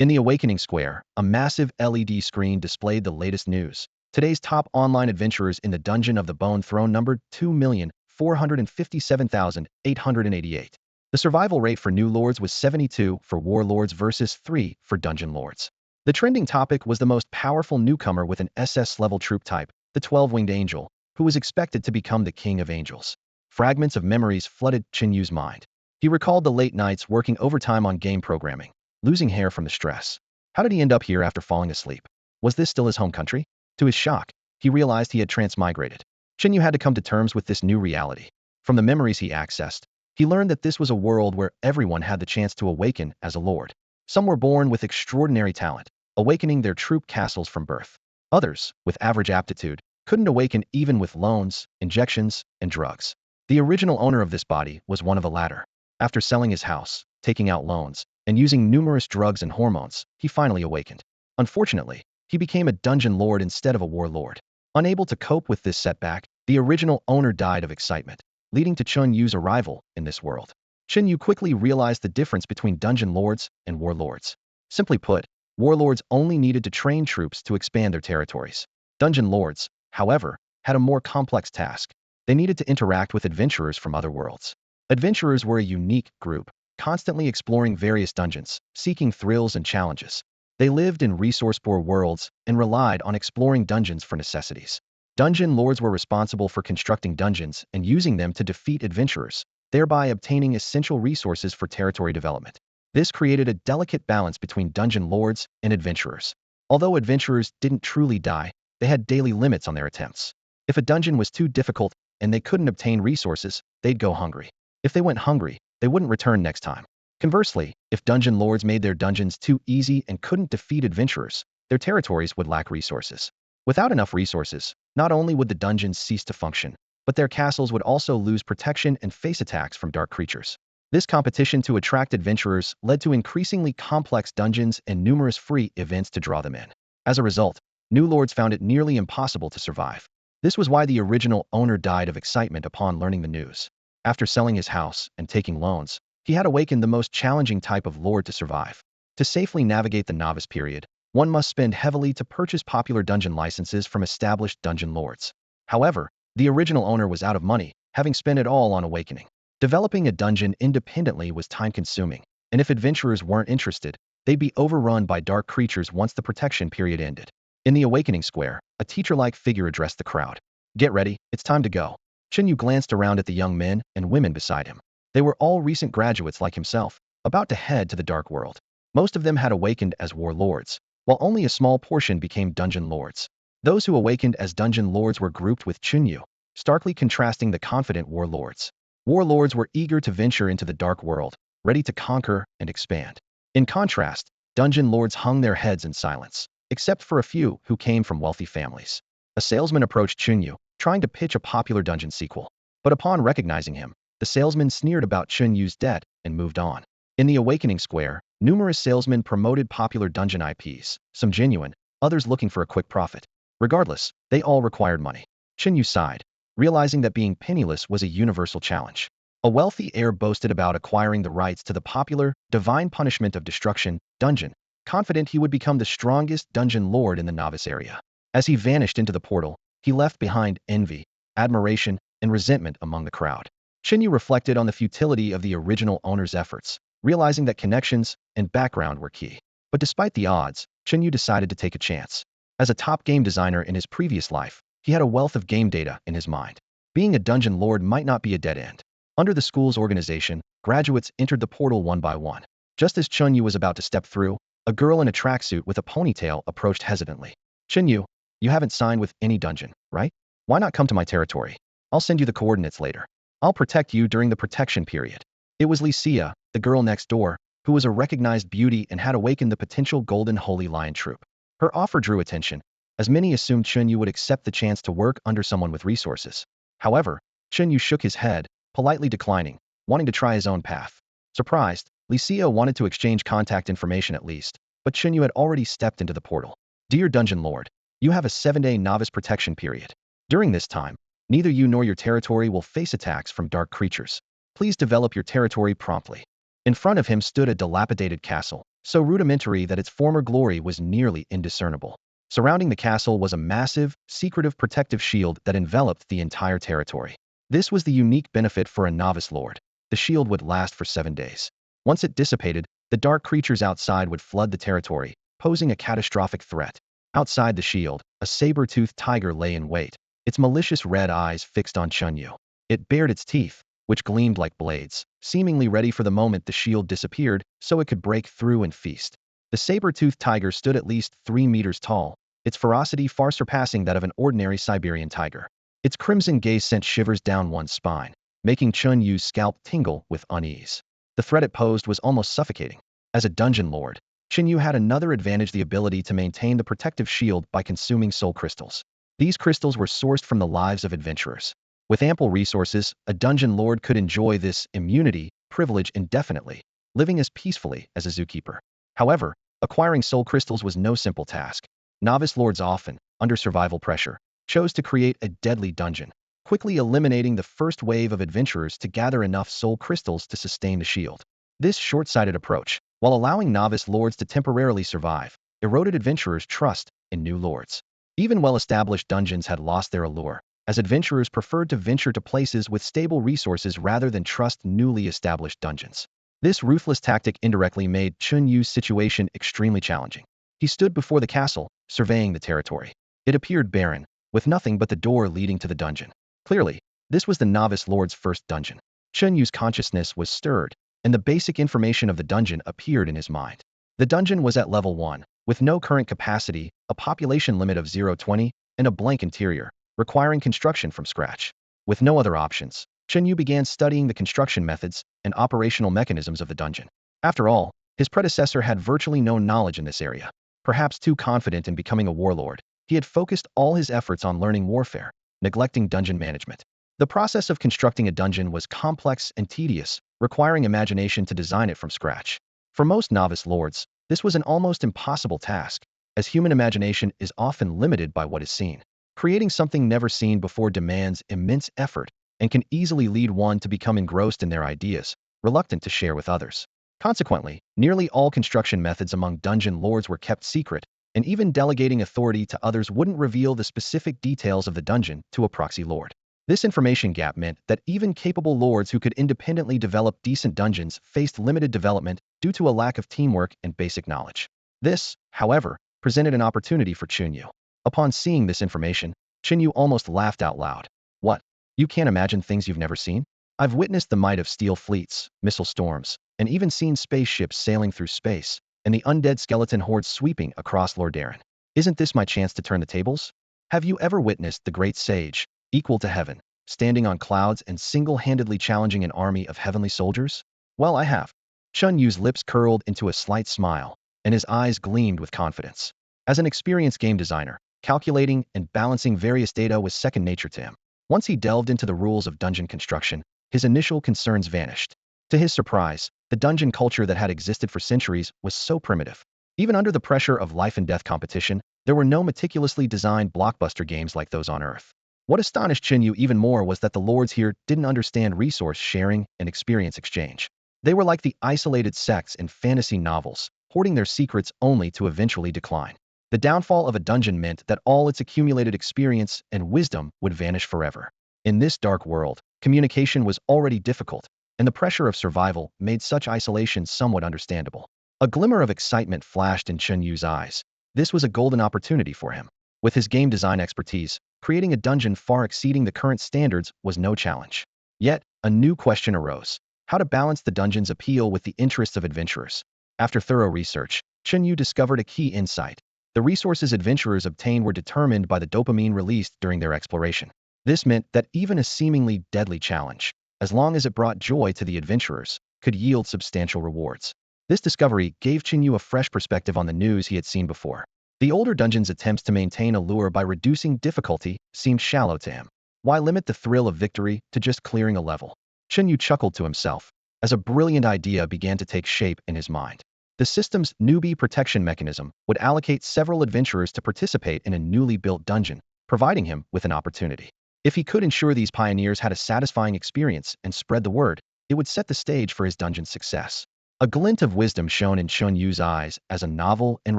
In the Awakening Square, a massive LED screen displayed the latest news. Today's top online adventurers in the Dungeon of the Bone Throne numbered 2,457,888. The survival rate for new lords was 72 for warlords versus 3 for dungeon lords. The trending topic was the most powerful newcomer with an SS-level troop type, the 12-winged angel, who was expected to become the king of angels. Fragments of memories flooded Chen Yu's mind. He recalled the late nights working overtime on game programming, losing hair from the stress. How did he end up here after falling asleep? Was this still his home country? To his shock, he realized he had transmigrated. Chen Yu had to come to terms with this new reality. From the memories he accessed, he learned that this was a world where everyone had the chance to awaken as a lord. Some were born with extraordinary talent, awakening their troop castles from birth. Others, with average aptitude, couldn't awaken even with loans, injections, and drugs. The original owner of this body was one of the latter. After selling his house, taking out loans, and using numerous drugs and hormones, he finally awakened. Unfortunately, he became a dungeon lord instead of a warlord. Unable to cope with this setback, the original owner died of excitement, leading to Chen Yu's arrival in this world. Chen Yu quickly realized the difference between dungeon lords and warlords. Simply put, warlords only needed to train troops to expand their territories. Dungeon lords, however, had a more complex task. They needed to interact with adventurers from other worlds. Adventurers were a unique group, constantly exploring various dungeons, seeking thrills and challenges. They lived in resource-poor worlds and relied on exploring dungeons for necessities. Dungeon lords were responsible for constructing dungeons and using them to defeat adventurers, thereby obtaining essential resources for territory development. This created a delicate balance between dungeon lords and adventurers. Although adventurers didn't truly die, they had daily limits on their attempts. If a dungeon was too difficult and they couldn't obtain resources, they'd go hungry. If they went hungry, they wouldn't return next time. Conversely, if dungeon lords made their dungeons too easy and couldn't defeat adventurers, their territories would lack resources. Without enough resources, not only would the dungeons cease to function, but their castles would also lose protection and face attacks from dark creatures. This competition to attract adventurers led to increasingly complex dungeons and numerous free events to draw them in. As a result, new lords found it nearly impossible to survive. This was why the original owner died of excitement upon learning the news. After selling his house and taking loans, he had awakened the most challenging type of lord to survive. To safely navigate the novice period, one must spend heavily to purchase popular dungeon licenses from established dungeon lords. However, the original owner was out of money, having spent it all on awakening. Developing a dungeon independently was time-consuming, and if adventurers weren't interested, they'd be overrun by dark creatures once the protection period ended. In the Awakening Square, a teacher-like figure addressed the crowd. "Get ready, it's time to go." Chen Yu glanced around at the young men and women beside him. They were all recent graduates like himself, about to head to the dark world. Most of them had awakened as warlords, while only a small portion became dungeon lords. Those who awakened as dungeon lords were grouped with Chen Yu, starkly contrasting the confident warlords. Warlords were eager to venture into the dark world, ready to conquer and expand. In contrast, dungeon lords hung their heads in silence, except for a few who came from wealthy families. A salesman approached Chen Yu, trying to pitch a popular dungeon sequel. But upon recognizing him, the salesman sneered about Chen Yu's debt and moved on. In the Awakening Square, numerous salesmen promoted popular dungeon IPs, some genuine, others looking for a quick profit. Regardless, they all required money. Chen Yu sighed, realizing that being penniless was a universal challenge. A wealthy heir boasted about acquiring the rights to the popular Divine Punishment of Destruction dungeon, confident he would become the strongest dungeon lord in the novice area. As he vanished into the portal, he left behind envy, admiration, and resentment among the crowd. Chen Yu reflected on the futility of the original owner's efforts, realizing that connections and background were key. But despite the odds, Chen Yu decided to take a chance. As a top game designer in his previous life, he had a wealth of game data in his mind. Being a dungeon lord might not be a dead end. Under the school's organization, graduates entered the portal one by one. Just as Chen Yu was about to step through, a girl in a tracksuit with a ponytail approached hesitantly. "Chen Yu, you haven't signed with any dungeon, right? Why not come to my territory? I'll send you the coordinates later. I'll protect you during the protection period." It was Licia, the girl next door, who was a recognized beauty and had awakened the potential Golden Holy Lion troop. Her offer drew attention, as many assumed Chen Yu would accept the chance to work under someone with resources. However, Chen Yu shook his head, politely declining, wanting to try his own path. Surprised, Licia wanted to exchange contact information at least, but Chen Yu had already stepped into the portal. "Dear Dungeon Lord, you have a 7-day novice protection period. During this time, neither you nor your territory will face attacks from dark creatures. Please develop your territory promptly." In front of him stood a dilapidated castle, so rudimentary that its former glory was nearly indiscernible. Surrounding the castle was a massive, secretive protective shield that enveloped the entire territory. This was the unique benefit for a novice lord. The shield would last for 7 days. Once it dissipated, the dark creatures outside would flood the territory, posing a catastrophic threat. Outside the shield, a saber-toothed tiger lay in wait, its malicious red eyes fixed on Chen Yu. It bared its teeth, which gleamed like blades, seemingly ready for the moment the shield disappeared so it could break through and feast. The saber-toothed tiger stood at least 3 meters tall, its ferocity far surpassing that of an ordinary Siberian tiger. Its crimson gaze sent shivers down one's spine, making Chen Yu's scalp tingle with unease. The threat it posed was almost suffocating. As a dungeon lord, Chen Yu had another advantage: the ability to maintain the protective shield by consuming soul crystals. These crystals were sourced from the lives of adventurers. With ample resources, a dungeon lord could enjoy this immunity privilege indefinitely, living as peacefully as a zookeeper. However, acquiring soul crystals was no simple task. Novice lords often, under survival pressure, chose to create a deadly dungeon, quickly eliminating the first wave of adventurers to gather enough soul crystals to sustain the shield. This short-sighted approach, while allowing novice lords to temporarily survive, eroded adventurers' trust in new lords. Even well-established dungeons had lost their allure, as adventurers preferred to venture to places with stable resources rather than trust newly established dungeons. This ruthless tactic indirectly made Chen Yu's situation extremely challenging. He stood before the castle, surveying the territory. It appeared barren, with nothing but the door leading to the dungeon. Clearly, this was the novice lord's first dungeon. Chen Yu's consciousness was stirred, and the basic information of the dungeon appeared in his mind. The dungeon was at level 1, with no current capacity, a population limit of 0-20, and a blank interior, requiring construction from scratch. With no other options, Chen Yu began studying the construction methods and operational mechanisms of the dungeon. After all, his predecessor had virtually no knowledge in this area. Perhaps too confident in becoming a warlord, he had focused all his efforts on learning warfare, neglecting dungeon management. The process of constructing a dungeon was complex and tedious, requiring imagination to design it from scratch. For most novice lords, this was an almost impossible task, as human imagination is often limited by what is seen. Creating something never seen before demands immense effort and can easily lead one to become engrossed in their ideas, reluctant to share with others. Consequently, nearly all construction methods among dungeon lords were kept secret, and even delegating authority to others wouldn't reveal the specific details of the dungeon to a proxy lord. This information gap meant that even capable lords who could independently develop decent dungeons faced limited development due to a lack of teamwork and basic knowledge. This, however, presented an opportunity for Chen Yu. Upon seeing this information, Chen Yu almost laughed out loud. What? You can't imagine things you've never seen? I've witnessed the might of steel fleets, missile storms, and even seen spaceships sailing through space, and the undead skeleton hordes sweeping across Lordaeron. Isn't this my chance to turn the tables? Have you ever witnessed the great sage, equal to heaven, standing on clouds and single-handedly challenging an army of heavenly soldiers? Well, I have. Chen Yu's lips curled into a slight smile, and his eyes gleamed with confidence. As an experienced game designer, calculating and balancing various data was second nature to him. Once he delved into the rules of dungeon construction, his initial concerns vanished. To his surprise, the dungeon culture that had existed for centuries was so primitive. Even under the pressure of life-and-death competition, there were no meticulously designed blockbuster games like those on Earth. What astonished Chen Yu even more was that the lords here didn't understand resource sharing and experience exchange. They were like the isolated sects in fantasy novels, hoarding their secrets only to eventually decline. The downfall of a dungeon meant that all its accumulated experience and wisdom would vanish forever. In this dark world, communication was already difficult, and the pressure of survival made such isolation somewhat understandable. A glimmer of excitement flashed in Chen Yu's eyes. This was a golden opportunity for him. With his game design expertise, creating a dungeon far exceeding the current standards was no challenge. Yet, a new question arose: how to balance the dungeon's appeal with the interests of adventurers. After thorough research, Chen Yu discovered a key insight. The resources adventurers obtained were determined by the dopamine released during their exploration. This meant that even a seemingly deadly challenge, as long as it brought joy to the adventurers, could yield substantial rewards. This discovery gave Chen Yu a fresh perspective on the news he had seen before. The older dungeon's attempts to maintain allure by reducing difficulty seemed shallow to him. Why limit the thrill of victory to just clearing a level? Chen Yu chuckled to himself, as a brilliant idea began to take shape in his mind. The system's newbie protection mechanism would allocate several adventurers to participate in a newly built dungeon, providing him with an opportunity. If he could ensure these pioneers had a satisfying experience and spread the word, it would set the stage for his dungeon's success. A glint of wisdom shone in Chen Yu's eyes as a novel and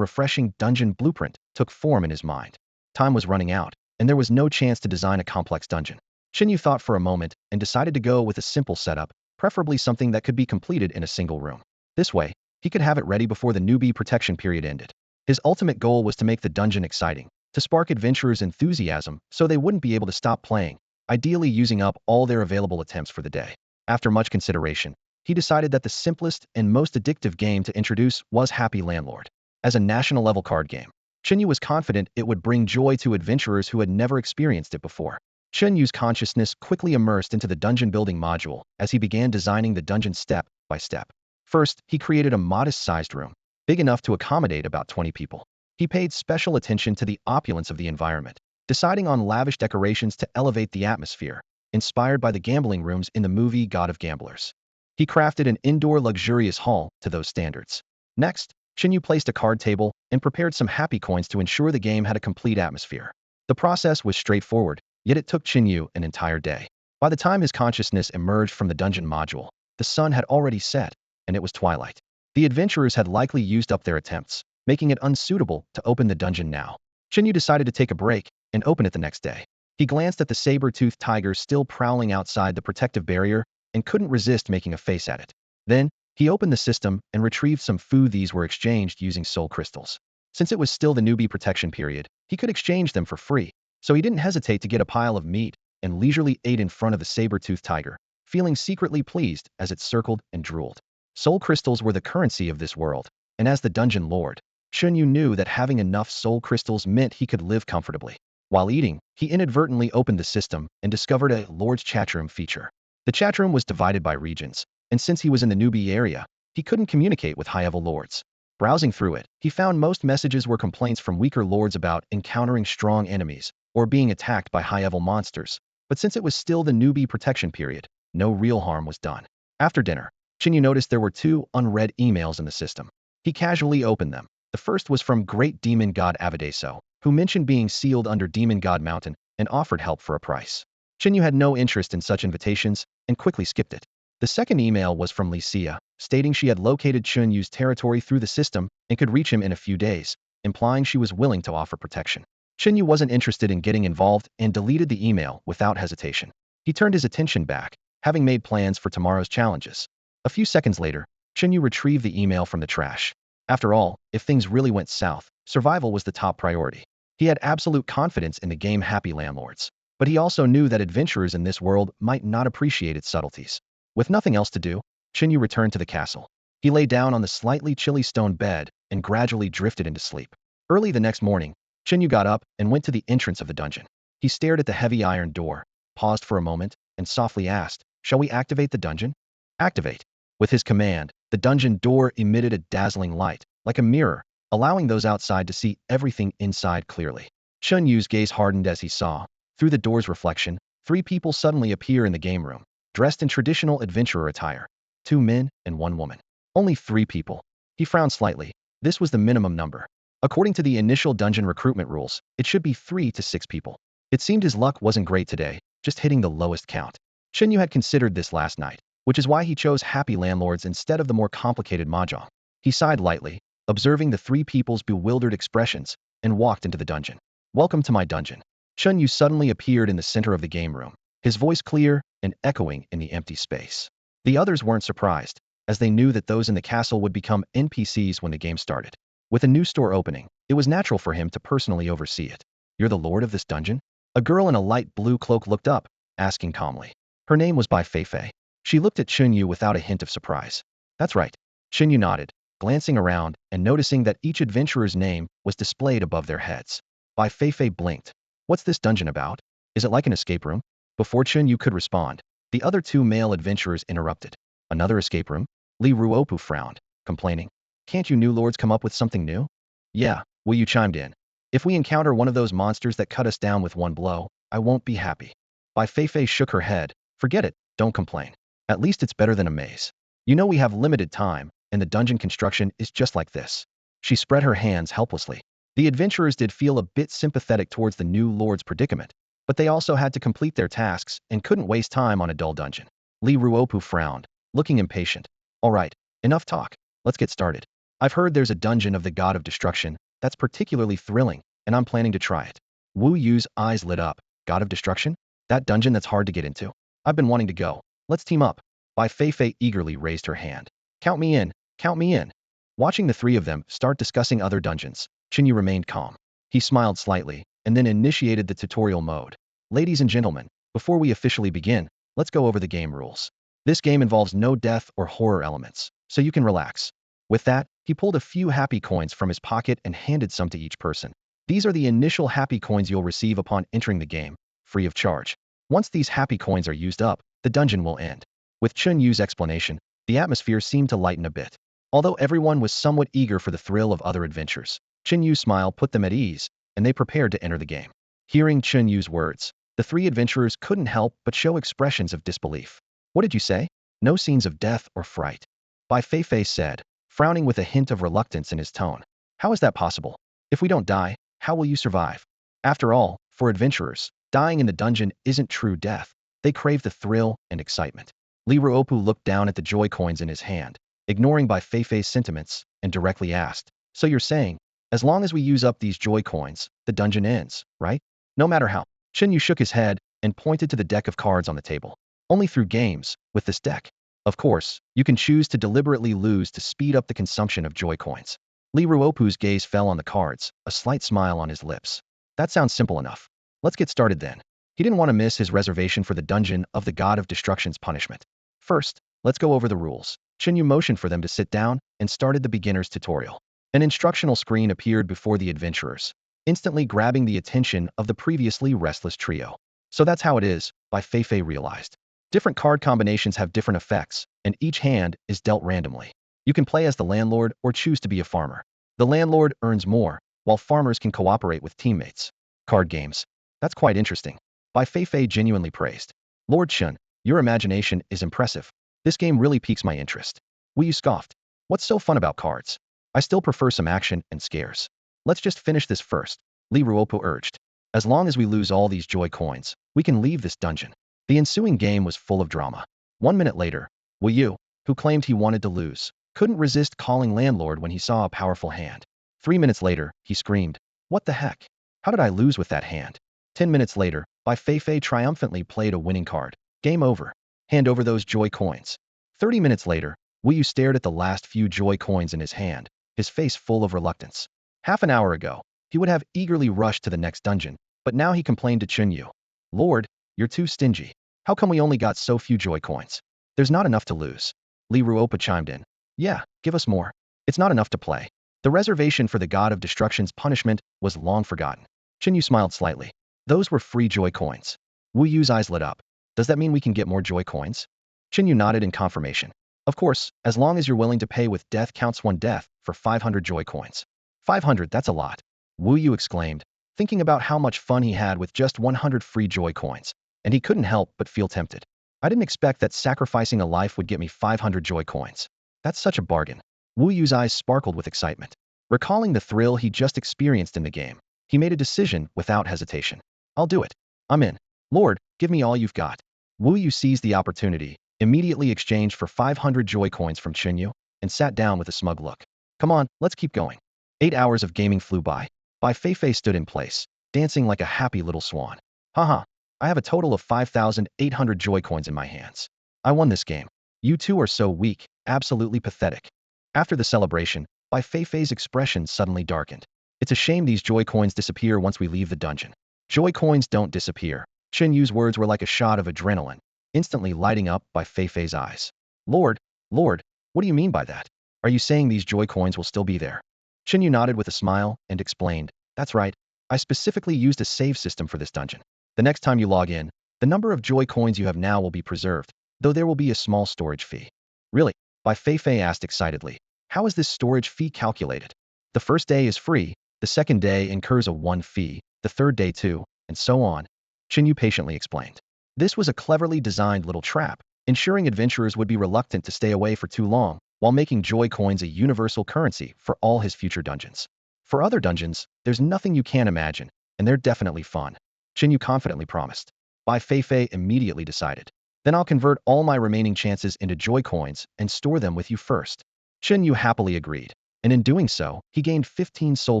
refreshing dungeon blueprint took form in his mind. Time was running out, and there was no chance to design a complex dungeon. Chen Yu thought for a moment and decided to go with a simple setup, preferably something that could be completed in a single room. This way, he could have it ready before the newbie protection period ended. His ultimate goal was to make the dungeon exciting, to spark adventurers' enthusiasm so they wouldn't be able to stop playing, ideally using up all their available attempts for the day. After much consideration, he decided that the simplest and most addictive game to introduce was Happy Landlord. As a national-level card game, Chen Yu was confident it would bring joy to adventurers who had never experienced it before. Chen Yu's consciousness quickly immersed into the dungeon-building module as he began designing the dungeon step by step. First, he created a modest-sized room, big enough to accommodate about 20 people. He paid special attention to the opulence of the environment, deciding on lavish decorations to elevate the atmosphere, inspired by the gambling rooms in the movie God of Gamblers. He crafted an indoor luxurious hall to those standards. Next, Chen Yu placed a card table and prepared some happy coins to ensure the game had a complete atmosphere. The process was straightforward, yet it took Chen Yu an entire day. By the time his consciousness emerged from the dungeon module, the sun had already set, and it was twilight. The adventurers had likely used up their attempts, making it unsuitable to open the dungeon now. Chen Yu decided to take a break and open it the next day. He glanced at the saber-toothed tiger still prowling outside the protective barrier and couldn't resist making a face at it. Then, he opened the system and retrieved some food. These were exchanged using soul crystals. Since it was still the newbie protection period, he could exchange them for free, so he didn't hesitate to get a pile of meat and leisurely ate in front of the saber-toothed tiger, feeling secretly pleased as it circled and drooled. Soul crystals were the currency of this world, and as the dungeon lord, Chen Yu knew that having enough soul crystals meant he could live comfortably. While eating, he inadvertently opened the system and discovered a Lord's chatroom feature. The chatroom was divided by regions, and since he was in the newbie area, he couldn't communicate with high-level lords. Browsing through it, he found most messages were complaints from weaker lords about encountering strong enemies or being attacked by high-level monsters, but since it was still the newbie protection period, no real harm was done. After dinner, Chen Yu noticed there were 2 unread emails in the system. He casually opened them. The first was from Great Demon God Avadeso, who mentioned being sealed under Demon God Mountain and offered help for a price. Chen Yu had no interest in such invitations and quickly skipped it. The second email was from Licia, stating she had located Chen Yu's territory through the system and could reach him in a few days, implying she was willing to offer protection. Chen Yu wasn't interested in getting involved and deleted the email without hesitation. He turned his attention back, having made plans for tomorrow's challenges. A few seconds later, Chen Yu retrieved the email from the trash. After all, if things really went south, survival was the top priority. He had absolute confidence in the game Happy Landlords, but he also knew that adventurers in this world might not appreciate its subtleties. With nothing else to do, Chen Yu returned to the castle. He lay down on the slightly chilly stone bed and gradually drifted into sleep. Early the next morning, Chen Yu got up and went to the entrance of the dungeon. He stared at the heavy iron door, paused for a moment, and softly asked, "Shall we activate the dungeon?" Activate. With his command, the dungeon door emitted a dazzling light, like a mirror, allowing those outside to see everything inside clearly. Chen Yu's gaze hardened as he saw, through the door's reflection, 3 people suddenly appear in the game room, dressed in traditional adventurer attire. 2 men and 1 woman. Only 3 people. He frowned slightly. This was the minimum number. According to the initial dungeon recruitment rules, it should be 3 to 6 people. It seemed his luck wasn't great today, just hitting the lowest count. Chen Yu had considered this last night, which is why he chose Happy Landlords instead of the more complicated mahjong. He sighed lightly, observing the 3 people's bewildered expressions, and walked into the dungeon. "Welcome to my dungeon." Chen Yu suddenly appeared in the center of the game room, his voice clear and echoing in the empty space. The others weren't surprised, as they knew that those in the castle would become NPCs when the game started. With a new store opening, it was natural for him to personally oversee it. "You're the lord of this dungeon?" A girl in a light blue cloak looked up, asking calmly. Her name was Bai Feifei. She looked at Chen Yu without a hint of surprise. "That's right." Chen Yu nodded, glancing around and noticing that each adventurer's name was displayed above their heads. Bai Feifei blinked. "What's this dungeon about? Is it like an escape room?" Before Chen Yu could respond, the other 2 male adventurers interrupted. "Another escape room?" Li Ruopu frowned, complaining. "Can't you new lords come up with something new?" "Yeah," Wu Yu chimed in. "If we encounter one of those monsters that cut us down with one blow, I won't be happy." Bai Feifei shook her head. "Forget it, don't complain. At least it's better than a maze. You know we have limited time, and the dungeon construction is just like this." She spread her hands helplessly. The adventurers did feel a bit sympathetic towards the new lord's predicament, but they also had to complete their tasks and couldn't waste time on a dull dungeon. Li Ruopu frowned, looking impatient. "All right, Enough talk. Let's get started. I've heard there's a dungeon of the God of Destruction that's particularly thrilling, and I'm planning to try it. Wu Yu's eyes lit up. God of Destruction? That dungeon that's hard to get into? I've been wanting to go. Let's team up. Bai Feifei eagerly raised her hand. Count me in. Count me in. Watching the three of them start discussing other dungeons, Chen Yu remained calm. He smiled slightly, and then initiated the tutorial mode. Ladies and gentlemen, before we officially begin, let's go over the game rules. This game involves no death or horror elements, so you can relax. With that, he pulled a few happy coins from his pocket and handed some to each person. These are the initial happy coins you'll receive upon entering the game, free of charge. Once these happy coins are used up, the dungeon will end. With Chen Yu's explanation, the atmosphere seemed to lighten a bit. Although everyone was somewhat eager for the thrill of other adventures, Chen Yu's smile put them at ease, and they prepared to enter the game. Hearing Chen Yu's words, the three adventurers couldn't help but show expressions of disbelief. What did you say? No scenes of death or fright. Bai Feifei said, frowning with a hint of reluctance in his tone. How is that possible? If we don't die, how will you survive? After all, for adventurers, dying in the dungeon isn't true death. They crave the thrill and excitement. Li Ruopu looked down at the joy coins in his hand, ignoring Bai Feifei's sentiments, and directly asked, so you're saying, as long as we use up these joy coins, the dungeon ends, right? No matter how. Chen Yu shook his head and pointed to the deck of cards on the table. Only through games, with this deck. Of course, you can choose to deliberately lose to speed up the consumption of joy coins. Li Ruopu's gaze fell on the cards, a slight smile on his lips. That sounds simple enough. Let's get started then. He didn't want to miss his reservation for the dungeon of the God of Destruction's punishment. First, let's go over the rules. Chen Yu motioned for them to sit down and started the beginner's tutorial. An instructional screen appeared before the adventurers, instantly grabbing the attention of the previously restless trio. So that's how it is, Bai Feifei realized. Different card combinations have different effects, and each hand is dealt randomly. You can play as the landlord or choose to be a farmer. The landlord earns more, while farmers can cooperate with teammates. Card games. That's quite interesting. Bai Feifei genuinely praised. Lord Chen, your imagination is impressive. This game really piques my interest. Wu Yu scoffed. What's so fun about cards? I still prefer some action and scares. Let's just finish this first, Li Ruopu urged. As long as we lose all these joy coins, we can leave this dungeon. The ensuing game was full of drama. 1 minute later, Wu Yu, who claimed he wanted to lose, couldn't resist calling Landlord when he saw a powerful hand. 3 minutes later, he screamed, what the heck? How did I lose with that hand? 10 minutes later, Bai Feifei triumphantly played a winning card. Game over. Hand over those joy coins. 30 minutes later, Wu Yu stared at the last few joy coins in his hand, his face full of reluctance. Half an hour ago, he would have eagerly rushed to the next dungeon, but now he complained to Chen Yu. Lord, you're too stingy. How come we only got so few joy coins? There's not enough to lose. Li Ruopa chimed in. Yeah, give us more. It's not enough to play. The reservation for the God of Destruction's punishment was long forgotten. Chen Yu smiled slightly. Those were free joy coins. Wu Yu's eyes lit up. Does that mean we can get more joy coins? Chen Yu nodded in confirmation. Of course, as long as you're willing to pay with death counts 1 death for 500 joy coins. 500, that's a lot. Wu Yu exclaimed, thinking about how much fun he had with just 100 free joy coins, and he couldn't help but feel tempted. I didn't expect that sacrificing a life would get me 500 joy coins. That's such a bargain. Wu Yu's eyes sparkled with excitement. Recalling the thrill he just experienced in the game, he made a decision without hesitation. I'll do it. I'm in. Lord, give me all you've got. Wu Yu seized the opportunity, immediately exchanged for 500 joy coins from Chen Yu, and sat down with a smug look. Come on, let's keep going. 8 hours of gaming flew by. Bai Feifei stood in place, dancing like a happy little swan. Haha, I have a total of 5,800 joy coins in my hands. I won this game. You two are so weak, absolutely pathetic. After the celebration, Bai Feifei's expression suddenly darkened. It's a shame these joy coins disappear once we leave the dungeon. Joy coins don't disappear. Chen Yu's words were like a shot of adrenaline, instantly lighting up Bai Feifei's eyes. Lord, what do you mean by that? Are you saying these joy coins will still be there? Chen Yu nodded with a smile and explained, that's right. I specifically used a save system for this dungeon. The next time you log in, the number of joy coins you have now will be preserved, though there will be a small storage fee. Really? Bai Feifei asked excitedly. How is this storage fee calculated? The first day is free, the second day incurs a 1 fee, the third day 2, and so on. Chen Yu patiently explained. This was a cleverly designed little trap, ensuring adventurers would be reluctant to stay away for too long, while making joy coins a universal currency for all his future dungeons. For other dungeons, there's nothing you can't imagine, and they're definitely fun. Chen Yu confidently promised. Bai Feifei immediately decided. Then I'll convert all my remaining chances into joy coins and store them with you first. Chen Yu happily agreed, and in doing so, he gained 15 soul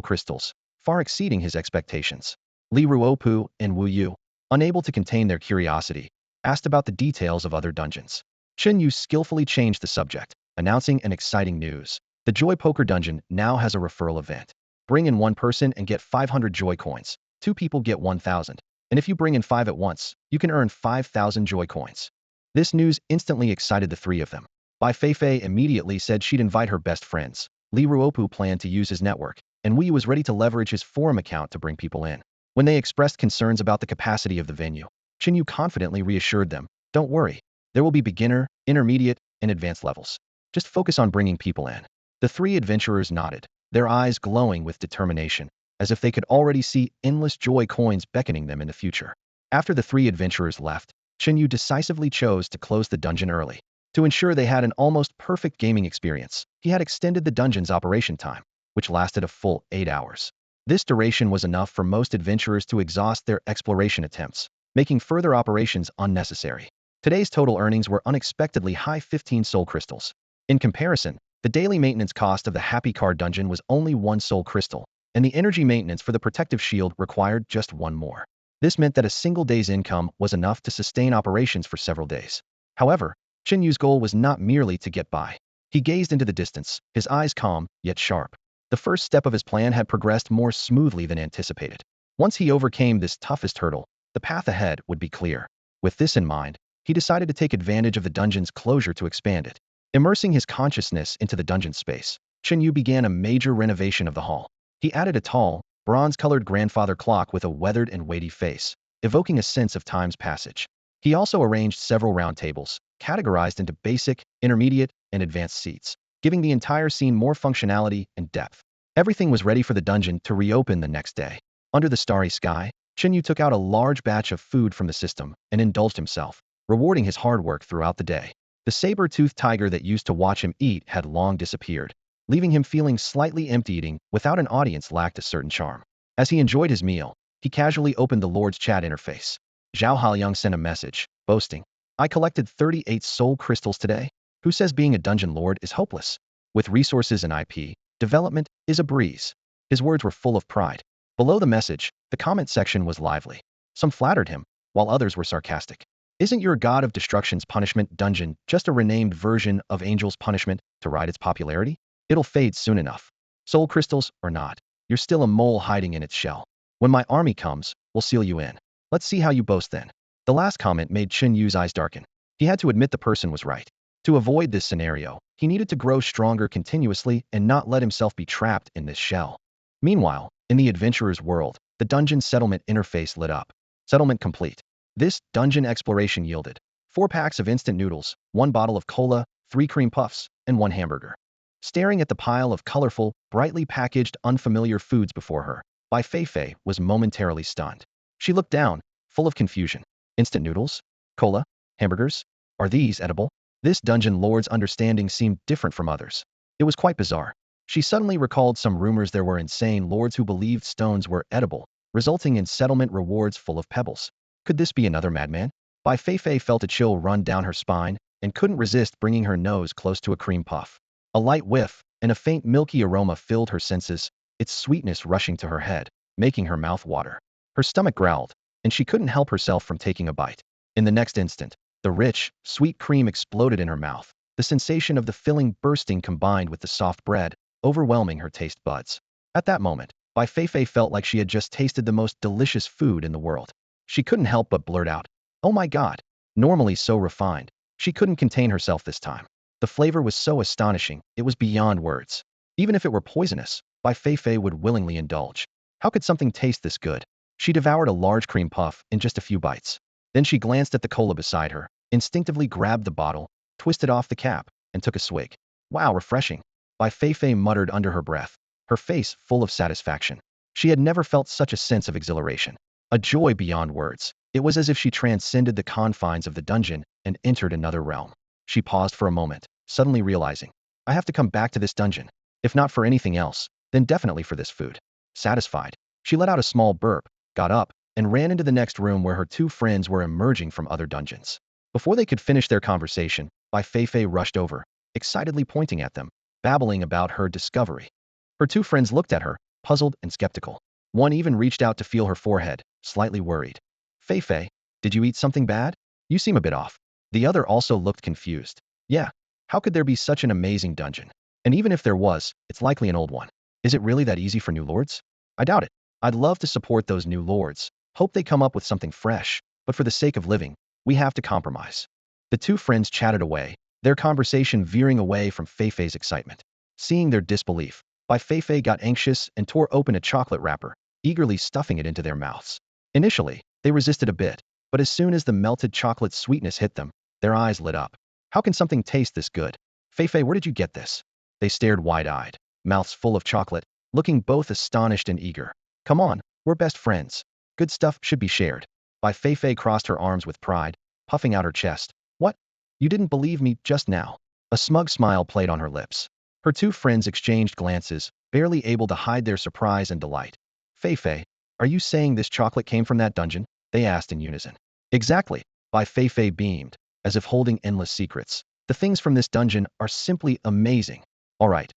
crystals, far exceeding his expectations. Li Ruopu and Wu Yu, unable to contain their curiosity, asked about the details of other dungeons. Chen Yu skillfully changed the subject, announcing an exciting news. The Joy Poker Dungeon now has a referral event. Bring in one person and get 500 joy coins. Two people get 1,000. And if you bring in 5 at once, you can earn 5,000 joy coins. This news instantly excited the three of them. Bai Feifei immediately said she'd invite her best friends. Li Ruopu planned to use his network, and Wei was ready to leverage his forum account to bring people in. When they expressed concerns about the capacity of the venue, Chen Yu confidently reassured them, "Don't worry. There will be beginner, intermediate, and advanced levels. Just focus on bringing people in." The three adventurers nodded, their eyes glowing with determination, as if they could already see endless joy coins beckoning them in the future. After the three adventurers left, Chen Yu decisively chose to close the dungeon early. To ensure they had an almost perfect gaming experience, he had extended the dungeon's operation time, which lasted a full 8 hours. This duration was enough for most adventurers to exhaust their exploration attempts, making further operations unnecessary. Today's total earnings were unexpectedly high, 15 soul crystals. In comparison, the daily maintenance cost of the Happy Card dungeon was only 1 soul crystal, and the energy maintenance for the protective shield required just 1 more. This meant that a single day's income was enough to sustain operations for several days. However, Chen Yu's goal was not merely to get by. He gazed into the distance, his eyes calm, yet sharp. The first step of his plan had progressed more smoothly than anticipated. Once he overcame this toughest hurdle, the path ahead would be clear. With this in mind, he decided to take advantage of the dungeon's closure to expand it. Immersing his consciousness into the dungeon space, Chen Yu began a major renovation of the hall. He added a tall, bronze-colored grandfather clock with a weathered and weighty face, evoking a sense of time's passage. He also arranged several round tables, categorized into basic, intermediate, and advanced seats, giving the entire scene more functionality and depth. Everything was ready for the dungeon to reopen the next day. Under the starry sky, Chen Yu took out a large batch of food from the system and indulged himself, rewarding his hard work throughout the day. The saber-toothed tiger that used to watch him eat had long disappeared, leaving him feeling slightly empty. Eating without an audience lacked a certain charm. As he enjoyed his meal, he casually opened the Lord's chat interface. Zhao Haoyang sent a message, boasting, "I collected 38 soul crystals today. Who says being a dungeon lord is hopeless? With resources and IP, development is a breeze." His words were full of pride. Below the message, the comment section was lively. Some flattered him, while others were sarcastic. "Isn't your God of Destruction's punishment dungeon just a renamed version of Angel's punishment to ride its popularity? It'll fade soon enough. Soul crystals or not, you're still a mole hiding in its shell. When my army comes, we'll seal you in. Let's see how you boast then." The last comment made Chen Yu's eyes darken. He had to admit the person was right. To avoid this scenario, he needed to grow stronger continuously and not let himself be trapped in this shell. Meanwhile, in the adventurer's world, the dungeon settlement interface lit up. Settlement complete. This dungeon exploration yielded 4 packs of instant noodles, 1 bottle of cola, 3 cream puffs, and 1 hamburger. Staring at the pile of colorful, brightly packaged, unfamiliar foods before her, Bai Feifei was momentarily stunned. She looked down, full of confusion. Instant noodles? Cola? Hamburgers? Are these edible? This dungeon lord's understanding seemed different from others. It was quite bizarre. She suddenly recalled some rumors there were insane lords who believed stones were edible, resulting in settlement rewards full of pebbles. Could this be another madman? Bai Feifei felt a chill run down her spine and couldn't resist bringing her nose close to a cream puff. A light whiff and a faint milky aroma filled her senses, its sweetness rushing to her head, making her mouth water. Her stomach growled, and she couldn't help herself from taking a bite. In the next instant, the rich, sweet cream exploded in her mouth, the sensation of the filling bursting combined with the soft bread, overwhelming her taste buds. At that moment, Bai Feifei felt like she had just tasted the most delicious food in the world. She couldn't help but blurt out, "Oh my God!" Normally so refined, she couldn't contain herself this time. The flavor was so astonishing, it was beyond words. Even if it were poisonous, Bai Feifei would willingly indulge. How could something taste this good? She devoured a large cream puff in just a few bites. Then she glanced at the cola beside her, instinctively grabbed the bottle, twisted off the cap, and took a swig. "Wow, refreshing," Bai Feifei muttered under her breath, her face full of satisfaction. She had never felt such a sense of exhilaration. A joy beyond words. It was as if she transcended the confines of the dungeon and entered another realm. She paused for a moment, suddenly realizing, "I have to come back to this dungeon. If not for anything else, then definitely for this food." Satisfied, she let out a small burp, got up, and ran into the next room where her 2 friends were emerging from other dungeons. Before they could finish their conversation, Bai Feifei rushed over, excitedly pointing at them. babbling about her discovery. Her two friends looked at her, puzzled and skeptical. One even reached out to feel her forehead, slightly worried. Fei, did you eat something bad? You seem a bit off. The other also looked confused. Yeah, how could there be such an amazing dungeon? And even if there was, it's likely an old one. Is it really that easy for new lords? I doubt it. I'd love to support those new lords. Hope they come up with something fresh, but for the sake of living, we have to compromise. The two friends chatted away, their conversation veering away from Fei's excitement. Seeing their disbelief, Fei got anxious and tore open a chocolate wrapper, eagerly stuffing it into their mouths. Initially, they resisted a bit, but as soon as the melted chocolate sweetness hit them, their eyes lit up. How can something taste this good? Fei, where did you get this? They stared wide-eyed, mouths full of chocolate, looking both astonished and eager. Come on, we're best friends. Good stuff should be shared. Fei crossed her arms with pride, puffing out her chest. What? You didn't believe me just now? A smug smile played on her lips. Her two friends exchanged glances, barely able to hide their surprise and delight. Fei, are you saying this chocolate came from that dungeon? They asked in unison. Exactly. Fei beamed, as if holding endless secrets. The things from this dungeon are simply amazing. All right.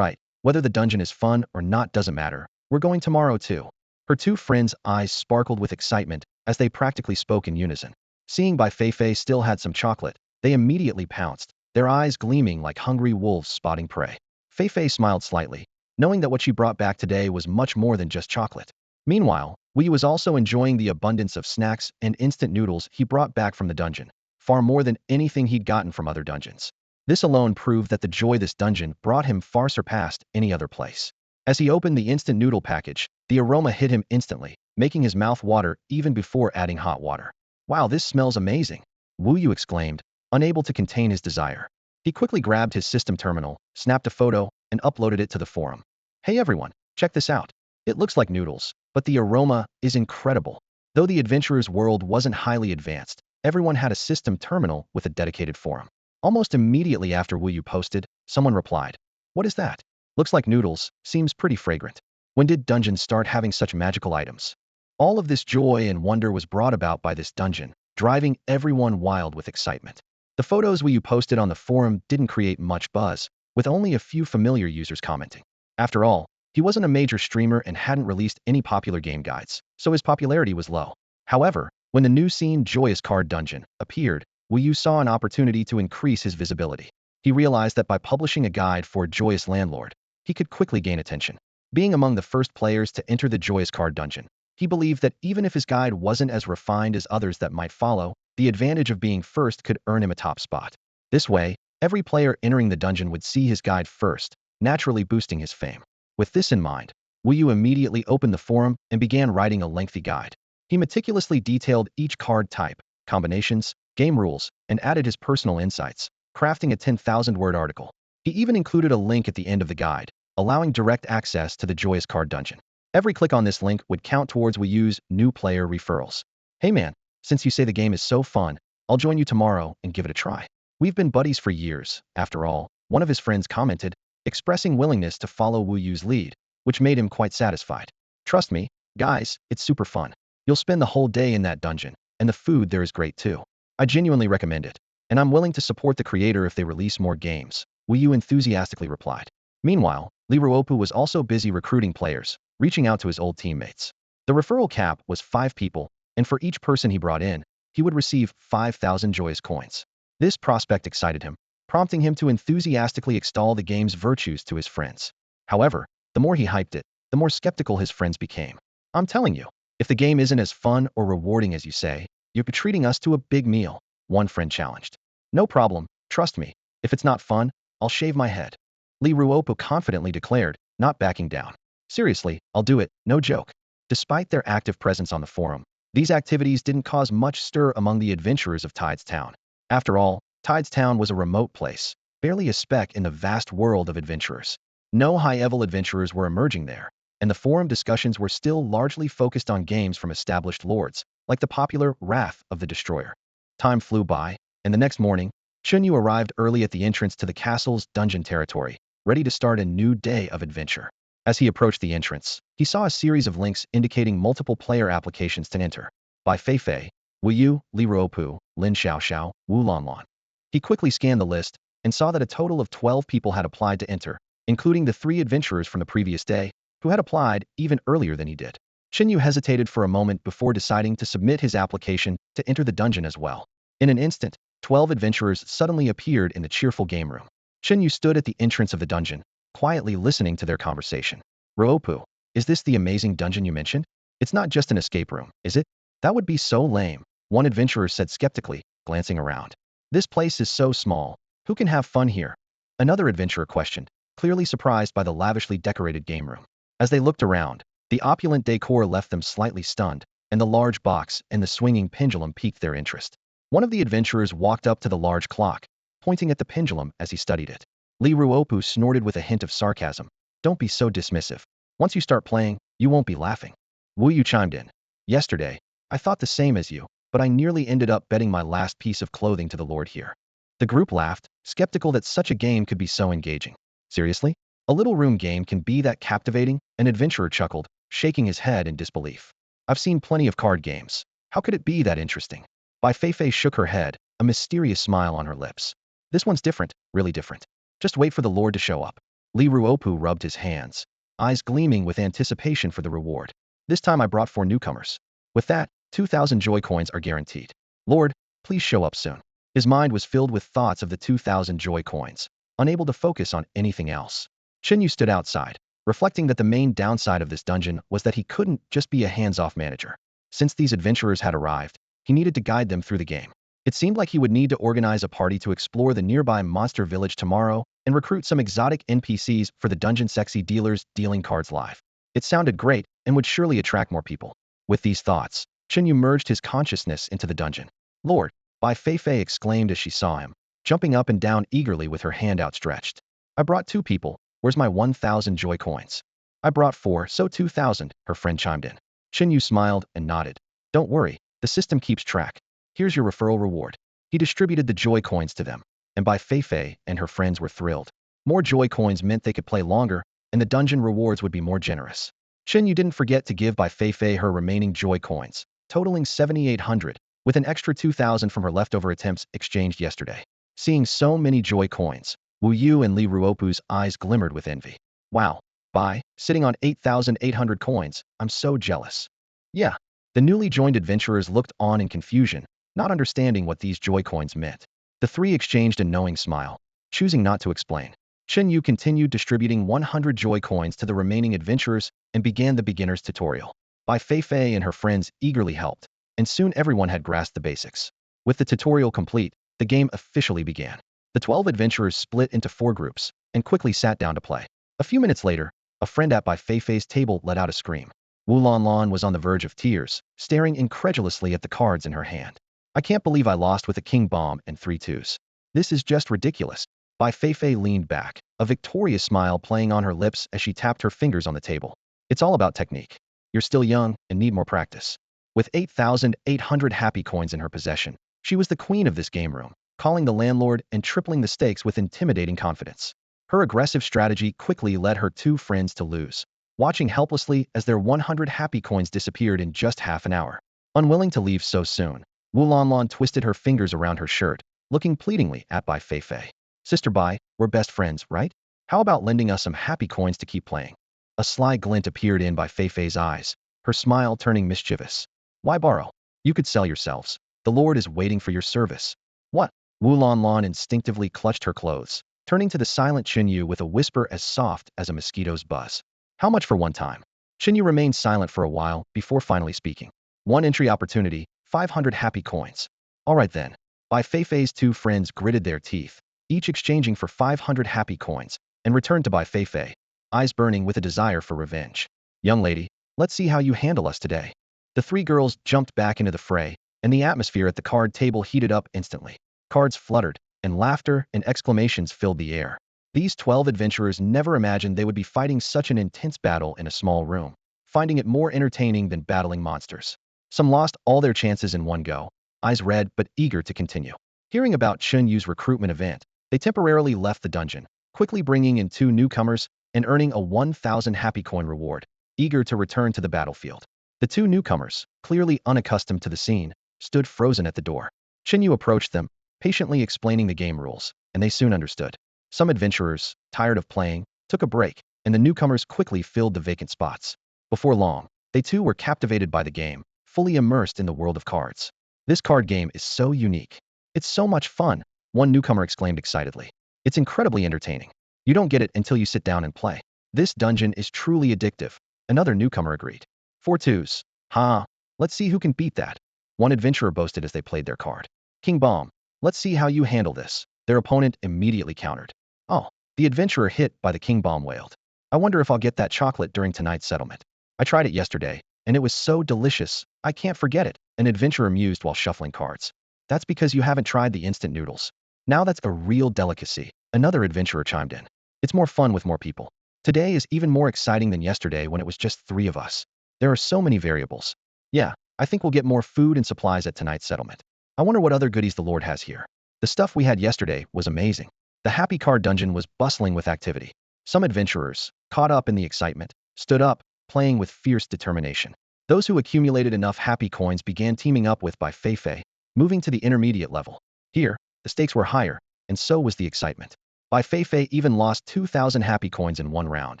Whether the dungeon is fun or not doesn't matter. We're going tomorrow too. Her two friends' eyes sparkled with excitement as they practically spoke in unison. Seeing Fei still had some chocolate, they immediately pounced, their eyes gleaming like hungry wolves spotting prey. Fei smiled slightly, knowing that what she brought back today was much more than just chocolate. Meanwhile, Wu was also enjoying the abundance of snacks and instant noodles he brought back from the dungeon, far more than anything he'd gotten from other dungeons. This alone proved that the joy this dungeon brought him far surpassed any other place. As he opened the instant noodle package, the aroma hit him instantly, making his mouth water even before adding hot water. Wow, this smells amazing, Wu exclaimed, unable to contain his desire. He quickly grabbed his system terminal, snapped a photo, and uploaded it to the forum. Hey everyone, check this out. It looks like noodles, but the aroma is incredible. Though the adventurer's world wasn't highly advanced, everyone had a system terminal with a dedicated forum. Almost immediately after Wu posted, someone replied, "What is that? Looks like noodles, seems pretty fragrant. When did dungeons start having such magical items?" All of this joy and wonder was brought about by this dungeon, driving everyone wild with excitement. The photos Wu posted on the forum didn't create much buzz, with only a few familiar users commenting. After all, he wasn't a major streamer and hadn't released any popular game guides, so his popularity was low. However, when the new scene Joyous Card Dungeon appeared, Wu saw an opportunity to increase his visibility. He realized that by publishing a guide for Joyous Landlord, he could quickly gain attention. Being among the first players to enter the Joyous Card Dungeon, he believed that even if his guide wasn't as refined as others that might follow, the advantage of being first could earn him a top spot. This way, every player entering the dungeon would see his guide first, naturally boosting his fame. With this in mind, Wu immediately opened the forum and began writing a lengthy guide. He meticulously detailed each card type, combinations, game rules, and added his personal insights, crafting a 10,000-word article. He even included a link at the end of the guide, allowing direct access to the Joyous Card Dungeon. Every click on this link would count towards Wu's new player referrals. Hey man, since you say the game is so fun, I'll join you tomorrow and give it a try. We've been buddies for years, after all, one of his friends commented, expressing willingness to follow Wu's lead, which made him quite satisfied. Trust me, guys, it's super fun. You'll spend the whole day in that dungeon, and the food there is great too. I genuinely recommend it, and I'm willing to support the creator if they release more games, Wu enthusiastically replied. Meanwhile, Liruopu was also busy recruiting players, reaching out to his old teammates. The referral cap was 5 people, and for each person he brought in, he would receive 5,000 joyous coins. This prospect excited him, prompting him to enthusiastically extol the game's virtues to his friends. However, the more he hyped it, the more skeptical his friends became. I'm telling you, if the game isn't as fun or rewarding as you say, you're treating us to a big meal, one friend challenged. No problem, trust me, if it's not fun, I'll shave my head. Liruopu confidently declared, not backing down. Seriously, I'll do it, no joke. Despite their active presence on the forum, these activities didn't cause much stir among the adventurers of Tides Town. After all, Tides Town was a remote place, barely a speck in the vast world of adventurers. No high-level adventurers were emerging there, and the forum discussions were still largely focused on games from established lords, like the popular Wrath of the Destroyer. Time flew by, and the next morning, Chen Yu arrived early at the entrance to the castle's dungeon territory, ready to start a new day of adventure. As he approached the entrance, he saw a series of links indicating multiple player applications to enter. By Fei, Wu, Liruopu, Lin Xiaoxiao, Wu Lanlan. He quickly scanned the list and saw that a total of 12 people had applied to enter, including the 3 adventurers from the previous day, who had applied even earlier than he did. Chen Yu hesitated for a moment before deciding to submit his application to enter the dungeon as well. In an instant, 12 adventurers suddenly appeared in the cheerful game room. Chen Yu stood at the entrance of the dungeon, quietly listening to their conversation. Ruopu, is this the amazing dungeon you mentioned? It's not just an escape room, is it? That would be so lame, one adventurer said skeptically, glancing around. This place is so small. Who can have fun here? Another adventurer questioned, clearly surprised by the lavishly decorated game room. As they looked around, the opulent decor left them slightly stunned, and the large box and the swinging pendulum piqued their interest. One of the adventurers walked up to the large clock, pointing at the pendulum as he studied it. Li Ruopu snorted with a hint of sarcasm. Don't be so dismissive. Once you start playing, you won't be laughing. Wu Yu chimed in. Yesterday, I thought the same as you, but I nearly ended up betting my last piece of clothing to the Lord here. The group laughed, skeptical that such a game could be so engaging. Seriously? A little room game can be that captivating? An adventurer chuckled, shaking his head in disbelief. I've seen plenty of card games. How could it be that interesting? Bai Feifei shook her head, a mysterious smile on her lips. This one's different, really different. Just wait for the Lord to show up. Li Ruopu rubbed his hands, eyes gleaming with anticipation for the reward. This time I brought 4 newcomers. With that, 2,000 joy coins are guaranteed. Lord, please show up soon. His mind was filled with thoughts of the 2,000 joy coins, unable to focus on anything else. Chen Yu stood outside, reflecting that the main downside of this dungeon was that he couldn't just be a hands-off manager. Since these adventurers had arrived, he needed to guide them through the game. It seemed like he would need to organize a party to explore the nearby monster village tomorrow and recruit some exotic NPCs for the dungeon sexy dealers dealing cards live. It sounded great and would surely attract more people. With these thoughts, Chen Yu merged his consciousness into the dungeon. Lord, Bai Feifei exclaimed as she saw him, jumping up and down eagerly with her hand outstretched. I brought 2 people. Where's my 1,000 joy coins? I brought 4, so 2,000, her friend chimed in. Chen Yu smiled and nodded. Don't worry, the system keeps track. Here's your referral reward. He distributed the joy coins to them, and Bai Feifei and her friends were thrilled. More joy coins meant they could play longer, and the dungeon rewards would be more generous. Chen Yu didn't forget to give Bai Feifei her remaining joy coins, totaling 7,800, with an extra 2,000 from her leftover attempts exchanged yesterday. Seeing so many joy coins, Wu Yu and Li Ruopu's eyes glimmered with envy. Wow, Bai, sitting on 8,800 coins, I'm so jealous. Yeah. The newly joined adventurers looked on in confusion, not understanding what these joy coins meant. The 3 exchanged a knowing smile, choosing not to explain. Chen Yu continued distributing 100 joy coins to the remaining adventurers and began the beginner's tutorial. Bai Feifei and her friends eagerly helped, and soon everyone had grasped the basics. With the tutorial complete, the game officially began. The 12 adventurers split into 4 groups and quickly sat down to play. A few minutes later, a friend at Bai Feifei's table let out a scream. Wu Lanlan was on the verge of tears, staring incredulously at the cards in her hand. I can't believe I lost with a king bomb and 3 twos. This is just ridiculous. Bai Feifei leaned back, a victorious smile playing on her lips as she tapped her fingers on the table. It's all about technique. You're still young and need more practice. With 8,800 happy coins in her possession, she was the queen of this game room, calling the landlord and tripling the stakes with intimidating confidence. Her aggressive strategy quickly led her 2 friends to lose, watching helplessly as their 100 happy coins disappeared in just half an hour. Unwilling to leave so soon, Wu Lanlan twisted her fingers around her shirt, looking pleadingly at Bai Feifei. Sister Bai, we're best friends, right? How about lending us some happy coins to keep playing? A sly glint appeared in Bai Feifei's eyes, her smile turning mischievous. Why borrow? You could sell yourselves. The Lord is waiting for your service. What? Wu Lanlan instinctively clutched her clothes, turning to the silent Chen Yu with a whisper as soft as a mosquito's buzz. How much for one time? Chen Yu remained silent for a while before finally speaking. 1 entry opportunity, 500 happy coins. All right then. Bai Feifei's 2 friends gritted their teeth, each exchanging for 500 happy coins, and returned to Bai Feifei, eyes burning with a desire for revenge. Young lady, let's see how you handle us today. The 3 girls jumped back into the fray, and the atmosphere at the card table heated up instantly. Cards fluttered, and laughter and exclamations filled the air. These 12 adventurers never imagined they would be fighting such an intense battle in a small room, finding it more entertaining than battling monsters. Some lost all their chances in one go, eyes red but eager to continue. Hearing about Chen Yu's recruitment event, they temporarily left the dungeon, quickly bringing in 2 newcomers and earning a 1,000 happy coin reward, eager to return to the battlefield. The 2 newcomers, clearly unaccustomed to the scene, stood frozen at the door. Chen Yu approached them, patiently explaining the game rules. and they soon understood. Some adventurers, tired of playing, took a break, and the newcomers quickly filled the vacant spots. Before long, they too were captivated by the game, fully immersed in the world of cards. This card game is so unique. It's so much fun, one newcomer exclaimed excitedly. It's incredibly entertaining. You don't get it until you sit down and play. This dungeon is truly addictive, another newcomer agreed. 4 twos. Ha! Let's see who can beat that. One adventurer boasted as they played their card. King Bomb. Let's see how you handle this. Their opponent immediately countered. Oh, the adventurer hit by the King Bomb wailed. I wonder if I'll get that chocolate during tonight's settlement. I tried it yesterday, and it was so delicious, I can't forget it, an adventurer mused while shuffling cards. That's because you haven't tried the instant noodles. Now that's a real delicacy, another adventurer chimed in. It's more fun with more people. Today is even more exciting than yesterday when it was just 3 of us. There are so many variables. Yeah, I think we'll get more food and supplies at tonight's settlement. I wonder what other goodies the Lord has here. The stuff we had yesterday was amazing. The Happy Card Dungeon was bustling with activity. Some adventurers, caught up in the excitement, stood up, playing with fierce determination. Those who accumulated enough happy coins began teaming up with Bai Feifei, moving to the intermediate level. Here, the stakes were higher, and so was the excitement. Bai Feifei even lost 2,000 happy coins in one round,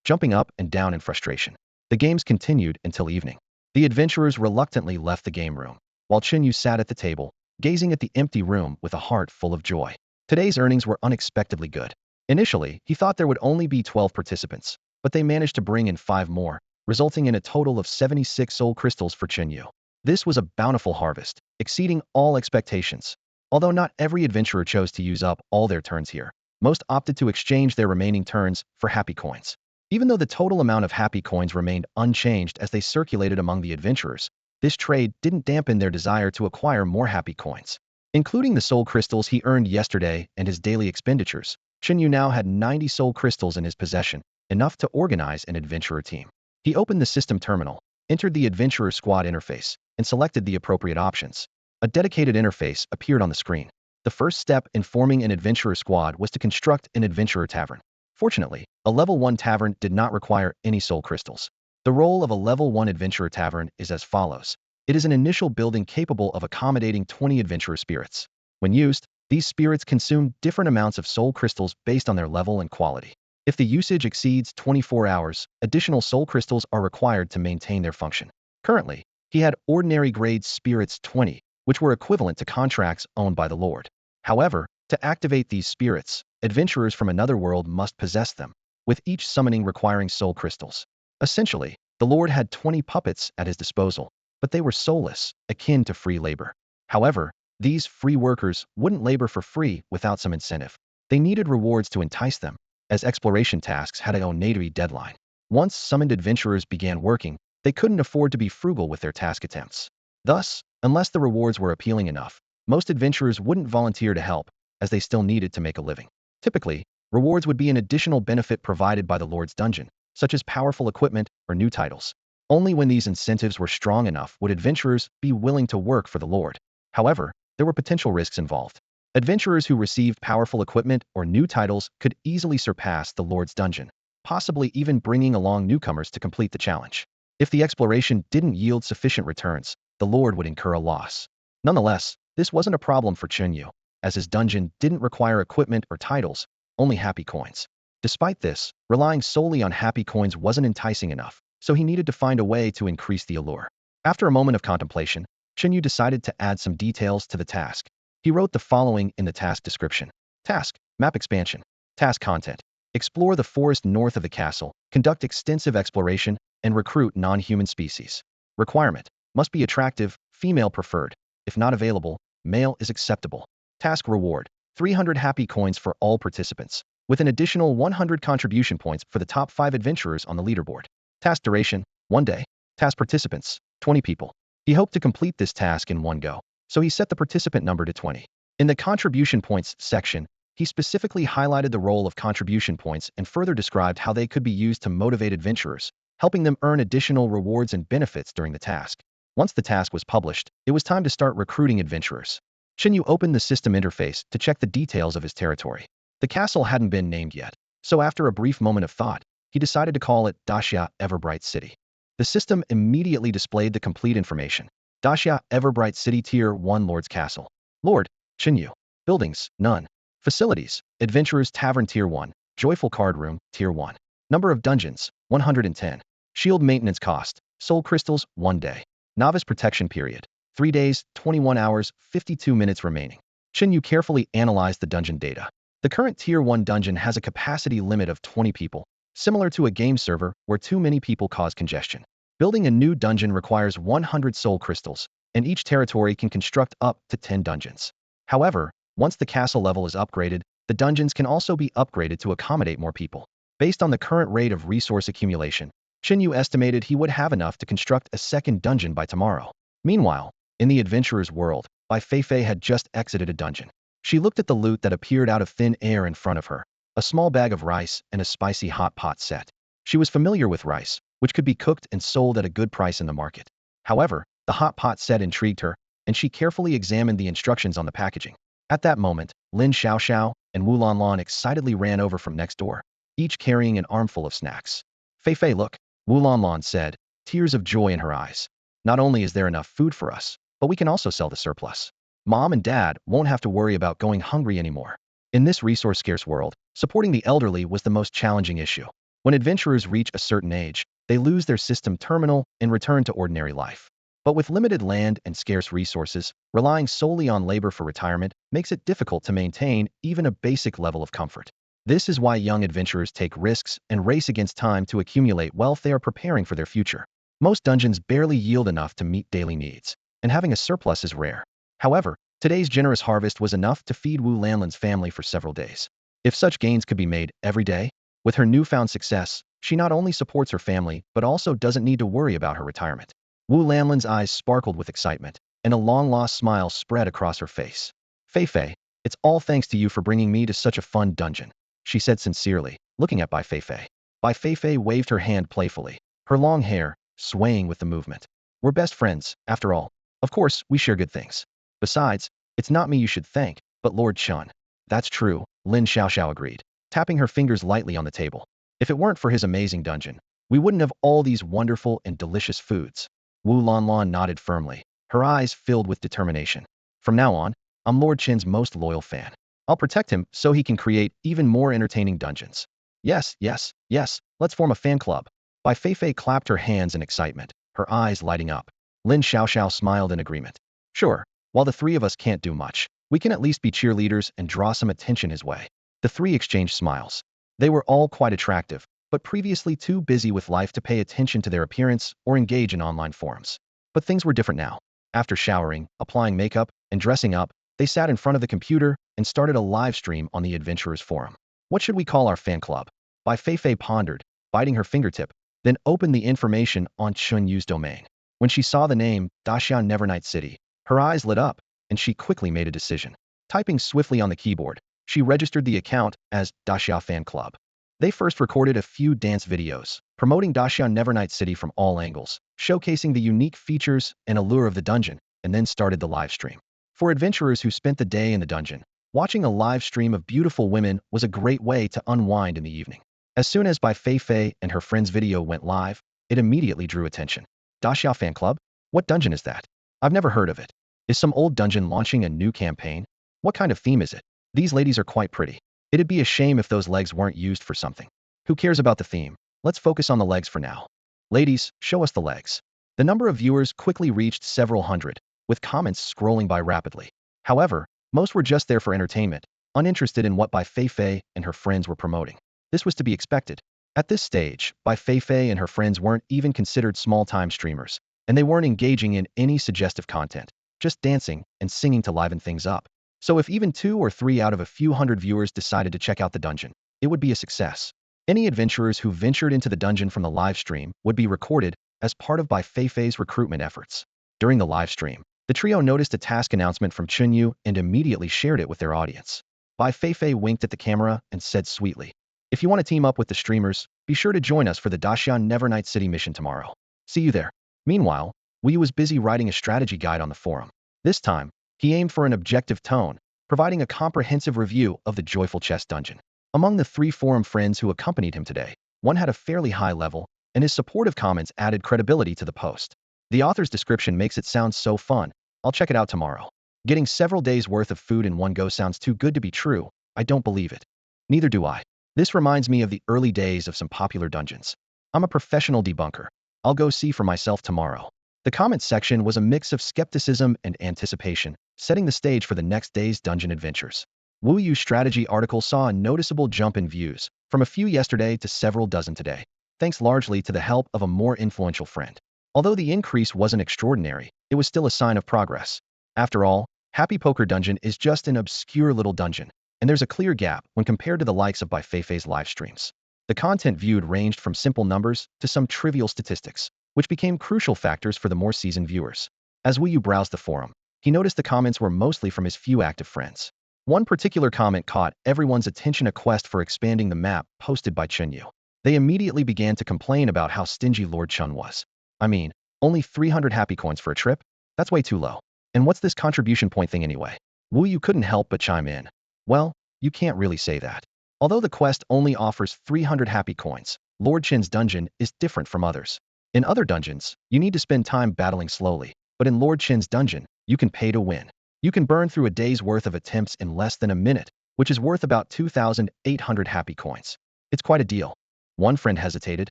jumping up and down in frustration. The games continued until evening. The adventurers reluctantly left the game room, while Chen Yu sat at the table, gazing at the empty room with a heart full of joy. Today's earnings were unexpectedly good. Initially, he thought there would only be 12 participants, but they managed to bring in 5 more, resulting in a total of 76 soul crystals for Chen Yu. This was a bountiful harvest, exceeding all expectations. Although not every adventurer chose to use up all their turns here, most opted to exchange their remaining turns for happy coins. Even though the total amount of happy coins remained unchanged as they circulated among the adventurers, this trade didn't dampen their desire to acquire more happy coins. Including the soul crystals he earned yesterday and his daily expenditures, Chen Yu now had 90 soul crystals in his possession, enough to organize an adventurer team. He opened the system terminal, entered the adventurer squad interface, and selected the appropriate options. A dedicated interface appeared on the screen. The first step in forming an adventurer squad was to construct an adventurer tavern. Fortunately, a level 1 tavern did not require any soul crystals. The role of a level 1 adventurer tavern is as follows. It is an initial building capable of accommodating 20 adventurer spirits. When used, these spirits consume different amounts of soul crystals based on their level and quality. If the usage exceeds 24 hours, additional soul crystals are required to maintain their function. Currently, he had ordinary grade spirits 20, which were equivalent to contracts owned by the Lord. However, to activate these spirits, adventurers from another world must possess them, with each summoning requiring soul crystals. Essentially, the Lord had 20 puppets at his disposal, but they were soulless, akin to free labor. However, these free workers wouldn't labor for free without some incentive. They needed rewards to entice them, as exploration tasks had a onatory deadline. Once summoned adventurers began working, they couldn't afford to be frugal with their task attempts. Thus, unless the rewards were appealing enough, most adventurers wouldn't volunteer to help, as they still needed to make a living. Typically, rewards would be an additional benefit provided by the Lord's dungeon, such as powerful equipment or new titles. Only when these incentives were strong enough would adventurers be willing to work for the Lord. However, there were potential risks involved. Adventurers who received powerful equipment or new titles could easily surpass the Lord's dungeon, possibly even bringing along newcomers to complete the challenge. If the exploration didn't yield sufficient returns, the Lord would incur a loss. Nonetheless, this wasn't a problem for Chen Yu, as his dungeon didn't require equipment or titles, only happy coins. Despite this, relying solely on happy coins wasn't enticing enough, so he needed to find a way to increase the allure. After a moment of contemplation, Chen Yu decided to add some details to the task. He wrote the following in the task description. Task: Map expansion. Task content: Explore the forest north of the castle, conduct extensive exploration, and recruit non-human species. Requirement: Must be attractive, female preferred. If not available, male is acceptable. Task reward: 300 happy coins for all participants, with an additional 100 contribution points for the top 5 adventurers on the leaderboard. Task duration: 1 day. Task participants: 20 people. He hoped to complete this task in one go, so he set the participant number to 20. In the contribution points section, he specifically highlighted the role of contribution points and further described how they could be used to motivate adventurers, helping them earn additional rewards and benefits during the task. Once the task was published, it was time to start recruiting adventurers. Chen Yu opened the system interface to check the details of his territory. The castle hadn't been named yet, so after a brief moment of thought, he decided to call it Daxia Everbright City. The system immediately displayed the complete information. Daxia Everbright City Tier 1 Lord's Castle. Lord: Chen Yu. Buildings: none. Facilities: Adventurers Tavern Tier 1, Joyful Card Room Tier 1. Number of dungeons: 110. Shield maintenance cost: Soul crystals, 1 day. Novice protection period: 3 days, 21 hours, 52 minutes remaining. Chen Yu carefully analyzed the dungeon data. The current Tier 1 dungeon has a capacity limit of 20 people, similar to a game server where too many people cause congestion. Building a new dungeon requires 100 soul crystals, and each territory can construct up to 10 dungeons. However, once the castle level is upgraded, the dungeons can also be upgraded to accommodate more people. Based on the current rate of resource accumulation, Chen Yu estimated he would have enough to construct a second dungeon by tomorrow. Meanwhile, in the adventurer's world, Bai Feifei had just exited a dungeon. She looked at the loot that appeared out of thin air in front of her, a small bag of rice and a spicy hot pot set. She was familiar with rice, which could be cooked and sold at a good price in the market. However, the hot pot set intrigued her, and she carefully examined the instructions on the packaging. At that moment, Lin Xiaoxiao and Wu Lanlan excitedly ran over from next door, each carrying an armful of snacks. Feifei, look, Wu Lanlan said, tears of joy in her eyes. Not only is there enough food for us, but we can also sell the surplus. Mom and Dad won't have to worry about going hungry anymore. In this resource-scarce world, supporting the elderly was the most challenging issue. When adventurers reach a certain age, they lose their system terminal and return to ordinary life. But with limited land and scarce resources, relying solely on labor for retirement makes it difficult to maintain even a basic level of comfort. This is why young adventurers take risks and race against time to accumulate wealth they are preparing for their future. Most dungeons barely yield enough to meet daily needs, and having a surplus is rare. However, today's generous harvest was enough to feed Wu Lanlan's family for several days. If such gains could be made every day, with her newfound success, she not only supports her family but also doesn't need to worry about her retirement. Wu Lanlan's eyes sparkled with excitement, and a long-lost smile spread across her face. Feifei, it's all thanks to you for bringing me to such a fun dungeon, she said sincerely, looking at Bai Feifei. Bai Feifei waved her hand playfully, her long hair swaying with the movement. We're best friends, after all. Of course, we share good things. Besides, it's not me you should thank, but Lord Chen. That's true, Lin Xiaoxiao agreed, tapping her fingers lightly on the table. If it weren't for his amazing dungeon, we wouldn't have all these wonderful and delicious foods. Wu Lanlan nodded firmly, her eyes filled with determination. From now on, I'm Lord Chen's most loyal fan. I'll protect him so he can create even more entertaining dungeons. Yes, yes, yes, let's form a fan club. Bai Feifei clapped her hands in excitement, her eyes lighting up. Lin Xiaoxiao smiled in agreement. Sure, while the three of us can't do much, we can at least be cheerleaders and draw some attention his way. The three exchanged smiles. They were all quite attractive, but previously too busy with life to pay attention to their appearance or engage in online forums. But things were different now. After showering, applying makeup, and dressing up, they sat in front of the computer and started a live stream on the Adventurers Forum. What should we call our fan club? Bai Feifei pondered, biting her fingertip, then opened the information on Chen Yu's domain. When she saw the name, Daxian Nevernight City, her eyes lit up, and she quickly made a decision. Typing swiftly on the keyboard, she registered the account as Daxia Fan Club. They first recorded a few dance videos, promoting Daxian Nevernight City from all angles, showcasing the unique features and allure of the dungeon, and then started the live stream. For adventurers who spent the day in the dungeon, watching a live stream of beautiful women was a great way to unwind in the evening. As soon as Bai Feifei and her friend's video went live, it immediately drew attention. Daxia Fan Club? What dungeon is that? I've never heard of it. Is some old dungeon launching a new campaign? What kind of theme is it? These ladies are quite pretty. It'd be a shame if those legs weren't used for something. Who cares about the theme? Let's focus on the legs for now. Ladies, show us the legs. The number of viewers quickly reached several hundred, with comments scrolling by rapidly. However, most were just there for entertainment, uninterested in what Bai Feifei and her friends were promoting. This was to be expected. At this stage, Bai Feifei and her friends weren't even considered small-time streamers, and they weren't engaging in any suggestive content, just dancing and singing to liven things up. So if even 2 or 3 out of a few hundred viewers decided to check out the dungeon, it would be a success. Any adventurers who ventured into the dungeon from the live stream would be recorded as part of Bai Feifei's recruitment efforts. During the live stream, the trio noticed a task announcement from Chen Yu and immediately shared it with their audience. Bai Feifei winked at the camera and said sweetly, "If you want to team up with the streamers, be sure to join us for the Daxian Nevernight City mission tomorrow. See you there." Meanwhile, Wu was busy writing a strategy guide on the forum. This time, he aimed for an objective tone, providing a comprehensive review of the Joyful Chest dungeon. Among the 3 forum friends who accompanied him today, one had a fairly high level, and his supportive comments added credibility to the post. The author's description makes it sound so fun. I'll check it out tomorrow. Getting several days' worth of food in one go sounds too good to be true, I don't believe it. Neither do I. This reminds me of the early days of some popular dungeons. I'm a professional debunker. I'll go see for myself tomorrow. The comment section was a mix of skepticism and anticipation, setting the stage for the next day's dungeon adventures. Wu Yu's strategy article saw a noticeable jump in views, from a few yesterday to several dozen today, thanks largely to the help of a more influential friend. Although the increase wasn't extraordinary, it was still a sign of progress. After all, Happy Poker Dungeon is just an obscure little dungeon, and there's a clear gap when compared to the likes of Bai Feifei's live streams. The content viewed ranged from simple numbers to some trivial statistics, which became crucial factors for the more seasoned viewers. As Wu Yu browsed the forum, he noticed the comments were mostly from his few active friends. One particular comment caught everyone's attention: a quest for expanding the map posted by Chen Yu. They immediately began to complain about how stingy Lord Chen was. I mean, only 300 happy coins for a trip? That's way too low. And what's this contribution point thing anyway? Wu Yu couldn't help but chime in. Well, you can't really say that. Although the quest only offers 300 happy coins, Lord Chen's dungeon is different from others. In other dungeons, you need to spend time battling slowly, but in Lord Chen's dungeon, you can pay to win. You can burn through a day's worth of attempts in less than a minute, which is worth about 2,800 happy coins. It's quite a deal. One friend hesitated.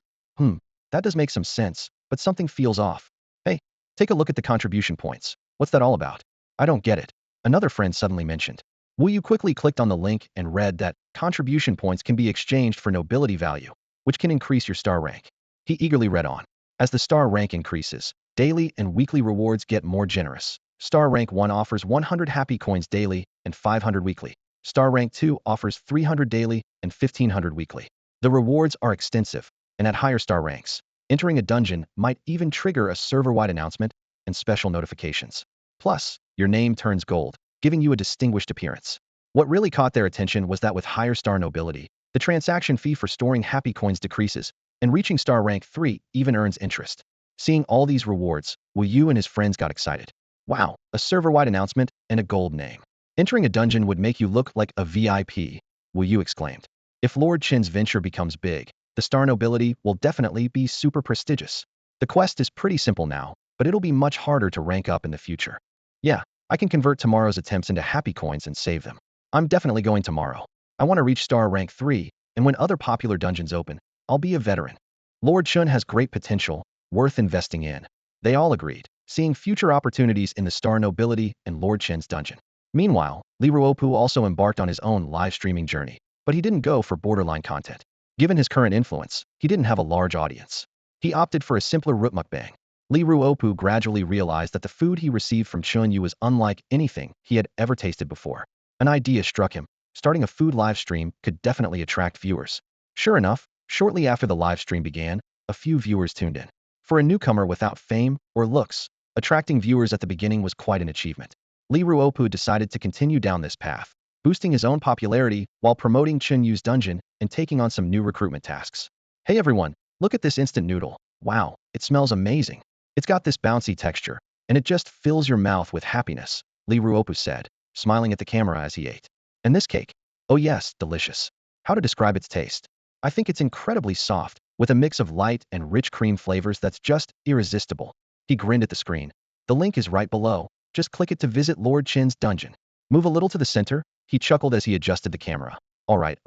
That does make some sense, but something feels off. Hey, take a look at the contribution points. What's that all about? I don't get it. Another friend suddenly mentioned. Wu Yu quickly clicked on the link and read that contribution points can be exchanged for nobility value, which can increase your star rank. He eagerly read on. As the star rank increases, daily and weekly rewards get more generous. Star rank 1 offers 100 happy coins daily and 500 weekly. Star rank 2 offers 300 daily and 1500 weekly. The rewards are extensive, and at higher star ranks, entering a dungeon might even trigger a server-wide announcement and special notifications. Plus, your name turns gold, giving you a distinguished appearance. What really caught their attention was that with higher star nobility, the transaction fee for storing happy coins decreases, and reaching star rank 3 even earns interest. Seeing all these rewards, Wu Yu and his friends got excited. Wow, a server-wide announcement and a gold name. Entering a dungeon would make you look like a VIP, Wu Yu exclaimed. If Lord Chen's venture becomes big, the star nobility will definitely be super prestigious. The quest is pretty simple now, but it'll be much harder to rank up in the future. Yeah, I can convert tomorrow's attempts into happy coins and save them. I'm definitely going tomorrow. I want to reach star rank 3, and when other popular dungeons open, I'll be a veteran. Lord Chen has great potential, worth investing in. They all agreed, seeing future opportunities in the star nobility and Lord Chen's dungeon. Meanwhile, Li Ruopu also embarked on his own live streaming journey, but he didn't go for borderline content. Given his current influence, he didn't have a large audience. He opted for a simpler root mukbang. Li Ruopu gradually realized that the food he received from Chen Yu was unlike anything he had ever tasted before. An idea struck him. Starting a food live stream could definitely attract viewers. Sure enough, shortly after the live stream began, a few viewers tuned in. For a newcomer without fame or looks, attracting viewers at the beginning was quite an achievement. Li Ruopu decided to continue down this path, boosting his own popularity while promoting Chen Yu's dungeon and taking on some new recruitment tasks. Hey everyone, look at this instant noodle. Wow, it smells amazing. It's got this bouncy texture, and it just fills your mouth with happiness, Li Ruopu said, smiling at the camera as he ate. And this cake? Oh yes, delicious. How to describe its taste? I think it's incredibly soft, with a mix of light and rich cream flavors that's just irresistible. He grinned at the screen. The link is right below. Just click it to visit Lord Chen's dungeon. Move a little to the center, he chuckled as he adjusted the camera. All right.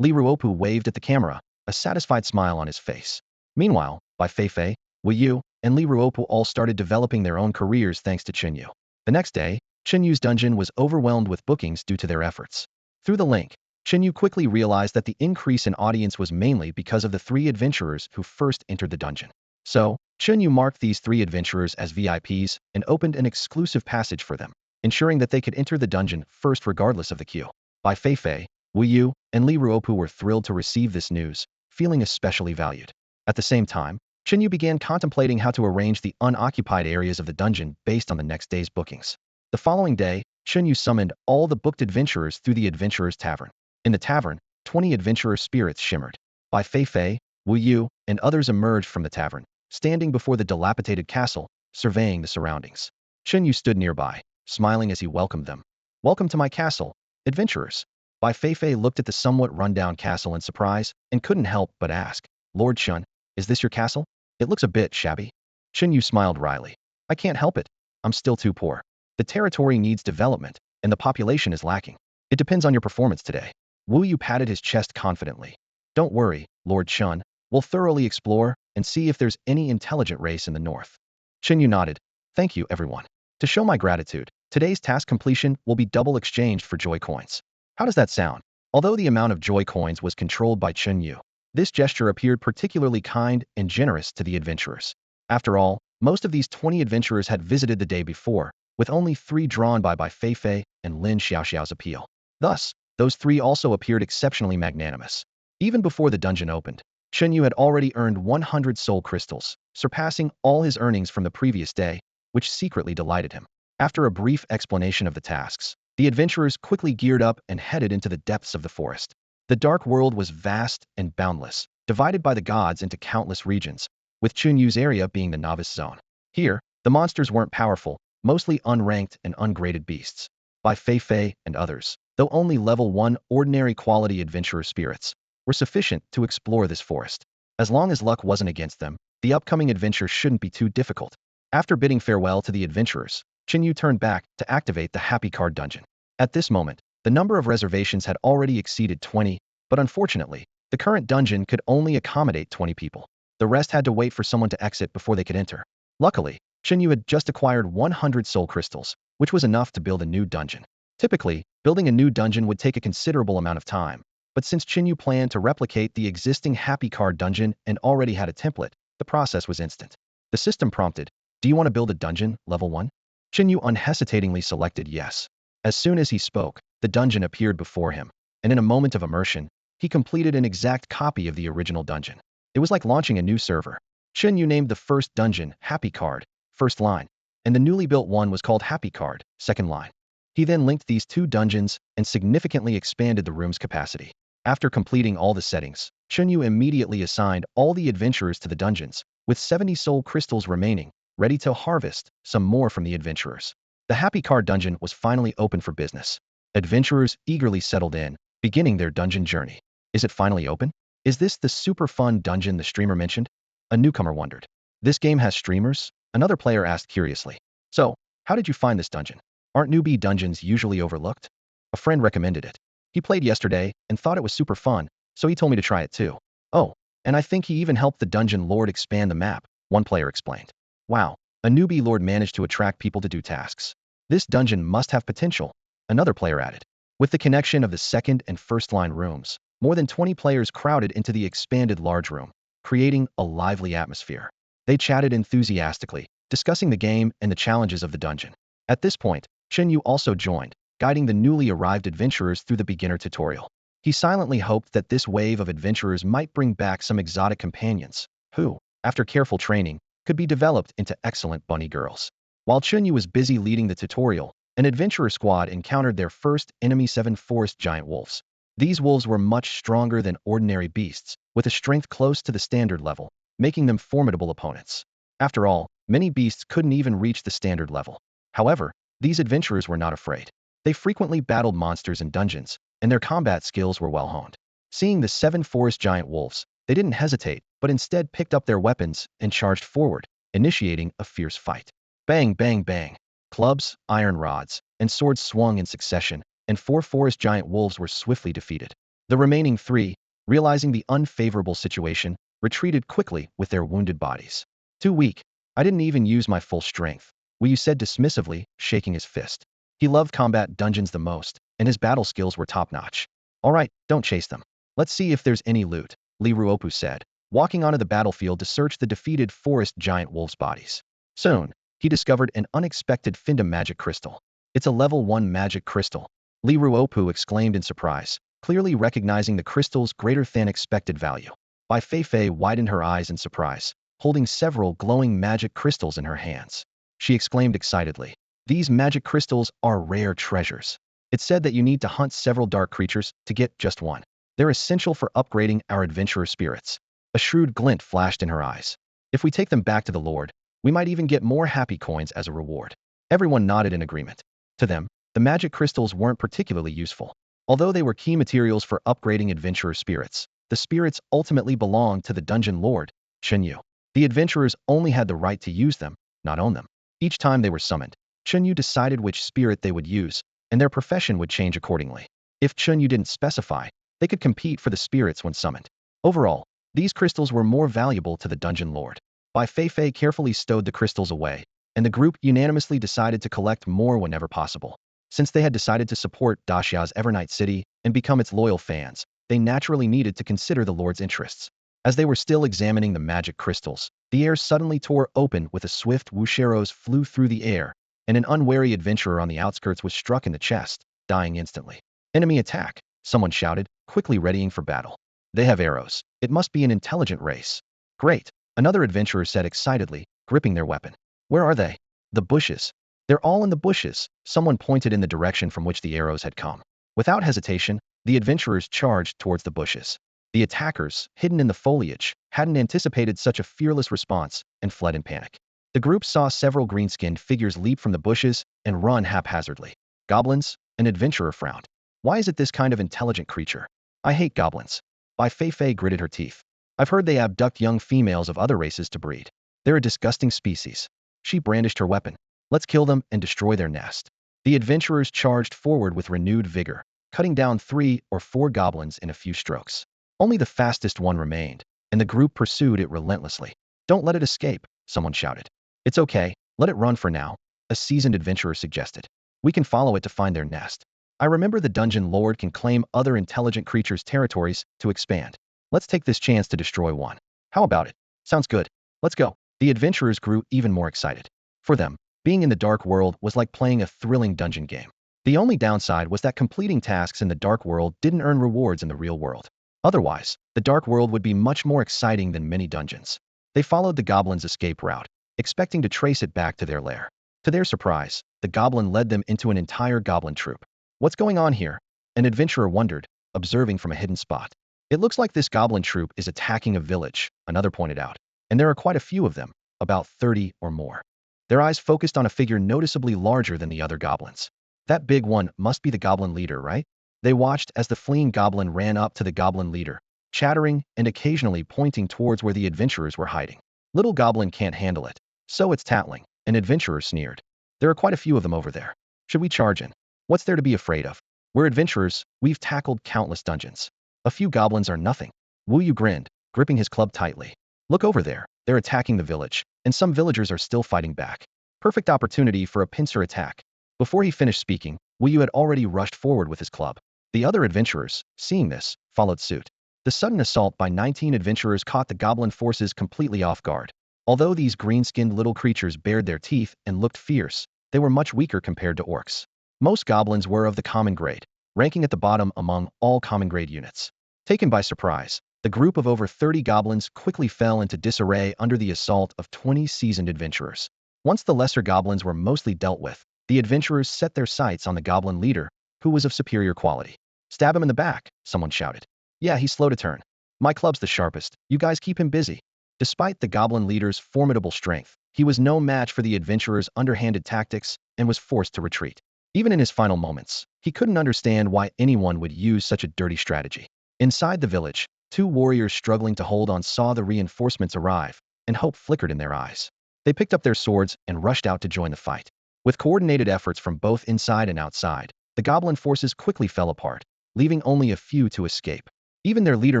Li Ruopu waved at the camera, a satisfied smile on his face. Meanwhile, Bai Feifei, Wu Yu, and Li Ruopu all started developing their own careers thanks to Chen Yu. The next day, Chen Yu's dungeon was overwhelmed with bookings due to their efforts. Through the link, Chen Yu quickly realized that the increase in audience was mainly because of the 3 adventurers who first entered the dungeon. So, Chen Yu marked these 3 adventurers as VIPs and opened an exclusive passage for them, ensuring that they could enter the dungeon first regardless of the queue. Bai Feifei, Wu Yu, and Li Ruopu were thrilled to receive this news, feeling especially valued. At the same time, Chen Yu began contemplating how to arrange the unoccupied areas of the dungeon based on the next day's bookings. The following day, Chen Yu summoned all the booked adventurers through the Adventurers' Tavern. In the tavern, 20 adventurer spirits shimmered. Bai Feifei, Wu Yu, and others emerged from the tavern, standing before the dilapidated castle, surveying the surroundings. Chen Yu stood nearby, smiling as he welcomed them. Welcome to my castle, adventurers. Bai Feifei looked at the somewhat run-down castle in surprise and couldn't help but ask, Lord Chen, is this your castle? It looks a bit shabby. Chen Yu smiled wryly. I can't help it. I'm still too poor. The territory needs development, and the population is lacking. It depends on your performance today. Wu Yu patted his chest confidently. Don't worry, Lord Chen. We'll thoroughly explore and see if there's any intelligent race in the north. Chen Yu nodded. Thank you, everyone. To show my gratitude, today's task completion will be double exchanged for joy coins. How does that sound? Although the amount of joy coins was controlled by Chen Yu, this gesture appeared particularly kind and generous to the adventurers. After all, most of these 20 adventurers had visited the day before, with only 3 drawn by Fei Fei and Lin Xiaoxiao's appeal. Thus, those 3 also appeared exceptionally magnanimous. Even before the dungeon opened, Chen Yu had already earned 100 soul crystals, surpassing all his earnings from the previous day, which secretly delighted him. After a brief explanation of the tasks, the adventurers quickly geared up and headed into the depths of the forest. The dark world was vast and boundless, divided by the gods into countless regions, with Chen Yu's area being the novice zone. Here, the monsters weren't powerful, mostly unranked and ungraded beasts. By Fei Fei and others, though only level 1 ordinary quality adventurer spirits were sufficient to explore this forest. As long as luck wasn't against them, the upcoming adventure shouldn't be too difficult. After bidding farewell to the adventurers, Chen Yu turned back to activate the Happy Card dungeon. At this moment, the number of reservations had already exceeded 20, but unfortunately, the current dungeon could only accommodate 20 people. The rest had to wait for someone to exit before they could enter. Luckily, Chen Yu had just acquired 100 soul crystals, which was enough to build a new dungeon. Typically, building a new dungeon would take a considerable amount of time, but since Chen Yu planned to replicate the existing Happy Card dungeon and already had a template, the process was instant. The system prompted, "Do you want to build a dungeon, level 1? Chen Yu unhesitatingly selected yes. As soon as he spoke, the dungeon appeared before him, and in a moment of immersion, he completed an exact copy of the original dungeon. It was like launching a new server. Chen Yu named the first dungeon Happy Card, first line, and the newly built one was called Happy Card, second line. He then linked these 2 dungeons and significantly expanded the room's capacity. After completing all the settings, Chen Yu immediately assigned all the adventurers to the dungeons, with 70 soul crystals remaining, ready to harvest some more from the adventurers. The Happy Card dungeon was finally open for business. Adventurers eagerly settled in, beginning their dungeon journey. Is it finally open? Is this the super fun dungeon the streamer mentioned? A newcomer wondered. This game has streamers? Another player asked curiously. So, how did you find this dungeon? Aren't newbie dungeons usually overlooked? A friend recommended it. He played yesterday and thought it was super fun, so he told me to try it too. Oh, and I think he even helped the dungeon lord expand the map, one player explained. Wow, a newbie lord managed to attract people to do tasks. This dungeon must have potential, another player added. With the connection of the second and first line rooms, more than 20 players crowded into the expanded large room, creating a lively atmosphere. They chatted enthusiastically, discussing the game and the challenges of the dungeon. At this point, Chen Yu also joined, guiding the newly arrived adventurers through the beginner tutorial. He silently hoped that this wave of adventurers might bring back some exotic companions, who, after careful training, could be developed into excellent bunny girls. While Chen Yu was busy leading the tutorial, an adventurer squad encountered their first enemy 7 forest giant wolves. These wolves were much stronger than ordinary beasts, with a strength close to the standard level, making them formidable opponents. After all, many beasts couldn't even reach the standard level. However, these adventurers were not afraid. They frequently battled monsters in dungeons, and their combat skills were well honed. Seeing the 7 forest giant wolves, they didn't hesitate, but instead picked up their weapons and charged forward, initiating a fierce fight. Bang, bang, bang. Clubs, iron rods, and swords swung in succession, and 4 forest giant wolves were swiftly defeated. The remaining 3, realizing the unfavorable situation, retreated quickly with their wounded bodies. Too weak. I didn't even use my full strength, Wu Yu said dismissively, shaking his fist. He loved combat dungeons the most, and his battle skills were top-notch. Alright, don't chase them. Let's see if there's any loot, Li Ruopu said, walking onto the battlefield to search the defeated forest giant wolves' bodies. Soon, he discovered an unexpected Findom magic crystal. It's a level 1 magic crystal. Li Ruopu exclaimed in surprise, clearly recognizing the crystal's greater-than-expected value. Bai Fei Fei widened her eyes in surprise, holding several glowing magic crystals in her hands. She exclaimed excitedly, "These magic crystals are rare treasures. It's said that you need to hunt several dark creatures to get just one. They're essential for upgrading our adventurer spirits." A shrewd glint flashed in her eyes. "If we take them back to the Lord, we might even get more happy coins as a reward." Everyone nodded in agreement. To them, the magic crystals weren't particularly useful. Although they were key materials for upgrading adventurer spirits, the spirits ultimately belonged to the dungeon lord, Chen Yu. The adventurers only had the right to use them, not own them. Each time they were summoned, Chen Yu decided which spirit they would use, and their profession would change accordingly. If Chen Yu didn't specify, they could compete for the spirits when summoned. Overall, these crystals were more valuable to the dungeon lord. Bai Fei carefully stowed the crystals away, and the group unanimously decided to collect more whenever possible. Since they had decided to support Daxia's Evernight City and become its loyal fans, they naturally needed to consider the lord's interests. As they were still examining the magic crystals, the air suddenly tore open with a swift whoosh. Arrows flew through the air, and an unwary adventurer on the outskirts was struck in the chest, dying instantly. Enemy attack, someone shouted, quickly readying for battle. They have arrows. It must be an intelligent race. Great, another adventurer said excitedly, gripping their weapon. Where are they? The bushes. They're all in the bushes. Someone pointed in the direction from which the arrows had come. Without hesitation, the adventurers charged towards the bushes. The attackers, hidden in the foliage, hadn't anticipated such a fearless response and fled in panic. The group saw several green-skinned figures leap from the bushes and run haphazardly. Goblins? An adventurer frowned. Why is it this kind of intelligent creature? I hate goblins. Bai Fei gritted her teeth. I've heard they abduct young females of other races to breed. They're a disgusting species. She brandished her weapon. Let's kill them and destroy their nest. The adventurers charged forward with renewed vigor, cutting down 3 or 4 goblins in a few strokes. Only the fastest one remained, and the group pursued it relentlessly. Don't let it escape, someone shouted. It's okay, let it run for now, a seasoned adventurer suggested. We can follow it to find their nest. I remember the dungeon lord can claim other intelligent creatures' territories to expand. Let's take this chance to destroy one. How about it? Sounds good. Let's go. The adventurers grew even more excited. For them, being in the dark world was like playing a thrilling dungeon game. The only downside was that completing tasks in the dark world didn't earn rewards in the real world. Otherwise, the dark world would be much more exciting than many dungeons. They followed the goblin's escape route, expecting to trace it back to their lair. To their surprise, the goblin led them into an entire goblin troop. What's going on here? An adventurer wondered, observing from a hidden spot. It looks like this goblin troop is attacking a village, another pointed out. And there are quite a few of them, about 30 or more. Their eyes focused on a figure noticeably larger than the other goblins. That big one must be the goblin leader, right? They watched as the fleeing goblin ran up to the goblin leader, chattering and occasionally pointing towards where the adventurers were hiding. Little goblin can't handle it, so it's tattling. An adventurer sneered. There are quite a few of them over there. Should we charge in? What's there to be afraid of? We're adventurers, we've tackled countless dungeons. A few goblins are nothing. Wu Yu grinned, gripping his club tightly. Look over there, they're attacking the village, and some villagers are still fighting back. Perfect opportunity for a pincer attack. Before he finished speaking, Wu Yu had already rushed forward with his club. The other adventurers, seeing this, followed suit. The sudden assault by 19 adventurers caught the goblin forces completely off guard. Although these green-skinned little creatures bared their teeth and looked fierce, they were much weaker compared to orcs. Most goblins were of the common grade, ranking at the bottom among all common grade units. Taken by surprise, the group of over 30 goblins quickly fell into disarray under the assault of 20 seasoned adventurers. Once the lesser goblins were mostly dealt with, the adventurers set their sights on the goblin leader, who was of superior quality. Stab him in the back, someone shouted. Yeah, he's slow to turn. My club's the sharpest, you guys keep him busy. Despite the goblin leader's formidable strength, he was no match for the adventurers' underhanded tactics and was forced to retreat. Even in his final moments, he couldn't understand why anyone would use such a dirty strategy. Inside the village, 2 warriors struggling to hold on saw the reinforcements arrive, and hope flickered in their eyes. They picked up their swords and rushed out to join the fight. With coordinated efforts from both inside and outside, the goblin forces quickly fell apart, leaving only a few to escape. Even their leader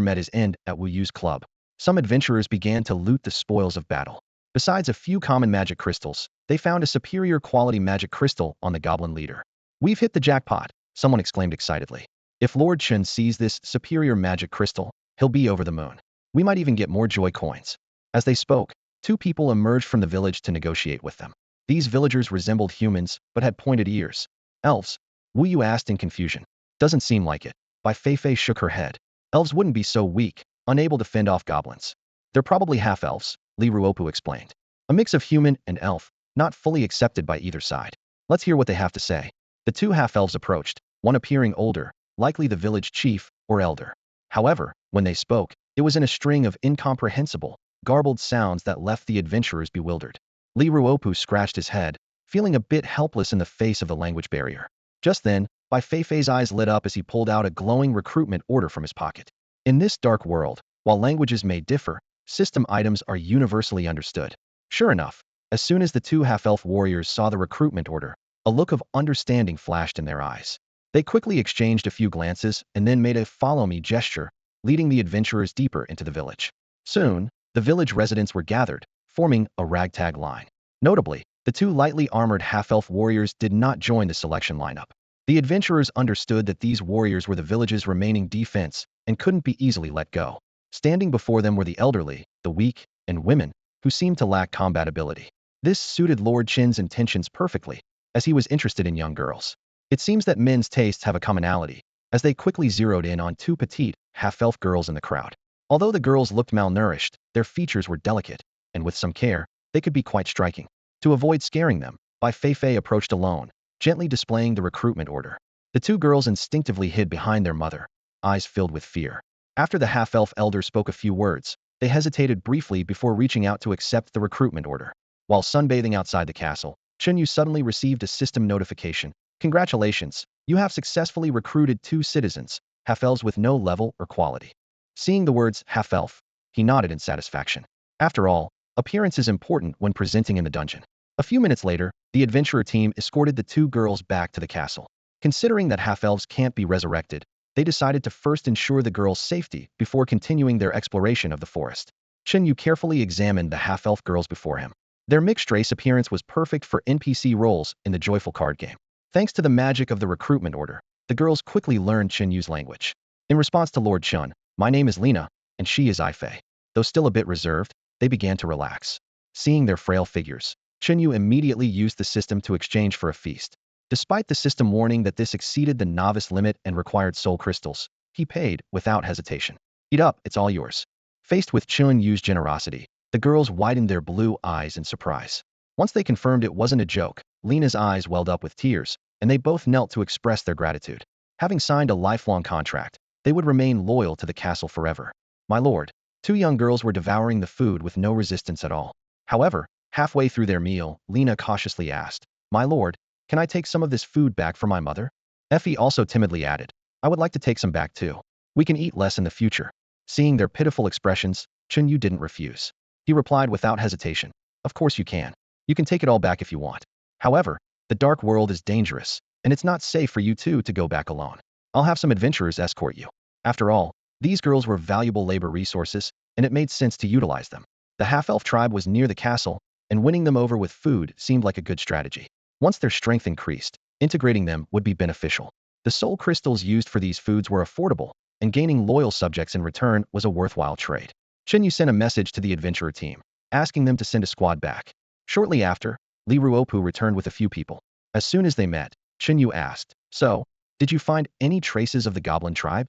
met his end at Wu Yu's club. Some adventurers began to loot the spoils of battle. Besides a few common magic crystals, they found a superior quality magic crystal on the goblin leader. We've hit the jackpot, someone exclaimed excitedly. If Lord Chen sees this superior magic crystal, he'll be over the moon. We might even get more joy coins. As they spoke, 2 people emerged from the village to negotiate with them. These villagers resembled humans, but had pointed ears. Elves? Wu Yu asked in confusion. Doesn't seem like it. Bai Fei shook her head. Elves wouldn't be so weak, unable to fend off goblins. They're probably half-elves, Li Ruopu explained. A mix of human and elf, not fully accepted by either side. Let's hear what they have to say. The 2 half-elves approached, one appearing older, likely the village chief or elder. However, when they spoke, it was in a string of incomprehensible, garbled sounds that left the adventurers bewildered. Li Ruopu scratched his head, feeling a bit helpless in the face of the language barrier. Just then, Bai Fei's eyes lit up as he pulled out a glowing recruitment order from his pocket. In this dark world, while languages may differ, system items are universally understood. Sure enough, as soon as the 2 half-elf warriors saw the recruitment order, a look of understanding flashed in their eyes. They quickly exchanged a few glances and then made a follow-me gesture, leading the adventurers deeper into the village. Soon, the village residents were gathered, forming a ragtag line. Notably, the two lightly armored half-elf warriors did not join the selection lineup. The adventurers understood that these warriors were the village's remaining defense and couldn't be easily let go. Standing before them were the elderly, the weak, and women, who seemed to lack combat ability. This suited Lord Chen's intentions perfectly, as he was interested in young girls. It seems that men's tastes have a commonality, as they quickly zeroed in on two petite, half-elf girls in the crowd. Although the girls looked malnourished, their features were delicate, and with some care, they could be quite striking. To avoid scaring them, Bai Fei approached alone, gently displaying the recruitment order. The two girls instinctively hid behind their mother, eyes filled with fear. After the half-elf elder spoke a few words, they hesitated briefly before reaching out to accept the recruitment order. While sunbathing outside the castle, Chen Yu suddenly received a system notification. Congratulations, you have successfully recruited 2 citizens, half-elves with no level or quality. Seeing the words half-elf, he nodded in satisfaction. After all, appearance is important when presenting in the dungeon. A few minutes later, the adventurer team escorted the 2 girls back to the castle. Considering that half-elves can't be resurrected, they decided to first ensure the girls' safety before continuing their exploration of the forest. Chen Yu carefully examined the half-elf girls before him. Their mixed-race appearance was perfect for NPC roles in the joyful card game. Thanks to the magic of the recruitment order, the girls quickly learned Chen Yu's language. In response to Lord Chen, "My name is Lina, and she is Ifei." Though still a bit reserved, they began to relax. Seeing their frail figures, Chen Yu immediately used the system to exchange for a feast. Despite the system warning that this exceeded the novice limit and required soul crystals, he paid without hesitation. "Eat up, it's all yours." Faced with Chen Yu's generosity, the girls widened their blue eyes in surprise. Once they confirmed it wasn't a joke, Lena's eyes welled up with tears, and they both knelt to express their gratitude. Having signed a lifelong contract, they would remain loyal to the castle forever. "My lord." 2 young girls were devouring the food with no resistance at all. However, halfway through their meal, Lena cautiously asked, "My lord, can I take some of this food back for my mother?" Effie also timidly added, "I would like to take some back too. We can eat less in the future." Seeing their pitiful expressions, Chen Yu didn't refuse. He replied without hesitation, "Of course you can. You can take it all back if you want. However, the dark world is dangerous, and it's not safe for you two to go back alone. I'll have some adventurers escort you." After all, these girls were valuable labor resources, and it made sense to utilize them. The half-elf tribe was near the castle, and winning them over with food seemed like a good strategy. Once their strength increased, integrating them would be beneficial. The soul crystals used for these foods were affordable, and gaining loyal subjects in return was a worthwhile trade. Chen Yu sent a message to the adventurer team, asking them to send a squad back. Shortly after, Li Ruopu returned with a few people. As soon as they met, Chen Yu asked, "So, did you find any traces of the Goblin tribe?"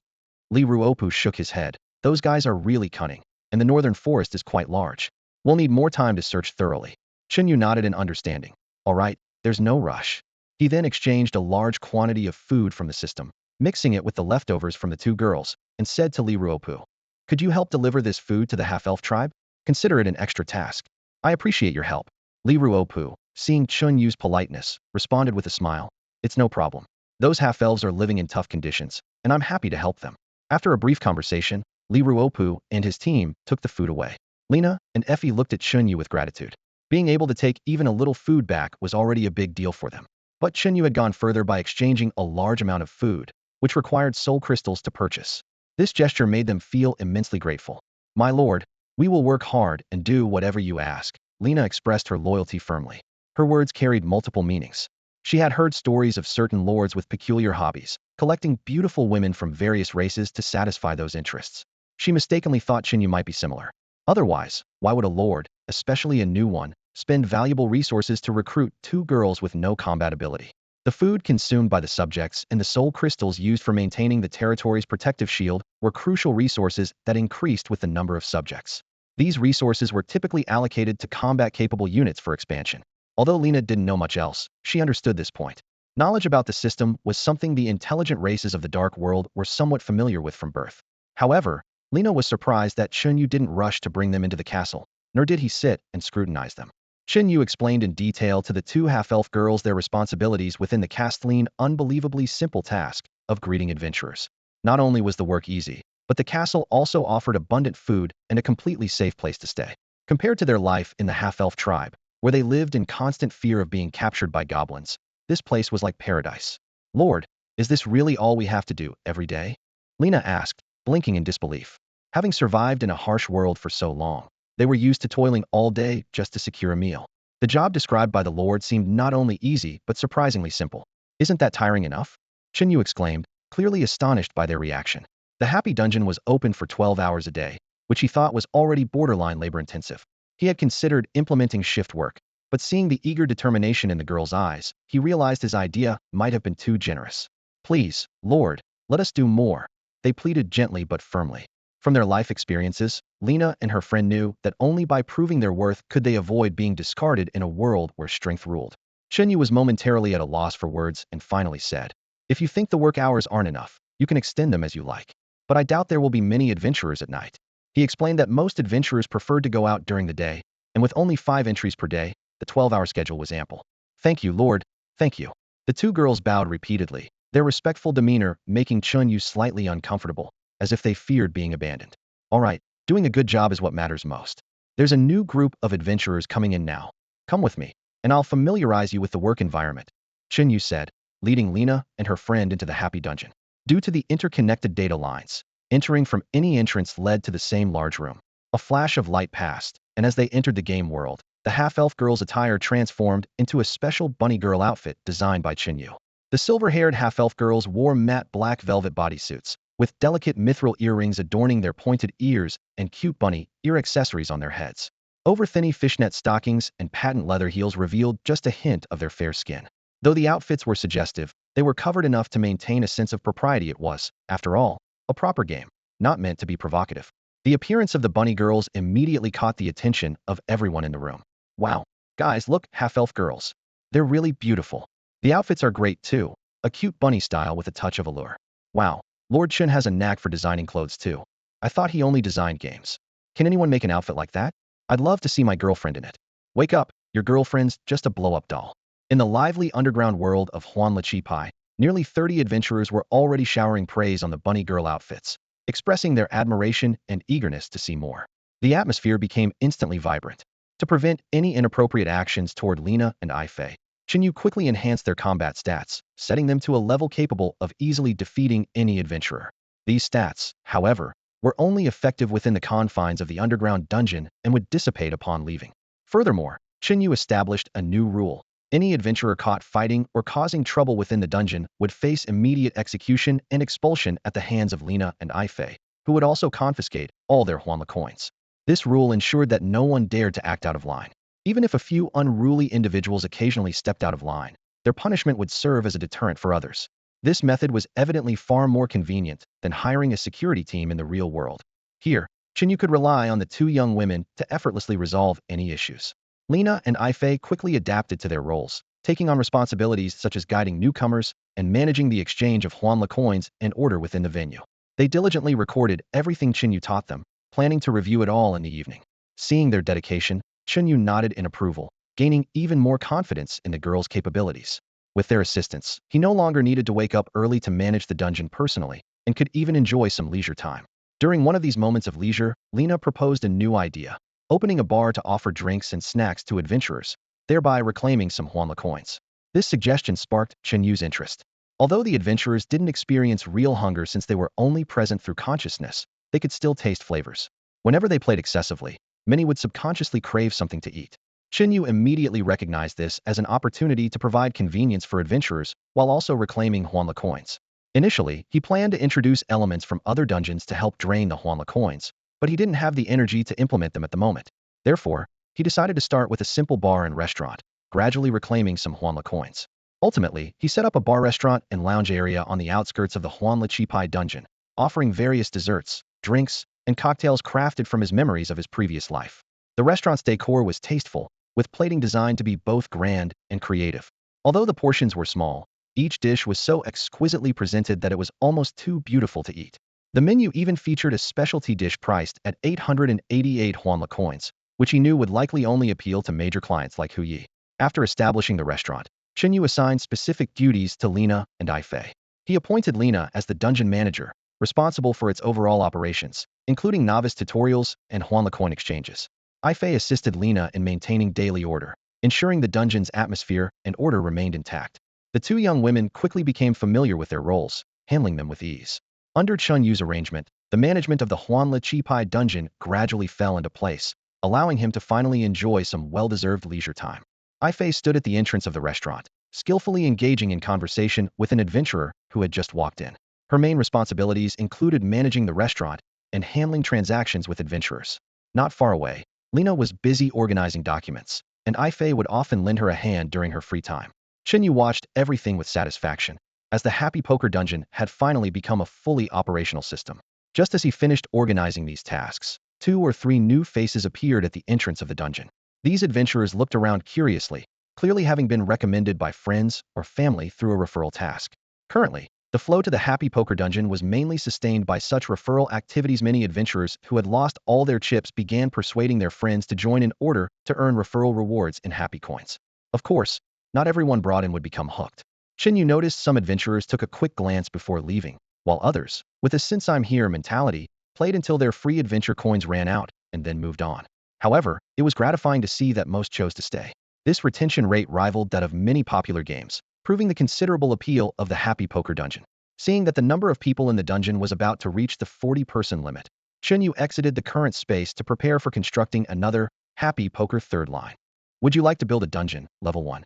Li Ruopu shook his head. "Those guys are really cunning, and the northern forest is quite large. We'll need more time to search thoroughly." Chen Yu nodded in understanding. "All right, there's no rush." He then exchanged a large quantity of food from the system, mixing it with the leftovers from the 2 girls, and said to Li Ruopu, "Could you help deliver this food to the half-elf tribe? Consider it an extra task." "I appreciate your help." Li Ruopu, seeing Chen Yu's politeness, responded with a smile, "It's no problem. Those half-elves are living in tough conditions, and I'm happy to help them." After a brief conversation, Li Ruopu and his team took the food away. Lena and Effie looked at Chen Yu with gratitude. Being able to take even a little food back was already a big deal for them. But Chen Yu had gone further by exchanging a large amount of food, which required soul crystals to purchase. This gesture made them feel immensely grateful. "My lord, we will work hard and do whatever you ask." Lena expressed her loyalty firmly. Her words carried multiple meanings. She had heard stories of certain lords with peculiar hobbies, collecting beautiful women from various races to satisfy those interests. She mistakenly thought Chen Yu might be similar. Otherwise, why would a lord, especially a new one, spend valuable resources to recruit 2 girls with no combat ability? The food consumed by the subjects and the soul crystals used for maintaining the territory's protective shield were crucial resources that increased with the number of subjects. These resources were typically allocated to combat-capable units for expansion. Although Lena didn't know much else, she understood this point. Knowledge about the system was something the intelligent races of the Dark World were somewhat familiar with from birth. However, Lena was surprised that Chen Yu didn't rush to bring them into the castle, nor did he sit and scrutinize them. Chen Yu explained in detail to the 2 half-elf girls their responsibilities within the Castelline unbelievably simple task of greeting adventurers. Not only was the work easy, but the castle also offered abundant food and a completely safe place to stay. Compared to their life in the half-elf tribe, where they lived in constant fear of being captured by goblins, this place was like paradise. "Lord, Is this really all we have to do every day? Lena asked, blinking in disbelief. Having survived in a harsh world for so long, they were used to toiling all day just to secure a meal. The job described by the Lord seemed not only easy but surprisingly simple. Isn't that tiring enough? Chen Yu exclaimed, clearly astonished by their reaction. The Happy Dungeon was open for 12 hours a day, which he thought was already borderline labor-intensive. He had considered implementing shift work, but seeing the eager determination in the girl's eyes, he realized his idea might have been too generous. Please, Lord, let us do more, they pleaded gently but firmly. From their life experiences, Lena and her friend knew that only by proving their worth could they avoid being discarded in a world where strength ruled. Chen Yu was momentarily at a loss for words and finally said, if you think the work hours aren't enough, you can extend them as you like. But I doubt there will be many adventurers at night. He explained that most adventurers preferred to go out during the day, and with only 5 entries per day, the 12-hour schedule was ample. Thank you, Lord, thank you. The two girls bowed repeatedly, their respectful demeanor making Chen Yu slightly uncomfortable, as if they feared being abandoned. All right, doing a good job is what matters most. There's a new group of adventurers coming in now. Come with me, and I'll familiarize you with the work environment, Chen Yu said, leading Lena and her friend into the Happy Dungeon. Due to the interconnected data lines, entering from any entrance led to the same large room. A flash of light passed, and as they entered the game world, the half-elf girl's attire transformed into a special bunny girl outfit designed by Chen Yu. The silver-haired half-elf girls wore matte black velvet bodysuits, with delicate mithril earrings adorning their pointed ears and cute bunny ear accessories on their heads. Over-thinny fishnet stockings and patent leather heels revealed just a hint of their fair skin. Though the outfits were suggestive, they were covered enough to maintain a sense of propriety. It was, after all, a proper game, not meant to be provocative. The appearance of the bunny girls immediately caught the attention of everyone in the room. Wow, guys, look, half-elf girls. They're really beautiful. The outfits are great too, a cute bunny style with a touch of allure. Wow, Lord Chen has a knack for designing clothes too. I thought he only designed games. Can anyone make an outfit like that? I'd love to see my girlfriend in it. Wake up, your girlfriend's just a blow-up doll. In the lively underground world of Huanla nearly 30 adventurers were already showering praise on the bunny girl outfits, expressing their admiration and eagerness to see more. The atmosphere became instantly vibrant. To prevent any inappropriate actions toward Lena and Ifei, Chen Yu quickly enhanced their combat stats, setting them to a level capable of easily defeating any adventurer. These stats, however, were only effective within the confines of the underground dungeon and would dissipate upon leaving. Furthermore, Chen Yu established a new rule. Any adventurer caught fighting or causing trouble within the dungeon would face immediate execution and expulsion at the hands of Lena and Ifei, who would also confiscate all their Huanla coins. This rule ensured that no one dared to act out of line. Even if a few unruly individuals occasionally stepped out of line, their punishment would serve as a deterrent for others. This method was evidently far more convenient than hiring a security team in the real world. Here, Chen Yu could rely on the two young women to effortlessly resolve any issues. Lena and Ifei quickly adapted to their roles, taking on responsibilities such as guiding newcomers and managing the exchange of Huanla coins and order within the venue. They diligently recorded everything Chen Yu taught them, planning to review it all in the evening. Seeing their dedication, Chen Yu nodded in approval, gaining even more confidence in the girls' capabilities. With their assistance, he no longer needed to wake up early to manage the dungeon personally, and could even enjoy some leisure time. During one of these moments of leisure, Lena proposed a new idea, opening a bar to offer drinks and snacks to adventurers, thereby reclaiming some Huanla coins. This suggestion sparked Chen Yu's interest. Although the adventurers didn't experience real hunger since they were only present through consciousness, they could still taste flavors. Whenever they played excessively, many would subconsciously crave something to eat. Chen Yu immediately recognized this as an opportunity to provide convenience for adventurers while also reclaiming Huanla coins. Initially, he planned to introduce elements from other dungeons to help drain the Huanla coins, but he didn't have the energy to implement them at the moment. Therefore, he decided to start with a simple bar and restaurant, gradually reclaiming some Huanla coins. Ultimately, he set up a bar restaurant and lounge area on the outskirts of the Huanla dungeon, offering various desserts, drinks, and cocktails crafted from his memories of his previous life. The restaurant's decor was tasteful, with plating designed to be both grand and creative. Although the portions were small, each dish was so exquisitely presented that it was almost too beautiful to eat. The menu even featured a specialty dish priced at 888 Huanla coins, which he knew would likely only appeal to major clients like Hu Yi. After establishing the restaurant, Chen Yu assigned specific duties to Lena and Ifei. He appointed Lena as the dungeon manager, responsible for its overall operations, including novice tutorials and Huanla coin exchanges. Ifei assisted Lena in maintaining daily order, ensuring the dungeon's atmosphere and order remained intact. The two young women quickly became familiar with their roles, handling them with ease. Under Chen Yu's arrangement, the management of the Huanla Chipai dungeon gradually fell into place, allowing him to finally enjoy some well-deserved leisure time. Ifei stood at the entrance of the restaurant, skillfully engaging in conversation with an adventurer who had just walked in. Her main responsibilities included managing the restaurant and handling transactions with adventurers. Not far away, Lena was busy organizing documents, and Ifei would often lend her a hand during her free time. Chen Yu watched everything with satisfaction, as the Happy Poker Dungeon had finally become a fully operational system. Just as he finished organizing these tasks, 2 or 3 new faces appeared at the entrance of the dungeon. These adventurers looked around curiously, clearly having been recommended by friends or family through a referral task. Currently, the flow to the Happy Poker Dungeon was mainly sustained by such referral activities. Many adventurers who had lost all their chips began persuading their friends to join in order to earn referral rewards in happy coins. Of course, not everyone brought in would become hooked. Chen Yu noticed some adventurers took a quick glance before leaving, while others, with a since I'm here mentality, played until their free adventure coins ran out and then moved on. However, it was gratifying to see that most chose to stay. This retention rate rivaled that of many popular games, proving the considerable appeal of the Happy Poker Dungeon. Seeing that the number of people in the dungeon was about to reach the 40-person limit, Chen Yu exited the current space to prepare for constructing another Happy Poker third line. Would you like to build a dungeon, level 1?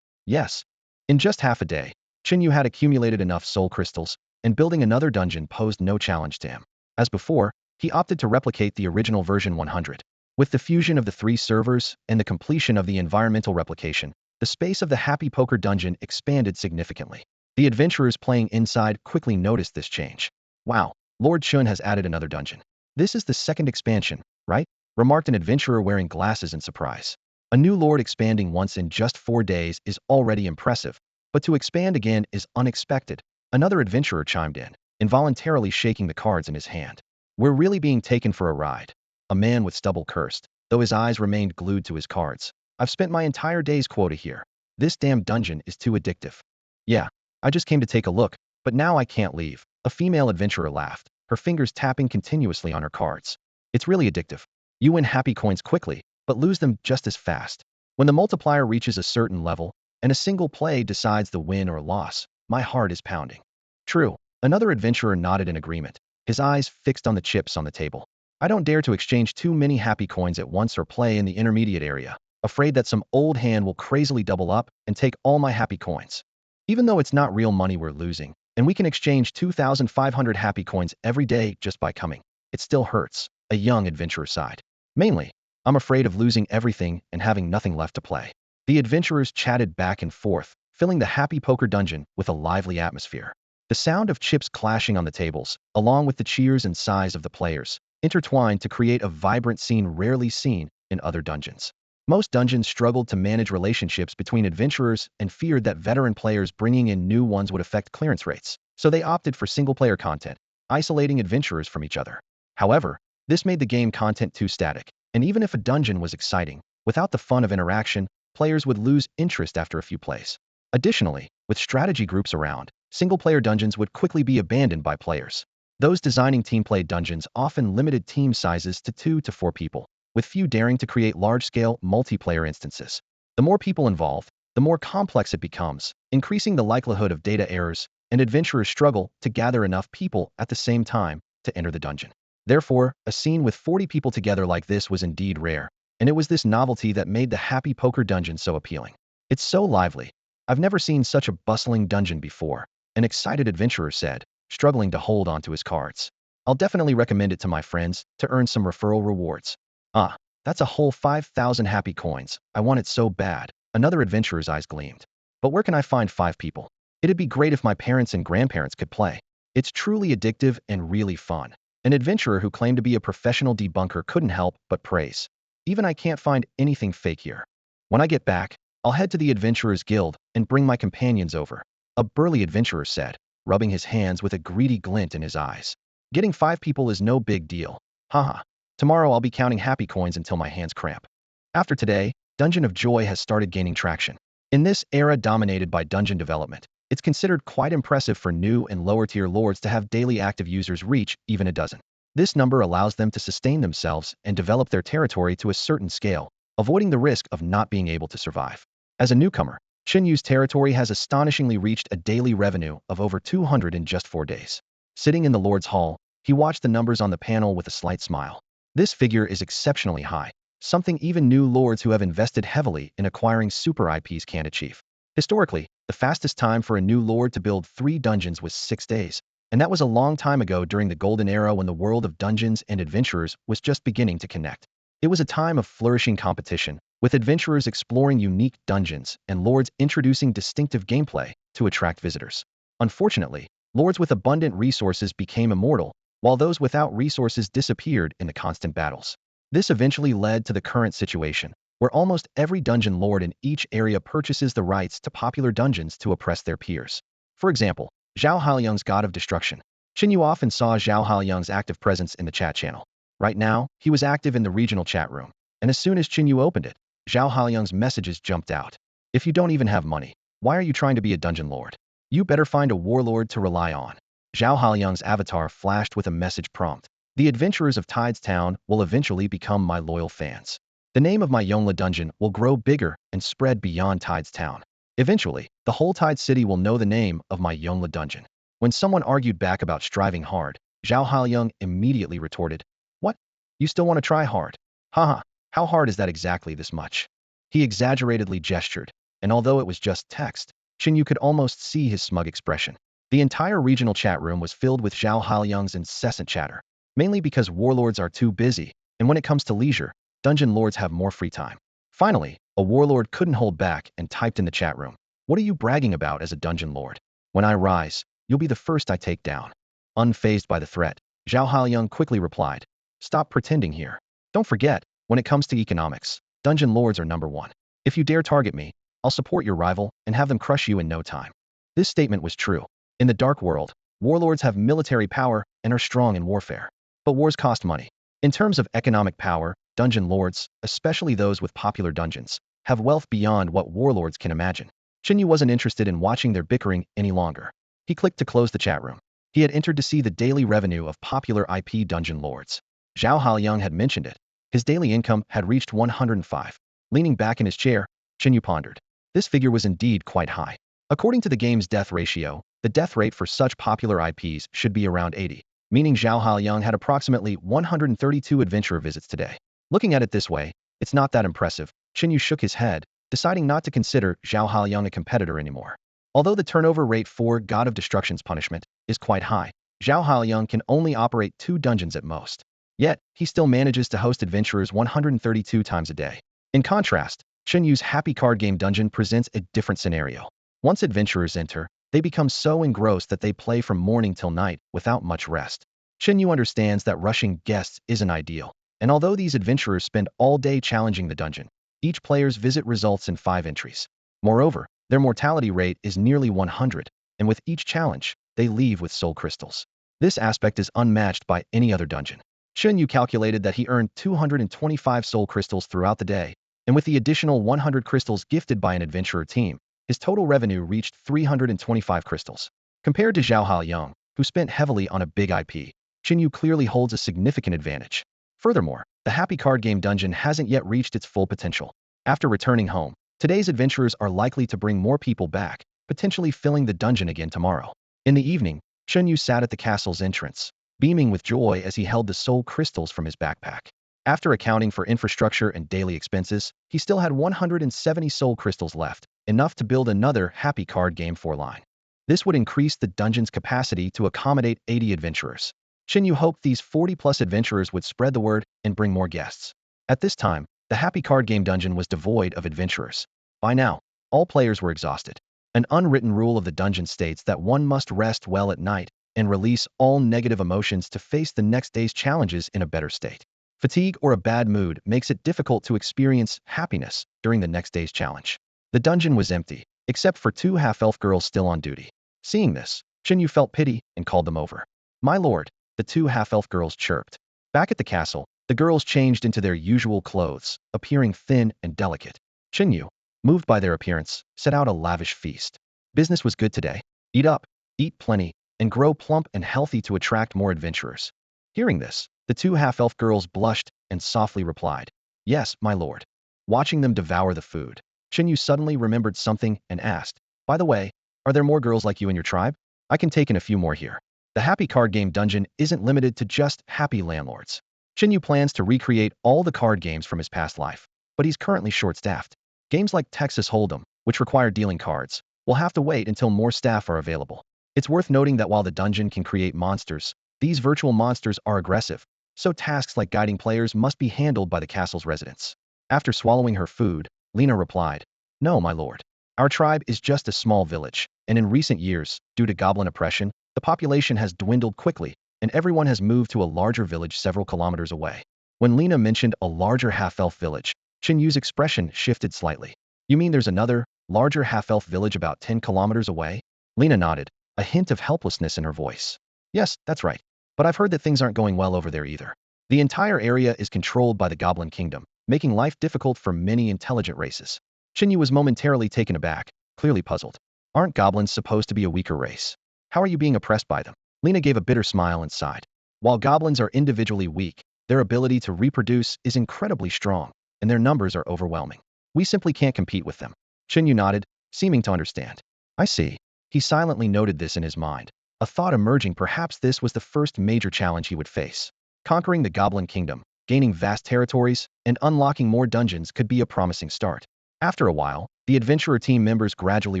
Yes. In just half a day, Chen Yu had accumulated enough soul crystals, and building another dungeon posed no challenge to him. As before, he opted to replicate the original version 100. With the fusion of the 3 servers and the completion of the environmental replication, the space of the Happy Poker Dungeon expanded significantly. The adventurers playing inside quickly noticed this change. Wow, Lord Chun has added another dungeon. This is the second expansion, right? Remarked an adventurer wearing glasses in surprise. A new lord expanding once in just 4 days is already impressive, but to expand again is unexpected. Another adventurer chimed in, involuntarily shaking the cards in his hand. We're really being taken for a ride. A man with stubble cursed, though his eyes remained glued to his cards. I've spent my entire day's quota here. This damn dungeon is too addictive. Yeah, I just came to take a look, but now I can't leave. A female adventurer laughed, her fingers tapping continuously on her cards. It's really addictive. You win happy coins quickly, but lose them just as fast. When the multiplier reaches a certain level, and a single play decides the win or loss, my heart is pounding. True, another adventurer nodded in agreement, his eyes fixed on the chips on the table. I don't dare to exchange too many happy coins at once or play in the intermediate area, afraid that some old hand will crazily double up and take all my happy coins. Even though it's not real money we're losing, and we can exchange 2,500 happy coins every day just by coming, it still hurts, a young adventurer sighed. Mainly, I'm afraid of losing everything and having nothing left to play. The adventurers chatted back and forth, filling the Happy Poker Dungeon with a lively atmosphere. The sound of chips clashing on the tables, along with the cheers and sighs of the players, intertwined to create a vibrant scene rarely seen in other dungeons. Most dungeons struggled to manage relationships between adventurers and feared that veteran players bringing in new ones would affect clearance rates, so they opted for single-player content, isolating adventurers from each other. However, this made the game content too static, and even if a dungeon was exciting, without the fun of interaction, players would lose interest after a few plays. Additionally, with strategy groups around, single-player dungeons would quickly be abandoned by players. Those designing team-play dungeons often limited team sizes to 2 to 4 people, with few daring to create large-scale multiplayer instances. The more people involved, the more complex it becomes, increasing the likelihood of data errors, and adventurers struggle to gather enough people at the same time to enter the dungeon. Therefore, a scene with 40 people together like this was indeed rare, and it was this novelty that made the Happy Poker Dungeon so appealing. It's so lively. I've never seen such a bustling dungeon before, an excited adventurer said, struggling to hold onto his cards. I'll definitely recommend it to my friends to earn some referral rewards. Ah, that's a whole 5,000 happy coins. I want it so bad. Another adventurer's eyes gleamed. But where can I find 5 people? It'd be great if my parents and grandparents could play. It's truly addictive and really fun. An adventurer who claimed to be a professional debunker couldn't help but praise. Even I can't find anything fake here. When I get back, I'll head to the Adventurers Guild and bring my companions over, a burly adventurer said, rubbing his hands with a greedy glint in his eyes. Getting 5 people is no big deal. Haha. Tomorrow I'll be counting happy coins until my hands cramp. After today, Dungeon of Joy has started gaining traction. In this era dominated by dungeon development, it's considered quite impressive for new and lower-tier lords to have daily active users reach even a dozen. This number allows them to sustain themselves and develop their territory to a certain scale, avoiding the risk of not being able to survive. As a newcomer, Chen Yu's territory has astonishingly reached a daily revenue of over 200 in just 4 days. Sitting in the Lord's Hall, he watched the numbers on the panel with a slight smile. This figure is exceptionally high, something even new lords who have invested heavily in acquiring super IPs can't achieve. Historically, the fastest time for a new lord to build 3 dungeons was 6 days, and that was a long time ago during the golden era when the world of dungeons and adventurers was just beginning to connect. It was a time of flourishing competition, with adventurers exploring unique dungeons and lords introducing distinctive gameplay to attract visitors. Unfortunately, lords with abundant resources became immortal, while those without resources disappeared in the constant battles. This eventually led to the current situation, where almost every dungeon lord in each area purchases the rights to popular dungeons to oppress their peers. For example, Zhao Haoyang's God of Destruction. Chen Yu often saw Zhao Haoyang's active presence in the chat channel. Right now, he was active in the regional chat room, and as soon as Chen Yu opened it, Zhao Haoyang's messages jumped out. If you don't even have money, why are you trying to be a dungeon lord? You better find a warlord to rely on. Zhao Haoyang's avatar flashed with a message prompt. The adventurers of Tides Town will eventually become my loyal fans. The name of my Yongla dungeon will grow bigger and spread beyond Tides Town. Eventually, the whole Tide City will know the name of my Yongla dungeon. When someone argued back about striving hard, Zhao Haoyang immediately retorted, "What? You still want to try hard? Haha, how hard is that exactly this much?" He exaggeratedly gestured, and although it was just text, Chen Yu could almost see his smug expression. The entire regional chat room was filled with Zhao Haoyang's incessant chatter, mainly because warlords are too busy, and when it comes to leisure, dungeon lords have more free time. Finally, a warlord couldn't hold back and typed in the chat room, "What are you bragging about as a dungeon lord? When I rise, you'll be the first I take down." Unfazed by the threat, Zhao Haoyang quickly replied, "Stop pretending here. Don't forget, when it comes to economics, dungeon lords are number 1. If you dare target me, I'll support your rival and have them crush you in no time." This statement was true. In the dark world, warlords have military power and are strong in warfare. But wars cost money. In terms of economic power, dungeon lords, especially those with popular dungeons, have wealth beyond what warlords can imagine. Chen Yu wasn't interested in watching their bickering any longer. He clicked to close the chat room. He had entered to see the daily revenue of popular IP dungeon lords. Zhao Haoyang had mentioned it. His daily income had reached 105. Leaning back in his chair, Chen Yu pondered. This figure was indeed quite high. According to the game's death ratio, the death rate for such popular IPs should be around 80, meaning Zhao Haoyang had approximately 132 adventurer visits today. Looking at it this way, it's not that impressive. Chen Yu shook his head, deciding not to consider Zhao Haoyang a competitor anymore. Although the turnover rate for God of Destruction's punishment is quite high, Zhao Haoyang can only operate 2 dungeons at most. Yet, he still manages to host adventurers 132 times a day. In contrast, Chen Yu's Happy Card Game Dungeon presents a different scenario. Once adventurers enter, they become so engrossed that they play from morning till night without much rest. Chen Yu understands that rushing guests isn't ideal, and although these adventurers spend all day challenging the dungeon, each player's visit results in 5 entries. Moreover, their mortality rate is nearly 100, and with each challenge, they leave with soul crystals. This aspect is unmatched by any other dungeon. Chen Yu calculated that he earned 225 soul crystals throughout the day, and with the additional 100 crystals gifted by an adventurer team, his total revenue reached 325 crystals. Compared to Zhao Haoyang, who spent heavily on a big IP, Chen Yu clearly holds a significant advantage. Furthermore, the Happy Card Game Dungeon hasn't yet reached its full potential. After returning home, today's adventurers are likely to bring more people back, potentially filling the dungeon again tomorrow. In the evening, Chen Yu sat at the castle's entrance, beaming with joy as he held the soul crystals from his backpack. After accounting for infrastructure and daily expenses, he still had 170 soul crystals left, enough to build another Happy Card Game 4 line. This would increase the dungeon's capacity to accommodate 80 adventurers. Chen Yu hoped these 40-plus adventurers would spread the word and bring more guests. At this time, the Happy Card Game Dungeon was devoid of adventurers. By now, all players were exhausted. An unwritten rule of the dungeon states that one must rest well at night and release all negative emotions to face the next day's challenges in a better state. Fatigue or a bad mood makes it difficult to experience happiness during the next day's challenge. The dungeon was empty, except for 2 half-elf girls still on duty. Seeing this, Chen Yu felt pity and called them over. "My lord," the 2 half-elf girls chirped. Back at the castle, the girls changed into their usual clothes, appearing thin and delicate. Chen Yu, moved by their appearance, set out a lavish feast. Business was good today. Eat up, eat plenty, and grow plump and healthy to attract more adventurers. Hearing this, the 2 half-elf girls blushed and softly replied, "Yes, my lord." Watching them devour the food, Chen Yu suddenly remembered something and asked, "By the way, are there more girls like you in your tribe? I can take in a few more here." The Happy Card Game dungeon isn't limited to just happy landlords. Chen Yu plans to recreate all the card games from his past life, but he's currently short-staffed. Games like Texas Hold'em, which require dealing cards, will have to wait until more staff are available. It's worth noting that while the dungeon can create monsters, these virtual monsters are aggressive, so tasks like guiding players must be handled by the castle's residents. After swallowing her food, Lena replied, "No, my lord. Our tribe is just a small village, and in recent years, due to goblin oppression, the population has dwindled quickly, and everyone has moved to a larger village several kilometers away." When Lena mentioned a larger half-elf village, Chen Yu's expression shifted slightly. "You mean there's another, larger half-elf village about 10 kilometers away?" Lena nodded, a hint of helplessness in her voice. "Yes, that's right. But I've heard that things aren't going well over there either. The entire area is controlled by the Goblin Kingdom, making life difficult for many intelligent races." Chen Yu was momentarily taken aback, clearly puzzled. "Aren't goblins supposed to be a weaker race? How are you being oppressed by them?" Lena gave a bitter smile and sighed. "While goblins are individually weak, their ability to reproduce is incredibly strong, and their numbers are overwhelming. We simply can't compete with them." Chen Yu nodded, seeming to understand. "I see." He silently noted this in his mind, a thought emerging perhaps this was the first major challenge he would face. Conquering the Goblin Kingdom, gaining vast territories, and unlocking more dungeons could be a promising start. After a while, the adventurer team members gradually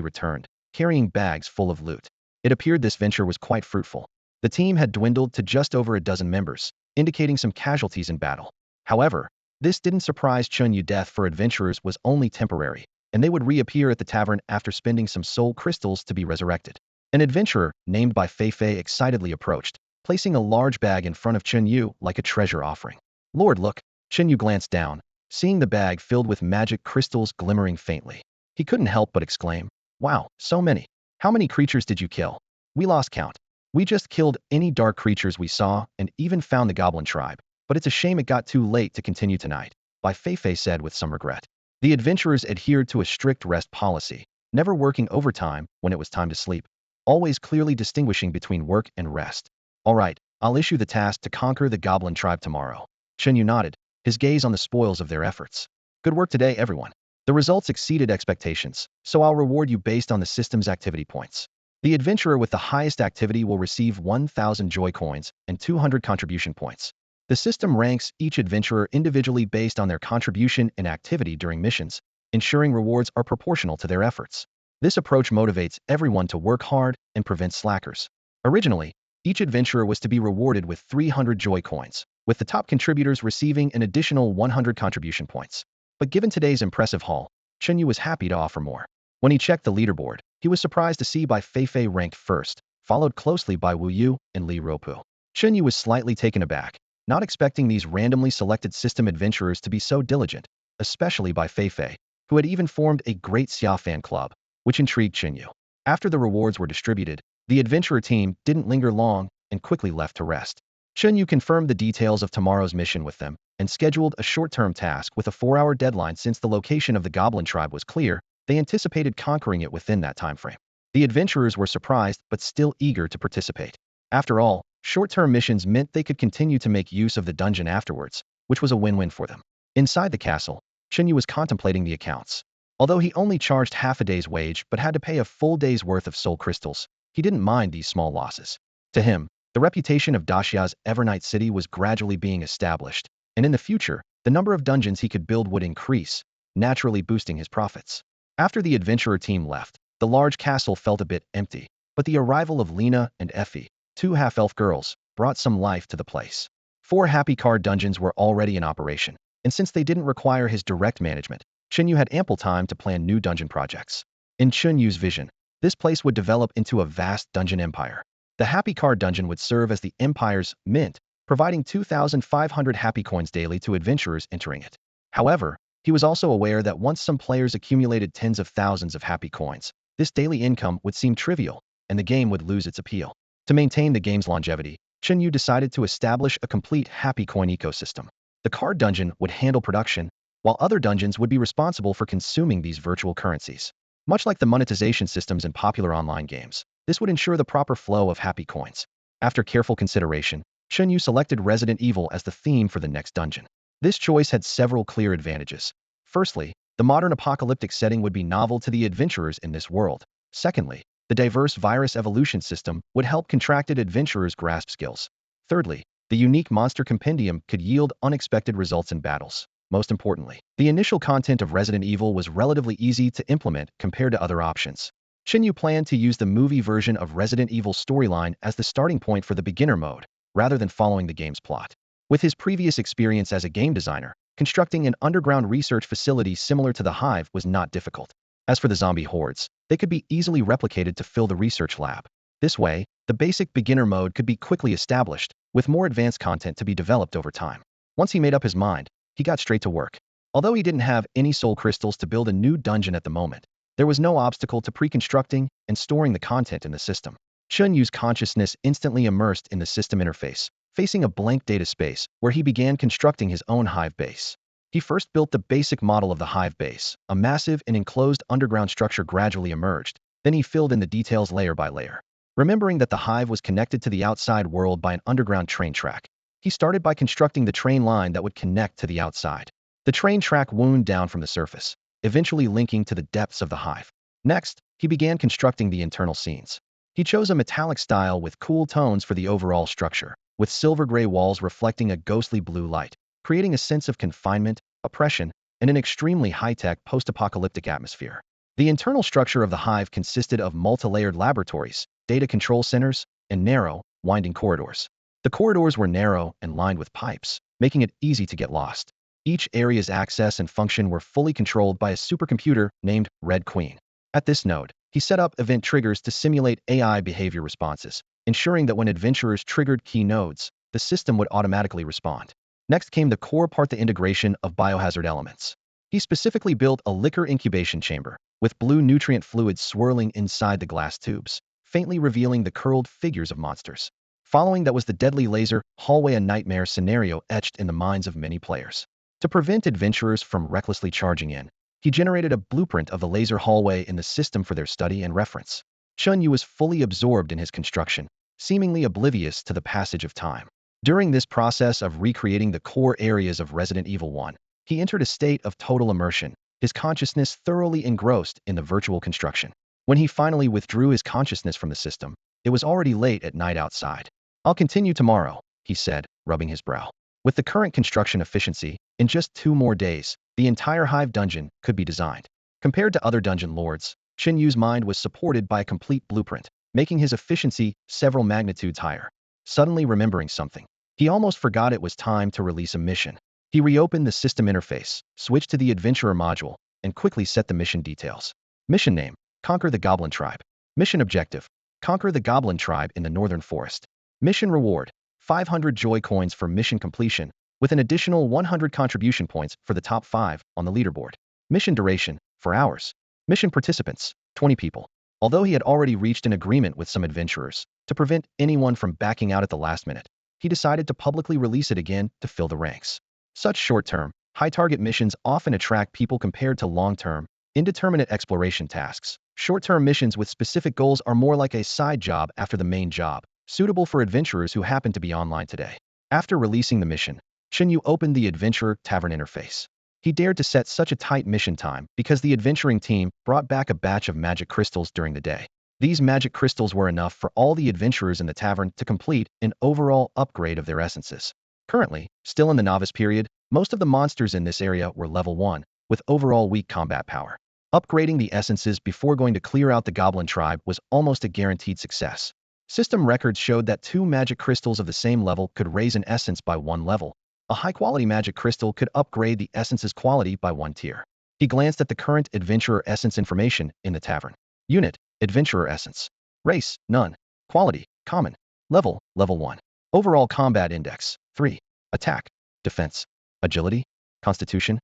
returned, carrying bags full of loot. It appeared this venture was quite fruitful. The team had dwindled to just over a dozen members, indicating some casualties in battle. However, this didn't surprise Chen Yu. Death for adventurers was only temporary, and they would reappear at the tavern after spending some soul crystals to be resurrected. An adventurer, named by Fei Fei, excitedly approached, placing a large bag in front of Chen Yu like a treasure offering. "Lord, look." Chen Yu glanced down, seeing the bag filled with magic crystals glimmering faintly. He couldn't help but exclaim, "Wow, so many. How many creatures did you kill?" "We lost count. We just killed any dark creatures we saw and even found the goblin tribe, but it's a shame it got too late to continue tonight," Bai Fei said with some regret. The adventurers adhered to a strict rest policy, never working overtime when it was time to sleep, always clearly distinguishing between work and rest. "All right, I'll issue the task to conquer the goblin tribe tomorrow." Chen Yu nodded, his gaze on the spoils of their efforts. "Good work today, everyone. The results exceeded expectations, so I'll reward you based on the system's activity points. The adventurer with the highest activity will receive 1,000 joy coins and 200 contribution points. The system ranks each adventurer individually based on their contribution and activity during missions, ensuring rewards are proportional to their efforts. This approach motivates everyone to work hard and prevents slackers. Originally, each adventurer was to be rewarded with 300 joy coins, with the top contributors receiving an additional 100 contribution points. But given today's impressive haul, Chen Yu was happy to offer more. When he checked the leaderboard, he was surprised to see Bai Fei ranked first, followed closely by Wu Yu and Li Ruopu. Chen Yu was slightly taken aback, not expecting these randomly selected system adventurers to be so diligent, especially Bai Fei, who had even formed a Great Xia fan club, which intrigued Chen Yu. After the rewards were distributed, the adventurer team didn't linger long and quickly left to rest. Chen Yu confirmed the details of tomorrow's mission with them and scheduled a short-term task with a 4-hour deadline. Since the location of the Goblin tribe was clear, they anticipated conquering it within that time frame. The adventurers were surprised but still eager to participate. After all, short-term missions meant they could continue to make use of the dungeon afterwards, which was a win-win for them. Inside the castle, Chen Yu was contemplating the accounts. Although he only charged half a day's wage but had to pay a full day's worth of soul crystals, he didn't mind these small losses. To him, the reputation of Daxia's Evernight City was gradually being established, and in the future, the number of dungeons he could build would increase, naturally boosting his profits. After the adventurer team left, the large castle felt a bit empty, but the arrival of Lena and Effie, 2 half-elf girls, brought some life to the place. 4 happy card dungeons were already in operation, and since they didn't require his direct management, Chen Yu had ample time to plan new dungeon projects. In Chen Yu's vision, this place would develop into a vast dungeon empire. The Happy Card Dungeon would serve as the Empire's mint, providing 2,500 happy coins daily to adventurers entering it. However, he was also aware that once some players accumulated tens of thousands of happy coins, this daily income would seem trivial, and the game would lose its appeal. To maintain the game's longevity, Chen Yu decided to establish a complete happy coin ecosystem. The card dungeon would handle production, while other dungeons would be responsible for consuming these virtual currencies. Much like the monetization systems in popular online games, this would ensure the proper flow of happy coins. After careful consideration, Chen Yu selected Resident Evil as the theme for the next dungeon. This choice had several clear advantages. Firstly, The modern apocalyptic setting would be novel to the adventurers in this world. Secondly, the diverse virus evolution system would help contracted adventurers grasp skills. Thirdly, the unique monster compendium could yield unexpected results in battles. Most importantly, the initial content of Resident Evil was relatively easy to implement compared to other options. Chen Yu planned to use the movie version of Resident Evil storyline as the starting point for the beginner mode, rather than following the game's plot. With his previous experience as a game designer, constructing an underground research facility similar to the Hive was not difficult. As for the zombie hordes, they could be easily replicated to fill the research lab. This way, the basic beginner mode could be quickly established, with more advanced content to be developed over time. Once he made up his mind, he got straight to work. Although he didn't have any soul crystals to build a new dungeon at the moment, there was no obstacle to pre-constructing and storing the content in the system. Chen Yu's consciousness instantly immersed in the system interface, facing a blank data space where he began constructing his own hive base. He first built the basic model of the hive base. A massive and enclosed underground structure gradually emerged. Then he filled in the details layer by layer. Remembering that the hive was connected to the outside world by an underground train track, he started by constructing the train line that would connect to the outside. The train track wound down from the surface, eventually linking to the depths of the hive. Next, he began constructing the internal scenes. He chose a metallic style with cool tones for the overall structure, with silver-gray walls reflecting a ghostly blue light, creating a sense of confinement, oppression, and an extremely high-tech post-apocalyptic atmosphere. The internal structure of the hive consisted of multi-layered laboratories, data control centers, and narrow, winding corridors. The corridors were narrow and lined with pipes, making it easy to get lost. Each area's access and function were fully controlled by a supercomputer named Red Queen. At this node, he set up event triggers to simulate AI behavior responses, ensuring that when adventurers triggered key nodes, the system would automatically respond. Next came the core part, the integration of biohazard elements. He specifically built a liquor incubation chamber, with blue nutrient fluids swirling inside the glass tubes, faintly revealing the curled figures of monsters. Following that was the deadly laser hallway, a nightmare scenario etched in the minds of many players. To prevent adventurers from recklessly charging in, he generated a blueprint of the laser hallway in the system for their study and reference. Chen Yu was fully absorbed in his construction, seemingly oblivious to the passage of time. During this process of recreating the core areas of Resident Evil 1, he entered a state of total immersion, his consciousness thoroughly engrossed in the virtual construction. When he finally withdrew his consciousness from the system, it was already late at night outside. "I'll continue tomorrow," he said, rubbing his brow. With the current construction efficiency, in just 2 more days, the entire Hive dungeon could be designed. Compared to other dungeon lords, Chen Yu's mind was supported by a complete blueprint, making his efficiency several magnitudes higher. Suddenly remembering something, he almost forgot it was time to release a mission. He reopened the system interface, switched to the Adventurer module, and quickly set the mission details. Mission name: Conquer the Goblin Tribe. Mission objective: Conquer the Goblin Tribe in the Northern Forest. Mission reward: 500 joy coins for mission completion, with an additional 100 contribution points for the top 5 on the leaderboard. Mission duration: 4 hours. Mission participants: 20 people. Although he had already reached an agreement with some adventurers to prevent anyone from backing out at the last minute, he decided to publicly release it again to fill the ranks. Such short-term, high-target missions often attract people compared to long-term, indeterminate exploration tasks. Short-term missions with specific goals are more like a side job after the main job, suitable for adventurers who happen to be online today. After releasing the mission, Chen Yu opened the Adventurer Tavern interface. He dared to set such a tight mission time because the adventuring team brought back a batch of magic crystals during the day. These magic crystals were enough for all the adventurers in the tavern to complete an overall upgrade of their essences. Currently, still in the novice period, most of the monsters in this area were level 1, with overall weak combat power. Upgrading the essences before going to clear out the Goblin Tribe was almost a guaranteed success. System records showed that 2 magic crystals of the same level could raise an essence by 1 level. A high-quality magic crystal could upgrade the essence's quality by 1 tier. He glanced at the current Adventurer Essence information in the tavern. Unit: Adventurer Essence. Race: None. Quality: Common. Level: Level 1. Overall Combat Index: 3. Attack, Defense, Agility, Constitution.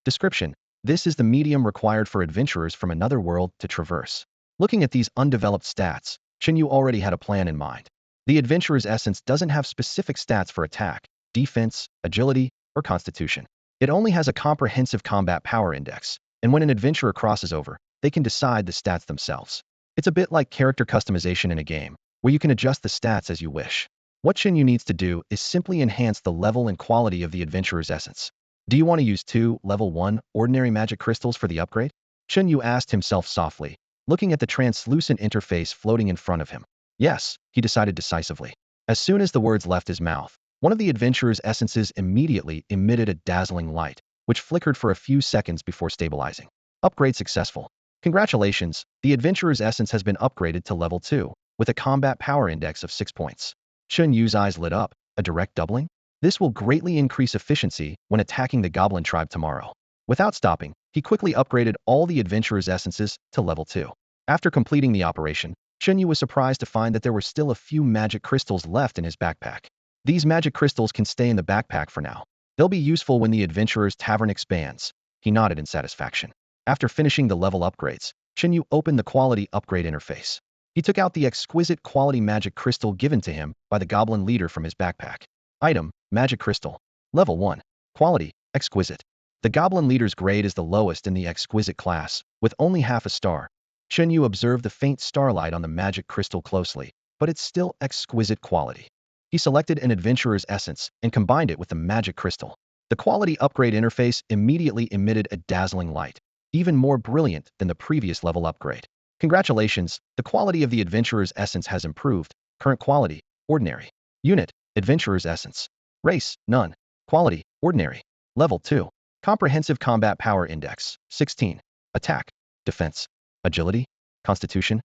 Description: this is the medium required for adventurers from another world to traverse. Looking at these undeveloped stats, Chen Yu already had a plan in mind. The Adventurer's Essence doesn't have specific stats for attack, defense, agility, or constitution. It only has a comprehensive combat power index, and when an adventurer crosses over, they can decide the stats themselves. It's a bit like character customization in a game, where you can adjust the stats as you wish. What Chen Yu needs to do is simply enhance the level and quality of the Adventurer's Essence. Do you want to use 2 level 1 ordinary magic crystals for the upgrade? Chen Yu asked himself softly, looking at the translucent interface floating in front of him. Yes, he decided decisively. As soon as the words left his mouth, one of the adventurer's essences immediately emitted a dazzling light, which flickered for a few seconds before stabilizing. Upgrade successful. Congratulations, the adventurer's essence has been upgraded to level 2, with a combat power index of 6 points. Chen Yu's eyes lit up. A direct doubling? This will greatly increase efficiency when attacking the Goblin tribe tomorrow. Without stopping, he quickly upgraded all the adventurer's essences to level 2. After completing the operation, Chen Yu was surprised to find that there were still a few magic crystals left in his backpack. These magic crystals can stay in the backpack for now. They'll be useful when the adventurer's tavern expands. He nodded in satisfaction. After finishing the level upgrades, Chen Yu opened the quality upgrade interface. He took out the exquisite quality magic crystal given to him by the Goblin leader from his backpack. Item, Magic Crystal. Level 1. Quality, Exquisite. The Goblin leader's grade is the lowest in the Exquisite class, with only half a star. Chen Yu observed the faint starlight on the magic crystal closely, but it's still exquisite quality. He selected an adventurer's essence and combined it with the magic crystal. The quality upgrade interface immediately emitted a dazzling light, even more brilliant than the previous level upgrade. Congratulations, the quality of the adventurer's essence has improved. Current quality, Ordinary. Unit, Adventurer's Essence. Race, None. Quality, Ordinary. Level 2. Comprehensive Combat Power Index, 16. Attack, Defense, Agility, Constitution.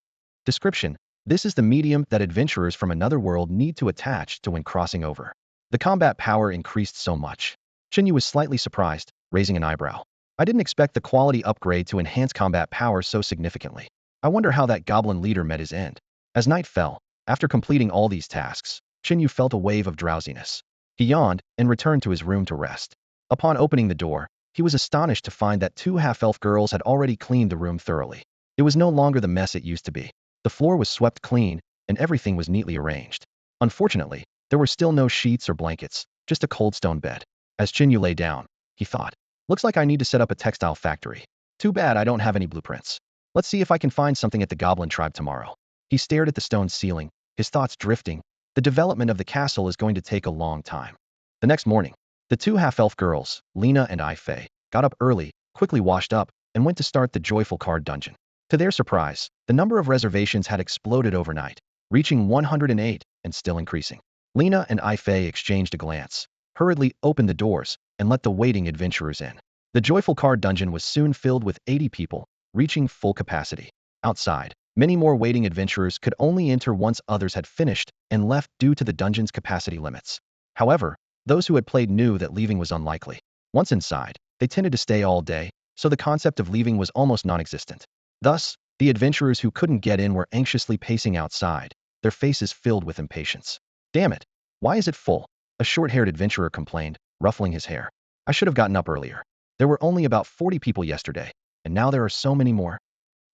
Description: this is the medium that adventurers from another world need to attach to when crossing over. The combat power increased so much. Chen Yu was slightly surprised, raising an eyebrow. I didn't expect the quality upgrade to enhance combat power so significantly. I wonder how that Goblin leader met his end. As night fell, after completing all these tasks, Chen Yu felt a wave of drowsiness. He yawned and returned to his room to rest. Upon opening the door, he was astonished to find that 2 half-elf girls had already cleaned the room thoroughly. It was no longer the mess it used to be. The floor was swept clean, and everything was neatly arranged. Unfortunately, there were still no sheets or blankets, just a cold stone bed. As Chen Yu lay down, he thought, looks like I need to set up a textile factory. Too bad I don't have any blueprints. Let's see if I can find something at the Goblin tribe tomorrow. He stared at the stone ceiling, his thoughts drifting. The development of the castle is going to take a long time. The next morning, the 2 half-elf girls, Lena and Fei, got up early, quickly washed up, and went to start the joyful card dungeon. To their surprise, the number of reservations had exploded overnight, reaching 108 and still increasing. Lena and Fei exchanged a glance, hurriedly opened the doors, and let the waiting adventurers in. The joyful card dungeon was soon filled with 80 people, reaching full capacity. Outside, many more waiting adventurers could only enter once others had finished and left due to the dungeon's capacity limits. However, those who had played knew that leaving was unlikely. Once inside, they tended to stay all day, so the concept of leaving was almost non-existent. Thus, the adventurers who couldn't get in were anxiously pacing outside, their faces filled with impatience. Damn it! Why is it full? A short-haired adventurer complained, ruffling his hair. I should have gotten up earlier. There were only about 40 people yesterday, and now there are so many more.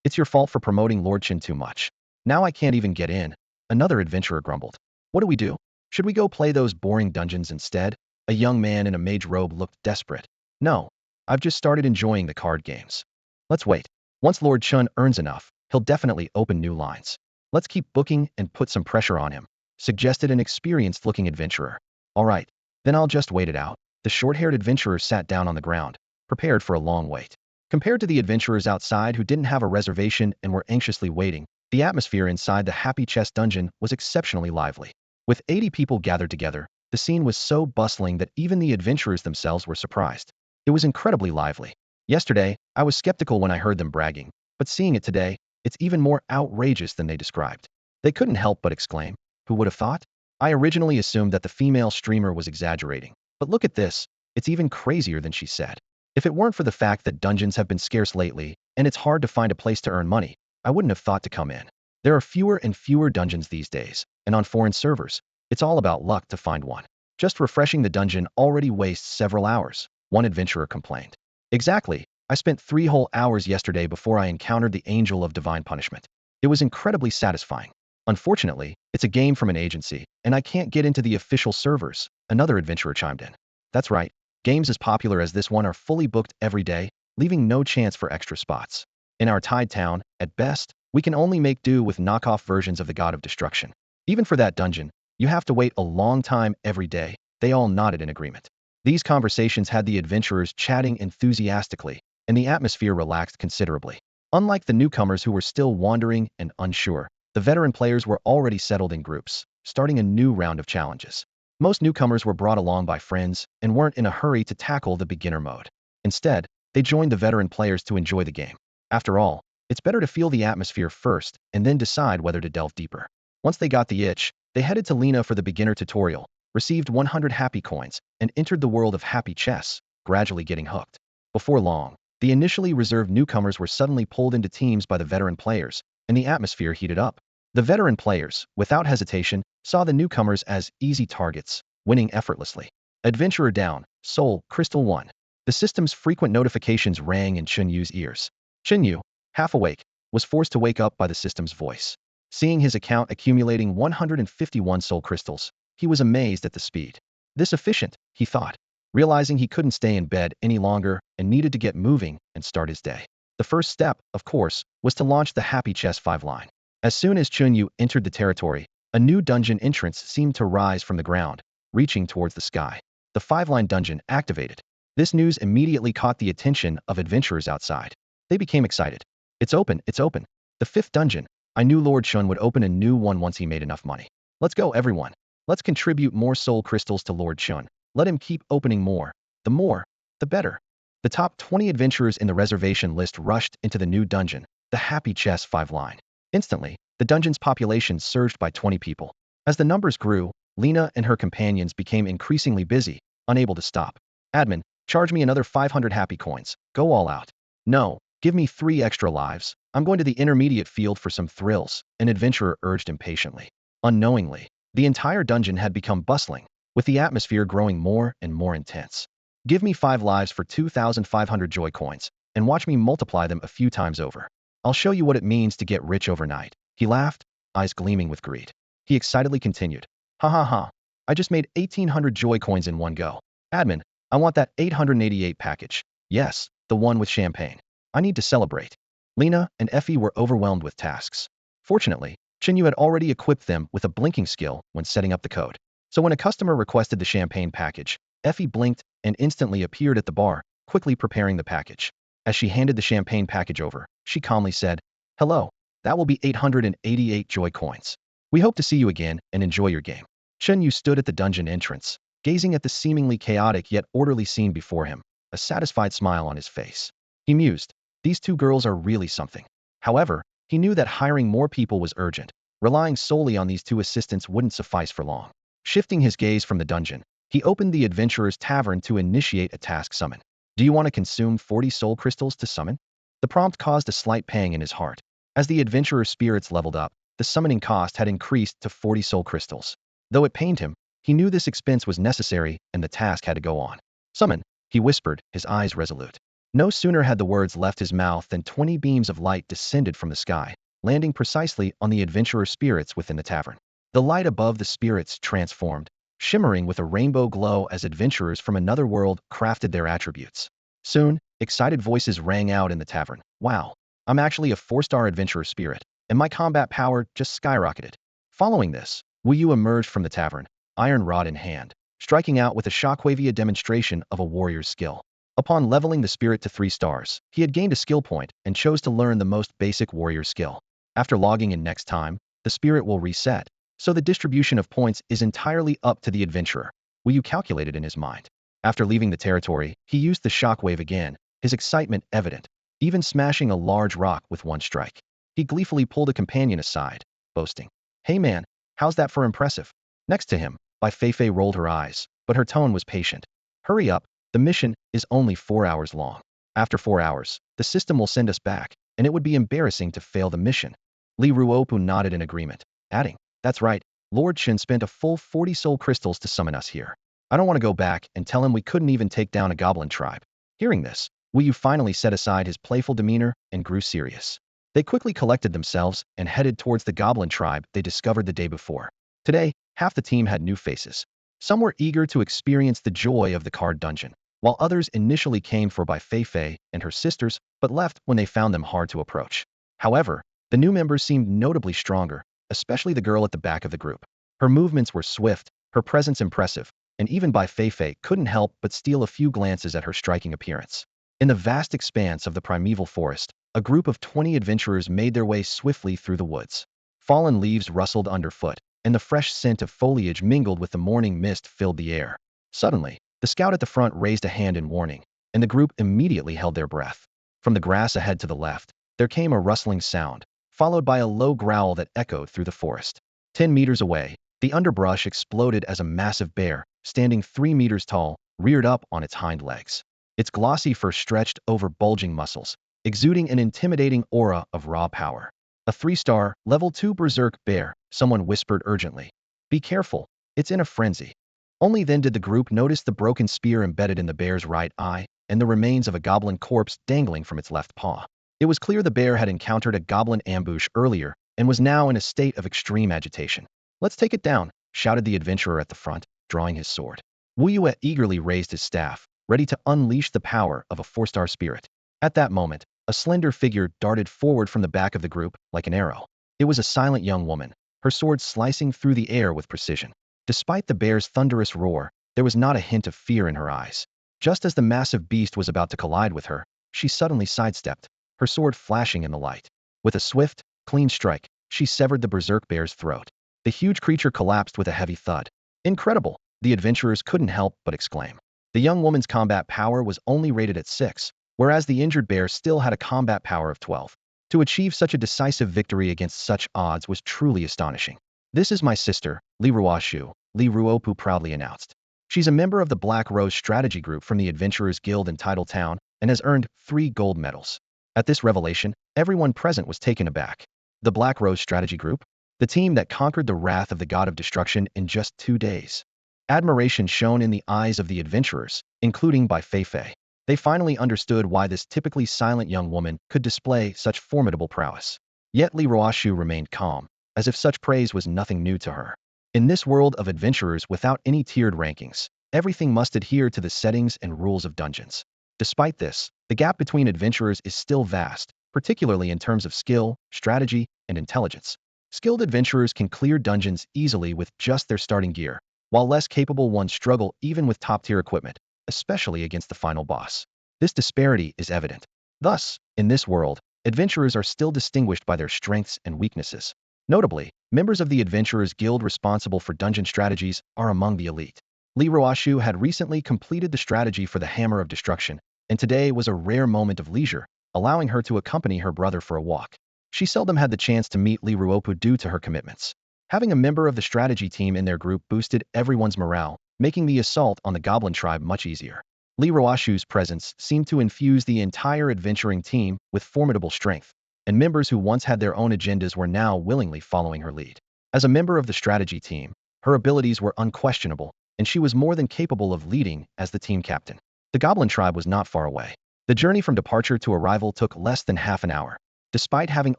It's your fault for promoting Lord Chen too much. Now I can't even get in. Another adventurer grumbled. What do we do? Should we go play those boring dungeons instead? A young man in a mage robe looked desperate. No, I've just started enjoying the card games. Let's wait. Once Lord Chen earns enough, he'll definitely open new lines. Let's keep booking and put some pressure on him, suggested an experienced-looking adventurer. All right, then I'll just wait it out. The short-haired adventurer sat down on the ground, prepared for a long wait. Compared to the adventurers outside who didn't have a reservation and were anxiously waiting, the atmosphere inside the Happy Chest dungeon was exceptionally lively. With 80 people gathered together, the scene was so bustling that even the adventurers themselves were surprised. It was incredibly lively. Yesterday, I was skeptical when I heard them bragging, but seeing it today, it's even more outrageous than they described. They couldn't help but exclaim, who would have thought? I originally assumed that the female streamer was exaggerating, but look at this, it's even crazier than she said. If it weren't for the fact that dungeons have been scarce lately, and it's hard to find a place to earn money, I wouldn't have thought to come in. There are fewer and fewer dungeons these days, and on foreign servers, it's all about luck to find one. Just refreshing the dungeon already wastes several hours, one adventurer complained. Exactly, I spent 3 whole hours yesterday before I encountered the Angel of Divine Punishment. It was incredibly satisfying. Unfortunately, it's a game from an agency, and I can't get into the official servers, another adventurer chimed in. That's right, games as popular as this one are fully booked every day, leaving no chance for extra spots. In our Tide Town, at best, we can only make do with knockoff versions of the God of Destruction. Even for that dungeon, you have to wait a long time every day. They all nodded in agreement. These conversations had the adventurers chatting enthusiastically, and the atmosphere relaxed considerably. Unlike the newcomers who were still wandering and unsure, the veteran players were already settled in groups, starting a new round of challenges. Most newcomers were brought along by friends and weren't in a hurry to tackle the beginner mode. Instead, they joined the veteran players to enjoy the game. After all, it's better to feel the atmosphere first and then decide whether to delve deeper. Once they got the itch, they headed to Lena for the beginner tutorial, received 100 happy coins, and entered the world of happy chess, gradually getting hooked. Before long, the initially reserved newcomers were suddenly pulled into teams by the veteran players, and the atmosphere heated up. The veteran players, without hesitation, saw the newcomers as easy targets, winning effortlessly. Adventurer down, Soul, Crystal 1. The system's frequent notifications rang in Chen Yu's ears. Chen Yu, half awake, was forced to wake up by the system's voice. Seeing his account accumulating 151 soul crystals, he was amazed at the speed. This efficient, he thought, realizing he couldn't stay in bed any longer and needed to get moving and start his day. The first step, of course, was to launch the Happy Chess 5 line. As soon as Chen Yu entered the territory, a new dungeon entrance seemed to rise from the ground, reaching towards the sky. The 5-line dungeon activated. This news immediately caught the attention of adventurers outside. They became excited. It's open, it's open. The 5th dungeon. I knew Lord Chen would open a new one once he made enough money. Let's go, everyone. Let's contribute more soul crystals to Lord Chen. Let him keep opening more. The more, the better. The top 20 adventurers in the reservation list rushed into the new dungeon, the Happy Chess 5 line. Instantly, the dungeon's population surged by 20 people. As the numbers grew, Lena and her companions became increasingly busy, unable to stop. Admin, charge me another 500 happy coins. Go all out. No, give me 3 extra lives. I'm going to the intermediate field for some thrills, an adventurer urged impatiently. Unknowingly, the entire dungeon had become bustling, with the atmosphere growing more and more intense. Give me 5 lives for 2,500 joy coins, and watch me multiply them a few times over. I'll show you what it means to get rich overnight. He laughed, eyes gleaming with greed. He excitedly continued. Ha ha ha. I just made 1,800 joy coins in one go. Admin, I want that 888 package. Yes, the one with champagne. I need to celebrate. Lena and Effie were overwhelmed with tasks. Fortunately, Chen Yu had already equipped them with a blinking skill when setting up the code. So when a customer requested the champagne package, Effie blinked and instantly appeared at the bar, quickly preparing the package. As she handed the champagne package over, she calmly said, Hello, that will be 888 joy coins. We hope to see you again and enjoy your game. Chen Yu stood at the dungeon entrance, gazing at the seemingly chaotic yet orderly scene before him, a satisfied smile on his face. He mused, these 2 girls are really something. However, he knew that hiring more people was urgent. Relying solely on these 2 assistants wouldn't suffice for long. Shifting his gaze from the dungeon, he opened the adventurer's tavern to initiate a task summon. Do you want to consume 40 soul crystals to summon? The prompt caused a slight pang in his heart. As the adventurer's spirits leveled up, the summoning cost had increased to 40 soul crystals. Though it pained him, he knew this expense was necessary and the task had to go on. Summon, he whispered, his eyes resolute. No sooner had the words left his mouth than 20 beams of light descended from the sky, landing precisely on the adventurer's spirits within the tavern. The light above the spirits transformed, shimmering with a rainbow glow as adventurers from another world crafted their attributes. Soon, excited voices rang out in the tavern. Wow, I'm actually a 4-star adventurer spirit, and my combat power just skyrocketed. Following this, Wu Yu emerged from the tavern, iron rod in hand, striking out with a shockwavy demonstration of a warrior's skill. Upon leveling the spirit to 3 stars, he had gained a skill point and chose to learn the most basic warrior skill. After logging in next time, the spirit will reset, so the distribution of points is entirely up to the adventurer. Wu Yu calculated in his mind. After leaving the territory, he used the shockwave again, his excitement evident, even smashing a large rock with 1 strike. He gleefully pulled a companion aside, boasting, Hey man, how's that for impressive? Next to him, Bai Feifei rolled her eyes, but her tone was patient. Hurry up, the mission is only 4 hours long. After 4 hours, the system will send us back, and it would be embarrassing to fail the mission. Li Ruopu nodded in agreement, adding, That's right, Lord Chen spent a full 40 soul crystals to summon us here. I don't want to go back and tell him we couldn't even take down a goblin tribe. Hearing this, Wu Yu finally set aside his playful demeanor and grew serious. They quickly collected themselves and headed towards the goblin tribe they discovered the day before. Today, half the team had new faces. Some were eager to experience the joy of the card dungeon, while others initially came for Bai Feifei and her sisters, but left when they found them hard to approach. However, the new members seemed notably stronger, especially the girl at the back of the group. Her movements were swift, her presence impressive, and even Bai Feifei couldn't help but steal a few glances at her striking appearance. In the vast expanse of the primeval forest, a group of 20 adventurers made their way swiftly through the woods. Fallen leaves rustled underfoot, and the fresh scent of foliage mingled with the morning mist filled the air. Suddenly, the scout at the front raised a hand in warning, and the group immediately held their breath. From the grass ahead to the left, there came a rustling sound, followed by a low growl that echoed through the forest. 10 meters away, the underbrush exploded as a massive bear, standing 3 meters tall, reared up on its hind legs. Its glossy fur stretched over bulging muscles, exuding an intimidating aura of raw power. A 3-star, level 2 berserk bear, someone whispered urgently. Be careful, it's in a frenzy. Only then did the group notice the broken spear embedded in the bear's right eye, and the remains of a goblin corpse dangling from its left paw. It was clear the bear had encountered a goblin ambush earlier, and was now in a state of extreme agitation. Let's take it down, shouted the adventurer at the front, drawing his sword. Wu Yue eagerly raised his staff, ready to unleash the power of a 4-star spirit. At that moment, a slender figure darted forward from the back of the group, like an arrow. It was a silent young woman, her sword slicing through the air with precision. Despite the bear's thunderous roar, there was not a hint of fear in her eyes. Just as the massive beast was about to collide with her, she suddenly sidestepped, her sword flashing in the light. With a swift, clean strike, she severed the berserk bear's throat. The huge creature collapsed with a heavy thud. Incredible, the adventurers couldn't help but exclaim. The young woman's combat power was only rated at 6, whereas the injured bear still had a combat power of 12. To achieve such a decisive victory against such odds was truly astonishing. This is my sister, Li Ruoshu, Li Ruopu proudly announced. She's a member of the Black Rose Strategy Group from the Adventurers Guild in Tidal Town and has earned 3 gold medals. At this revelation, everyone present was taken aback. The Black Rose Strategy Group? The team that conquered the wrath of the god of destruction in just 2 days. Admiration shone in the eyes of the adventurers, including Bai Feifei. They finally understood why this typically silent young woman could display such formidable prowess. Yet Li Ruoshu remained calm, as if such praise was nothing new to her. In this world of adventurers without any tiered rankings, everything must adhere to the settings and rules of dungeons. Despite this, the gap between adventurers is still vast, particularly in terms of skill, strategy, and intelligence. Skilled adventurers can clear dungeons easily with just their starting gear, while less capable ones struggle even with top-tier equipment, especially against the final boss. This disparity is evident. Thus, in this world, adventurers are still distinguished by their strengths and weaknesses. Notably, members of the Adventurers Guild responsible for dungeon strategies are among the elite. Li Ruoshu had recently completed the strategy for the Hammer of Destruction, and today was a rare moment of leisure, allowing her to accompany her brother for a walk. She seldom had the chance to meet Li Ruopu due to her commitments. Having a member of the strategy team in their group boosted everyone's morale, making the assault on the Goblin tribe much easier. Li Ruoshu's presence seemed to infuse the entire adventuring team with formidable strength, and members who once had their own agendas were now willingly following her lead. As a member of the strategy team, her abilities were unquestionable, and she was more than capable of leading as the team captain. The Goblin tribe was not far away. The journey from departure to arrival took less than half an hour. Despite having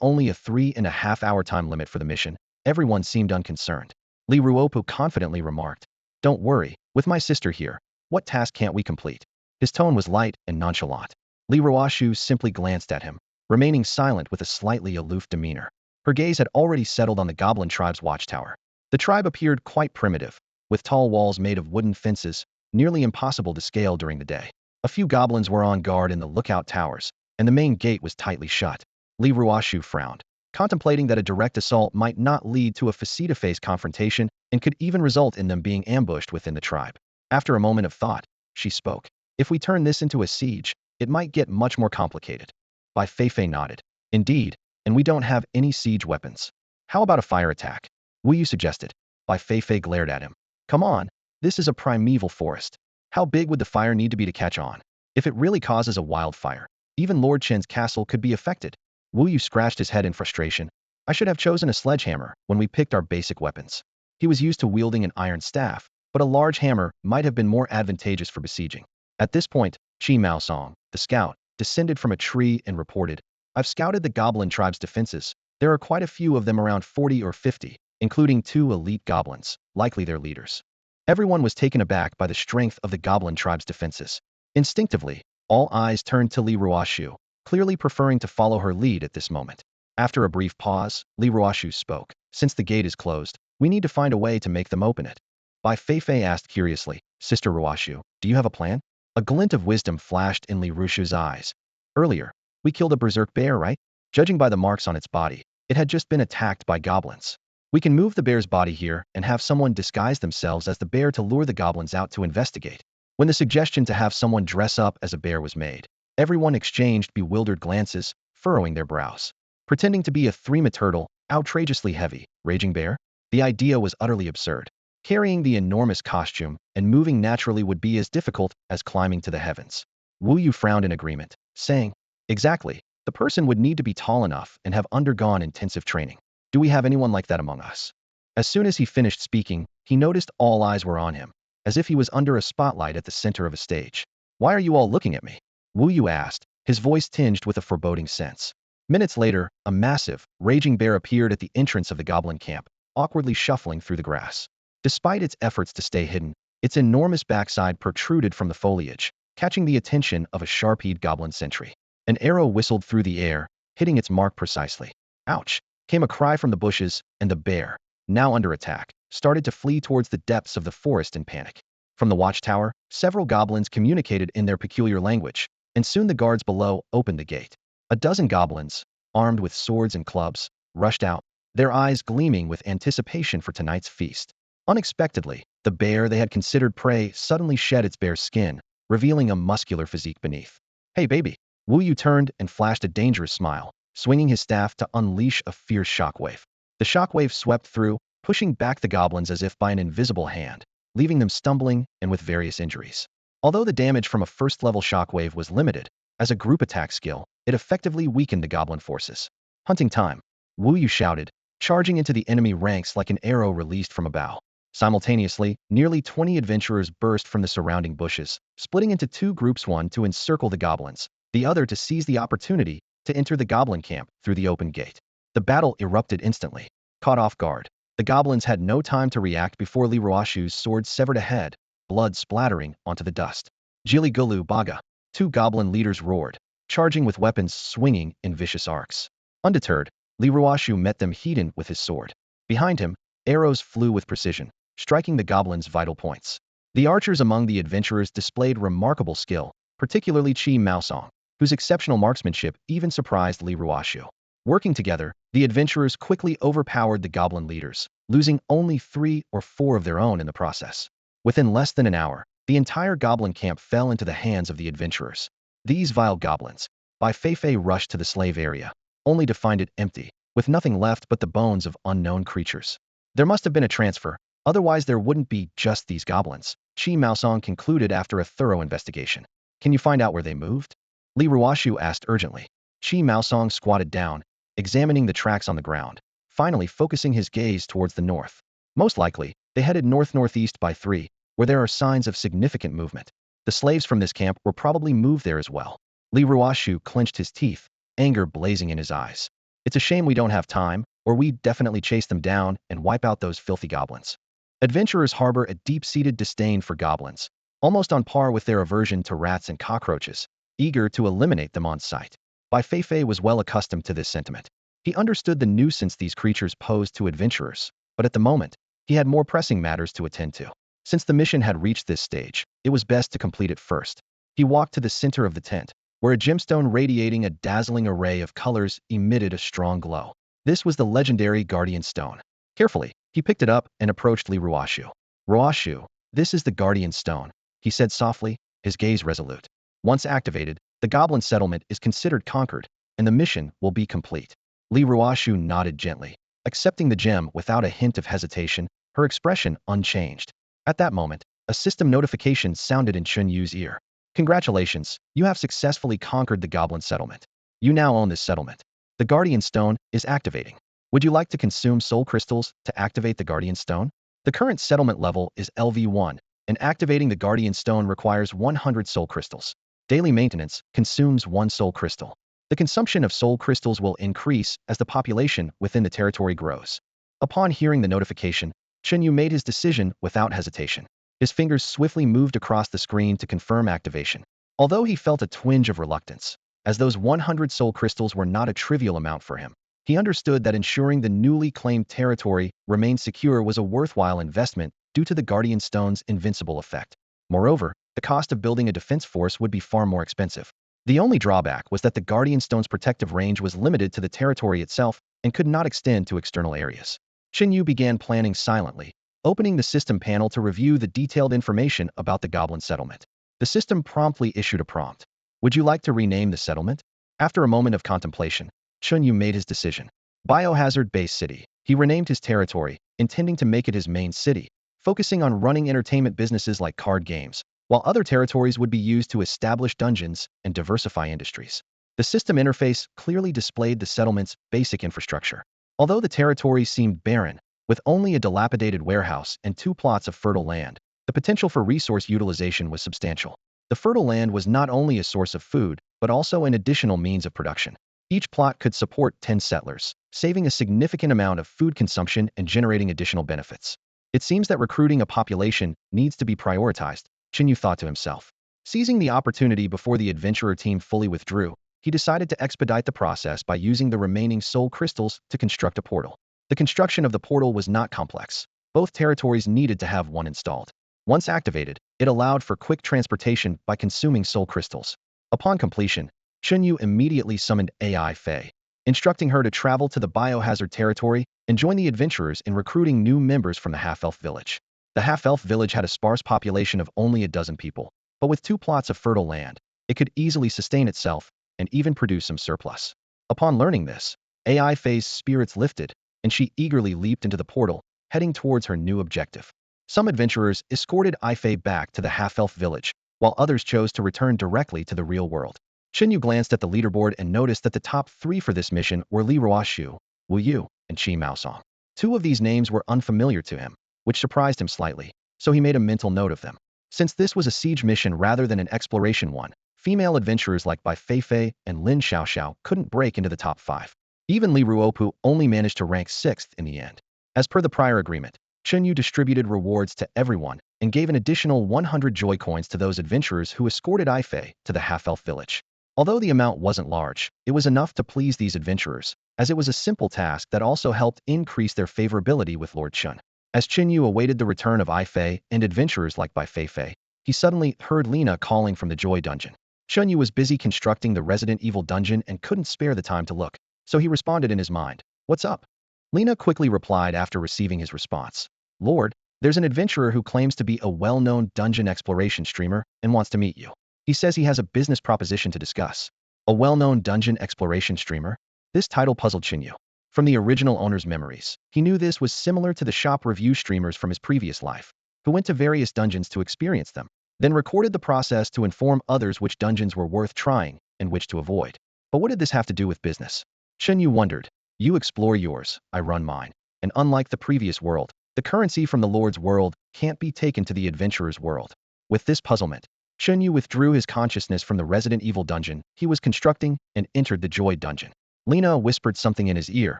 only a 3.5-hour time limit for the mission, everyone seemed unconcerned. Li Ruopu confidently remarked, "Don't worry, with my sister here, what task can't we complete?" His tone was light and nonchalant. Li Ruoshu simply glanced at him, remaining silent with a slightly aloof demeanor. Her gaze had already settled on the Goblin tribe's watchtower. The tribe appeared quite primitive, with tall walls made of wooden fences, nearly impossible to scale during the day. A few goblins were on guard in the lookout towers, and the main gate was tightly shut. Li Ruoshu frowned, contemplating that a direct assault might not lead to a face-to-face confrontation and could even result in them being ambushed within the tribe. After a moment of thought, she spoke. If we turn this into a siege, it might get much more complicated. Bai Feifei nodded. Indeed, and we don't have any siege weapons. How about a fire attack? Wu Yu suggested. Bai Feifei glared at him. Come on, this is a primeval forest. How big would the fire need to be to catch on? If it really causes a wildfire, even Lord Chen's castle could be affected. Wu Yu scratched his head in frustration. I should have chosen a sledgehammer when we picked our basic weapons. He was used to wielding an iron staff, but a large hammer might have been more advantageous for besieging. At this point, Chi Mao Song, the scout, descended from a tree and reported, I've scouted the Goblin tribe's defenses. There are quite a few of them, around 40 or 50, including 2 elite goblins, likely their leaders. Everyone was taken aback by the strength of the Goblin tribe's defenses. Instinctively, all eyes turned to Li Ruoshu, clearly preferring to follow her lead at this moment. After a brief pause, Li Ruoshu spoke. Since the gate is closed, we need to find a way to make them open it. Bai Feifei asked curiously. Sister Ruashu, do you have a plan? A glint of wisdom flashed in Li Rushu's eyes. Earlier, we killed a berserk bear, right? Judging by the marks on its body, it had just been attacked by goblins. We can move the bear's body here and have someone disguise themselves as the bear to lure the goblins out to investigate. When the suggestion to have someone dress up as a bear was made, everyone exchanged bewildered glances, furrowing their brows. Pretending to be a three-ma turtle, outrageously heavy, raging bear? The idea was utterly absurd. Carrying the enormous costume and moving naturally would be as difficult as climbing to the heavens. Wu Yu frowned in agreement, saying, exactly, the person would need to be tall enough and have undergone intensive training. Do we have anyone like that among us? As soon as he finished speaking, he noticed all eyes were on him, as if he was under a spotlight at the center of a stage. Why are you all looking at me? Wu Yu asked, his voice tinged with a foreboding sense. Minutes later, a massive, raging bear appeared at the entrance of the goblin camp, awkwardly shuffling through the grass. Despite its efforts to stay hidden, its enormous backside protruded from the foliage, catching the attention of a sharp-eyed goblin sentry. An arrow whistled through the air, hitting its mark precisely. Ouch! Came a cry from the bushes, and the bear, now under attack, started to flee towards the depths of the forest in panic. From the watchtower, several goblins communicated in their peculiar language, and soon the guards below opened the gate. A dozen goblins, armed with swords and clubs, rushed out, their eyes gleaming with anticipation for tonight's feast. Unexpectedly, the bear they had considered prey suddenly shed its bare skin, revealing a muscular physique beneath. Hey baby! Wu Yu turned and flashed a dangerous smile, swinging his staff to unleash a fierce shockwave. The shockwave swept through, pushing back the goblins as if by an invisible hand, leaving them stumbling and with various injuries. Although the damage from a first-level shockwave was limited, as a group attack skill, it effectively weakened the goblin forces. Hunting time! Wu Yu shouted, charging into the enemy ranks like an arrow released from a bow. Simultaneously, nearly 20 adventurers burst from the surrounding bushes, splitting into two groups, one to encircle the goblins, the other to seize the opportunity to enter the goblin camp through the open gate. The battle erupted instantly. Caught off guard, the goblins had no time to react before Li Ruashu's sword severed a head, blood splattering onto the dust. Jili Gulu Baga! Two goblin leaders roared, charging with weapons swinging in vicious arcs. Undeterred, Li Ruashu met them heated with his sword. Behind him, arrows flew with precision, striking the goblins' vital points. The archers among the adventurers displayed remarkable skill, particularly Chi Maosong, whose exceptional marksmanship even surprised Li Ruashu. Working together, the adventurers quickly overpowered the goblin leaders, losing only 3 or 4 of their own in the process. Within less than an hour, the entire goblin camp fell into the hands of the adventurers. These vile goblins, Bai Feifei rushed to the slave area, only to find it empty, with nothing left but the bones of unknown creatures. There must have been a transfer, otherwise there wouldn't be just these goblins, Chi Maosong concluded after a thorough investigation. Can you find out where they moved? Li Ruashu asked urgently. Chi Maosong squatted down, examining the tracks on the ground, finally focusing his gaze towards the north. Most likely, they headed north-northeast by 3, where there are signs of significant movement. The slaves from this camp were probably moved there as well. Li Ruashu clenched his teeth, anger blazing in his eyes. It's a shame we don't have time, or we'd definitely chase them down and wipe out those filthy goblins. Adventurers harbor a deep-seated disdain for goblins, almost on par with their aversion to rats and cockroaches, eager to eliminate them on sight. Bai Feifei was well accustomed to this sentiment. He understood the nuisance these creatures posed to adventurers, but at the moment, he had more pressing matters to attend to. Since the mission had reached this stage, it was best to complete it first. He walked to the center of the tent, where a gemstone radiating a dazzling array of colors emitted a strong glow. This was the legendary Guardian Stone. Carefully, he picked it up and approached Li Ruashu. Ruashu, this is the Guardian Stone, he said softly, his gaze resolute. Once activated, the goblin settlement is considered conquered, and the mission will be complete. Li Ruashu nodded gently, accepting the gem without a hint of hesitation, her expression unchanged. At that moment, a system notification sounded in Chen Yu's ear. Congratulations, you have successfully conquered the goblin settlement. You now own this settlement. The Guardian Stone is activating. Would you like to consume soul crystals to activate the Guardian Stone? The current settlement level is LV1, and activating the Guardian Stone requires 100 soul crystals. Daily maintenance consumes 1 soul crystal. The consumption of soul crystals will increase as the population within the territory grows. Upon hearing the notification, Chen Yu made his decision without hesitation. His fingers swiftly moved across the screen to confirm activation. Although he felt a twinge of reluctance, as those 100 soul crystals were not a trivial amount for him, he understood that ensuring the newly claimed territory remained secure was a worthwhile investment due to the Guardian Stone's invincible effect. Moreover, the cost of building a defense force would be far more expensive. The only drawback was that the Guardian Stone's protective range was limited to the territory itself and could not extend to external areas. Chen Yu began planning silently, opening the system panel to review the detailed information about the Goblin settlement. The system promptly issued a prompt. Would you like to rename the settlement? After a moment of contemplation, Chen Yu made his decision. Biohazard-based city. He renamed his territory, intending to make it his main city, focusing on running entertainment businesses like card games, while other territories would be used to establish dungeons and diversify industries. The system interface clearly displayed the settlement's basic infrastructure. Although the territory seemed barren, with only a dilapidated warehouse and 2 plots of fertile land, the potential for resource utilization was substantial. The fertile land was not only a source of food, but also an additional means of production. Each plot could support 10 settlers, saving a significant amount of food consumption and generating additional benefits. It seems that recruiting a population needs to be prioritized, Chen Yu thought to himself. Seizing the opportunity before the adventurer team fully withdrew, he decided to expedite the process by using the remaining soul crystals to construct a portal. The construction of the portal was not complex. Both territories needed to have one installed. Once activated, it allowed for quick transportation by consuming soul crystals. Upon completion, Chen Yu immediately summoned AI Fei, instructing her to travel to the biohazard territory and join the adventurers in recruiting new members from the half-elf village. The half-elf village had a sparse population of only a dozen people, but with 2 plots of fertile land, it could easily sustain itself and even produce some surplus. Upon learning this, AI Fei's spirits lifted, and she eagerly leaped into the portal, heading towards her new objective. Some adventurers escorted Ai Fei back to the half-elf village, while others chose to return directly to the real world. Chen Yu glanced at the leaderboard and noticed that the top 3 for this mission were Li Ruoshu, Wu Yu, and Qi Maosong. 2 of these names were unfamiliar to him, which surprised him slightly, so he made a mental note of them. Since this was a siege mission rather than an exploration one, female adventurers like Bai Feifei and Lin Xiaoxiao couldn't break into the top 5. Even Li Ruopu only managed to rank 6th in the end. As per the prior agreement, Chen Yu distributed rewards to everyone and gave an additional 100 joy coins to those adventurers who escorted Ai Fei to the half-elf village. Although the amount wasn't large, it was enough to please these adventurers, as it was a simple task that also helped increase their favorability with Lord Chen. As Chen Yu awaited the return of Ai Fei and adventurers like Bai Feifei, he suddenly heard Lina calling from the Joy Dungeon. Chen Yu was busy constructing the Resident Evil dungeon and couldn't spare the time to look, so he responded in his mind. What's up? Lina quickly replied after receiving his response. Lord, there's an adventurer who claims to be a well-known dungeon exploration streamer and wants to meet you. He says he has a business proposition to discuss. A well-known dungeon exploration streamer? This title puzzled Chen Yu. From the original owner's memories, he knew this was similar to the shop review streamers from his previous life, who went to various dungeons to experience them, then recorded the process to inform others which dungeons were worth trying and which to avoid. But what did this have to do with business? Chen Yu wondered. You explore yours, I run mine. And unlike the previous world, the currency from the Lord's world can't be taken to the adventurer's world. With this puzzlement, Chen Yu withdrew his consciousness from the Resident Evil dungeon he was constructing and entered the Joy dungeon. Lina whispered something in his ear,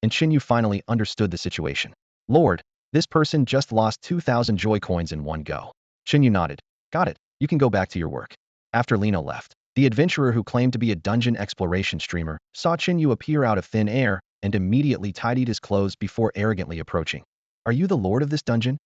and Chen Yu finally understood the situation. Lord, this person just lost 2,000 joy coins in one go. Chen Yu nodded. Got it, you can go back to your work. After Lina left, the adventurer who claimed to be a dungeon exploration streamer saw Chen Yu appear out of thin air and immediately tidied his clothes before arrogantly approaching. Are you the lord of this dungeon?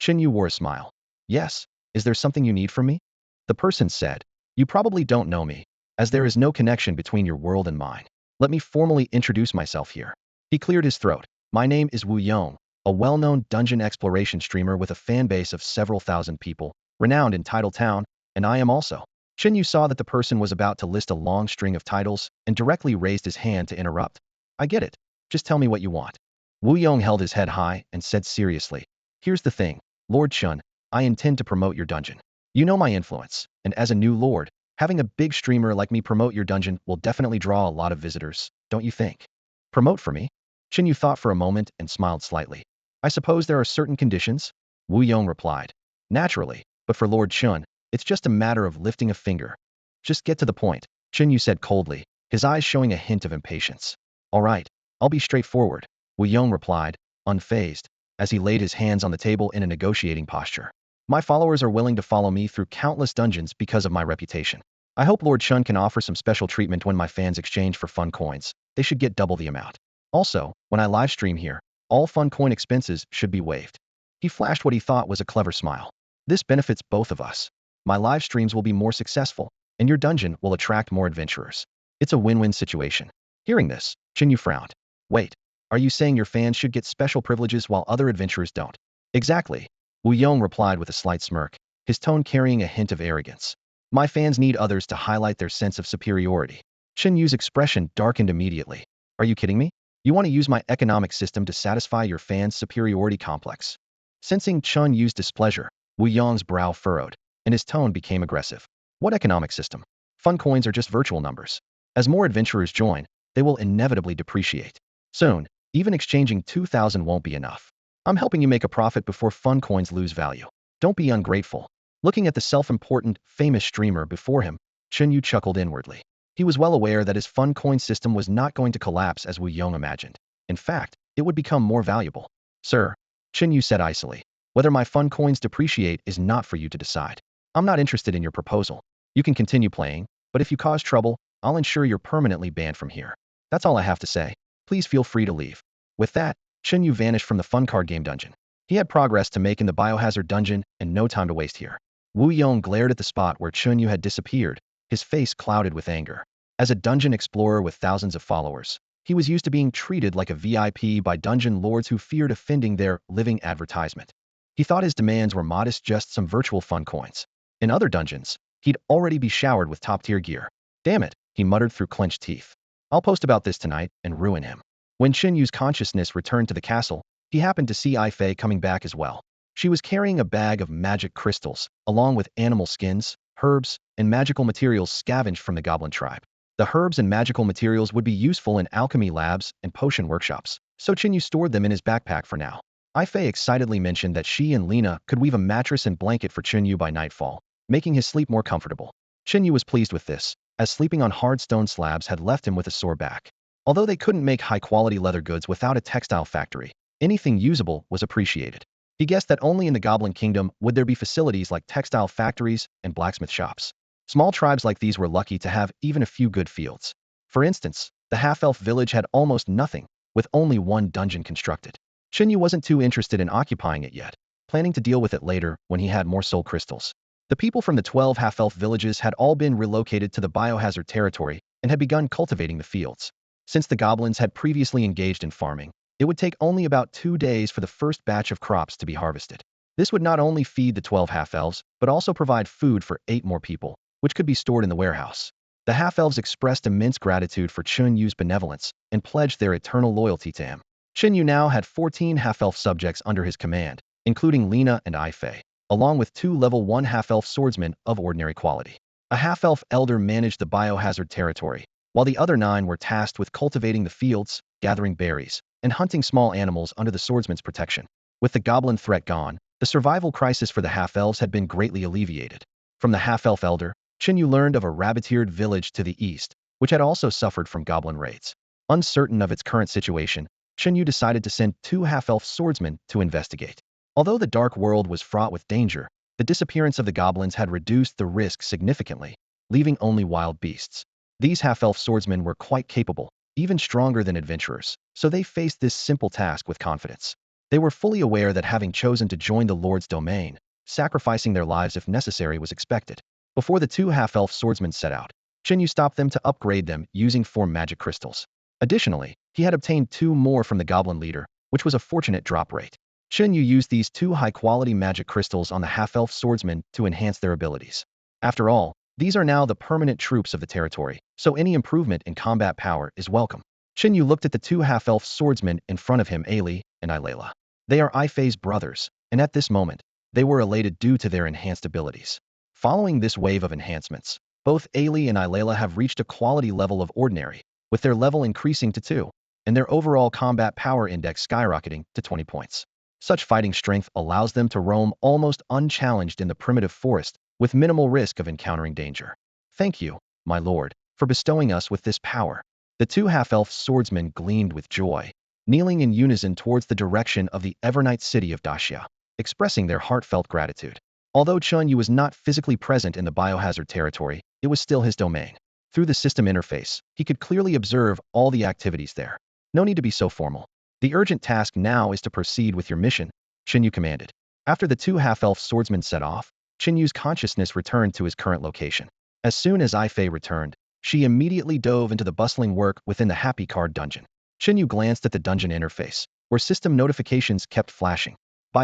Chen Yu wore a smile. Yes, is there something you need from me? The person said. You probably don't know me, as there is no connection between your world and mine. Let me formally introduce myself here. He cleared his throat. My name is Wu Yong, a well-known dungeon exploration streamer with a fan base of several thousand people, renowned in Title Town, and I am also. Chen Yu saw that the person was about to list a long string of titles and directly raised his hand to interrupt. I get it. Just tell me what you want. Wu Yong held his head high and said seriously. Here's the thing, Lord Chen, I intend to promote your dungeon. You know my influence, and as a new lord, having a big streamer like me promote your dungeon will definitely draw a lot of visitors, don't you think? Promote for me? Chen Yu thought for a moment and smiled slightly. I suppose there are certain conditions? Wu Yong replied. Naturally, but for Lord Chen, it's just a matter of lifting a finger. Just get to the point, Chen Yu said coldly, his eyes showing a hint of impatience. All right, I'll be straightforward, Wu Yong replied, unfazed, as he laid his hands on the table in a negotiating posture. My followers are willing to follow me through countless dungeons because of my reputation. I hope Lord Chen can offer some special treatment when my fans exchange for fun coins. They should get double the amount. Also, when I live stream here, all fun coin expenses should be waived. He flashed what he thought was a clever smile. This benefits both of us. My live streams will be more successful, and your dungeon will attract more adventurers. It's a win-win situation. Hearing this, Chen Yu frowned. Wait, are you saying your fans should get special privileges while other adventurers don't? Exactly. Wu Yong replied with a slight smirk, his tone carrying a hint of arrogance. My fans need others to highlight their sense of superiority. Chen Yu's expression darkened immediately. Are you kidding me? You want to use my economic system to satisfy your fans' superiority complex? Sensing Chen Yu's displeasure, Wu Yong's brow furrowed, and his tone became aggressive. What economic system? Fun coins are just virtual numbers. As more adventurers join, they will inevitably depreciate. Soon, even exchanging 2,000 won't be enough. I'm helping you make a profit before fun coins lose value. Don't be ungrateful. Looking at the self-important, famous streamer before him, Chen Yu chuckled inwardly. He was well aware that his fun coin system was not going to collapse as Wu Yong imagined. In fact, it would become more valuable. Sir, Chen Yu said icily, whether my fun coins depreciate is not for you to decide. I'm not interested in your proposal. You can continue playing, but if you cause trouble, I'll ensure you're permanently banned from here. That's all I have to say. Please feel free to leave. With that, Chen Yu vanished from the fun card game dungeon. He had progress to make in the biohazard dungeon and no time to waste here. Wu Yong glared at the spot where Chen Yu had disappeared, his face clouded with anger. As a dungeon explorer with thousands of followers, he was used to being treated like a VIP by dungeon lords who feared offending their living advertisement. He thought his demands were modest, just some virtual fun coins. In other dungeons, he'd already be showered with top-tier gear. Damn it, he muttered through clenched teeth. I'll post about this tonight and ruin him. When Chen Yu's consciousness returned to the castle, he happened to see Ai Fei coming back as well. She was carrying a bag of magic crystals, along with animal skins, herbs, and magical materials scavenged from the Goblin tribe. The herbs and magical materials would be useful in alchemy labs and potion workshops, so Chen Yu stored them in his backpack for now. Ai Fei excitedly mentioned that she and Lena could weave a mattress and blanket for Chen Yu by nightfall, making his sleep more comfortable. Chen Yu was pleased with this, as sleeping on hard stone slabs had left him with a sore back. Although they couldn't make high-quality leather goods without a textile factory, anything usable was appreciated. He guessed that only in the Goblin Kingdom would there be facilities like textile factories and blacksmith shops. Small tribes like these were lucky to have even a few good fields. For instance, the half-elf village had almost nothing, with only one dungeon constructed. Chen Yu wasn't too interested in occupying it yet, planning to deal with it later when he had more soul crystals. The people from the 12 half-elf villages had all been relocated to the biohazard territory and had begun cultivating the fields. Since the goblins had previously engaged in farming, it would take only about 2 days for the first batch of crops to be harvested. This would not only feed the 12 half-elves, but also provide food for 8 more people, which could be stored in the warehouse. The half-elves expressed immense gratitude for Chen Yu's benevolence and pledged their eternal loyalty to him. Chen Yu now had 14 half-elf subjects under his command, including Lena and Ai Fei, along with 2 level 1 half-elf swordsmen of ordinary quality. A half-elf elder managed the biohazard territory, while the other 9 were tasked with cultivating the fields, gathering berries, and hunting small animals under the swordsman's protection. With the goblin threat gone, the survival crisis for the half-elves had been greatly alleviated. From the half-elf elder, Chen Yu learned of a rabbit-eared village to the east, which had also suffered from goblin raids. Uncertain of its current situation, Chen Yu decided to send 2 half-elf swordsmen to investigate. Although the dark world was fraught with danger, the disappearance of the goblins had reduced the risk significantly, leaving only wild beasts. These half-elf swordsmen were quite capable, even stronger than adventurers, so they faced this simple task with confidence. They were fully aware that having chosen to join the Lord's domain, sacrificing their lives if necessary was expected. Before the 2 half-elf swordsmen set out, Chen Yu stopped them to upgrade them using 4 magic crystals. Additionally, he had obtained 2 more from the goblin leader, which was a fortunate drop rate. Chen Yu used these 2 high-quality magic crystals on the half-elf swordsmen to enhance their abilities. After all, these are now the permanent troops of the territory, so any improvement in combat power is welcome. Chen Yu looked at the 2 half-elf swordsmen in front of him, Ali and Ilayla. They are Ai Fei's brothers, and at this moment, they were elated due to their enhanced abilities. Following this wave of enhancements, both Ali and Ilayla have reached a quality level of ordinary, with their level increasing to 2, and their overall combat power index skyrocketing to 20 points. Such fighting strength allows them to roam almost unchallenged in the primitive forest, with minimal risk of encountering danger. Thank you, my lord, for bestowing us with this power. The 2 half-elf swordsmen gleamed with joy, kneeling in unison towards the direction of the Evernight city of Daxia, expressing their heartfelt gratitude. Although Chen Yu was not physically present in the biohazard territory, it was still his domain. Through the system interface, he could clearly observe all the activities there. No need to be so formal. The urgent task now is to proceed with your mission, Chen Yu commanded. After the two half-elf swordsmen set off, Chen Yu's consciousness returned to his current location. As soon as Fei returned, she immediately dove into the bustling work within the Happy Card dungeon. Chen Yu glanced at the dungeon interface, where system notifications kept flashing.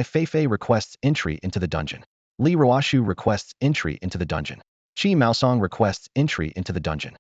Fei requests entry into the dungeon. Li Ruoshu requests entry into the dungeon. Qi Maosong requests entry into the dungeon.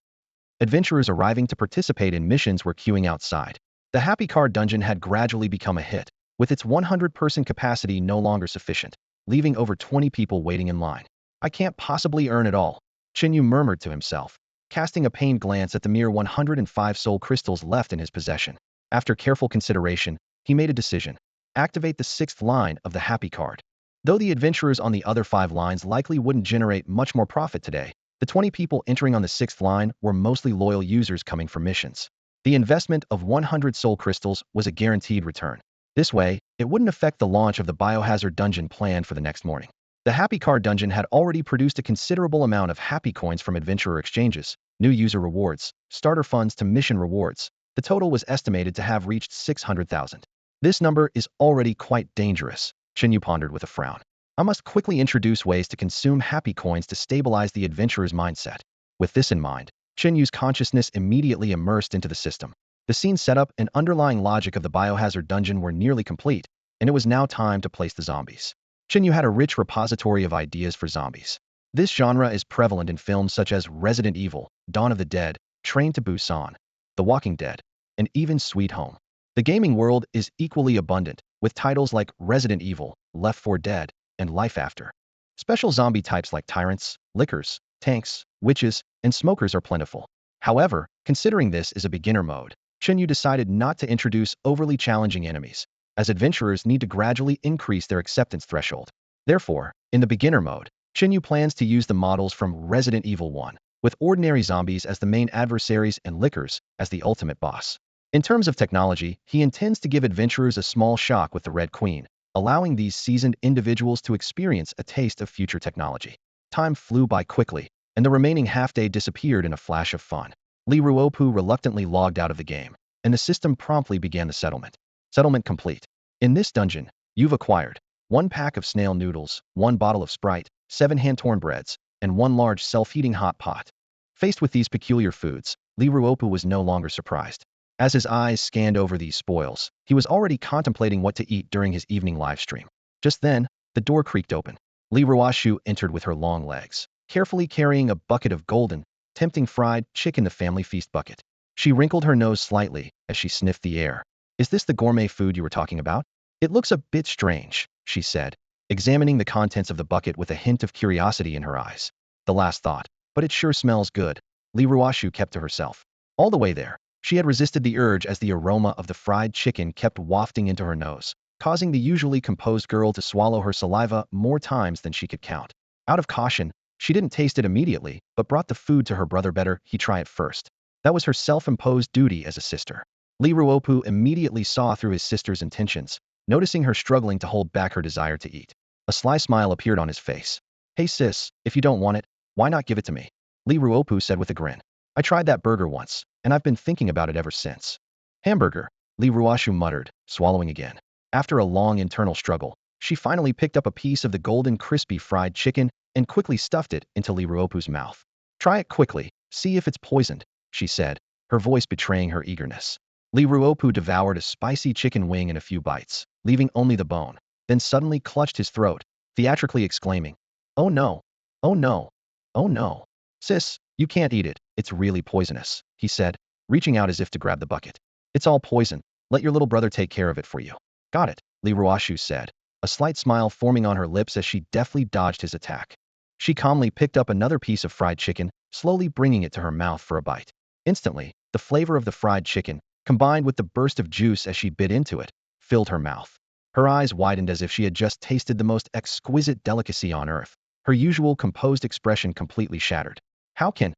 Adventurers arriving to participate in missions were queuing outside. The Happy Card dungeon had gradually become a hit, with its 100-person capacity no longer sufficient, leaving over 20 people waiting in line. I can't possibly earn it all, Chen Yu murmured to himself, casting a pained glance at the mere 105 soul crystals left in his possession. After careful consideration, he made a decision. Activate the 6th line of the Happy Card. Though the adventurers on the other 5 lines likely wouldn't generate much more profit today, the 20 people entering on the 6th line were mostly loyal users coming for missions. The investment of 100 soul crystals was a guaranteed return. This way, it wouldn't affect the launch of the biohazard dungeon planned for the next morning. The Happy Card dungeon had already produced a considerable amount of happy coins from adventurer exchanges, new user rewards, starter funds to mission rewards. The total was estimated to have reached 600,000. This number is already quite dangerous, Chen Yu pondered with a frown. I must quickly introduce ways to consume happy coins to stabilize the adventurer's mindset. With this in mind, Chen Yu's consciousness immediately immersed into the system. The scene setup and underlying logic of the biohazard dungeon were nearly complete, and it was now time to place the zombies. Chen Yu had a rich repository of ideas for zombies. This genre is prevalent in films such as Resident Evil, Dawn of the Dead, Train to Busan, The Walking Dead, and even Sweet Home. The gaming world is equally abundant, with titles like Resident Evil, Left 4 Dead, and Life After. Special zombie types like tyrants, lickers, tanks, witches, and smokers are plentiful. However, considering this is a beginner mode, Chen Yu decided not to introduce overly challenging enemies, as adventurers need to gradually increase their acceptance threshold. Therefore, in the beginner mode, Chen Yu plans to use the models from Resident Evil 1, with ordinary zombies as the main adversaries and lickers as the ultimate boss. In terms of technology, he intends to give adventurers a small shock with the Red Queen, allowing these seasoned individuals to experience a taste of future technology. Time flew by quickly, and the remaining half-day disappeared in a flash of fun. Li Ruopu reluctantly logged out of the game, and the system promptly began the settlement. Settlement complete. In this dungeon, you've acquired 1 pack of snail noodles, 1 bottle of Sprite, 7 hand-torn breads, and 1 large self-heating hot pot. Faced with these peculiar foods, Li Ruopu was no longer surprised. As his eyes scanned over these spoils, he was already contemplating what to eat during his evening livestream. Just then, the door creaked open. Li Ruoshu entered with her long legs, carefully carrying a bucket of golden, tempting fried chicken, the family feast bucket. She wrinkled her nose slightly as she sniffed the air. Is this the gourmet food you were talking about? It looks a bit strange, she said, examining the contents of the bucket with a hint of curiosity in her eyes. The last thought, but it sure smells good, Li Ruoshu kept to herself. All the way there, she had resisted the urge as the aroma of the fried chicken kept wafting into her nose, causing the usually composed girl to swallow her saliva more times than she could count. Out of caution, she didn't taste it immediately, but brought the food to her brother. Better he try it first. That was her self-imposed duty as a sister. Li Ruopu immediately saw through his sister's intentions, noticing her struggling to hold back her desire to eat. A sly smile appeared on his face. Hey sis, if you don't want it, why not give it to me? Li Ruopu said with a grin. I tried that burger once, and I've been thinking about it ever since. Hamburger, Li Ruoshu muttered, swallowing again. After a long internal struggle, she finally picked up a piece of the golden crispy fried chicken and quickly stuffed it into Li Ruopu's mouth. Try it quickly, see if it's poisoned, she said, her voice betraying her eagerness. Li Ruopu devoured a spicy chicken wing in a few bites, leaving only the bone, then suddenly clutched his throat, theatrically exclaiming, "Oh no! Oh no! Oh no! Sis, you can't eat it, it's really poisonous," he said, reaching out as if to grab the bucket. "It's all poison, let your little brother take care of it for you." Got it, Li Ruoshu said, a slight smile forming on her lips as she deftly dodged his attack. She calmly picked up another piece of fried chicken, slowly bringing it to her mouth for a bite. Instantly, the flavor of the fried chicken, combined with the burst of juice as she bit into it, filled her mouth. Her eyes widened as if she had just tasted the most exquisite delicacy on earth, her usual composed expression completely shattered. How can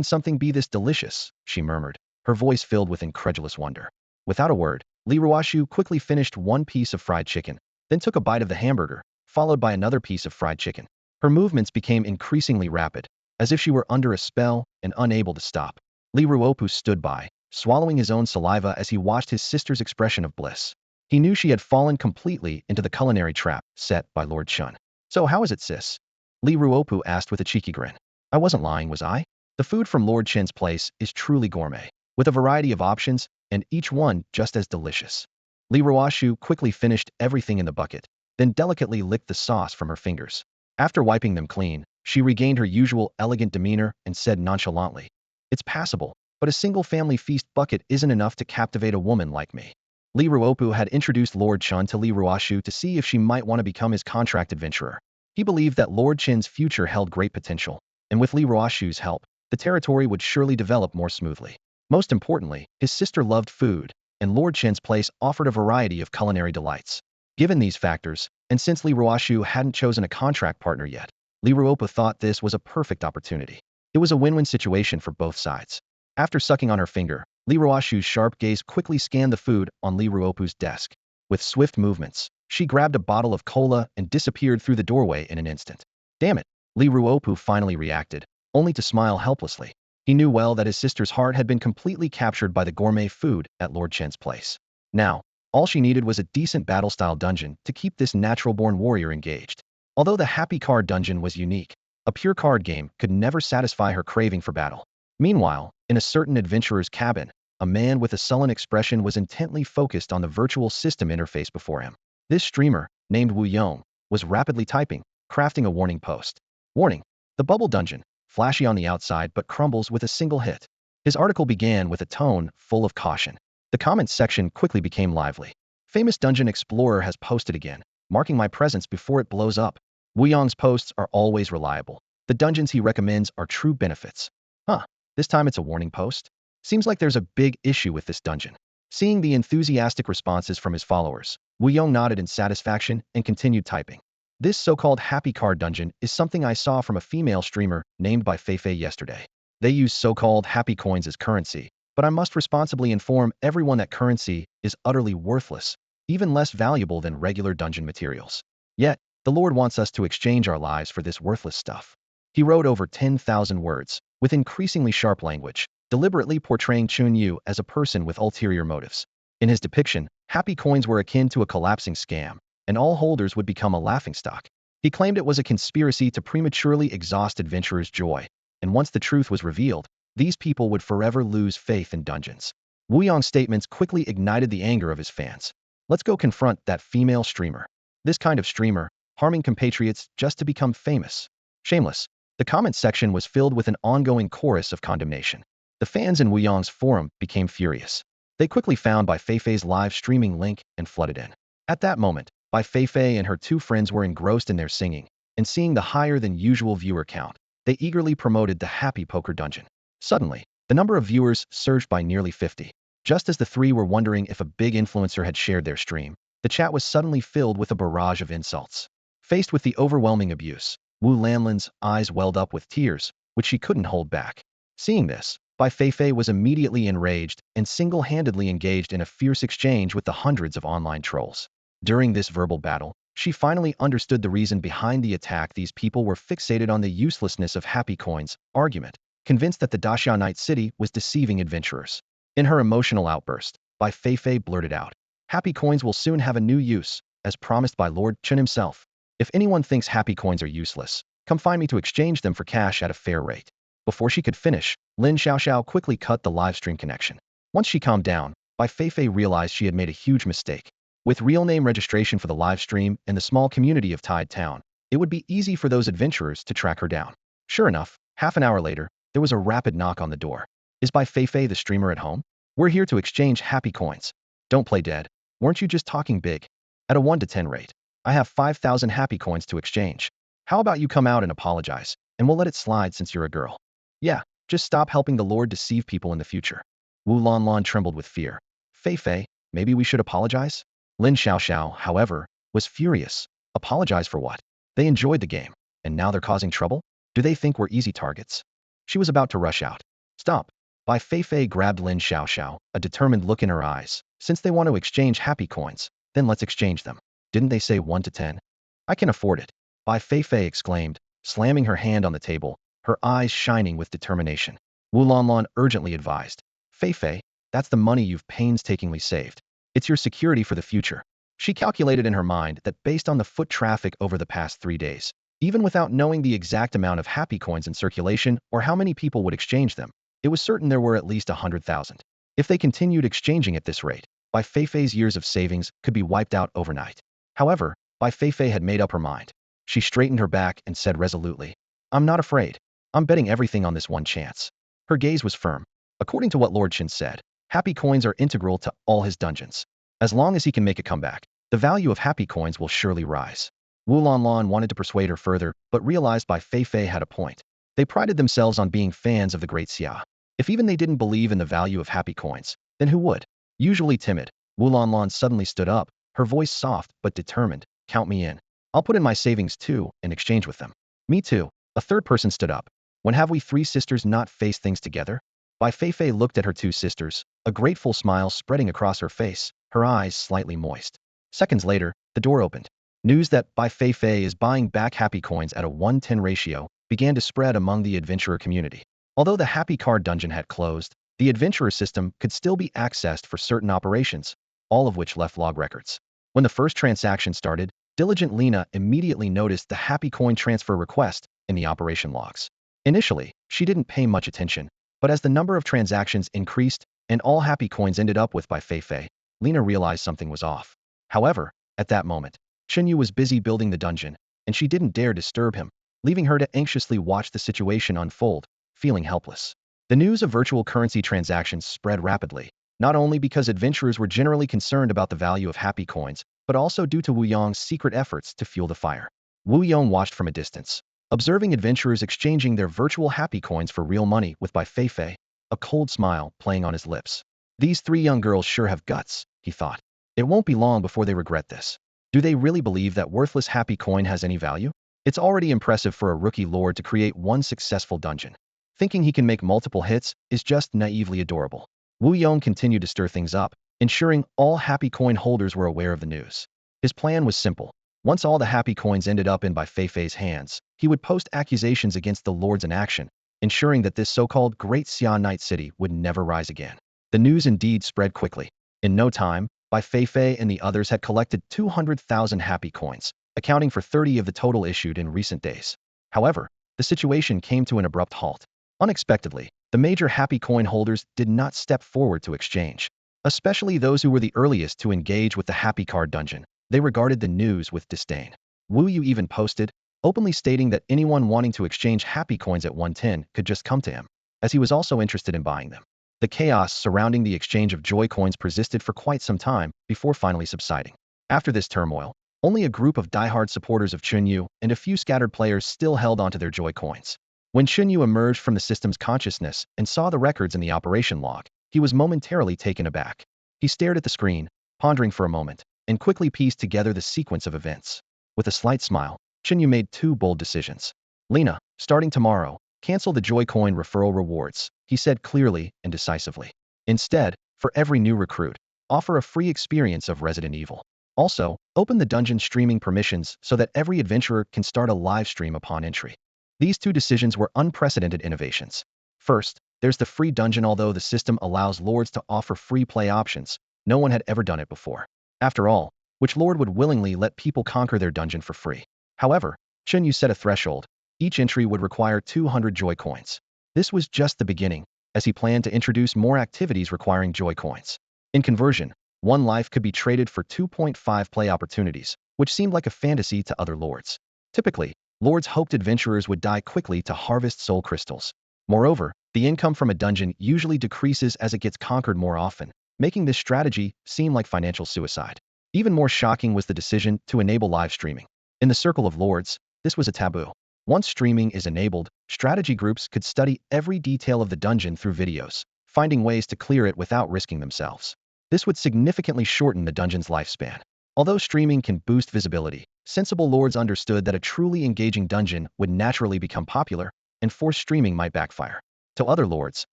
something be this delicious?" she murmured, her voice filled with incredulous wonder. Without a word, Li Ruoshu quickly finished 1 piece of fried chicken, then took a bite of the hamburger, followed by another piece of fried chicken. Her movements became increasingly rapid, as if she were under a spell and unable to stop. Li Ruopu stood by, swallowing his own saliva as he watched his sister's expression of bliss. He knew she had fallen completely into the culinary trap set by Lord Chen. So how is it, sis? Li Ruopu asked with a cheeky grin. I wasn't lying, was I? The food from Lord Chen's place is truly gourmet, with a variety of options, and each one just as delicious. Li Ruoshu quickly finished everything in the bucket, then delicately licked the sauce from her fingers. After wiping them clean, she regained her usual elegant demeanor and said nonchalantly, it's passable, but a single family feast bucket isn't enough to captivate a woman like me. Li Ruopu had introduced Lord Chen to Li Ruoshu to see if she might want to become his contract adventurer. He believed that Lord Chen's future held great potential, and with Li Ruoshu's help, the territory would surely develop more smoothly. Most importantly, his sister loved food, and Lord Chen's place offered a variety of culinary delights. Given these factors, and since Li Ruoshu hadn't chosen a contract partner yet, Li Ruopu thought this was a perfect opportunity. It was a win-win situation for both sides. After sucking on her finger, Li Ruoshu's sharp gaze quickly scanned the food on Li Ruopu's desk. With swift movements, she grabbed a bottle of cola and disappeared through the doorway in an instant. Damn it, Li Ruopu finally reacted, only to smile helplessly. He knew well that his sister's heart had been completely captured by the gourmet food at Lord Chen's place. Now, all she needed was a decent battle-style dungeon to keep this natural-born warrior engaged. Although the Happy Card dungeon was unique, a pure card game could never satisfy her craving for battle. Meanwhile, in a certain adventurer's cabin, a man with a sullen expression was intently focused on the virtual system interface before him. This streamer, named Wu Yong, was rapidly typing, crafting a warning post. Warning: the bubble dungeon, flashy on the outside but crumbles with a single hit. His article began with a tone full of caution. The comments section quickly became lively. Famous dungeon explorer has posted again, marking my presence before it blows up. Wu Yong's posts are always reliable. The dungeons he recommends are true benefits. Huh, this time it's a warning post? Seems like there's a big issue with this dungeon. Seeing the enthusiastic responses from his followers, Wu Yong nodded in satisfaction and continued typing. This so-called Happy Card dungeon is something I saw from a female streamer named by Feifei yesterday. They use so-called happy coins as currency, but I must responsibly inform everyone that currency is utterly worthless, even less valuable than regular dungeon materials. Yet, the Lord wants us to exchange our lives for this worthless stuff. He wrote over 10,000 words, with increasingly sharp language, deliberately portraying Chen Yu as a person with ulterior motives. In his depiction, happy coins were akin to a collapsing scam, and all holders would become a laughingstock. He claimed it was a conspiracy to prematurely exhaust adventurers' joy, and once the truth was revealed, these people would forever lose faith in dungeons. Wu Yong's statements quickly ignited the anger of his fans. Let's go confront that female streamer. This kind of streamer, harming compatriots just to become famous. Shameless. The comment section was filled with an ongoing chorus of condemnation. The fans in Wu Yong's forum became furious. They quickly found Bai Feifei's live streaming link and flooded in. At that moment, Bai Feifei and her two friends were engrossed in their singing, and seeing the higher-than-usual viewer count, they eagerly promoted the Happy Poker Dungeon. Suddenly, the number of viewers surged by nearly 50. Just as the three were wondering if a big influencer had shared their stream, the chat was suddenly filled with a barrage of insults. Faced with the overwhelming abuse, Wu Lanlan's eyes welled up with tears, which she couldn't hold back. Seeing this, Bai Feifei was immediately enraged and single-handedly engaged in a fierce exchange with the hundreds of online trolls. During this verbal battle, she finally understood the reason behind the attack. These people were fixated on the uselessness of happy coins, argument, convinced that the Daxianite city was deceiving adventurers. In her emotional outburst, Bai Feifei blurted out, happy coins will soon have a new use, as promised by Lord Chen himself. If anyone thinks happy coins are useless, come find me to exchange them for cash at a fair rate. Before she could finish, Lin Xiaoxiao quickly cut the livestream connection. Once she calmed down, Bai Feifei realized she had made a huge mistake. With real name registration for the livestream and the small community of Tide Town, it would be easy for those adventurers to track her down. Sure enough, half an hour later, there was a rapid knock on the door. Is Bai Feifei the streamer at home? We're here to exchange happy coins. Don't play dead. Weren't you just talking big? At a 1 to 10 rate, I have 5,000 happy coins to exchange. How about you come out and apologize, and we'll let it slide since you're a girl. Yeah, just stop helping the Lord deceive people in the future. Wu Lanlan trembled with fear. Feifei, maybe we should apologize? Lin Xiaoxiao, however, was furious. Apologize for what? They enjoyed the game, and now they're causing trouble? Do they think we're easy targets? She was about to rush out. Stop. Bai Feifei grabbed Lin Xiaoxiao, a determined look in her eyes. Since they want to exchange happy coins, then let's exchange them. Didn't they say 1 to 10? I can afford it. Bai Feifei exclaimed, slamming her hand on the table, her eyes shining with determination. Wu Lanlan urgently advised. Feifei, that's the money you've painstakingly saved. It's your security for the future. She calculated in her mind that based on the foot traffic over the past 3 days, even without knowing the exact amount of happy coins in circulation or how many people would exchange them, it was certain there were at least 100,000. If they continued exchanging at this rate, Bai Feifei's years of savings could be wiped out overnight. However, Bai Feifei had made up her mind. She straightened her back and said resolutely, "I'm not afraid. I'm betting everything on this one chance." Her gaze was firm. According to what Lord Chen said, happy coins are integral to all his dungeons. As long as he can make a comeback, the value of happy coins will surely rise. Wu Lanlan wanted to persuade her further, but realized Bai Feifei had a point. They prided themselves on being fans of the great Xia. If even they didn't believe in the value of happy coins, then who would? Usually timid, Wu Lanlan suddenly stood up, her voice soft but determined. "Count me in. I'll put in my savings too, in exchange with them." "Me too." A third person stood up. "When have we three sisters not faced things together?" Bai Feifei looked at her two sisters, a grateful smile spreading across her face, her eyes slightly moist. Seconds later, the door opened. News that Bai Feifei is buying back happy coins at a 1:10 ratio began to spread among the adventurer community. Although the happy card dungeon had closed, the adventurer system could still be accessed for certain operations, all of which left log records. When the first transaction started, diligent Lena immediately noticed the happy coin transfer request in the operation logs. Initially, she didn't pay much attention, but as the number of transactions increased and all happy coins ended up with Bai Feifei, Lena realized something was off. However, at that moment, Chen Yu was busy building the dungeon, and she didn't dare disturb him, leaving her to anxiously watch the situation unfold, feeling helpless. The news of virtual currency transactions spread rapidly, not only because adventurers were generally concerned about the value of happy coins, but also due to Wu Yong's secret efforts to fuel the fire. Wu Yong watched from a distance, observing adventurers exchanging their virtual happy coins for real money with Bai Feifei, a cold smile playing on his lips. "These three young girls sure have guts," he thought. "It won't be long before they regret this. Do they really believe that worthless happy coin has any value? It's already impressive for a rookie lord to create one successful dungeon. Thinking he can make multiple hits is just naively adorable." Wu Yong continued to stir things up, ensuring all happy coin holders were aware of the news. His plan was simple. Once all the happy coins ended up in Bai Feifei's hands, he would post accusations against the lords in action, ensuring that this so-called Great Xia Night City would never rise again. The news indeed spread quickly. In no time, Bai Feifei and the others had collected 200,000 happy coins, accounting for 30 of the total issued in recent days. However, the situation came to an abrupt halt. Unexpectedly, the major happy coin holders did not step forward to exchange. Especially those who were the earliest to engage with the happy card dungeon, they regarded the news with disdain. Wu Yu even posted, openly stating that anyone wanting to exchange happy coins at 110 could just come to him, as he was also interested in buying them. The chaos surrounding the exchange of joy coins persisted for quite some time before finally subsiding. After this turmoil, only a group of diehard supporters of Chen Yu and a few scattered players still held onto their joy coins. When Chen Yu emerged from the system's consciousness and saw the records in the operation log, he was momentarily taken aback. He stared at the screen, pondering for a moment, and quickly pieced together the sequence of events. With a slight smile, Chen Yu made two bold decisions. "Lena, starting tomorrow, cancel the joy coin referral rewards," he said clearly and decisively. "Instead, for every new recruit, offer a free experience of Resident Evil. Also, open the dungeon streaming permissions so that every adventurer can start a live stream upon entry." These two decisions were unprecedented innovations. First, there's the free dungeon. Although the system allows lords to offer free play options, no one had ever done it before. After all, which lord would willingly let people conquer their dungeon for free? However, Chen Yu set a threshold. Each entry would require 200 joy coins. This was just the beginning, as he planned to introduce more activities requiring joy coins. In conversion, one life could be traded for 2.5 play opportunities, which seemed like a fantasy to other lords. Typically, lords hoped adventurers would die quickly to harvest soul crystals. Moreover, the income from a dungeon usually decreases as it gets conquered more often, making this strategy seem like financial suicide. Even more shocking was the decision to enable live streaming. In the circle of lords, this was a taboo. Once streaming is enabled, strategy groups could study every detail of the dungeon through videos, finding ways to clear it without risking themselves. This would significantly shorten the dungeon's lifespan. Although streaming can boost visibility, sensible lords understood that a truly engaging dungeon would naturally become popular, and forced streaming might backfire. To other lords,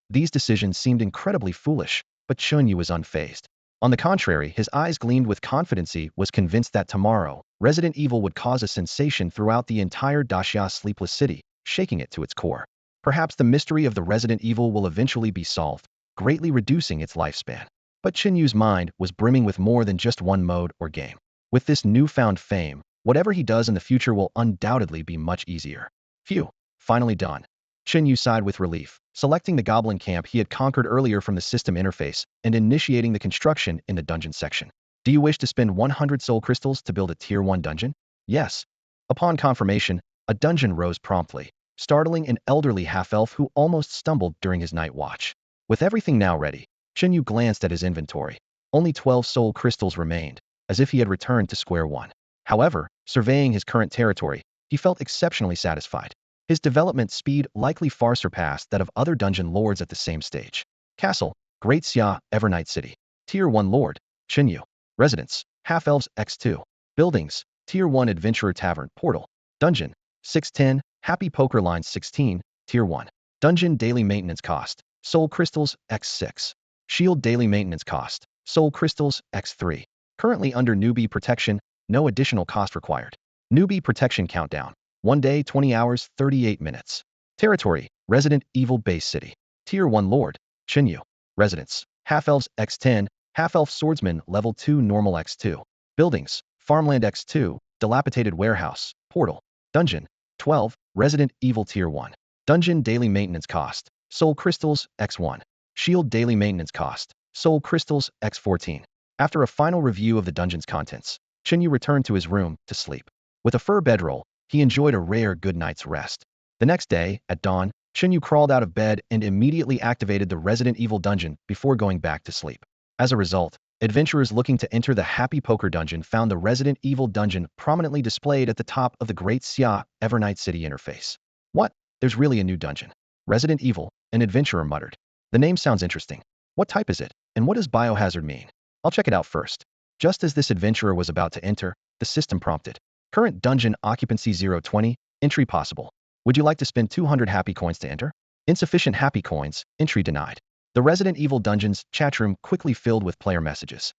these decisions seemed incredibly foolish, but Chen Yu was unfazed. On the contrary, his eyes gleamed with confidence. He was convinced that tomorrow, Resident Evil would cause a sensation throughout the entire Daxia sleepless city, shaking it to its core. Perhaps the mystery of the Resident Evil will eventually be solved, greatly reducing its lifespan. But Chen Yu's mind was brimming with more than just one mode or game. With this newfound fame, whatever he does in the future will undoubtedly be much easier. Phew, finally done. Chen Yu sighed with relief, selecting the Goblin camp he had conquered earlier from the system interface and initiating the construction in the dungeon section. Do you wish to spend 100 soul crystals to build a Tier 1 dungeon? Yes. Upon confirmation, a dungeon rose promptly, startling an elderly half-elf who almost stumbled during his night watch. With everything now ready, Chen Yu glanced at his inventory. Only 12 soul crystals remained, as if he had returned to square one. However, surveying his current territory, he felt exceptionally satisfied. His development speed likely far surpassed that of other dungeon lords at the same stage. Castle, Great Xia, Evernight City. Tier 1 Lord, Chen Yu. Residence, Half-Elves X2. Buildings, Tier 1 Adventurer Tavern, Portal. Dungeon, 610, Happy Poker Line 16, Tier 1. Dungeon Daily Maintenance Cost, Soul Crystals, X6. Shield Daily Maintenance Cost, Soul Crystals, X3. Currently under Newbie Protection, no additional cost required. Newbie Protection Countdown, 1 day, 20 hours, 38 minutes. Territory, Resident Evil Base City. Tier 1 Lord, Chen Yu. Residence, Half-Elves X10, Half-Elf Swordsman Level 2 Normal X2. Buildings, Farmland X2, Dilapidated Warehouse, Portal. Dungeon, 12, Resident Evil Tier 1. Dungeon Daily Maintenance Cost, Soul Crystals, X1. Shield Daily Maintenance Cost, Soul Crystals, X14. After a final review of the dungeon's contents, Chen Yu returned to his room to sleep. With a fur bedroll, he enjoyed a rare good night's rest. The next day, at dawn, Chen Yu crawled out of bed and immediately activated the Resident Evil dungeon before going back to sleep. As a result, adventurers looking to enter the Happy Poker dungeon found the Resident Evil dungeon prominently displayed at the top of the Great Xia, Evernight City interface. What? There's really a new dungeon. Resident Evil, an adventurer muttered. The name sounds interesting. What type is it, and what does biohazard mean? I'll check it out first. Just as this adventurer was about to enter, the system prompted. Current dungeon occupancy 020, entry possible. Would you like to spend 200 happy coins to enter? Insufficient happy coins, entry denied. The Resident Evil dungeon's chatroom quickly filled with player messages.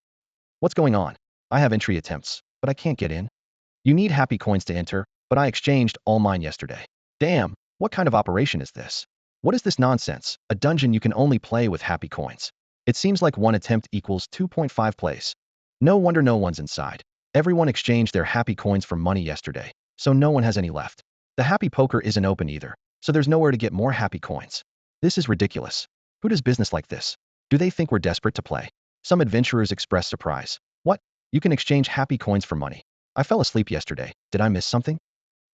What's going on? I have entry attempts, but I can't get in. You need happy coins to enter, but I exchanged all mine yesterday. Damn, what kind of operation is this? What is this nonsense? A dungeon you can only play with happy coins. It seems like one attempt equals 2.5 plays. No wonder no one's inside. Everyone exchanged their happy coins for money yesterday, so no one has any left. The Happy Poker isn't open either, so there's nowhere to get more happy coins. This is ridiculous. Who does business like this? Do they think we're desperate to play? Some adventurers expressed surprise. What? You can exchange happy coins for money. I fell asleep yesterday. Did I miss something?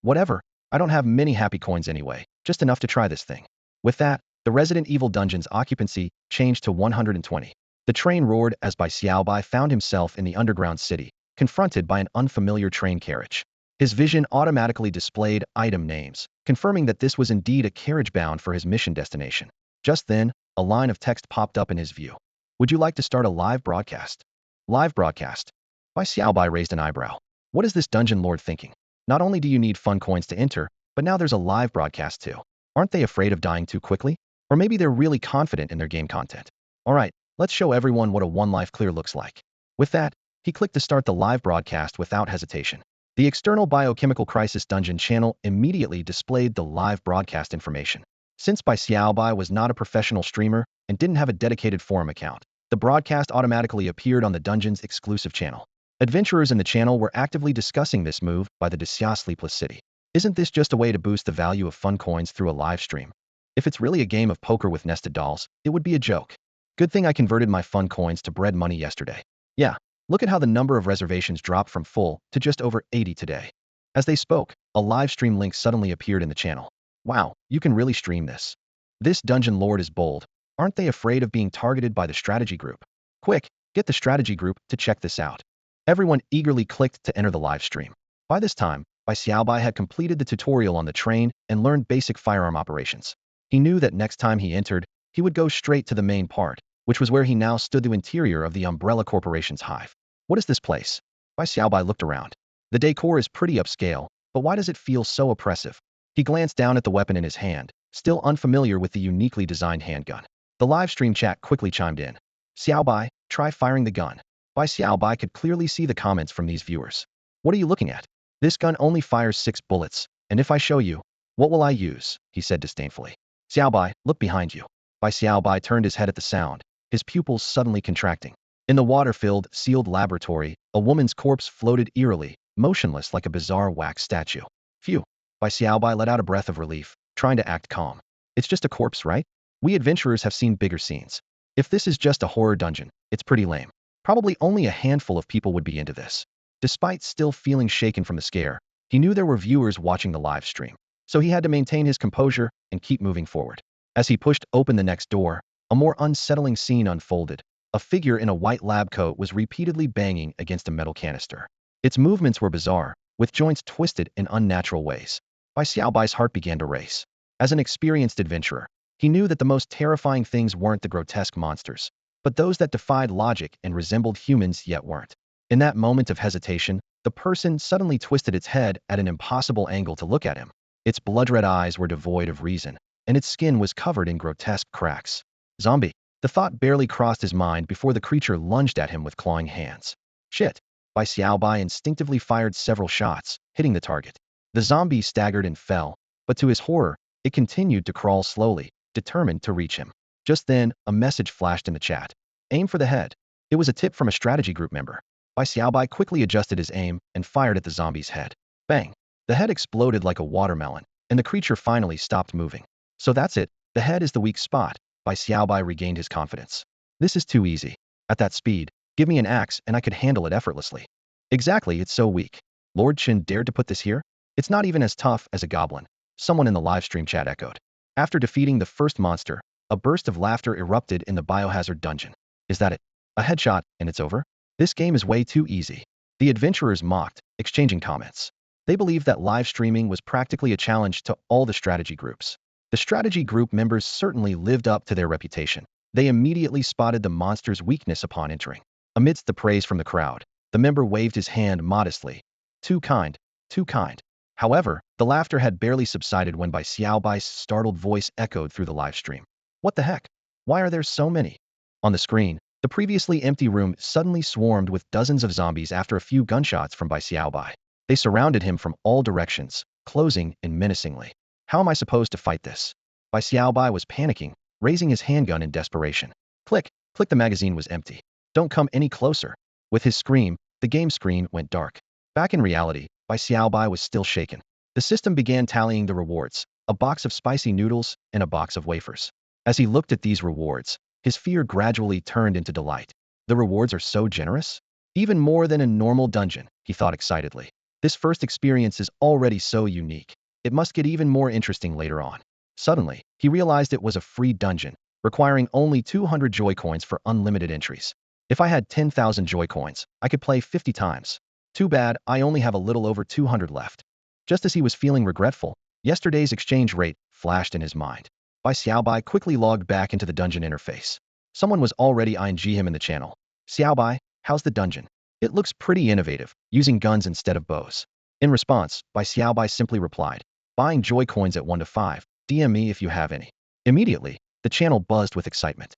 Whatever. I don't have many happy coins anyway, just enough to try this thing. With that, the Resident Evil dungeon's occupancy changed to 120. The train roared as Bai Xiaobai found himself in the underground city, confronted by an unfamiliar train carriage. His vision automatically displayed item names, confirming that this was indeed a carriage bound for his mission destination. Just then, a line of text popped up in his view. Would you like to start a live broadcast? Live broadcast? Bai Xiaobai raised an eyebrow. What is this dungeon lord thinking? Not only do you need fun coins to enter, but now there's a live broadcast too. Aren't they afraid of dying too quickly? Or maybe they're really confident in their game content. Alright, let's show everyone what a one life clear looks like. With that, he clicked to start the live broadcast without hesitation. The external biochemical crisis dungeon channel immediately displayed the live broadcast information. Since Bai Xiaobai was not a professional streamer and didn't have a dedicated forum account, the broadcast automatically appeared on the dungeon's exclusive channel. Adventurers in the channel were actively discussing this move by the Xia Sleepless City. Isn't this just a way to boost the value of fun coins through a live stream? If it's really a game of poker with nested dolls, it would be a joke. Good thing I converted my fun coins to bread money yesterday. Yeah. Look at how the number of reservations dropped from full to just over 80 today. As they spoke, a live stream link suddenly appeared in the channel. Wow, you can really stream this. This dungeon lord is bold. Aren't they afraid of being targeted by the strategy group? Quick, get the strategy group to check this out. Everyone eagerly clicked to enter the live stream. By this time, Bai Xiaobai had completed the tutorial on the train and learned basic firearm operations. He knew that next time he entered, he would go straight to the main part, which was where he now stood the interior of the Umbrella Corporation's hive. What is this place? Bai Xiaobai looked around. The decor is pretty upscale, but why does it feel so oppressive? He glanced down at the weapon in his hand, still unfamiliar with the uniquely designed handgun. The live stream chat quickly chimed in. Xiaobai, try firing the gun. Bai Xiaobai could clearly see the comments from these viewers. What are you looking at? This gun only fires 6 bullets, and if I show you, what will I use? He said disdainfully. Xiaobai, look behind you. Bai Xiaobai turned his head at the sound, his pupils suddenly contracting. In the water-filled, sealed laboratory, a woman's corpse floated eerily, motionless like a bizarre wax statue. Phew. Bai Xiaobai let out a breath of relief, trying to act calm. It's just a corpse, right? We adventurers have seen bigger scenes. If this is just a horror dungeon, it's pretty lame. Probably only a handful of people would be into this. Despite still feeling shaken from the scare, he knew there were viewers watching the live stream. So he had to maintain his composure and keep moving forward. As he pushed open the next door, a more unsettling scene unfolded. A figure in a white lab coat was repeatedly banging against a metal canister. Its movements were bizarre, with joints twisted in unnatural ways. Bai Xiaobai's heart began to race. As an experienced adventurer, he knew that the most terrifying things weren't the grotesque monsters, but those that defied logic and resembled humans yet weren't. In that moment of hesitation, the person suddenly twisted its head at an impossible angle to look at him. Its blood-red eyes were devoid of reason, and its skin was covered in grotesque cracks. Zombie. The thought barely crossed his mind before the creature lunged at him with clawing hands. Shit. Bai Xiaobai instinctively fired several shots, hitting the target. The zombie staggered and fell, but to his horror, it continued to crawl slowly, determined to reach him. Just then, a message flashed in the chat. Aim for the head. It was a tip from a strategy group member. Bai Xiaobai quickly adjusted his aim and fired at the zombie's head. Bang! The head exploded like a watermelon, and the creature finally stopped moving. So that's it. The head is the weak spot. Bai Xiaobai regained his confidence. This is too easy. At that speed, give me an axe and I could handle it effortlessly. Exactly, it's so weak. Lord Chen dared to put this here? It's not even as tough as a goblin. Someone in the livestream chat echoed. After defeating the first monster, a burst of laughter erupted in the biohazard dungeon. Is that it? A headshot, and it's over? This game is way too easy. The adventurers mocked, exchanging comments. They believed that live streaming was practically a challenge to all the strategy groups. The strategy group members certainly lived up to their reputation. They immediately spotted the monster's weakness upon entering. Amidst the praise from the crowd, the member waved his hand modestly. Too kind, too kind. However, the laughter had barely subsided when Bai Xiaobai's startled voice echoed through the live stream. What the heck? Why are there so many? On the screen, the previously empty room suddenly swarmed with dozens of zombies after a few gunshots from Bai Xiaobai. They surrounded him from all directions, closing in menacingly. How am I supposed to fight this? Bai Xiaobai was panicking, raising his handgun in desperation. Click, click, the magazine was empty. Don't come any closer. With his scream, the game screen went dark. Back in reality, Bai Xiaobai was still shaken. The system began tallying the rewards, a box of spicy noodles and a box of wafers. As he looked at these rewards, his fear gradually turned into delight. The rewards are so generous? Even more than a normal dungeon, he thought excitedly. This first experience is already so unique. It must get even more interesting later on. Suddenly, he realized it was a free dungeon, requiring only 200 joy coins for unlimited entries. If I had 10,000 joy coins, I could play 50 times. Too bad, I only have a little over 200 left. Just as he was feeling regretful, yesterday's exchange rate flashed in his mind. Bai Xiaobai quickly logged back into the dungeon interface. Someone was already ING him in the channel. Xiaobai, how's the dungeon? It looks pretty innovative, using guns instead of bows. In response, Bai Xiaobai simply replied, buying joy coins at 1 to 5, DM me if you have any. Immediately, the channel buzzed with excitement.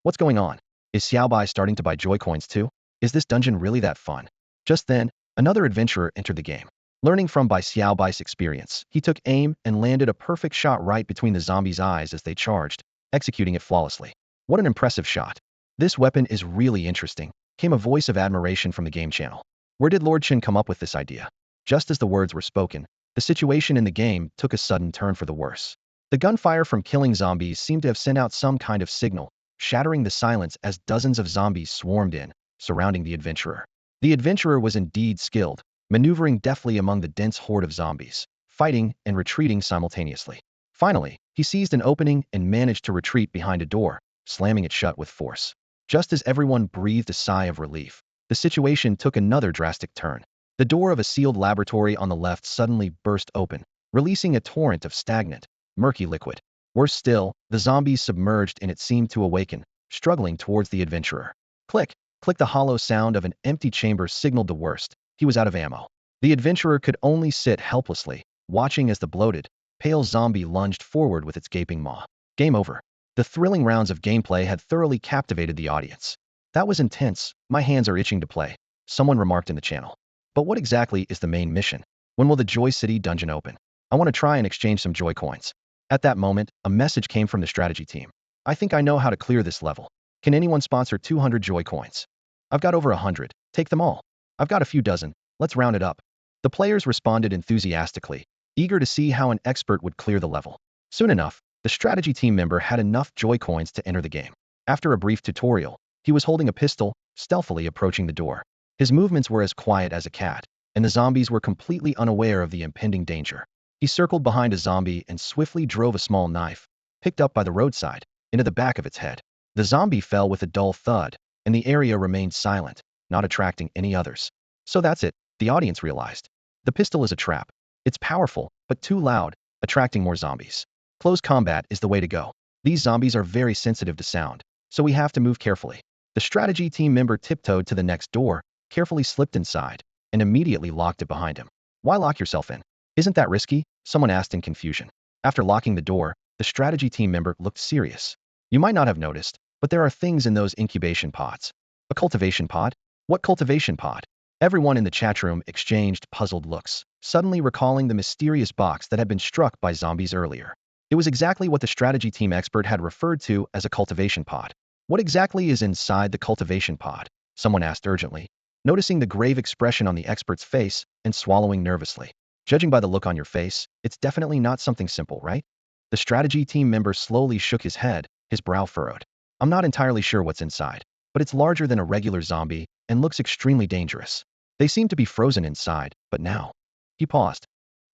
What's going on? Is Xiaobai starting to buy joy coins too? Is this dungeon really that fun? Just then, another adventurer entered the game. Learning from Bai Xiaobai's experience, he took aim and landed a perfect shot right between the zombies' eyes as they charged, executing it flawlessly. What an impressive shot. This weapon is really interesting, came a voice of admiration from the game channel. Where did Lord Chen come up with this idea? Just as the words were spoken, the situation in the game took a sudden turn for the worse. The gunfire from killing zombies seemed to have sent out some kind of signal, shattering the silence as dozens of zombies swarmed in, surrounding the adventurer. The adventurer was indeed skilled, maneuvering deftly among the dense horde of zombies, fighting and retreating simultaneously. Finally, he seized an opening and managed to retreat behind a door, slamming it shut with force. Just as everyone breathed a sigh of relief, the situation took another drastic turn. The door of a sealed laboratory on the left suddenly burst open, releasing a torrent of stagnant, murky liquid. Worse still, the zombies submerged in it seemed to awaken, struggling towards the adventurer. Click, click, the hollow sound of an empty chamber signaled the worst. He was out of ammo. The adventurer could only sit helplessly, watching as the bloated, pale zombie lunged forward with its gaping maw. Game over. The thrilling rounds of gameplay had thoroughly captivated the audience. That was intense. My hands are itching to play, someone remarked in the channel. But what exactly is the main mission? When will the Joy City dungeon open? I want to try and exchange some joy coins. At that moment, a message came from the strategy team. I think I know how to clear this level. Can anyone sponsor 200 joy coins? I've got over 100. Take them all. I've got a few dozen. Let's round it up. The players responded enthusiastically, eager to see how an expert would clear the level. Soon enough, the strategy team member had enough joy coins to enter the game. After a brief tutorial, he was holding a pistol, stealthily approaching the door. His movements were as quiet as a cat, and the zombies were completely unaware of the impending danger. He circled behind a zombie and swiftly drove a small knife, picked up by the roadside, into the back of its head. The zombie fell with a dull thud, and the area remained silent, not attracting any others. So that's it, the audience realized. The pistol is a trap. It's powerful, but too loud, attracting more zombies. Close combat is the way to go. These zombies are very sensitive to sound, so we have to move carefully. The strategy team member tiptoed to the next door, carefully slipped inside, and immediately locked it behind him. Why lock yourself in? Isn't that risky? Someone asked in confusion. After locking the door, the strategy team member looked serious. You might not have noticed, but there are things in those incubation pods. A cultivation pod? What cultivation pod? Everyone in the chat room exchanged puzzled looks, suddenly recalling the mysterious box that had been struck by zombies earlier. It was exactly what the strategy team expert had referred to as a cultivation pod. What exactly is inside the cultivation pod? Someone asked urgently, noticing the grave expression on the expert's face and swallowing nervously. Judging by the look on your face, it's definitely not something simple, right? The strategy team member slowly shook his head, his brow furrowed. I'm not entirely sure what's inside, but it's larger than a regular zombie and looks extremely dangerous. They seem to be frozen inside, but now. He paused.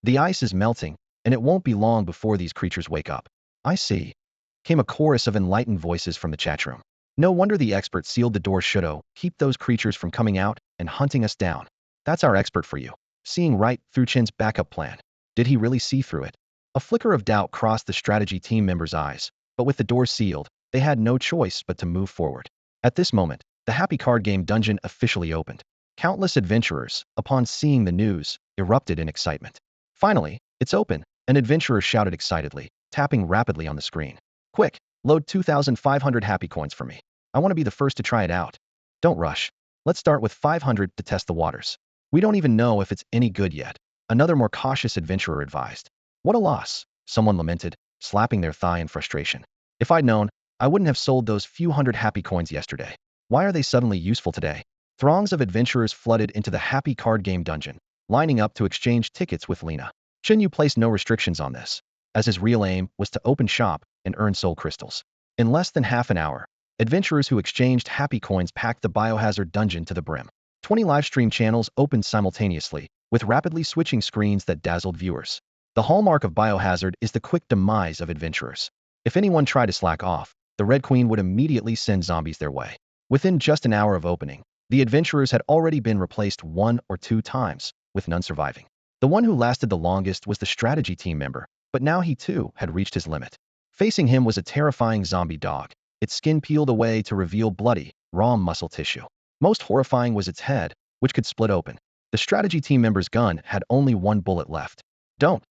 The ice is melting, and it won't be long before these creatures wake up. I see. Came a chorus of enlightened voices from the chat room. No wonder the expert sealed the door should've keep those creatures from coming out and hunting us down. That's our expert for you. Seeing right through Chen's backup plan. Did he really see through it? A flicker of doubt crossed the strategy team members' eyes, but with the door sealed, they had no choice but to move forward. At this moment, the Happy Card Game dungeon officially opened. Countless adventurers, upon seeing the news, erupted in excitement. Finally, it's open, an adventurer shouted excitedly, tapping rapidly on the screen. Quick, load 2,500 happy coins for me. I want to be the first to try it out. Don't rush. Let's start with 500 to test the waters. We don't even know if it's any good yet. Another more cautious adventurer advised. What a loss, someone lamented, slapping their thigh in frustration. If I'd known, I wouldn't have sold those few hundred happy coins yesterday. Why are they suddenly useful today? Throngs of adventurers flooded into the Happy Card Game dungeon, lining up to exchange tickets with Lena. Chen Yu placed no restrictions on this, as his real aim was to open shop and earn soul crystals. In less than half an hour, adventurers who exchanged happy coins packed the biohazard dungeon to the brim. 20 livestream channels opened simultaneously, with rapidly switching screens that dazzled viewers. The hallmark of biohazard is the quick demise of adventurers. If anyone tried to slack off, the Red Queen would immediately send zombies their way. Within just an hour of opening, the adventurers had already been replaced 1 or 2 times, with none surviving. The one who lasted the longest was the strategy team member, but now he too had reached his limit. Facing him was a terrifying zombie dog, its skin peeled away to reveal bloody, raw muscle tissue. Most horrifying was its head, which could split open. The strategy team member's gun had only 1 bullet left. Don't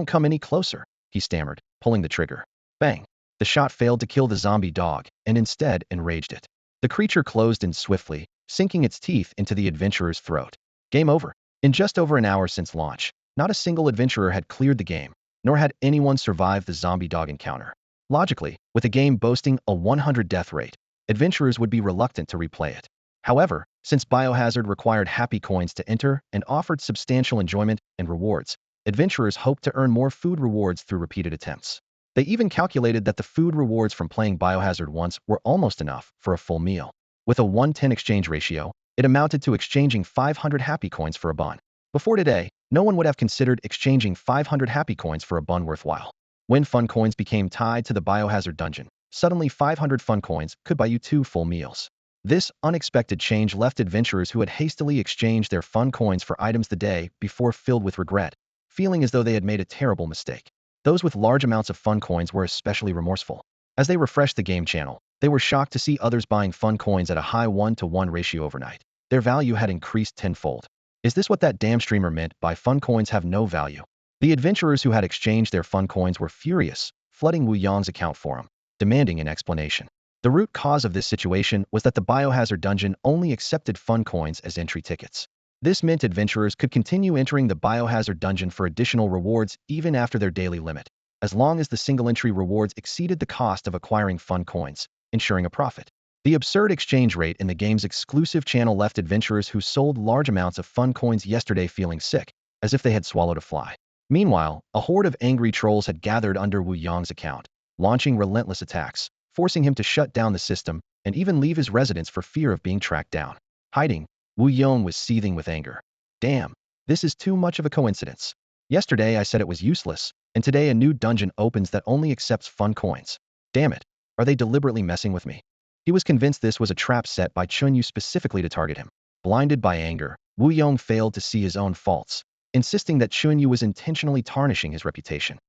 come any closer, he stammered, pulling the trigger. Bang! The shot failed to kill the zombie dog, and instead enraged it. The creature closed in swiftly, sinking its teeth into the adventurer's throat. Game over. In just over an hour since launch, not a single adventurer had cleared the game, nor had anyone survived the zombie dog encounter. Logically, with a game boasting a 100 death rate, adventurers would be reluctant to replay it. However, since Biohazard required happy coins to enter and offered substantial enjoyment and rewards, adventurers hoped to earn more food rewards through repeated attempts. They even calculated that the food rewards from playing Biohazard once were almost enough for a full meal. With a 1:10 exchange ratio, it amounted to exchanging 500 happy coins for a bun. Before today, no one would have considered exchanging 500 happy coins for a bun worthwhile. When fun coins became tied to the Biohazard dungeon, suddenly 500 fun coins could buy you 2 full meals. This unexpected change left adventurers who had hastily exchanged their fun coins for items the day before filled with regret, feeling as though they had made a terrible mistake. Those with large amounts of fun coins were especially remorseful. As they refreshed the game channel, they were shocked to see others buying fun coins at a high 1-to-1 ratio overnight. Their value had increased tenfold. Is this what that damn streamer meant by fun coins have no value? The adventurers who had exchanged their fun coins were furious, flooding Wu Yang's account forum, demanding an explanation. The root cause of this situation was that the Biohazard dungeon only accepted fun coins as entry tickets. This meant adventurers could continue entering the Biohazard dungeon for additional rewards even after their daily limit, as long as the single entry rewards exceeded the cost of acquiring fun coins, ensuring a profit. The absurd exchange rate in the game's exclusive channel left adventurers who sold large amounts of fun coins yesterday feeling sick, as if they had swallowed a fly. Meanwhile, a horde of angry trolls had gathered under Wu Yang's account, launching relentless attacks, forcing him to shut down the system and even leave his residence for fear of being tracked down. Hiding, Wu Yang was seething with anger. Damn, this is too much of a coincidence. Yesterday I said it was useless, and today a new dungeon opens that only accepts fun coins. Damn it, are they deliberately messing with me? He was convinced this was a trap set by Chen Yu specifically to target him. Blinded by anger, Wu Yong failed to see his own faults, insisting that Chen Yu was intentionally tarnishing his reputation.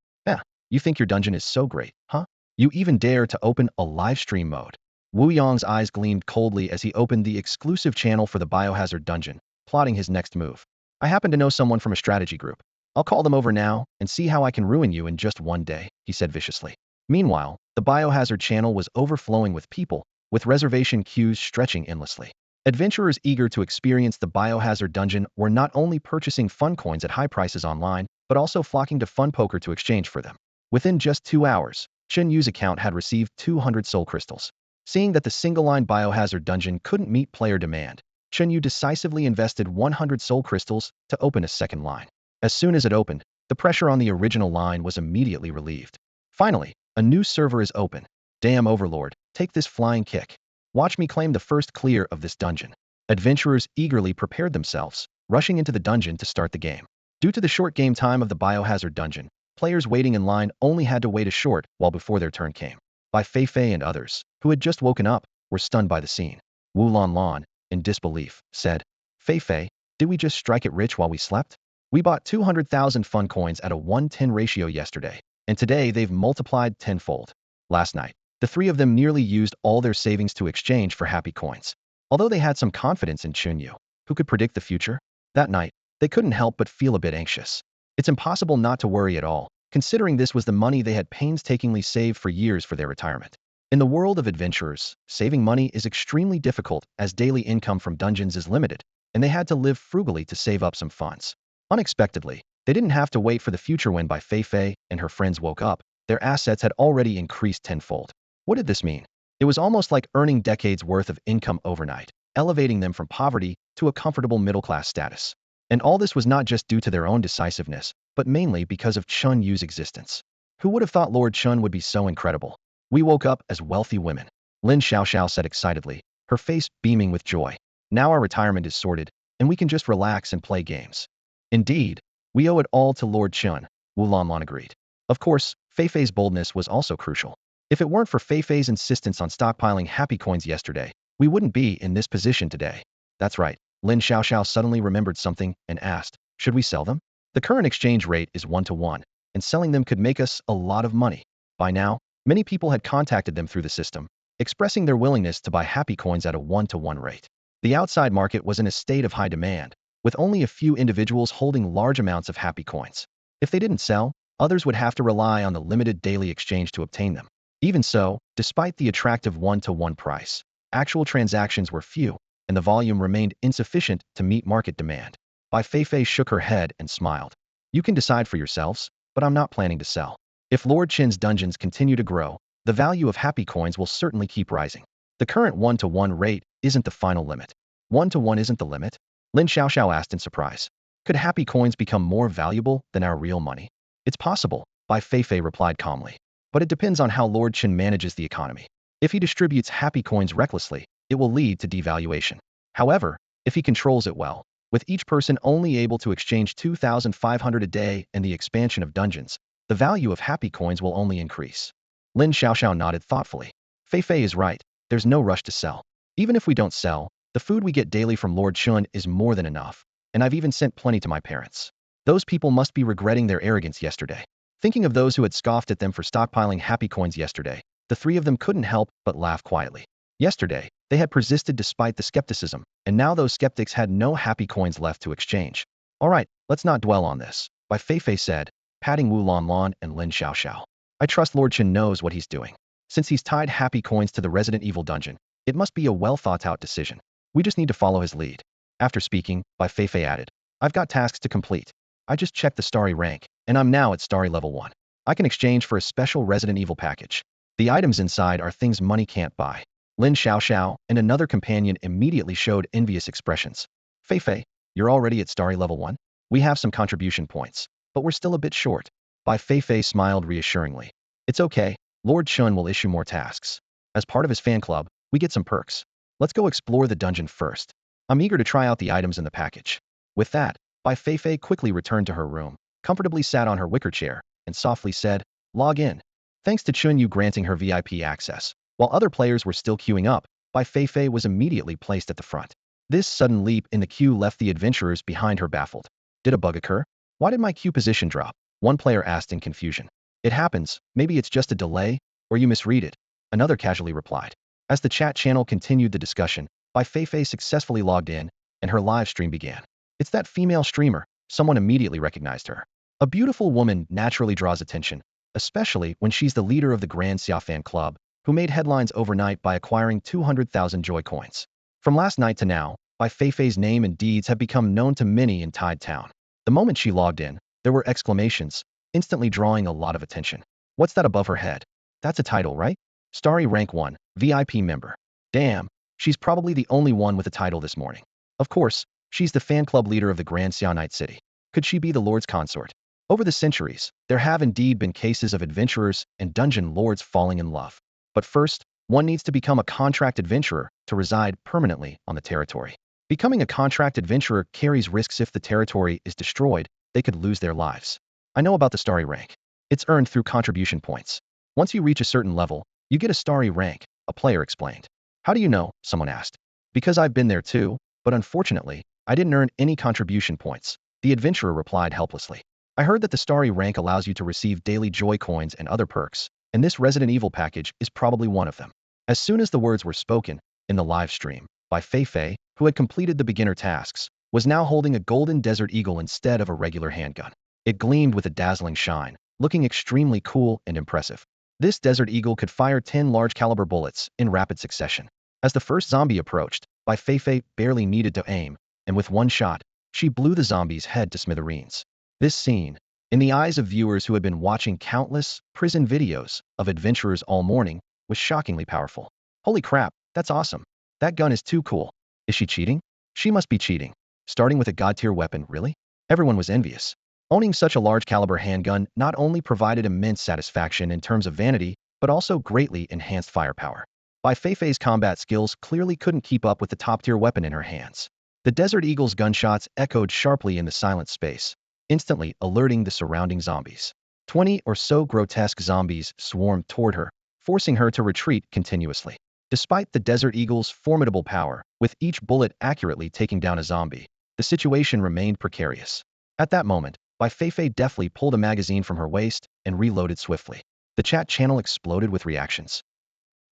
You think your dungeon is so great, huh? You even dare to open a live stream mode. Wu Yong's eyes gleamed coldly as he opened the exclusive channel for the Biohazard dungeon, plotting his next move. I happen to know someone from a strategy group. I'll call them over now and see how I can ruin you in just one day, he said viciously. Meanwhile, the Biohazard channel was overflowing with people, with reservation queues stretching endlessly. Adventurers eager to experience the Biohazard dungeon were not only purchasing fun coins at high prices online, but also flocking to Fun Poker to exchange for them. Within just 2 hours, Chen Yu's account had received 200 soul crystals. Seeing that the single-line Biohazard dungeon couldn't meet player demand, Chen Yu decisively invested 100 soul crystals to open a second line. As soon as it opened, the pressure on the original line was immediately relieved. Finally, a new server is open. Damn Overlord, take this flying kick. Watch me claim the first clear of this dungeon. Adventurers eagerly prepared themselves, rushing into the dungeon to start the game. Due to the short game time of the Biohazard dungeon, players waiting in line only had to wait a short while before their turn came. Bai Fei and others, who had just woken up, were stunned by the scene. Wu Lan, in disbelief, said, Fei, did we just strike it rich while we slept? We bought 200,000 fun coins at a 1:10 ratio yesterday, and today they've multiplied tenfold. Last night, the three of them nearly used all their savings to exchange for happy coins. Although they had some confidence in Chen Yu, who could predict the future, that night, they couldn't help but feel a bit anxious. It's impossible not to worry at all, considering this was the money they had painstakingly saved for years for their retirement. In the world of adventurers, saving money is extremely difficult as daily income from dungeons is limited, and they had to live frugally to save up some funds. Unexpectedly, they didn't have to wait for the future when Bai Fei and her friends woke up. Their assets had already increased tenfold. What did this mean? It was almost like earning decades worth of income overnight, elevating them from poverty to a comfortable middle-class status. And all this was not just due to their own decisiveness, but mainly because of Chen Yu's existence. Who would have thought Lord Chen would be so incredible? We woke up as wealthy women, Lin Xiaoxiao said excitedly, her face beaming with joy. Now our retirement is sorted, and we can just relax and play games. Indeed, we owe it all to Lord Chen, Wu Lan agreed. Of course, Fei's boldness was also crucial. If it weren't for Fei's insistence on stockpiling happy coins yesterday, we wouldn't be in this position today. That's right, Lin Xiaoxiao suddenly remembered something and asked, should we sell them? The current exchange rate is 1-to-1, and selling them could make us a lot of money. By now, many people had contacted them through the system, expressing their willingness to buy happy coins at a 1-to-1 rate. The outside market was in a state of high demand, with only a few individuals holding large amounts of happy coins. If they didn't sell, others would have to rely on the limited daily exchange to obtain them. Even so, despite the attractive 1-to-1 price, actual transactions were few, and the volume remained insufficient to meet market demand. Bai Fei shook her head and smiled. You can decide for yourselves, but I'm not planning to sell. If Lord Chen's dungeons continue to grow, the value of happy coins will certainly keep rising. The current 1-to-1 rate isn't the final limit. 1-to-1 isn't the limit? Lin Xiaoxiao asked in surprise. Could happy coins become more valuable than our real money? It's possible, Bai Fei replied calmly. But it depends on how Lord Chen manages the economy. If he distributes happy coins recklessly, it will lead to devaluation. However, if he controls it well, with each person only able to exchange 2,500 a day and the expansion of dungeons, the value of happy coins will only increase. Lin Xiaoxiao nodded thoughtfully. Fei is right, there's no rush to sell. Even if we don't sell, the food we get daily from Lord Chen is more than enough, and I've even sent plenty to my parents. Those people must be regretting their arrogance yesterday. Thinking of those who had scoffed at them for stockpiling happy coins yesterday, the three of them couldn't help but laugh quietly. Yesterday, they had persisted despite the skepticism, and now those skeptics had no happy coins left to exchange. All right, let's not dwell on this, Bai Fei said, patting Wu Lan and Lin Xiaoxiao. I trust Lord Chen knows what he's doing. Since he's tied happy coins to the Resident Evil dungeon, it must be a well-thought-out decision. We just need to follow his lead. After speaking, Bai Fei added, I've got tasks to complete. I just checked the Starry rank, and I'm now at Starry level 1. I can exchange for a special Resident Evil package. The items inside are things money can't buy. Lin Xiaoxiao and another companion immediately showed envious expressions. Fei Fei, you're already at Starry level 1? We have some contribution points, but we're still a bit short. Bai Fei Fei smiled reassuringly. It's okay, Lord Chen will issue more tasks. As part of his fan club, we get some perks. Let's go explore the dungeon first. I'm eager to try out the items in the package. With that, Bai Fei Fei quickly returned to her room, comfortably sat on her wicker chair, and softly said, log in. Thanks to Chen Yu granting her VIP access, while other players were still queuing up, Bai Fei Fei was immediately placed at the front. This sudden leap in the queue left the adventurers behind her baffled. Did a bug occur? Why did my queue position drop? One player asked in confusion. It happens, maybe it's just a delay, or you misread it. Another casually replied. As the chat channel continued the discussion, Bai Fei Fei successfully logged in, and her live stream began. It's that female streamer, someone immediately recognized her. A beautiful woman naturally draws attention, especially when she's the leader of the Grand Xia fan club, who made headlines overnight by acquiring 200,000 joy coins. From last night to now, Bai Fei Fei's name and deeds have become known to many in Tide Town. The moment she logged in, there were exclamations, instantly drawing a lot of attention. What's that above her head? That's a title, right? Starry Rank 1, VIP member. Damn, she's probably the only one with a title this morning. Of course, she's the fan club leader of the Grand Xia Night City. Could she be the Lord's consort? Over the centuries, there have indeed been cases of adventurers and dungeon lords falling in love. But first, one needs to become a contract adventurer to reside permanently on the territory. Becoming a contract adventurer carries risks. If the territory is destroyed, they could lose their lives. I know about the Starry rank. It's earned through contribution points. Once you reach a certain level, you get a Starry rank, a player explained. How do you know? Someone asked. Because I've been there too, but unfortunately, I didn't earn any contribution points, the adventurer replied helplessly. I heard that the Starry rank allows you to receive daily joy coins and other perks, and this Resident Evil package is probably one of them. As soon as the words were spoken, in the live stream, Bai Fei Fei, who had completed the beginner tasks, was now holding a golden Desert Eagle instead of a regular handgun. It gleamed with a dazzling shine, looking extremely cool and impressive. This Desert Eagle could fire 10 large-caliber bullets in rapid succession. As the first zombie approached, Bai Fei Fei barely needed to aim, and with one shot, she blew the zombie's head to smithereens. This scene, in the eyes of viewers who had been watching countless prison videos of adventurers all morning, was shockingly powerful. Holy crap, that's awesome. That gun is too cool. Is she cheating? She must be cheating. Starting with a god-tier weapon, really? Everyone was envious. Owning such a large-caliber handgun not only provided immense satisfaction in terms of vanity, but also greatly enhanced firepower. Bai Fei Fei's combat skills clearly couldn't keep up with the top-tier weapon in her hands. The Desert Eagle's gunshots echoed sharply in the silent space, instantly alerting the surrounding zombies. 20 or so grotesque zombies swarmed toward her, forcing her to retreat continuously. Despite the Desert Eagle's formidable power, with each bullet accurately taking down a zombie, the situation remained precarious. At that moment, Bai Fei Fei deftly pulled a magazine from her waist and reloaded swiftly. The chat channel exploded with reactions.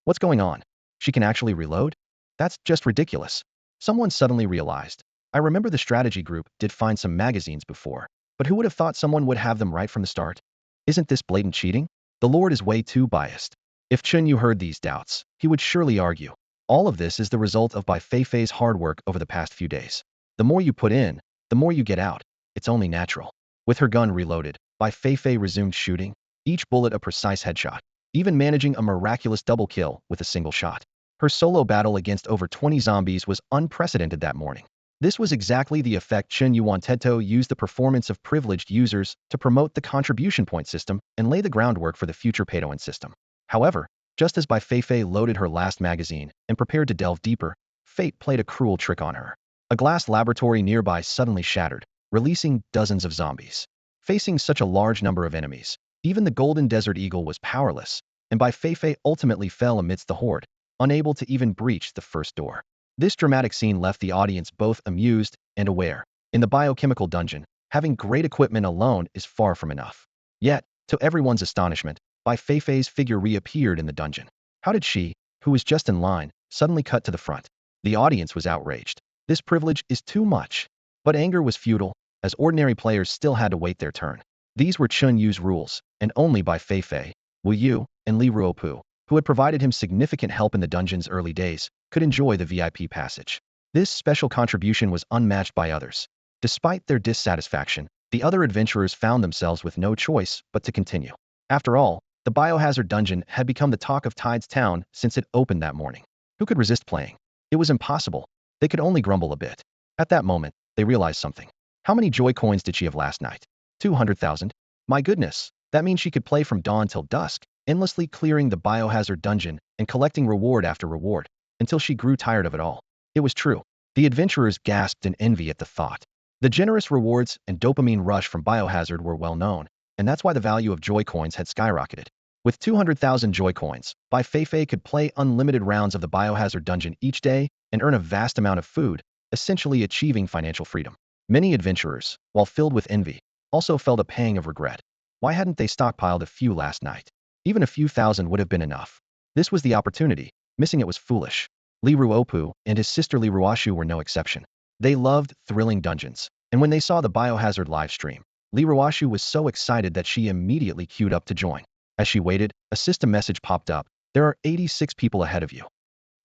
What's going on? She can actually reload? That's just ridiculous. Someone suddenly realized. I remember the strategy group did find some magazines before, but who would have thought someone would have them right from the start? Isn't this blatant cheating? The Lord is way too biased. If Chen Yu heard these doubts, he would surely argue. All of this is the result of Bai Fei Fei's hard work over the past few days. The more you put in, the more you get out. It's only natural. With her gun reloaded, Bai Fei Fei resumed shooting, each bullet a precise headshot, even managing a miraculous double kill with a single shot. Her solo battle against over 20 zombies was unprecedented that morning. This was exactly the effect Chen Yu wanted to use the performance of privileged users to promote the contribution point system and lay the groundwork for the future pay-to-win system. However, just as Bai Fei Fei loaded her last magazine and prepared to delve deeper, fate played a cruel trick on her. A glass laboratory nearby suddenly shattered, releasing dozens of zombies. Facing such a large number of enemies, even the Golden Desert Eagle was powerless, and Bai Fei Fei ultimately fell amidst the horde, unable to even breach the first door. This dramatic scene left the audience both amused and aware. In the biochemical dungeon, having great equipment alone is far from enough. Yet, to everyone's astonishment, Bai Fei Fei's figure reappeared in the dungeon. How did she, who was just in line, suddenly cut to the front? The audience was outraged. This privilege is too much. But anger was futile, as ordinary players still had to wait their turn. These were Chen Yu's rules, and only Bai Fei Fei, Wu Yu, and Li Ruopu, who had provided him significant help in the dungeon's early days, could enjoy the VIP passage. This special contribution was unmatched by others. Despite their dissatisfaction, the other adventurers found themselves with no choice but to continue. After all, the Biohazard dungeon had become the talk of Tide's town since it opened that morning. Who could resist playing? It was impossible. They could only grumble a bit. At that moment, they realized something. How many joy coins did she have last night? 200,000? My goodness, that means she could play from dawn till dusk, endlessly clearing the biohazard dungeon and collecting reward after reward, until she grew tired of it all. It was true. The adventurers gasped in envy at the thought. The generous rewards and dopamine rush from biohazard were well known, and that's why the value of joy coins had skyrocketed. With 200,000 joy coins, Bai Feifei could play unlimited rounds of the biohazard dungeon each day and earn a vast amount of food, essentially achieving financial freedom. Many adventurers, while filled with envy, also felt a pang of regret. Why hadn't they stockpiled a few last night? Even a few thousand would have been enough. This was the opportunity. Missing it was foolish. Li Ruopu and his sister Li Ruoshu were no exception. They loved thrilling dungeons, and when they saw the biohazard live stream, Li Ruoshu was so excited that she immediately queued up to join. As she waited, a system message popped up. There are 86 people ahead of you.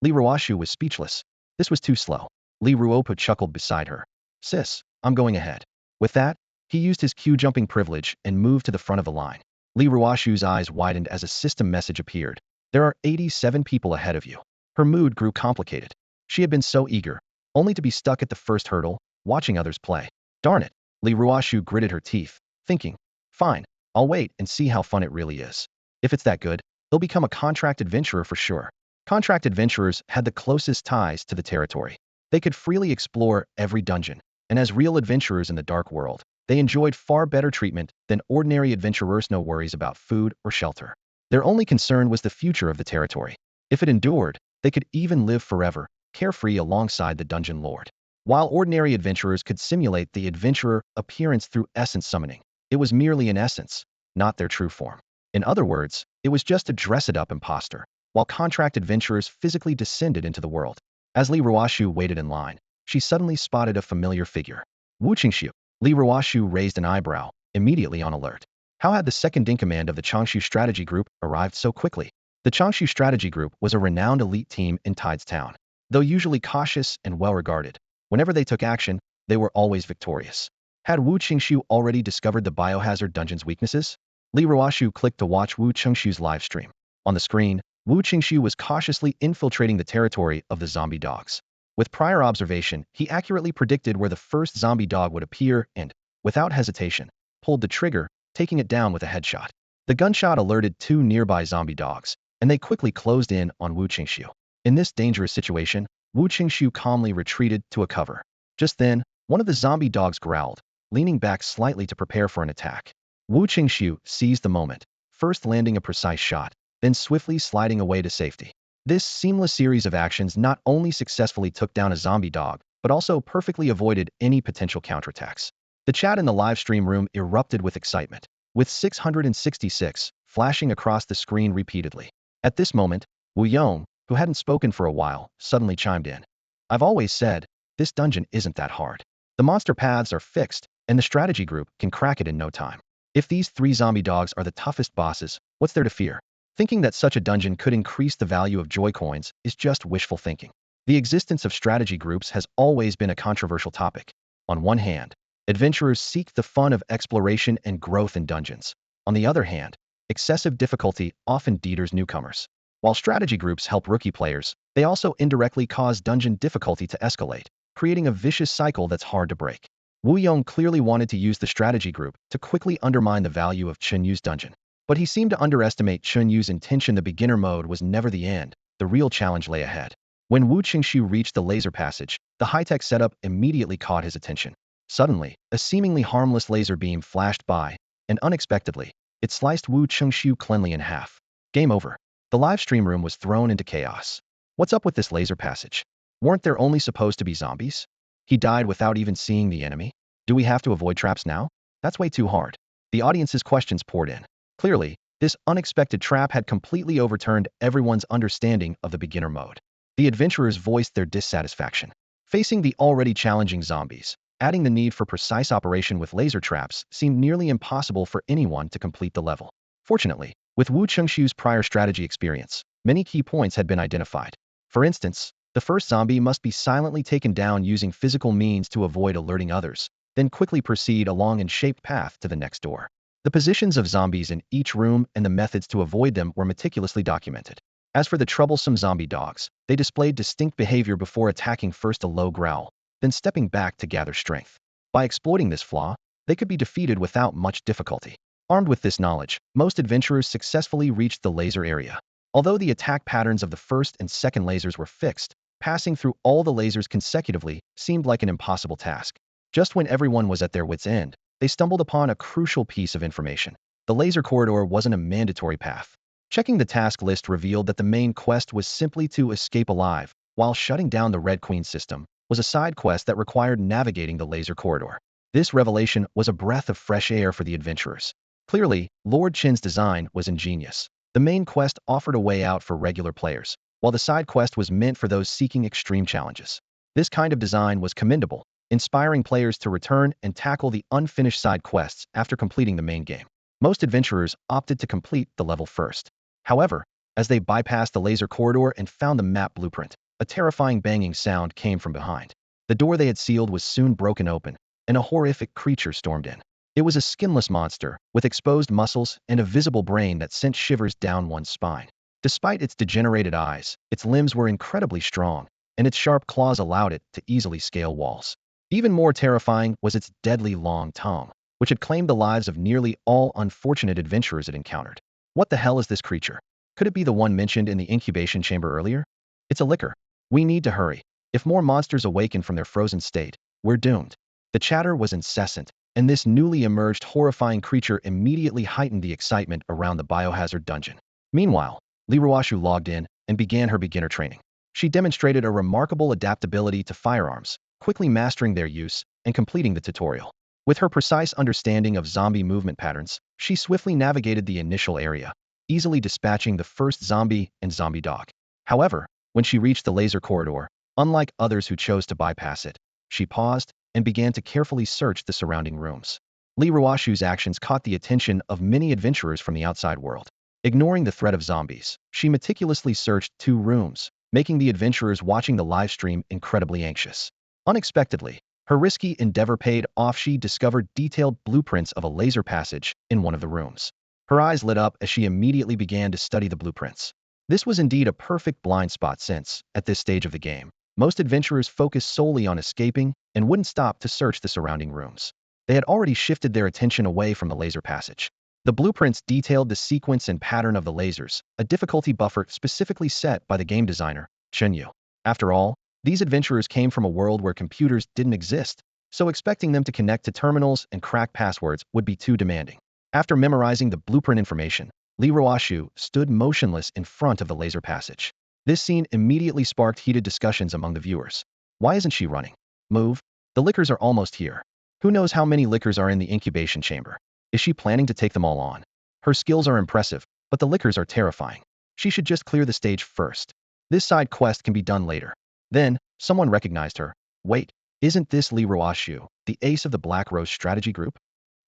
Li Ruoshu was speechless. This was too slow. Li Ruopu chuckled beside her. Sis, I'm going ahead. With that, he used his queue jumping privilege and moved to the front of the line. Li Ruoshu's eyes widened as a system message appeared. There are 87 people ahead of you. Her mood grew complicated. She had been so eager, only to be stuck at the first hurdle, watching others play. Darn it. Li Ruoshu gritted her teeth, thinking, fine, I'll wait and see how fun it really is. If it's that good, he'll become a contract adventurer for sure. Contract adventurers had the closest ties to the territory. They could freely explore every dungeon, and as real adventurers in the dark world, they enjoyed far better treatment than ordinary adventurers. No worries about food or shelter. Their only concern was the future of the territory. If it endured, they could even live forever, carefree alongside the dungeon lord. While ordinary adventurers could simulate the adventurer appearance through essence summoning, it was merely an essence, not their true form. In other words, it was just a dressed-up imposter, while contract adventurers physically descended into the world. As Li Ruoshu waited in line, she suddenly spotted a familiar figure. Wu Qingshu. Li Ruoshu raised an eyebrow, immediately on alert. How had the second-in-command of the Changshu strategy group arrived so quickly? The Changshu strategy group was a renowned elite team in Tides Town. Though usually cautious and well-regarded, whenever they took action, they were always victorious. Had Wu Qingshu already discovered the biohazard dungeon's weaknesses? Li Ruoshu clicked to watch Wu Qingshu's live stream. On the screen, Wu Qingshu was cautiously infiltrating the territory of the zombie dogs. With prior observation, he accurately predicted where the first zombie dog would appear and, without hesitation, pulled the trigger, taking it down with a headshot. The gunshot alerted two nearby zombie dogs, and they quickly closed in on Wu Qingshu. In this dangerous situation, Wu Qingshu calmly retreated to a cover. Just then, one of the zombie dogs growled, leaning back slightly to prepare for an attack. Wu Qingshu seized the moment, first landing a precise shot, then swiftly sliding away to safety. This seamless series of actions not only successfully took down a zombie dog, but also perfectly avoided any potential counterattacks. The chat in the live stream room erupted with excitement, with 666 flashing across the screen repeatedly. At this moment, Wu Yong, who hadn't spoken for a while, suddenly chimed in. I've always said, this dungeon isn't that hard. The monster paths are fixed, and the strategy group can crack it in no time. If these three zombie dogs are the toughest bosses, what's there to fear? Thinking that such a dungeon could increase the value of joy coins is just wishful thinking. The existence of strategy groups has always been a controversial topic. On one hand, adventurers seek the fun of exploration and growth in dungeons. On the other hand, excessive difficulty often deters newcomers. While strategy groups help rookie players, they also indirectly cause dungeon difficulty to escalate, creating a vicious cycle that's hard to break. Wu Yong clearly wanted to use the strategy group to quickly undermine the value of Chen Yu's dungeon. But he seemed to underestimate Chen Yu's intention. The beginner mode was never the end. The real challenge lay ahead. When Wu Qingshu reached the laser passage, the high-tech setup immediately caught his attention. Suddenly, a seemingly harmless laser beam flashed by, and unexpectedly, it sliced Wu Qingshu cleanly in half. Game over. The live stream room was thrown into chaos. What's up with this laser passage? Weren't there only supposed to be zombies? He died without even seeing the enemy? Do we have to avoid traps now? That's way too hard. The audience's questions poured in. Clearly, this unexpected trap had completely overturned everyone's understanding of the beginner mode. The adventurers voiced their dissatisfaction. Facing the already challenging zombies, adding the need for precise operation with laser traps seemed nearly impossible for anyone to complete the level. Fortunately, with Wu Qingshu's prior strategy experience, many key points had been identified. For instance, the first zombie must be silently taken down using physical means to avoid alerting others, then quickly proceed along a shaped path to the next door. The positions of zombies in each room and the methods to avoid them were meticulously documented. As for the troublesome zombie dogs, they displayed distinct behavior before attacking, first a low growl, then stepping back to gather strength. By exploiting this flaw, they could be defeated without much difficulty. Armed with this knowledge, most adventurers successfully reached the laser area. Although the attack patterns of the first and second lasers were fixed, passing through all the lasers consecutively seemed like an impossible task. Just when everyone was at their wits' end, they stumbled upon a crucial piece of information. The laser corridor wasn't a mandatory path. Checking the task list revealed that the main quest was simply to escape alive, while shutting down the Red Queen system was a side quest that required navigating the laser corridor. This revelation was a breath of fresh air for the adventurers. Clearly, Lord Chen's design was ingenious. The main quest offered a way out for regular players, while the side quest was meant for those seeking extreme challenges. This kind of design was commendable, inspiring players to return and tackle the unfinished side quests after completing the main game. Most adventurers opted to complete the level first. However, as they bypassed the laser corridor and found the map blueprint, a terrifying banging sound came from behind. The door they had sealed was soon broken open, and a horrific creature stormed in. It was a skinless monster, with exposed muscles and a visible brain that sent shivers down one's spine. Despite its degenerated eyes, its limbs were incredibly strong, and its sharp claws allowed it to easily scale walls. Even more terrifying was its deadly long tongue, which had claimed the lives of nearly all unfortunate adventurers it encountered. What the hell is this creature? Could it be the one mentioned in the incubation chamber earlier? It's a licker. We need to hurry. If more monsters awaken from their frozen state, we're doomed. The chatter was incessant, and this newly emerged horrifying creature immediately heightened the excitement around the biohazard dungeon. Meanwhile, Li Ruoshu logged in and began her beginner training. She demonstrated a remarkable adaptability to firearms, quickly mastering their use and completing the tutorial. With her precise understanding of zombie movement patterns, she swiftly navigated the initial area, easily dispatching the first zombie and zombie dog. However, when she reached the laser corridor, unlike others who chose to bypass it, she paused and began to carefully search the surrounding rooms. Li Ruoshu's actions caught the attention of many adventurers from the outside world. Ignoring the threat of zombies, she meticulously searched 2 rooms, making the adventurers watching the live stream incredibly anxious. Unexpectedly, her risky endeavor paid off. She discovered detailed blueprints of a laser passage in one of the rooms. Her eyes lit up as she immediately began to study the blueprints. This was indeed a perfect blind spot since, at this stage of the game, most adventurers focused solely on escaping and wouldn't stop to search the surrounding rooms. They had already shifted their attention away from the laser passage. The blueprints detailed the sequence and pattern of the lasers, a difficulty buffer specifically set by the game designer, Chen Yu. After all, these adventurers came from a world where computers didn't exist, so expecting them to connect to terminals and crack passwords would be too demanding. After memorizing the blueprint information, Li Ruoshu stood motionless in front of the laser passage. This scene immediately sparked heated discussions among the viewers. Why isn't she running? Move. The lickers are almost here. Who knows how many lickers are in the incubation chamber? Is she planning to take them all on? Her skills are impressive, but the lickers are terrifying. She should just clear the stage first. This side quest can be done later. Then, someone recognized her. Wait, isn't this Li Ruoshu, the ace of the Black Rose strategy group?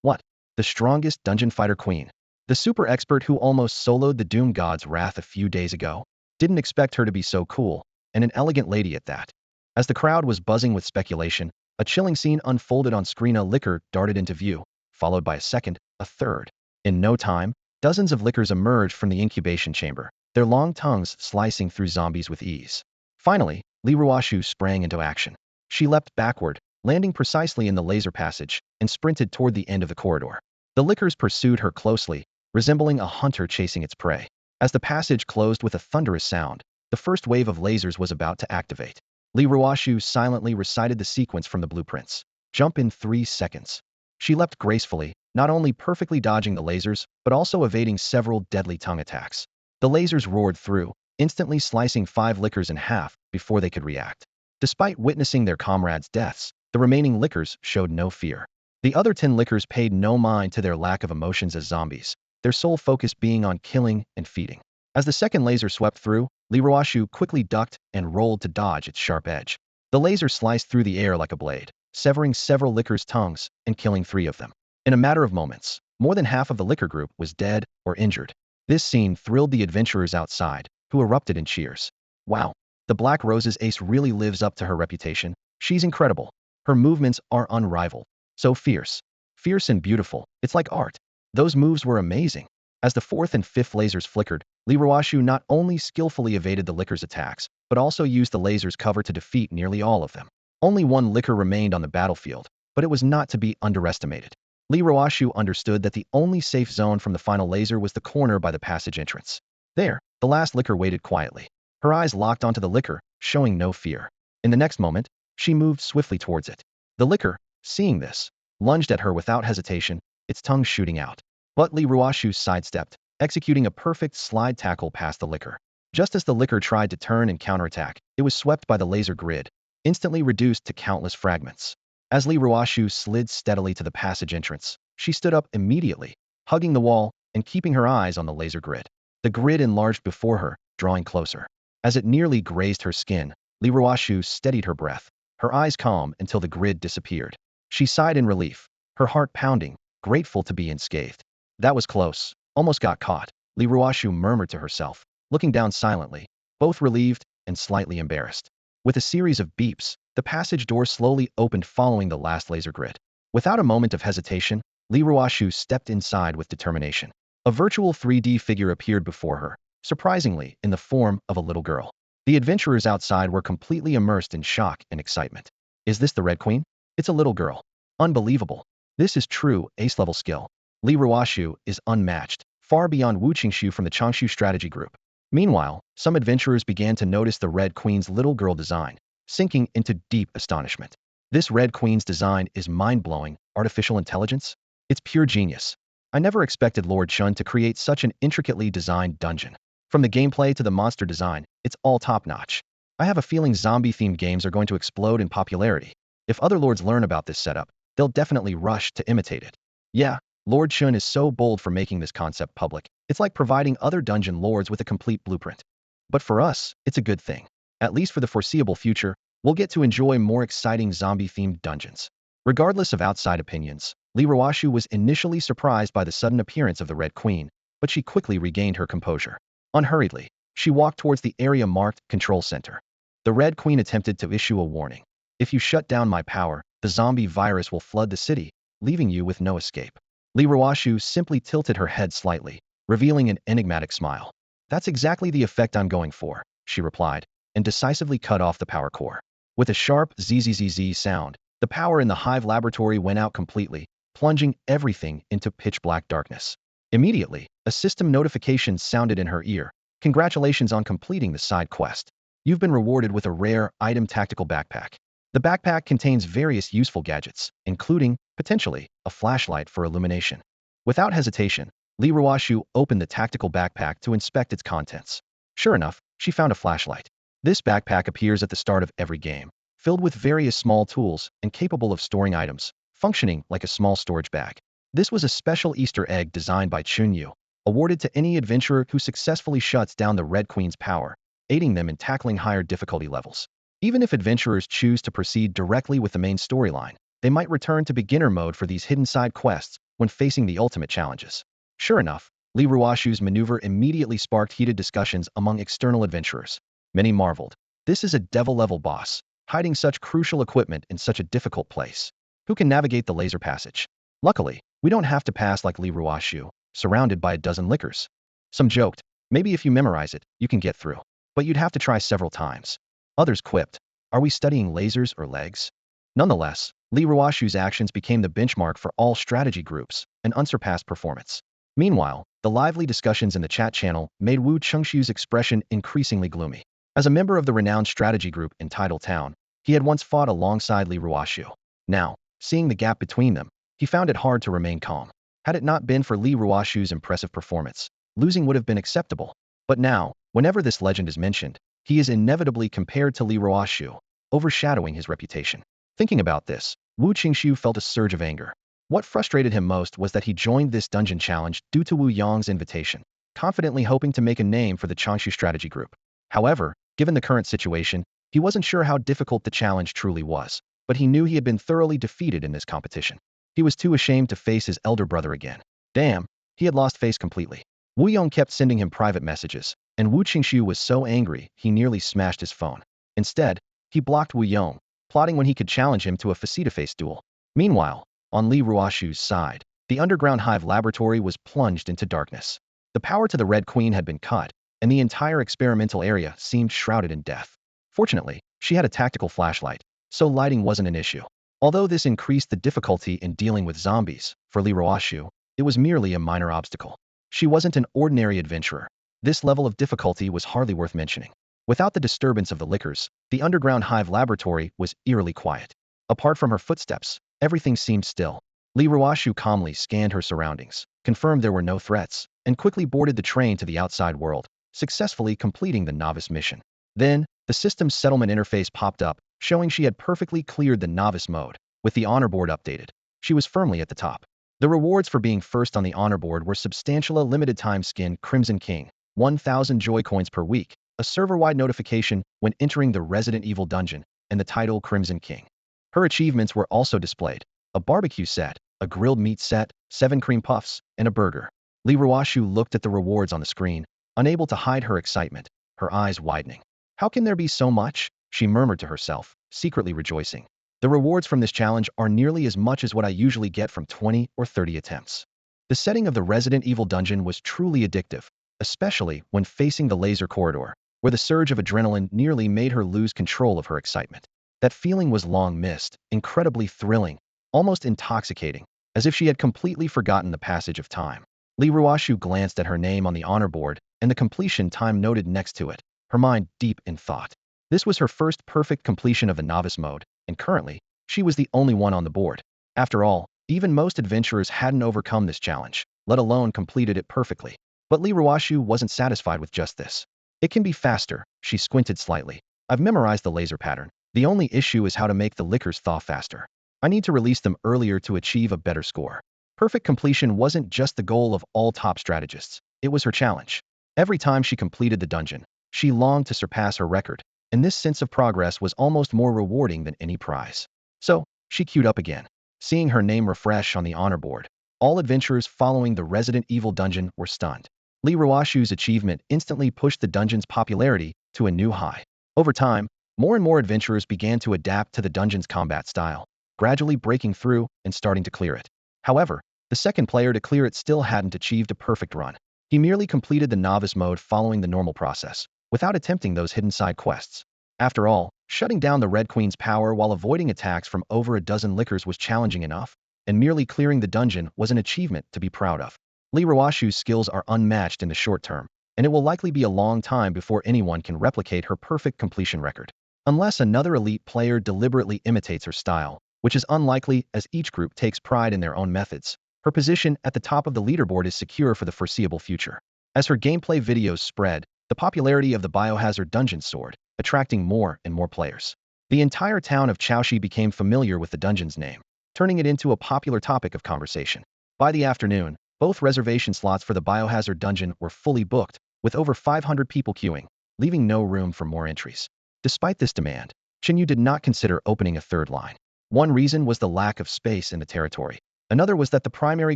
What? The strongest dungeon fighter queen? The super expert who almost soloed the Doom God's wrath a few days ago? Didn't expect her to be so cool, and an elegant lady at that. As the crowd was buzzing with speculation, a chilling scene unfolded on screen. A licker darted into view, followed by a second, a third. In no time, dozens of lickers emerged from the incubation chamber, their long tongues slicing through zombies with ease. Finally, Li Ruoshu sprang into action. She leapt backward, landing precisely in the laser passage, and sprinted toward the end of the corridor. The lickers pursued her closely, resembling a hunter chasing its prey. As the passage closed with a thunderous sound, the first wave of lasers was about to activate. Li Ruoshu silently recited the sequence from the blueprints. Jump in 3 seconds. She leapt gracefully, not only perfectly dodging the lasers, but also evading several deadly tongue attacks. The lasers roared through, instantly slicing 5 lickers in half before they could react. Despite witnessing their comrades' deaths, the remaining lickers showed no fear. The other 10 lickers paid no mind to their lack of emotions as zombies, their sole focus being on killing and feeding. As the second laser swept through, Li Ruoshu quickly ducked and rolled to dodge its sharp edge. The laser sliced through the air like a blade, severing several lickers' tongues and killing 3 of them. In a matter of moments, more than half of the licker group was dead or injured. This scene thrilled the adventurers outside, who erupted in cheers. Wow, the Black Rose's ace really lives up to her reputation. She's incredible. Her movements are unrivaled. So fierce. Fierce and beautiful. It's like art. Those moves were amazing. As the 4th and 5th lasers flickered, Li Ruoshu not only skillfully evaded the Licker's attacks, but also used the laser's cover to defeat nearly all of them. Only one Licker remained on the battlefield, but it was not to be underestimated. Li Ruoshu understood that the only safe zone from the final laser was the corner by the passage entrance. There, the last Licker waited quietly. Her eyes locked onto the Licker, showing no fear. In the next moment, she moved swiftly towards it. The Licker, seeing this, lunged at her without hesitation, its tongue shooting out. But Li Ruoshu sidestepped, executing a perfect slide tackle past the Licker. Just as the Licker tried to turn and counterattack, it was swept by the laser grid, instantly reduced to countless fragments. As Li Ruoshu slid steadily to the passage entrance, she stood up immediately, hugging the wall and keeping her eyes on the laser grid. The grid enlarged before her, drawing closer. As it nearly grazed her skin, Li Ruoshu steadied her breath, her eyes calm until the grid disappeared. She sighed in relief, her heart pounding, grateful to be unscathed. That was close. Almost got caught, Li Ruoshu murmured to herself, looking down silently, both relieved and slightly embarrassed. With a series of beeps, the passage door slowly opened following the last laser grid. Without a moment of hesitation, Li Ruoshu stepped inside with determination. A virtual 3D figure appeared before her, surprisingly in the form of a little girl. The adventurers outside were completely immersed in shock and excitement. Is this the Red Queen? It's a little girl. Unbelievable. This is true ace-level skill. Li Ruoshu is unmatched, far beyond Wu Qingshu from the Changshu strategy group. Meanwhile, some adventurers began to notice the Red Queen's little girl design, sinking into deep astonishment. This Red Queen's design is mind-blowing. Artificial intelligence? It's pure genius. I never expected Lord Chen to create such an intricately designed dungeon. From the gameplay to the monster design, it's all top-notch. I have a feeling zombie-themed games are going to explode in popularity. If other lords learn about this setup, they'll definitely rush to imitate it. Yeah, Lord Chen is so bold for making this concept public. It's like providing other dungeon lords with a complete blueprint. But for us, it's a good thing. At least for the foreseeable future, we'll get to enjoy more exciting zombie-themed dungeons. Regardless of outside opinions, Li Ruoshu was initially surprised by the sudden appearance of the Red Queen, but she quickly regained her composure. Unhurriedly, she walked towards the area marked Control Center. The Red Queen attempted to issue a warning. If you shut down my power, the zombie virus will flood the city, leaving you with no escape. Li Ruoshu simply tilted her head slightly, revealing an enigmatic smile. That's exactly the effect I'm going for, she replied, and decisively cut off the power core. With a sharp zzz sound, the power in the Hive laboratory went out completely, plunging everything into pitch-black darkness. Immediately, a system notification sounded in her ear. Congratulations on completing the side quest. You've been rewarded with a rare item tactical backpack. The backpack contains various useful gadgets, including, potentially, a flashlight for illumination. Without hesitation, Li Ruoshu opened the tactical backpack to inspect its contents. Sure enough, she found a flashlight. This backpack appears at the start of every game, filled with various small tools and capable of storing items, functioning like a small storage bag. This was a special Easter egg designed by Chen Yu, awarded to any adventurer who successfully shuts down the Red Queen's power, aiding them in tackling higher difficulty levels. Even if adventurers choose to proceed directly with the main storyline, they might return to beginner mode for these hidden side quests when facing the ultimate challenges. Sure enough, Li Ruoshu's maneuver immediately sparked heated discussions among external adventurers. Many marveled. This is a devil-level boss, hiding such crucial equipment in such a difficult place. Who can navigate the laser passage? Luckily, we don't have to pass like Li Ruoshu, surrounded by a dozen lickers. Some joked, maybe if you memorize it, you can get through. But you'd have to try several times. Others quipped, are we studying lasers or legs? Nonetheless, Li Ruoshu's actions became the benchmark for all strategy groups, an unsurpassed performance. Meanwhile, the lively discussions in the chat channel made Wu Qingshu's expression increasingly gloomy. As a member of the renowned strategy group in Tidal Town, he had once fought alongside Li Ruoshu. Now, seeing the gap between them, he found it hard to remain calm. Had it not been for Li Ruoshu's impressive performance, losing would have been acceptable. But now, whenever this legend is mentioned, he is inevitably compared to Li Ruoshu, overshadowing his reputation. Thinking about this, Wu Qingshu felt a surge of anger. What frustrated him most was that he joined this dungeon challenge due to Wu Yong's invitation, confidently hoping to make a name for the Changshu strategy group. However, given the current situation, he wasn't sure how difficult the challenge truly was, but he knew he had been thoroughly defeated in this competition. He was too ashamed to face his elder brother again. Damn, he had lost face completely. Wu Yong kept sending him private messages, and Wu Qingshu was so angry he nearly smashed his phone. Instead, he blocked Wu Yong, plotting when he could challenge him to a face-to-face duel. Meanwhile, on Li Ruoshu's side, the underground Hive laboratory was plunged into darkness. The power to the Red Queen had been cut, and the entire experimental area seemed shrouded in death. Fortunately, she had a tactical flashlight, so lighting wasn't an issue. Although this increased the difficulty in dealing with zombies, for Li Ruoshu, it was merely a minor obstacle. She wasn't an ordinary adventurer. This level of difficulty was hardly worth mentioning. Without the disturbance of the lickers, the underground hive laboratory was eerily quiet. Apart from her footsteps, everything seemed still. Li Ruoshu calmly scanned her surroundings, confirmed there were no threats, and quickly boarded the train to the outside world, successfully completing the Novice mission. Then, the system's settlement interface popped up, showing she had perfectly cleared the Novice mode. With the honor board updated, she was firmly at the top. The rewards for being first on the honor board were substantial: a limited time skin Crimson King, 1,000 joy coins per week, a server-wide notification when entering the Resident Evil dungeon, and the title Crimson King. Her achievements were also displayed: a barbecue set, a grilled meat set, 7 cream puffs, and a burger. Li Ruoshu looked at the rewards on the screen, unable to hide her excitement, her eyes widening. How can there be so much? She murmured to herself, secretly rejoicing. The rewards from this challenge are nearly as much as what I usually get from 20 or 30 attempts. The setting of the Resident Evil dungeon was truly addictive, especially when facing the laser corridor, where the surge of adrenaline nearly made her lose control of her excitement. That feeling was long missed, incredibly thrilling, almost intoxicating, as if she had completely forgotten the passage of time. Li Ruoshu glanced at her name on the honor board and the completion time noted next to it, her mind deep in thought. This was her first perfect completion of the novice mode, and currently, she was the only one on the board. After all, even most adventurers hadn't overcome this challenge, let alone completed it perfectly. But Li Ruoshu wasn't satisfied with just this. It can be faster, she squinted slightly. I've memorized the laser pattern. The only issue is how to make the lickers thaw faster. I need to release them earlier to achieve a better score. Perfect completion wasn't just the goal of all top strategists. It was her challenge. Every time she completed the dungeon, she longed to surpass her record, and this sense of progress was almost more rewarding than any prize. So, she queued up again. Seeing her name refresh on the honor board, all adventurers following the Resident Evil dungeon were stunned. Li Ruoshu's achievement instantly pushed the dungeon's popularity to a new high. Over time, more and more adventurers began to adapt to the dungeon's combat style, gradually breaking through and starting to clear it. However, the second player to clear it still hadn't achieved a perfect run. He merely completed the novice mode following the normal process, without attempting those hidden side quests. After all, shutting down the Red Queen's power while avoiding attacks from over a dozen lickers was challenging enough, and merely clearing the dungeon was an achievement to be proud of. Li Ruoshu's skills are unmatched in the short term, and it will likely be a long time before anyone can replicate her perfect completion record. Unless another elite player deliberately imitates her style, which is unlikely as each group takes pride in their own methods, her position at the top of the leaderboard is secure for the foreseeable future. As her gameplay videos spread, the popularity of the Biohazard dungeon soared, attracting more and more players. The entire town of Chaoshi became familiar with the dungeon's name, turning it into a popular topic of conversation. By the afternoon, both reservation slots for the Biohazard dungeon were fully booked, with over 500 people queuing, leaving no room for more entries. Despite this demand, Chen Yu did not consider opening a third line. One reason was the lack of space in the territory. Another was that the primary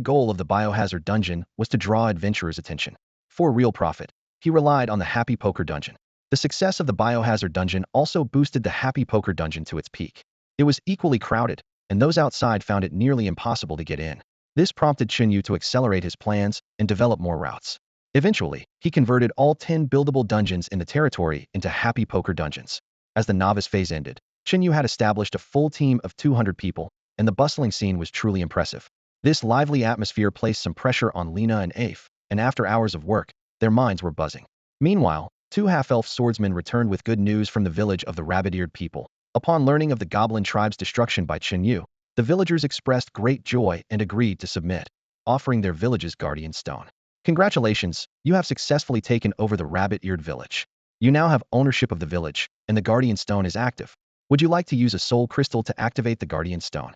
goal of the Biohazard dungeon was to draw adventurers' attention. For real profit, he relied on the Happy Poker dungeon. The success of the Biohazard dungeon also boosted the Happy Poker dungeon to its peak. It was equally crowded, and those outside found it nearly impossible to get in. This prompted Chen Yu to accelerate his plans and develop more routes. Eventually, he converted all 10 buildable dungeons in the territory into Happy Poker dungeons. As the novice phase ended, Chen Yu had established a full team of 200 people, and the bustling scene was truly impressive. This lively atmosphere placed some pressure on Lena and Afe, and after hours of work, their minds were buzzing. Meanwhile, 2 half-elf swordsmen returned with good news from the village of the rabbit-eared people. Upon learning of the Goblin tribe's destruction by Chen Yu, the villagers expressed great joy and agreed to submit, offering their village's guardian stone. Congratulations, you have successfully taken over the rabbit-eared village. You now have ownership of the village, and the guardian stone is active. Would you like to use a soul crystal to activate the guardian stone?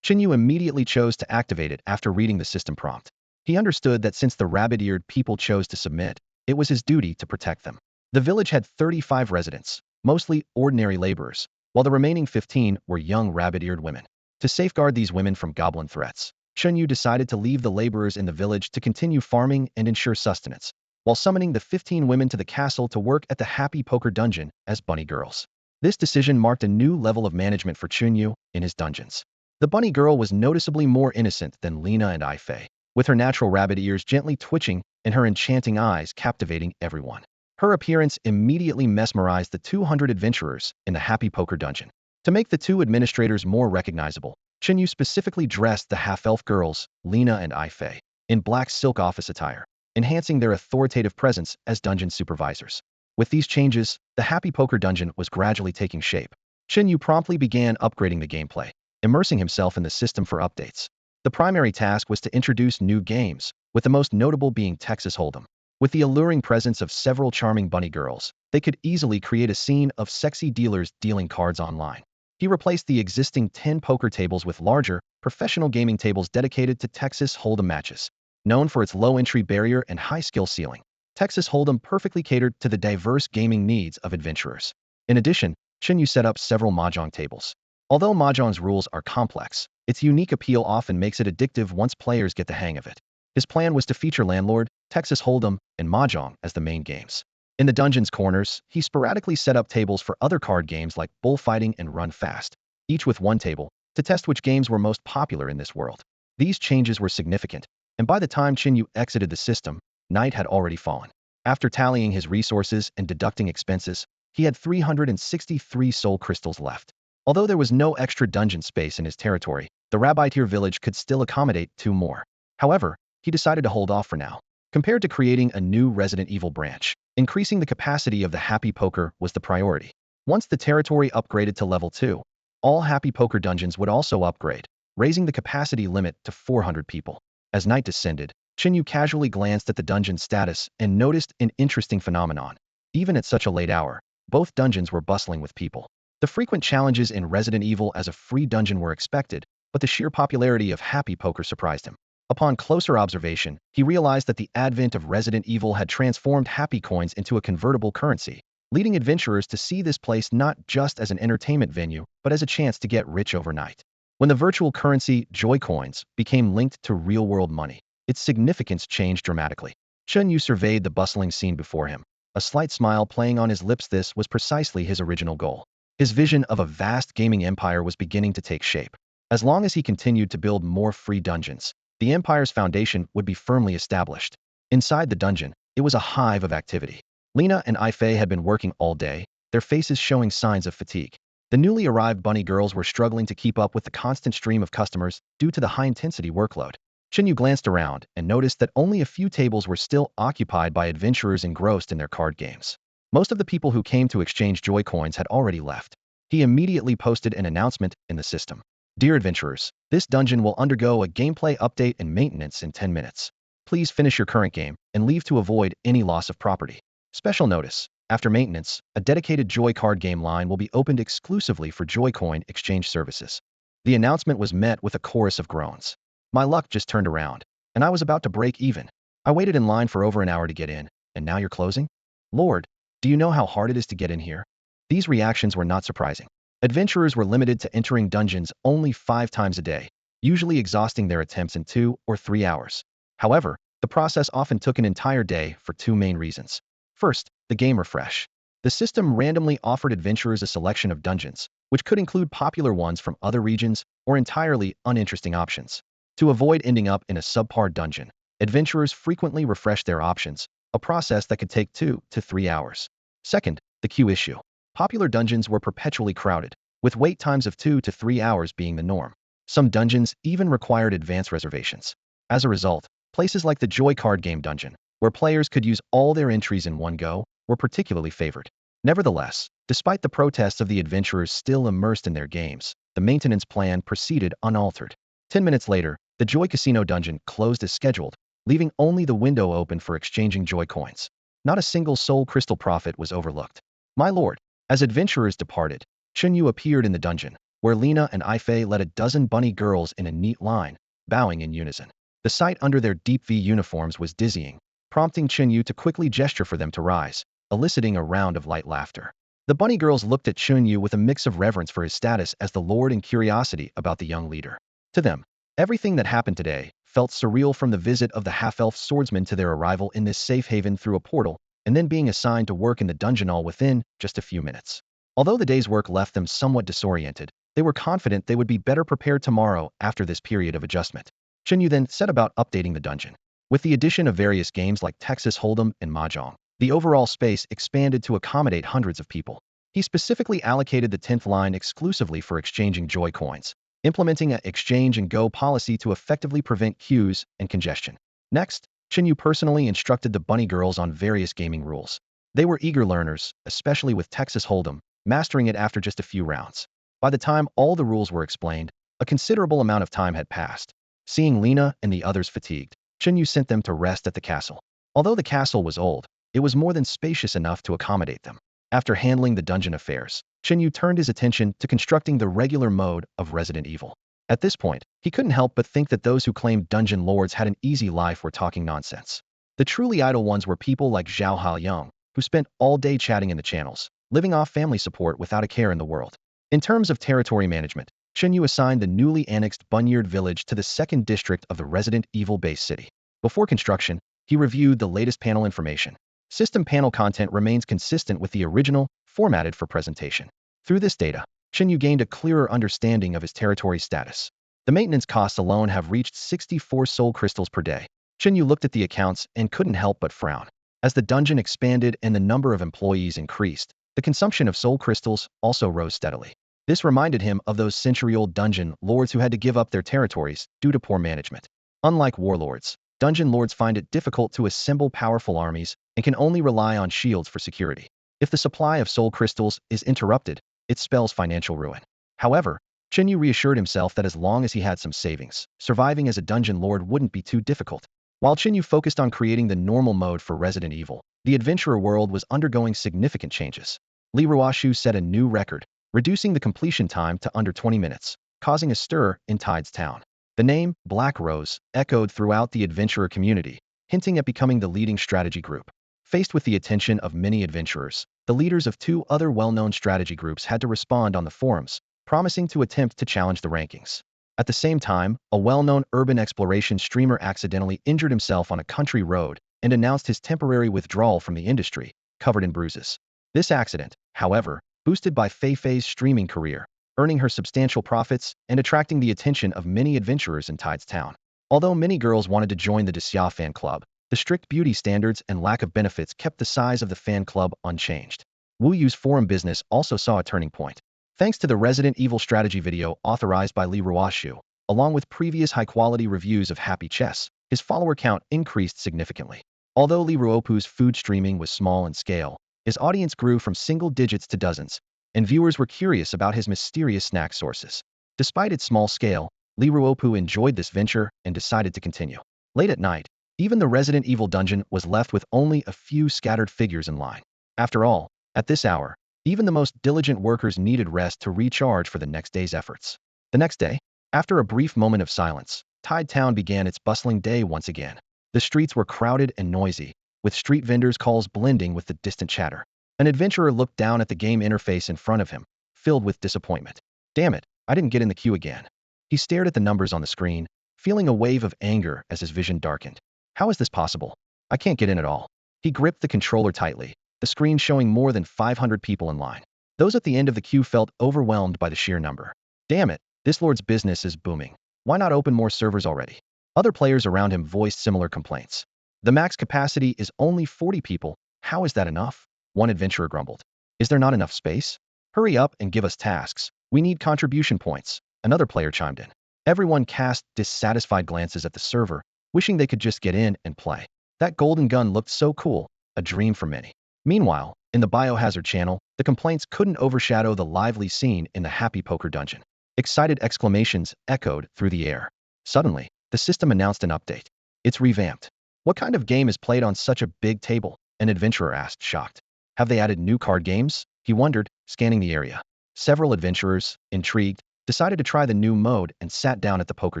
Chen Yu immediately chose to activate it after reading the system prompt. He understood that since the rabbit-eared people chose to submit, it was his duty to protect them. The village had 35 residents, mostly ordinary laborers, while the remaining 15 were young rabbit-eared women. To safeguard these women from goblin threats, Chen Yu decided to leave the laborers in the village to continue farming and ensure sustenance, while summoning the 15 women to the castle to work at the Happy Poker dungeon as bunny girls. This decision marked a new level of management for Chen Yu in his dungeons. The bunny girl was noticeably more innocent than Lena and Ifei, with her natural rabbit ears gently twitching and her enchanting eyes captivating everyone. Her appearance immediately mesmerized the 200 adventurers in the Happy Poker Dungeon. To make the two administrators more recognizable, Chen Yu specifically dressed the half-elf girls, Lena and Ifei, in black silk office attire, enhancing their authoritative presence as dungeon supervisors. With these changes, the Happy Poker Dungeon was gradually taking shape. Chen Yu promptly began upgrading the gameplay, immersing himself in the system for updates. The primary task was to introduce new games, with the most notable being Texas Hold'em. With the alluring presence of several charming bunny girls, they could easily create a scene of sexy dealers dealing cards online. He replaced the existing 10 poker tables with larger, professional gaming tables dedicated to Texas Hold'em matches. Known for its low entry barrier and high skill ceiling, Texas Hold'em perfectly catered to the diverse gaming needs of adventurers. In addition, Chen Yu set up several mahjong tables. Although mahjong's rules are complex, its unique appeal often makes it addictive once players get the hang of it. His plan was to feature Landlord, Texas Hold'em, and mahjong as the main games. In the dungeon's corners, he sporadically set up tables for other card games like bullfighting and run fast, each with one table, to test which games were most popular in this world. These changes were significant, and by the time Chen Yu exited the system, night had already fallen. After tallying his resources and deducting expenses, he had 363 soul crystals left. Although there was no extra dungeon space in his territory, the Rabbi Tier village could still accommodate 2 more. However, he decided to hold off for now. Compared to creating a new Resident Evil branch, increasing the capacity of the Happy Poker was the priority. Once the territory upgraded to level 2, all Happy Poker dungeons would also upgrade, raising the capacity limit to 400 people. As night descended, Chen Yu casually glanced at the dungeon status and noticed an interesting phenomenon. Even at such a late hour, both dungeons were bustling with people. The frequent challenges in Resident Evil as a free dungeon were expected, but the sheer popularity of Happy Poker surprised him. Upon closer observation, he realized that the advent of Resident Evil had transformed Happy Coins into a convertible currency, leading adventurers to see this place not just as an entertainment venue, but as a chance to get rich overnight. When the virtual currency, Joy Coins, became linked to real-world money, its significance changed dramatically. Chen Yu surveyed the bustling scene before him, a slight smile playing on his lips. This was precisely his original goal. His vision of a vast gaming empire was beginning to take shape. As long as he continued to build more free dungeons, the empire's foundation would be firmly established. Inside the dungeon, it was a hive of activity. Lena and Ifei had been working all day, their faces showing signs of fatigue. The newly arrived bunny girls were struggling to keep up with the constant stream of customers due to the high-intensity workload. Chen Yu glanced around and noticed that only a few tables were still occupied by adventurers engrossed in their card games. Most of the people who came to exchange joy coins had already left. He immediately posted an announcement in the system. Dear adventurers, this dungeon will undergo a gameplay update and maintenance in 10 minutes. Please finish your current game and leave to avoid any loss of property. Special notice. After maintenance, a dedicated Joy card game line will be opened exclusively for Joy coin exchange services. The announcement was met with a chorus of groans. My luck just turned around, and I was about to break even. I waited in line for over an hour to get in, and now you're closing? Lord, do you know how hard it is to get in here? These reactions were not surprising. Adventurers were limited to entering dungeons only 5 times a day, usually exhausting their attempts in 2 or 3 hours. However, the process often took an entire day for 2 main reasons. First, the game refresh. The system randomly offered adventurers a selection of dungeons, which could include popular ones from other regions or entirely uninteresting options. To avoid ending up in a subpar dungeon, adventurers frequently refreshed their options, a process that could take 2 to 3 hours. Second, the queue issue. Popular dungeons were perpetually crowded, with wait times of 2 to 3 hours being the norm. Some dungeons even required advance reservations. As a result, places like the Joy card game dungeon, where players could use all their entries in one go, were particularly favored. Nevertheless, despite the protests of the adventurers still immersed in their games, the maintenance plan proceeded unaltered. 10 minutes later, the Joy Casino dungeon closed as scheduled, leaving only the window open for exchanging Joy coins. Not a single soul crystal profit was overlooked. My lord, as adventurers departed, Chen Yu appeared in the dungeon, where Lena and Ifei led a dozen bunny girls in a neat line, bowing in unison. The sight under their deep V uniforms was dizzying, prompting Chen Yu to quickly gesture for them to rise, eliciting a round of light laughter. The bunny girls looked at Chen Yu with a mix of reverence for his status as the lord and curiosity about the young leader. To them, everything that happened today felt surreal, from the visit of the half-elf swordsman to their arrival in this safe haven through a portal, and then being assigned to work in the dungeon all within just a few minutes. Although the day's work left them somewhat disoriented, they were confident they would be better prepared tomorrow after this period of adjustment. Chen Yu then set about updating the dungeon. With the addition of various games like Texas Hold'em and mahjong, The overall space expanded to accommodate hundreds of people. He specifically allocated the 10th line exclusively for exchanging joy coins, implementing an exchange and go policy to effectively prevent queues and congestion. Next, Chen Yu personally instructed the bunny girls on various gaming rules. They were eager learners, especially with Texas Hold'em, mastering it after just a few rounds. By the time all the rules were explained, a considerable amount of time had passed. Seeing Lena and the others fatigued, Chen Yu sent them to rest at the castle. Although the castle was old, it was more than spacious enough to accommodate them. After handling the dungeon affairs, Chen Yu turned his attention to constructing the regular mode of Resident Evil. At this point, he couldn't help but think that those who claimed dungeon lords had an easy life were talking nonsense. The truly idle ones were people like Zhao Haoyang, who spent all day chatting in the channels, living off family support without a care in the world. In terms of territory management, Chen Yu assigned the newly annexed Bunyard village to the 2nd district of the Resident Evil base city. Before construction, he reviewed the latest panel information. System panel content remains consistent with the original, formatted for presentation. Through this data, Chen Yu gained a clearer understanding of his territory status. The maintenance costs alone have reached 64 soul crystals per day. Chen Yu looked at the accounts and couldn't help but frown. As the dungeon expanded and the number of employees increased, the consumption of soul crystals also rose steadily. This reminded him of those century-old dungeon lords who had to give up their territories due to poor management. Unlike warlords, dungeon lords find it difficult to assemble powerful armies and can only rely on shields for security. If the supply of soul crystals is interrupted, it spells financial ruin. However, Chen Yu reassured himself that as long as he had some savings, surviving as a dungeon lord wouldn't be too difficult. While Chen Yu focused on creating the normal mode for Resident Evil, the adventurer world was undergoing significant changes. Li Ruoshu set a new record, reducing the completion time to under 20 minutes, causing a stir in Tide's town. The name, Black Rose, echoed throughout the adventurer community, hinting at becoming the leading strategy group. Faced with the attention of many adventurers, the leaders of 2 other well-known strategy groups had to respond on the forums, promising to attempt to challenge the rankings. At the same time, a well-known urban exploration streamer accidentally injured himself on a country road and announced his temporary withdrawal from the industry, covered in bruises. This accident, however, boosted by Fei Fei's streaming career, earning her substantial profits and attracting the attention of many adventurers in Tide's town. Although many girls wanted to join the Desya fan club, the strict beauty standards and lack of benefits kept the size of the fan club unchanged. Wu Yu's forum business also saw a turning point. Thanks to the Resident Evil strategy video authorized by Li Ruoshu, along with previous high-quality reviews of Happy Chess, his follower count increased significantly. Although Li Ruopu's food streaming was small in scale, his audience grew from single digits to dozens, and viewers were curious about his mysterious snack sources. Despite its small scale, Li Ruopu enjoyed this venture and decided to continue. Late at night, even the Resident Evil dungeon was left with only a few scattered figures in line. After all, at this hour, even the most diligent workers needed rest to recharge for the next day's efforts. The next day, after a brief moment of silence, Tide Town began its bustling day once again. The streets were crowded and noisy, with street vendors' calls blending with the distant chatter. An adventurer looked down at the game interface in front of him, filled with disappointment. Damn it, I didn't get in the queue again. He stared at the numbers on the screen, feeling a wave of anger as his vision darkened. How is this possible? I can't get in at all. He gripped the controller tightly, the screen showing more than 500 people in line. Those at the end of the queue felt overwhelmed by the sheer number. Damn it, this lord's business is booming. Why not open more servers already? Other players around him voiced similar complaints. The max capacity is only 40 people. How is that enough? One adventurer grumbled. Is there not enough space? Hurry up and give us tasks. We need contribution points. Another player chimed in. Everyone cast dissatisfied glances at the server, wishing they could just get in and play. That golden gun looked so cool, a dream for many. Meanwhile, in the Biohazard channel, the complaints couldn't overshadow the lively scene in the Happy Poker dungeon. Excited exclamations echoed through the air. Suddenly, the system announced an update. It's revamped. What kind of game is played on such a big table? An adventurer asked, shocked. Have they added new card games? He wondered, scanning the area. Several adventurers, intrigued, decided to try the new mode and sat down at the poker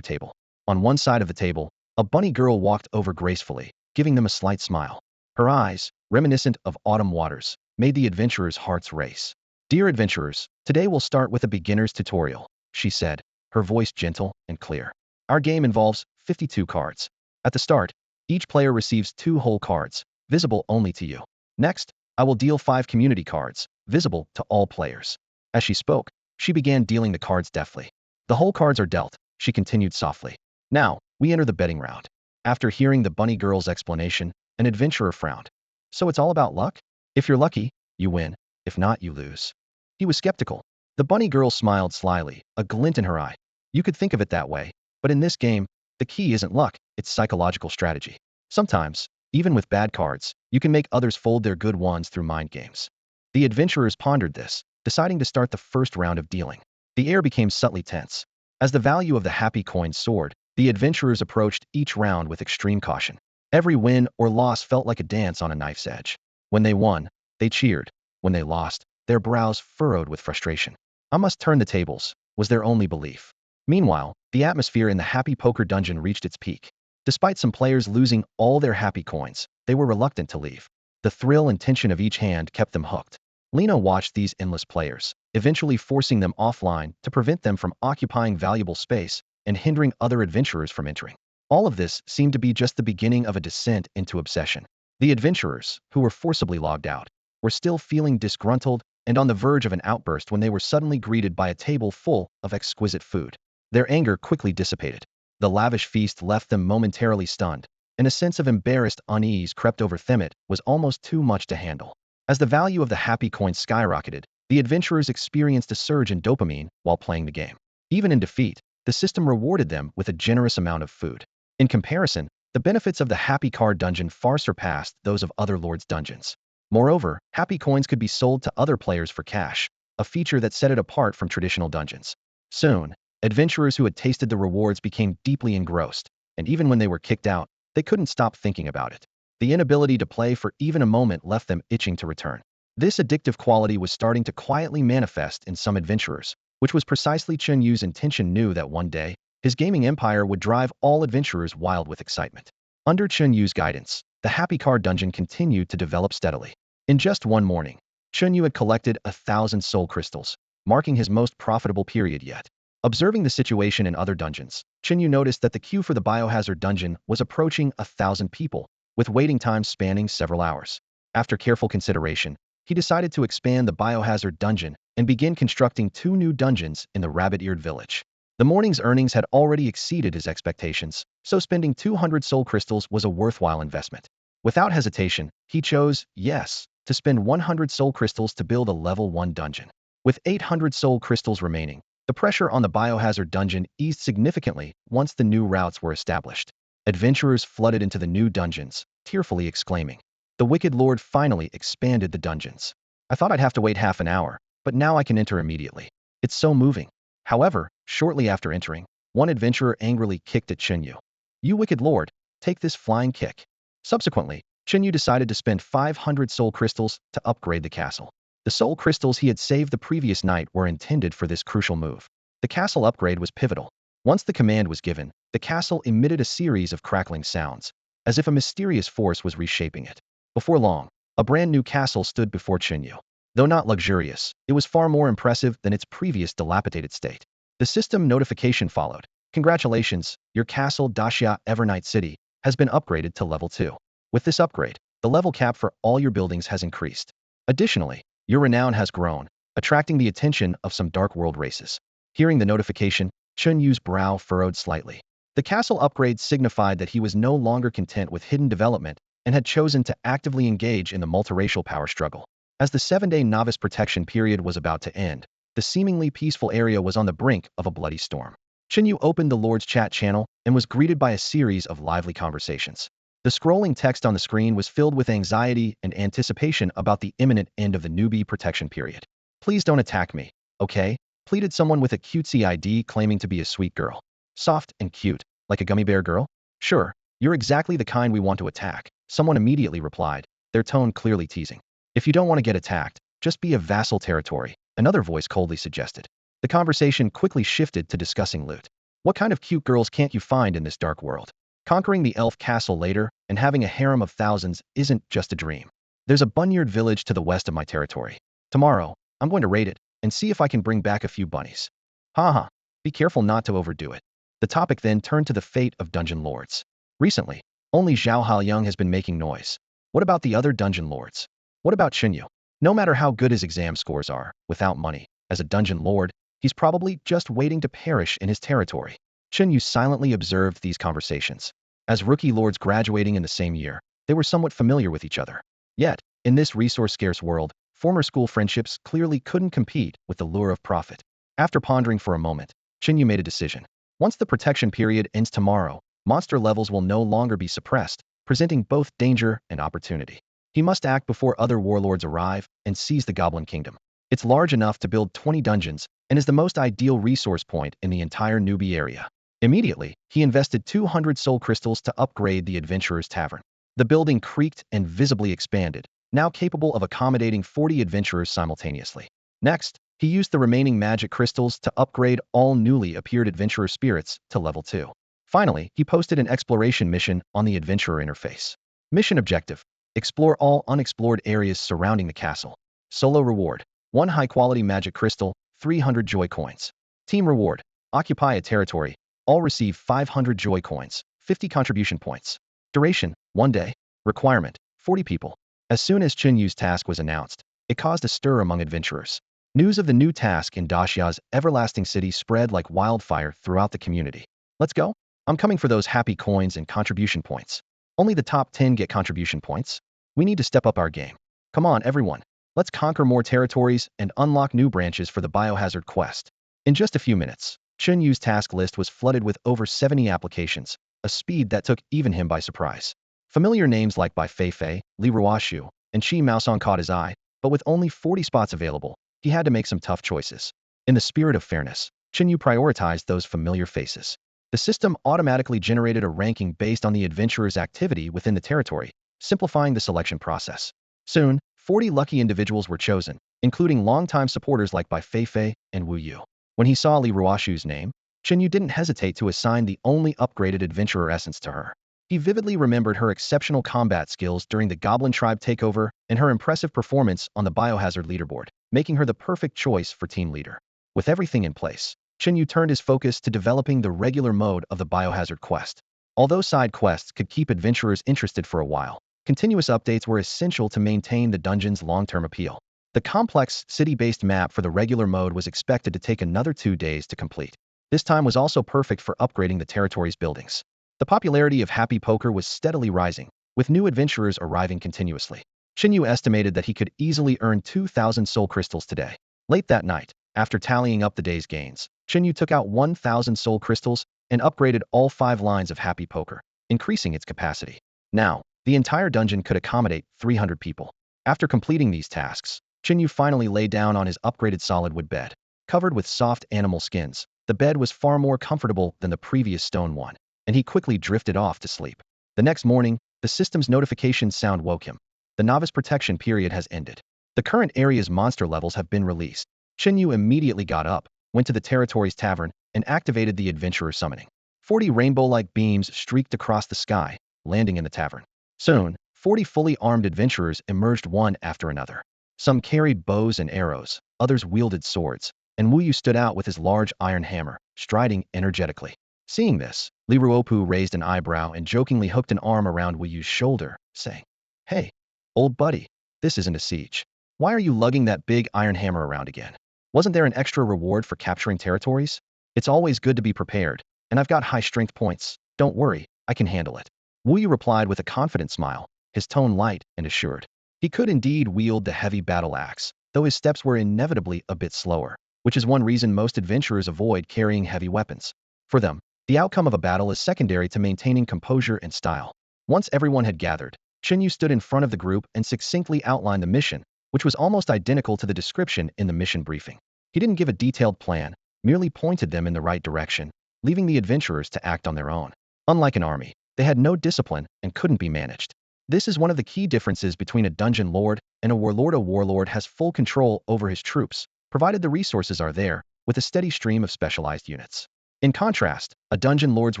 table. On one side of the table, a bunny girl walked over gracefully, giving them a slight smile. Her eyes, reminiscent of autumn waters, made the adventurers' hearts race. Dear adventurers, today we'll start with a beginner's tutorial, she said, her voice gentle and clear. Our game involves 52 cards. At the start, each player receives 2 whole cards, visible only to you. Next, I will deal 5 community cards, visible to all players. As she spoke, she began dealing the cards deftly. The whole cards are dealt, she continued softly. Now, we enter the betting round. After hearing the bunny girl's explanation, an adventurer frowned. So it's all about luck? If you're lucky, you win. If not, you lose. He was skeptical. The bunny girl smiled slyly, a glint in her eye. You could think of it that way, but in this game, the key isn't luck, it's psychological strategy. Sometimes, even with bad cards, you can make others fold their good ones through mind games. The adventurers pondered this, deciding to start the first round of dealing. The air became subtly tense. As the value of the happy coin soared, the adventurers approached each round with extreme caution. Every win or loss felt like a dance on a knife's edge. When they won, they cheered. When they lost, their brows furrowed with frustration. I must turn the tables, was their only belief. Meanwhile, the atmosphere in the happy poker dungeon reached its peak. Despite some players losing all their happy coins, they were reluctant to leave. The thrill and tension of each hand kept them hooked. Lena watched these endless players, eventually forcing them offline to prevent them from occupying valuable space and hindering other adventurers from entering. All of this seemed to be just the beginning of a descent into obsession. The adventurers, who were forcibly logged out, were still feeling disgruntled and on the verge of an outburst when they were suddenly greeted by a table full of exquisite food. Their anger quickly dissipated. The lavish feast left them momentarily stunned, and a sense of embarrassed unease crept over them. It was almost too much to handle. As the value of the happy coin skyrocketed, the adventurers experienced a surge in dopamine while playing the game. Even in defeat, the system rewarded them with a generous amount of food. In comparison, the benefits of the happy card dungeon far surpassed those of other lords' dungeons. Moreover, happy coins could be sold to other players for cash, a feature that set it apart from traditional dungeons. Soon, adventurers who had tasted the rewards became deeply engrossed, and even when they were kicked out, they couldn't stop thinking about it. The inability to play for even a moment left them itching to return. This addictive quality was starting to quietly manifest in some adventurers, which was precisely Chen Yu's intention. Knew that one day, his gaming empire would drive all adventurers wild with excitement. Under Chen Yu's guidance, the happy card dungeon continued to develop steadily. In just one morning, Chen Yu had collected 1,000 soul crystals, marking his most profitable period yet. Observing the situation in other dungeons, Chen Yu noticed that the queue for the biohazard dungeon was approaching 1,000 people, with waiting times spanning several hours. After careful consideration, he decided to expand the biohazard dungeon and begin constructing 2 new dungeons in the rabbit-eared village. The morning's earnings had already exceeded his expectations, so spending 200 soul crystals was a worthwhile investment. Without hesitation, he chose, yes, to spend 100 soul crystals to build a level 1 dungeon. With 800 soul crystals remaining, the pressure on the biohazard dungeon eased significantly once the new routes were established. Adventurers flooded into the new dungeons, tearfully exclaiming, "The Wicked Lord finally expanded the dungeons. I thought I'd have to wait half an hour, but now I can enter immediately. It's so moving." However, shortly after entering, one adventurer angrily kicked at Chen Yu. "You Wicked Lord, take this flying kick." Subsequently, Chen Yu decided to spend 500 soul crystals to upgrade the castle. The soul crystals he had saved the previous night were intended for this crucial move. The castle upgrade was pivotal. Once the command was given, the castle emitted a series of crackling sounds, as if a mysterious force was reshaping it. Before long, a brand new castle stood before Chen Yu. Though not luxurious, it was far more impressive than its previous dilapidated state. The system notification followed. "Congratulations, your castle Daxia Evernight City has been upgraded to level 2. With this upgrade, the level cap for all your buildings has increased. Additionally, your renown has grown, attracting the attention of some dark world races." Hearing the notification, Chen Yu's brow furrowed slightly. The castle upgrade signified that he was no longer content with hidden development and had chosen to actively engage in the multiracial power struggle. As the 7-day novice protection period was about to end, the seemingly peaceful area was on the brink of a bloody storm. Chen Yu opened the Lord's chat channel and was greeted by a series of lively conversations. The scrolling text on the screen was filled with anxiety and anticipation about the imminent end of the newbie protection period. "Please don't attack me, okay?" pleaded someone with a cutesy ID claiming to be a sweet girl. "Soft and cute, like a gummy bear girl? Sure, you're exactly the kind we want to attack," someone immediately replied, their tone clearly teasing. "If you don't want to get attacked, just be a vassal territory," another voice coldly suggested. The conversation quickly shifted to discussing loot. What kind of cute girls can't you find in this dark world? Conquering the elf castle later and having a harem of thousands isn't just a dream. There's a bunyard village to the west of my territory. Tomorrow, I'm going to raid it and see if I can bring back a few bunnies. Haha, be careful not to overdo it. The topic then turned to the fate of dungeon lords. Recently, only Zhao Haoyang has been making noise. What about the other dungeon lords? What about Chen Yu? No matter how good his exam scores are, without money, as a dungeon lord, he's probably just waiting to perish in his territory. Chen Yu silently observed these conversations. As rookie lords graduating in the same year, they were somewhat familiar with each other. Yet, in this resource-scarce world, former school friendships clearly couldn't compete with the lure of profit. After pondering for a moment, Chen Yu made a decision. Once the protection period ends tomorrow, monster levels will no longer be suppressed, presenting both danger and opportunity. He must act before other warlords arrive and seize the Goblin Kingdom. It's large enough to build 20 dungeons and is the most ideal resource point in the entire newbie area. Immediately, he invested 200 soul crystals to upgrade the Adventurer's Tavern. The building creaked and visibly expanded, now capable of accommodating 40 adventurers simultaneously. Next, he used the remaining magic crystals to upgrade all newly appeared adventurer spirits to level 2. Finally, he posted an exploration mission on the adventurer interface. Mission objective: explore all unexplored areas surrounding the castle. Solo reward: 1 high-quality magic crystal, 300 joy coins. Team reward: occupy a territory. All receive 500 joy coins, 50 contribution points. Duration: 1 day. Requirement: 40 people. As soon as Chen Yu's task was announced, it caused a stir among adventurers. News of the new task in Daxia's everlasting city spread like wildfire throughout the community. Let's go? I'm coming for those happy coins and contribution points. Only the top 10 get contribution points. We need to step up our game. Come on, everyone. Let's conquer more territories and unlock new branches for the biohazard quest. In just a few minutes, Chen Yu's task list was flooded with over 70 applications, a speed that took even him by surprise. Familiar names like Bai Feifei, Li Ruoshu, and Qi Maosong caught his eye, but with only 40 spots available, he had to make some tough choices. In the spirit of fairness, Chen Yu prioritized those familiar faces. The system automatically generated a ranking based on the adventurer's activity within the territory, simplifying the selection process. Soon, 40 lucky individuals were chosen, including longtime supporters like Bai Feifei and Wu Yu. When he saw Li Ruoshu's name, Chen Yu didn't hesitate to assign the only upgraded adventurer essence to her. He vividly remembered her exceptional combat skills during the Goblin tribe takeover and her impressive performance on the biohazard leaderboard, making her the perfect choice for team leader. With everything in place, Chen Yu turned his focus to developing the regular mode of the biohazard quest. Although side quests could keep adventurers interested for a while, continuous updates were essential to maintain the dungeon's long-term appeal. The complex, city-based map for the regular mode was expected to take another 2 days to complete. This time was also perfect for upgrading the territory's buildings. The popularity of Happy Poker was steadily rising, with new adventurers arriving continuously. Chen Yu estimated that he could easily earn 2,000 soul crystals today. Late that night, after tallying up the day's gains, Chen Yu took out 1,000 soul crystals and upgraded all 5 lines of Happy Poker, increasing its capacity. Now, the entire dungeon could accommodate 300 people. After completing these tasks, Chen Yu finally lay down on his upgraded solid wood bed. Covered with soft animal skins, the bed was far more comfortable than the previous stone one, and he quickly drifted off to sleep. The next morning, the system's notification sound woke him. The novice protection period has ended. The current area's monster levels have been released. Chen Yu immediately got up, went to the territory's tavern, and activated the adventurer summoning. 40 rainbow-like beams streaked across the sky, landing in the tavern. Soon, 40 fully armed adventurers emerged one after another. Some carried bows and arrows, others wielded swords, and Wu Yu stood out with his large iron hammer, striding energetically. Seeing this, Li Ruopu raised an eyebrow and jokingly hooked an arm around Wu Yu's shoulder, saying, "Hey, old buddy, this isn't a siege. Why are you lugging that big iron hammer around again? Wasn't there an extra reward for capturing territories? It's always good to be prepared, and I've got high strength points. Don't worry, I can handle it." Wu Yu replied with a confident smile, his tone light and assured. He could indeed wield the heavy battle axe, though his steps were inevitably a bit slower, which is one reason most adventurers avoid carrying heavy weapons. For them, the outcome of a battle is secondary to maintaining composure and style. Once everyone had gathered, Chen Yu stood in front of the group and succinctly outlined the mission, which was almost identical to the description in the mission briefing. He didn't give a detailed plan, merely pointed them in the right direction, leaving the adventurers to act on their own. Unlike an army, they had no discipline and couldn't be managed. This is one of the key differences between a dungeon lord and a warlord. A warlord has full control over his troops, provided the resources are there, with a steady stream of specialized units. In contrast, a dungeon lord's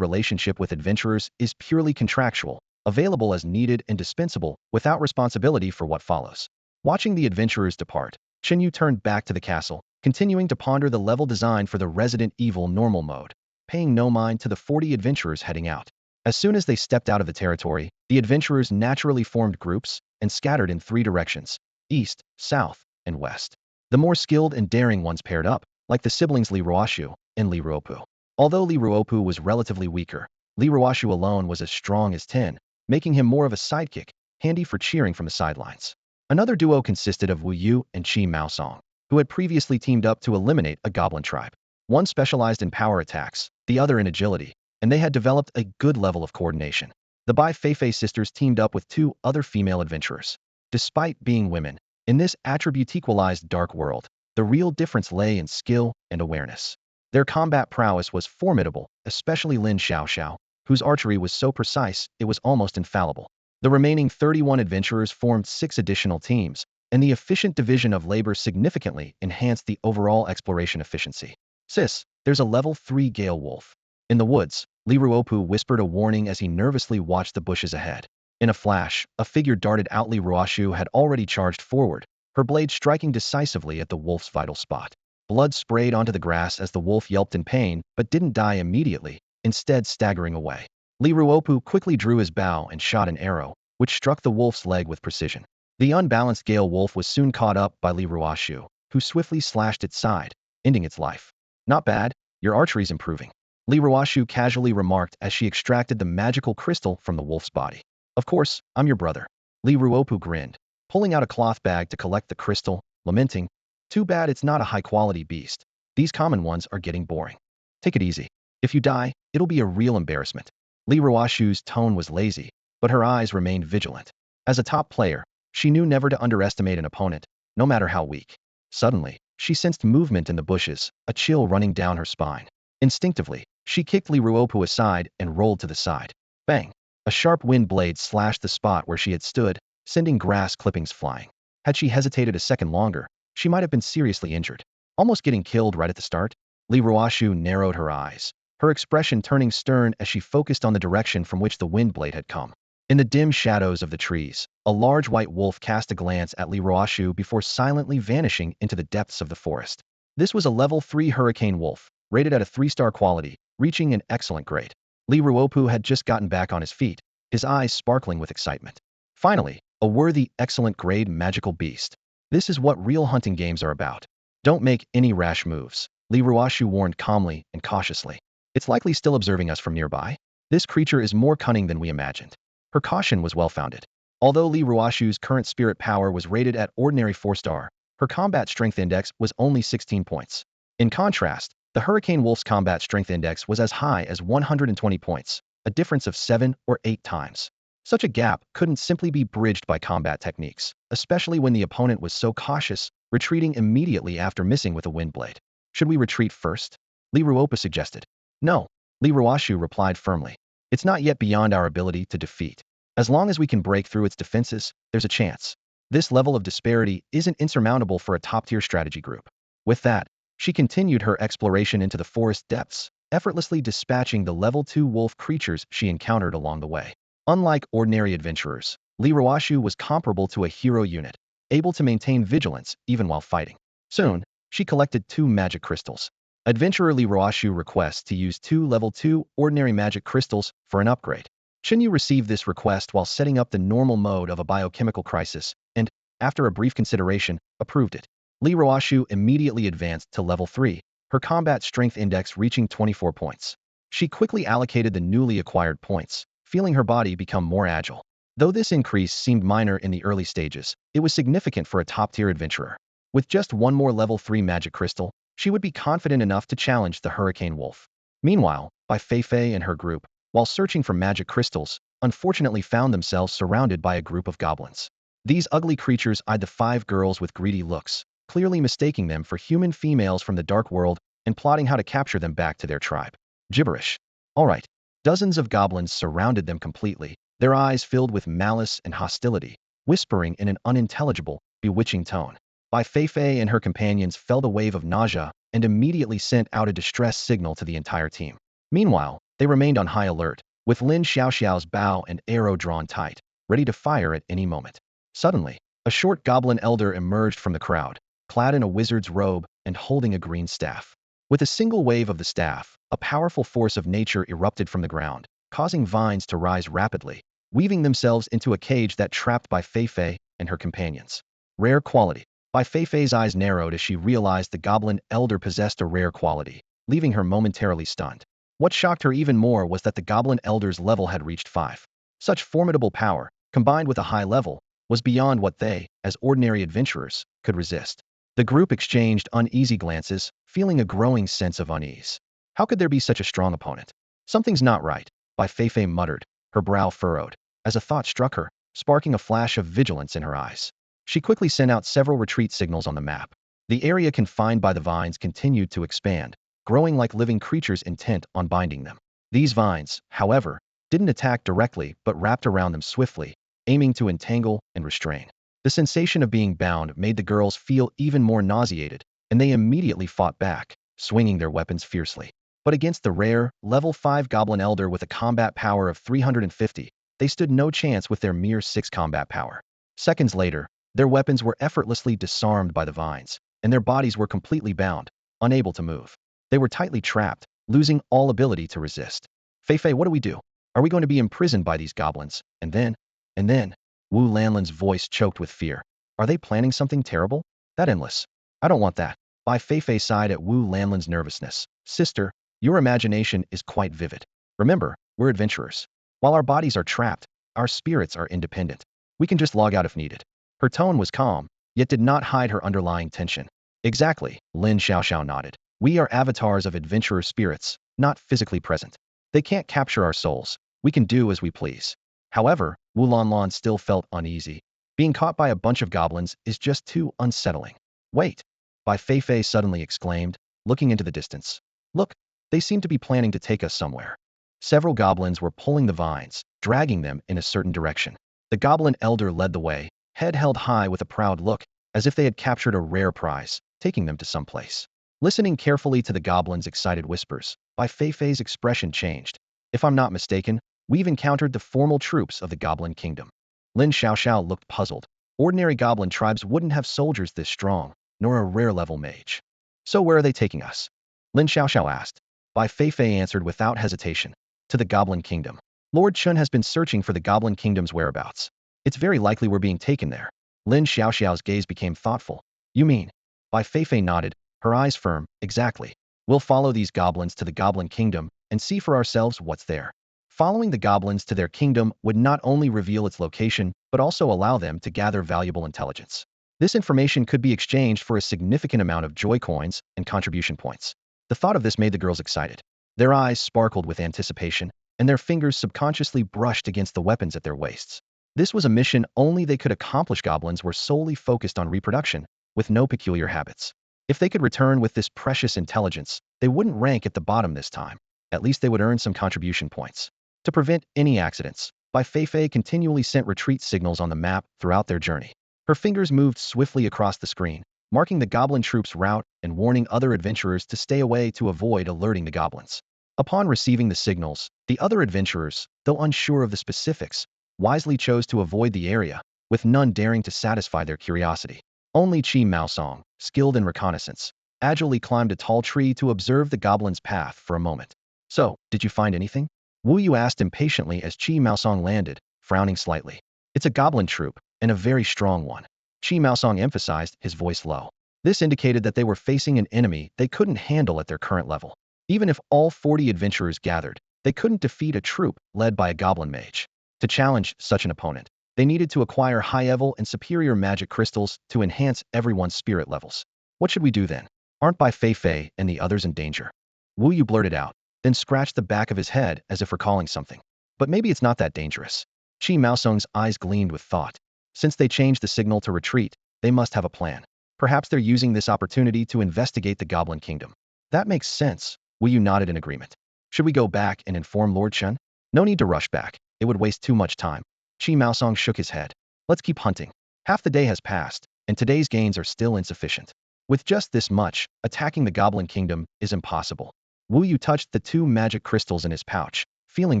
relationship with adventurers is purely contractual, available as needed and dispensable, without responsibility for what follows. Watching the adventurers depart, Chen Yu turned back to the castle, continuing to ponder the level design for the Resident Evil normal mode, paying no mind to the 40 adventurers heading out. As soon as they stepped out of the territory, the adventurers naturally formed groups and scattered in 3 directions: east, south, and west. The more skilled and daring ones paired up, like the siblings Li Ruoshu and Li Ruopu. Although Li Ruopu was relatively weaker, Li Ruoshu alone was as strong as 10, making him more of a sidekick, handy for cheering from the sidelines. Another duo consisted of Wu Yu and Qi Maosong, who had previously teamed up to eliminate a goblin tribe. One specialized in power attacks, the other in agility, and they had developed a good level of coordination. The Bai Feifei sisters teamed up with two other female adventurers. Despite being women, in this attribute-equalized dark world, the real difference lay in skill and awareness. Their combat prowess was formidable, especially Lin Xiaoxiao, whose archery was so precise it was almost infallible. The remaining 31 adventurers formed 6 additional teams, and the efficient division of labor significantly enhanced the overall exploration efficiency. Sis, there's a level 3 Gale Wolf. In the woods, Li Ruopu whispered a warning as he nervously watched the bushes ahead. In a flash, a figure darted out. Li Ruoshu had already charged forward, her blade striking decisively at the wolf's vital spot. Blood sprayed onto the grass as the wolf yelped in pain, but didn't die immediately, instead staggering away. Li Ruopu quickly drew his bow and shot an arrow, which struck the wolf's leg with precision. The unbalanced Gale Wolf was soon caught up by Li Ruoshu, who swiftly slashed its side, ending its life. Not bad, your archery's improving, Li Ruoshu casually remarked as she extracted the magical crystal from the wolf's body. Of course, I'm your brother. Li Ruopu grinned, pulling out a cloth bag to collect the crystal, lamenting, too bad it's not a high-quality beast. These common ones are getting boring. Take it easy. If you die, it'll be a real embarrassment. Li Ruoshu's tone was lazy, but her eyes remained vigilant. As a top player, she knew never to underestimate an opponent, no matter how weak. Suddenly, she sensed movement in the bushes, a chill running down her spine. Instinctively, she kicked Li Ruopu aside and rolled to the side. Bang! A sharp wind blade slashed the spot where she had stood, sending grass clippings flying. Had she hesitated a second longer, she might have been seriously injured. Almost getting killed right at the start? Li Ruoshu narrowed her eyes, her expression turning stern as she focused on the direction from which the wind blade had come. In the dim shadows of the trees, a large white wolf cast a glance at Li Ruoshu before silently vanishing into the depths of the forest. This was a level 3 hurricane wolf, rated at a 3-star quality, reaching an excellent grade. Li Ruopu had just gotten back on his feet, his eyes sparkling with excitement. Finally, a worthy, excellent grade magical beast. This is what real hunting games are about. Don't make any rash moves, Li Ruoshu warned calmly and cautiously. It's likely still observing us from nearby. This creature is more cunning than we imagined. Her caution was well-founded. Although Li Ruoshu's current spirit power was rated at ordinary 4-star, her combat strength index was only 16 points. In contrast, the Hurricane Wolf's combat strength index was as high as 120 points, a difference of 7 or 8 times. Such a gap couldn't simply be bridged by combat techniques, especially when the opponent was so cautious, retreating immediately after missing with a wind blade. Should we retreat first? Li Ruopu suggested. No, Li Ruoshu replied firmly. It's not yet beyond our ability to defeat. As long as we can break through its defenses, there's a chance. This level of disparity isn't insurmountable for a top-tier strategy group. With that, she continued her exploration into the forest depths, effortlessly dispatching the level 2 wolf creatures she encountered along the way. Unlike ordinary adventurers, Li Ruoshu was comparable to a hero unit, able to maintain vigilance even while fighting. Soon, she collected 2 magic crystals. Adventurer Li Ruoshu requests to use 2 level 2 ordinary magic crystals for an upgrade. Chen Yu received this request while setting up the normal mode of a biochemical crisis, and, after a brief consideration, approved it. Li Ruoshu immediately advanced to level 3, her combat strength index reaching 24 points. She quickly allocated the newly acquired points, feeling her body become more agile. Though this increase seemed minor in the early stages, it was significant for a top-tier adventurer. With just one more level 3 magic crystal, she would be confident enough to challenge the Hurricane Wolf. Meanwhile, Bai Feifei and her group, while searching for magic crystals, unfortunately found themselves surrounded by a group of goblins. These ugly creatures eyed the 5 girls with greedy looks, clearly mistaking them for human females from the dark world and plotting how to capture them back to their tribe. Gibberish. All right. Dozens of goblins surrounded them completely, their eyes filled with malice and hostility, whispering in an unintelligible, bewitching tone. Bai Feifei and her companions felt a wave of nausea and immediately sent out a distress signal to the entire team. Meanwhile, they remained on high alert, with Lin Xiaoxiao's bow and arrow drawn tight, ready to fire at any moment. Suddenly, a short goblin elder emerged from the crowd, clad in a wizard's robe and holding a green staff. With a single wave of the staff, a powerful force of nature erupted from the ground, causing vines to rise rapidly, weaving themselves into a cage that trapped Bai Feifei and her companions. Rare quality. Bai Feifei's eyes narrowed as she realized the goblin elder possessed a rare quality, leaving her momentarily stunned. What shocked her even more was that the goblin elder's level had reached 5. Such formidable power, combined with a high level, was beyond what they, as ordinary adventurers, could resist. The group exchanged uneasy glances, feeling a growing sense of unease. How could there be such a strong opponent? Something's not right, Bai Feifei muttered, her brow furrowed, as a thought struck her, sparking a flash of vigilance in her eyes. She quickly sent out several retreat signals on the map. The area confined by the vines continued to expand, growing like living creatures intent on binding them. These vines, however, didn't attack directly but wrapped around them swiftly, aiming to entangle and restrain. The sensation of being bound made the girls feel even more nauseated, and they immediately fought back, swinging their weapons fiercely. But against the rare, level 5 Goblin Elder with a combat power of 350, they stood no chance with their mere 6 combat power. Seconds later, their weapons were effortlessly disarmed by the vines, and their bodies were completely bound, unable to move. They were tightly trapped, losing all ability to resist. Feifei, what do we do? Are we going to be imprisoned by these goblins? And then, Wu Lanlan's voice choked with fear. Are they planning something terrible? That endless. I don't want that. Bai Feifei sighed at Wu Lanlan's nervousness. Sister, your imagination is quite vivid. Remember, we're adventurers. While our bodies are trapped, our spirits are independent. We can just log out if needed. Her tone was calm, yet did not hide her underlying tension. Exactly, Lin Xiaoxiao nodded. We are avatars of adventurer spirits, not physically present. They can't capture our souls. We can do as we please. However, Wu Lanlan still felt uneasy. Being caught by a bunch of goblins is just too unsettling. Wait! Bai Feifei suddenly exclaimed, looking into the distance. Look, they seem to be planning to take us somewhere. Several goblins were pulling the vines, dragging them in a certain direction. The goblin elder led the way, head held high with a proud look, as if they had captured a rare prize, taking them to some place. Listening carefully to the goblin's excited whispers, Bai Feifei's expression changed. If I'm not mistaken, we've encountered the formal troops of the Goblin Kingdom. Lin Xiaoxiao looked puzzled. Ordinary goblin tribes wouldn't have soldiers this strong, nor a rare-level mage. So where are they taking us? Lin Xiaoxiao asked. Bai Feifei answered without hesitation. To the Goblin Kingdom. Lord Chen has been searching for the Goblin Kingdom's whereabouts. It's very likely we're being taken there. Lin Xiaoxiao's gaze became thoughtful. You mean? Bai Feifei nodded, her eyes firm. Exactly. We'll follow these goblins to the Goblin Kingdom and see for ourselves what's there. Following the goblins to their kingdom would not only reveal its location, but also allow them to gather valuable intelligence. This information could be exchanged for a significant amount of joy coins and contribution points. The thought of this made the girls excited. Their eyes sparkled with anticipation, and their fingers subconsciously brushed against the weapons at their waists. This was a mission only they could accomplish. Goblins were solely focused on reproduction, with no peculiar habits. If they could return with this precious intelligence, they wouldn't rank at the bottom this time. At least they would earn some contribution points. To prevent any accidents, Bai Feifei continually sent retreat signals on the map throughout their journey. Her fingers moved swiftly across the screen, marking the goblin troops' route and warning other adventurers to stay away to avoid alerting the goblins. Upon receiving the signals, the other adventurers, though unsure of the specifics, wisely chose to avoid the area, with none daring to satisfy their curiosity. Only Qi Maosong, skilled in reconnaissance, agilely climbed a tall tree to observe the goblin's path for a moment. So, did you find anything? Wu Yu asked impatiently as Qi Maosong landed, frowning slightly. It's a goblin troop, and a very strong one. Qi Maosong emphasized, his voice low. This indicated that they were facing an enemy they couldn't handle at their current level. Even if all 40 adventurers gathered, they couldn't defeat a troop led by a goblin mage. To challenge such an opponent, they needed to acquire high-level and superior magic crystals to enhance everyone's spirit levels. What should we do then? Aren't Bai Feifei and the others in danger? Wu Yu blurted out, then scratched the back of his head as if recalling something. But maybe it's not that dangerous. Qi Maosong's eyes gleamed with thought. Since they changed the signal to retreat, they must have a plan. Perhaps they're using this opportunity to investigate the Goblin Kingdom. That makes sense. Wu Yu nodded in agreement. Should we go back and inform Lord Chen? No need to rush back. It would waste too much time. Qi Maosong shook his head. Let's keep hunting. Half the day has passed, and today's gains are still insufficient. With just this much, attacking the Goblin Kingdom is impossible. Wu Yu touched the 2 magic crystals in his pouch, feeling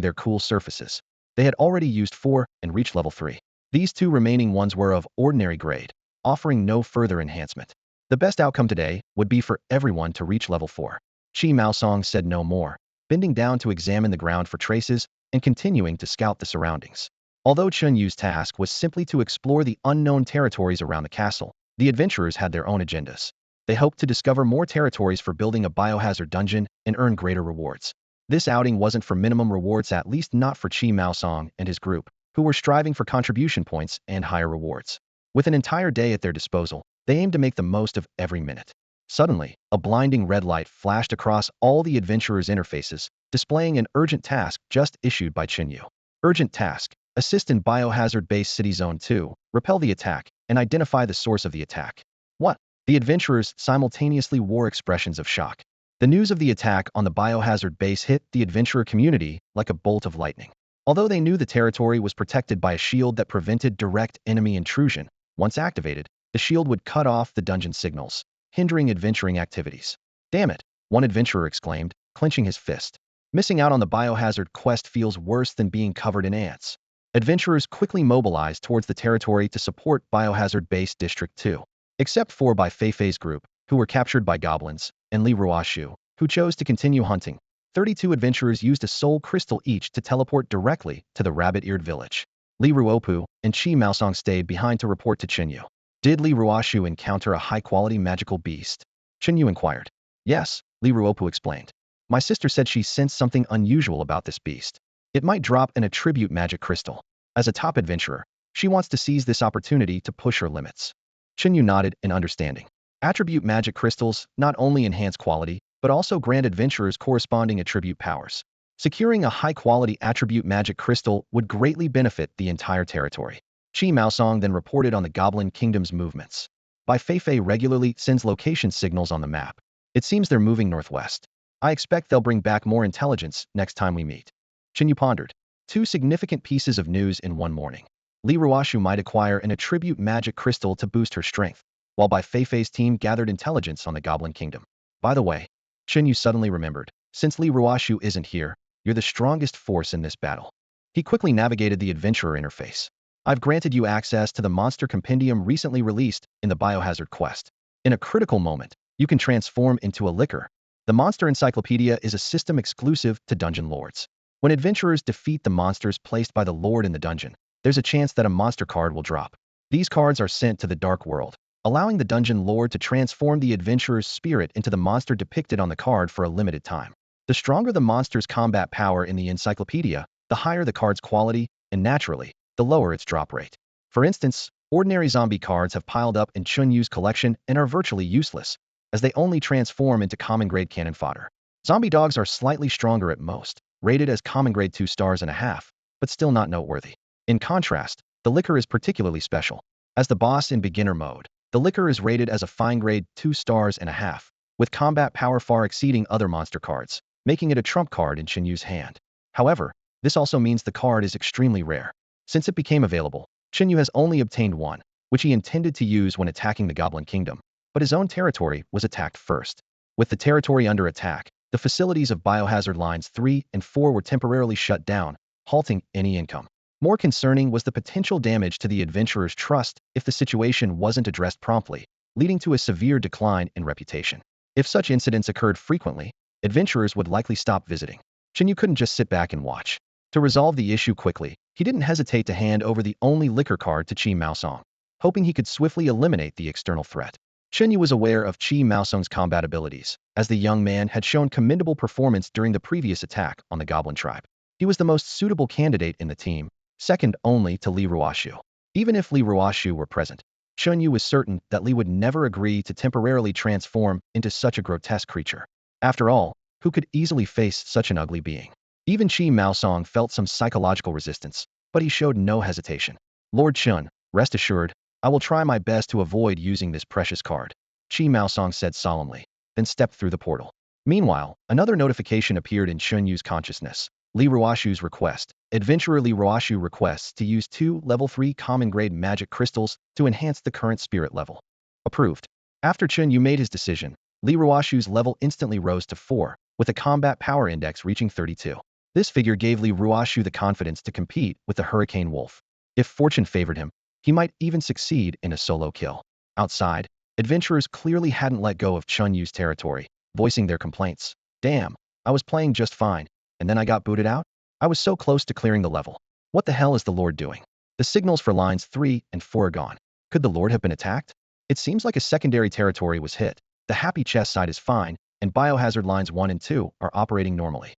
their cool surfaces. They had already used 4 and reached level 3. These 2 remaining ones were of ordinary grade, offering no further enhancement. The best outcome today would be for everyone to reach level 4. Qi Maosong said no more, bending down to examine the ground for traces and continuing to scout the surroundings. Although Chen Yu's task was simply to explore the unknown territories around the castle, the adventurers had their own agendas. They hoped to discover more territories for building a biohazard dungeon and earn greater rewards. This outing wasn't for minimum rewards, at least not for Qi Maosong and his group. who were striving for contribution points and higher rewards. With an entire day at their disposal, they aimed to make the most of every minute. Suddenly, a blinding red light flashed across all the adventurers' interfaces, displaying an urgent task just issued by Chen Yu. Urgent task: assist in biohazard-based City Zone 2, repel the attack, and identify the source of the attack. What? The adventurers simultaneously wore expressions of shock. The news of the attack on the biohazard base hit the adventurer community like a bolt of lightning. Although they knew the territory was protected by a shield that prevented direct enemy intrusion, once activated, the shield would cut off the dungeon signals, hindering adventuring activities. Damn it, one adventurer exclaimed, clenching his fist. Missing out on the biohazard quest feels worse than being covered in ants. Adventurers quickly mobilized towards the territory to support biohazard-based District 2. Except for by Feifei's group, who were captured by goblins, and Li Ruoshu, who chose to continue hunting. 32 adventurers used a soul crystal each to teleport directly to the rabbit-eared village. Li Ruopu and Chi Maosong stayed behind to report to Chen Yu. Did Li Ruoshu encounter a high-quality magical beast? Chen Yu inquired. Yes, Li Ruopu explained. My sister said she sensed something unusual about this beast. It might drop an attribute magic crystal. As a top adventurer, she wants to seize this opportunity to push her limits. Chen Yu nodded in understanding. Attribute magic crystals not only enhance quality, but also grant adventurers corresponding attribute powers. Securing a high-quality attribute magic crystal would greatly benefit the entire territory. Chi Maosong then reported on the Goblin Kingdom's movements. Bai Feifei regularly sends location signals on the map. It seems they're moving northwest. I expect they'll bring back more intelligence next time we meet. Chen Yu pondered. Two significant pieces of news in one morning. Li Ruoshu might acquire an attribute magic crystal to boost her strength, while Bai Feifei's team gathered intelligence on the Goblin Kingdom. By the way, Chen Yu suddenly remembered, since Li Ruoshu isn't here, you're the strongest force in this battle. He quickly navigated the adventurer interface. I've granted you access to the monster compendium recently released in the biohazard quest. In a critical moment, you can transform into a liquor. The monster encyclopedia is a system exclusive to dungeon lords. When adventurers defeat the monsters placed by the lord in the dungeon, there's a chance that a monster card will drop. These cards are sent to the dark world, allowing the dungeon lord to transform the adventurer's spirit into the monster depicted on the card for a limited time. The stronger the monster's combat power in the encyclopedia, the higher the card's quality, and naturally, the lower its drop rate. For instance, ordinary zombie cards have piled up in Chen Yu's collection and are virtually useless, as they only transform into common grade cannon fodder. Zombie dogs are slightly stronger at most, rated as common grade 2 stars and a half, but still not noteworthy. In contrast, the liquor is particularly special. As the boss in beginner mode, the liquor is rated as a fine grade 2 stars and a half, with combat power far exceeding other monster cards, making it a trump card in Chen Yu's hand. However, this also means the card is extremely rare. Since it became available, Chen Yu has only obtained one, which he intended to use when attacking the Goblin Kingdom, but his own territory was attacked first. With the territory under attack, the facilities of Biohazard Lines 3 and 4 were temporarily shut down, halting any income. More concerning was the potential damage to the adventurer's trust if the situation wasn't addressed promptly, leading to a severe decline in reputation. If such incidents occurred frequently, adventurers would likely stop visiting. Chen Yu couldn't just sit back and watch. To resolve the issue quickly, he didn't hesitate to hand over the only liquor card to Chi Maosong, hoping he could swiftly eliminate the external threat. Chen Yu was aware of Chi Maosong's combat abilities, as the young man had shown commendable performance during the previous attack on the Goblin tribe. He was the most suitable candidate in the team, second only to Li Ruoshu. Even if Li Ruoshu were present, Chen Yu was certain that Li would never agree to temporarily transform into such a grotesque creature. After all, who could easily face such an ugly being? Even Chi Maosong felt some psychological resistance, but he showed no hesitation. Lord Chen, rest assured, I will try my best to avoid using this precious card, Chi Maosong said solemnly, then stepped through the portal. Meanwhile, another notification appeared in Chen Yu's consciousness. Li Ruoshu's request. Adventurer Li Ruoshu requests to use 2 level 3 common grade magic crystals to enhance the current spirit level. Approved. After Chen Yu made his decision, Li Ruoshu's level instantly rose to 4, with a combat power index reaching 32. This figure gave Li Ruoshu the confidence to compete with the Hurricane Wolf. If fortune favored him, he might even succeed in a solo kill. Outside, adventurers clearly hadn't let go of Chen Yu's territory, voicing their complaints. Damn, I was playing just fine, and then I got booted out? I was so close to clearing the level. What the hell is the Lord doing? The signals for lines 3 and 4 are gone. Could the Lord have been attacked? It seems like a secondary territory was hit. The Happy Chest side is fine, and Biohazard Lines 1 and 2 are operating normally.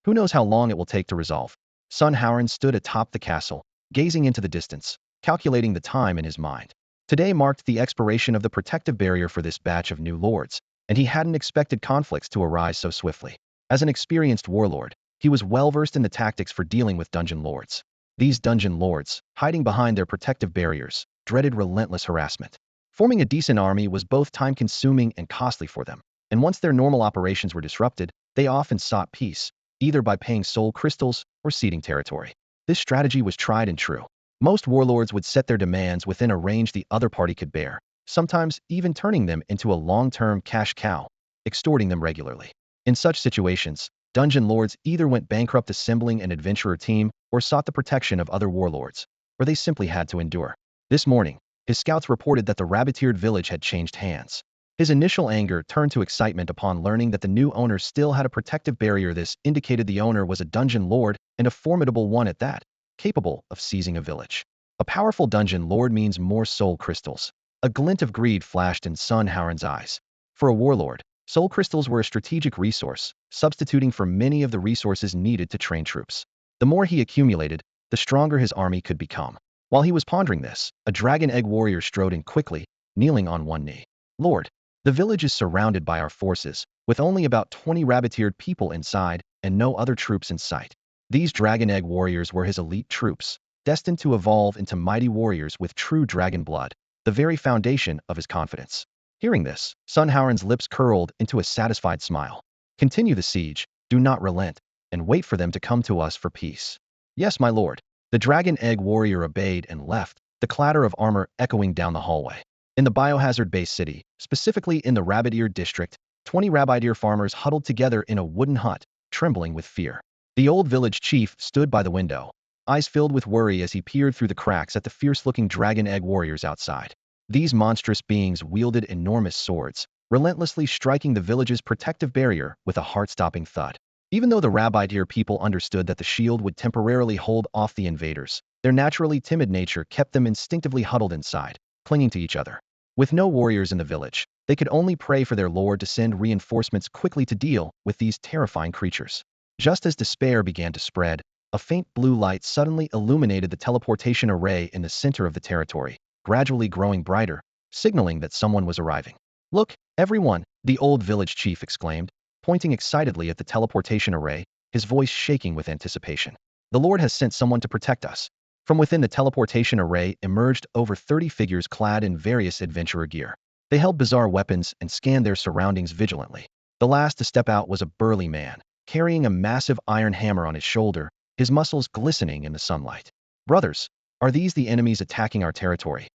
Who knows how long it will take to resolve? Sun Howren stood atop the castle, gazing into the distance, calculating the time in his mind. Today marked the expiration of the protective barrier for this batch of new lords, and he hadn't expected conflicts to arise so swiftly. As an experienced warlord, he was well-versed in the tactics for dealing with dungeon lords. These dungeon lords, hiding behind their protective barriers, dreaded relentless harassment. Forming a decent army was both time-consuming and costly for them, and once their normal operations were disrupted, they often sought peace, either by paying soul crystals or ceding territory. This strategy was tried and true. Most warlords would set their demands within a range the other party could bear, sometimes even turning them into a long-term cash cow, extorting them regularly. In such situations, dungeon lords either went bankrupt assembling an adventurer team or sought the protection of other warlords, or they simply had to endure. This morning, his scouts reported that the rabbit-eared village had changed hands. His initial anger turned to excitement upon learning that the new owner still had a protective barrier. This indicated the owner was a dungeon lord, and a formidable one at that, capable of seizing a village. A powerful dungeon lord means more soul crystals. A glint of greed flashed in Sun Haoran's eyes. For a warlord, soul crystals were a strategic resource, substituting for many of the resources needed to train troops. The more he accumulated, the stronger his army could become. While he was pondering this, a dragon egg warrior strode in quickly, kneeling on one knee. Lord, the village is surrounded by our forces, with only about 20 rabbit-eared people inside and no other troops in sight. These dragon egg warriors were his elite troops, destined to evolve into mighty warriors with true dragon blood, the very foundation of his confidence. Hearing this, Sun Haoran's lips curled into a satisfied smile. Continue the siege, do not relent, and wait for them to come to us for peace. Yes, my lord. The dragon egg warrior obeyed and left, the clatter of armor echoing down the hallway. In the biohazard-based city, specifically in the rabbit-ear district, 20 rabbit-ear farmers huddled together in a wooden hut, trembling with fear. The old village chief stood by the window, eyes filled with worry as he peered through the cracks at the fierce-looking dragon egg warriors outside. These monstrous beings wielded enormous swords, relentlessly striking the village's protective barrier with a heart-stopping thud. Even though the rabbit-ear people understood that the shield would temporarily hold off the invaders, their naturally timid nature kept them instinctively huddled inside, clinging to each other. With no warriors in the village, they could only pray for their lord to send reinforcements quickly to deal with these terrifying creatures. Just as despair began to spread, a faint blue light suddenly illuminated the teleportation array in the center of the territory, gradually growing brighter, signaling that someone was arriving. Look, everyone, the old village chief exclaimed, pointing excitedly at the teleportation array, his voice shaking with anticipation. The Lord has sent someone to protect us. From within the teleportation array emerged over 30 figures clad in various adventurer gear. They held bizarre weapons and scanned their surroundings vigilantly. The last to step out was a burly man, carrying a massive iron hammer on his shoulder, his muscles glistening in the sunlight. Brothers, are these the enemies attacking our territory?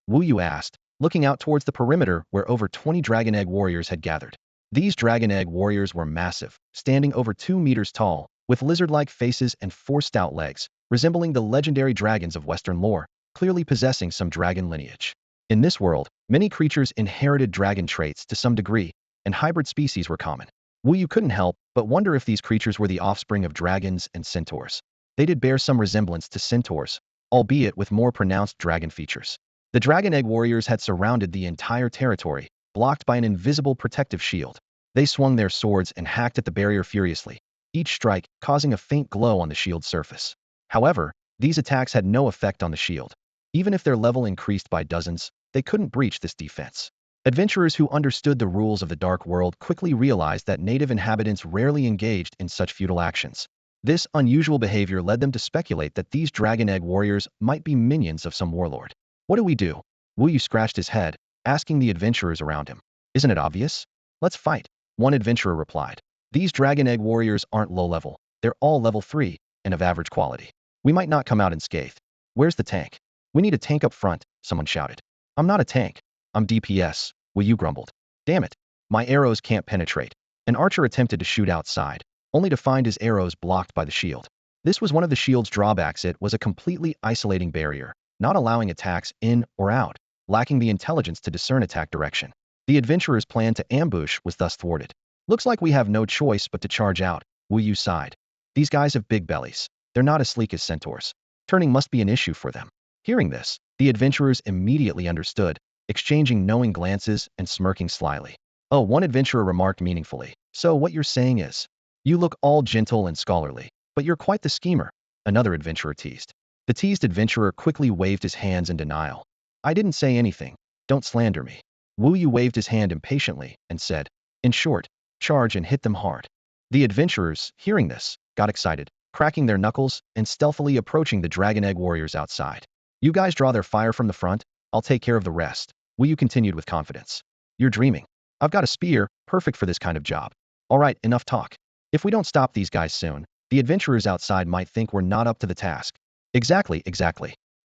Wu Yu asked, looking out towards the perimeter where over 20 dragon egg warriors had gathered. These dragon egg warriors were massive, standing over 2 meters tall, with lizard-like faces and 4 stout legs, resembling the legendary dragons of Western lore, clearly possessing some dragon lineage. In this world, many creatures inherited dragon traits to some degree, and hybrid species were common. Wu Yu couldn't help but wonder if these creatures were the offspring of dragons and centaurs. They did bear some resemblance to centaurs, albeit with more pronounced dragon features. The dragon egg warriors had surrounded the entire territory, blocked by an invisible protective shield. They swung their swords and hacked at the barrier furiously, each strike causing a faint glow on the shield's surface. However, these attacks had no effect on the shield. Even if their level increased by dozens, they couldn't breach this defense. Adventurers who understood the rules of the Dark World quickly realized that native inhabitants rarely engaged in such futile actions. This unusual behavior led them to speculate that these dragon egg warriors might be minions of some warlord. What do we do? Wu Yu scratched his head, asking the adventurers around him. Isn't it obvious? Let's fight, one adventurer replied. These dragon egg warriors aren't low level, they're all level 3, and of average quality. We might not come out unscathed. Where's the tank? We need a tank up front, someone shouted. I'm not a tank. I'm DPS, Wu Yu grumbled. Damn it. My arrows can't penetrate. An archer attempted to shoot outside, only to find his arrows blocked by the shield. This was one of the shield's drawbacks. It was a completely isolating barrier, not allowing attacks in or out, lacking the intelligence to discern attack direction. The adventurer's plan to ambush was thus thwarted. Looks like we have no choice but to charge out, Wu Yu sighed. These guys have big bellies. They're not as sleek as centaurs. Turning must be an issue for them. Hearing this, the adventurers immediately understood, exchanging knowing glances and smirking slyly. Oh, one adventurer remarked meaningfully. So what you're saying is, you look all gentle and scholarly, but you're quite the schemer, another adventurer teased. The teased adventurer quickly waved his hands in denial. I didn't say anything. Don't slander me. Wu Yu waved his hand impatiently and said, in short, charge and hit them hard. The adventurers, hearing this, got excited, cracking their knuckles and stealthily approaching the Dragon Egg warriors outside. You guys draw their fire from the front, I'll take care of the rest, Wu Yu continued with confidence. You're dreaming. I've got a spear, perfect for this kind of job. All right, enough talk. If we don't stop these guys soon, the adventurers outside might think we're not up to the task. Exactly.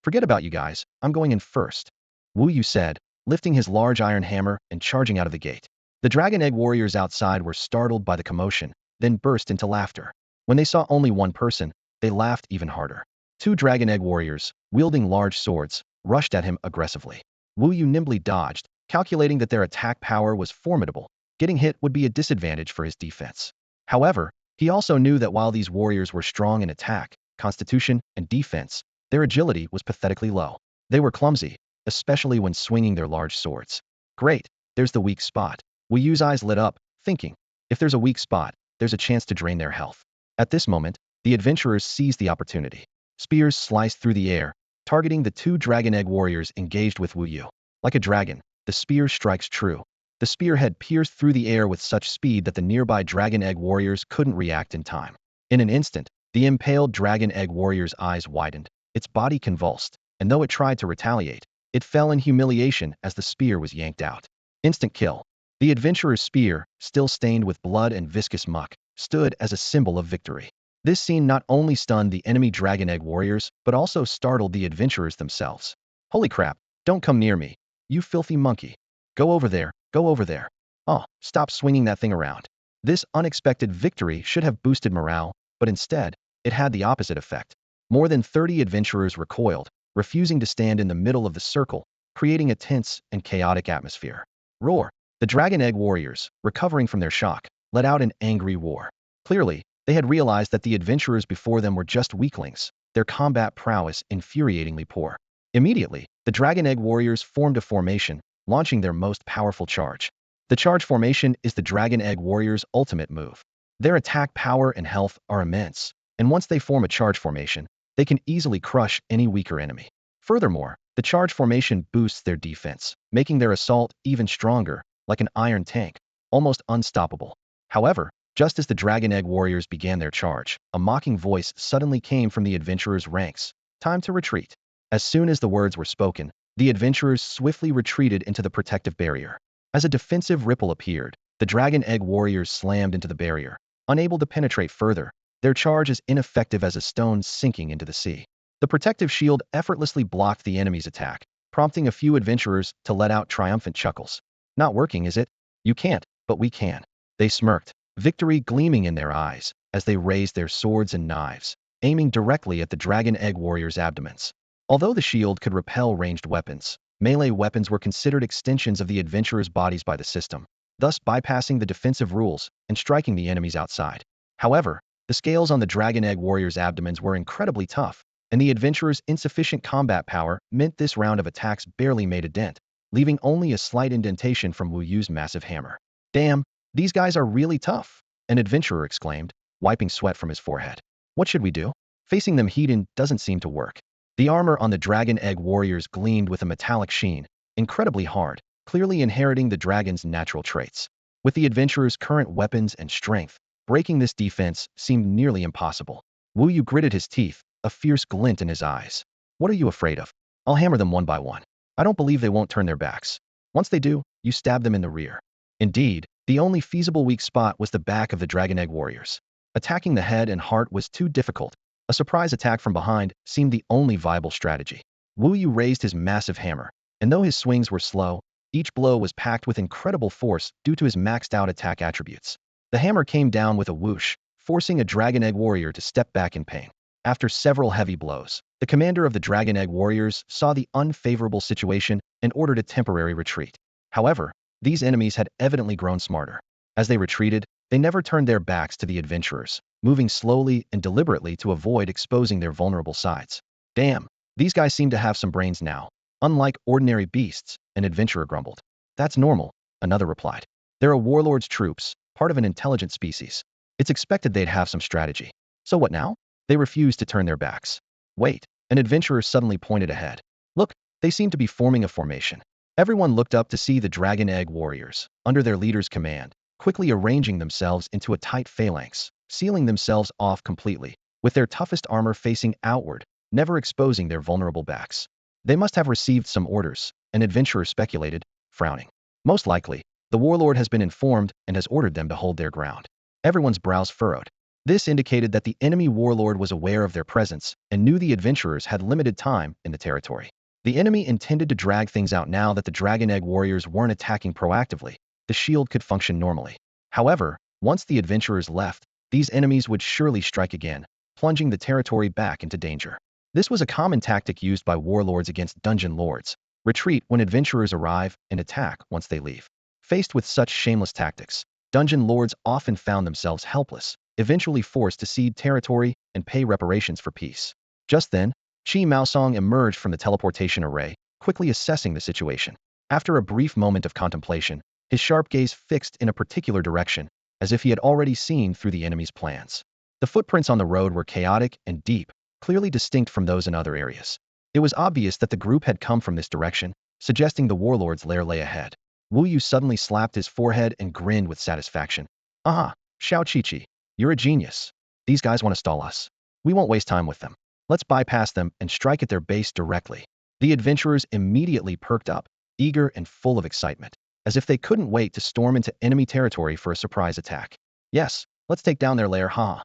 Forget about you guys, I'm going in first, Wu Yu said, lifting his large iron hammer and charging out of the gate. The Dragon Egg warriors outside were startled by the commotion, then burst into laughter. When they saw only one person, they laughed even harder. Two Dragon Egg warriors, wielding large swords, rushed at him aggressively. Wu Yu nimbly dodged, calculating that their attack power was formidable. Getting hit would be a disadvantage for his defense. However, he also knew that while these warriors were strong in attack, constitution, and defense, their agility was pathetically low. They were clumsy, especially when swinging their large swords. Great, there's the weak spot. Wu Yu's eyes lit up, thinking, if there's a weak spot, there's a chance to drain their health. At this moment, the adventurers seized the opportunity. Spears sliced through the air, targeting the two Dragon Egg warriors engaged with Wu Yu. Like a dragon, the spear strikes true. The spearhead pierced through the air with such speed that the nearby Dragon Egg warriors couldn't react in time. In an instant, the impaled Dragon Egg warrior's eyes widened, its body convulsed, and though it tried to retaliate, it fell in humiliation as the spear was yanked out. Instant kill. The adventurer's spear, still stained with blood and viscous muck, stood as a symbol of victory. This scene not only stunned the enemy Dragon Egg warriors, but also startled the adventurers themselves. Holy crap, don't come near me, you filthy monkey. Go over there, go over there. Oh, stop swinging that thing around. This unexpected victory should have boosted morale, but instead, it had the opposite effect. More than 30 adventurers recoiled, refusing to stand in the middle of the circle, creating a tense and chaotic atmosphere. Roar! The Dragon Egg warriors, recovering from their shock, let out an angry roar. Clearly, they had realized that the adventurers before them were just weaklings, their combat prowess infuriatingly poor. Immediately, the Dragon Egg warriors formed a formation, launching their most powerful charge. The charge formation is the Dragon Egg warriors' ultimate move. Their attack power and health are immense, and once they form a charge formation, they can easily crush any weaker enemy. Furthermore, the charge formation boosts their defense, making their assault even stronger, like an iron tank, almost unstoppable. However, just as the Dragon Egg warriors began their charge, a mocking voice suddenly came from the adventurers' ranks. Time to retreat. As soon as the words were spoken, the adventurers swiftly retreated into the protective barrier. As a defensive ripple appeared, the Dragon Egg warriors slammed into the barrier. Unable to penetrate further, their charge is ineffective as a stone sinking into the sea. The protective shield effortlessly blocked the enemy's attack, prompting a few adventurers to let out triumphant chuckles. Not working, is it? You can't, but we can. They smirked, victory gleaming in their eyes, as they raised their swords and knives, aiming directly at the Dragon Egg warriors' abdomens. Although the shield could repel ranged weapons, melee weapons were considered extensions of the adventurers' bodies by the system, thus bypassing the defensive rules and striking the enemies outside. However, the scales on the Dragon Egg warriors' abdomens were incredibly tough, and the adventurers' insufficient combat power meant this round of attacks barely made a dent, leaving only a slight indentation from Wu Yu's massive hammer. Damn, these guys are really tough, an adventurer exclaimed, wiping sweat from his forehead. What should we do? Facing them heat-in doesn't seem to work. The armor on the Dragon Egg warriors gleamed with a metallic sheen, incredibly hard, clearly inheriting the dragon's natural traits. With the adventurers' current weapons and strength, breaking this defense seemed nearly impossible. Wu Yu gritted his teeth, a fierce glint in his eyes. What are you afraid of? I'll hammer them one by one. I don't believe they won't turn their backs. Once they do, you stab them in the rear. Indeed, the only feasible weak spot was the back of the Dragon Egg warriors. Attacking the head and heart was too difficult. A surprise attack from behind seemed the only viable strategy. Wu Yu raised his massive hammer, and though his swings were slow, each blow was packed with incredible force due to his maxed-out attack attributes. The hammer came down with a whoosh, forcing a Dragon Egg warrior to step back in pain. After several heavy blows, the commander of the Dragon Egg warriors saw the unfavorable situation and ordered a temporary retreat. However, these enemies had evidently grown smarter. As they retreated, they never turned their backs to the adventurers, moving slowly and deliberately to avoid exposing their vulnerable sides. Damn, these guys seem to have some brains now. Unlike ordinary beasts, an adventurer grumbled. That's normal, another replied. They're a Warlords troops, part of an intelligent species. It's expected they'd have some strategy. So what now? They refused to turn their backs. Wait, An adventurer suddenly pointed ahead. Look, they seem to be forming a formation. Everyone looked up to see the Dragon Egg Warriors, under their leader's command, quickly arranging themselves into a tight phalanx, sealing themselves off completely, with their toughest armor facing outward, never exposing their vulnerable backs. They must have received some orders, an adventurer speculated, frowning. Most likely, the warlord has been informed and has ordered them to hold their ground. Everyone's brows furrowed. This indicated that the enemy warlord was aware of their presence and knew the adventurers had limited time in the territory. The enemy intended to drag things out now that the Dragon Egg Warriors weren't attacking proactively. The shield could function normally. However, once the adventurers left, these enemies would surely strike again, plunging the territory back into danger. This was a common tactic used by warlords against dungeon lords: retreat when adventurers arrive and attack once they leave. Faced with such shameless tactics, dungeon lords often found themselves helpless, eventually forced to cede territory and pay reparations for peace. Just then, Chi Maosong emerged from the teleportation array, quickly assessing the situation. After a brief moment of contemplation, his sharp gaze fixed in a particular direction, as if he had already seen through the enemy's plans. The footprints on the road were chaotic and deep, clearly distinct from those in other areas. It was obvious that the group had come from this direction, suggesting the warlord's lair lay ahead. Wu Yu suddenly slapped his forehead and grinned with satisfaction. Aha, Xiao Qiqi, you're a genius. These guys want to stall us. We won't waste time with them. Let's bypass them and strike at their base directly. The adventurers immediately perked up, eager and full of excitement, as if they couldn't wait to storm into enemy territory for a surprise attack. Yes, let's take down their lair, haha.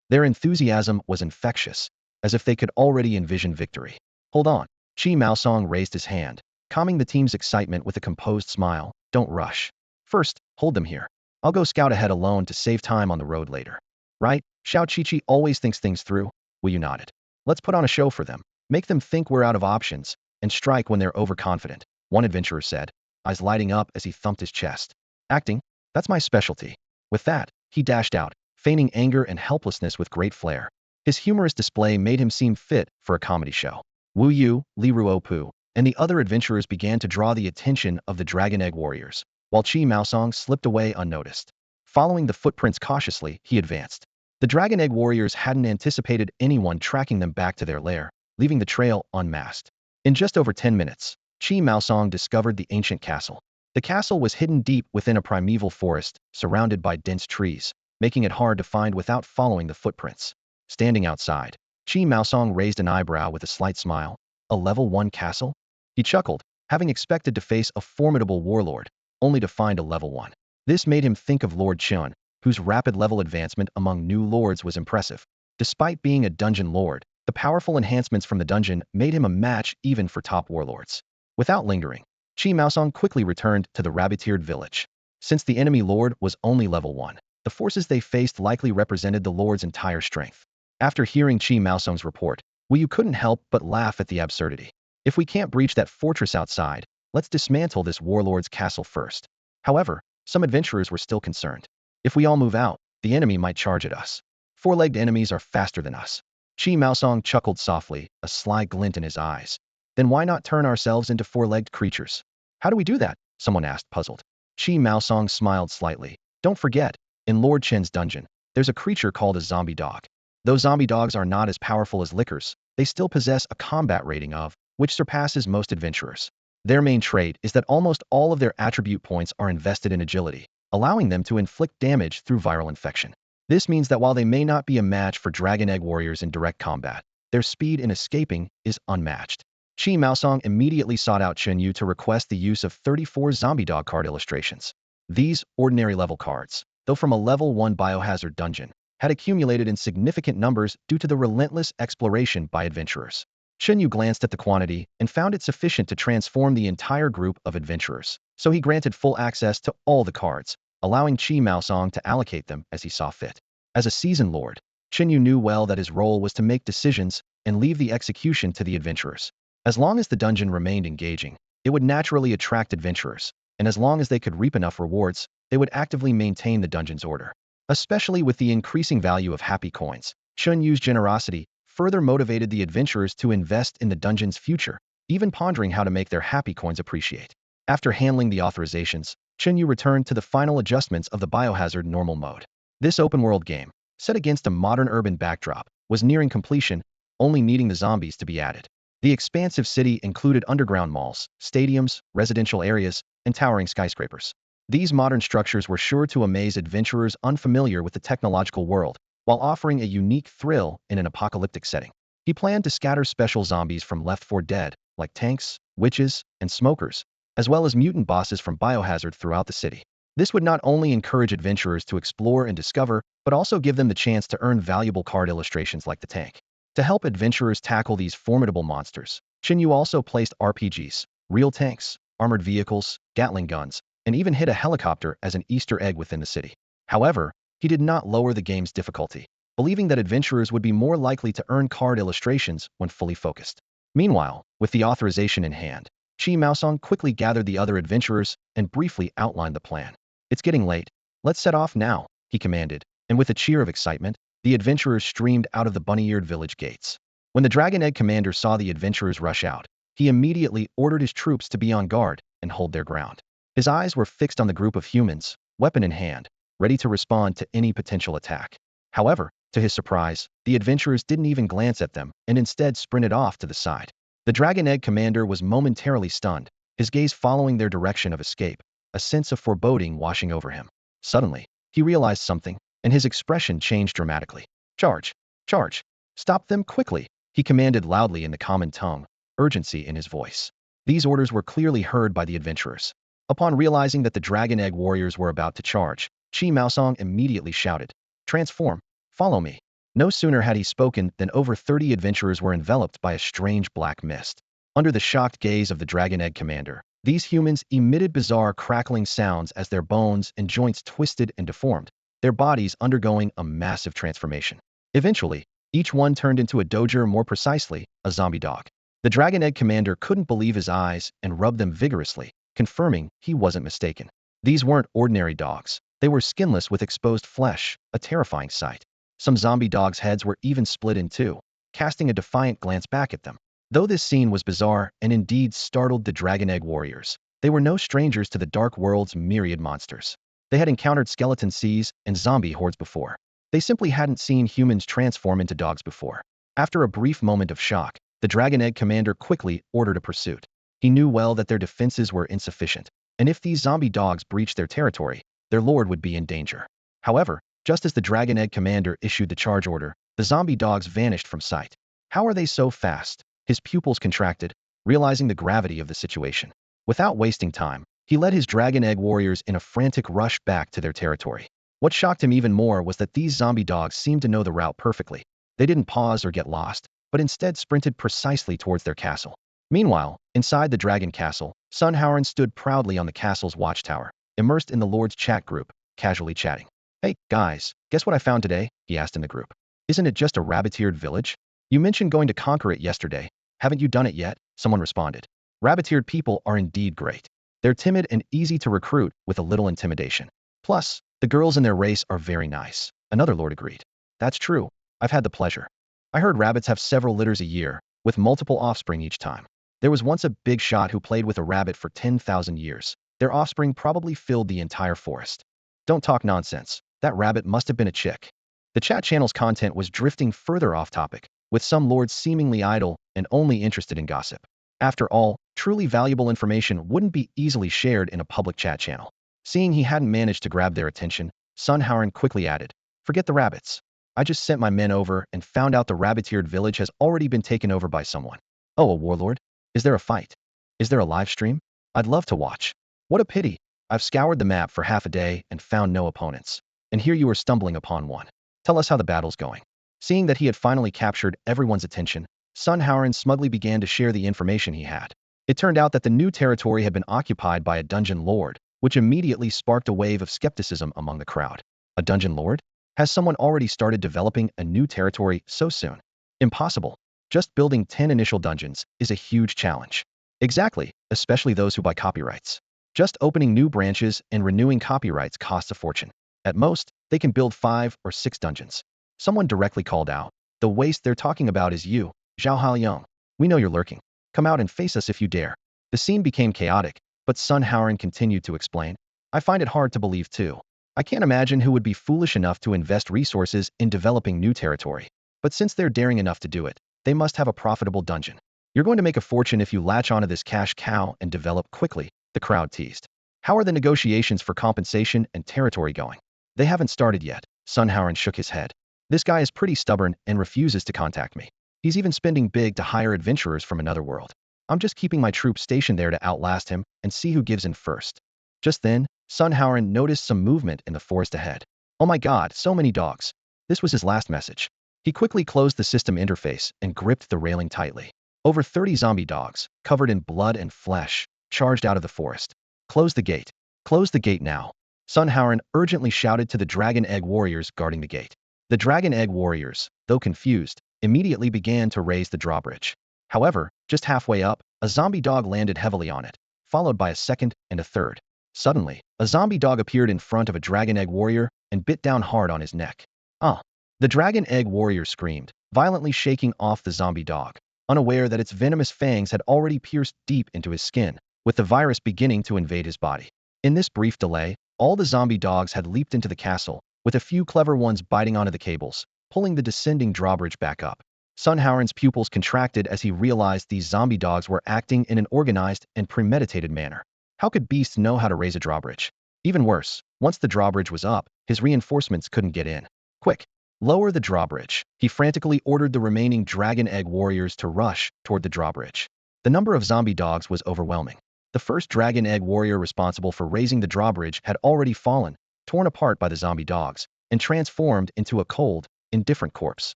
Their enthusiasm was infectious, as if they could already envision victory. Hold on. Chi Maosong raised his hand, calming the team's excitement with a composed smile. Don't rush. First, hold them here. I'll go scout ahead alone to save time on the road later. Right? Xiao Qiqi always thinks things through. Wu Yu nodded. Let's put on a show for them. Make them think we're out of options, and strike when they're overconfident, one adventurer said, eyes lighting up as he thumped his chest. Acting? That's my specialty. With that, he dashed out, feigning anger and helplessness with great flair. His humorous display made him seem fit for a comedy show. Wu Yu, Li Ruopu, and the other adventurers began to draw the attention of the Dragon Egg Warriors, while Chi Maosong slipped away unnoticed. Following the footprints cautiously, he advanced. The Dragon Egg Warriors hadn't anticipated anyone tracking them back to their lair, leaving the trail unmasked. In just over 10 minutes, Chi Maosong discovered the ancient castle. The castle was hidden deep within a primeval forest, surrounded by dense trees, making it hard to find without following the footprints. Standing outside, Chi Maosong raised an eyebrow with a slight smile. A level 1 castle? He chuckled, having expected to face a formidable warlord, only to find a level 1. This made him think of Lord Chen, whose rapid level advancement among new lords was impressive. Despite being a dungeon lord, the powerful enhancements from the dungeon made him a match even for top warlords. Without lingering, Chi Maosong quickly returned to the rabbit-eared village. Since the enemy lord was only level 1, the forces they faced likely represented the lord's entire strength. After hearing Chi Maosong's report, Wu Yu couldn't help but laugh at the absurdity. If we can't breach that fortress outside, let's dismantle this warlord's castle first. However, some adventurers were still concerned. If we all move out, the enemy might charge at us. Four-legged enemies are faster than us. Chi Maosong chuckled softly, a sly glint in his eyes. Then why not turn ourselves into four-legged creatures? How do we do that? Someone asked, puzzled. Chi Maosong smiled slightly. Don't forget, in Lord Chen's dungeon, there's a creature called a zombie dog. Though zombie dogs are not as powerful as lickers, they still possess a combat rating of, which surpasses most adventurers. Their main trait is that almost all of their attribute points are invested in agility, allowing them to inflict damage through viral infection. This means that while they may not be a match for Dragon Egg Warriors in direct combat, their speed in escaping is unmatched. Chi Maosong immediately sought out Chen Yu to request the use of 34 zombie dog card illustrations. These ordinary level cards, though from a level 1 biohazard dungeon, had accumulated in significant numbers due to the relentless exploration by adventurers. Chen Yu glanced at the quantity and found it sufficient to transform the entire group of adventurers, so he granted full access to all the cards, allowing Chi Maosong to allocate them as he saw fit. As a seasoned lord, Chen Yu knew well that his role was to make decisions and leave the execution to the adventurers. As long as the dungeon remained engaging, it would naturally attract adventurers, and as long as they could reap enough rewards, they would actively maintain the dungeon's order. Especially with the increasing value of happy coins, Chen Yu's generosity further motivated the adventurers to invest in the dungeon's future, even pondering how to make their happy coins appreciate. After handling the authorizations, Chen Yu returned to the final adjustments of the biohazard normal mode. This open-world game, set against a modern urban backdrop, was nearing completion, only needing the zombies to be added. The expansive city included underground malls, stadiums, residential areas, and towering skyscrapers. These modern structures were sure to amaze adventurers unfamiliar with the technological world, while offering a unique thrill in an apocalyptic setting. He planned to scatter special zombies from Left 4 Dead, like tanks, witches, and smokers, as well as mutant bosses from Biohazard throughout the city. This would not only encourage adventurers to explore and discover, but also give them the chance to earn valuable card illustrations like the tank. To help adventurers tackle these formidable monsters, Chen Yu also placed RPGs, real tanks, armored vehicles, Gatling guns, and even hid a helicopter as an Easter egg within the city. However, he did not lower the game's difficulty, believing that adventurers would be more likely to earn card illustrations when fully focused. Meanwhile, with the authorization in hand, Chi Maosong quickly gathered the other adventurers and briefly outlined the plan. "It's getting late. Let's set off now," he commanded, and with a cheer of excitement, the adventurers streamed out of the bunny-eared village gates. When the Dragon Egg commander saw the adventurers rush out, he immediately ordered his troops to be on guard and hold their ground. His eyes were fixed on the group of humans, weapon in hand, ready to respond to any potential attack. However, to his surprise, the adventurers didn't even glance at them and instead sprinted off to the side. The Dragon Egg commander was momentarily stunned, his gaze following their direction of escape, a sense of foreboding washing over him. Suddenly, he realized something, and his expression changed dramatically. "Charge! Charge! Stop them quickly!" he commanded loudly in the common tongue, urgency in his voice. These orders were clearly heard by the adventurers. Upon realizing that the Dragon Egg warriors were about to charge, Chi Maosong immediately shouted, "Transform! Follow me!" No sooner had he spoken than over 30 adventurers were enveloped by a strange black mist. Under the shocked gaze of the Dragon Egg commander, these humans emitted bizarre crackling sounds as their bones and joints twisted and deformed, their bodies undergoing a massive transformation. Eventually, each one turned into a doger, more precisely, a zombie dog. The Dragon Egg commander couldn't believe his eyes and rubbed them vigorously, confirming he wasn't mistaken. These weren't ordinary dogs. They were skinless with exposed flesh, a terrifying sight. Some zombie dogs' heads were even split in two, casting a defiant glance back at them. Though this scene was bizarre and indeed startled the Dragon Egg warriors, they were no strangers to the Dark World's myriad monsters. They had encountered skeleton seas and zombie hordes before. They simply hadn't seen humans transform into dogs before. After a brief moment of shock, the Dragon Egg commander quickly ordered a pursuit. He knew well that their defenses were insufficient, and if these zombie dogs breached their territory, their lord would be in danger. However, just as the Dragon Egg commander issued the charge order, the zombie dogs vanished from sight. How are they so fast? His pupils contracted, realizing the gravity of the situation. Without wasting time, he led his Dragon Egg warriors in a frantic rush back to their territory. What shocked him even more was that these zombie dogs seemed to know the route perfectly. They didn't pause or get lost, but instead sprinted precisely towards their castle. Meanwhile, inside the Dragon Castle, Sun Howard stood proudly on the castle's watchtower, immersed in the Lord's chat group, casually chatting. "Hey, guys, guess what I found today?" he asked in the group. "Isn't it just a rabbit-eared village? You mentioned going to conquer it yesterday. Haven't you done it yet?" Someone responded. Rabbit-eared people are indeed great. They're timid and easy to recruit with a little intimidation. Plus, the girls in their race are very nice. Another lord agreed. "That's true. I've had the pleasure. I heard rabbits have several litters a year, with multiple offspring each time. There was once a big shot who played with a rabbit for 10,000 years. Their offspring probably filled the entire forest." "Don't talk nonsense. That rabbit must have been a chick." The chat channel's content was drifting further off topic, with some lords seemingly idle and only interested in gossip. After all, truly valuable information wouldn't be easily shared in a public chat channel. Seeing he hadn't managed to grab their attention, Sun Howard quickly added, "Forget the rabbits. I just sent my men over and found out the rabbit-eared village has already been taken over by someone." "Oh, a warlord? Is there a fight? Is there a live stream? I'd love to watch." "What a pity. I've scoured the map for half a day and found no opponents. And here you are stumbling upon one. Tell us how the battle's going." Seeing that he had finally captured everyone's attention, Sun Howard smugly began to share the information he had. It turned out that the new territory had been occupied by a dungeon lord, which immediately sparked a wave of skepticism among the crowd. A dungeon lord? Has someone already started developing a new territory so soon? Impossible. Just building 10 initial dungeons is a huge challenge. Exactly, especially those who buy copyrights. Just opening new branches and renewing copyrights costs a fortune. At most, they can build 5 or 6 dungeons. Someone directly called out, "The waste they're talking about is you, Zhao Haoyong. We know you're lurking. Come out and face us if you dare." The scene became chaotic, but Sun Howard continued to explain, "I find it hard to believe too. I can't imagine who would be foolish enough to invest resources in developing new territory. But since they're daring enough to do it, They must have a profitable dungeon. You're going to make a fortune if you latch onto this cash cow and develop quickly, the crowd teased. How are the negotiations for compensation and territory going? They haven't started yet. Sun Howard shook his head. This guy is pretty stubborn and refuses to contact me. He's even spending big to hire adventurers from another world. I'm just keeping my troops stationed there to outlast him and see who gives in first. Just then, Sun Howard noticed some movement in the forest ahead. Oh my god, so many dogs. This was his last message. He quickly closed the system interface and gripped the railing tightly. Over 30 zombie dogs, covered in blood and flesh, charged out of the forest. Close the gate. Close the gate now. Sun Howard urgently shouted to the Dragon Egg warriors guarding the gate. The Dragon Egg warriors, though confused, immediately began to raise the drawbridge. However, just halfway up, a zombie dog landed heavily on it, followed by a second and a third. Suddenly, a zombie dog appeared in front of a Dragon Egg warrior and bit down hard on his neck. Ah! The Dragon Egg warrior screamed, violently shaking off the zombie dog, unaware that its venomous fangs had already pierced deep into his skin, with the virus beginning to invade his body. In this brief delay, all the zombie dogs had leaped into the castle, with a few clever ones biting onto the cables, pulling the descending drawbridge back up. Sun Howard's pupils contracted as he realized these zombie dogs were acting in an organized and premeditated manner. How could beasts know how to raise a drawbridge? Even worse, once the drawbridge was up, his reinforcements couldn't get in. Quick! Lower the drawbridge. He frantically ordered the remaining Dragon Egg warriors to rush toward the drawbridge. The number of zombie dogs was overwhelming. The first Dragon Egg warrior responsible for raising the drawbridge had already fallen, torn apart by the zombie dogs, and transformed into a cold, indifferent corpse.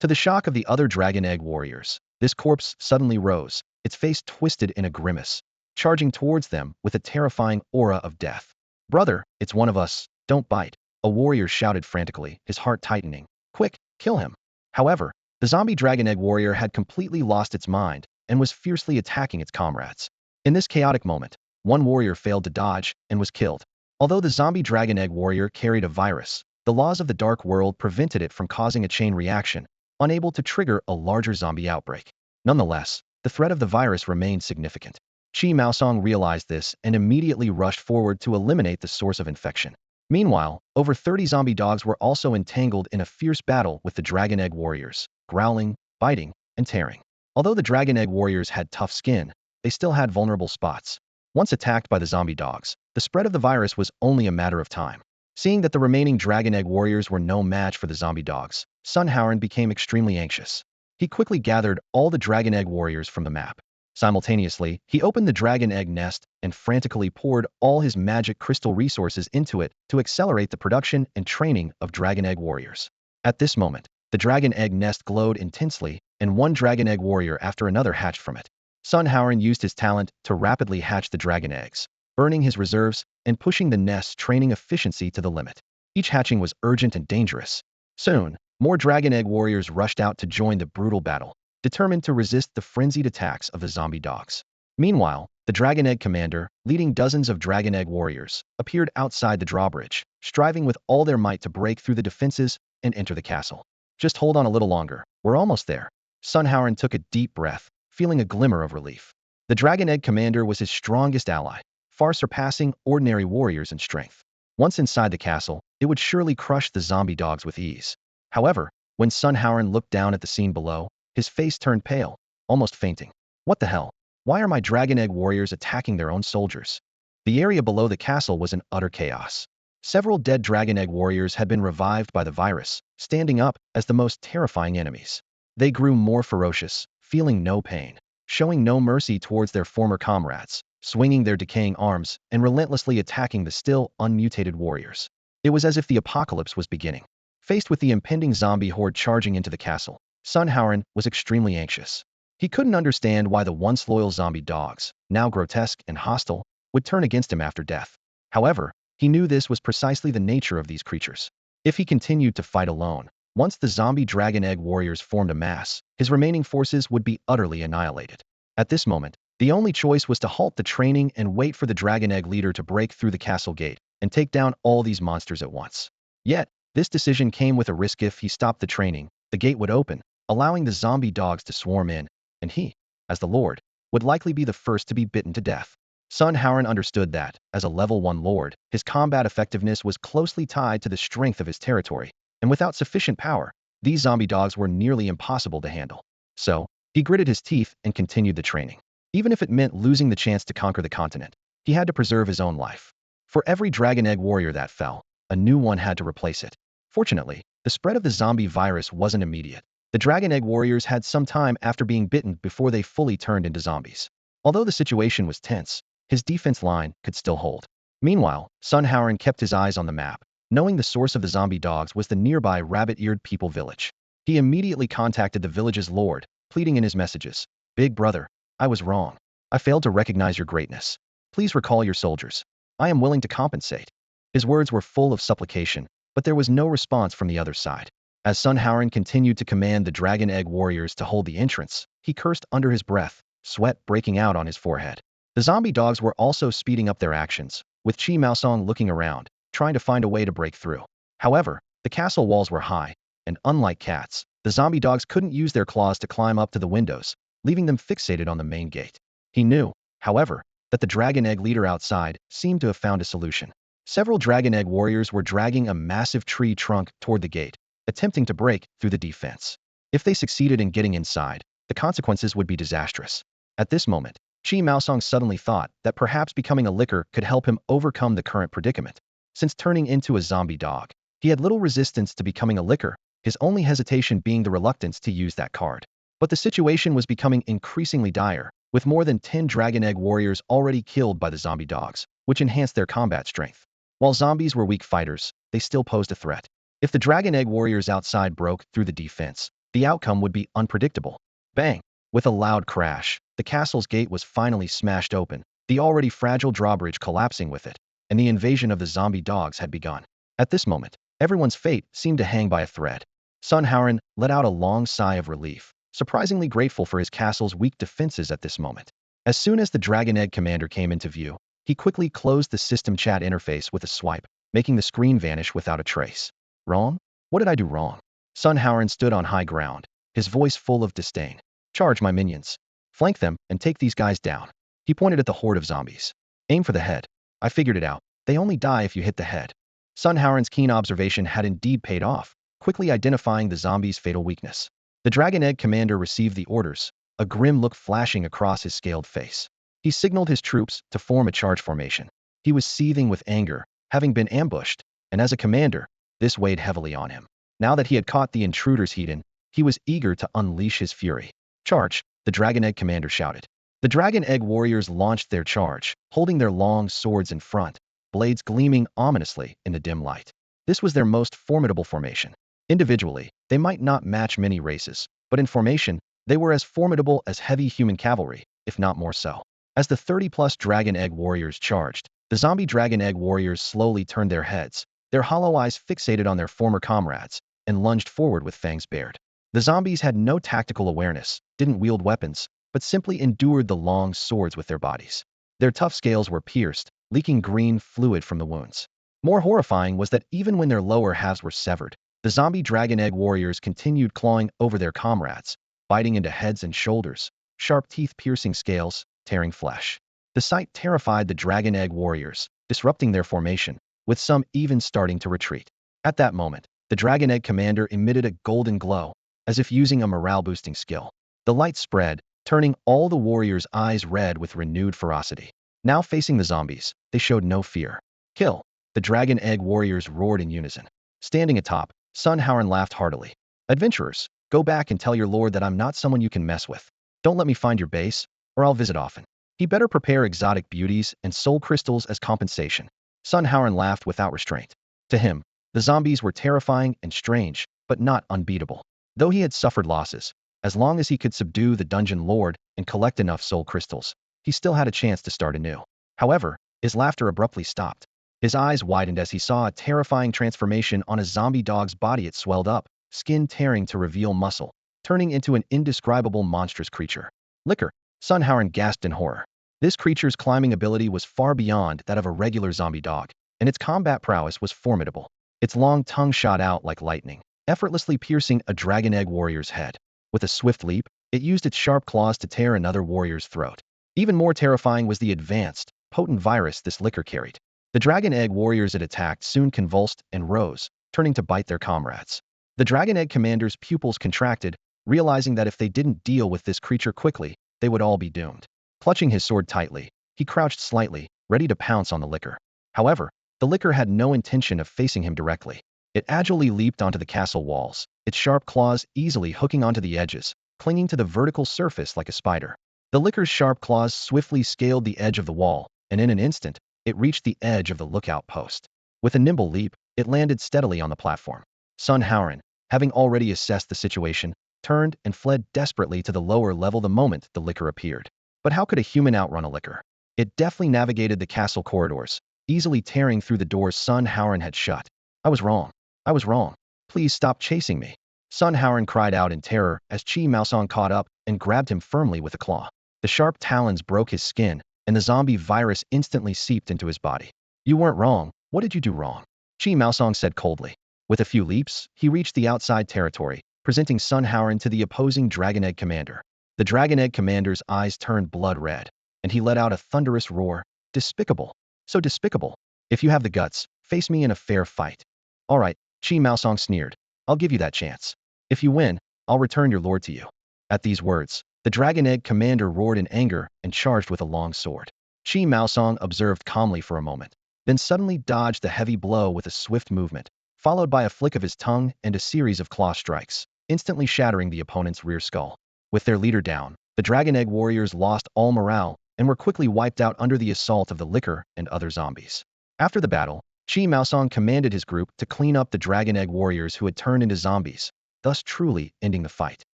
To the shock of the other Dragon Egg warriors, this corpse suddenly rose, its face twisted in a grimace, charging towards them with a terrifying aura of death. Brother, it's one of us, don't bite, a warrior shouted frantically, his heart tightening. Quick, kill him. However, the zombie Dragon Egg warrior had completely lost its mind and was fiercely attacking its comrades. In this chaotic moment, one warrior failed to dodge and was killed. Although the zombie Dragon Egg warrior carried a virus, the laws of the Dark World prevented it from causing a chain reaction, unable to trigger a larger zombie outbreak. Nonetheless, the threat of the virus remained significant. Chi Maosong realized this and immediately rushed forward to eliminate the source of infection. Meanwhile, over 30 zombie dogs were also entangled in a fierce battle with the Dragon Egg warriors, growling, biting, and tearing. Although the Dragon Egg warriors had tough skin, they still had vulnerable spots. Once attacked by the zombie dogs, the spread of the virus was only a matter of time. Seeing that the remaining Dragon Egg warriors were no match for the zombie dogs, Sun Howard became extremely anxious. He quickly gathered all the Dragon Egg warriors from the map. Simultaneously, he opened the Dragon Egg nest and frantically poured all his magic crystal resources into it to accelerate the production and training of Dragon Egg warriors. At this moment, the Dragon Egg nest glowed intensely, and one Dragon Egg warrior after another hatched from it. Sun Howard used his talent to rapidly hatch the Dragon Eggs, burning his reserves and pushing the nest's training efficiency to the limit. Each hatching was urgent and dangerous. Soon, more Dragon Egg warriors rushed out to join the brutal battle, determined to resist the frenzied attacks of the zombie dogs. Meanwhile, the Dragon Egg commander, leading dozens of Dragon Egg warriors, appeared outside the drawbridge, striving with all their might to break through the defenses and enter the castle. Just hold on a little longer, we're almost there. Sun Howard took a deep breath, feeling a glimmer of relief. The Dragon Egg commander was his strongest ally, far surpassing ordinary warriors in strength. Once inside the castle, it would surely crush the zombie dogs with ease. However, when Sun Howard looked down at the scene below, his face turned pale, almost fainting. What the hell? Why are my Dragon Egg warriors attacking their own soldiers? The area below the castle was in utter chaos. Several dead Dragon Egg warriors had been revived by the virus, standing up as the most terrifying enemies. They grew more ferocious, feeling no pain, showing no mercy towards their former comrades, swinging their decaying arms and relentlessly attacking the still unmutated warriors. It was as if the apocalypse was beginning. Faced with the impending zombie horde charging into the castle, Sun Howard was extremely anxious. He couldn't understand why the once loyal zombie dogs, now grotesque and hostile, would turn against him after death. However, he knew this was precisely the nature of these creatures. If he continued to fight alone, once the zombie Dragon Egg warriors formed a mass, his remaining forces would be utterly annihilated. At this moment, the only choice was to halt the training and wait for the Dragon Egg leader to break through the castle gate and take down all these monsters at once. Yet, this decision came with a risk. If he stopped the training, the gate would open, allowing the zombie dogs to swarm in, and he, as the Lord, would likely be the first to be bitten to death. Sun Howard understood that, as a level 1 Lord, his combat effectiveness was closely tied to the strength of his territory, and without sufficient power, these zombie dogs were nearly impossible to handle. So, he gritted his teeth and continued the training. Even if it meant losing the chance to conquer the continent, he had to preserve his own life. For every Dragon Egg warrior that fell, a new one had to replace it. Fortunately, the spread of the zombie virus wasn't immediate. The Dragon Egg warriors had some time after being bitten before they fully turned into zombies. Although the situation was tense, his defense line could still hold. Meanwhile, Sun Howard kept his eyes on the map, knowing the source of the zombie dogs was the nearby rabbit-eared people village. He immediately contacted the village's lord, pleading in his messages, "Big brother, I was wrong. I failed to recognize your greatness. Please recall your soldiers. I am willing to compensate." His words were full of supplication, but there was no response from the other side. As Sun Howard continued to command the Dragon Egg warriors to hold the entrance, he cursed under his breath, sweat breaking out on his forehead. The zombie dogs were also speeding up their actions, with Chi Maosong looking around, trying to find a way to break through. However, the castle walls were high, and unlike cats, the zombie dogs couldn't use their claws to climb up to the windows, leaving them fixated on the main gate. He knew, however, that the Dragon Egg leader outside seemed to have found a solution. Several Dragon Egg warriors were dragging a massive tree trunk toward the gate, attempting to break through the defense. If they succeeded in getting inside, the consequences would be disastrous. At this moment, Chi Maosong suddenly thought that perhaps becoming a licker could help him overcome the current predicament. Since turning into a zombie dog, he had little resistance to becoming a licker, his only hesitation being the reluctance to use that card. But the situation was becoming increasingly dire, with more than 10 Dragon Egg warriors already killed by the zombie dogs, which enhanced their combat strength. While zombies were weak fighters, they still posed a threat. If the Dragon Egg warriors outside broke through the defense, the outcome would be unpredictable. Bang! With a loud crash, the castle's gate was finally smashed open, the already fragile drawbridge collapsing with it, and the invasion of the zombie dogs had begun. At this moment, everyone's fate seemed to hang by a thread. Sun Howard let out a long sigh of relief, surprisingly grateful for his castle's weak defenses at this moment. As soon as the Dragon Egg commander came into view, he quickly closed the system chat interface with a swipe, making the screen vanish without a trace. Wrong? What did I do wrong? Sun Howard stood on high ground, his voice full of disdain. Charge my minions. Flank them and take these guys down. He pointed at the horde of zombies. Aim for the head. I figured it out. They only die if you hit the head. Sun Howard's keen observation had indeed paid off, quickly identifying the zombie's fatal weakness. The Dragon Egg commander received the orders, a grim look flashing across his scaled face. He signaled his troops to form a charge formation. He was seething with anger, having been ambushed, and as a commander, this weighed heavily on him. Now that he had caught the intruder's heat-in, he was eager to unleash his fury. Charge, the Dragon Egg commander shouted. The Dragon Egg warriors launched their charge, holding their long swords in front, blades gleaming ominously in the dim light. This was their most formidable formation. Individually, they might not match many races, but in formation, they were as formidable as heavy human cavalry, if not more so. As the 30-plus Dragon Egg warriors charged, the zombie Dragon Egg warriors slowly turned their heads, their hollow eyes fixated on their former comrades, and lunged forward with fangs bared. The zombies had no tactical awareness, didn't wield weapons, but simply endured the long swords with their bodies. Their tough scales were pierced, leaking green fluid from the wounds. More horrifying was that even when their lower halves were severed, the zombie Dragon Egg warriors continued clawing over their comrades, biting into heads and shoulders, sharp teeth piercing scales, tearing flesh. The sight terrified the Dragon Egg warriors, disrupting their formation, with some even starting to retreat. At that moment, the Dragon Egg commander emitted a golden glow, as if using a morale-boosting skill. The light spread, turning all the warriors' eyes red with renewed ferocity. Now facing the zombies, they showed no fear. Kill! The Dragon Egg warriors roared in unison. Standing atop, Sun Howard laughed heartily. Adventurers, go back and tell your lord that I'm not someone you can mess with. Don't let me find your base, or I'll visit often. He better prepare exotic beauties and soul crystals as compensation. Sun Howard laughed without restraint. To him, the zombies were terrifying and strange, but not unbeatable. Though he had suffered losses, as long as he could subdue the dungeon lord and collect enough soul crystals, he still had a chance to start anew. However, his laughter abruptly stopped. His eyes widened as he saw a terrifying transformation on a zombie dog's body. It swelled up, skin tearing to reveal muscle, turning into an indescribable monstrous creature. Licker! Sun Howard gasped in horror. This creature's climbing ability was far beyond that of a regular zombie dog, and its combat prowess was formidable. Its long tongue shot out like lightning, effortlessly piercing a Dragon Egg warrior's head. With a swift leap, it used its sharp claws to tear another warrior's throat. Even more terrifying was the advanced, potent virus this licker carried. The Dragon Egg warriors it attacked soon convulsed and rose, turning to bite their comrades. The Dragon Egg commander's pupils contracted, realizing that if they didn't deal with this creature quickly, they would all be doomed. Clutching his sword tightly, he crouched slightly, ready to pounce on the licker. However, the licker had no intention of facing him directly. It agilely leaped onto the castle walls, its sharp claws easily hooking onto the edges, clinging to the vertical surface like a spider. The licker's sharp claws swiftly scaled the edge of the wall, and in an instant, it reached the edge of the lookout post. With a nimble leap, it landed steadily on the platform. Sun Howren, having already assessed the situation, turned and fled desperately to the lower level the moment the licker appeared. But how could a human outrun a licker? It deftly navigated the castle corridors, easily tearing through the doors Sun Howren had shut. I was wrong. I was wrong. Please stop chasing me. Sun Howren cried out in terror as Chi Maosong caught up and grabbed him firmly with a claw. The sharp talons broke his skin, and the zombie virus instantly seeped into his body. You weren't wrong. What did you do wrong? Chi Maosong said coldly. With a few leaps, he reached the outside territory, presenting Sun Howren to the opposing Dragon Egg commander. The Dragon Egg commander's eyes turned blood red, and he let out a thunderous roar. Despicable. So despicable. If you have the guts, face me in a fair fight. All right, Chi Maosong sneered. I'll give you that chance. If you win, I'll return your lord to you. At these words, the Dragon Egg commander roared in anger and charged with a long sword. Chi Maosong observed calmly for a moment, then suddenly dodged the heavy blow with a swift movement, followed by a flick of his tongue and a series of claw strikes, instantly shattering the opponent's rear skull. With their leader down, the Dragon Egg warriors lost all morale and were quickly wiped out under the assault of the licker and other zombies. After the battle, Chi Maosong commanded his group to clean up the Dragon Egg warriors who had turned into zombies, thus truly ending the fight.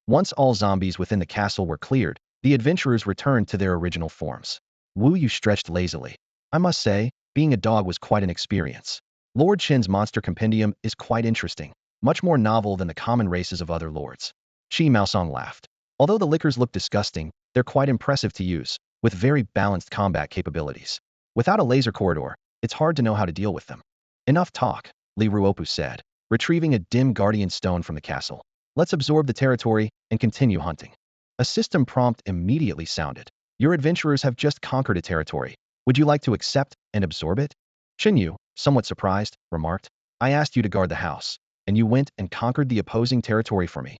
Once all zombies within the castle were cleared, the adventurers returned to their original forms. Wu Yu stretched lazily. I must say, being a dog was quite an experience. Lord Chen's monster compendium is quite interesting, much more novel than the common races of other lords. Chi Maosong laughed. Although the lickers look disgusting, they're quite impressive to use, with very balanced combat capabilities. Without a laser corridor, it's hard to know how to deal with them. Enough talk, Li Ruopu said, retrieving a dim guardian stone from the castle. Let's absorb the territory and continue hunting. A system prompt immediately sounded. Your adventurers have just conquered a territory. Would you like to accept and absorb it? Chen Yu, somewhat surprised, remarked. I asked you to guard the house, and you went and conquered the opposing territory for me.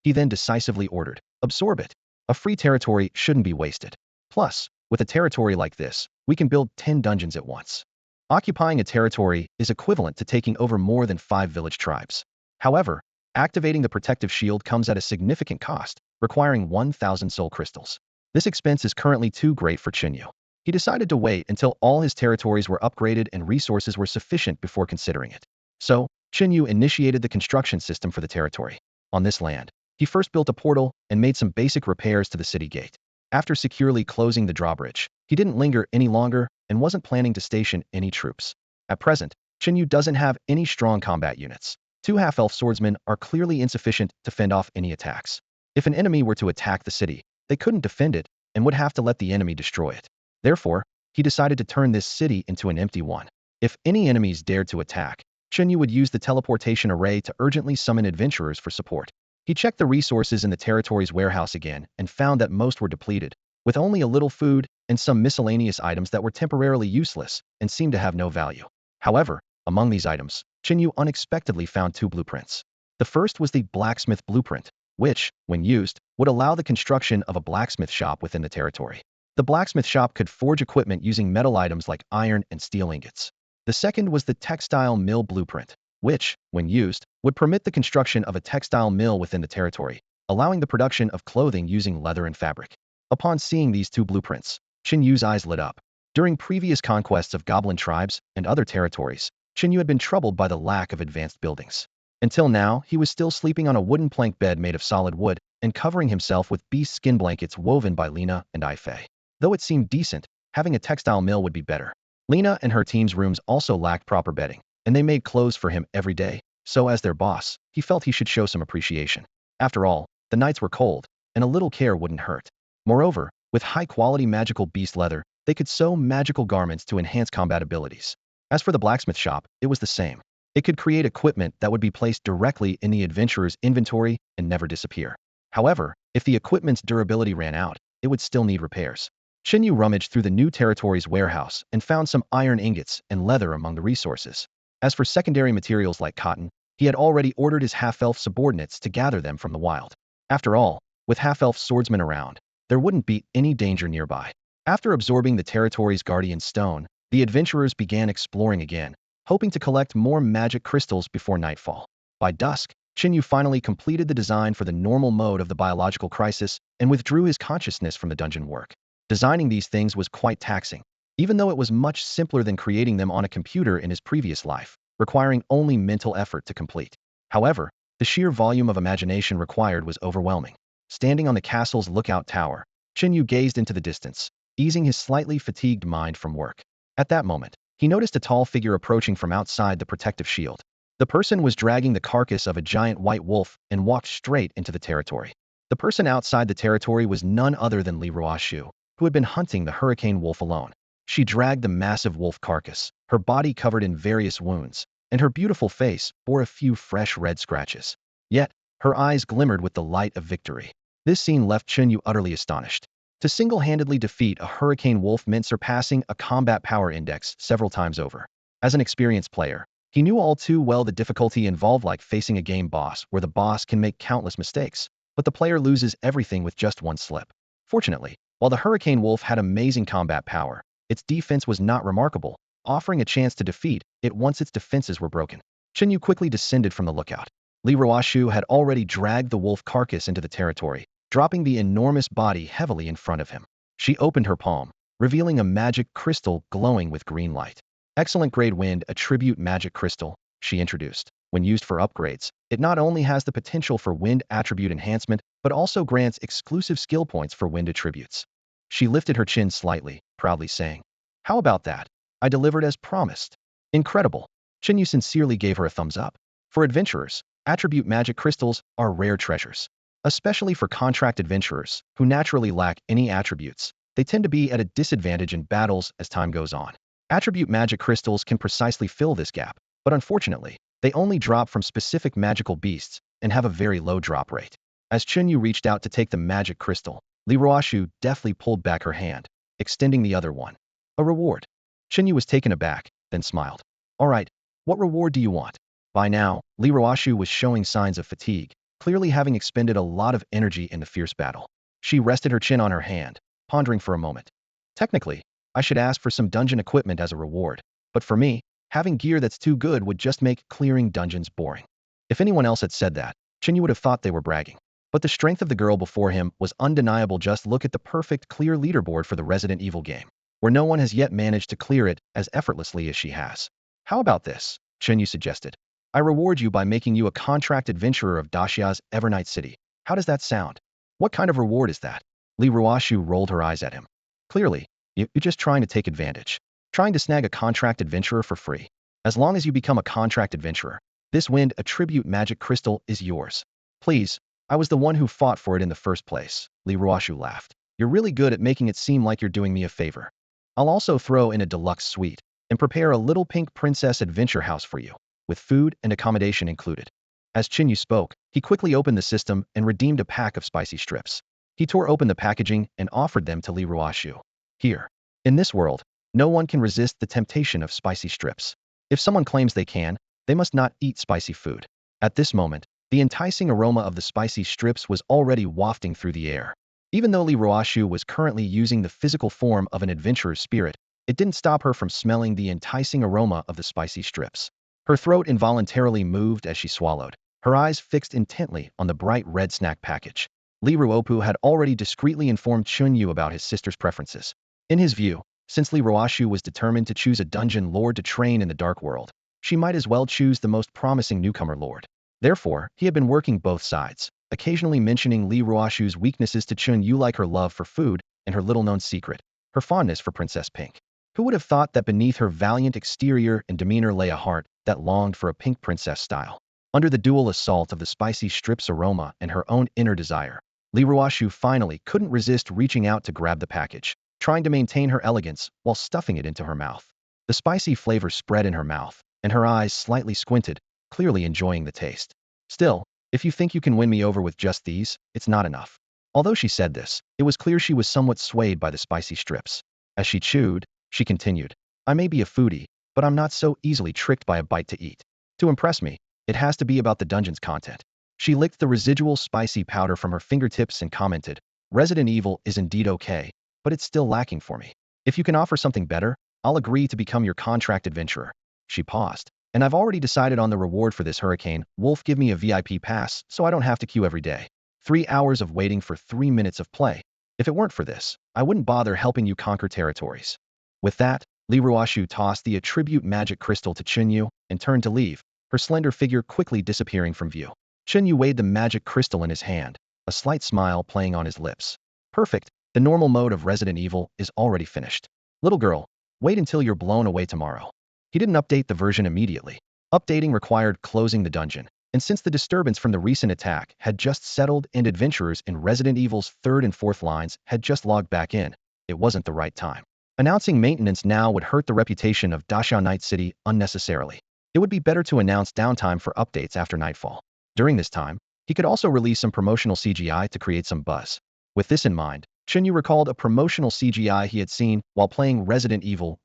He then decisively ordered, absorb it. A free territory shouldn't be wasted. Plus, with a territory like this, we can build 10 dungeons at once. Occupying a territory is equivalent to taking over more than 5 village tribes. However, activating the protective shield comes at a significant cost, requiring 1,000 soul crystals. This expense is currently too great for Chen Yu. He decided to wait until all his territories were upgraded and resources were sufficient before considering it. So, Chen Yu initiated the construction system for the territory. On this land, he first built a portal and made some basic repairs to the city gate. After securely closing the drawbridge, he didn't linger any longer and wasn't planning to station any troops. At present, Chen Yu doesn't have any strong combat units. 2 half-elf swordsmen are clearly insufficient to fend off any attacks. If an enemy were to attack the city, they couldn't defend it and would have to let the enemy destroy it. Therefore, he decided to turn this city into an empty one. If any enemies dared to attack, Chen Yu would use the teleportation array to urgently summon adventurers for support. He checked the resources in the territory's warehouse again and found that most were depleted, with only a little food and some miscellaneous items that were temporarily useless and seemed to have no value. However, among these items, Chen Yu unexpectedly found 2 blueprints. The first was the blacksmith blueprint, which, when used, would allow the construction of a blacksmith shop within the territory. The blacksmith shop could forge equipment using metal items like iron and steel ingots. The second was the textile mill blueprint, which, when used, would permit the construction of a textile mill within the territory, allowing the production of clothing using leather and fabric. Upon seeing these 2 blueprints, Chen Yu's eyes lit up. During previous conquests of goblin tribes and other territories, Chen Yu had been troubled by the lack of advanced buildings. Until now, he was still sleeping on a wooden plank bed made of solid wood and covering himself with beast skin blankets woven by Lena and Ifei. Though it seemed decent, having a textile mill would be better. Lena and her team's rooms also lacked proper bedding, and they made clothes for him every day, so as their boss, he felt he should show some appreciation. After all, the nights were cold, and a little care wouldn't hurt. Moreover, with high-quality magical beast leather, they could sew magical garments to enhance combat abilities. As for the blacksmith shop, it was the same. It could create equipment that would be placed directly in the adventurer's inventory and never disappear. However, if the equipment's durability ran out, it would still need repairs. Chen Yu rummaged through the new territory's warehouse and found some iron ingots and leather among the resources. As for secondary materials like cotton, he had already ordered his half-elf subordinates to gather them from the wild. After all, with half-elf swordsmen around, there wouldn't be any danger nearby. After absorbing the territory's guardian stone, the adventurers began exploring again, hoping to collect more magic crystals before nightfall. By dusk, Chen Yu finally completed the design for the normal mode of the biological crisis and withdrew his consciousness from the dungeon work. Designing these things was quite taxing, even though it was much simpler than creating them on a computer in his previous life, requiring only mental effort to complete. However, the sheer volume of imagination required was overwhelming. Standing on the castle's lookout tower, Chen Yu gazed into the distance, easing his slightly fatigued mind from work. At that moment, he noticed a tall figure approaching from outside the protective shield. The person was dragging the carcass of a giant white wolf and walked straight into the territory. The person outside the territory was none other than Li Ruoshu, who had been hunting the hurricane wolf alone. She dragged the massive wolf carcass, her body covered in various wounds, and her beautiful face bore a few fresh red scratches. Yet, her eyes glimmered with the light of victory. This scene left Chen Yu utterly astonished. To single-handedly defeat a hurricane wolf meant surpassing a combat power index several times over. As an experienced player, he knew all too well the difficulty involved, like facing a game boss where the boss can make countless mistakes, but the player loses everything with just one slip. Fortunately, while the hurricane wolf had amazing combat power, its defense was not remarkable, offering a chance to defeat it once its defenses were broken. Chen Yu quickly descended from the lookout. Li Ruoshu had already dragged the wolf carcass into the territory, dropping the enormous body heavily in front of him. She opened her palm, revealing a magic crystal glowing with green light. Excellent grade wind attribute magic crystal, she introduced. When used for upgrades, it not only has the potential for wind attribute enhancement, but also grants exclusive skill points for wind attributes. She lifted her chin slightly, proudly saying, "How about that? I delivered as promised." Incredible. Chen Yu sincerely gave her a thumbs up. For adventurers, attribute magic crystals are rare treasures. Especially for contract adventurers, who naturally lack any attributes, they tend to be at a disadvantage in battles as time goes on. Attribute magic crystals can precisely fill this gap, but unfortunately, they only drop from specific magical beasts and have a very low drop rate. As Chen Yu reached out to take the magic crystal, Li Ruoshu deftly pulled back her hand, extending the other one. A reward. Chen Yu was taken aback, then smiled. All right, what reward do you want? By now, Li Ruoshu was showing signs of fatigue, clearly having expended a lot of energy in the fierce battle. She rested her chin on her hand, pondering for a moment. Technically, I should ask for some dungeon equipment as a reward, but for me, having gear that's too good would just make clearing dungeons boring. If anyone else had said that, Chen Yu would have thought they were bragging. But the strength of the girl before him was undeniable. Just look at the perfect clear leaderboard for the Resident Evil game, where no one has yet managed to clear it as effortlessly as she has. How about this? Chen Yu suggested. I reward you by making you a contract adventurer of Daxia's Evernight City. How does that sound? What kind of reward is that? Li Ruoshu rolled her eyes at him. Clearly, you're just trying to take advantage. Trying to snag a contract adventurer for free. As long as you become a contract adventurer, this wind attribute magic crystal is yours. Please, I was the one who fought for it in the first place. Li Ruoshu laughed. You're really good at making it seem like you're doing me a favor. I'll also throw in a deluxe suite and prepare a little pink princess adventure house for you, with food and accommodation included. As Chen Yu spoke, he quickly opened the system and redeemed a pack of spicy strips. He tore open the packaging and offered them to Li Ruoshu. Here. In this world, no one can resist the temptation of spicy strips. If someone claims they can, they must not eat spicy food. At this moment, the enticing aroma of the spicy strips was already wafting through the air. Even though Li Ruoshu was currently using the physical form of an adventurer's spirit, it didn't stop her from smelling the enticing aroma of the spicy strips. Her throat involuntarily moved as she swallowed, her eyes fixed intently on the bright red snack package. Li Ruopu had already discreetly informed Chen Yu about his sister's preferences. In his view, since Li Ruoshu was determined to choose a dungeon lord to train in the dark world, she might as well choose the most promising newcomer lord. Therefore, he had been working both sides, occasionally mentioning Li Ruoshu's weaknesses to Chen Yu, like her love for food and her little-known secret, her fondness for Princess Pink. Who would have thought that beneath her valiant exterior and demeanor lay a heart that longed for a pink princess style? Under the dual assault of the spicy strips aroma and her own inner desire, Li Ruoshu finally couldn't resist reaching out to grab the package, trying to maintain her elegance while stuffing it into her mouth. The spicy flavor spread in her mouth, and her eyes slightly squinted, clearly enjoying the taste. Still, if you think you can win me over with just these, it's not enough. Although she said this, it was clear she was somewhat swayed by the spicy strips. As she chewed, she continued, I may be a foodie, but I'm not so easily tricked by a bite to eat. To impress me, it has to be about the dungeon's content. She licked the residual spicy powder from her fingertips and commented, Resident Evil is indeed okay, but it's still lacking for me. If you can offer something better, I'll agree to become your contract adventurer. She paused. And I've already decided on the reward for this hurricane. Wolf, give me a VIP pass so I don't have to queue every day. 3 hours of waiting for 3 minutes of play. If it weren't for this, I wouldn't bother helping you conquer territories. With that, Li Ruoshu tossed the attribute magic crystal to Chen Yu and turned to leave, her slender figure quickly disappearing from view. Chen Yu weighed the magic crystal in his hand, a slight smile playing on his lips. Perfect, the normal mode of Resident Evil is already finished. Little girl, wait until you're blown away tomorrow. He didn't update the version immediately. Updating required closing the dungeon, and since the disturbance from the recent attack had just settled and adventurers in Resident Evil's 3rd and 4th lines had just logged back in, it wasn't the right time. Announcing maintenance now would hurt the reputation of Dachau Night City unnecessarily. It would be better to announce downtime for updates after nightfall. During this time, he could also release some promotional CGI to create some buzz. With this in mind, Chen Yu recalled a promotional CGI he had seen while playing Resident Evil,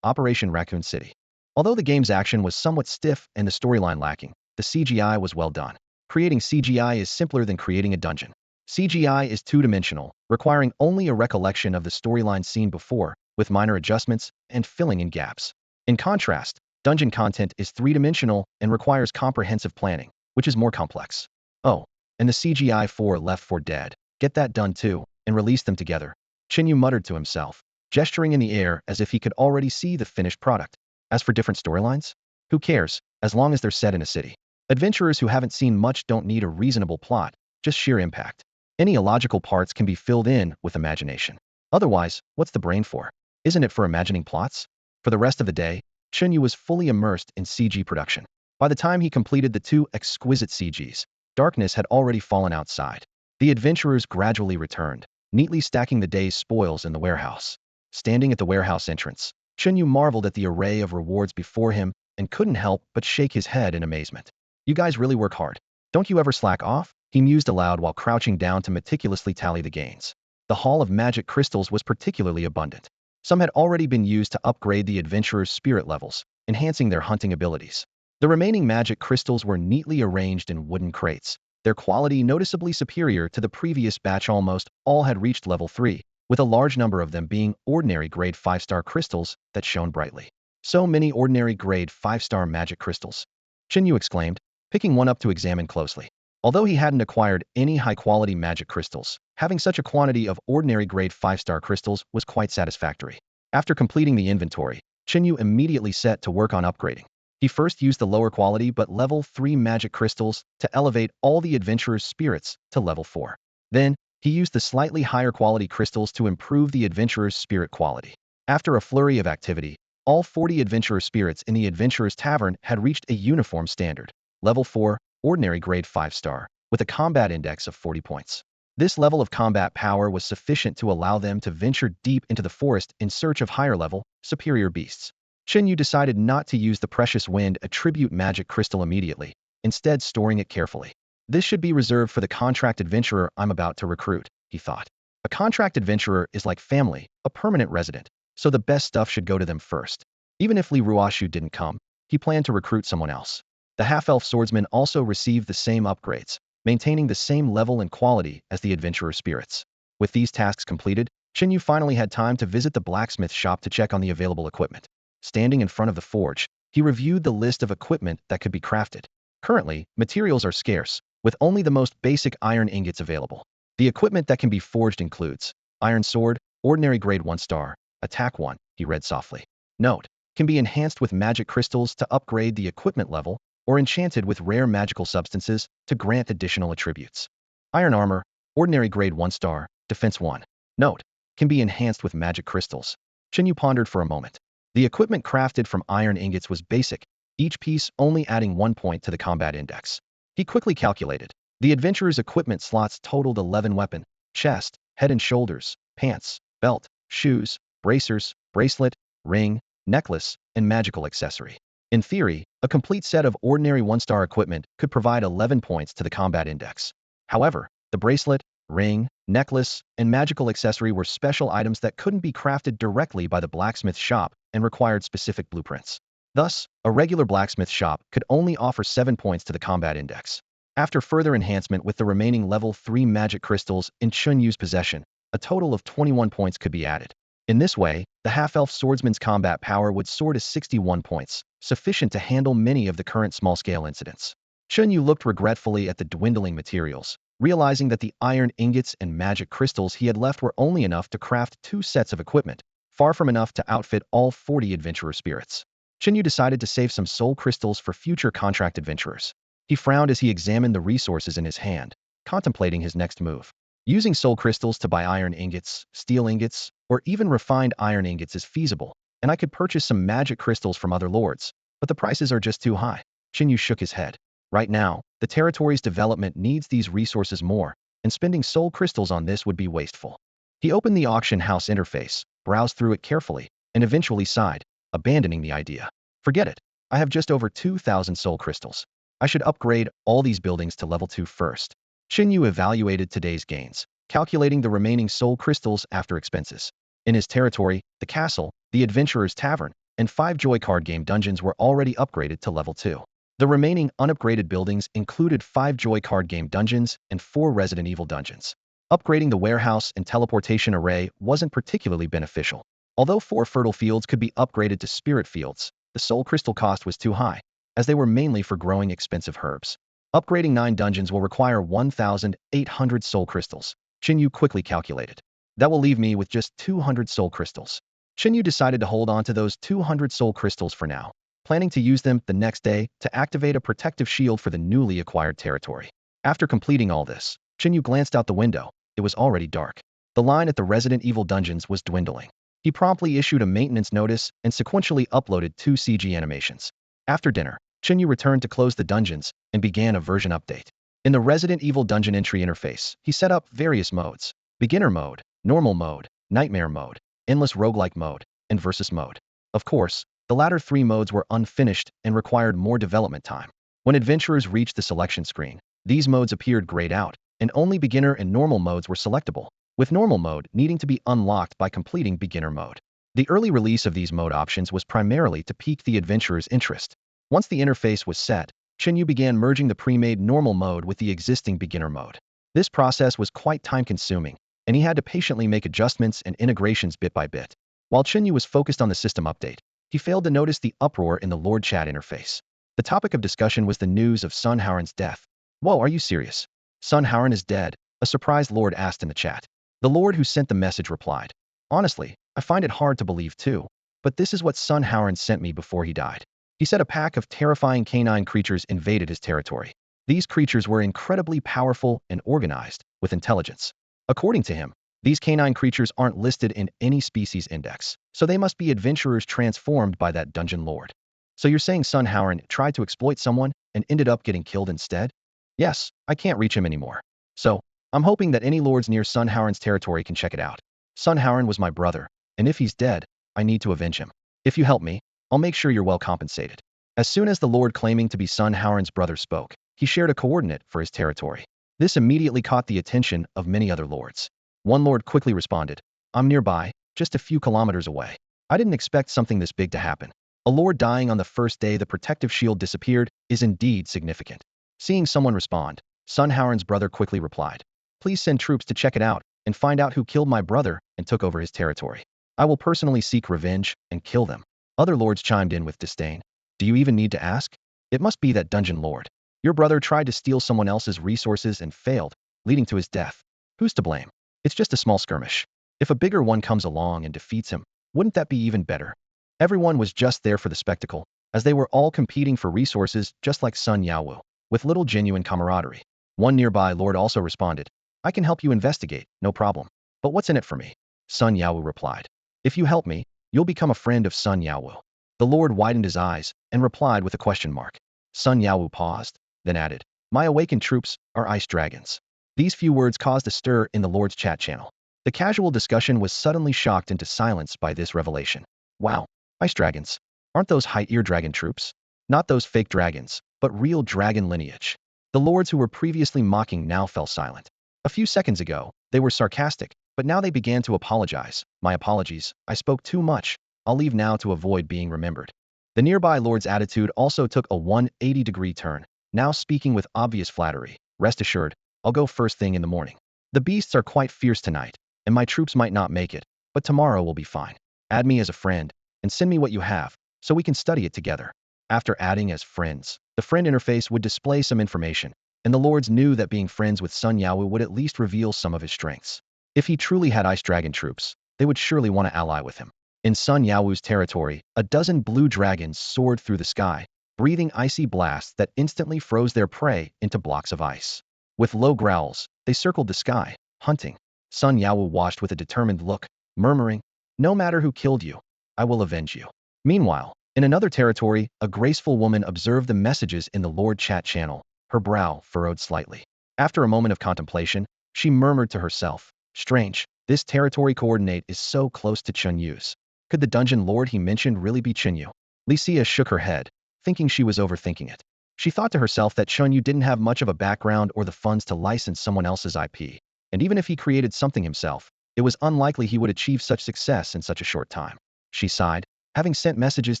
Operation Raccoon City. Although the game's action was somewhat stiff and the storyline lacking, the CGI was well done. Creating CGI is simpler than creating a dungeon. CGI is two-dimensional, requiring only a recollection of the storyline seen before, with minor adjustments and filling in gaps. In contrast, dungeon content is three-dimensional and requires comprehensive planning, which is more complex. Oh, and the CGI for Left 4 Dead. Get that done too, and release them together. Chen Yu muttered to himself, gesturing in the air as if he could already see the finished product. As for different storylines, who cares, as long as they're set in a city. Adventurers who haven't seen much don't need a reasonable plot, just sheer impact. Any illogical parts can be filled in with imagination. Otherwise, what's the brain for? Isn't it for imagining plots? For the rest of the day, Chen Yu was fully immersed in CG production. By the time he completed the 2 exquisite CGs, darkness had already fallen outside. The adventurers gradually returned, neatly stacking the day's spoils in the warehouse. Standing at the warehouse entrance, Chen Yu marveled at the array of rewards before him and couldn't help but shake his head in amazement. You guys really work hard. Don't you ever slack off? He mused aloud while crouching down to meticulously tally the gains. The Hall of Magic Crystals was particularly abundant. Some had already been used to upgrade the adventurers' spirit levels, enhancing their hunting abilities. The remaining magic crystals were neatly arranged in wooden crates, their quality noticeably superior to the previous batch. Almost all had reached level 3, with a large number of them being ordinary grade 5-star crystals that shone brightly. So many ordinary grade 5-star magic crystals. Chen Yu exclaimed, picking one up to examine closely. Although he hadn't acquired any high-quality magic crystals, having such a quantity of ordinary grade 5-star crystals was quite satisfactory. After completing the inventory, Chen Yu immediately set to work on upgrading. He first used the lower quality but level 3 magic crystals to elevate all the adventurers' spirits to level 4. Then, he used the slightly higher quality crystals to improve the adventurers' spirit quality. After a flurry of activity, all 40 adventurer spirits in the Adventurers Tavern had reached a uniform standard, level 4, ordinary grade 5-star, with a combat index of 40 points. This level of combat power was sufficient to allow them to venture deep into the forest in search of higher-level, superior beasts. Chen Yu decided not to use the precious wind attribute magic crystal immediately, instead storing it carefully. This should be reserved for the contract adventurer I'm about to recruit, he thought. A contract adventurer is like family, a permanent resident, so the best stuff should go to them first. Even if Li Ruoshu didn't come, he planned to recruit someone else. The half-elf swordsman also received the same upgrades, maintaining the same level and quality as the adventurer spirits. With these tasks completed, Chen Yu finally had time to visit the blacksmith shop to check on the available equipment. Standing in front of the forge, he reviewed the list of equipment that could be crafted. Currently, materials are scarce, with only the most basic iron ingots available. The equipment that can be forged includes iron sword, ordinary grade 1-star, attack 1, he read softly. Note, can be enhanced with magic crystals to upgrade the equipment level, or enchanted with rare magical substances to grant additional attributes. Iron armor, ordinary grade 1-star, defense 1. Note, can be enhanced with magic crystals. Chen Yu pondered for a moment. The equipment crafted from iron ingots was basic, each piece only adding 1 point to the combat index. He quickly calculated. The adventurer's equipment slots totaled 11 weapon, chest, head and shoulders, pants, belt, shoes, bracers, bracelet, ring, necklace, and magical accessory. In theory, a complete set of ordinary 1-star equipment could provide 11 points to the combat index. However, the bracelet, ring, necklace, and magical accessory were special items that couldn't be crafted directly by the blacksmith shop and required specific blueprints. Thus, a regular blacksmith shop could only offer 7 points to the combat index. After further enhancement with the remaining level 3 magic crystals in Chen Yu's possession, a total of 21 points could be added. In this way, the half-elf swordsman's combat power would soar to 61 points, sufficient to handle many of the current small-scale incidents. Chen Yu looked regretfully at the dwindling materials, realizing that the iron ingots and magic crystals he had left were only enough to craft 2 sets of equipment, far from enough to outfit all 40 adventurer spirits. Chen Yu decided to save some soul crystals for future contract adventurers. He frowned as he examined the resources in his hand, contemplating his next move. Using soul crystals to buy iron ingots, steel ingots, or even refined iron ingots is feasible, and I could purchase some magic crystals from other lords, but the prices are just too high. Chen Yu shook his head. Right now, the territory's development needs these resources more, and spending soul crystals on this would be wasteful. He opened the auction house interface, browsed through it carefully, and eventually sighed, abandoning the idea. Forget it. I have just over 2,000 soul crystals. I should upgrade all these buildings to level 2 first. Chen Yu evaluated today's gains, calculating the remaining soul crystals after expenses. In his territory, the castle, the adventurer's tavern, and 5 joy card game dungeons were already upgraded to level 2. The remaining unupgraded buildings included 5 joy card game dungeons and 4 Resident Evil dungeons. Upgrading the warehouse and teleportation array wasn't particularly beneficial. Although 4 fertile fields could be upgraded to spirit fields, the soul crystal cost was too high, as they were mainly for growing expensive herbs. Upgrading 9 dungeons will require 1,800 soul crystals. Chen Yu quickly calculated. That will leave me with just 200 soul crystals. Chen Yu decided to hold on to those 200 soul crystals for now, planning to use them the next day to activate a protective shield for the newly acquired territory. After completing all this, Chen Yu glanced out the window. It was already dark. The line at the Resident Evil dungeons was dwindling. He promptly issued a maintenance notice and sequentially uploaded 2 CG animations. After dinner, Chen Yu returned to close the dungeons and began a version update. In the Resident Evil dungeon entry interface, he set up various modes: beginner mode, normal mode, nightmare mode, endless roguelike mode, and versus mode. Of course, the latter 3 modes were unfinished and required more development time. When adventurers reached the selection screen, these modes appeared grayed out, and only beginner and normal modes were selectable, with normal mode needing to be unlocked by completing beginner mode. The early release of these mode options was primarily to pique the adventurer's interest. Once the interface was set, Chen Yu began merging the pre-made normal mode with the existing beginner mode. This process was quite time-consuming, and he had to patiently make adjustments and integrations bit by bit. While Chen Yu was focused on the system update, he failed to notice the uproar in the Lord chat interface. The topic of discussion was the news of Sun Haoran's death. Whoa, are you serious? Sun Haoran is dead, a surprised Lord asked in the chat. The Lord who sent the message replied, honestly, I find it hard to believe too, but this is what Sun Haoran sent me before he died. He said a pack of terrifying canine creatures invaded his territory. These creatures were incredibly powerful and organized, with intelligence. According to him, these canine creatures aren't listed in any species index, so they must be adventurers transformed by that dungeon lord. So you're saying Sun Haoran tried to exploit someone and ended up getting killed instead? Yes, I can't reach him anymore. So, I'm hoping that any lords near Sun Haoran's territory can check it out. Sun Haoran was my brother, and if he's dead, I need to avenge him. If you help me, I'll make sure you're well compensated. As soon as the lord claiming to be Sun Haoran's brother spoke, he shared a coordinate for his territory. This immediately caught the attention of many other lords. One lord quickly responded, I'm nearby, just a few kilometers away. I didn't expect something this big to happen. A lord dying on the first day the protective shield disappeared is indeed significant. Seeing someone respond, Sun Haoran's brother quickly replied, please send troops to check it out and find out who killed my brother and took over his territory. I will personally seek revenge and kill them. Other lords chimed in with disdain. Do you even need to ask? It must be that dungeon lord. Your brother tried to steal someone else's resources and failed, leading to his death. Who's to blame? It's just a small skirmish. If a bigger one comes along and defeats him, wouldn't that be even better? Everyone was just there for the spectacle, as they were all competing for resources just like Sun Yaowu, with little genuine camaraderie. One nearby lord also responded, I can help you investigate, no problem. But what's in it for me? Sun Yaowu replied, if you help me, you'll become a friend of Sun Yaowu. The lord widened his eyes and replied with a question mark. Sun Yaowu paused, then added, my awakened troops are ice dragons. These few words caused a stir in the lord's chat channel. The casual discussion was suddenly shocked into silence by this revelation. Wow, ice dragons. Aren't those high-ear dragon troops? Not those fake dragons, but real dragon lineage. The lords who were previously mocking now fell silent. A few seconds ago, they were sarcastic, but now they began to apologize. My apologies, I spoke too much. I'll leave now to avoid being remembered. The nearby lord's attitude also took a 180-degree turn. now speaking with obvious flattery. Rest assured, I'll go first thing in the morning. The beasts are quite fierce tonight, and my troops might not make it, but tomorrow will be fine. Add me as a friend, and send me what you have, so we can study it together. After adding as friends, the friend interface would display some information, and the lords knew that being friends with Sun Yao would at least reveal some of his strengths. If he truly had ice dragon troops, they would surely want to ally with him. In Sun Yao's territory, a dozen blue dragons soared through the sky, breathing icy blasts that instantly froze their prey into blocks of ice. With low growls, they circled the sky, hunting. Sun Yao watched with a determined look, murmuring, "No matter who killed you, I will avenge you." Meanwhile, in another territory, a graceful woman observed the messages in the Lord chat channel, her brow furrowed slightly. After a moment of contemplation, she murmured to herself, "Strange, this territory coordinate is so close to Chen Yu's. Could the dungeon lord he mentioned really be Chen Yu?" Licia shook her head, thinking she was overthinking it. She thought to herself that Chen Yu didn't have much of a background or the funds to license someone else's IP, and even if he created something himself, it was unlikely he would achieve such success in such a short time. She sighed, having sent messages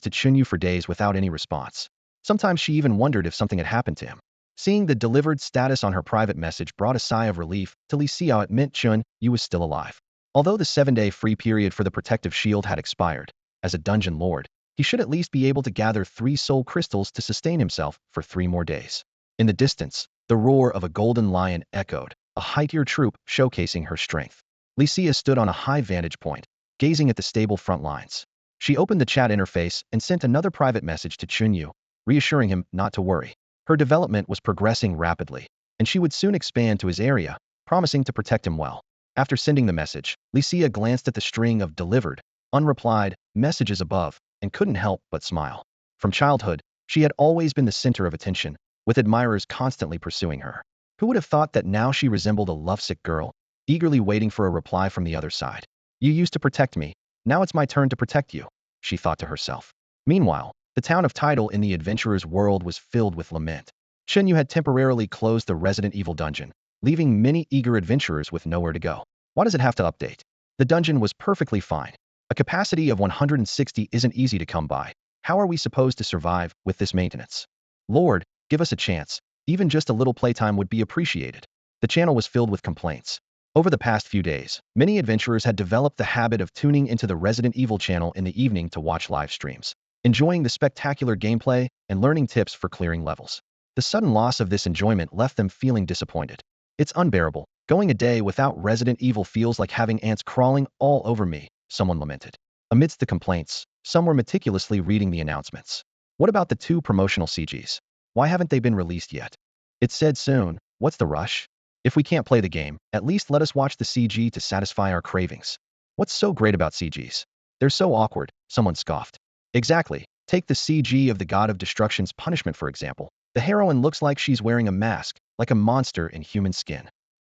to Chen Yu for days without any response. Sometimes she even wondered if something had happened to him. Seeing the delivered status on her private message brought a sigh of relief to Li Xiao. It meant Chen Yu was still alive. Although the 7-day free period for the protective shield had expired, as a dungeon lord, he should at least be able to gather 3 soul crystals to sustain himself for 3 more days. In the distance, the roar of a golden lion echoed, a high-tier troop showcasing her strength. Li Xia stood on a high vantage point, gazing at the stable front lines. She opened the chat interface and sent another private message to Chen Yu, reassuring him not to worry. Her development was progressing rapidly, and she would soon expand to his area, promising to protect him well. After sending the message, Li Xia glanced at the string of delivered, unreplied messages above, and couldn't help but smile. From childhood, she had always been the center of attention, with admirers constantly pursuing her. Who would have thought that now she resembled a lovesick girl, eagerly waiting for a reply from the other side? "You used to protect me, now it's my turn to protect you," she thought to herself. Meanwhile, the town of Tidal in the adventurer's world was filled with lament. Chen Yu had temporarily closed the Resident Evil dungeon, leaving many eager adventurers with nowhere to go. Why does it have to update? The dungeon was perfectly fine. A capacity of 160 isn't easy to come by. How are we supposed to survive with this maintenance? Lord, give us a chance. Even just a little playtime would be appreciated. The channel was filled with complaints. Over the past few days, many adventurers had developed the habit of tuning into the Resident Evil channel in the evening to watch live streams, enjoying the spectacular gameplay and learning tips for clearing levels. The sudden loss of this enjoyment left them feeling disappointed. "It's unbearable. Going a day without Resident Evil feels like having ants crawling all over me," someone lamented. Amidst the complaints, some were meticulously reading the announcements. What about the 2 promotional CGs? Why haven't they been released yet? It said soon. What's the rush? If we can't play the game, at least let us watch the CG to satisfy our cravings. What's so great about CGs? They're so awkward, someone scoffed. Exactly. Take the CG of the God of Destruction's Punishment for example. The heroine looks like she's wearing a mask, like a monster in human skin.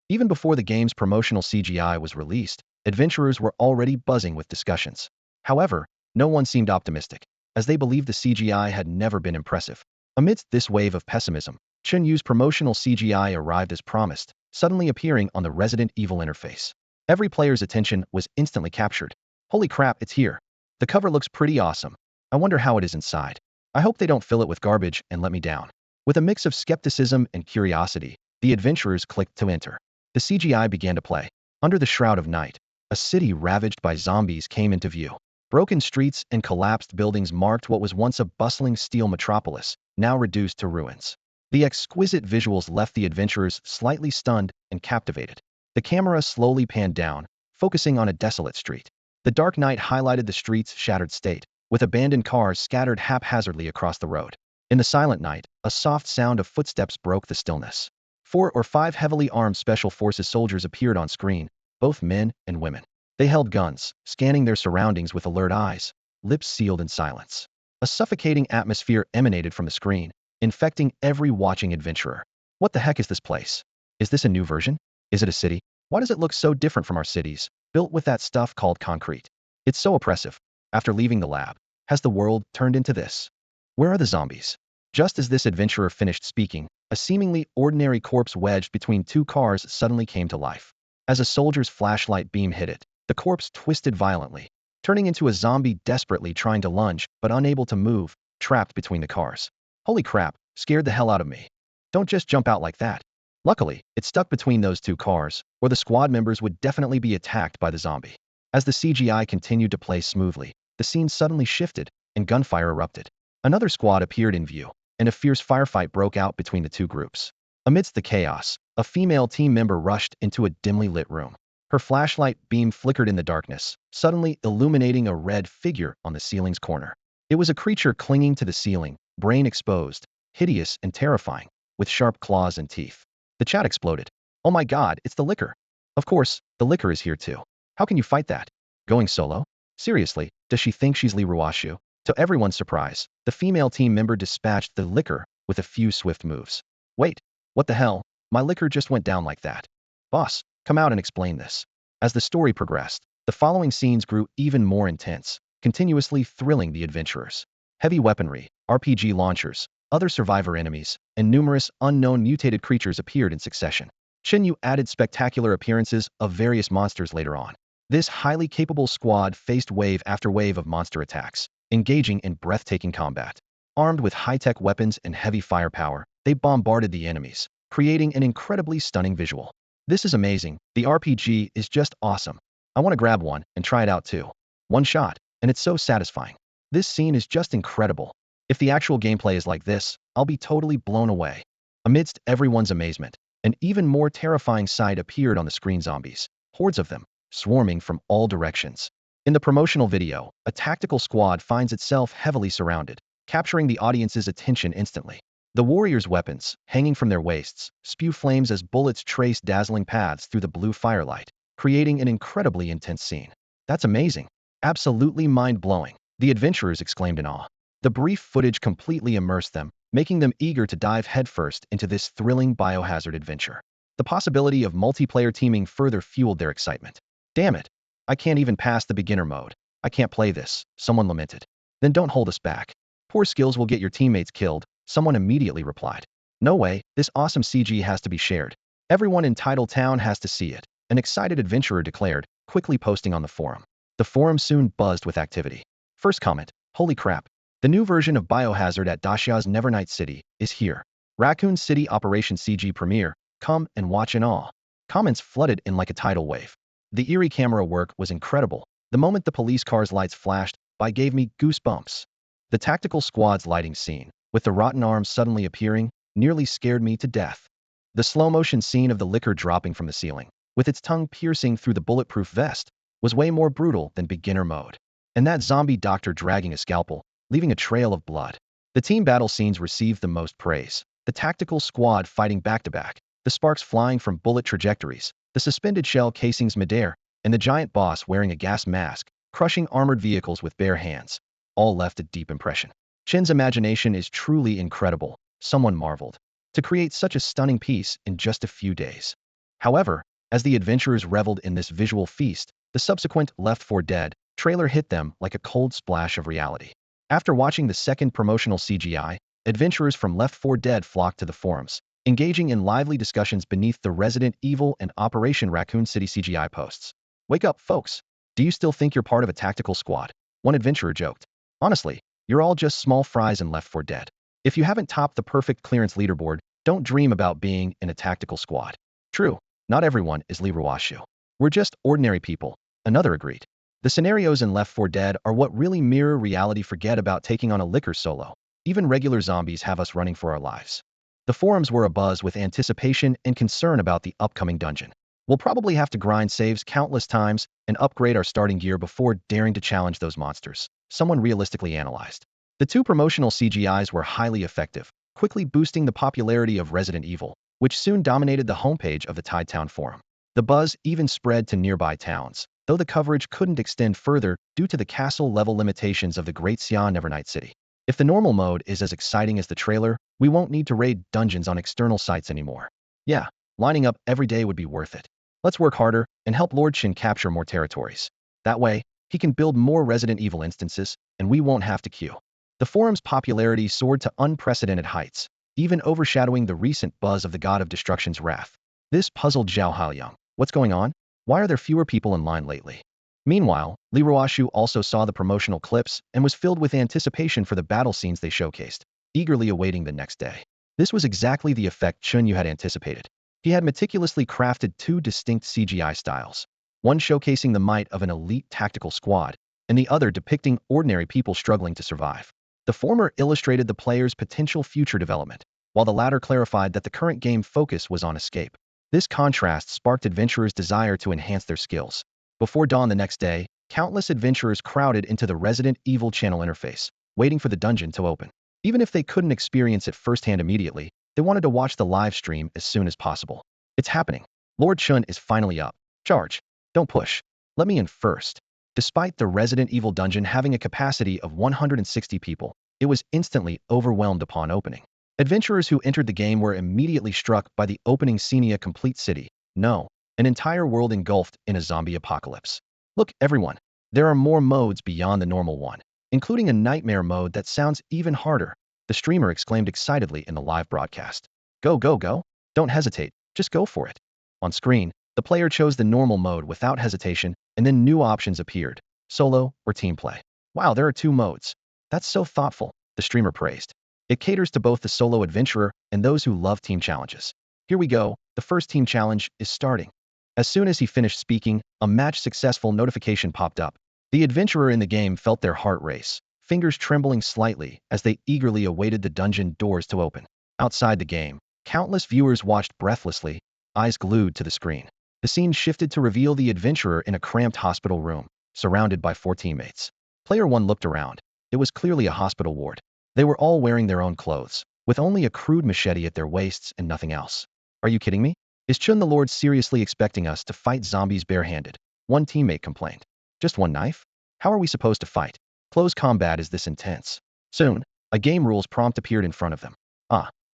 Even before the game's promotional CGI was released, adventurers were already buzzing with discussions. However, no one seemed optimistic, as they believed the CGI had never been impressive. Amidst this wave of pessimism, Chen Yu's promotional CGI arrived as promised, suddenly appearing on the Resident Evil interface. Every player's attention was instantly captured. Holy crap, it's here. The cover looks pretty awesome. I wonder how it is inside. I hope they don't fill it with garbage and let me down. With a mix of skepticism and curiosity, the adventurers clicked to enter. The CGI began to play. Under the shroud of night, a city ravaged by zombies came into view. Broken streets and collapsed buildings marked what was once a bustling steel metropolis, now reduced to ruins. The exquisite visuals left the adventurers slightly stunned and captivated. The camera slowly panned down, focusing on a desolate street. The dark night highlighted the street's shattered state, with abandoned cars scattered haphazardly across the road. In the silent night, a soft sound of footsteps broke the stillness. 4 or 5 heavily armed Special Forces soldiers appeared on screen, both men and women. They held guns, scanning their surroundings with alert eyes, lips sealed in silence. A suffocating atmosphere emanated from the screen, infecting every watching adventurer. What the heck is this place? Is this a new version? Is it a city? Why does it look so different from our cities, built with that stuff called concrete? It's so oppressive. After leaving the lab, has the world turned into this? Where are the zombies? Just as this adventurer finished speaking, a seemingly ordinary corpse wedged between 2 cars suddenly came to life. As a soldier's flashlight beam hit it, the corpse twisted violently, turning into a zombie desperately trying to lunge but unable to move, trapped between the cars. Holy crap, scared the hell out of me. Don't just jump out like that. Luckily, it stuck between those two cars, or the squad members would definitely be attacked by the zombie. As the CGI continued to play smoothly, the scene suddenly shifted, and gunfire erupted. Another squad appeared in view, and a fierce firefight broke out between the two groups. Amidst the chaos, a female team member rushed into a dimly lit room. Her flashlight beam flickered in the darkness, suddenly illuminating a red figure on the ceiling's corner. It was a creature clinging to the ceiling, brain exposed, hideous and terrifying, with sharp claws and teeth. The chat exploded. Oh my god, it's the liquor. Of course, the liquor is here too. How can you fight that? Going solo? Seriously, does she think she's Lee Ruashu? To everyone's surprise, the female team member dispatched the liquor with a few swift moves. Wait, what the hell? My liquor just went down like that. Boss, come out and explain this. As the story progressed, the following scenes grew even more intense, continuously thrilling the adventurers. Heavy weaponry, RPG launchers, other survivor enemies, and numerous unknown mutated creatures appeared in succession. Chen Yu added spectacular appearances of various monsters later on. This highly capable squad faced wave after wave of monster attacks, engaging in breathtaking combat. Armed with high-tech weapons and heavy firepower, they bombarded the enemies, creating an incredibly stunning visual. This is amazing. The RPG is just awesome. I want to grab one and try it out too. One shot, and it's so satisfying. This scene is just incredible. If the actual gameplay is like this, I'll be totally blown away. Amidst everyone's amazement, an even more terrifying sight appeared on the screen: zombies, hordes of them, swarming from all directions. In the promotional video, a tactical squad finds itself heavily surrounded, capturing the audience's attention instantly. The warriors' weapons, hanging from their waists, spew flames as bullets trace dazzling paths through the blue firelight, creating an incredibly intense scene. That's amazing. Absolutely mind-blowing, the adventurers exclaimed in awe. The brief footage completely immersed them, making them eager to dive headfirst into this thrilling biohazard adventure. The possibility of multiplayer teaming further fueled their excitement. Damn it! I can't even pass the beginner mode. I can't play this, someone lamented. Then don't hold us back. Poor skills will get your teammates killed, someone immediately replied. No way, this awesome CG has to be shared. Everyone in Tidal Town has to see it, an excited adventurer declared, quickly posting on the forum. The forum soon buzzed with activity. First comment, holy crap. The new version of Biohazard at Dashia's Nevernight City is here. Raccoon City Operation CG premiere, come and watch in awe. Comments flooded in like a tidal wave. The eerie camera work was incredible. The moment the police car's lights flashed by gave me goosebumps. The tactical squad's lighting scene, with the rotten arms suddenly appearing, nearly scared me to death. The slow-motion scene of the liquor dropping from the ceiling, with its tongue piercing through the bulletproof vest, was way more brutal than beginner mode. And that zombie doctor dragging a scalpel, leaving a trail of blood. The team battle scenes received the most praise. The tactical squad fighting back-to-back, the sparks flying from bullet trajectories, the suspended shell casings midair, and the giant boss wearing a gas mask, crushing armored vehicles with bare hands, all left a deep impression. Chen's imagination is truly incredible, someone marveled, to create such a stunning piece in just a few days. However, as the adventurers reveled in this visual feast, the subsequent Left 4 Dead trailer hit them like a cold splash of reality. After watching the second promotional CGI, adventurers from Left 4 Dead flocked to the forums, engaging in lively discussions beneath the Resident Evil and Operation Raccoon City CGI posts. Wake up, folks. Do you still think you're part of a tactical squad? One adventurer joked. Honestly, you're all just small fries in Left 4 Dead. If you haven't topped the perfect clearance leaderboard, don't dream about being in a tactical squad. True, not everyone is Lee Ruashu. We're just ordinary people, another agreed. The scenarios in Left 4 Dead are what really mirror reality. Forget about taking on a liquor solo. Even regular zombies have us running for our lives. The forums were abuzz with anticipation and concern about the upcoming dungeon. We'll probably have to grind saves countless times and upgrade our starting gear before daring to challenge those monsters, someone realistically analyzed. The two promotional CGIs were highly effective, quickly boosting the popularity of Resident Evil, which soon dominated the homepage of the Tidetown forum. The buzz even spread to nearby towns, though the coverage couldn't extend further due to the castle-level limitations of the Great Xi'an Nevernight City. If the normal mode is as exciting as the trailer, we won't need to raid dungeons on external sites anymore. Yeah, lining up every day would be worth it. Let's work harder and help Lord Chen capture more territories. That way, he can build more Resident Evil instances, and we won't have to queue. The forum's popularity soared to unprecedented heights, even overshadowing the recent buzz of the God of Destruction's wrath. This puzzled Zhao Haoyang. What's going on? Why are there fewer people in line lately? Meanwhile, Lee Ruashu also saw the promotional clips and was filled with anticipation for the battle scenes they showcased, eagerly awaiting the next day. This was exactly the effect Chen Yu had anticipated. He had meticulously crafted two distinct CGI styles, one showcasing the might of an elite tactical squad, and the other depicting ordinary people struggling to survive. The former illustrated the player's potential future development, while the latter clarified that the current game focus was on escape. This contrast sparked adventurers' desire to enhance their skills. Before dawn the next day, countless adventurers crowded into the Resident Evil channel interface, waiting for the dungeon to open. Even if they couldn't experience it firsthand immediately, they wanted to watch the live stream as soon as possible. It's happening. Lord Chen is finally up. Charge. Don't push. Let me in first. Despite the Resident Evil dungeon having a capacity of 160 people, it was instantly overwhelmed upon opening. Adventurers who entered the game were immediately struck by the opening scene: a complete city. No, an entire world engulfed in a zombie apocalypse. Look, everyone, there are more modes beyond the normal one, including a nightmare mode that sounds even harder, the streamer exclaimed excitedly in the live broadcast. Go, go, go. Don't hesitate, just go for it. On screen, the player chose the normal mode without hesitation, and then new options appeared: solo or team play. Wow, there are two modes. That's so thoughtful, the streamer praised. It caters to both the solo adventurer and those who love team challenges. Here we go, the first team challenge is starting. As soon as he finished speaking, a match successful notification popped up. The adventurer in the game felt their heart race, fingers trembling slightly as they eagerly awaited the dungeon doors to open. Outside the game, countless viewers watched breathlessly, eyes glued to the screen. The scene shifted to reveal the adventurer in a cramped hospital room, surrounded by 4 teammates. Player 1 looked around. It was clearly a hospital ward. They were all wearing their own clothes, with only a crude machete at their waists and nothing else. Are you kidding me? Is Chen the Lord seriously expecting us to fight zombies barehanded? One teammate complained. Just one knife? How are we supposed to fight? Close combat is this intense. Soon, a game rules prompt appeared in front of them.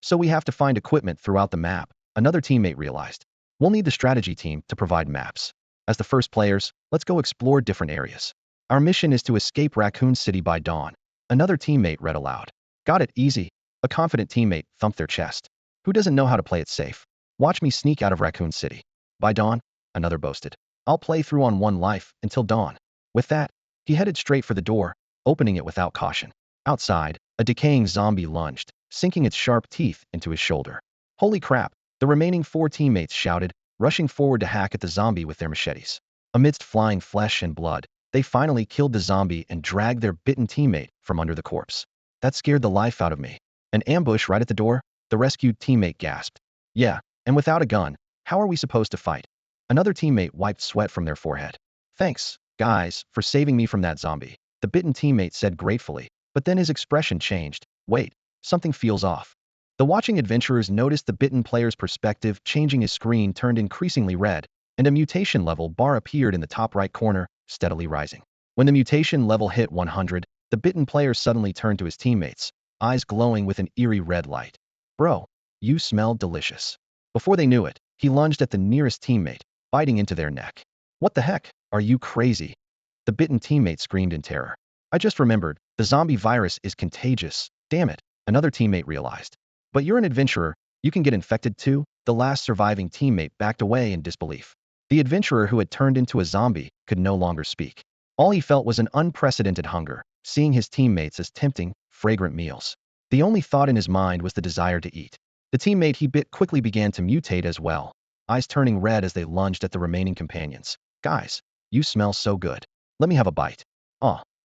So we have to find equipment throughout the map, another teammate realized. We'll need the strategy team to provide maps. As the first players, let's go explore different areas. Our mission is to escape Raccoon City by dawn, another teammate read aloud. Got it, easy. A confident teammate thumped their chest. Who doesn't know how to play it safe? Watch me sneak out of Raccoon City. By dawn, another boasted. I'll play through on one life until dawn. With that, he headed straight for the door, opening it without caution. Outside, a decaying zombie lunged, sinking its sharp teeth into his shoulder. Holy crap, the remaining 4 teammates shouted, rushing forward to hack at the zombie with their machetes. Amidst flying flesh and blood, they finally killed the zombie and dragged their bitten teammate from under the corpse. That scared the life out of me. An ambush right at the door? The rescued teammate gasped. Yeah, and without a gun, how are we supposed to fight? Another teammate wiped sweat from their forehead. Thanks, guys, for saving me from that zombie, the bitten teammate said gratefully, but then his expression changed. Wait, something feels off. The watching adventurers noticed the bitten player's perspective changing. His screen turned increasingly red, and a mutation level bar appeared in the top right corner, steadily rising. When the mutation level hit 100, the bitten player suddenly turned to his teammates, eyes glowing with an eerie red light. Bro, you smell delicious. Before they knew it, he lunged at the nearest teammate, biting into their neck. What the heck? Are you crazy? The bitten teammate screamed in terror. I just remembered, the zombie virus is contagious. Damn it, another teammate realized. But you're an adventurer, you can get infected too? The last surviving teammate backed away in disbelief. The adventurer who had turned into a zombie could no longer speak. All he felt was an unprecedented hunger, seeing his teammates as tempting, fragrant meals. The only thought in his mind was the desire to eat. The teammate he bit quickly began to mutate as well, eyes turning red as they lunged at the remaining companions. Guys, you smell so good. Let me have a bite.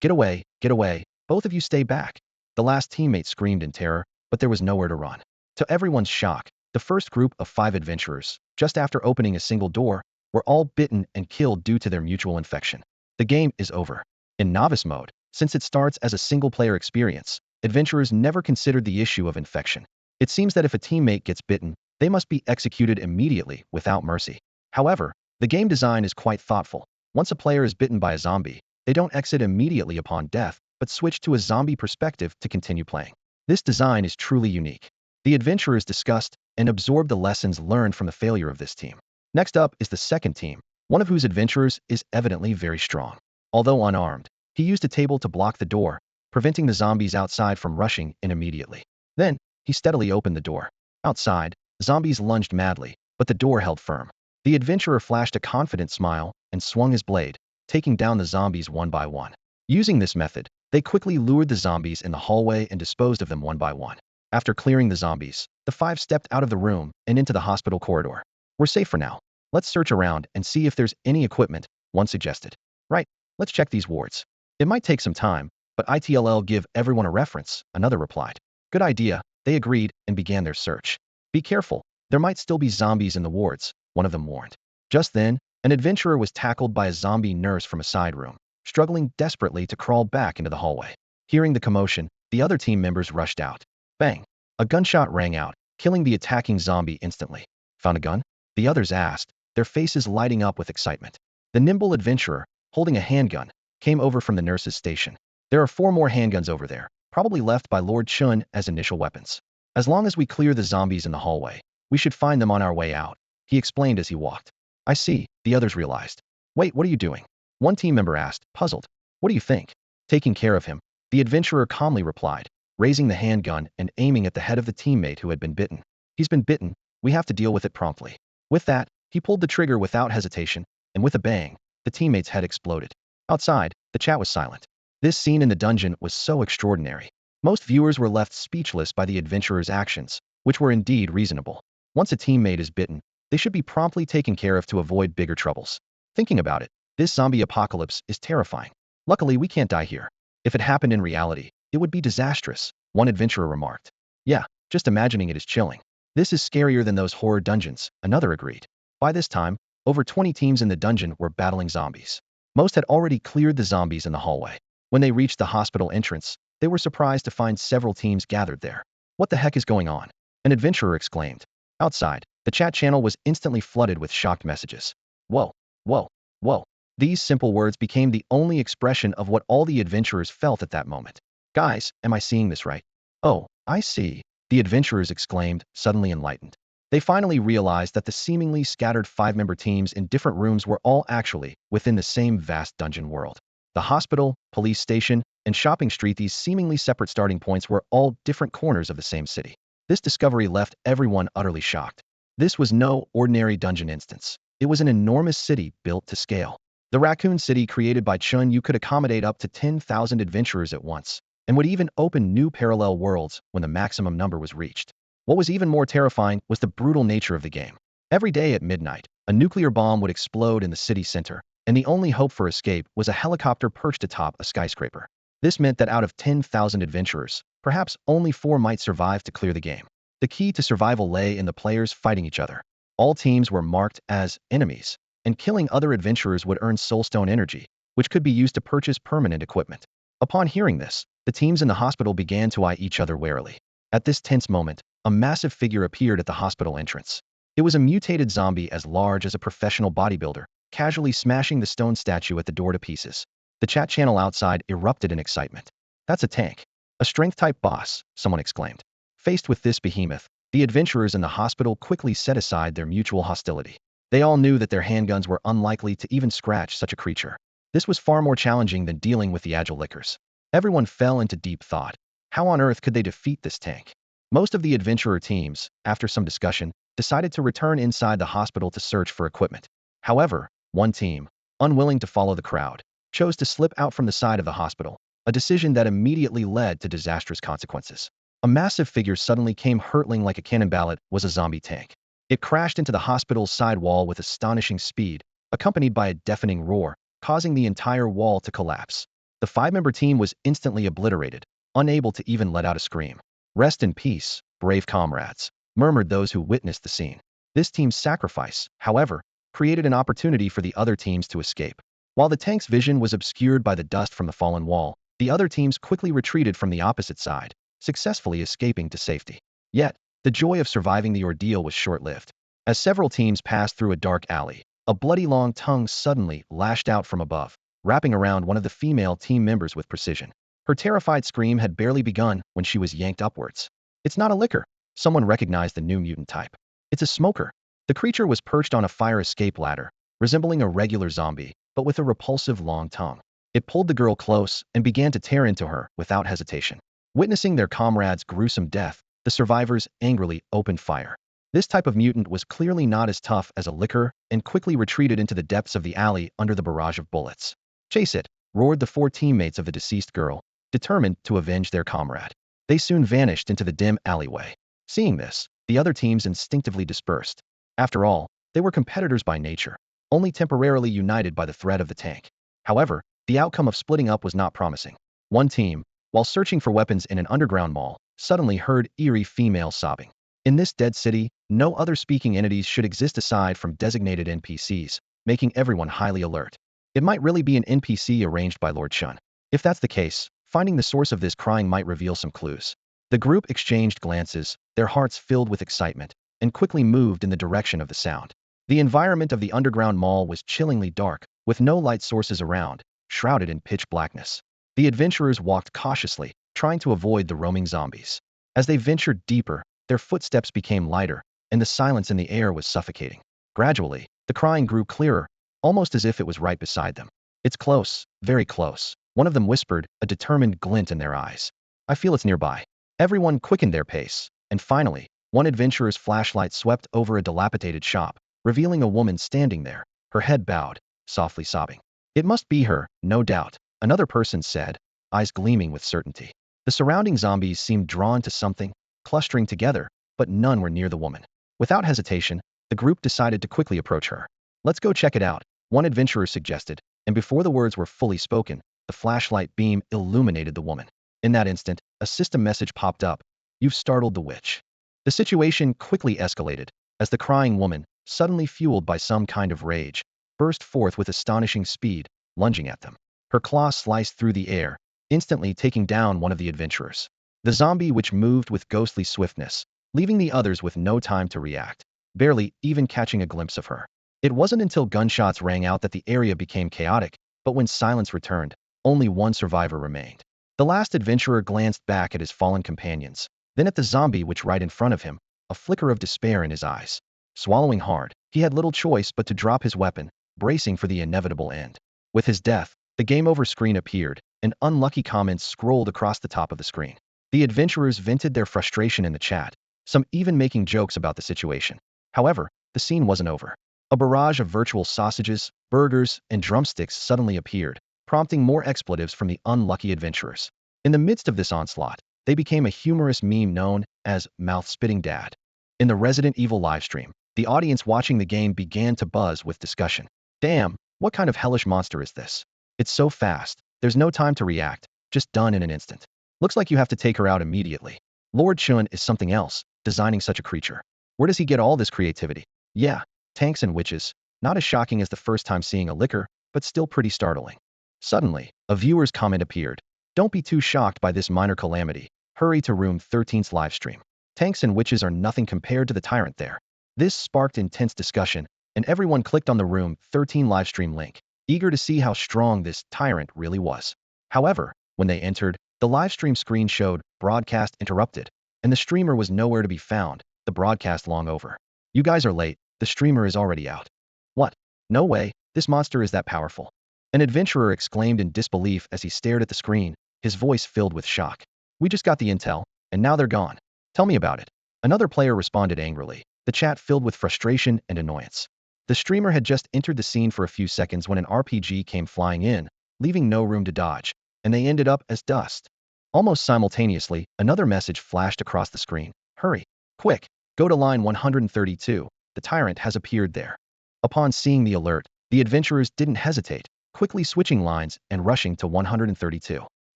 Get away, both of you stay back. The last teammate screamed in terror, but there was nowhere to run. To everyone's shock, the first group of 5 adventurers, just after opening a single door, were all bitten and killed due to their mutual infection. The game is over. In Novice mode, since it starts as a single-player experience, adventurers never considered the issue of infection. It seems that if a teammate gets bitten, they must be executed immediately, without mercy. However, the game design is quite thoughtful. Once a player is bitten by a zombie, they don't exit immediately upon death, but switch to a zombie perspective to continue playing. This design is truly unique. The adventurers discussed and absorbed the lessons learned from the failure of this team. Next up is the second team, one of whose adventurers is evidently very strong. Although unarmed, he used a table to block the door, preventing the zombies outside from rushing in immediately. Then, he steadily opened the door. Outside, zombies lunged madly, but the door held firm. The adventurer flashed a confident smile and swung his blade, taking down the zombies one by one. Using this method, they quickly lured the zombies in the hallway and disposed of them one by one. After clearing the zombies, the five stepped out of the room and into the hospital corridor. We're safe for now. Let's search around and see if there's any equipment, one suggested. Right, let's check these wards. It might take some time, but ITLL give everyone a reference, another replied. Good idea, they agreed and began their search. Be careful, there might still be zombies in the wards, one of them warned. Just then, an adventurer was tackled by a zombie nurse from a side room, struggling desperately to crawl back into the hallway. Hearing the commotion, the other team members rushed out. Bang! A gunshot rang out, killing the attacking zombie instantly. Found a gun? The others asked, their faces lighting up with excitement. The nimble adventurer, holding a handgun, came over from the nurse's station. There are 4 more handguns over there, probably left by Lord Chen as initial weapons. As long as we clear the zombies in the hallway, we should find them on our way out, he explained as he walked. I see, the others realized. Wait, what are you doing? One team member asked, puzzled. What do you think? Taking care of him, the adventurer calmly replied, raising the handgun and aiming at the head of the teammate who had been bitten. He's been bitten, we have to deal with it promptly. With that, he pulled the trigger without hesitation, and with a bang, the teammate's head exploded. Outside, the chat was silent. This scene in the dungeon was so extraordinary. Most viewers were left speechless by the adventurer's actions, which were indeed reasonable. Once a teammate is bitten, they should be promptly taken care of to avoid bigger troubles. Thinking about it, this zombie apocalypse is terrifying. Luckily, we can't die here. If it happened in reality, it would be disastrous, one adventurer remarked. Yeah, just imagining it is chilling. This is scarier than those horror dungeons, another agreed. By this time, over 20 teams in the dungeon were battling zombies. Most had already cleared the zombies in the hallway. When they reached the hospital entrance, they were surprised to find several teams gathered there. What the heck is going on? An adventurer exclaimed. Outside, the chat channel was instantly flooded with shocked messages. Whoa, whoa, whoa. These simple words became the only expression of what all the adventurers felt at that moment. Guys, am I seeing this right? Oh, I see, the adventurers exclaimed, suddenly enlightened. They finally realized that the seemingly scattered 5-member teams in different rooms were all actually within the same vast dungeon world. The hospital, police station, and shopping street, these seemingly separate starting points, were all different corners of the same city. This discovery left everyone utterly shocked. This was no ordinary dungeon instance. It was an enormous city built to scale. The Raccoon City created by Chen Yu could accommodate up to 10,000 adventurers at once, and would even open new parallel worlds when the maximum number was reached. What was even more terrifying was the brutal nature of the game. Every day at midnight, a nuclear bomb would explode in the city center, and the only hope for escape was a helicopter perched atop a skyscraper. This meant that out of 10,000 adventurers, perhaps only 4 might survive to clear the game. The key to survival lay in the players fighting each other. All teams were marked as enemies, and killing other adventurers would earn soulstone energy, which could be used to purchase permanent equipment. Upon hearing this, the teams in the hospital began to eye each other warily. At this tense moment, a massive figure appeared at the hospital entrance. It was a mutated zombie as large as a professional bodybuilder, casually smashing the stone statue at the door to pieces. The chat channel outside erupted in excitement. That's a tank. A strength-type boss, someone exclaimed. Faced with this behemoth, the adventurers in the hospital quickly set aside their mutual hostility. They all knew that their handguns were unlikely to even scratch such a creature. This was far more challenging than dealing with the agile lickers. Everyone fell into deep thought. How on earth could they defeat this tank? Most of the adventurer teams, after some discussion, decided to return inside the hospital to search for equipment. However, one team, unwilling to follow the crowd, chose to slip out from the side of the hospital, a decision that immediately led to disastrous consequences. A massive figure suddenly came hurtling like a cannonball. It was a zombie tank. It crashed into the hospital's side wall with astonishing speed, accompanied by a deafening roar, causing the entire wall to collapse. The 5-member team was instantly obliterated, unable to even let out a scream. Rest in peace, brave comrades, murmured those who witnessed the scene. This team's sacrifice, however, created an opportunity for the other teams to escape. While the tank's vision was obscured by the dust from the fallen wall, the other teams quickly retreated from the opposite side, successfully escaping to safety. Yet, the joy of surviving the ordeal was short-lived. As several teams passed through a dark alley, a bloody long tongue suddenly lashed out from above, wrapping around one of the female team members with precision. Her terrified scream had barely begun when she was yanked upwards. It's not a licker. Someone recognized the new mutant type. It's a smoker. The creature was perched on a fire escape ladder, resembling a regular zombie, but with a repulsive long tongue. It pulled the girl close and began to tear into her without hesitation. Witnessing their comrade's gruesome death, the survivors angrily opened fire. This type of mutant was clearly not as tough as a licker and quickly retreated into the depths of the alley under the barrage of bullets. Chase it, roared the 4 teammates of the deceased girl, determined to avenge their comrade. They soon vanished into the dim alleyway. Seeing this, the other teams instinctively dispersed. After all, they were competitors by nature, only temporarily united by the threat of the tank. However, the outcome of splitting up was not promising. One team, while searching for weapons in an underground mall, suddenly heard eerie female sobbing. In this dead city, no other speaking entities should exist aside from designated NPCs, making everyone highly alert. It might really be an NPC arranged by Lord Chen. If that's the case, finding the source of this crying might reveal some clues. The group exchanged glances, their hearts filled with excitement, and quickly moved in the direction of the sound. The environment of the underground mall was chillingly dark, with no light sources around, shrouded in pitch blackness. The adventurers walked cautiously, trying to avoid the roaming zombies. As they ventured deeper, their footsteps became lighter, and the silence in the air was suffocating. Gradually, the crying grew clearer, almost as if it was right beside them. "It's close, very close," one of them whispered, a determined glint in their eyes. "I feel it's nearby." Everyone quickened their pace, and finally, one adventurer's flashlight swept over a dilapidated shop, revealing a woman standing there, her head bowed, softly sobbing. "It must be her, no doubt," another person said, eyes gleaming with certainty. The surrounding zombies seemed drawn to something, clustering together, but none were near the woman. Without hesitation, the group decided to quickly approach her. "Let's go check it out," one adventurer suggested, and before the words were fully spoken, the flashlight beam illuminated the woman. In that instant, a system message popped up. "You've startled the witch." The situation quickly escalated, as the crying woman, suddenly fueled by some kind of rage, burst forth with astonishing speed, lunging at them. Her claws sliced through the air, instantly taking down one of the adventurers. The zombie witch moved with ghostly swiftness, leaving the others with no time to react, barely even catching a glimpse of her. It wasn't until gunshots rang out that the area became chaotic, but when silence returned, only one survivor remained. The last adventurer glanced back at his fallen companions, then at the zombie witch right in front of him, a flicker of despair in his eyes. Swallowing hard, he had little choice but to drop his weapon, bracing for the inevitable end. With his death, the game over screen appeared, and unlucky comments scrolled across the top of the screen. The adventurers vented their frustration in the chat, some even making jokes about the situation. However, the scene wasn't over. A barrage of virtual sausages, burgers, and drumsticks suddenly appeared, prompting more expletives from the unlucky adventurers. In the midst of this onslaught, they became a humorous meme known as Mouth-Spitting Dad. In the Resident Evil livestream, the audience watching the game began to buzz with discussion. "Damn, what kind of hellish monster is this? It's so fast, there's no time to react, just done in an instant. Looks like you have to take her out immediately. Lord Chen is something else, designing such a creature. Where does he get all this creativity? Yeah, tanks and witches, not as shocking as the first time seeing a liquor, but still pretty startling." Suddenly, a viewer's comment appeared. "Don't be too shocked by this minor calamity. Hurry to Room 13's livestream. Tanks and witches are nothing compared to the Tyrant there." This sparked intense discussion, and everyone clicked on the Room 13 livestream link, eager to see how strong this Tyrant really was. However, when they entered, the livestream screen showed "Broadcast interrupted," and the streamer was nowhere to be found, the broadcast long over. "You guys are late, the streamer is already out." "What? No way, this monster is that powerful." An adventurer exclaimed in disbelief as he stared at the screen, his voice filled with shock. "We just got the intel, and now they're gone. Tell me about it." Another player responded angrily, the chat filled with frustration and annoyance. The streamer had just entered the scene for a few seconds when an RPG came flying in, leaving no room to dodge, and they ended up as dust. Almost simultaneously, another message flashed across the screen. "Hurry, quick, go to line 132, the Tyrant has appeared there." Upon seeing the alert, the adventurers didn't hesitate, quickly switching lines and rushing to 132.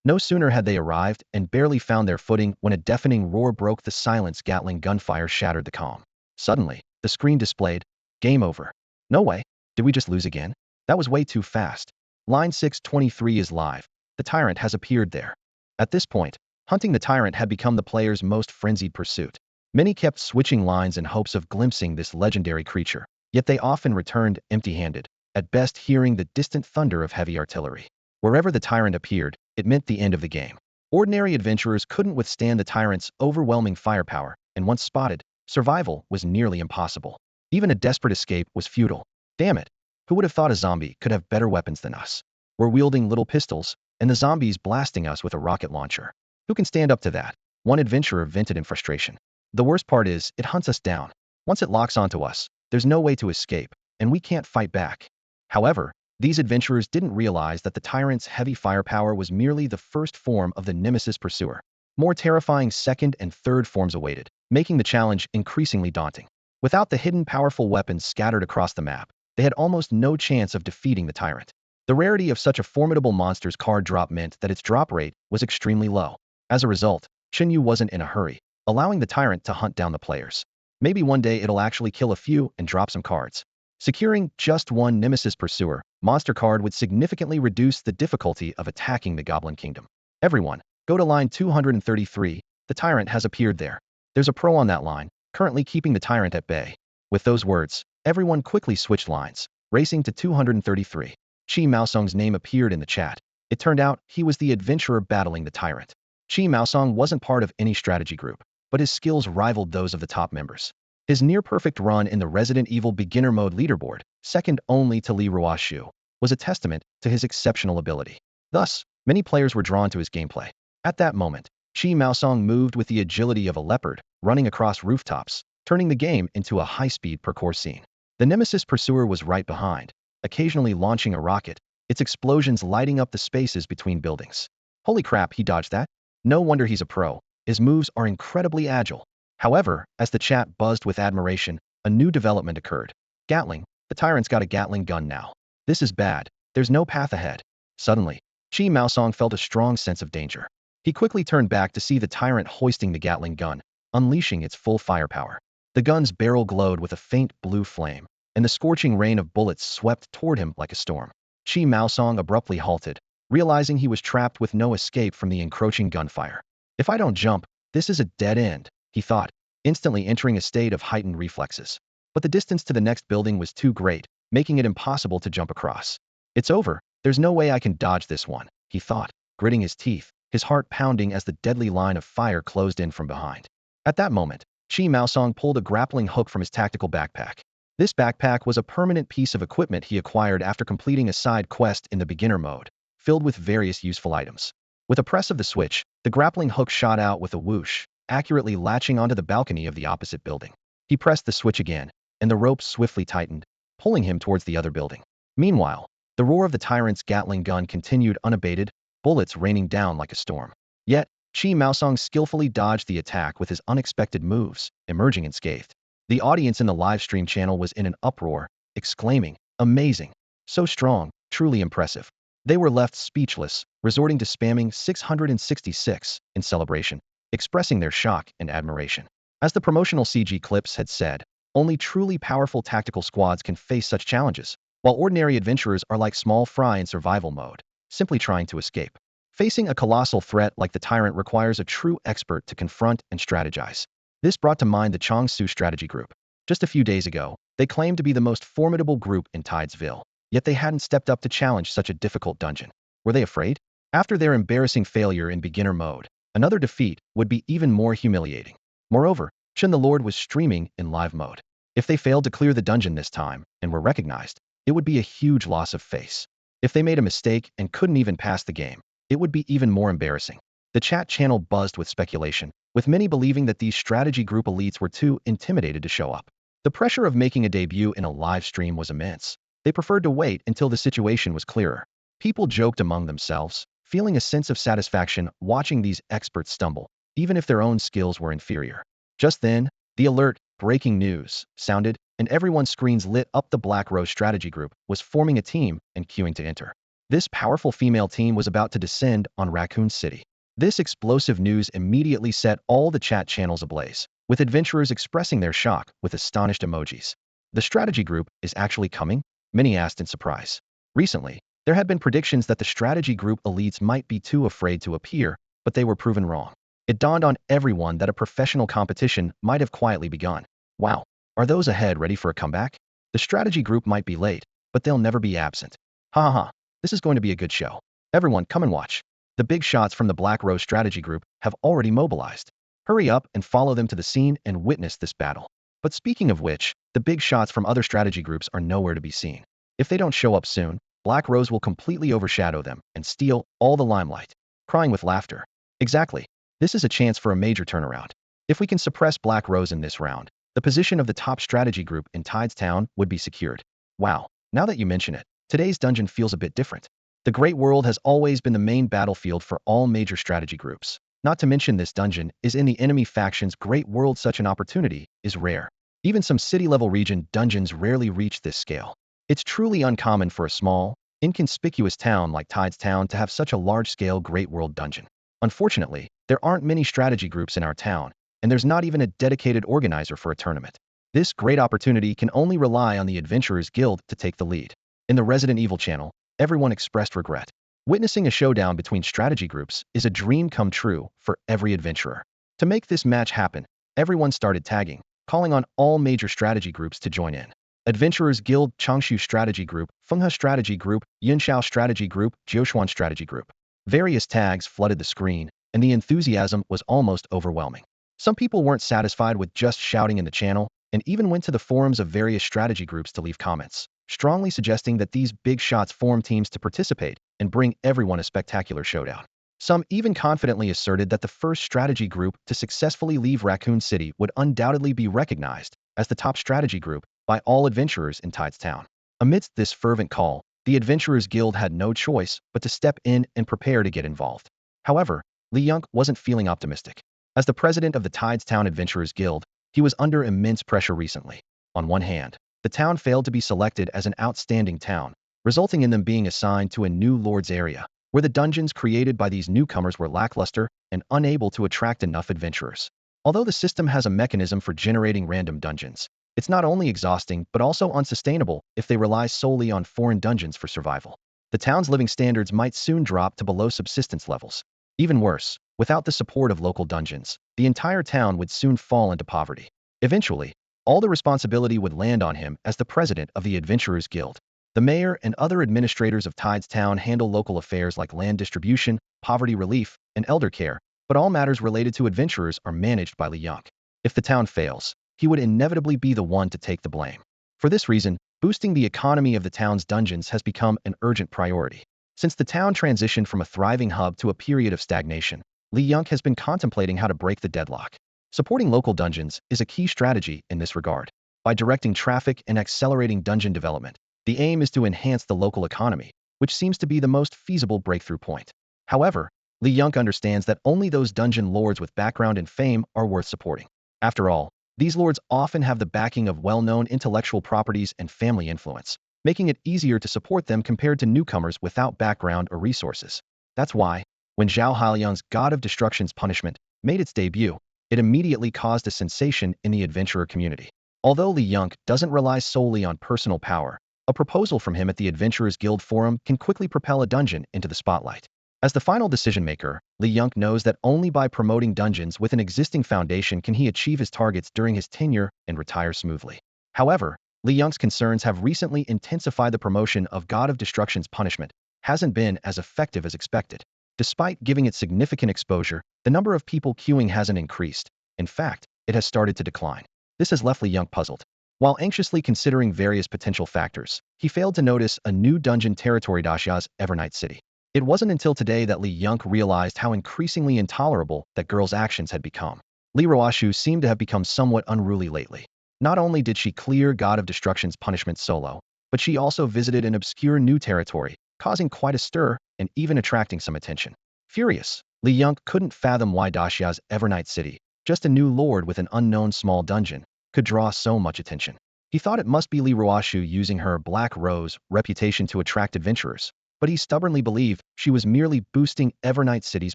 No sooner had they arrived and barely found their footing when a deafening roar broke the silence. Gatling gunfire shattered the calm. Suddenly, the screen displayed, "Game over." No way, did we just lose again? That was way too fast. Line 623 is live. The Tyrant has appeared there. At this point, hunting the Tyrant had become the players' most frenzied pursuit. Many kept switching lines in hopes of glimpsing this legendary creature, yet they often returned empty-handed, at best hearing the distant thunder of heavy artillery. Wherever the Tyrant appeared, it meant the end of the game. Ordinary adventurers couldn't withstand the Tyrant's overwhelming firepower, and once spotted, survival was nearly impossible. Even a desperate escape was futile. Damn it, who would have thought a zombie could have better weapons than us? We're wielding little pistols, and the zombies blasting us with a rocket launcher. Who can stand up to that? One adventurer vented in frustration. "The worst part is, it hunts us down. Once it locks onto us, there's no way to escape, and we can't fight back." However, these adventurers didn't realize that the Tyrant's heavy firepower was merely the first form of the Nemesis pursuer. More terrifying second and third forms awaited, making the challenge increasingly daunting. Without the hidden powerful weapons scattered across the map, they had almost no chance of defeating the Tyrant. The rarity of such a formidable monster's card drop meant that its drop rate was extremely low. As a result, Chen Yu wasn't in a hurry, allowing the Tyrant to hunt down the players. Maybe one day it'll actually kill a few and drop some cards. Securing just one Nemesis Pursuer monster card would significantly reduce the difficulty of attacking the Goblin Kingdom. Everyone, go to line 233, the Tyrant has appeared there. There's a pro on that line, currently keeping the Tyrant at bay. With those words, everyone quickly switched lines, racing to 233. Chi Maosong's name appeared in the chat. It turned out he was the adventurer battling the Tyrant. Chi Maosong wasn't part of any strategy group, but his skills rivaled those of the top members. His near-perfect run in the Resident Evil beginner mode leaderboard, second only to Li Ruoshu, was a testament to his exceptional ability. Thus, many players were drawn to his gameplay. At that moment, Chi Maosong moved with the agility of a leopard, running across rooftops, turning the game into a high-speed parkour scene. The Nemesis Pursuer was right behind, occasionally launching a rocket, its explosions lighting up the spaces between buildings. Holy crap, he dodged that? No wonder he's a pro. His moves are incredibly agile. However, as the chat buzzed with admiration, a new development occurred. Gatling, the Tyrant's got a Gatling gun now. This is bad. There's no path ahead. Suddenly, Chi Maosong felt a strong sense of danger. He quickly turned back to see the Tyrant hoisting the Gatling gun, unleashing its full firepower. The gun's barrel glowed with a faint blue flame, and the scorching rain of bullets swept toward him like a storm. Chi Maosong abruptly halted, realizing he was trapped with no escape from the encroaching gunfire. If I don't jump, this is a dead end, he thought, instantly entering a state of heightened reflexes. But the distance to the next building was too great, making it impossible to jump across. It's over. There's no way I can dodge this one, he thought, gritting his teeth, his heart pounding as the deadly line of fire closed in from behind. At that moment, Chi Maosong pulled a grappling hook from his tactical backpack. This backpack was a permanent piece of equipment he acquired after completing a side quest in the beginner mode, filled with various useful items. With a press of the switch, the grappling hook shot out with a whoosh, accurately latching onto the balcony of the opposite building. He pressed the switch again, and the rope swiftly tightened, pulling him towards the other building. Meanwhile, the roar of the Tyrant's Gatling gun continued unabated, bullets raining down like a storm. Yet, Chi Maosong skillfully dodged the attack with his unexpected moves, emerging unscathed. The audience in the live stream channel was in an uproar, exclaiming, "Amazing! So strong, truly impressive." They were left speechless, resorting to spamming 666 in celebration, expressing their shock and admiration. As the promotional CG clips had said, only truly powerful tactical squads can face such challenges, while ordinary adventurers are like small fry in survival mode, simply trying to escape. Facing a colossal threat like the Tyrant requires a true expert to confront and strategize. This brought to mind the Changsu strategy group. Just a few days ago, they claimed to be the most formidable group in Tidesville, yet they hadn't stepped up to challenge such a difficult dungeon. Were they afraid? After their embarrassing failure in beginner mode, another defeat would be even more humiliating. Moreover, Chen the Lord was streaming in live mode. If they failed to clear the dungeon this time and were recognized, it would be a huge loss of face. If they made a mistake and couldn't even pass the game, it would be even more embarrassing. The chat channel buzzed with speculation, with many believing that these strategy group elites were too intimidated to show up. The pressure of making a debut in a live stream was immense. They preferred to wait until the situation was clearer. People joked among themselves, feeling a sense of satisfaction watching these experts stumble, even if their own skills were inferior. Just then, the alert, breaking news, sounded, and everyone's screens lit up. The Black Rose strategy group was forming a team and queuing to enter. This powerful female team was about to descend on Raccoon City. This explosive news immediately set all the chat channels ablaze, with adventurers expressing their shock with astonished emojis. The strategy group is actually coming? Many asked in surprise. Recently, there had been predictions that the strategy group elites might be too afraid to appear, but they were proven wrong. It dawned on everyone that a professional competition might have quietly begun. Wow, are those ahead ready for a comeback? The strategy group might be late, but they'll never be absent. Ha ha ha, this is going to be a good show. Everyone, come and watch. The big shots from the Black Rose strategy group have already mobilized. Hurry up and follow them to the scene and witness this battle. But speaking of which, the big shots from other strategy groups are nowhere to be seen. If they don't show up soon, Black Rose will completely overshadow them and steal all the limelight. Crying with laughter. Exactly. This is a chance for a major turnaround. If we can suppress Black Rose in this round, the position of the top strategy group in Tidestown would be secured. Wow, now that you mention it, today's dungeon feels a bit different. The Great World has always been the main battlefield for all major strategy groups. Not to mention this dungeon is in the enemy faction's great world. Such an opportunity is rare. Even some city-level region dungeons rarely reach this scale. It's truly uncommon for a small, inconspicuous town like Tides Town to have such a large-scale great world dungeon. Unfortunately, there aren't many strategy groups in our town, and there's not even a dedicated organizer for a tournament. This great opportunity can only rely on the Adventurers Guild to take the lead. In the Resident Evil channel, everyone expressed regret. Witnessing a showdown between strategy groups is a dream come true for every adventurer. To make this match happen, everyone started tagging, calling on all major strategy groups to join in. Adventurers Guild, Changshu Strategy Group, Fenghe Strategy Group, Yunshao Strategy Group, Jiushuan Strategy Group. Various tags flooded the screen, and the enthusiasm was almost overwhelming. Some people weren't satisfied with just shouting in the channel, and even went to the forums of various strategy groups to leave comments, strongly suggesting that these big shots form teams to participate and bring everyone a spectacular showdown. Some even confidently asserted that the first strategy group to successfully leave Raccoon City would undoubtedly be recognized as the top strategy group by all adventurers in Tides Town. Amidst this fervent call, the Adventurers Guild had no choice but to step in and prepare to get involved. However, Li Yunk wasn't feeling optimistic. As the president of the Tides Town Adventurers Guild, he was under immense pressure recently. On one hand, the town failed to be selected as an outstanding town, resulting in them being assigned to a new Lord's area, where the dungeons created by these newcomers were lackluster and unable to attract enough adventurers. Although the system has a mechanism for generating random dungeons, it's not only exhausting but also unsustainable if they rely solely on foreign dungeons for survival. The town's living standards might soon drop to below subsistence levels. Even worse, without the support of local dungeons, the entire town would soon fall into poverty. Eventually, all the responsibility would land on him as the president of the Adventurers Guild. The mayor and other administrators of Tides Town handle local affairs like land distribution, poverty relief, and elder care, but all matters related to adventurers are managed by Li Yunk. If the town fails, he would inevitably be the one to take the blame. For this reason, boosting the economy of the town's dungeons has become an urgent priority. Since the town transitioned from a thriving hub to a period of stagnation, Li Yunk has been contemplating how to break the deadlock. Supporting local dungeons is a key strategy in this regard. By directing traffic and accelerating dungeon development, the aim is to enhance the local economy, which seems to be the most feasible breakthrough point. However, Li Yunk understands that only those dungeon lords with background and fame are worth supporting. After all, these lords often have the backing of well-known intellectual properties and family influence, making it easier to support them compared to newcomers without background or resources. That's why, when Zhao Hailiang's God of Destruction's Punishment made its debut, it immediately caused a sensation in the adventurer community. Although Li Yunk doesn't rely solely on personal power, a proposal from him at the Adventurers Guild Forum can quickly propel a dungeon into the spotlight. As the final decision-maker, Li Yunk knows that only by promoting dungeons with an existing foundation can he achieve his targets during his tenure and retire smoothly. However, Li Yunk's concerns have recently intensified. The promotion of God of Destruction's Punishment hasn't been as effective as expected. Despite giving it significant exposure, the number of people queuing hasn't increased. In fact, it has started to decline. This has left Li Yunk puzzled. While anxiously considering various potential factors, he failed to notice a new dungeon territory, Dashia's Evernight City. It wasn't until today that Li Yunk realized how increasingly intolerable that girl's actions had become. Li Ruoshu seemed to have become somewhat unruly lately. Not only did she clear God of Destruction's Punishment solo, but she also visited an obscure new territory, causing quite a stir and even attracting some attention. Furious, Li Yunk couldn't fathom why Dashia's Evernight City, just a new lord with an unknown small dungeon, could draw so much attention. He thought it must be Li Ruoshu using her Black Rose reputation to attract adventurers, but he stubbornly believed she was merely boosting Evernight City's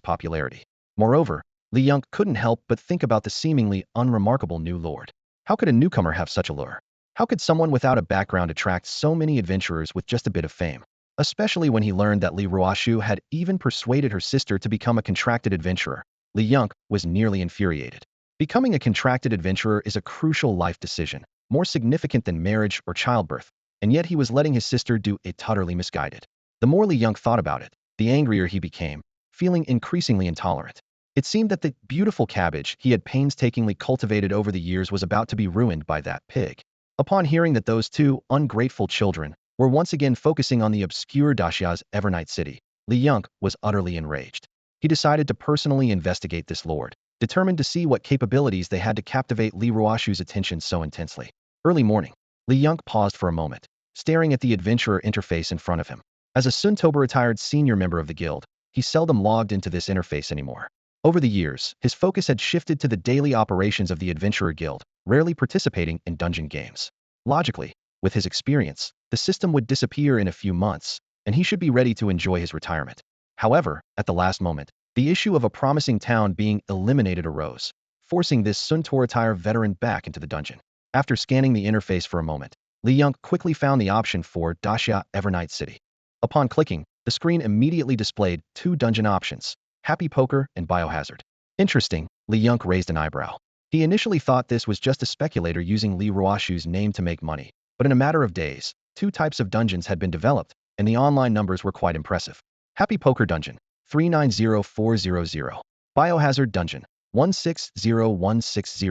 popularity. Moreover, Li Yunk couldn't help but think about the seemingly unremarkable new lord. How could a newcomer have such a lure? How could someone without a background attract so many adventurers with just a bit of fame? Especially when he learned that Li Ruoshu had even persuaded her sister to become a contracted adventurer, Li Yunk was nearly infuriated. Becoming a contracted adventurer is a crucial life decision, more significant than marriage or childbirth, and yet he was letting his sister do it utterly misguided. The more Li Yunk thought about it, the angrier he became, feeling increasingly intolerant. It seemed that the beautiful cabbage he had painstakingly cultivated over the years was about to be ruined by that pig. Upon hearing that those two ungrateful children were once again focusing on the obscure Dashia's Evernight City, Li Yunk was utterly enraged. He decided to personally investigate this lord, determined to see what capabilities they had to captivate Li Ruoshu's attention so intensely. Early morning, Li Yunk paused for a moment, staring at the adventurer interface in front of him. As a Suntober retired senior member of the guild, he seldom logged into this interface anymore. Over the years, his focus had shifted to the daily operations of the Adventurer Guild, rarely participating in dungeon games. Logically, with his experience, the system would disappear in a few months, and he should be ready to enjoy his retirement. However, at the last moment, the issue of a promising town being eliminated arose, forcing this Suntoritire veteran back into the dungeon. After scanning the interface for a moment, Li Yunk quickly found the option for Daxia Evernight City. Upon clicking, the screen immediately displayed two dungeon options, Happy Poker and Biohazard. Interesting, Li Yunk raised an eyebrow. He initially thought this was just a speculator using Li Ruoshu's name to make money, but in a matter of days, two types of dungeons had been developed, and the online numbers were quite impressive. Happy Poker Dungeon, 390400. Biohazard Dungeon, 160160.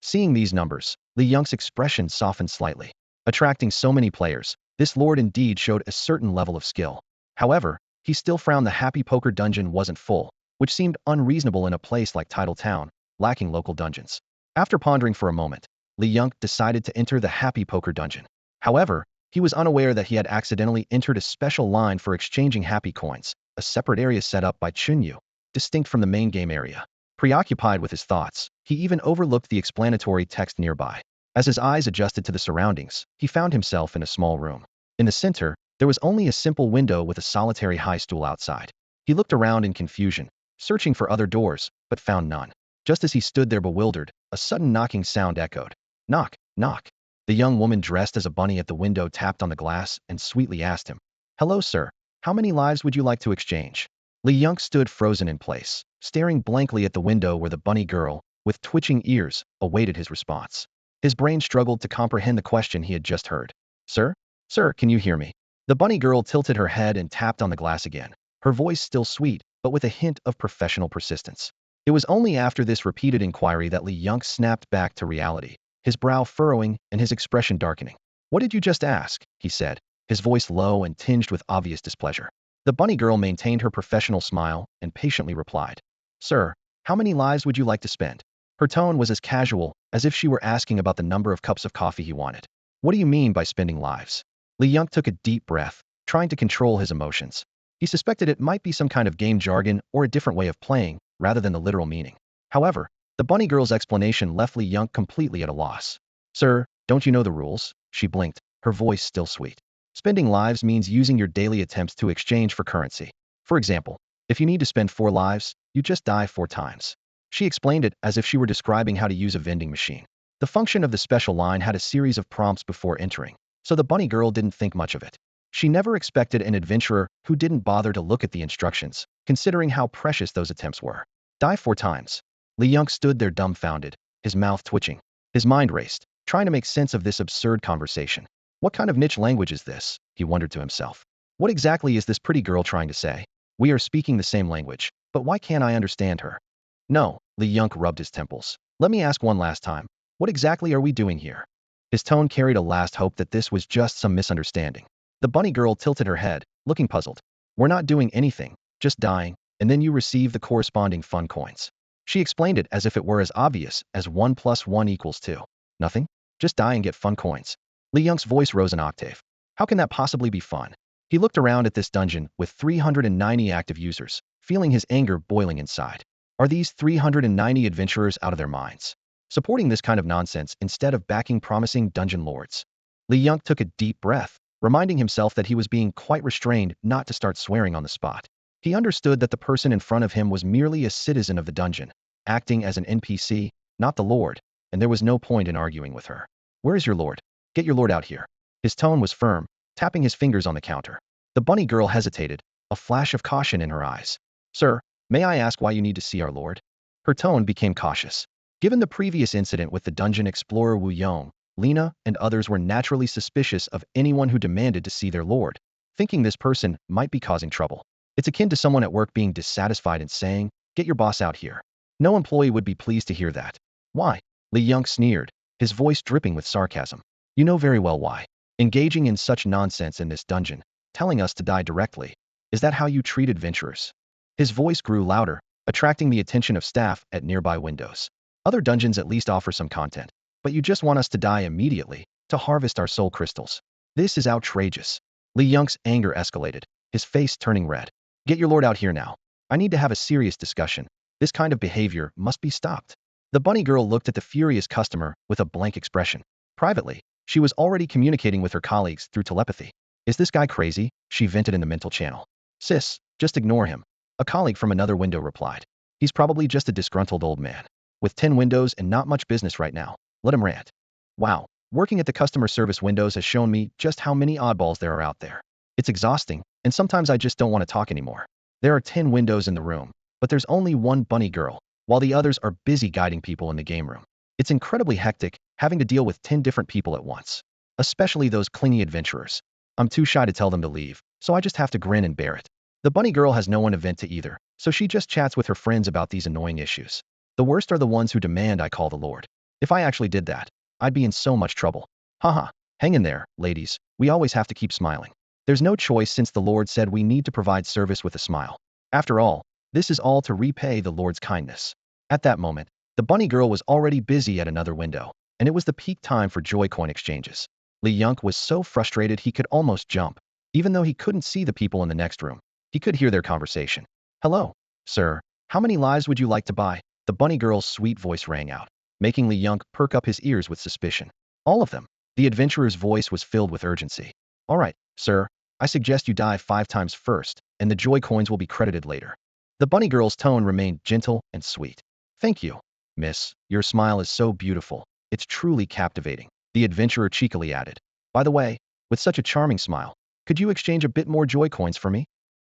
Seeing these numbers, Li Yunk's expression softened slightly. Attracting so many players, this lord indeed showed a certain level of skill. However, he still frowned the Happy Poker Dungeon wasn't full, which seemed unreasonable in a place like Tidal Town, lacking local dungeons. After pondering for a moment, Li Yunk decided to enter the Happy Poker Dungeon. However, he was unaware that he had accidentally entered a special line for exchanging happy coins, a separate area set up by Chen Yu, distinct from the main game area. Preoccupied with his thoughts, he even overlooked the explanatory text nearby. As his eyes adjusted to the surroundings, he found himself in a small room. In the center, there was only a simple window with a solitary high stool outside. He looked around in confusion, searching for other doors, but found none. Just as he stood there bewildered, a sudden knocking sound echoed. Knock, knock. The young woman dressed as a bunny at the window tapped on the glass and sweetly asked him, "Hello, sir. How many lives would you like to exchange?" Li Yunk stood frozen in place, staring blankly at the window where the bunny girl, with twitching ears, awaited his response. His brain struggled to comprehend the question he had just heard. Sir? Sir, can you hear me? The bunny girl tilted her head and tapped on the glass again, her voice still sweet, but with a hint of professional persistence. It was only after this repeated inquiry that Li Yunk snapped back to reality, his brow furrowing and his expression darkening. "What did you just ask?" he said, his voice low and tinged with obvious displeasure. The bunny girl maintained her professional smile and patiently replied, "Sir, how many lives would you like to spend?" Her tone was as casual as if she were asking about the number of cups of coffee he wanted. "What do you mean by spending lives?" Li Yunk took a deep breath, trying to control his emotions. He suspected it might be some kind of game jargon or a different way of playing, rather than the literal meaning. However, the bunny girl's explanation left Li Yunk completely at a loss. "Sir, don't you know the rules?" She blinked, her voice still sweet. "Spending lives means using your daily attempts to exchange for currency. For example, if you need to spend 4 lives, you just die 4 times." She explained it as if she were describing how to use a vending machine. The function of the special line had a series of prompts before entering, so the bunny girl didn't think much of it. She never expected an adventurer who didn't bother to look at the instructions, considering how precious those attempts were. Die 4 times. Li Yunk stood there dumbfounded, his mouth twitching. His mind raced, trying to make sense of this absurd conversation. What kind of niche language is this? He wondered to himself. What exactly is this pretty girl trying to say? We are speaking the same language, but why can't I understand her? No, Li Yunk rubbed his temples. Let me ask one last time. What exactly are we doing here? His tone carried a last hope that this was just some misunderstanding. The bunny girl tilted her head, looking puzzled. We're not doing anything, just dying, and then you receive the corresponding fun coins. She explained it as if it were as obvious as 1 + 1 = 2. Nothing? Just die and get fun coins. Li Yunk's voice rose an octave. How can that possibly be fun? He looked around at this dungeon with 390 active users, feeling his anger boiling inside. Are these 390 adventurers out of their minds, supporting this kind of nonsense instead of backing promising dungeon lords? Li Yunk took a deep breath, reminding himself that he was being quite restrained not to start swearing on the spot. He understood that the person in front of him was merely a citizen of the dungeon, acting as an NPC, not the lord, and there was no point in arguing with her. Where is your lord? Get your lord out here. His tone was firm, tapping his fingers on the counter. The bunny girl hesitated, a flash of caution in her eyes. Sir, may I ask why you need to see our lord? Her tone became cautious. Given the previous incident with the dungeon explorer Wu Yong, Lena and others were naturally suspicious of anyone who demanded to see their lord, thinking this person might be causing trouble. It's akin to someone at work being dissatisfied and saying, "Get your boss out here." No employee would be pleased to hear that. Why? Li Yunk sneered, his voice dripping with sarcasm. You know very well why. Engaging in such nonsense in this dungeon, telling us to die directly. Is that how you treat adventurers? His voice grew louder, attracting the attention of staff at nearby windows. Other dungeons at least offer some content, but you just want us to die immediately, to harvest our soul crystals. This is outrageous. Li Yunk's anger escalated, his face turning red. Get your lord out here now. I need to have a serious discussion. This kind of behavior must be stopped. The bunny girl looked at the furious customer with a blank expression. Privately, she was already communicating with her colleagues through telepathy. Is this guy crazy? She vented in the mental channel. Sis, just ignore him. A colleague from another window replied. He's probably just a disgruntled old man. With 10 windows and not much business right now. Let him rant. Wow, working at the customer service windows has shown me just how many oddballs there are out there. It's exhausting, and sometimes I just don't want to talk anymore. There are 10 windows in the room, but there's only one bunny girl, while the others are busy guiding people in the game room. It's incredibly hectic, having to deal with 10 different people at once. Especially those clingy adventurers. I'm too shy to tell them to leave, so I just have to grin and bear it. The bunny girl has no one to vent to either, so she just chats with her friends about these annoying issues. The worst are the ones who demand I call the Lord. If I actually did that, I'd be in so much trouble. Haha, hang in there, ladies, we always have to keep smiling. There's no choice since the Lord said we need to provide service with a smile. After all, this is all to repay the Lord's kindness. At that moment, the bunny girl was already busy at another window, and it was the peak time for joy coin exchanges. Li Yunk was so frustrated he could almost jump. Even though he couldn't see the people in the next room, he could hear their conversation. Hello, sir, how many lives would you like to buy? The bunny girl's sweet voice rang out, making Li Yunk perk up his ears with suspicion. All of them. The adventurer's voice was filled with urgency. All right, sir, I suggest you die 5 times first, and the joy coins will be credited later. The bunny girl's tone remained gentle and sweet. Thank you, miss, your smile is so beautiful. It's truly captivating, the adventurer cheekily added. By the way, with such a charming smile, could you exchange a bit more joy coins for me?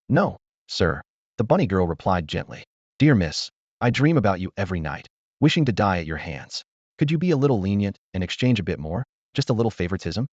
No, sir, the bunny girl replied gently. Dear miss, I dream about you every night, wishing to die at your hands. Could you be a little lenient and exchange a bit more? Just a little favoritism?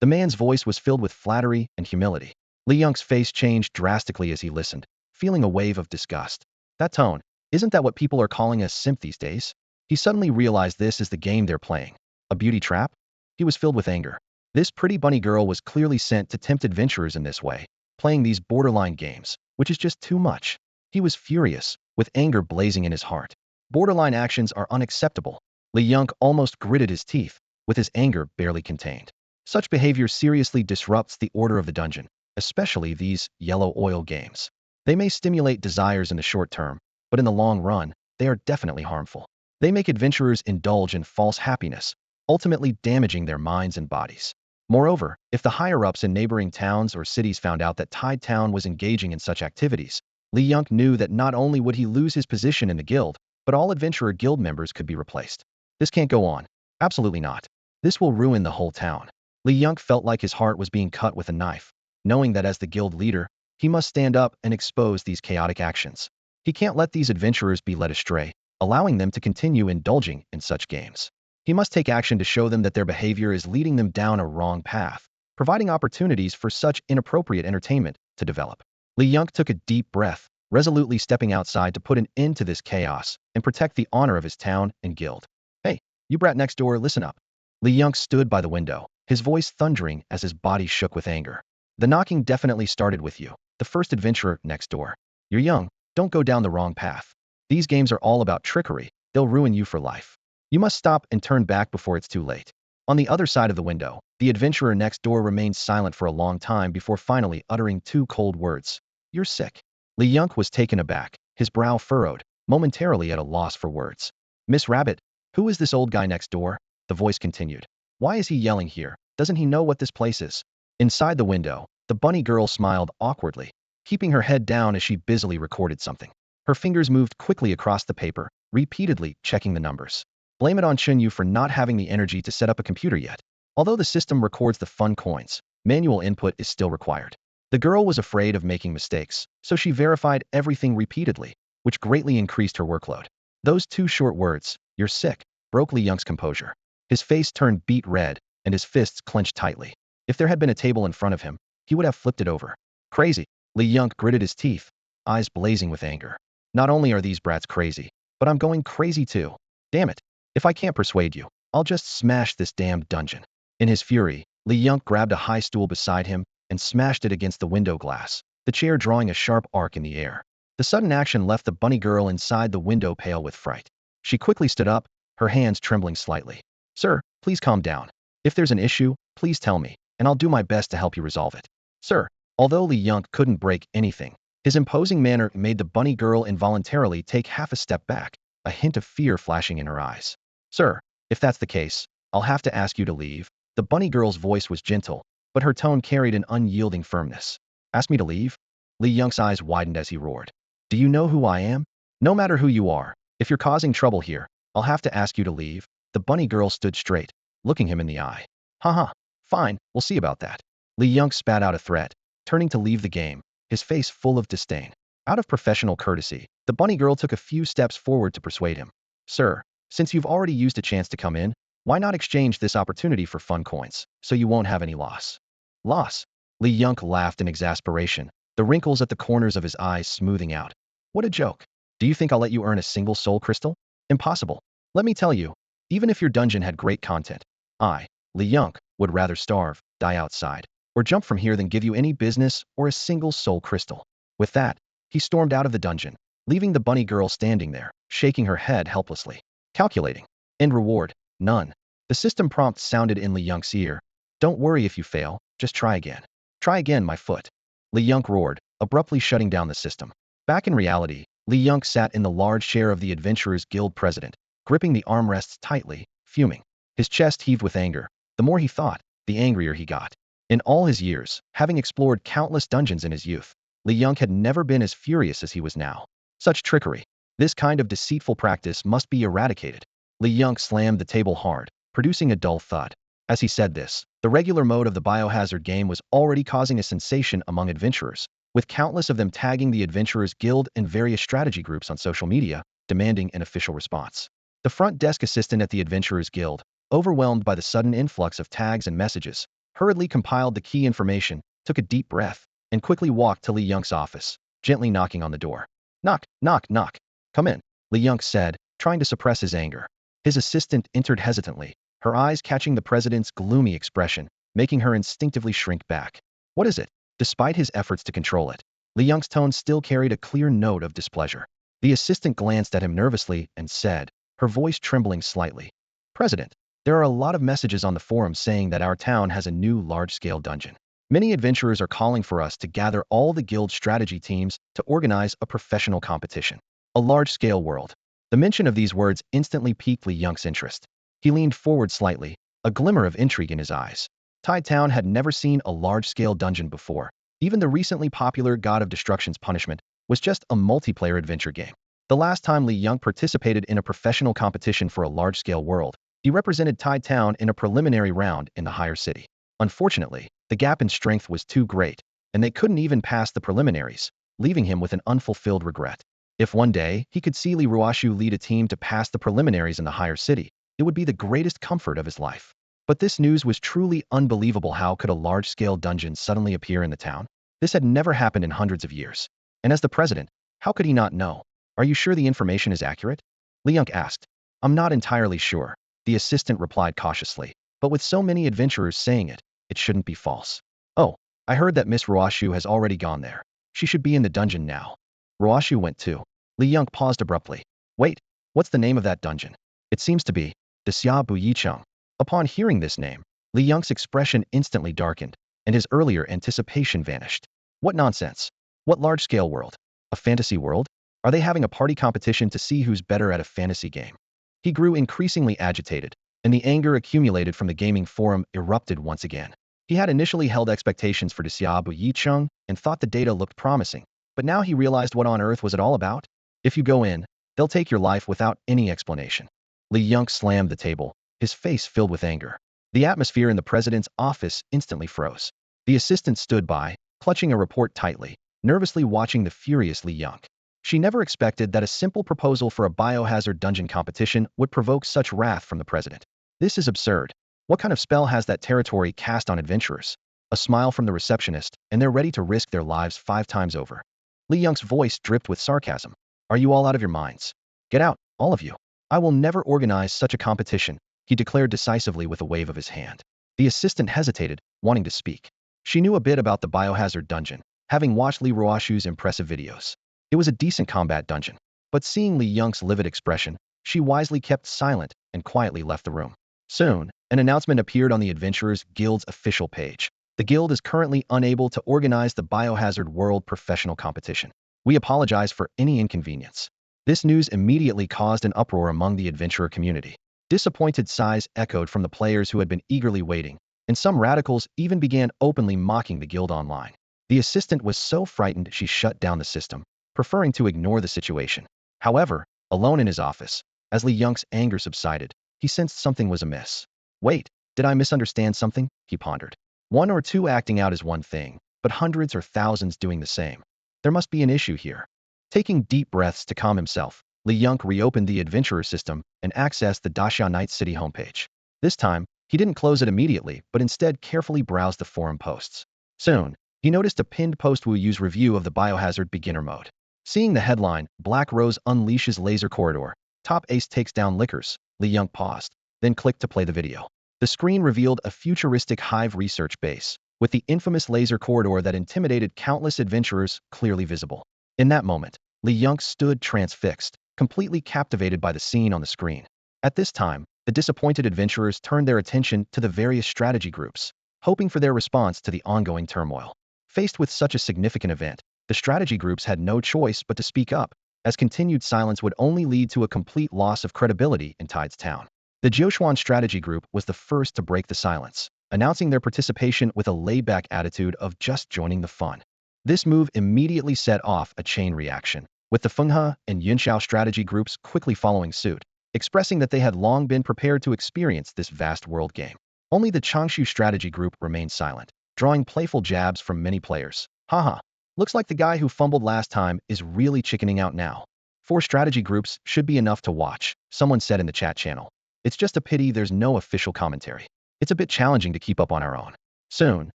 The man's voice was filled with flattery and humility. Li Yunk's face changed drastically as he listened, feeling a wave of disgust. That tone, isn't that what people are calling a simp these days? He suddenly realized this is the game they're playing. A beauty trap? He was filled with anger. This pretty bunny girl was clearly sent to tempt adventurers in this way, playing these borderline games, which is just too much. He was furious, with anger blazing in his heart. Borderline actions are unacceptable. Li Yunk almost gritted his teeth, with his anger barely contained. Such behavior seriously disrupts the order of the dungeon, especially these yellow oil games. They may stimulate desires in the short term, but in the long run, they are definitely harmful. They make adventurers indulge in false happiness, ultimately damaging their minds and bodies. Moreover, if the higher-ups in neighboring towns or cities found out that Tide Town was engaging in such activities, Li Yunk knew that not only would he lose his position in the guild, but all adventurer guild members could be replaced. This can't go on. Absolutely not. This will ruin the whole town. Li Yunk felt like his heart was being cut with a knife, knowing that as the guild leader, he must stand up and expose these chaotic actions. He can't let these adventurers be led astray, allowing them to continue indulging in such games. He must take action to show them that their behavior is leading them down a wrong path, providing opportunities for such inappropriate entertainment to develop. Li Yunk took a deep breath, resolutely stepping outside to put an end to this chaos and protect the honor of his town and guild. Hey, you brat next door, listen up. Li Yunk stood by the window, his voice thundering as his body shook with anger. The knocking definitely started with you, the first adventurer next door. You're young, don't go down the wrong path. These games are all about trickery, they'll ruin you for life. You must stop and turn back before it's too late. On the other side of the window, the adventurer next door remained silent for a long time before finally uttering 2 cold words. You're sick. Li Yunk was taken aback, his brow furrowed, momentarily at a loss for words. Miss Rabbit, who is this old guy next door? The voice continued. Why is he yelling here? Doesn't he know what this place is? Inside the window, the bunny girl smiled awkwardly, keeping her head down as she busily recorded something. Her fingers moved quickly across the paper, repeatedly checking the numbers. Blame it on Chen Yu for not having the energy to set up a computer yet. Although the system records the fun coins, manual input is still required. The girl was afraid of making mistakes, so she verified everything repeatedly, which greatly increased her workload. Those 2 short words, you're sick, broke Li Yunk's composure. His face turned beet red, and his fists clenched tightly. If there had been a table in front of him, he would have flipped it over. Crazy. Li Yunk gritted his teeth, eyes blazing with anger. Not only are these brats crazy, but I'm going crazy too. Damn it. If I can't persuade you, I'll just smash this damned dungeon. In his fury, Li Yunk grabbed a high stool beside him and smashed it against the window glass, the chair drawing a sharp arc in the air. The sudden action left the bunny girl inside the window pale with fright. She quickly stood up, her hands trembling slightly. Sir, please calm down. If there's an issue, please tell me, and I'll do my best to help you resolve it. Sir, although Li Yunk couldn't break anything, His imposing manner made the bunny girl involuntarily take half a step back, a hint of fear flashing in her eyes. Sir, if that's the case, I'll have to ask you to leave. The bunny girl's voice was gentle, but her tone carried an unyielding firmness. Ask me to leave? Li Yong's eyes widened as he roared. Do you know who I am? No matter who you are, if you're causing trouble here, I'll have to ask you to leave. The bunny girl stood straight, looking him in the eye. Haha, fine, we'll see about that. Li Yong spat out a threat, turning to leave the game, his face full of disdain. Out of professional courtesy, the bunny girl took a few steps forward to persuade him. Sir, since you've already used a chance to come in, why not exchange this opportunity for fun coins, so you won't have any loss? Loss? Li Yong laughed in exasperation, the wrinkles at the corners of his eyes smoothing out. What a joke. Do you think I'll let you earn a single soul crystal? Impossible. Let me tell you, even if your dungeon had great content, I, Li Yong, would rather starve, die outside, or jump from here than give you any business or a single soul crystal. With that, he stormed out of the dungeon, leaving the bunny girl standing there, shaking her head helplessly. Calculating. End reward, none. The system prompt sounded in Li Yong's ear. Don't worry if you fail, just try again. Try again, my foot. Li Yong roared, abruptly shutting down the system. Back in reality, Li Yong sat in the large chair of the Adventurers Guild president, gripping the armrests tightly, fuming. His chest heaved with anger. The more he thought, the angrier he got. In all his years, having explored countless dungeons in his youth, Li Yong had never been as furious as he was now. Such trickery. This kind of deceitful practice must be eradicated. Li Yong slammed the table hard, producing a dull thud. As he said this, the regular mode of the biohazard game was already causing a sensation among adventurers, with countless of them tagging the Adventurers Guild and various strategy groups on social media, demanding an official response. The front desk assistant at the Adventurers Guild, overwhelmed by the sudden influx of tags and messages, hurriedly compiled the key information, took a deep breath, and quickly walked to Li Yong's office, gently knocking on the door. Knock, knock, knock. Come in, Li Yong said, trying to suppress his anger. His assistant entered hesitantly, her eyes catching the president's gloomy expression, making her instinctively shrink back. What is it? Despite his efforts to control it, Li Yong's tone still carried a clear note of displeasure. The assistant glanced at him nervously and said, her voice trembling slightly. President, there are a lot of messages on the forum saying that our town has a new large-scale dungeon. Many adventurers are calling for us to gather all the guild strategy teams to organize a professional competition. A large-scale world. The mention of these words instantly piqued Li Yong's interest. He leaned forward slightly, a glimmer of intrigue in his eyes. Tai Town had never seen a large-scale dungeon before. Even the recently popular God of Destruction's Punishment was just a multiplayer adventure game. The last time Li Yong participated in a professional competition for a large-scale world, he represented Tai Town in a preliminary round in the higher city. Unfortunately, the gap in strength was too great, and they couldn't even pass the preliminaries, leaving him with an unfulfilled regret. If one day he could see Li Ruoshu lead a team to pass the preliminaries in the higher city, it would be the greatest comfort of his life. But this news was truly unbelievable. How could a large-scale dungeon suddenly appear in the town? This had never happened in hundreds of years. And as the president, how could he not know? Are you sure the information is accurate? Li Yong asked. I'm not entirely sure, the assistant replied cautiously. But with so many adventurers saying it, it shouldn't be false. Oh, I heard that Miss Ruoshu has already gone there. She should be in the dungeon now. Ruoshu went too. Li Yong paused abruptly. Wait, what's the name of that dungeon? It seems to be the Xia Bu Yicheng. Upon hearing this name, Li Yong's expression instantly darkened, and his earlier anticipation vanished. What nonsense! What large-scale world? A fantasy world? Are they having a party competition to see who's better at a fantasy game? He grew increasingly agitated, and the anger accumulated from the gaming forum erupted once again. He had initially held expectations for the Xia Bu Yicheng and thought the data looked promising, but now he realized what on earth was it all about? If you go in, they'll take your life without any explanation. Li Yong slammed the table, his face filled with anger. The atmosphere in the president's office instantly froze. The assistant stood by, clutching a report tightly, nervously watching the furious Li Yong. She never expected that a simple proposal for a biohazard dungeon competition would provoke such wrath from the president. This is absurd. What kind of spell has that territory cast on adventurers? A smile from the receptionist, and they're ready to risk their lives 5 times over. Li Yong's voice dripped with sarcasm. Are you all out of your minds? Get out, all of you. I will never organize such a competition, he declared decisively with a wave of his hand. The assistant hesitated, wanting to speak. She knew a bit about the biohazard dungeon, having watched Li Ruoshu's impressive videos. It was a decent combat dungeon, but seeing Li Yong's livid expression, she wisely kept silent and quietly left the room. Soon, an announcement appeared on the Adventurers Guild's official page. The guild is currently unable to organize the Biohazard World Professional Competition. We apologize for any inconvenience. This news immediately caused an uproar among the adventurer community. Disappointed sighs echoed from the players who had been eagerly waiting, and some radicals even began openly mocking the guild online. The assistant was so frightened she shut down the system, preferring to ignore the situation. However, alone in his office, as Li Yong's anger subsided, he sensed something was amiss. Wait, did I misunderstand something? He pondered. One or two acting out is one thing, but hundreds or thousands doing the same. There must be an issue here. Taking deep breaths to calm himself, Li Yong reopened the adventurer system and accessed the Daxia Night City homepage. This time, he didn't close it immediately, but instead carefully browsed the forum posts. Soon, he noticed a pinned post Wu Yu's review of the Biohazard Beginner Mode. Seeing the headline, Black Rose unleashes laser corridor, top ace takes down lickers, Li Yong paused, then clicked to play the video. The screen revealed a futuristic hive research base, with the infamous laser corridor that intimidated countless adventurers clearly visible. In that moment, Li Yong stood transfixed, completely captivated by the scene on the screen. At this time, the disappointed adventurers turned their attention to the various strategy groups, hoping for their response to the ongoing turmoil. Faced with such a significant event, the strategy groups had no choice but to speak up, as continued silence would only lead to a complete loss of credibility in Tide's town. The Jiuquan strategy group was the first to break the silence, announcing their participation with a laid-back attitude of just joining the fun. This move immediately set off a chain reaction, with the Fenghe and Yunxiao strategy groups quickly following suit, expressing that they had long been prepared to experience this vast world game. Only the Changshu strategy group remained silent, drawing playful jabs from many players. Haha, looks like the guy who fumbled last time is really chickening out now. 4 strategy groups should be enough to watch, someone said in the chat channel. It's just a pity there's no official commentary. It's a bit challenging to keep up on our own. Soon,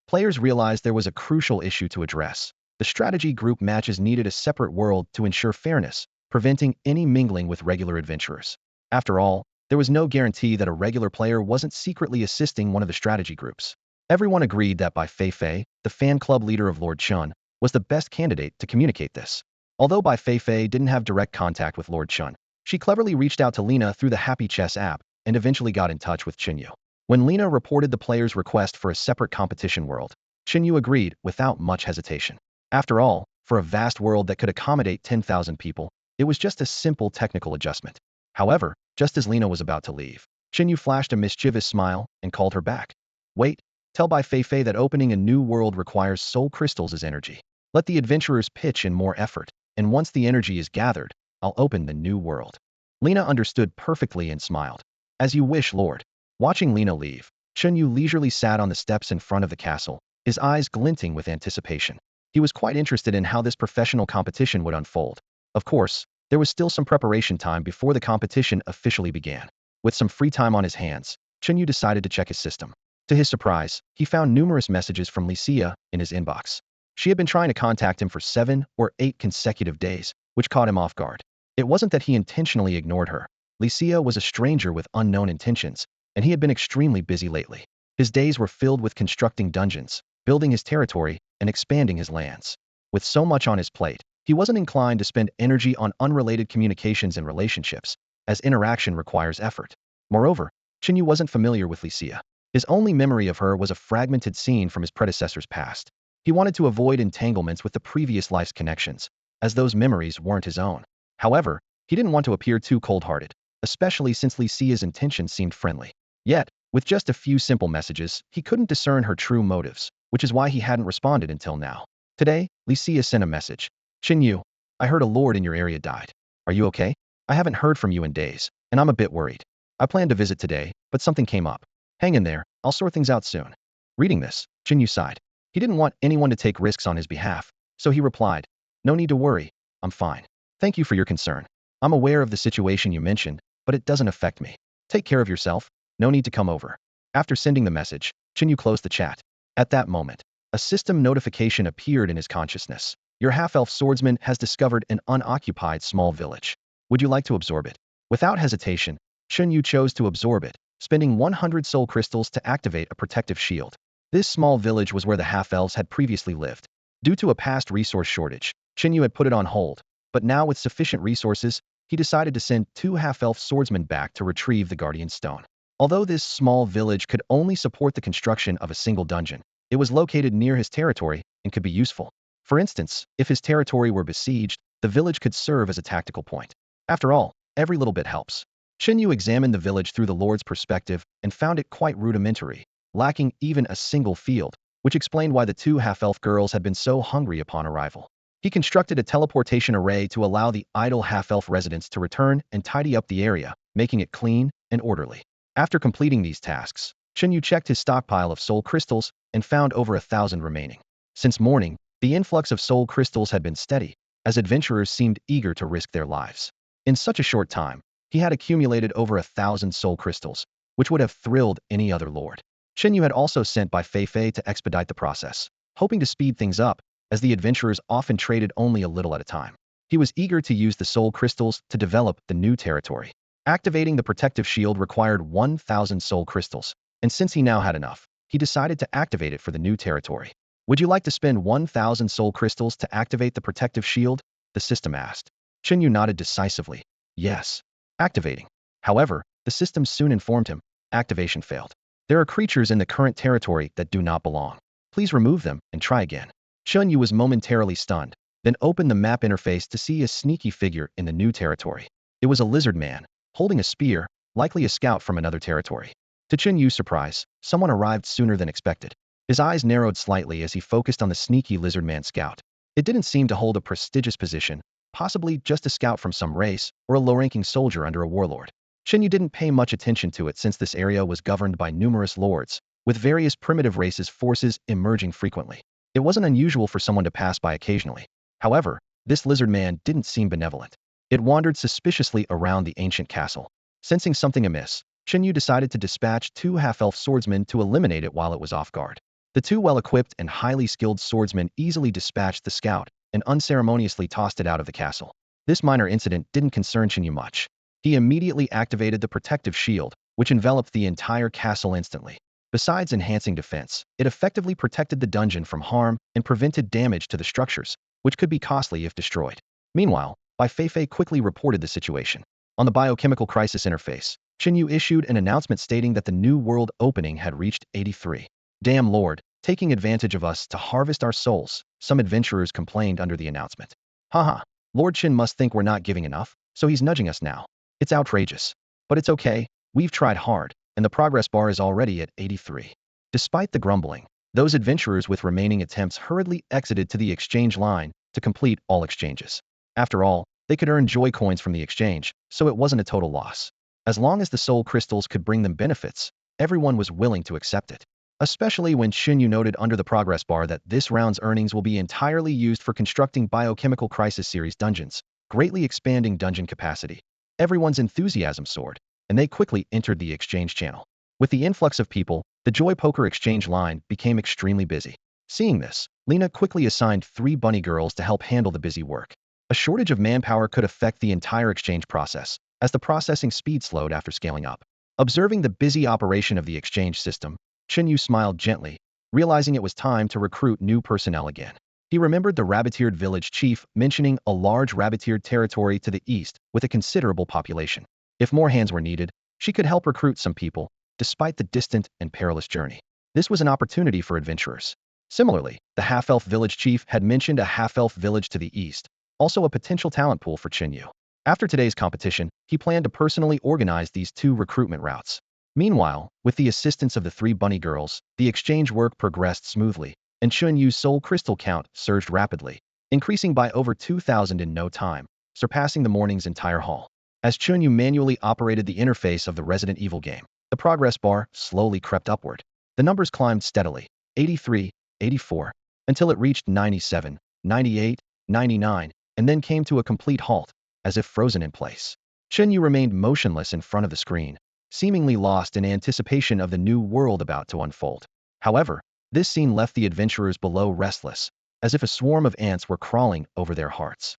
players realized there was a crucial issue to address. The strategy group matches needed a separate world to ensure fairness, preventing any mingling with regular adventurers. After all, there was no guarantee that a regular player wasn't secretly assisting one of the strategy groups. Everyone agreed that Bai Fei, the fan club leader of Lord Chen, was the best candidate to communicate this. Although Bai Fei didn't have direct contact with Lord Chen, she cleverly reached out to Lena through the Happy Chess app and eventually got in touch with Chen Yu. When Lena reported the player's request for a separate competition world, Chen Yu agreed without much hesitation. After all, for a vast world that could accommodate 10,000 people, it was just a simple technical adjustment. However, just as Lena was about to leave, Chen Yu flashed a mischievous smile and called her back. Wait, tell Bai Fei that opening a new world requires soul crystals as energy. Let the adventurers pitch in more effort, and once the energy is gathered, I'll open the new world. Lena understood perfectly and smiled. As you wish, Lord. Watching Lena leave, Chen Yu leisurely sat on the steps in front of the castle, his eyes glinting with anticipation. He was quite interested in how this professional competition would unfold. Of course, there was still some preparation time before the competition officially began. With some free time on his hands, Chen Yu decided to check his system. To his surprise, he found numerous messages from Licia in his inbox. She had been trying to contact him for 7 or 8 consecutive days, which caught him off guard. It wasn't that he intentionally ignored her. Licia was a stranger with unknown intentions, and he had been extremely busy lately. His days were filled with constructing dungeons, building his territory, and expanding his lands. With so much on his plate, he wasn't inclined to spend energy on unrelated communications and relationships, as interaction requires effort. Moreover, Chen Yu wasn't familiar with Licia. His only memory of her was a fragmented scene from his predecessor's past. He wanted to avoid entanglements with the previous life's connections, as those memories weren't his own. However, he didn't want to appear too cold-hearted, especially since Licia's intentions seemed friendly. Yet, with just a few simple messages, he couldn't discern her true motives, which is why he hadn't responded until now. Today, Licia sent a message. Chen Yu, I heard a lord in your area died. Are you okay? I haven't heard from you in days, and I'm a bit worried. I planned to visit today, but something came up. Hang in there, I'll sort things out soon. Reading this, Chen Yu sighed. He didn't want anyone to take risks on his behalf, so he replied, No need to worry, I'm fine. Thank you for your concern. I'm aware of the situation you mentioned, but it doesn't affect me. Take care of yourself, no need to come over. After sending the message, Chen Yu closed the chat. At that moment, a system notification appeared in his consciousness. Your half-elf swordsman has discovered an unoccupied small village. Would you like to absorb it? Without hesitation, Chen Yu chose to absorb it, spending 100 soul crystals to activate a protective shield. This small village was where the half-elves had previously lived. Due to a past resource shortage, Chen Yu had put it on hold, but now with sufficient resources, he decided to send 2 half-elf swordsmen back to retrieve the Guardian Stone. Although this small village could only support the construction of a single dungeon, It was located near his territory and could be useful. For instance, if his territory were besieged, the village could serve as a tactical point. After all, every little bit helps. Chen Yu examined the village through the Lord's perspective and found it quite rudimentary, lacking even a single field, which explained why the two half-elf girls had been so hungry upon arrival. He constructed a teleportation array to allow the idle half-elf residents to return and tidy up the area, making it clean and orderly. After completing these tasks, Chen Yu checked his stockpile of soul crystals and found over 1,000 remaining. Since morning, the influx of soul crystals had been steady, as adventurers seemed eager to risk their lives. In such a short time, he had accumulated over 1,000 soul crystals, which would have thrilled any other lord. Chen Yu had also sent by Fei Fei to expedite the process, hoping to speed things up, as the adventurers often traded only a little at a time. He was eager to use the soul crystals to develop the new territory. Activating the protective shield required 1,000 soul crystals, and since he now had enough, he decided to activate it for the new territory. Would you like to spend 1,000 soul crystals to activate the protective shield? The system asked. Chen Yu nodded decisively. Yes. Activating. However, the system soon informed him, activation failed. There are creatures in the current territory that do not belong. Please remove them and try again. Chen Yu was momentarily stunned, then opened the map interface to see a sneaky figure in the new territory. It was a lizard man, holding a spear, likely a scout from another territory. To Chen Yu's surprise, someone arrived sooner than expected. His eyes narrowed slightly as he focused on the sneaky lizard man scout. It didn't seem to hold a prestigious position, possibly just a scout from some race or a low-ranking soldier under a warlord. Chen Yu didn't pay much attention to it since this area was governed by numerous lords, with various primitive races forces emerging frequently. It wasn't unusual for someone to pass by occasionally. However, this lizard man didn't seem benevolent. It wandered suspiciously around the ancient castle. Sensing something amiss, Chen Yu decided to dispatch 2 half-elf swordsmen to eliminate it while it was off guard. The 2 well-equipped and highly skilled swordsmen easily dispatched the scout and unceremoniously tossed it out of the castle. This minor incident didn't concern Chen Yu much. He immediately activated the protective shield, which enveloped the entire castle instantly. Besides enhancing defense, it effectively protected the dungeon from harm and prevented damage to the structures, which could be costly if destroyed. Meanwhile, Bai Feifei quickly reported the situation. On the biochemical crisis interface, Chen Yu issued an announcement stating that the new world opening had reached 83. Damn Lord, taking advantage of us to harvest our souls, some adventurers complained under the announcement. Haha, Lord Chen must think we're not giving enough, so he's nudging us now. It's outrageous. But it's okay, we've tried hard, and the progress bar is already at 83. Despite the grumbling, those adventurers with remaining attempts hurriedly exited to the exchange line to complete all exchanges. After all, they could earn joy coins from the exchange, so it wasn't a total loss. As long as the soul crystals could bring them benefits, everyone was willing to accept it. Especially when Chen Yu noted under the progress bar that this round's earnings will be entirely used for constructing Biochemical Crisis Series dungeons, greatly expanding dungeon capacity. Everyone's enthusiasm soared, and they quickly entered the exchange channel. With the influx of people, the Joy Poker exchange line became extremely busy. Seeing this, Lena quickly assigned 3 bunny girls to help handle the busy work. A shortage of manpower could affect the entire exchange process, as the processing speed slowed after scaling up. Observing the busy operation of the exchange system, Chen Yu smiled gently, realizing it was time to recruit new personnel again. He remembered the rabbit-eared village chief mentioning a large rabbit-eared territory to the east with a considerable population. If more hands were needed, she could help recruit some people, despite the distant and perilous journey. This was an opportunity for adventurers. Similarly, the half-elf village chief had mentioned a half-elf village to the east, also a potential talent pool for Chen Yu. After today's competition, he planned to personally organize these 2 recruitment routes. Meanwhile, with the assistance of the 3 bunny girls, the exchange work progressed smoothly, and Chen Yu's soul crystal count surged rapidly, increasing by over 2,000 in no time, surpassing the morning's entire haul. As Chen Yu manually operated the interface of the Resident Evil game, the progress bar slowly crept upward. The numbers climbed steadily, 83, 84, until it reached 97, 98, 99, and then came to a complete halt, as if frozen in place. Chen Yu remained motionless in front of the screen, seemingly lost in anticipation of the new world about to unfold. However, this scene left the adventurers below restless, as if a swarm of ants were crawling over their hearts.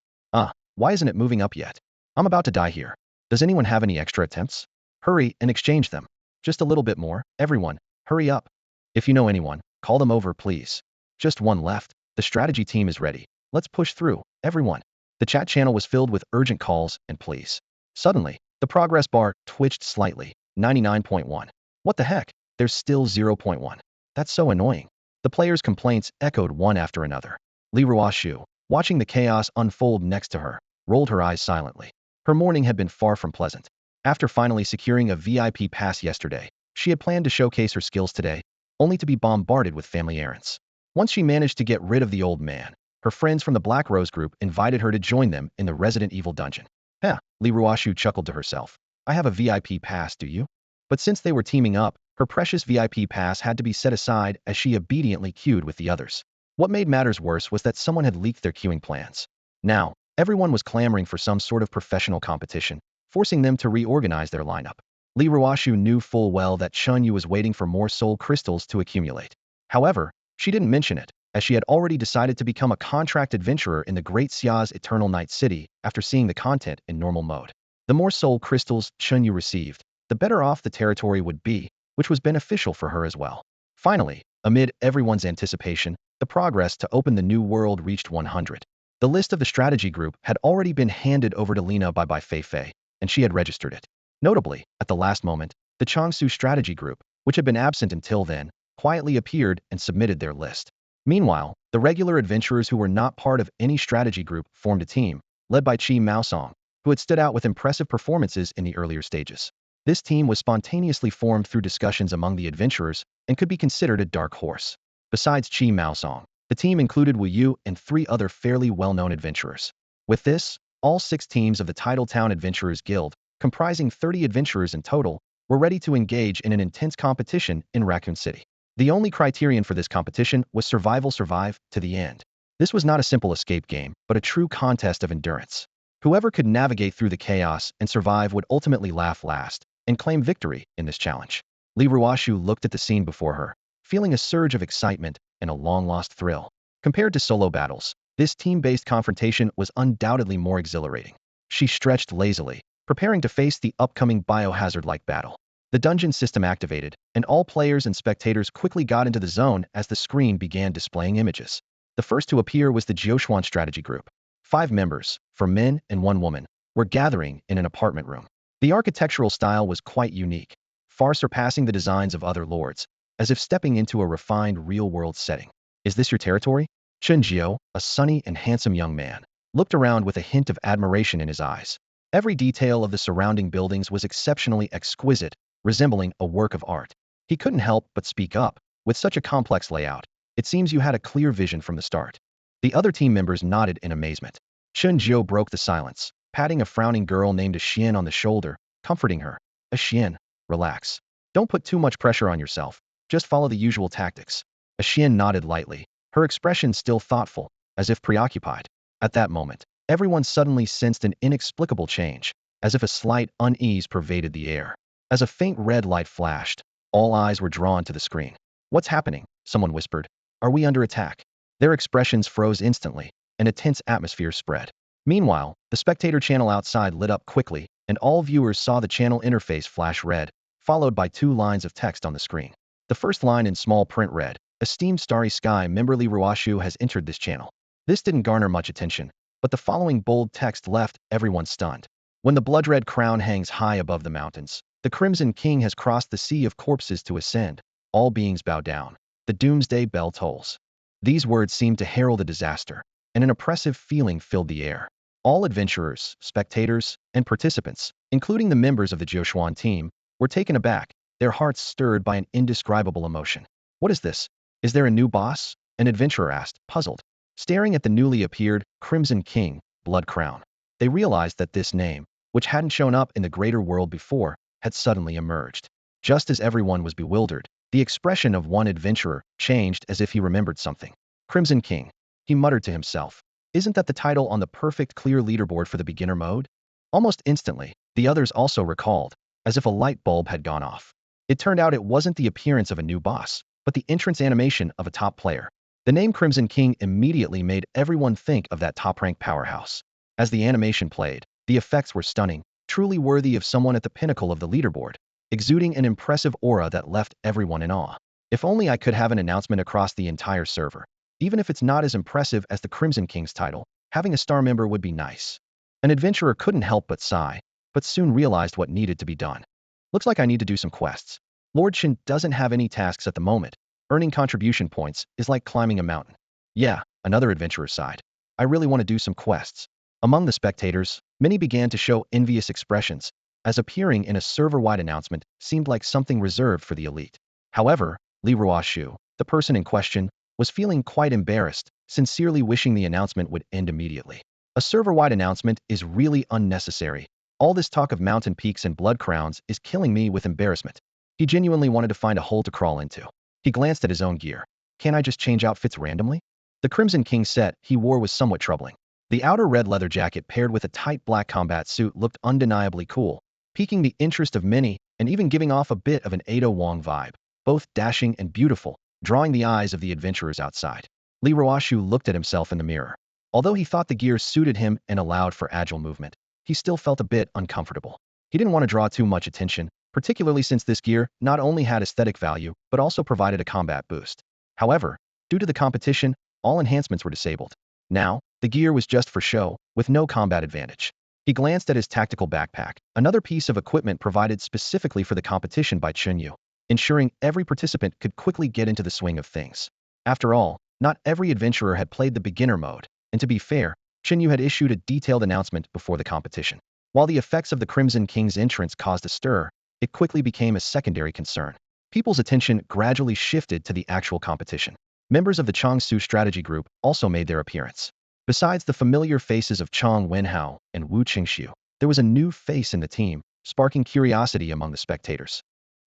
Why isn't it moving up yet? I'm about to die here. Does anyone have any extra attempts? Hurry and exchange them. Just a little bit more, everyone, hurry up. If you know anyone, call them over please. Just one left, the strategy team is ready. Let's push through, everyone. The chat channel was filled with urgent calls and pleas. Suddenly, the progress bar twitched slightly, 99.1. What the heck? There's still 0.1. That's so annoying. The players' complaints echoed one after another. Li Ruoshu, watching the chaos unfold next to her, rolled her eyes silently. Her morning had been far from pleasant. After finally securing a VIP pass yesterday, she had planned to showcase her skills today, only to be bombarded with family errands. Once she managed to get rid of the old man, her friends from the Black Rose group invited her to join them in the Resident Evil dungeon. Huh, Li Ruoshu chuckled to herself. I have a VIP pass, do you? But since they were teaming up, her precious VIP pass had to be set aside as she obediently queued with the others. What made matters worse was that someone had leaked their queuing plans. Now, everyone was clamoring for some sort of professional competition, forcing them to reorganize their lineup. Li Ruoshu knew full well that Chen Yu was waiting for more soul crystals to accumulate. However, she didn't mention it, as she had already decided to become a contract adventurer in the Great Xia's Eternal Night City after seeing the content in normal mode. The more soul crystals Chen Yu received, the better off the territory would be, which was beneficial for her as well. Finally, amid everyone's anticipation, the progress to open the new world reached 100. The list of the strategy group had already been handed over to Lina by Fei Fei, and she had registered it. Notably, at the last moment, the Changsu strategy group, which had been absent until then, quietly appeared and submitted their list. Meanwhile, the regular adventurers who were not part of any strategy group formed a team, led by Qi Maosong, who had stood out with impressive performances in the earlier stages. This team was spontaneously formed through discussions among the adventurers and could be considered a dark horse. Besides Qi Maosong, the team included Wu Yu and 3 other fairly well-known adventurers. With this, all 6 teams of the Titletown Adventurers Guild, comprising 30 adventurers in total, were ready to engage in an intense competition in Raccoon City. The only criterion for this competition was survive to the end. This was not a simple escape game, but a true contest of endurance. Whoever could navigate through the chaos and survive would ultimately laugh last and claim victory in this challenge. Li Ruoshu looked at the scene before her, feeling a surge of excitement and a long-lost thrill. Compared to solo battles, this team-based confrontation was undoubtedly more exhilarating. She stretched lazily, preparing to face the upcoming biohazard-like battle. The dungeon system activated, and all players and spectators quickly got into the zone as the screen began displaying images. The first to appear was the Jiuquan strategy group. 5 members, 4 men and 1 woman, were gathering in an apartment room. The architectural style was quite unique, far surpassing the designs of other lords, as if stepping into a refined real-world setting. Is this your territory? Chen Yu, a sunny and handsome young man, looked around with a hint of admiration in his eyes. Every detail of the surrounding buildings was exceptionally exquisite, resembling a work of art. He couldn't help but speak up. With such a complex layout, it seems you had a clear vision from the start. The other team members nodded in amazement. Chen Yu broke the silence, patting a frowning girl named Xian on the shoulder, comforting her. Xian, relax. Don't put too much pressure on yourself. Just follow the usual tactics. Xian nodded lightly, her expression still thoughtful, as if preoccupied. At that moment, everyone suddenly sensed an inexplicable change, as if a slight unease pervaded the air. As a faint red light flashed, all eyes were drawn to the screen. What's happening? Someone whispered. Are we under attack? Their expressions froze instantly, and a tense atmosphere spread. Meanwhile, the spectator channel outside lit up quickly, and all viewers saw the channel interface flash red, followed by 2 lines of text on the screen. The first line in small print read, Esteemed Starry Sky member Li Ruoshu has entered this channel. This didn't garner much attention, but the following bold text left everyone stunned. When the blood-red crown hangs high above the mountains, the Crimson King has crossed the sea of corpses to ascend. All beings bow down. The doomsday bell tolls. These words seemed to herald a disaster, and an oppressive feeling filled the air. All adventurers, spectators, and participants, including the members of the Jiuquan team, were taken aback, their hearts stirred by an indescribable emotion. What is this? Is there a new boss? An adventurer asked, puzzled. Staring at the newly appeared Crimson King, Blood Crown, they realized that this name, which hadn't shown up in the greater world before, had suddenly emerged. Just as everyone was bewildered, the expression of one adventurer changed as if he remembered something. Crimson King, he muttered to himself. Isn't that the title on the perfect clear leaderboard for the beginner mode? Almost instantly, the others also recalled, as if a light bulb had gone off. It turned out it wasn't the appearance of a new boss, but the entrance animation of a top player. The name Crimson King immediately made everyone think of that top-ranked powerhouse. As the animation played, the effects were stunning, truly worthy of someone at the pinnacle of the leaderboard, exuding an impressive aura that left everyone in awe. If only I could have an announcement across the entire server. Even if it's not as impressive as the Crimson King's title, having a star member would be nice. An adventurer couldn't help but sigh, but soon realized what needed to be done. Looks like I need to do some quests. Lord Chen doesn't have any tasks at the moment, Earning contribution points is like climbing a mountain. Yeah, another adventurer sighed. I really want to do some quests. Among the spectators, many began to show envious expressions, as appearing in a server-wide announcement seemed like something reserved for the elite. However, Li Ruoshu, the person in question, was feeling quite embarrassed, sincerely wishing the announcement would end immediately. A server-wide announcement is really unnecessary. All this talk of mountain peaks and blood crowns is killing me with embarrassment. He genuinely wanted to find a hole to crawl into. He glanced at his own gear. Can't I just change outfits randomly? The Crimson King set he wore was somewhat troubling. The outer red leather jacket paired with a tight black combat suit looked undeniably cool, piquing the interest of many and even giving off a bit of an Ado Wong vibe, both dashing and beautiful, drawing the eyes of the adventurers outside. Li Ruoshu looked at himself in the mirror. Although he thought the gear suited him and allowed for agile movement, he still felt a bit uncomfortable. He didn't want to draw too much attention, particularly since this gear not only had aesthetic value, but also provided a combat boost. However, due to the competition, all enhancements were disabled. Now, the gear was just for show, with no combat advantage. He glanced at his tactical backpack, another piece of equipment provided specifically for the competition by Chen Yu, ensuring every participant could quickly get into the swing of things. After all, not every adventurer had played the beginner mode, and to be fair, Chen Yu had issued a detailed announcement before the competition. While the effects of the Crimson King's entrance caused a stir, it quickly became a secondary concern. People's attention gradually shifted to the actual competition. Members of the Changsu strategy group also made their appearance. Besides the familiar faces of Chong Wenhao and Wu Qingxiu, there was a new face in the team, sparking curiosity among the spectators.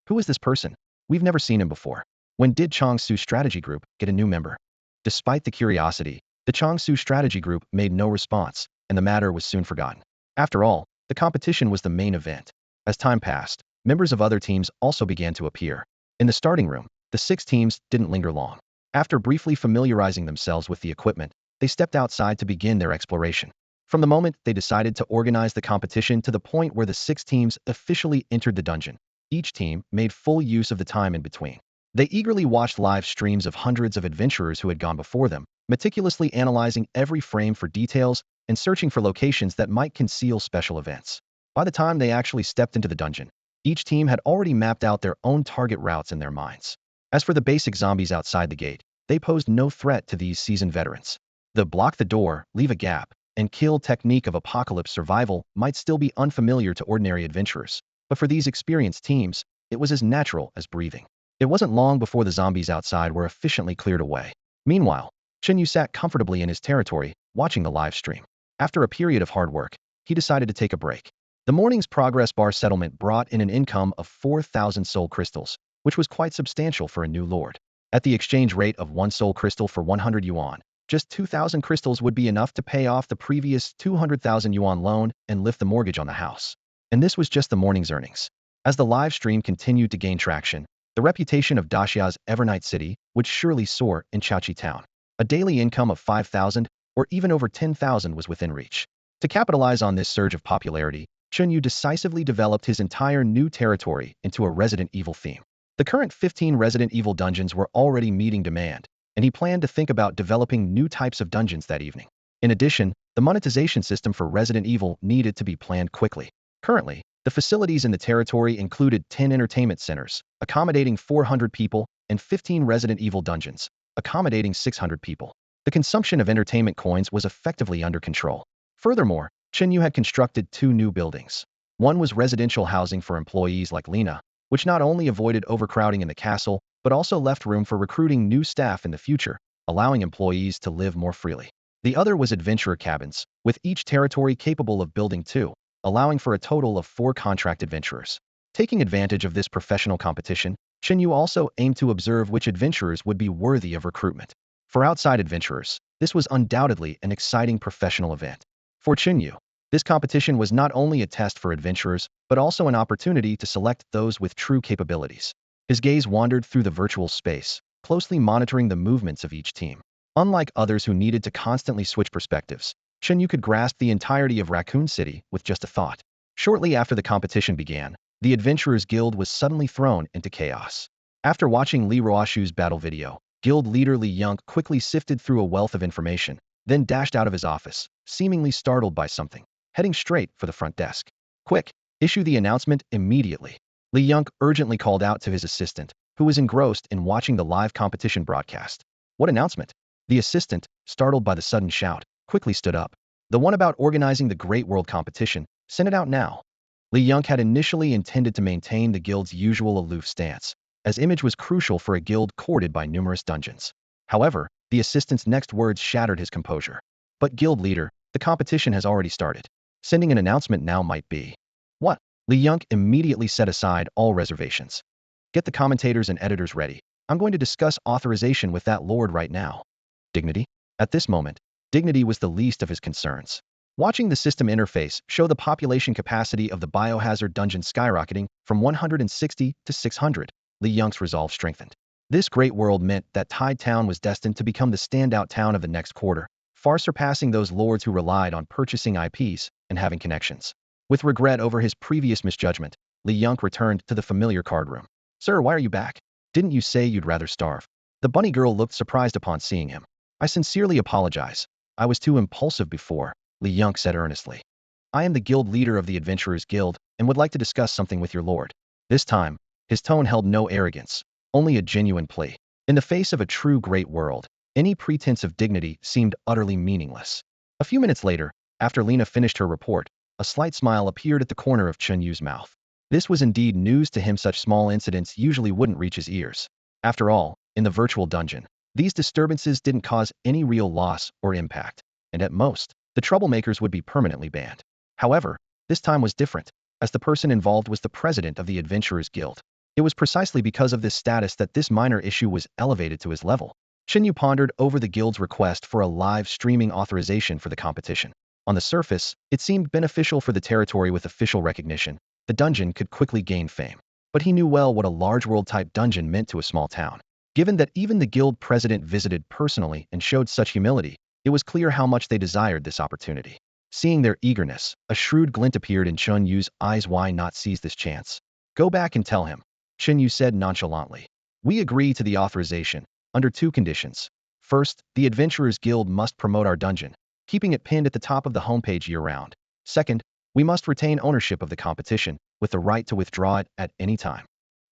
Who is this person? We've never seen him before. When did Changsu strategy group get a new member? Despite the curiosity, the Changsu strategy group made no response, and the matter was soon forgotten. After all, the competition was the main event. As time passed, members of other teams also began to appear. In the starting room, the 6 teams didn't linger long. After briefly familiarizing themselves with the equipment, they stepped outside to begin their exploration. From the moment they decided to organize the competition to the point where the 6 teams officially entered the dungeon, each team made full use of the time in between. They eagerly watched live streams of hundreds of adventurers who had gone before them, meticulously analyzing every frame for details and searching for locations that might conceal special events. By the time they actually stepped into the dungeon, each team had already mapped out their own target routes in their minds. As for the basic zombies outside the gate, they posed no threat to these seasoned veterans. The block the door, leave a gap, and kill technique of apocalypse survival might still be unfamiliar to ordinary adventurers, but for these experienced teams, it was as natural as breathing. It wasn't long before the zombies outside were efficiently cleared away. Meanwhile, Chen Yu sat comfortably in his territory, watching the live stream. After a period of hard work, he decided to take a break. The morning's progress bar settlement brought in an income of 4,000 soul crystals, which was quite substantial for a new lord. At the exchange rate of 1 soul crystal for 100 yuan, just 2,000 crystals would be enough to pay off the previous 200,000 yuan loan and lift the mortgage on the house. And this was just the morning's earnings. As the live stream continued to gain traction, the reputation of Daxia's Evernight City would surely soar in Chaoqi Town. A daily income of 5,000 or even over 10,000 was within reach. To capitalize on this surge of popularity, Chen Yu decisively developed his entire new territory into a Resident Evil theme. The current 15 Resident Evil dungeons were already meeting demand, and he planned to think about developing new types of dungeons that evening. In addition, the monetization system for Resident Evil needed to be planned quickly. Currently, the facilities in the territory included 10 entertainment centers, accommodating 400 people, and 15 Resident Evil dungeons, accommodating 600 people. The consumption of entertainment coins was effectively under control. Furthermore, Chen Yu had constructed 2 new buildings. One was residential housing for employees like Lena, which not only avoided overcrowding in the castle, but also left room for recruiting new staff in the future, allowing employees to live more freely. The other was adventurer cabins, with each territory capable of building 2, allowing for a total of 4 contract adventurers. Taking advantage of this professional competition, Chen Yu also aimed to observe which adventurers would be worthy of recruitment. For outside adventurers, this was undoubtedly an exciting professional event. For Chen Yu, this competition was not only a test for adventurers, but also an opportunity to select those with true capabilities. His gaze wandered through the virtual space, closely monitoring the movements of each team. Unlike others who needed to constantly switch perspectives, Chen Yu could grasp the entirety of Raccoon City with just a thought. Shortly after the competition began, the Adventurers Guild was suddenly thrown into chaos. After watching Li Ruoshu's battle video, Guild leader Li Yunk quickly sifted through a wealth of information, then dashed out of his office, seemingly startled by something, heading straight for the front desk. Quick, issue the announcement immediately. Li Yunk urgently called out to his assistant, who was engrossed in watching the live competition broadcast. What announcement? The assistant, startled by the sudden shout, quickly stood up. The one about organizing the Great World Competition. Send it out now. Li Yunk had initially intended to maintain the guild's usual aloof stance, as image was crucial for a guild courted by numerous dungeons. However, the assistant's next words shattered his composure. But guild leader, the competition has already started. Sending an announcement now might be. What? Li Yunk immediately set aside all reservations. Get the commentators and editors ready. I'm going to discuss authorization with that lord right now. Dignity? At this moment, dignity was the least of his concerns. Watching the system interface show the population capacity of the biohazard dungeon skyrocketing from 160 to 600, Li Yunk's resolve strengthened. This great world meant that Tide Town was destined to become the standout town of the next quarter, far surpassing those lords who relied on purchasing IPs and having connections. With regret over his previous misjudgment, Li Yunk returned to the familiar card room. Sir, why are you back? Didn't you say you'd rather starve? The bunny girl looked surprised upon seeing him. I sincerely apologize. I was too impulsive before, Li Yunk said earnestly. I am the guild leader of the Adventurers Guild and would like to discuss something with your lord. This time, his tone held no arrogance, only a genuine plea. In the face of a true great world, any pretense of dignity seemed utterly meaningless. A few minutes later, after Lena finished her report, a slight smile appeared at the corner of Chen Yu's mouth. This was indeed news to him. Such small incidents usually wouldn't reach his ears. After all, in the virtual dungeon, these disturbances didn't cause any real loss or impact, and at most, the troublemakers would be permanently banned. However, this time was different, as the person involved was the president of the Adventurers Guild. It was precisely because of this status that this minor issue was elevated to his level. Chen Yu pondered over the guild's request for a live streaming authorization for the competition. On the surface, it seemed beneficial for the territory with official recognition. The dungeon could quickly gain fame. But he knew well what a large world-type dungeon meant to a small town. Given that even the guild president visited personally and showed such humility, it was clear how much they desired this opportunity. Seeing their eagerness, a shrewd glint appeared in Chen Yu's eyes. Why not seize this chance? Go back and tell him, Chen Yu said nonchalantly. We agree to the authorization, under two conditions. First, the Adventurers Guild must promote our dungeon, keeping it pinned at the top of the homepage year-round. Second, we must retain ownership of the competition, with the right to withdraw it at any time.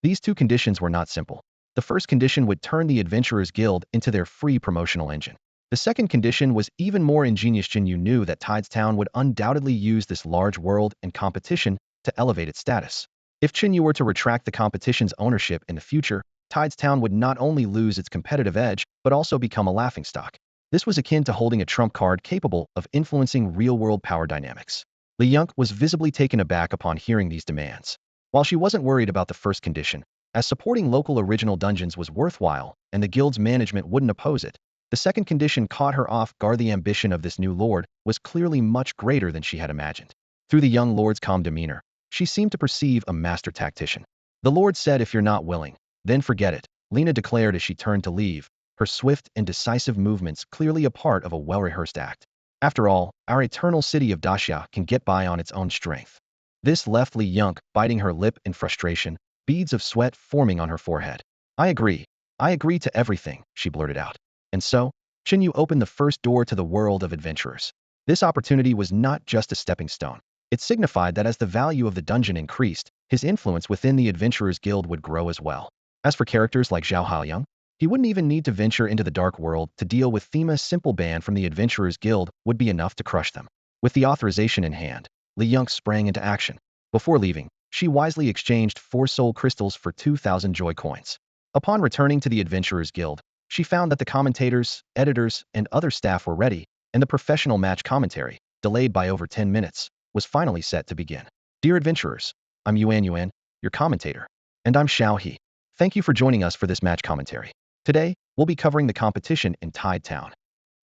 These two conditions were not simple. The first condition would turn the Adventurers Guild into their free promotional engine. The second condition was even more ingenious. Chen Yu knew that Tides Town would undoubtedly use this large world and competition to elevate its status. If Chen Yu were to retract the competition's ownership in the future, Tides Town would not only lose its competitive edge, but also become a laughingstock. This was akin to holding a trump card capable of influencing real-world power dynamics. Li Yunk was visibly taken aback upon hearing these demands. While she wasn't worried about the first condition, as supporting local original dungeons was worthwhile, and the guild's management wouldn't oppose it, the second condition caught her off guard. The ambition of this new lord was clearly much greater than she had imagined. Through the young lord's calm demeanor, she seemed to perceive a master tactician. The lord said, if you're not willing, then forget it, Lena declared as she turned to leave, her swift and decisive movements clearly a part of a well-rehearsed act. After all, our eternal city of Daxia can get by on its own strength. This left Li Yunk biting her lip in frustration, beads of sweat forming on her forehead. I agree to everything, she blurted out. And so, Chen Yu opened the first door to the world of adventurers. This opportunity was not just a stepping stone. It signified that as the value of the dungeon increased, his influence within the Adventurers Guild would grow as well. As for characters like Zhao Haoyang, he wouldn't even need to venture into the dark world to deal with them. A simple ban from the Adventurers Guild would be enough to crush them. With the authorization in hand, Li Yunk sprang into action. Before leaving, she wisely exchanged 4 soul crystals for 2,000 joy coins. Upon returning to the Adventurers Guild, she found that the commentators, editors, and other staff were ready, and the professional match commentary, delayed by over 10 minutes, was finally set to begin. Dear adventurers, I'm Yuan, your commentator. And I'm Xiao He. Thank you for joining us for this match commentary. Today, we'll be covering the competition in Tide Town.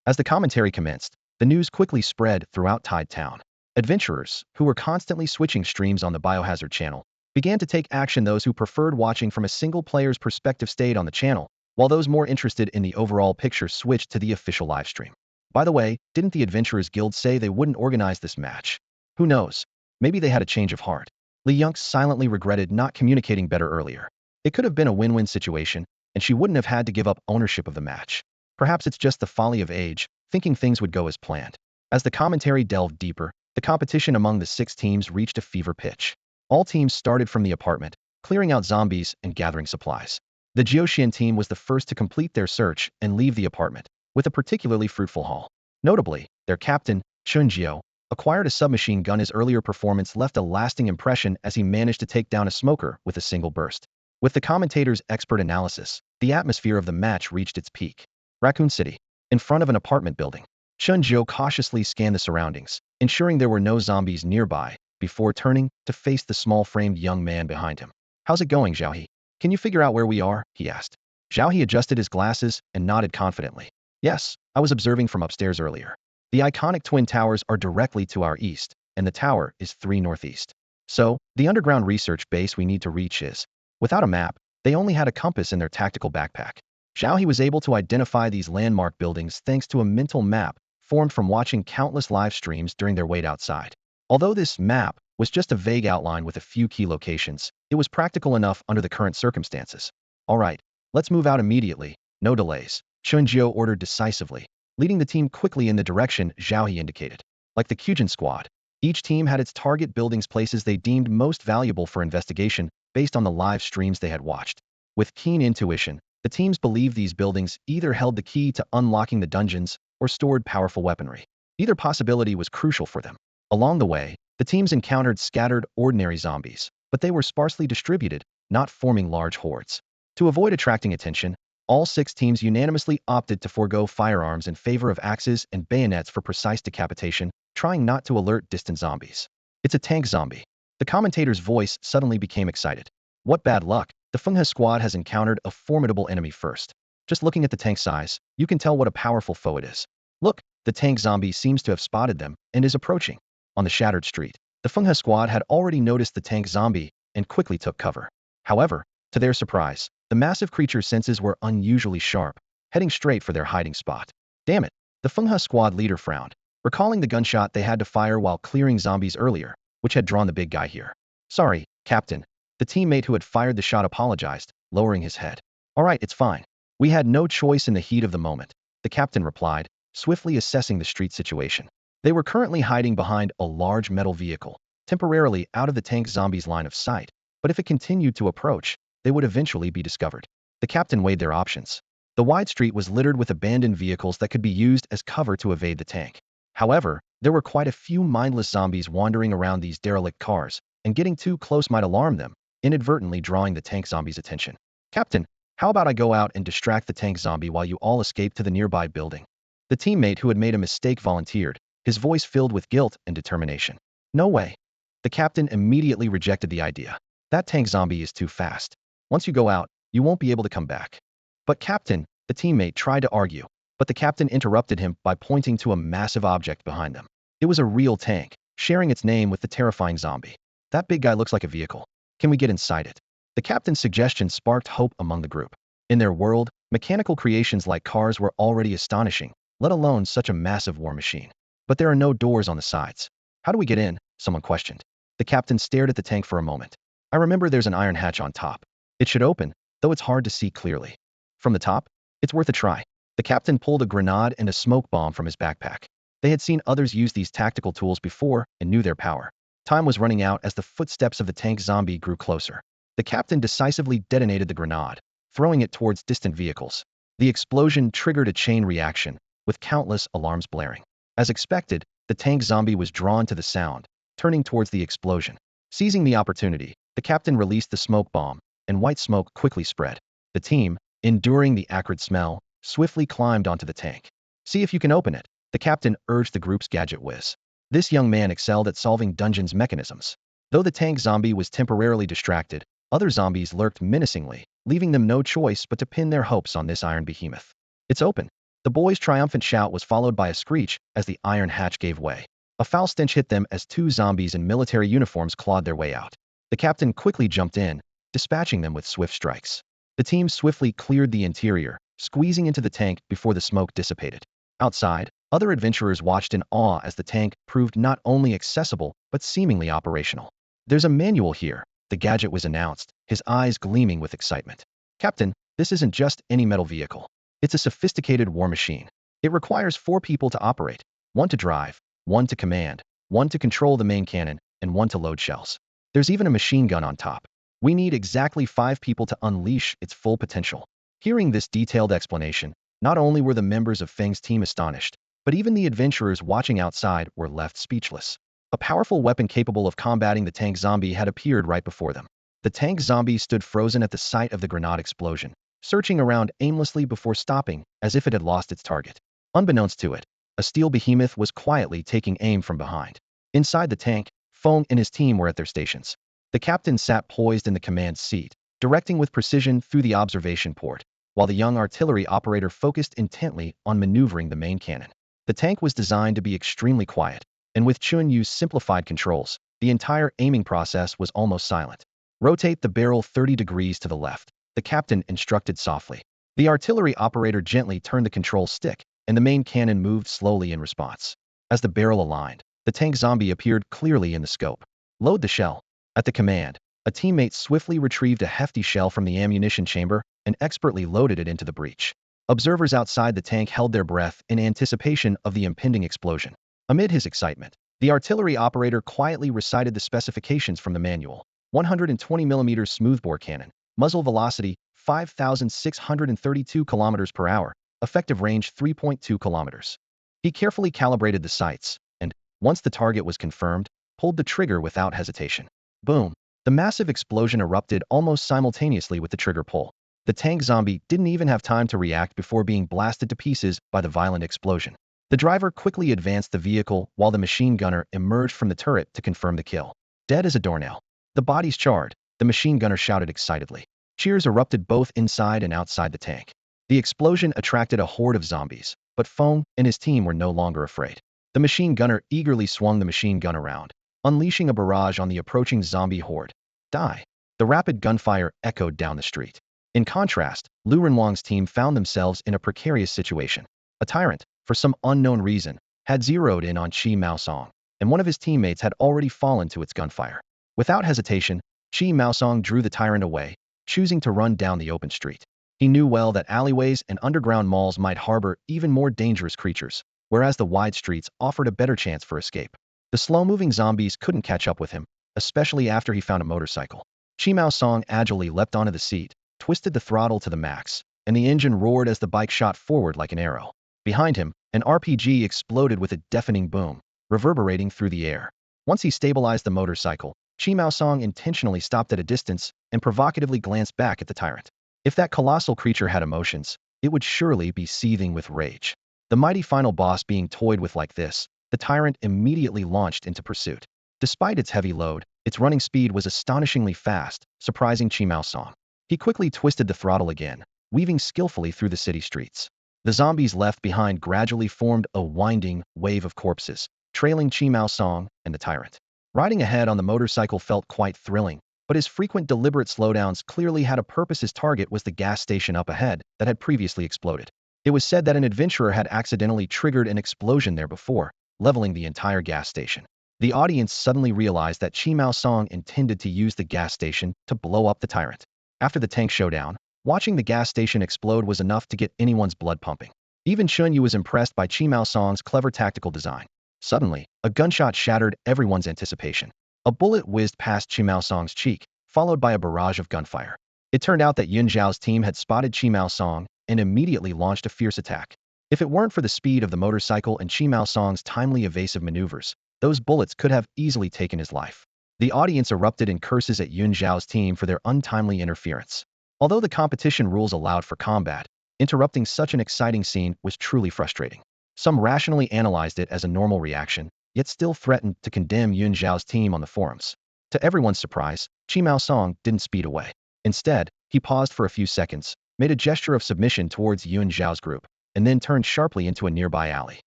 As the commentary commenced, the news quickly spread throughout Tide Town. Adventurers, who were constantly switching streams on the Biohazard channel, began to take action. Those who preferred watching from a single player's perspective stayed on the channel, while those more interested in the overall picture switched to the official livestream. By the way, didn't the Adventurers Guild say they wouldn't organize this match? Who knows? Maybe they had a change of heart. Li Yunk silently regretted not communicating better earlier. It could have been a win-win situation, and she wouldn't have had to give up ownership of the match. Perhaps it's just the folly of age, thinking things would go as planned. As the commentary delved deeper, the competition among the 6 teams reached a fever pitch. All teams started from the apartment, clearing out zombies and gathering supplies. The Jiuxian team was the first to complete their search and leave the apartment, with a particularly fruitful haul. Notably, their captain, Chen Yu, acquired a submachine gun. His earlier performance left a lasting impression as he managed to take down a smoker with a single burst. With the commentator's expert analysis, the atmosphere of the match reached its peak. Raccoon City. In front of an apartment building, Chen Yu cautiously scanned the surroundings, ensuring there were no zombies nearby, before turning to face the small-framed young man behind him. "How's it going, Xiaohe? Can you figure out where we are?" he asked. Xiaohe adjusted his glasses and nodded confidently. "Yes, I was observing from upstairs earlier. The iconic twin towers are directly to our east, and the tower is 3 northeast. So, the underground research base we need to reach is..." Without a map, they only had a compass in their tactical backpack. Xiaohe was able to identify these landmark buildings thanks to a mental map formed from watching countless live streams during their wait outside. Although this map was just a vague outline with a few key locations, it was practical enough under the current circumstances. "All right, let's move out immediately, no delays," Chen Yu ordered decisively, leading the team quickly in the direction Xiaohe indicated. Like the Kyujin squad, each team had its target buildings, places they deemed most valuable for investigation based on the live streams they had watched. With keen intuition, the teams believed these buildings either held the key to unlocking the dungeons or stored powerful weaponry. Either possibility was crucial for them. Along the way, the teams encountered scattered, ordinary zombies, but they were sparsely distributed, not forming large hordes. To avoid attracting attention, all 6 teams unanimously opted to forego firearms in favor of axes and bayonets for precise decapitation, trying not to alert distant zombies. "It's a tank zombie." The commentator's voice suddenly became excited. "What bad luck. The Fenghe squad has encountered a formidable enemy first. Just looking at the tank size, you can tell what a powerful foe it is. Look, the tank zombie seems to have spotted them and is approaching." On the shattered street, the Fenghe squad had already noticed the tank zombie and quickly took cover. However, to their surprise, the massive creature's senses were unusually sharp, heading straight for their hiding spot. "Damn it," the Fenghe squad leader frowned, recalling the gunshot they had to fire while clearing zombies earlier, which had drawn the big guy here. "Sorry, Captain." The teammate who had fired the shot apologized, lowering his head. "All right, it's fine. We had no choice in the heat of the moment," the captain replied, swiftly assessing the street situation. They were currently hiding behind a large metal vehicle, temporarily out of the tank zombie's line of sight, but if it continued to approach, they would eventually be discovered. The captain weighed their options. The wide street was littered with abandoned vehicles that could be used as cover to evade the tank. However, there were quite a few mindless zombies wandering around these derelict cars, and getting too close might alarm them, inadvertently drawing the tank zombie's attention. "Captain, how about I go out and distract the tank zombie while you all escape to the nearby building?" The teammate who had made a mistake volunteered, his voice filled with guilt and determination. "No way." The captain immediately rejected the idea. "That tank zombie is too fast. Once you go out, you won't be able to come back." "But Captain," the teammate tried to argue, but the captain interrupted him by pointing to a massive object behind them. It was a real tank, sharing its name with the terrifying zombie. "That big guy looks like a vehicle. Can we get inside it?" The captain's suggestion sparked hope among the group. In their world, mechanical creations like cars were already astonishing, let alone such a massive war machine. "But there are no doors on the sides. How do we get in?" someone questioned. The captain stared at the tank for a moment. "I remember there's an iron hatch on top. It should open, though it's hard to see clearly." "From the top? It's worth a try." The captain pulled a grenade and a smoke bomb from his backpack. They had seen others use these tactical tools before and knew their power. Time was running out as the footsteps of the tank zombie grew closer. The captain decisively detonated the grenade, throwing it towards distant vehicles. The explosion triggered a chain reaction, with countless alarms blaring. As expected, the tank zombie was drawn to the sound, turning towards the explosion. Seizing the opportunity, the captain released the smoke bomb, and white smoke quickly spread. The team, enduring the acrid smell, swiftly climbed onto the tank. "See if you can open it," the captain urged the group's gadget whiz. This young man excelled at solving dungeons mechanisms. Though the tank zombie was temporarily distracted, other zombies lurked menacingly, leaving them no choice but to pin their hopes on this iron behemoth. "It's open." The boy's triumphant shout was followed by a screech as the iron hatch gave way. A foul stench hit them as 2 zombies in military uniforms clawed their way out. The captain quickly jumped in, dispatching them with swift strikes. The team swiftly cleared the interior, squeezing into the tank before the smoke dissipated. Outside, other adventurers watched in awe as the tank proved not only accessible but seemingly operational. "There's a manual here," the gadget was announced, his eyes gleaming with excitement. "Captain, this isn't just any metal vehicle. It's a sophisticated war machine. It requires 4 people to operate, 1 to drive, 1 to command, 1 to control the main cannon, and 1 to load shells. There's even a machine gun on top." We need exactly 5 people to unleash its full potential. Hearing this detailed explanation, not only were the members of Feng's team astonished, but even the adventurers watching outside were left speechless. A powerful weapon capable of combating the tank zombie had appeared right before them. The tank zombie stood frozen at the sight of the grenade explosion, searching around aimlessly before stopping, as if it had lost its target. Unbeknownst to it, a steel behemoth was quietly taking aim from behind. Inside the tank, Feng and his team were at their stations. The captain sat poised in the command seat, directing with precision through the observation port, while the young artillery operator focused intently on maneuvering the main cannon. The tank was designed to be extremely quiet, and with Chen Yu's simplified controls, the entire aiming process was almost silent. Rotate the barrel 30 degrees to the left, the captain instructed softly. The artillery operator gently turned the control stick, and the main cannon moved slowly in response. As the barrel aligned, the tank zombie appeared clearly in the scope. Load the shell. At the command, a teammate swiftly retrieved a hefty shell from the ammunition chamber and expertly loaded it into the breech. Observers outside the tank held their breath in anticipation of the impending explosion. Amid his excitement, the artillery operator quietly recited the specifications from the manual. 120mm smoothbore cannon, muzzle velocity 5,632 km per hour, effective range 3.2 kilometers. He carefully calibrated the sights, and, once the target was confirmed, pulled the trigger without hesitation. Boom! The massive explosion erupted almost simultaneously with the trigger pull. The tank zombie didn't even have time to react before being blasted to pieces by the violent explosion. The driver quickly advanced the vehicle while the machine gunner emerged from the turret to confirm the kill. Dead as a doornail. The body's charred, the machine gunner shouted excitedly. Cheers erupted both inside and outside the tank. The explosion attracted a horde of zombies, but Feng and his team were no longer afraid. The machine gunner eagerly swung the machine gun around, unleashing a barrage on the approaching zombie horde. Die! The rapid gunfire echoed down the street. In contrast, Lu Renlong's team found themselves in a precarious situation. A tyrant, for some unknown reason, had zeroed in on Qi Maosong, and one of his teammates had already fallen to its gunfire. Without hesitation, Qi Maosong drew the tyrant away, choosing to run down the open street. He knew well that alleyways and underground malls might harbor even more dangerous creatures, whereas the wide streets offered a better chance for escape. The slow-moving zombies couldn't catch up with him, especially after he found a motorcycle. Qi Maosong agilely leapt onto the seat, twisted the throttle to the max, and the engine roared as the bike shot forward like an arrow. Behind him, an RPG exploded with a deafening boom, reverberating through the air. Once he stabilized the motorcycle, Qi Maosong intentionally stopped at a distance and provocatively glanced back at the tyrant. If that colossal creature had emotions, it would surely be seething with rage. The mighty final boss being toyed with like this, the tyrant immediately launched into pursuit. Despite its heavy load, its running speed was astonishingly fast, surprising Qi Maosong. He quickly twisted the throttle again, weaving skillfully through the city streets. The zombies left behind gradually formed a winding wave of corpses, trailing Qi Maosong and the tyrant. Riding ahead on the motorcycle felt quite thrilling, but his frequent deliberate slowdowns clearly had a purpose. His target was the gas station up ahead that had previously exploded. It was said that an adventurer had accidentally triggered an explosion there before, leveling the entire gas station. The audience suddenly realized that Qi Maosong intended to use the gas station to blow up the tyrant. After the tank showdown, watching the gas station explode was enough to get anyone's blood pumping. Even Chen Yu was impressed by Qi Maosong's clever tactical design. Suddenly, a gunshot shattered everyone's anticipation. A bullet whizzed past Qi Maosong's cheek, followed by a barrage of gunfire. It turned out that Yun Zhao's team had spotted Qi Maosong and immediately launched a fierce attack. If it weren't for the speed of the motorcycle and Qi Maosong's timely evasive maneuvers, those bullets could have easily taken his life. The audience erupted in curses at Yun Zhao's team for their untimely interference. Although the competition rules allowed for combat, interrupting such an exciting scene was truly frustrating. Some rationally analyzed it as a normal reaction, yet still threatened to condemn Yun Zhao's team on the forums. To everyone's surprise, Qi Maosong didn't speed away. Instead, he paused for a few seconds, made a gesture of submission towards Yun Zhao's group, and then turned sharply into a nearby alley.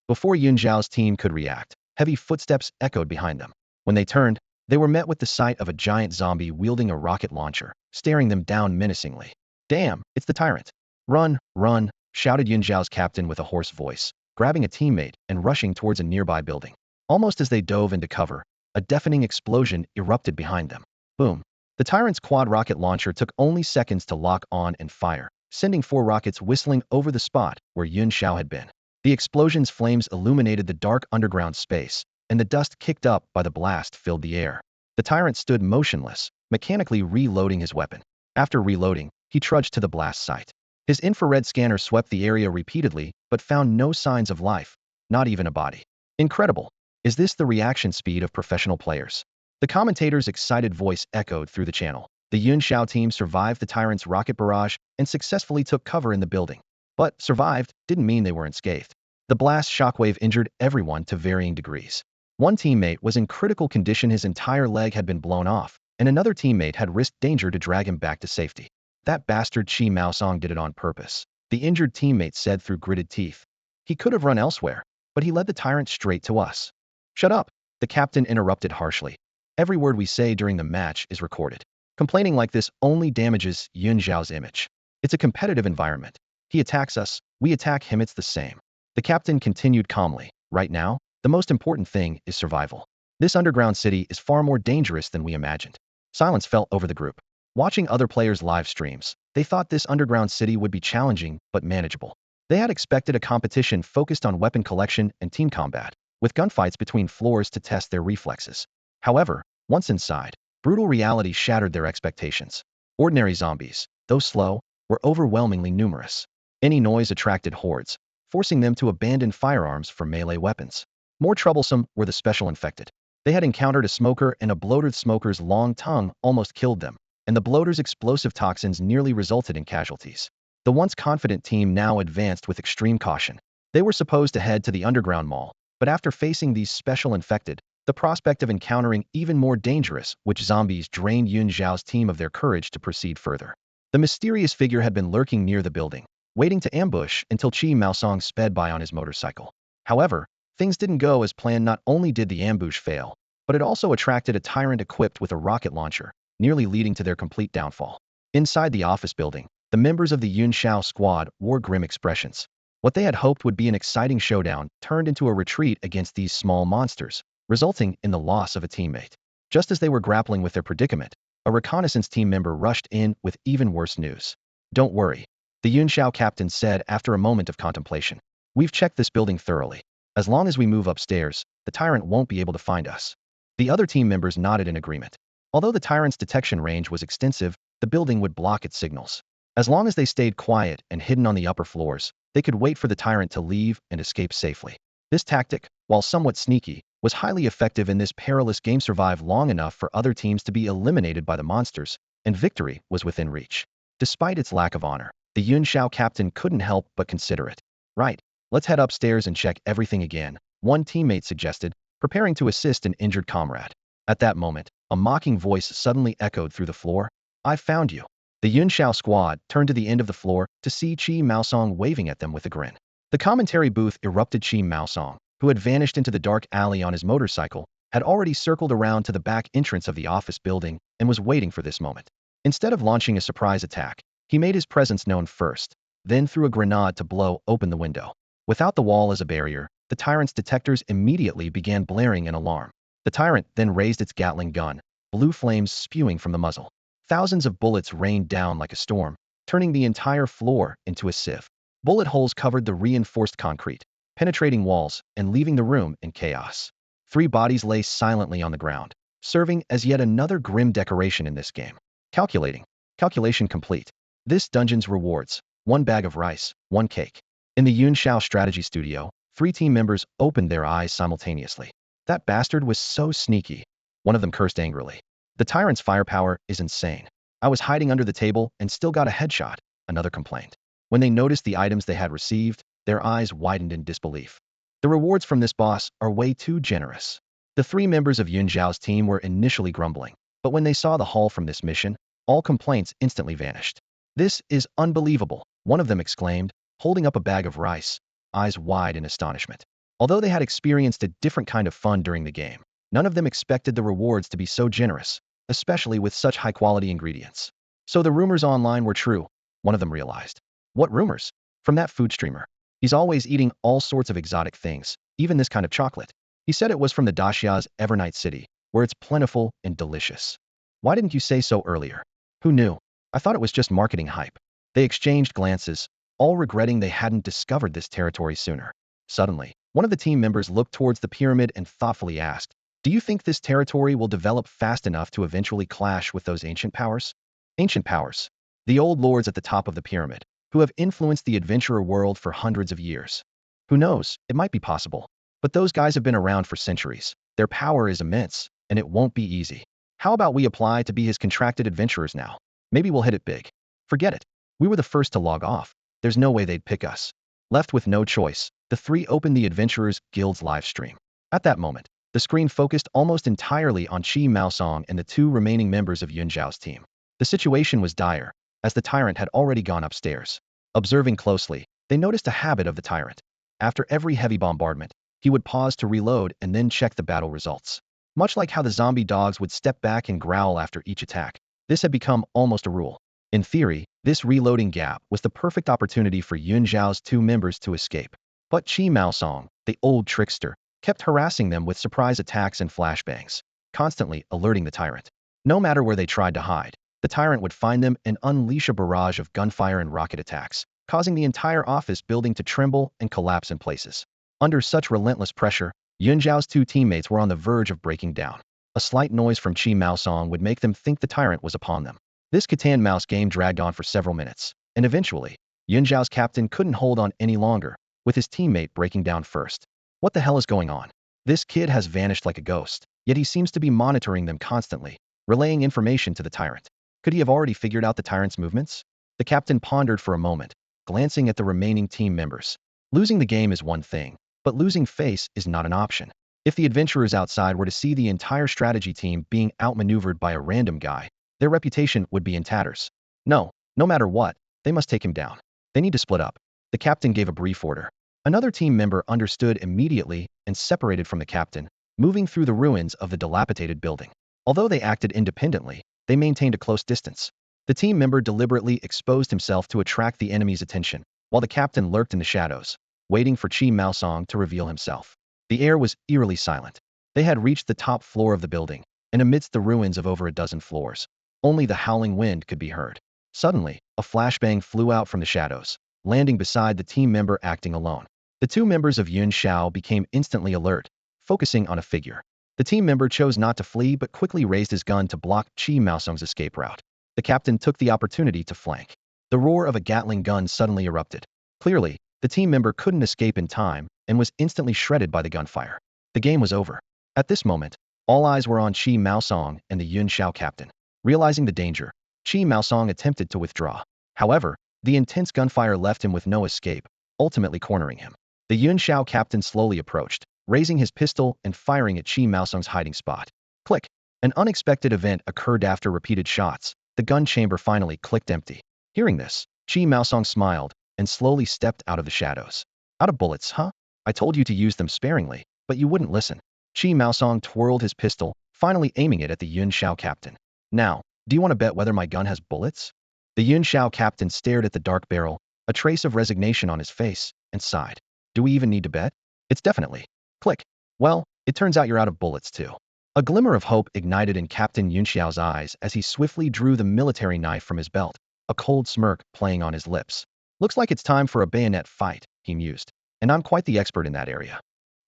Before Yun Zhao's team could react, heavy footsteps echoed behind them. When they turned, they were met with the sight of a giant zombie wielding a rocket launcher, staring them down menacingly. Damn, it's the tyrant. Run, run, shouted Yun Zhao's captain with a hoarse voice, grabbing a teammate and rushing towards a nearby building. Almost as they dove into cover, a deafening explosion erupted behind them. Boom. The tyrant's quad rocket launcher took only seconds to lock on and fire, sending 4 rockets whistling over the spot where Yun Zhao had been. The explosion's flames illuminated the dark underground space, and the dust kicked up by the blast filled the air. The tyrant stood motionless, mechanically reloading his weapon. After reloading, he trudged to the blast site. His infrared scanner swept the area repeatedly, but found no signs of life, not even a body. Incredible. Is this the reaction speed of professional players? The commentator's excited voice echoed through the channel. The Yunxiao team survived the Tyrant's rocket barrage and successfully took cover in the building. But survived didn't mean they were unscathed. The blast shockwave injured everyone to varying degrees. One teammate was in critical condition, his entire leg had been blown off, and another teammate had risked danger to drag him back to safety. That bastard Chi Maosong did it on purpose, the injured teammate said through gritted teeth. He could have run elsewhere, but he led the Tyrant straight to us. Shut up, the captain interrupted harshly. Every word we say during the match is recorded. Complaining like this only damages Yun Zhao's image. It's a competitive environment. He attacks us, we attack him, it's the same. The captain continued calmly. Right now, the most important thing is survival. This underground city is far more dangerous than we imagined. Silence fell over the group. Watching other players' live streams, they thought this underground city would be challenging but manageable. They had expected a competition focused on weapon collection and team combat, with gunfights between floors to test their reflexes. However, once inside, brutal reality shattered their expectations. Ordinary zombies, though slow, were overwhelmingly numerous. Any noise attracted hordes, forcing them to abandon firearms for melee weapons. More troublesome were the special infected. They had encountered a smoker, and a bloated smoker's long tongue almost killed them, and the bloater's explosive toxins nearly resulted in casualties. The once confident team now advanced with extreme caution. They were supposed to head to the underground mall, but after facing these special infected, the prospect of encountering even more dangerous zombies drained Yun Zhao's team of their courage to proceed further. The mysterious figure had been lurking near the building, waiting to ambush until Chi Maosong sped by on his motorcycle. However, things didn't go as planned. Not only did the ambush fail, but it also attracted a Tyrant equipped with a rocket launcher, nearly leading to their complete downfall. Inside the office building, the members of the Yun Xiao squad wore grim expressions. What they had hoped would be an exciting showdown turned into a retreat against these small monsters, resulting in the loss of a teammate. Just as they were grappling with their predicament, a reconnaissance team member rushed in with even worse news. Don't worry, the Yun Xiao captain said after a moment of contemplation. We've checked this building thoroughly. As long as we move upstairs, the Tyrant won't be able to find us. The other team members nodded in agreement. Although the Tyrant's detection range was extensive, the building would block its signals. As long as they stayed quiet and hidden on the upper floors, they could wait for the Tyrant to leave and escape safely. This tactic, while somewhat sneaky, was highly effective in this perilous game. Survived long enough for other teams to be eliminated by the monsters, and victory was within reach. Despite its lack of honor, the Yun Xiao captain couldn't help but consider it. Right, let's head upstairs and check everything again, one teammate suggested, preparing to assist an injured comrade. At that moment, a mocking voice suddenly echoed through the floor. I found you. The Yun Xiao squad turned to the end of the floor to see Chi Maosong waving at them with a grin. The commentary booth erupted. Chi Maosong, who had vanished into the dark alley on his motorcycle, had already circled around to the back entrance of the office building and was waiting for this moment. Instead of launching a surprise attack, he made his presence known first, then threw a grenade to blow open the window. Without the wall as a barrier, the Tyrant's detectors immediately began blaring an alarm. The Tyrant then raised its Gatling gun, blue flames spewing from the muzzle. Thousands of bullets rained down like a storm, turning the entire floor into a sieve. Bullet holes covered the reinforced concrete, penetrating walls and leaving the room in chaos. 3 bodies lay silently on the ground, serving as yet another grim decoration in this game. Calculating. Calculation complete. This dungeon's rewards: 1 bag of rice, 1 cake. In the Yun Xiao strategy studio, 3 team members opened their eyes simultaneously. That bastard was so sneaky. One of them cursed angrily. The Tyrant's firepower is insane. I was hiding under the table and still got a headshot, another complained. When they noticed the items they had received, their eyes widened in disbelief. The rewards from this boss are way too generous. The 3 members of Yun Zhao's team were initially grumbling, but when they saw the haul from this mission, all complaints instantly vanished. This is unbelievable, one of them exclaimed, holding up a bag of rice, eyes wide in astonishment. Although they had experienced a different kind of fun during the game, none of them expected the rewards to be so generous, especially with such high-quality ingredients. So the rumors online were true, one of them realized. What rumors? From that food streamer. He's always eating all sorts of exotic things, even this kind of chocolate. He said it was from the Daxia's Evernight City, where it's plentiful and delicious. Why didn't you say so earlier? Who knew? I thought it was just marketing hype. They exchanged glances, all regretting they hadn't discovered this territory sooner. Suddenly, one of the team members looked towards the pyramid and thoughtfully asked, Do you think this territory will develop fast enough to eventually clash with those ancient powers? Ancient powers. The old lords at the top of the pyramid, who have influenced the adventurer world for hundreds of years. Who knows, it might be possible. But those guys have been around for centuries. Their power is immense, and it won't be easy. How about we apply to be his contracted adventurers now? Maybe we'll hit it big. Forget it. We were the first to log off. There's no way they'd pick us. Left with no choice, the three opened the Adventurers Guild's live stream. At that moment, the screen focused almost entirely on Qi Maosong and the two remaining members of Yun Zhao's team. The situation was dire, as the Tyrant had already gone upstairs. Observing closely, they noticed a habit of the Tyrant. After every heavy bombardment, he would pause to reload and then check the battle results. Much like how the zombie dogs would step back and growl after each attack, this had become almost a rule. In theory, this reloading gap was the perfect opportunity for Yun Zhao's two members to escape. But Qi Maosong, the old trickster, kept harassing them with surprise attacks and flashbangs, constantly alerting the Tyrant. No matter where they tried to hide, the Tyrant would find them and unleash a barrage of gunfire and rocket attacks, causing the entire office building to tremble and collapse in places. Under such relentless pressure, Yun Zhao's two teammates were on the verge of breaking down. A slight noise from Qi Maosong would make them think the Tyrant was upon them. This cat-and-mouse game dragged on for several minutes, and eventually, Yun Zhao's captain couldn't hold on any longer, with his teammate breaking down first. What the hell is going on? This kid has vanished like a ghost, yet he seems to be monitoring them constantly, relaying information to the Tyrant. Could he have already figured out the Tyrant's movements? The captain pondered for a moment, glancing at the remaining team members. Losing the game is one thing, but losing face is not an option. If the adventurers outside were to see the entire strategy team being outmaneuvered by a random guy, their reputation would be in tatters. No matter what, they must take him down. They need to split up. The captain gave a brief order. Another team member understood immediately and separated from the captain, moving through the ruins of the dilapidated building. Although they acted independently, they maintained a close distance. The team member deliberately exposed himself to attract the enemy's attention, while the captain lurked in the shadows, waiting for Qi Maosong to reveal himself. The air was eerily silent. They had reached the top floor of the building, and amidst the ruins of over a dozen floors, only the howling wind could be heard. Suddenly, a flashbang flew out from the shadows, landing beside the team member acting alone. The two members of Yun Zhao became instantly alert, focusing on a figure. The team member chose not to flee but quickly raised his gun to block Qi Maosong's escape route. The captain took the opportunity to flank. The roar of a Gatling gun suddenly erupted. Clearly, the team member couldn't escape in time and was instantly shredded by the gunfire. The game was over. At this moment, all eyes were on Qi Maosong and the Yun Zhao captain. Realizing the danger, Qi Maosong attempted to withdraw. However, the intense gunfire left him with no escape, ultimately cornering him. The Yun Zhao captain slowly approached, raising his pistol and firing at Qi Maosong's hiding spot. Click! An unexpected event occurred after repeated shots. The gun chamber finally clicked empty. Hearing this, Qi Maosong smiled and slowly stepped out of the shadows. Out of bullets, huh? I told you to use them sparingly, but you wouldn't listen. Qi Maosong twirled his pistol, finally aiming it at the Yun Zhao captain. Now, do you want to bet whether my gun has bullets? The Yun Zhao captain stared at the dark barrel, a trace of resignation on his face, and sighed. Do we even need to bet? It's definitely. Click. Well, it turns out you're out of bullets too. A glimmer of hope ignited in Captain Yun Zhao's eyes as he swiftly drew the military knife from his belt, a cold smirk playing on his lips. Looks like it's time for a bayonet fight, he mused. And I'm quite the expert in that area.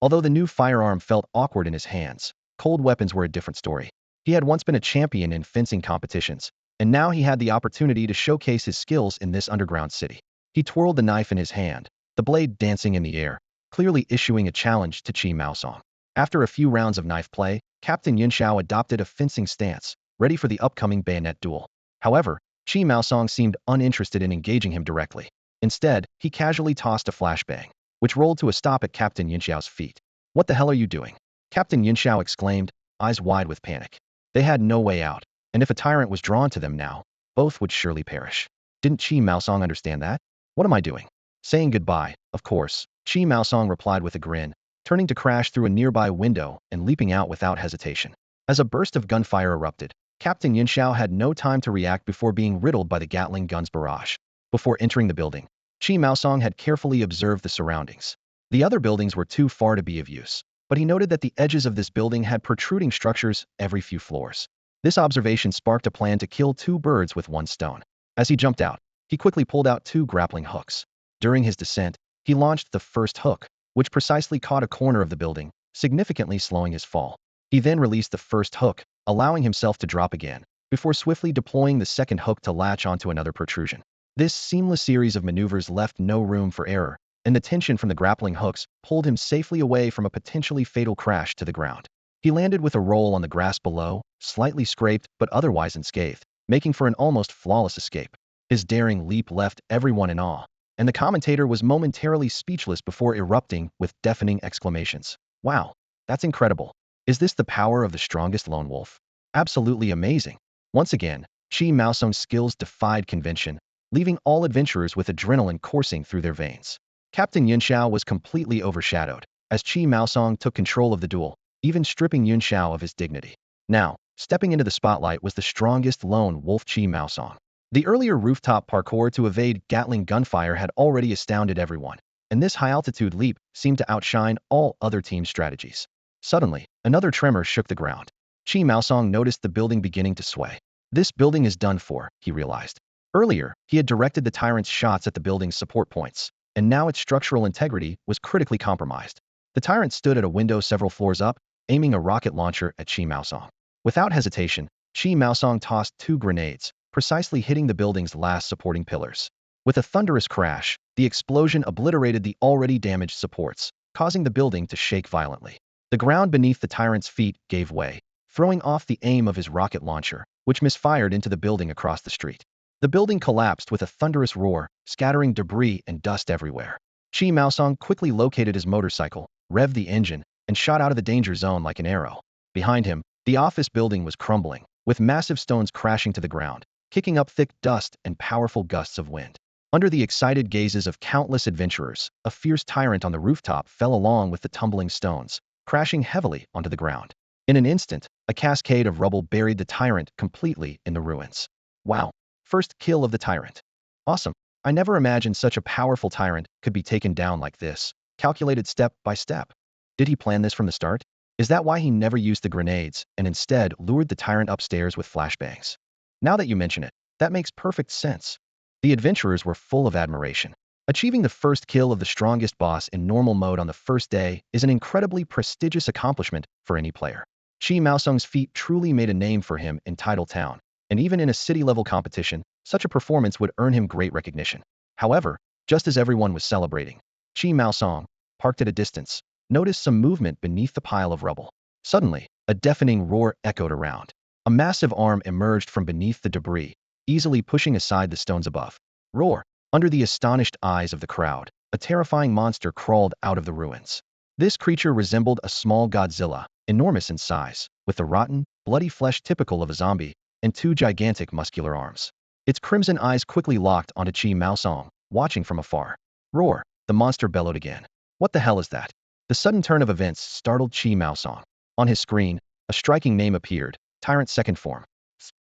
Although the new firearm felt awkward in his hands, cold weapons were a different story. He had once been a champion in fencing competitions, and now he had the opportunity to showcase his skills in this underground city. He twirled the knife in his hand, the blade dancing in the air, clearly issuing a challenge to Qi Maosong. After a few rounds of knife play, Captain Yun Zhao adopted a fencing stance, ready for the upcoming bayonet duel. However, Qi Maosong seemed uninterested in engaging him directly. Instead, he casually tossed a flashbang, which rolled to a stop at Captain Yun Zhao's feet. What the hell are you doing? Captain Yun Zhao exclaimed, eyes wide with panic. They had no way out, and if a tyrant was drawn to them now, both would surely perish. Didn't Qi Maosong understand that? What am I doing? Saying goodbye, of course, Qi Maosong replied with a grin, turning to crash through a nearby window and leaping out without hesitation. As a burst of gunfire erupted, Captain Yun Zhao had no time to react before being riddled by the Gatling gun's barrage. Before entering the building, Qi Maosong had carefully observed the surroundings. The other buildings were too far to be of use, but he noted that the edges of this building had protruding structures every few floors. This observation sparked a plan to kill two birds with one stone. As he jumped out, he quickly pulled out two grappling hooks. During his descent, he launched the first hook, which precisely caught a corner of the building, significantly slowing his fall. He then released the first hook, allowing himself to drop again, before swiftly deploying the second hook to latch onto another protrusion. This seamless series of maneuvers left no room for error, and the tension from the grappling hooks pulled him safely away from a potentially fatal crash to the ground. He landed with a roll on the grass below, slightly scraped but otherwise unscathed, making for an almost flawless escape. His daring leap left everyone in awe, and the commentator was momentarily speechless before erupting with deafening exclamations. Wow, that's incredible. Is this the power of the strongest lone wolf? Absolutely amazing. Once again, Chi Maosong's skills defied convention, leaving all adventurers with adrenaline coursing through their veins. Captain Yunxiao was completely overshadowed, as Chi Maosong took control of the duel, even stripping Yunxiao of his dignity. Now, stepping into the spotlight was the strongest lone wolf Chi Maosong. The earlier rooftop parkour to evade Gatling gunfire had already astounded everyone, and this high-altitude leap seemed to outshine all other team strategies. Suddenly, another tremor shook the ground. Chi Maosong noticed the building beginning to sway. This building is done for, he realized. Earlier, he had directed the Tyrant's shots at the building's support points, and now its structural integrity was critically compromised. The Tyrant stood at a window several floors up, aiming a rocket launcher at Chi Maosong. Without hesitation, Chi Maosong tossed 2 grenades, precisely hitting the building's last supporting pillars. With a thunderous crash, the explosion obliterated the already damaged supports, causing the building to shake violently. The ground beneath the Tyrant's feet gave way, throwing off the aim of his rocket launcher, which misfired into the building across the street. The building collapsed with a thunderous roar, scattering debris and dust everywhere. Chi Maosong quickly located his motorcycle, revved the engine, and shot out of the danger zone like an arrow. Behind him, the office building was crumbling, with massive stones crashing to the ground, kicking up thick dust and powerful gusts of wind. Under the excited gazes of countless adventurers, a fierce tyrant on the rooftop fell along with the tumbling stones, crashing heavily onto the ground. In an instant, a cascade of rubble buried the tyrant completely in the ruins. Wow. First kill of the Tyrant. Awesome. I never imagined such a powerful Tyrant could be taken down like this, calculated step by step. Did he plan this from the start? Is that why he never used the grenades and instead lured the Tyrant upstairs with flashbangs? Now that you mention it, that makes perfect sense. The adventurers were full of admiration. Achieving the first kill of the strongest boss in normal mode on the first day is an incredibly prestigious accomplishment for any player. Chi Maosong's feat truly made a name for him in Tidal Town, and even in a city-level competition, such a performance would earn him great recognition. However, just as everyone was celebrating, Chi Maosong, parked at a distance, noticed some movement beneath the pile of rubble. Suddenly, a deafening roar echoed around. A massive arm emerged from beneath the debris, easily pushing aside the stones above. Roar! Under the astonished eyes of the crowd, a terrifying monster crawled out of the ruins. This creature resembled a small Godzilla, enormous in size, with the rotten, bloody flesh typical of a zombie, and 2 gigantic muscular arms. Its crimson eyes quickly locked onto Chi Maosong, watching from afar. Roar! The monster bellowed again. What the hell is that? The sudden turn of events startled Chi Maosong. On his screen, a striking name appeared, Tyrant's second form.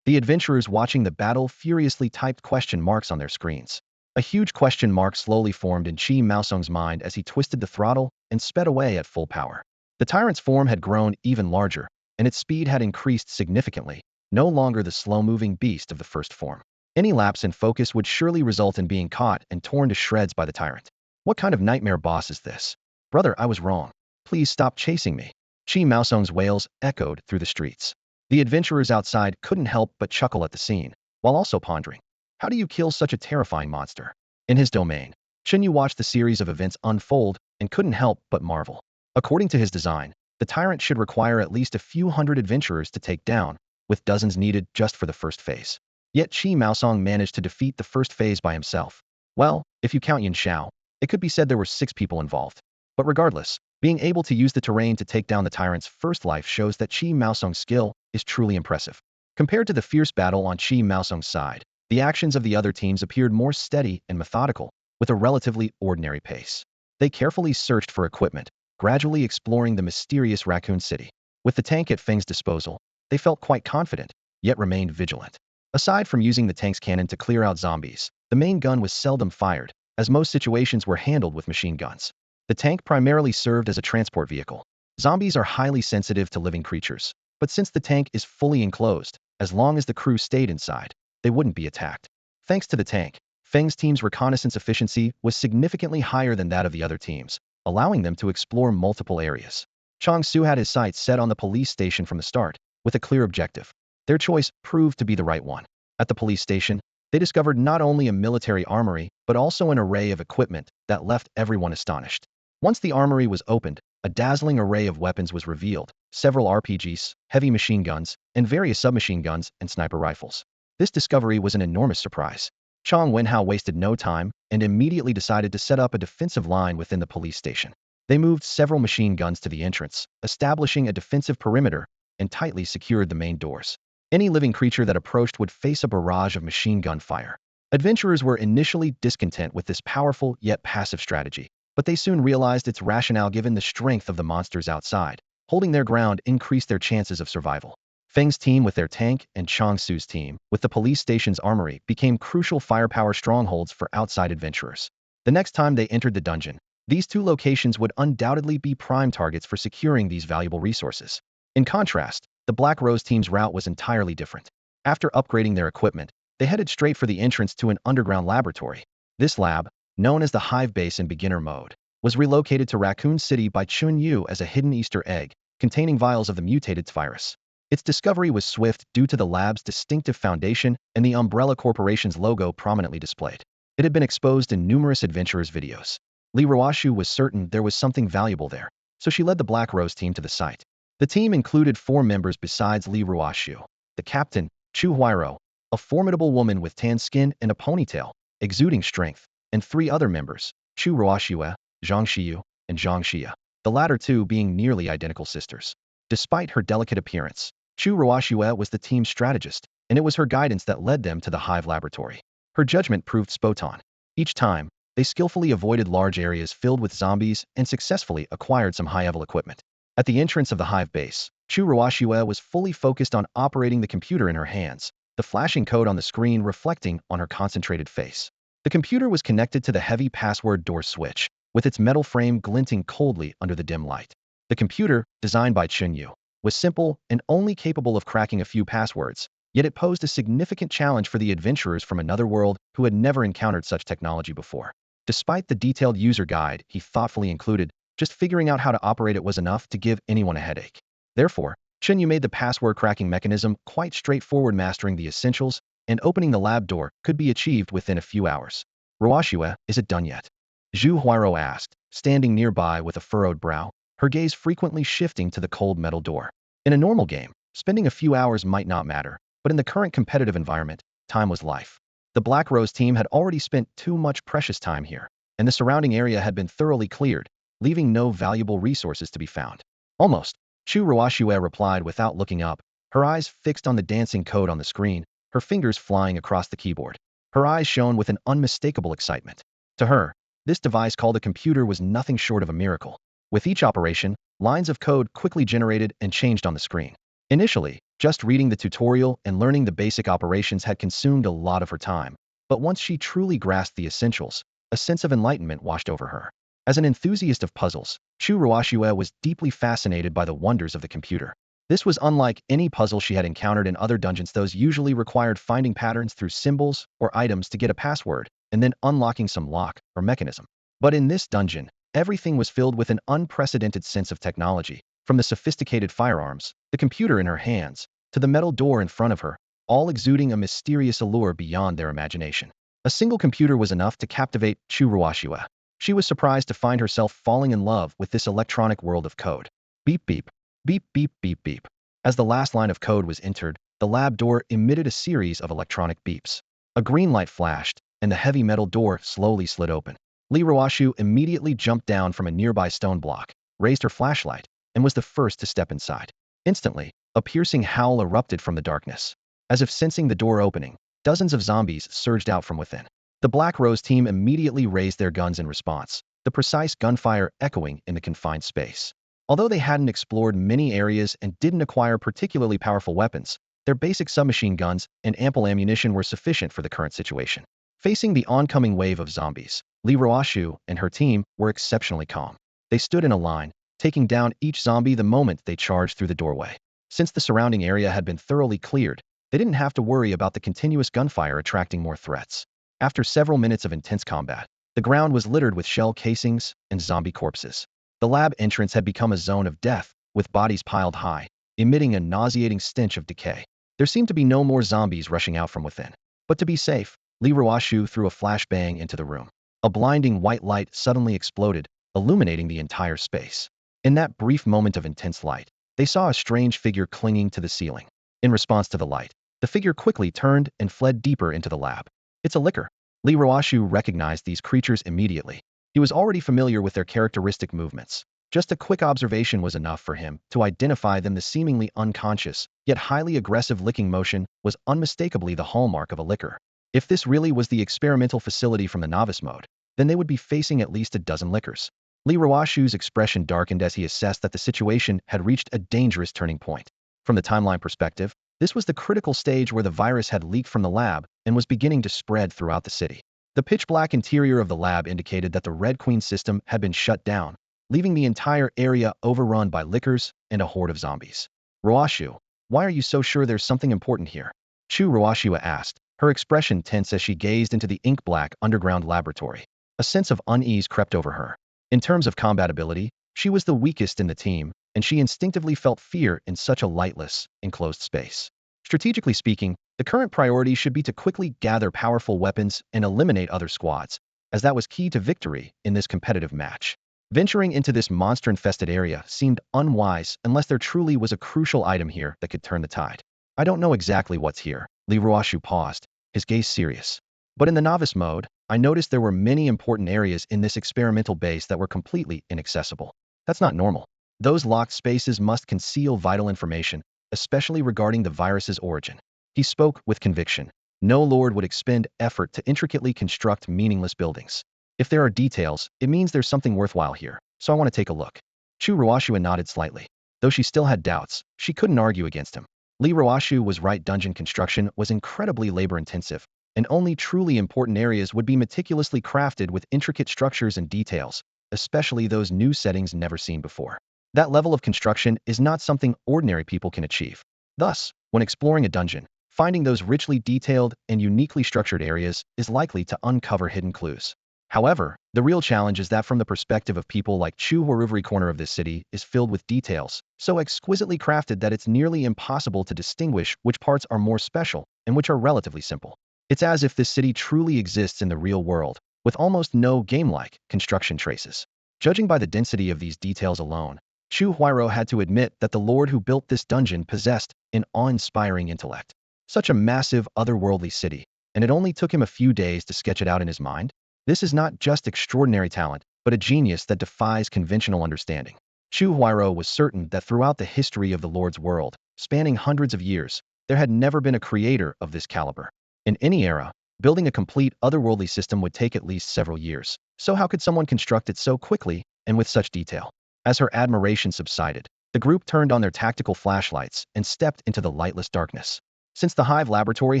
The adventurers watching the battle furiously typed question marks on their screens. A huge question mark slowly formed in Chi Maosong's mind as he twisted the throttle and sped away at full power. The Tyrant's form had grown even larger, and its speed had increased significantly, no longer the slow-moving beast of the first form. Any lapse in focus would surely result in being caught and torn to shreds by the Tyrant. What kind of nightmare boss is this? Brother, I was wrong. Please stop chasing me. Chi Maosong's wails echoed through the streets. The adventurers outside couldn't help but chuckle at the scene, while also pondering, how do you kill such a terrifying monster? In his domain, Chen Yu watched the series of events unfold and couldn't help but marvel. According to his design, the Tyrant should require at least a few hundred adventurers to take down, with dozens needed just for the first phase. Yet Chi Maosong managed to defeat the first phase by himself. Well, if you count Yin Xiao, it could be said there were 6 people involved. But regardless, being able to use the terrain to take down the Tyrant's first life shows that Chi Maosong's skill is truly impressive. Compared to the fierce battle on Chi Maosong's side, the actions of the other teams appeared more steady and methodical, with a relatively ordinary pace. They carefully searched for equipment, gradually exploring the mysterious Raccoon City. With the tank at Feng's disposal, they felt quite confident, yet remained vigilant. Aside from using the tank's cannon to clear out zombies, the main gun was seldom fired, as most situations were handled with machine guns. The tank primarily served as a transport vehicle. Zombies are highly sensitive to living creatures, but since the tank is fully enclosed, as long as the crew stayed inside, they wouldn't be attacked. Thanks to the tank, Feng's team's reconnaissance efficiency was significantly higher than that of the other teams, allowing them to explore multiple areas. Chang Su had his sights set on the police station from the start, with a clear objective. Their choice proved to be the right one. At the police station, they discovered not only a military armory, but also an array of equipment that left everyone astonished. Once the armory was opened, a dazzling array of weapons was revealed, several RPGs, heavy machine guns, and various submachine guns and sniper rifles. This discovery was an enormous surprise. Chang Wenhao wasted no time and immediately decided to set up a defensive line within the police station. They moved several machine guns to the entrance, establishing a defensive perimeter, and tightly secured the main doors. Any living creature that approached would face a barrage of machine gun fire. Adventurers were initially discontent with this powerful yet passive strategy, but they soon realized its rationale given the strength of the monsters outside. Holding their ground increased their chances of survival. Feng's team with their tank and Chang Su's team with the police station's armory became crucial firepower strongholds for outside adventurers. The next time they entered the dungeon, these two locations would undoubtedly be prime targets for securing these valuable resources. In contrast, the Black Rose team's route was entirely different. After upgrading their equipment, they headed straight for the entrance to an underground laboratory. This lab, known as the Hive Base in beginner mode, was relocated to Raccoon City by Chen Yu as a hidden Easter egg, containing vials of the mutated virus. Its discovery was swift due to the lab's distinctive foundation and the Umbrella Corporation's logo prominently displayed. It had been exposed in numerous adventurers' videos. Li Ruoshu was certain there was something valuable there, so she led the Black Rose team to the site. The team included 4 members besides Li Ruoshu: the captain, Chu Huiro, a formidable woman with tan skin and a ponytail, exuding strength, and 3 other members, Chu Ruoshue, Zhang Xiyu, and Zhang Xia, the latter 2 being nearly identical sisters. Despite her delicate appearance, Chu Ruoshue was the team's strategist, and it was her guidance that led them to the Hive laboratory. Her judgment proved spot on. Each time, they skillfully avoided large areas filled with zombies and successfully acquired some high-level equipment. At the entrance of the Hive base, Chu Ruoshue was fully focused on operating the computer in her hands, the flashing code on the screen reflecting on her concentrated face. The computer was connected to the heavy password door switch, with its metal frame glinting coldly under the dim light. The computer, designed by Chen Yu, was simple and only capable of cracking a few passwords, yet it posed a significant challenge for the adventurers from another world who had never encountered such technology before. Despite the detailed user guide he thoughtfully included, just figuring out how to operate it was enough to give anyone a headache. Therefore, Chen Yu made the password cracking mechanism quite straightforward. Mastering the essentials and opening the lab door could be achieved within a few hours. Ruoshue, is it done yet? Zhu Huiro asked, standing nearby with a furrowed brow, her gaze frequently shifting to the cold metal door. In a normal game, spending a few hours might not matter, but in the current competitive environment, time was life. The Black Rose team had already spent too much precious time here, and the surrounding area had been thoroughly cleared, leaving no valuable resources to be found. Almost, Chu Ruoshue replied without looking up, her eyes fixed on the dancing code on the screen, her fingers flying across the keyboard. Her eyes shone with an unmistakable excitement. To her, this device called a computer was nothing short of a miracle. With each operation, lines of code quickly generated and changed on the screen. Initially, just reading the tutorial and learning the basic operations had consumed a lot of her time, but once she truly grasped the essentials, a sense of enlightenment washed over her. As an enthusiast of puzzles, Chu Ruoshue was deeply fascinated by the wonders of the computer. This was unlike any puzzle she had encountered in other dungeons. Those usually required finding patterns through symbols or items to get a password, and then unlocking some lock or mechanism. But in this dungeon, everything was filled with an unprecedented sense of technology, from the sophisticated firearms, the computer in her hands, to the metal door in front of her, all exuding a mysterious allure beyond their imagination. A single computer was enough to captivate Chu Ruoshue. She was surprised to find herself falling in love with this electronic world of code. Beep beep, beep beep beep beep. As the last line of code was entered, the lab door emitted a series of electronic beeps. A green light flashed, and the heavy metal door slowly slid open. Li Ruoshu immediately jumped down from a nearby stone block, raised her flashlight, and was the first to step inside. Instantly, a piercing howl erupted from the darkness. As if sensing the door opening, dozens of zombies surged out from within. The Black Rose team immediately raised their guns in response, the precise gunfire echoing in the confined space. Although they hadn't explored many areas and didn't acquire particularly powerful weapons, their basic submachine guns and ample ammunition were sufficient for the current situation. Facing the oncoming wave of zombies, Li Ruoshu and her team were exceptionally calm. They stood in a line, taking down each zombie the moment they charged through the doorway. Since the surrounding area had been thoroughly cleared, they didn't have to worry about the continuous gunfire attracting more threats. After several minutes of intense combat, the ground was littered with shell casings and zombie corpses. The lab entrance had become a zone of death, with bodies piled high, emitting a nauseating stench of decay. There seemed to be no more zombies rushing out from within. But to be safe, Li Ruoshu threw a flashbang into the room. A blinding white light suddenly exploded, illuminating the entire space. In that brief moment of intense light, they saw a strange figure clinging to the ceiling. In response to the light, the figure quickly turned and fled deeper into the lab. It's a licker. Li Ruoshu recognized these creatures immediately. He was already familiar with their characteristic movements. Just a quick observation was enough for him to identify them. The seemingly unconscious, yet highly aggressive licking motion was unmistakably the hallmark of a licker. If this really was the experimental facility from the novice mode, then they would be facing at least a dozen lickers. Li Ruoshu's expression darkened as he assessed that the situation had reached a dangerous turning point. From the timeline perspective, this was the critical stage where the virus had leaked from the lab and was beginning to spread throughout the city. The pitch-black interior of the lab indicated that the Red Queen system had been shut down, leaving the entire area overrun by lickers and a horde of zombies. Ruoshu, why are you so sure there's something important here? Chu Ruoshua asked, her expression tense as she gazed into the ink-black underground laboratory. A sense of unease crept over her. In terms of combatability, she was the weakest in the team, and she instinctively felt fear in such a lightless, enclosed space. Strategically speaking, the current priority should be to quickly gather powerful weapons and eliminate other squads, as that was key to victory in this competitive match. Venturing into this monster-infested area seemed unwise unless there truly was a crucial item here that could turn the tide. I don't know exactly what's here. Li Ruoshu paused, his gaze serious. But in the novice mode, I noticed there were many important areas in this experimental base that were completely inaccessible. That's not normal. Those locked spaces must conceal vital information, especially regarding the virus's origin. He spoke with conviction. No lord would expend effort to intricately construct meaningless buildings. If there are details, it means there's something worthwhile here, so I want to take a look. Chu Ruoshua nodded slightly. Though she still had doubts, she couldn't argue against him. Li Ruoshu was right. Dungeon construction was incredibly labor-intensive, and only truly important areas would be meticulously crafted with intricate structures and details, especially those new settings never seen before. That level of construction is not something ordinary people can achieve. Thus, when exploring a dungeon, finding those richly detailed and uniquely structured areas is likely to uncover hidden clues. However, the real challenge is that from the perspective of people like Chu, every corner of this city is filled with details, so exquisitely crafted that it's nearly impossible to distinguish which parts are more special and which are relatively simple. It's as if this city truly exists in the real world, with almost no game-like construction traces. Judging by the density of these details alone, Chu Huiro had to admit that the lord who built this dungeon possessed an awe-inspiring intellect. Such a massive, otherworldly city, and it only took him a few days to sketch it out in his mind? This is not just extraordinary talent, but a genius that defies conventional understanding. Chu Huiro was certain that throughout the history of the Lord's world, spanning hundreds of years, there had never been a creator of this caliber. In any era, building a complete otherworldly system would take at least several years. So how could someone construct it so quickly and with such detail? As her admiration subsided, the group turned on their tactical flashlights and stepped into the lightless darkness. Since the Hive laboratory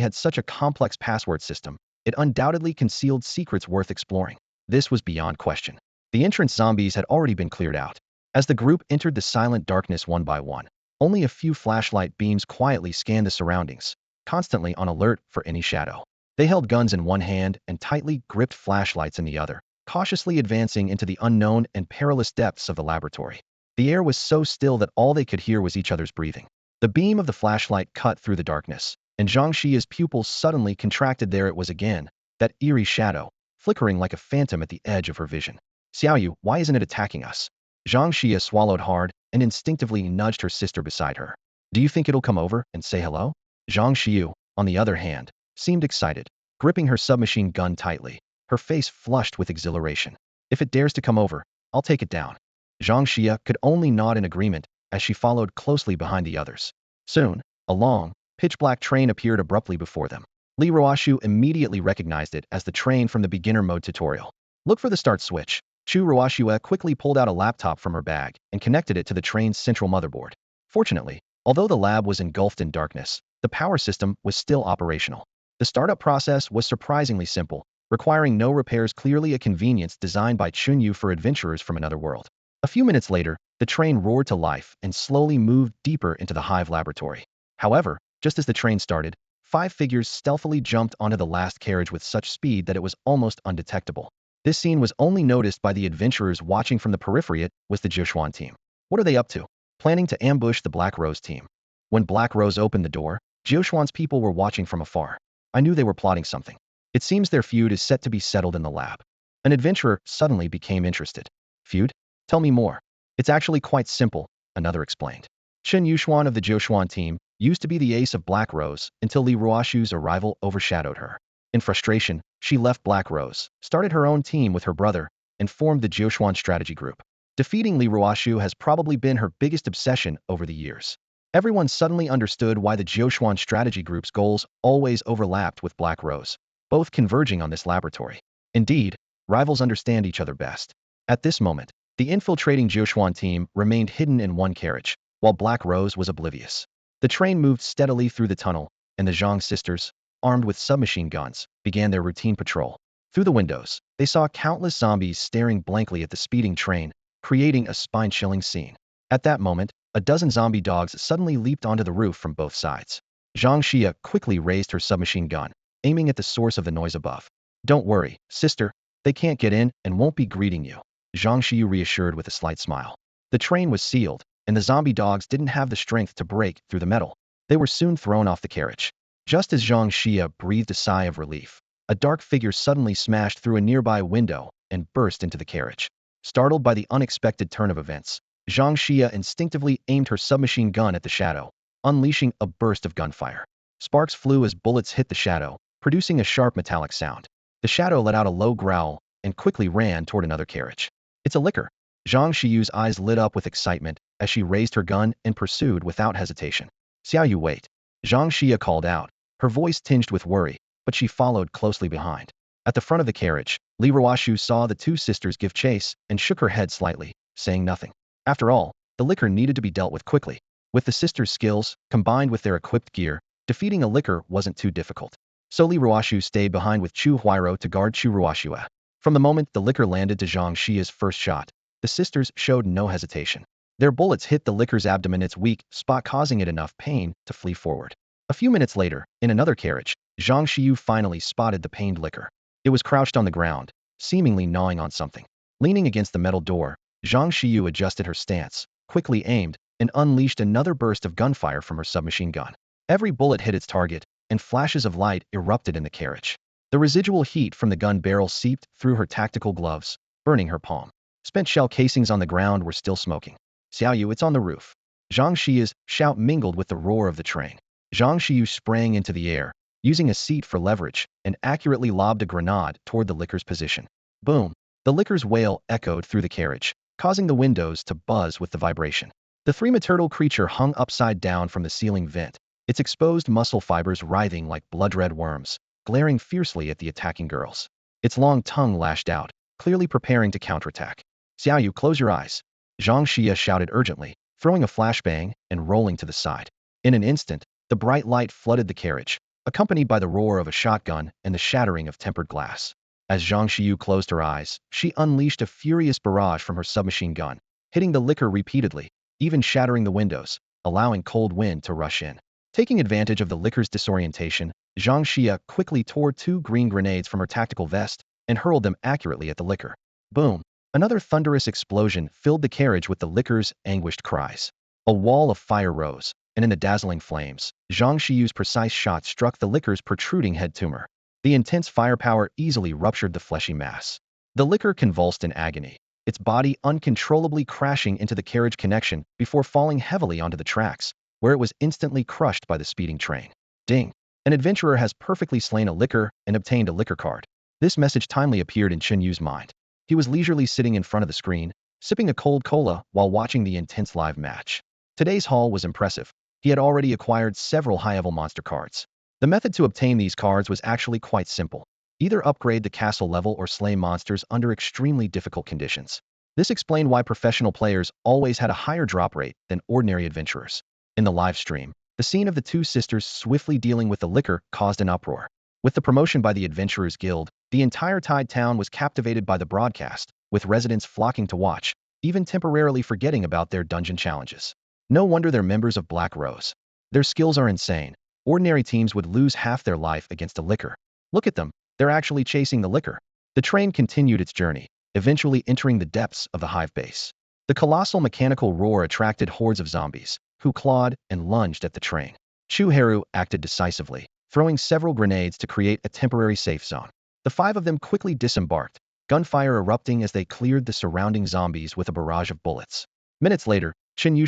had such a complex password system, it undoubtedly concealed secrets worth exploring. This was beyond question. The entrance zombies had already been cleared out. As the group entered the silent darkness one by one, only a few flashlight beams quietly scanned the surroundings, constantly on alert for any shadow. They held guns in one hand and tightly gripped flashlights in the other, cautiously advancing into the unknown and perilous depths of the laboratory. The air was so still that all they could hear was each other's breathing. The beam of the flashlight cut through the darkness, and Zhang Xia's pupils suddenly contracted. There it was again, that eerie shadow, flickering like a phantom at the edge of her vision. Xiaoyu, why isn't it attacking us? Zhang Xia swallowed hard and instinctively nudged her sister beside her. Do you think it'll come over and say hello? Zhang Xiu, on the other hand, seemed excited, gripping her submachine gun tightly, her face flushed with exhilaration. If it dares to come over, I'll take it down. Zhang Xia could only nod in agreement as she followed closely behind the others. Soon, a long, pitch-black train appeared abruptly before them. Li Ruoshu immediately recognized it as the train from the beginner mode tutorial. Look for the start switch. Chu Ruoshua quickly pulled out a laptop from her bag and connected it to the train's central motherboard. Fortunately, although the lab was engulfed in darkness, the power system was still operational. The startup process was surprisingly simple, requiring no repairs, clearly a convenience designed by Chen Yu for adventurers from another world. A few minutes later, the train roared to life and slowly moved deeper into the Hive laboratory. However, just as the train started, 5 figures stealthily jumped onto the last carriage with such speed that it was almost undetectable. This scene was only noticed by the adventurers watching from the periphery. It was the Joshuan team. What are they up to? Planning to ambush the Black Rose team. When Black Rose opened the door, Joshuan's people were watching from afar. I knew they were plotting something. It seems their feud is set to be settled in the lab. An adventurer suddenly became interested. Feud? Tell me more. It's actually quite simple, another explained. Chen Yu of the Joshuan team used to be the ace of Black Rose until Li Ruoshu's arrival overshadowed her. In frustration, she left Black Rose, started her own team with her brother, and formed the Joshuan strategy group. Defeating Li Ruoshu has probably been her biggest obsession over the years. Everyone suddenly understood why the Joshuan strategy group's goals always overlapped with Black Rose, both converging on this laboratory. Indeed, rivals understand each other best. At this moment, the infiltrating Joshuan team remained hidden in one carriage, while Black Rose was oblivious. The train moved steadily through the tunnel, and the Zhang sisters, armed with submachine guns, began their routine patrol. Through the windows, they saw countless zombies staring blankly at the speeding train, creating a spine-chilling scene. At that moment, a dozen zombie dogs suddenly leaped onto the roof from both sides. Zhang Xia quickly raised her submachine gun, aiming at the source of the noise above. Don't worry, sister, they can't get in and won't be greeting you, Zhang Xiu reassured with a slight smile. The train was sealed, and the zombie dogs didn't have the strength to break through the metal. They were soon thrown off the carriage. Just as Zhang Xia breathed a sigh of relief, a dark figure suddenly smashed through a nearby window and burst into the carriage. Startled by the unexpected turn of events, Zhang Xia instinctively aimed her submachine gun at the shadow, unleashing a burst of gunfire. Sparks flew as bullets hit the shadow, producing a sharp metallic sound. The shadow let out a low growl and quickly ran toward another carriage. It's a licker. Zhang Xiyu's eyes lit up with excitement as she raised her gun and pursued without hesitation. Xiaoyu, wait. Zhang Xia called out, her voice tinged with worry, but she followed closely behind. At the front of the carriage, Li Ruoshu saw the two sisters give chase and shook her head slightly, saying nothing. After all, the licker needed to be dealt with quickly. With the sisters' skills, combined with their equipped gear, defeating a licker wasn't too difficult. So Li Ruoshu stayed behind with Chu Huairo to guard Chu Ruoshua. From the moment the licker landed to Zhang Xia's first shot, the sisters showed no hesitation. Their bullets hit the licker's abdomen, its weak spot, causing it enough pain to flee forward. A few minutes later, in another carriage, Zhang Xiu finally spotted the pained licker. It was crouched on the ground, seemingly gnawing on something. Leaning against the metal door, Zhang Xiu adjusted her stance, quickly aimed, and unleashed another burst of gunfire from her submachine gun. Every bullet hit its target, and flashes of light erupted in the carriage. The residual heat from the gun barrel seeped through her tactical gloves, burning her palm. Spent shell casings on the ground were still smoking. Xiaoyu, it's on the roof. Zhang Xia's shout mingled with the roar of the train. Zhang Xiu sprang into the air, using a seat for leverage, and accurately lobbed a grenade toward the licker's position. Boom! The licker's wail echoed through the carriage, causing the windows to buzz with the vibration. The three-metal creature hung upside down from the ceiling vent, its exposed muscle fibers writhing like blood-red worms, glaring fiercely at the attacking girls. Its long tongue lashed out, clearly preparing to counterattack. Xiaoyu, close your eyes. Zhang Xia shouted urgently, throwing a flashbang and rolling to the side. In an instant, the bright light flooded the carriage, accompanied by the roar of a shotgun and the shattering of tempered glass. As Zhang Xiu closed her eyes, she unleashed a furious barrage from her submachine gun, hitting the licker repeatedly, even shattering the windows, allowing cold wind to rush in. Taking advantage of the licker's disorientation, Zhang Xia quickly tore two green grenades from her tactical vest and hurled them accurately at the licker. Boom! Another thunderous explosion filled the carriage with the licker's anguished cries. A wall of fire rose, and in the dazzling flames, Zhang Xiu's precise shot struck the licker's protruding head tumor. The intense firepower easily ruptured the fleshy mass. The licker convulsed in agony, its body uncontrollably crashing into the carriage connection before falling heavily onto the tracks, where it was instantly crushed by the speeding train. Ding! An adventurer has perfectly slain a licker and obtained a licker card. This message timely appeared in Chen Yu's mind. He was leisurely sitting in front of the screen, sipping a cold cola while watching the intense live match. Today's haul was impressive. He had already acquired several high-level monster cards. The method to obtain these cards was actually quite simple. Either upgrade the castle level or slay monsters under extremely difficult conditions. This explained why professional players always had a higher drop rate than ordinary adventurers. In the live stream, the scene of the two sisters swiftly dealing with the licker caused an uproar. With the promotion by the Adventurers Guild, the entire Tide Town was captivated by the broadcast, with residents flocking to watch, even temporarily forgetting about their dungeon challenges. No wonder they're members of Black Rose. Their skills are insane. Ordinary teams would lose half their life against a licker. Look at them, they're actually chasing the licker. The train continued its journey, eventually entering the depths of the hive base. The colossal mechanical roar attracted hordes of zombies, who clawed and lunged at the train. Chuharu acted decisively, throwing several grenades to create a temporary safe zone. The 5 of them quickly disembarked, gunfire erupting as they cleared the surrounding zombies with a barrage of bullets. Minutes later, Chen Yu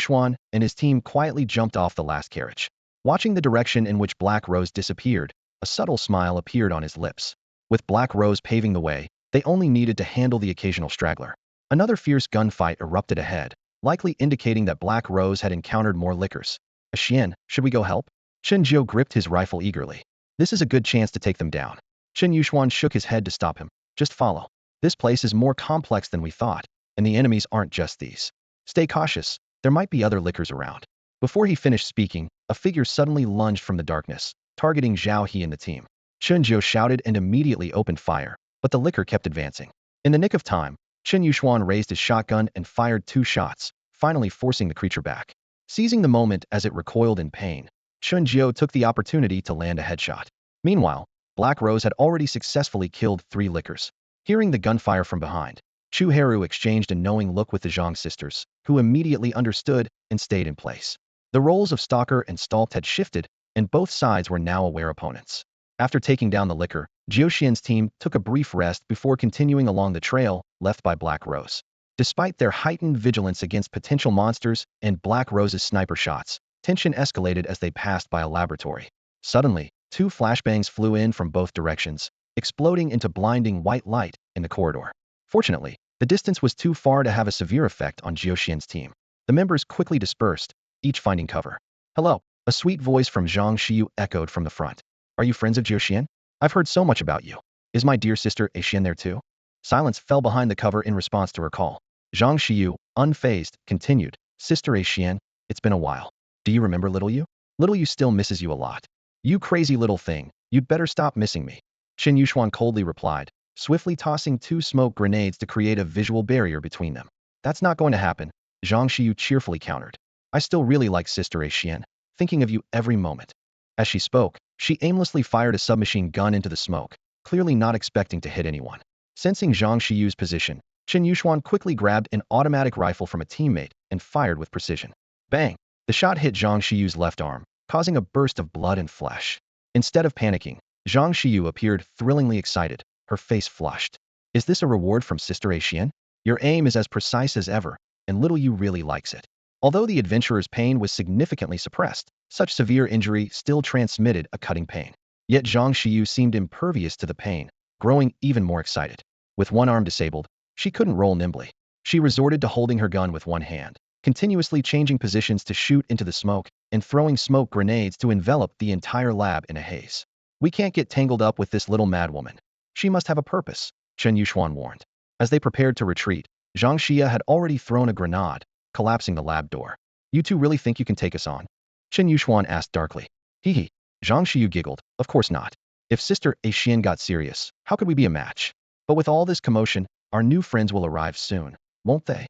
and his team quietly jumped off the last carriage. Watching the direction in which Black Rose disappeared, a subtle smile appeared on his lips. With Black Rose paving the way, they only needed to handle the occasional straggler. Another fierce gunfight erupted ahead, likely indicating that Black Rose had encountered more lickers. Xian, should we go help? Chen Jiu gripped his rifle eagerly. This is a good chance to take them down. Chen Yuxuan shook his head to stop him. Just follow. This place is more complex than we thought, and the enemies aren't just these. Stay cautious, there might be other lickers around. Before he finished speaking, a figure suddenly lunged from the darkness, targeting Zhao He and the team. Chen Jiu shouted and immediately opened fire, but the licker kept advancing. In the nick of time, Chen Yuxuan raised his shotgun and fired 2 shots, finally forcing the creature back. Seizing the moment as it recoiled in pain, Chen Jiu took the opportunity to land a headshot. Meanwhile, Black Rose had already successfully killed 3 lickers. Hearing the gunfire from behind, Chu Heru exchanged a knowing look with the Zhang sisters, who immediately understood and stayed in place. The roles of stalker and stalked had shifted, and both sides were now aware opponents. After taking down the licker, Jiuxian's team took a brief rest before continuing along the trail left by Black Rose. Despite their heightened vigilance against potential monsters and Black Rose's sniper shots, tension escalated as they passed by a laboratory. Suddenly, 2 flashbangs flew in from both directions, exploding into blinding white light in the corridor. Fortunately, the distance was too far to have a severe effect on Jiuxian's team. The members quickly dispersed, each finding cover. Hello, a sweet voice from Zhang Xiyu echoed from the front. Are you friends of Jiuxian? I've heard so much about you. Is my dear sister Aixian there too? Silence fell behind the cover in response to her call. Zhang Xiyu, unfazed, continued. Sister Aixian, it's been a while. Do you remember little you? Little you still misses you a lot. You crazy little thing, you'd better stop missing me. Chen Yuxuan coldly replied, swiftly tossing 2 smoke grenades to create a visual barrier between them. That's not going to happen, Zhang Xiyu cheerfully countered. I still really like Sister Aixian, thinking of you every moment. As she spoke, she aimlessly fired a submachine gun into the smoke, clearly not expecting to hit anyone. Sensing Zhang Xiyu's position, Chen Yuxuan quickly grabbed an automatic rifle from a teammate and fired with precision. Bang! The shot hit Zhang Xiyu's left arm, causing a burst of blood and flesh. Instead of panicking, Zhang Xiyu appeared thrillingly excited, her face flushed. Is this a reward from Sister Aixian? Your aim is as precise as ever, and little you really likes it. Although the adventurer's pain was significantly suppressed, such severe injury still transmitted a cutting pain. Yet Zhang Xiyu seemed impervious to the pain, growing even more excited. With one arm disabled, she couldn't roll nimbly. She resorted to holding her gun with one hand, continuously changing positions to shoot into the smoke and throwing smoke grenades to envelop the entire lab in a haze. We can't get tangled up with this little madwoman. She must have a purpose, Chen Yuxuan warned. As they prepared to retreat, Zhang Xia had already thrown a grenade, collapsing the lab door. You two really think you can take us on? Chen Yuxuan asked darkly. Hee. Zhang Xiyu giggled. Of course not. If Sister Aixian got serious, how could we be a match? But with all this commotion, our new friends will arrive soon, won't they?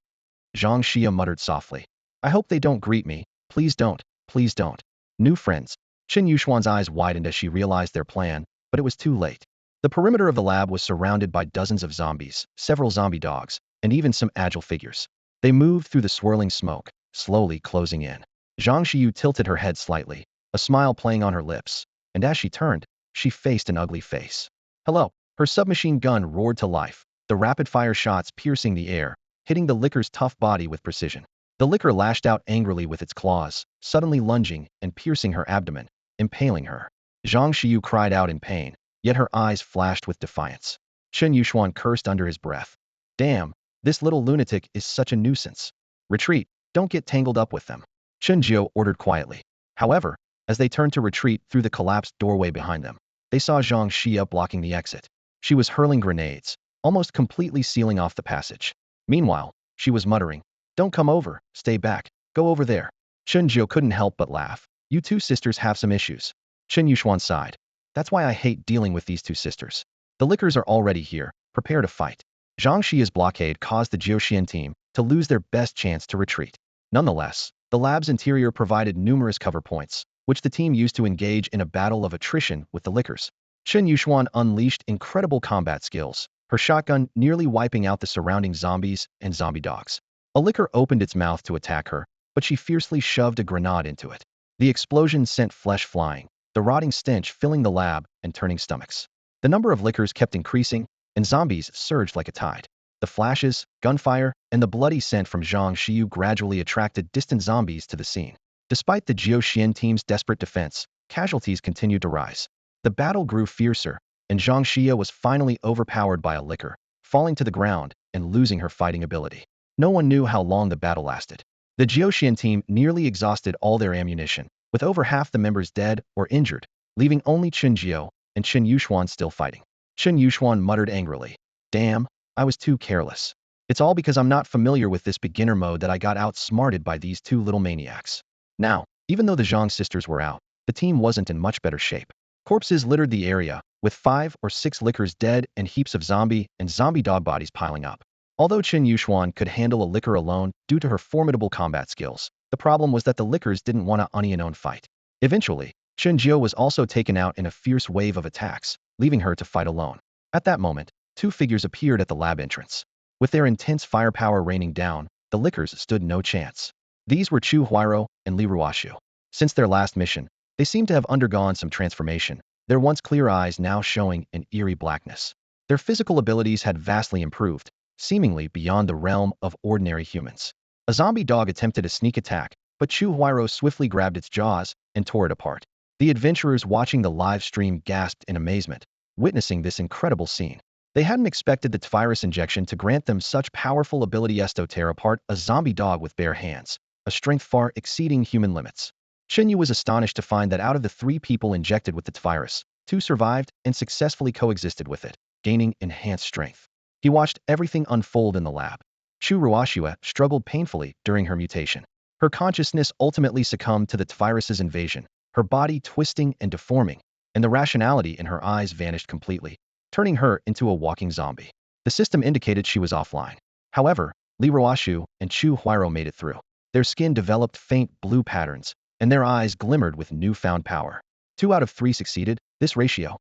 Zhang Xia muttered softly. I hope they don't greet me. Please don't. Please don't. New friends. Chen Yuxuan's eyes widened as she realized their plan, but it was too late. The perimeter of the lab was surrounded by dozens of zombies, several zombie dogs, and even some agile figures. They moved through the swirling smoke, slowly closing in. Zhang Xiyu tilted her head slightly, a smile playing on her lips, and as she turned, she faced an ugly face. Hello. Her submachine gun roared to life, the rapid-fire shots piercing the air, hitting the licker's tough body with precision. The licker lashed out angrily with its claws, suddenly lunging and piercing her abdomen, impaling her. Zhang Xiyu cried out in pain, yet her eyes flashed with defiance. Chen Yuxuan cursed under his breath. Damn, this little lunatic is such a nuisance. Retreat, don't get tangled up with them. Chen Jiu ordered quietly. However, as they turned to retreat through the collapsed doorway behind them, they saw Zhang Xia blocking the exit. She was hurling grenades, almost completely sealing off the passage. Meanwhile, she was muttering, Don't come over, stay back, go over there. Chen Jiu couldn't help but laugh. You two sisters have some issues. Chen Yuxuan sighed. That's why I hate dealing with these two sisters. The lickers are already here, prepare to fight. Zhang Xia's blockade caused the Jiuxian team to lose their best chance to retreat. Nonetheless, the lab's interior provided numerous cover points, which the team used to engage in a battle of attrition with the lickers. Chen Yuxuan unleashed incredible combat skills, her shotgun nearly wiping out the surrounding zombies and zombie dogs. A licker opened its mouth to attack her, but she fiercely shoved a grenade into it. The explosion sent flesh flying, the rotting stench filling the lab and turning stomachs. The number of lickers kept increasing, and zombies surged like a tide. The flashes, gunfire, and the bloody scent from Zhang Xiu gradually attracted distant zombies to the scene. Despite the Jiao Xian team's desperate defense, casualties continued to rise. The battle grew fiercer, and Zhang Xiu was finally overpowered by a licker, falling to the ground and losing her fighting ability. No one knew how long the battle lasted. The Jiao Xian team nearly exhausted all their ammunition, with over half the members dead or injured, leaving only Chen Jiao and Chen Yuxuan still fighting. Chen Yuxuan muttered angrily, "Damn, I was too careless. It's all because I'm not familiar with this beginner mode that I got outsmarted by these two little maniacs." Now, even though the Zhang sisters were out, the team wasn't in much better shape. Corpses littered the area, with 5 or 6 lickers dead and heaps of zombie dog bodies piling up. Although Chen Yuxuan could handle a licker alone due to her formidable combat skills, the problem was that the lickers didn't want to onion fight. Eventually, Chen Jiao was also taken out in a fierce wave of attacks, leaving her to fight alone. At that moment, 2 figures appeared at the lab entrance. With their intense firepower raining down, the lickers stood no chance. These were Chu Huairou and Li Ruoshu. Since their last mission, they seemed to have undergone some transformation, their once clear eyes now showing an eerie blackness. Their physical abilities had vastly improved, seemingly beyond the realm of ordinary humans. A zombie dog attempted a sneak attack, but Chu Huairou swiftly grabbed its jaws and tore it apart. The adventurers watching the live stream gasped in amazement, witnessing this incredible scene. They hadn't expected the virus injection to grant them such powerful abilities to tear apart a zombie dog with bare hands, a strength far exceeding human limits. Chen Yu was astonished to find that out of the 3 people injected with the virus, 2 survived and successfully coexisted with it, gaining enhanced strength. He watched everything unfold in the lab. Chu Ruoxue struggled painfully during her mutation. Her consciousness ultimately succumbed to the virus's invasion, her body twisting and deforming, and the rationality in her eyes vanished completely, turning her into a walking zombie. The system indicated she was offline. However, Li Ruoshu and Chu Huairou made it through. Their skin developed faint blue patterns, and their eyes glimmered with newfound power. 2 out of 3 succeeded, this ratio.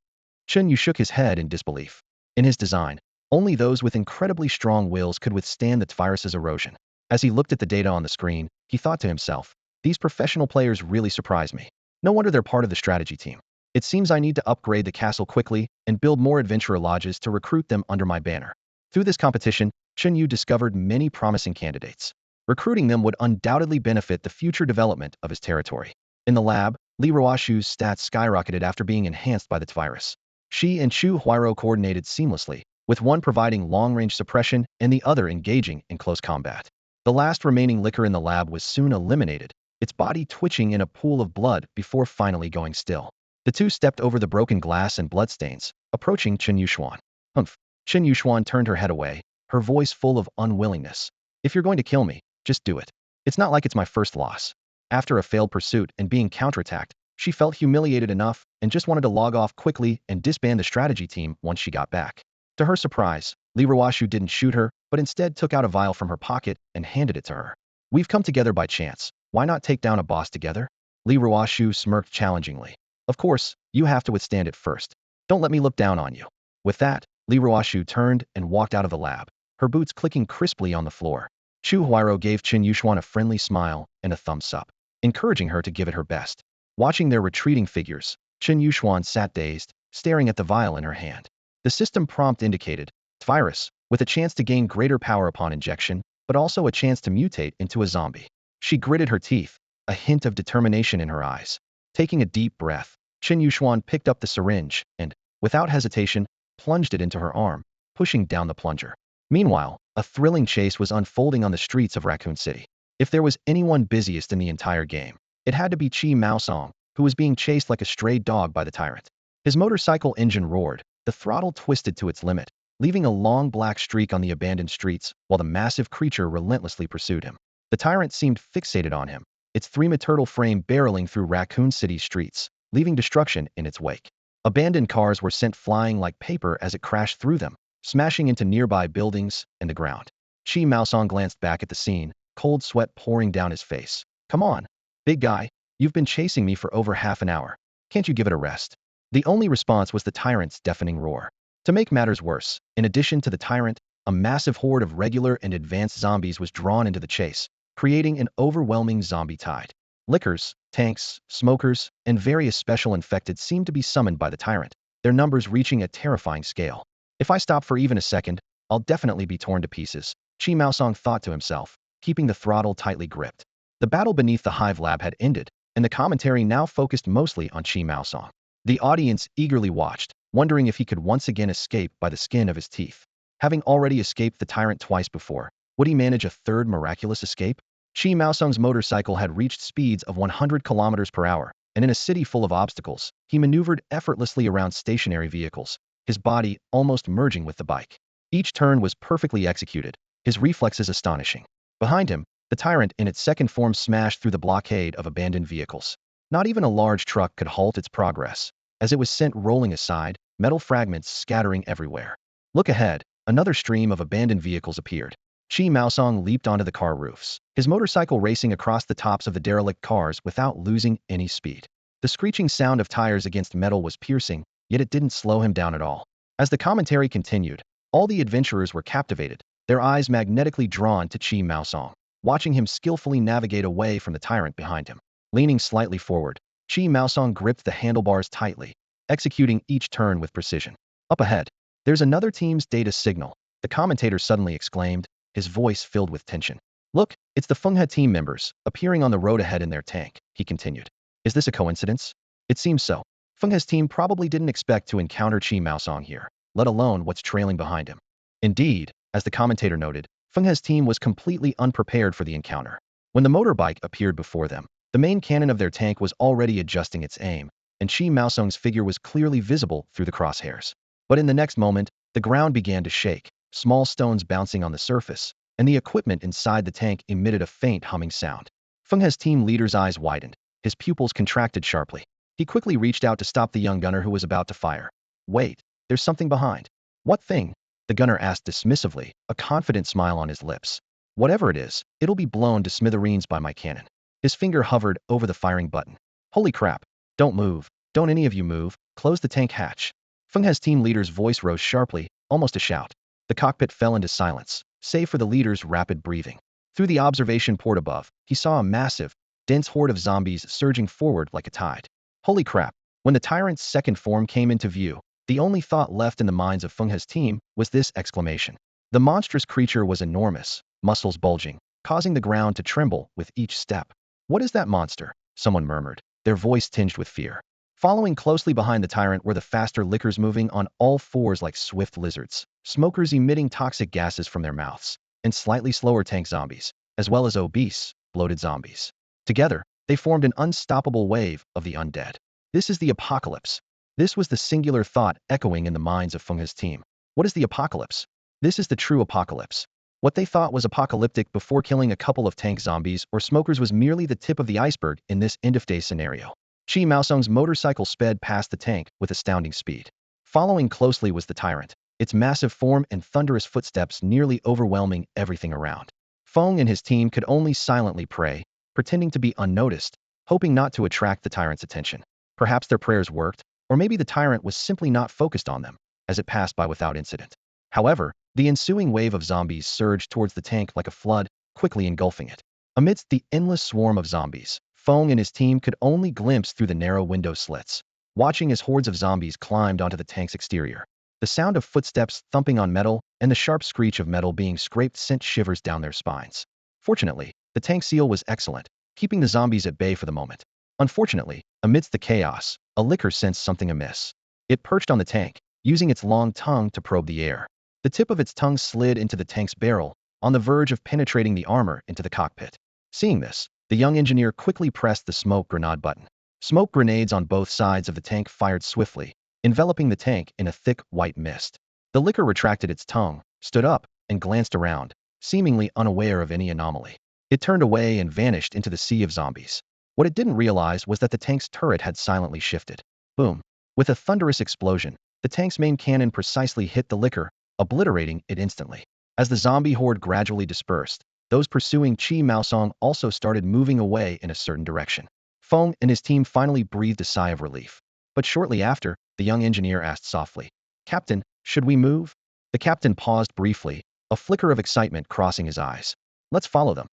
Chen Yu shook his head in disbelief. In his design, only those with incredibly strong wills could withstand the virus's erosion. As he looked at the data on the screen, he thought to himself, these professional players really surprise me. No wonder they're part of the strategy team. It seems I need to upgrade the castle quickly and build more adventurer lodges to recruit them under my banner. Through this competition, Chen Yu discovered many promising candidates. Recruiting them would undoubtedly benefit the future development of his territory. In the lab, Li Ruoshu's stats skyrocketed after being enhanced by the virus. She and Chu Huairou coordinated seamlessly, with one providing long-range suppression and the other engaging in close combat. The last remaining licker in the lab was soon eliminated, its body twitching in a pool of blood before finally going still. The 2 stepped over the broken glass and bloodstains, approaching Chen Yuxuan. "Humph." Chen Yuxuan turned her head away, her voice full of unwillingness. "If you're going to kill me, just do it. It's not like it's my first loss." After a failed pursuit and being counterattacked, she felt humiliated enough and just wanted to log off quickly and disband the strategy team once she got back. To her surprise, Li Ruoshu didn't shoot her, but instead took out a vial from her pocket and handed it to her. "We've come together by chance. Why not take down a boss together?" Li Ruoshu smirked challengingly. "Of course, you have to withstand it first. Don't let me look down on you." With that, Li Ruoshu turned and walked out of the lab, her boots clicking crisply on the floor. Chu Huairou gave Chen Yuxuan a friendly smile and a thumbs up, encouraging her to give it her best. Watching their retreating figures, Chen Yuxuan sat dazed, staring at the vial in her hand. The system prompt indicated, virus, with a chance to gain greater power upon injection, but also a chance to mutate into a zombie. She gritted her teeth, a hint of determination in her eyes. Taking a deep breath, Chen Yuxuan picked up the syringe and, without hesitation, plunged it into her arm, pushing down the plunger. Meanwhile, a thrilling chase was unfolding on the streets of Raccoon City. If there was anyone busiest in the entire game, it had to be Qi Maosong, who was being chased like a stray dog by the Tyrant. His motorcycle engine roared, the throttle twisted to its limit, leaving a long black streak on the abandoned streets while the massive creature relentlessly pursued him. The Tyrant seemed fixated on him, its 3-meter frame barreling through Raccoon City's streets, leaving destruction in its wake. Abandoned cars were sent flying like paper as it crashed through them, smashing into nearby buildings and the ground. Qi Maosong glanced back at the scene, cold sweat pouring down his face. "Come on, big guy, you've been chasing me for over half an hour. Can't you give it a rest?" The only response was the Tyrant's deafening roar. To make matters worse, in addition to the Tyrant, a massive horde of regular and advanced zombies was drawn into the chase, creating an overwhelming zombie tide. Lickers, tanks, smokers, and various special infected seemed to be summoned by the Tyrant, their numbers reaching a terrifying scale. If I stop for even a second, I'll definitely be torn to pieces, Chi Maosong thought to himself, keeping the throttle tightly gripped. The battle beneath the Hive Lab had ended, and the commentary now focused mostly on Chi Maosong. The audience eagerly watched, wondering if he could once again escape by the skin of his teeth. Having already escaped the Tyrant twice before, would he manage a third miraculous escape? Chi Maosong's motorcycle had reached speeds of 100 kilometers per hour, and in a city full of obstacles, he maneuvered effortlessly around stationary vehicles, his body almost merging with the bike. Each turn was perfectly executed, his reflexes astonishing. Behind him, the Tyrant in its second form smashed through the blockade of abandoned vehicles. Not even a large truck could halt its progress, as it was sent rolling aside, metal fragments scattering everywhere. Look ahead, another stream of abandoned vehicles appeared. Chi Maosong leaped onto the car roofs, his motorcycle racing across the tops of the derelict cars without losing any speed. The screeching sound of tires against metal was piercing, yet it didn't slow him down at all. As the commentary continued, all the adventurers were captivated, their eyes magnetically drawn to Chi Maosong, watching him skillfully navigate away from the Tyrant behind him. Leaning slightly forward, Chi Maosong gripped the handlebars tightly, executing each turn with precision. Up ahead, there's another team's data signal, the commentator suddenly exclaimed, his voice filled with tension. Look, it's the Fenghe team members, appearing on the road ahead in their tank, he continued. Is this a coincidence? It seems so. Fenghe's team probably didn't expect to encounter Chi Maosong here, let alone what's trailing behind him. Indeed, as the commentator noted, Fenghe's team was completely unprepared for the encounter. When the motorbike appeared before them, the main cannon of their tank was already adjusting its aim, and Chi Maosong's figure was clearly visible through the crosshairs. But in the next moment, the ground began to shake, small stones bouncing on the surface, and the equipment inside the tank emitted a faint humming sound. Fenghe's team leader's eyes widened, his pupils contracted sharply. He quickly reached out to stop the young gunner who was about to fire. Wait, there's something behind. What thing? The gunner asked dismissively, a confident smile on his lips. Whatever it is, it'll be blown to smithereens by my cannon. His finger hovered over the firing button. Holy crap. Don't move. Don't any of you move. Close the tank hatch. Fenghe's team leader's voice rose sharply, almost a shout. The cockpit fell into silence, save for the leader's rapid breathing. Through the observation port above, he saw a massive, dense horde of zombies surging forward like a tide. Holy crap. When the Tyrant's second form came into view, the only thought left in the minds of Fenghe's team was this exclamation. The monstrous creature was enormous, muscles bulging, causing the ground to tremble with each step. What is that monster? Someone murmured, their voice tinged with fear. Following closely behind the Tyrant were the faster lickers moving on all fours like swift lizards, smokers emitting toxic gases from their mouths, and slightly slower tank zombies, as well as obese, bloated zombies. Together, they formed an unstoppable wave of the undead. This is the apocalypse. This was the singular thought echoing in the minds of Fenghe's team. What is the apocalypse? This is the true apocalypse. What they thought was apocalyptic before killing a couple of tank zombies or smokers was merely the tip of the iceberg in this end-of-day scenario. Chi Maosong's motorcycle sped past the tank with astounding speed. Following closely was the Tyrant, its massive form and thunderous footsteps nearly overwhelming everything around. Feng and his team could only silently pray, pretending to be unnoticed, hoping not to attract the Tyrant's attention. Perhaps their prayers worked, or maybe the Tyrant was simply not focused on them, as it passed by without incident. However, the ensuing wave of zombies surged towards the tank like a flood, quickly engulfing it. Amidst the endless swarm of zombies, Feng and his team could only glimpse through the narrow window slits, watching as hordes of zombies climbed onto the tank's exterior. The sound of footsteps thumping on metal and the sharp screech of metal being scraped sent shivers down their spines. Fortunately, the tank seal was excellent, keeping the zombies at bay for the moment. Unfortunately, amidst the chaos, a licker sensed something amiss. It perched on the tank, using its long tongue to probe the air. The tip of its tongue slid into the tank's barrel, on the verge of penetrating the armor into the cockpit. Seeing this, the young engineer quickly pressed the smoke grenade button. Smoke grenades on both sides of the tank fired swiftly, enveloping the tank in a thick white mist. The licker retracted its tongue, stood up, and glanced around, seemingly unaware of any anomaly. It turned away and vanished into the sea of zombies. What it didn't realize was that the tank's turret had silently shifted. Boom. With a thunderous explosion, the tank's main cannon precisely hit the licker, obliterating it instantly. As the zombie horde gradually dispersed, those pursuing Chi Maosong also started moving away in a certain direction. Feng and his team finally breathed a sigh of relief. But shortly after, the young engineer asked softly, Captain, Should we move? The captain paused briefly, a flicker of excitement crossing his eyes. Let's follow them.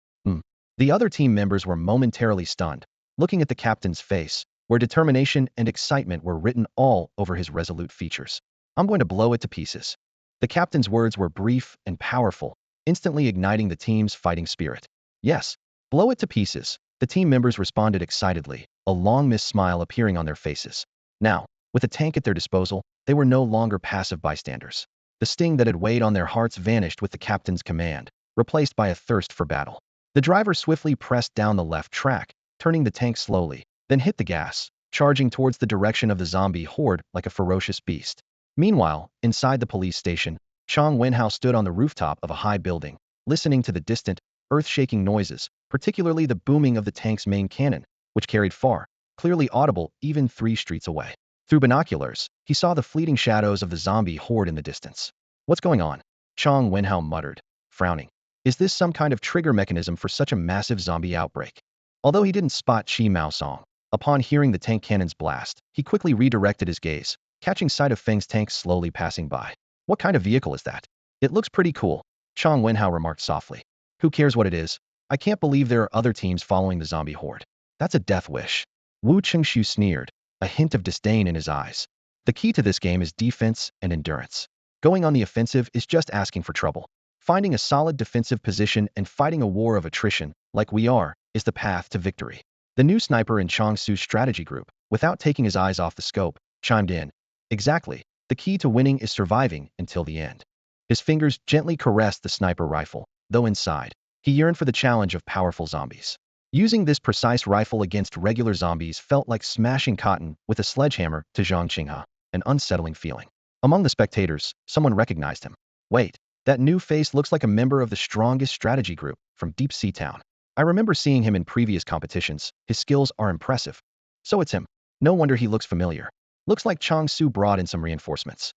The other team members were momentarily stunned, looking at the captain's face, where determination and excitement were written all over his resolute features. I'm going to blow it to pieces. The captain's words were brief and powerful, instantly igniting the team's fighting spirit. Yes, blow it to pieces. The team members responded excitedly, a long-missed smile appearing on their faces. Now, with a tank at their disposal, they were no longer passive bystanders. The sting that had weighed on their hearts vanished with the captain's command, replaced by a thirst for battle. The driver swiftly pressed down the left track, turning the tank slowly, then hit the gas, charging towards the direction of the zombie horde like a ferocious beast. Meanwhile, inside the police station, Chang Wenhao stood on the rooftop of a high building, listening to the distant, earth-shaking noises, particularly the booming of the tank's main cannon, which carried far, clearly audible even 3 streets away. Through binoculars, he saw the fleeting shadows of the zombie horde in the distance. What's going on? Chang Wenhao muttered, frowning. Is this some kind of trigger mechanism for such a massive zombie outbreak? Although he didn't spot Chi Maosong, upon hearing the tank cannon's blast, he quickly redirected his gaze, catching sight of Feng's tank slowly passing by. What kind of vehicle is that? It looks pretty cool, Chang Wenhao remarked softly. Who cares what it is? I can't believe there are other teams following the zombie horde. That's a death wish. Wu Chengshu sneered, a hint of disdain in his eyes. The key to this game is defense and endurance. Going on the offensive is just asking for trouble. Finding a solid defensive position and fighting a war of attrition, like we are, is the path to victory. The new sniper in Chang Su's strategy group, without taking his eyes off the scope, chimed in. Exactly. The key to winning is surviving until the end. His fingers gently caressed the sniper rifle, though inside, he yearned for the challenge of powerful zombies. Using this precise rifle against regular zombies felt like smashing cotton with a sledgehammer to Zhang Qinghe, an unsettling feeling. Among the spectators, someone recognized him. Wait, that new face looks like a member of the strongest strategy group from Deep Sea Town. I remember seeing him in previous competitions. His skills are impressive. So it's him. No wonder he looks familiar. Looks like Chang Su brought in some reinforcements.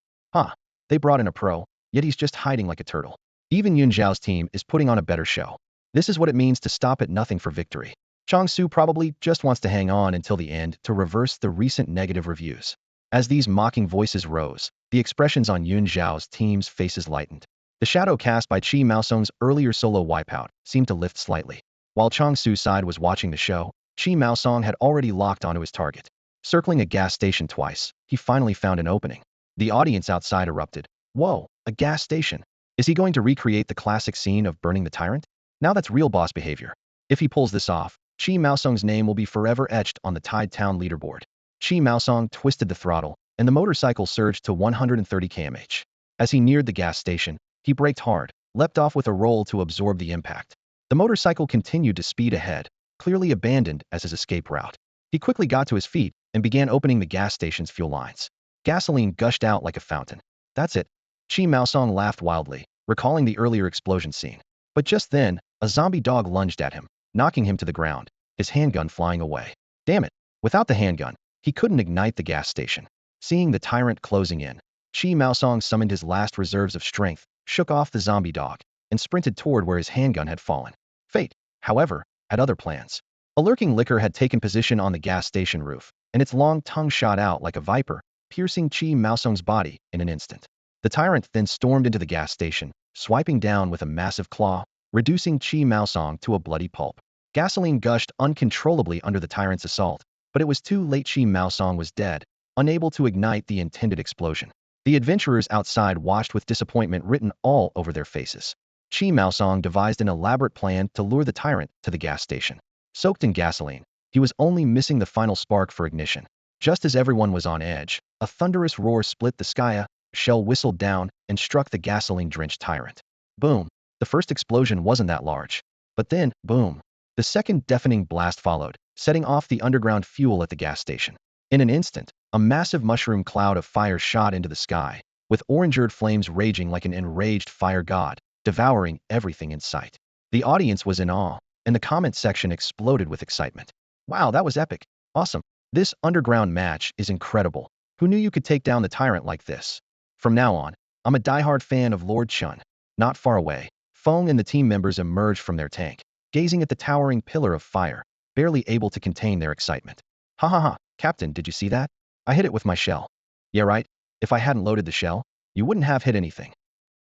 They brought in a pro, yet he's just hiding like a turtle. Even Yun Zhao's team is putting on a better show. This is what it means to stop at nothing for victory. Chang Su probably just wants to hang on until the end to reverse the recent negative reviews. As these mocking voices rose, the expressions on Yun Zhao's team's faces lightened. The shadow cast by Chi Maosong's earlier solo wipeout seemed to lift slightly. While Chang Su's side was watching the show, Chi Maosong had already locked onto his target. Circling a gas station twice, he finally found an opening. The audience outside erupted. Whoa, a gas station. Is he going to recreate the classic scene of burning the Tyrant? Now that's real boss behavior. If he pulls this off, Chi Maosong's name will be forever etched on the Tide Town leaderboard. Chi Maosong twisted the throttle, and the motorcycle surged to 130 km/h. As he neared the gas station, he braked hard, leapt off with a roll to absorb the impact. The motorcycle continued to speed ahead, clearly abandoned as his escape route. He quickly got to his feet and began opening the gas station's fuel lines. Gasoline gushed out like a fountain. That's it. Chi Maosong laughed wildly, recalling the earlier explosion scene. But just then, a zombie dog lunged at him, knocking him to the ground, his handgun flying away. Damn it. Without the handgun, he couldn't ignite the gas station. Seeing the Tyrant closing in, Chi Maosong summoned his last reserves of strength, shook off the zombie dog, and sprinted toward where his handgun had fallen. Fate, however, had other plans. A lurking licker had taken position on the gas station roof, and its long tongue shot out like a viper, piercing Chi Maosong's body in an instant. The Tyrant then stormed into the gas station, swiping down with a massive claw, reducing Chi Maosong to a bloody pulp. Gasoline gushed uncontrollably under the Tyrant's assault, but it was too late. Chi Maosong was dead, unable to ignite the intended explosion. The adventurers outside watched with disappointment written all over their faces. Chi Maosong devised an elaborate plan to lure the Tyrant to the gas station. Soaked in gasoline, he was only missing the final spark for ignition. Just as everyone was on edge, a thunderous roar split the sky, a shell whistled down and struck the gasoline-drenched Tyrant. Boom. The first explosion wasn't that large. But then, boom. The second deafening blast followed, setting off the underground fuel at the gas station. In an instant, a massive mushroom cloud of fire shot into the sky, with orange-red flames raging like an enraged fire god, devouring everything in sight. The audience was in awe, and the comment section exploded with excitement. Wow, that was epic. Awesome. This underground match is incredible. Who knew you could take down the Tyrant like this? From now on, I'm a diehard fan of Lord Chen. Not far away, Feng and the team members emerged from their tank, gazing at the towering pillar of fire, barely able to contain their excitement. Ha ha ha, Captain, did you see that? I hit it with my shell. Yeah right, if I hadn't loaded the shell, you wouldn't have hit anything.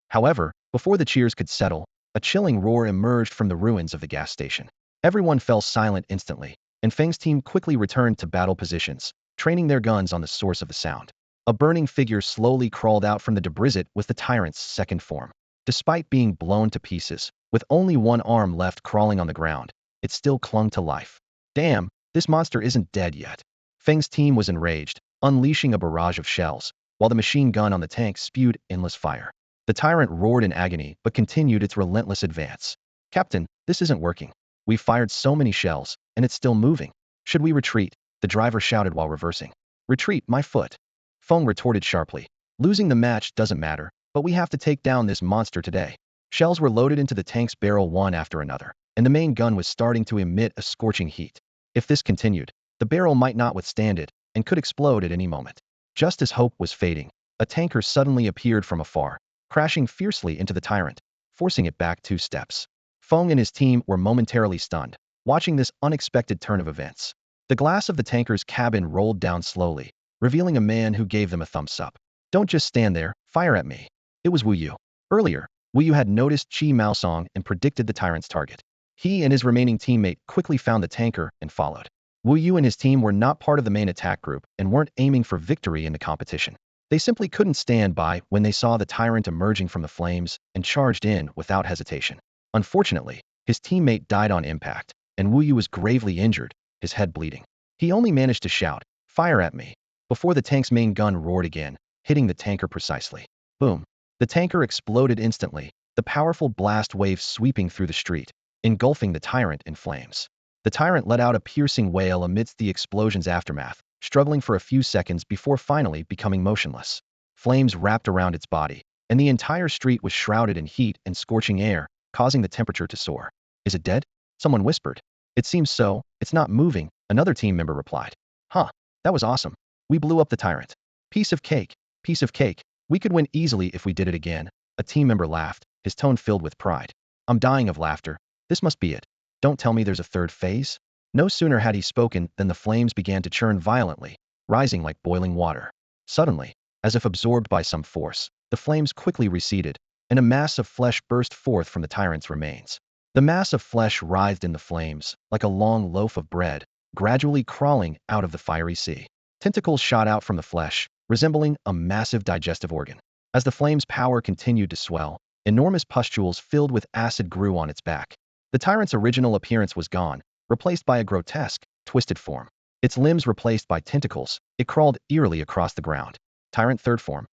However, before the cheers could settle, a chilling roar emerged from the ruins of the gas station. Everyone fell silent instantly, and Feng's team quickly returned to battle positions, training their guns on the source of the sound. A burning figure slowly crawled out from the debris. It was the Tyrant's second form. Despite being blown to pieces, with only one arm left crawling on the ground, it still clung to life. Damn, this monster isn't dead yet. Feng's team was enraged, unleashing a barrage of shells, while the machine gun on the tank spewed endless fire. The Tyrant roared in agony but continued its relentless advance. Captain, this isn't working. We fired so many shells, and it's still moving. Should we retreat? The driver shouted while reversing. Retreat, my foot. Feng retorted sharply. Losing the match doesn't matter, but we have to take down this monster today. Shells were loaded into the tank's barrel one after another, and the main gun was starting to emit a scorching heat. If this continued, the barrel might not withstand it and could explode at any moment. Just as hope was fading, a tanker suddenly appeared from afar, crashing fiercely into the Tyrant, forcing it back 2 steps. Feng and his team were momentarily stunned, watching this unexpected turn of events. The glass of the tanker's cabin rolled down slowly, revealing a man who gave them a thumbs up. Don't just stand there, fire at me. It was Wu Yu. Earlier, Wu Yu had noticed Qi Maosong and predicted the Tyrant's target. He and his remaining teammate quickly found the tanker and followed. Wu Yu and his team were not part of the main attack group and weren't aiming for victory in the competition. They simply couldn't stand by when they saw the Tyrant emerging from the flames and charged in without hesitation. Unfortunately, his teammate died on impact, and Wu Yu was gravely injured, his head bleeding. He only managed to shout, "Fire at me," before the tank's main gun roared again, hitting the tanker precisely. Boom. The tanker exploded instantly, the powerful blast wave sweeping through the street, engulfing the Tyrant in flames. The Tyrant let out a piercing wail amidst the explosion's aftermath, struggling for a few seconds before finally becoming motionless. Flames wrapped around its body, and the entire street was shrouded in heat and scorching air, causing the temperature to soar. Is it dead? Someone whispered. It seems so, it's not moving, another team member replied. Huh, that was awesome. We blew up the Tyrant. Piece of cake, piece of cake. We could win easily if we did it again. A team member laughed, his tone filled with pride. I'm dying of laughter. This must be it. Don't tell me there's a third phase? No sooner had he spoken than the flames began to churn violently, rising like boiling water. Suddenly, as if absorbed by some force, the flames quickly receded, and a mass of flesh burst forth from the Tyrant's remains. The mass of flesh writhed in the flames, like a long loaf of bread, gradually crawling out of the fiery sea. Tentacles shot out from the flesh, resembling a massive digestive organ. As the flame's power continued to swell, enormous pustules filled with acid grew on its back. The Tyrant's original appearance was gone, replaced by a grotesque, twisted form. Its limbs replaced by tentacles, it crawled eerily across the ground. Tyrant third form.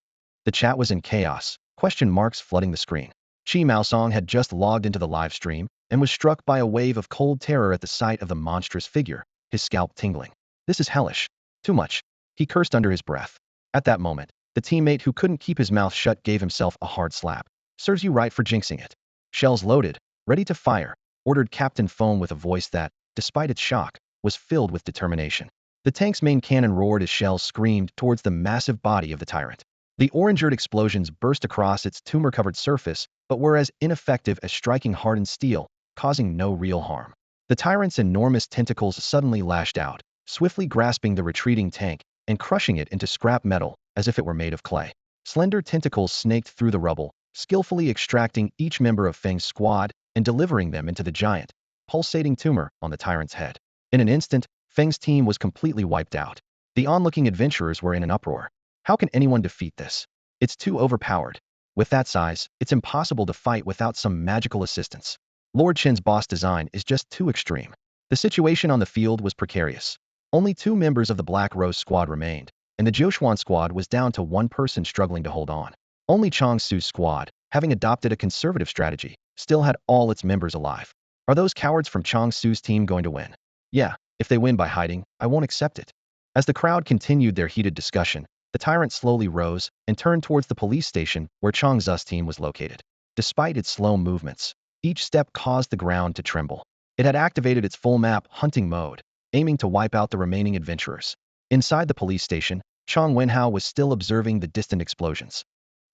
The chat was in chaos, question marks flooding the screen. Qi Maosong had just logged into the live stream and was struck by a wave of cold terror at the sight of the monstrous figure, his scalp tingling. This is hellish. Too much. He cursed under his breath. At that moment, the teammate who couldn't keep his mouth shut gave himself a hard slap. Serves you right for jinxing it. Shells loaded, ready to fire, ordered Captain Foam with a voice that, despite its shock, was filled with determination. The tank's main cannon roared as shells screamed towards the massive body of the Tyrant. The orange-earth explosions burst across its tumor-covered surface, but were as ineffective as striking hardened steel, causing no real harm. The Tyrant's enormous tentacles suddenly lashed out, swiftly grasping the retreating tank and crushing it into scrap metal as if it were made of clay. Slender tentacles snaked through the rubble, skillfully extracting each member of Feng's squad and delivering them into the giant, pulsating tumor on the Tyrant's head. In an instant, Feng's team was completely wiped out. The onlooking adventurers were in an uproar. How can anyone defeat this? It's too overpowered. With that size, it's impossible to fight without some magical assistance. Lord Chen's boss design is just too extreme. The situation on the field was precarious. Only 2 members of the Black Rose squad remained, and the Jiuquan squad was down to 1 person struggling to hold on. Only Chang Su's squad, having adopted a conservative strategy, still had all its members alive. Are those cowards from Chang Su's team going to win? Yeah, if they win by hiding, I won't accept it. As the crowd continued their heated discussion, the Tyrant slowly rose and turned towards the police station where Chang Zu's team was located. Despite its slow movements, each step caused the ground to tremble. It had activated its full map hunting mode, aiming to wipe out the remaining adventurers. Inside the police station, Chang Wenhao was still observing the distant explosions.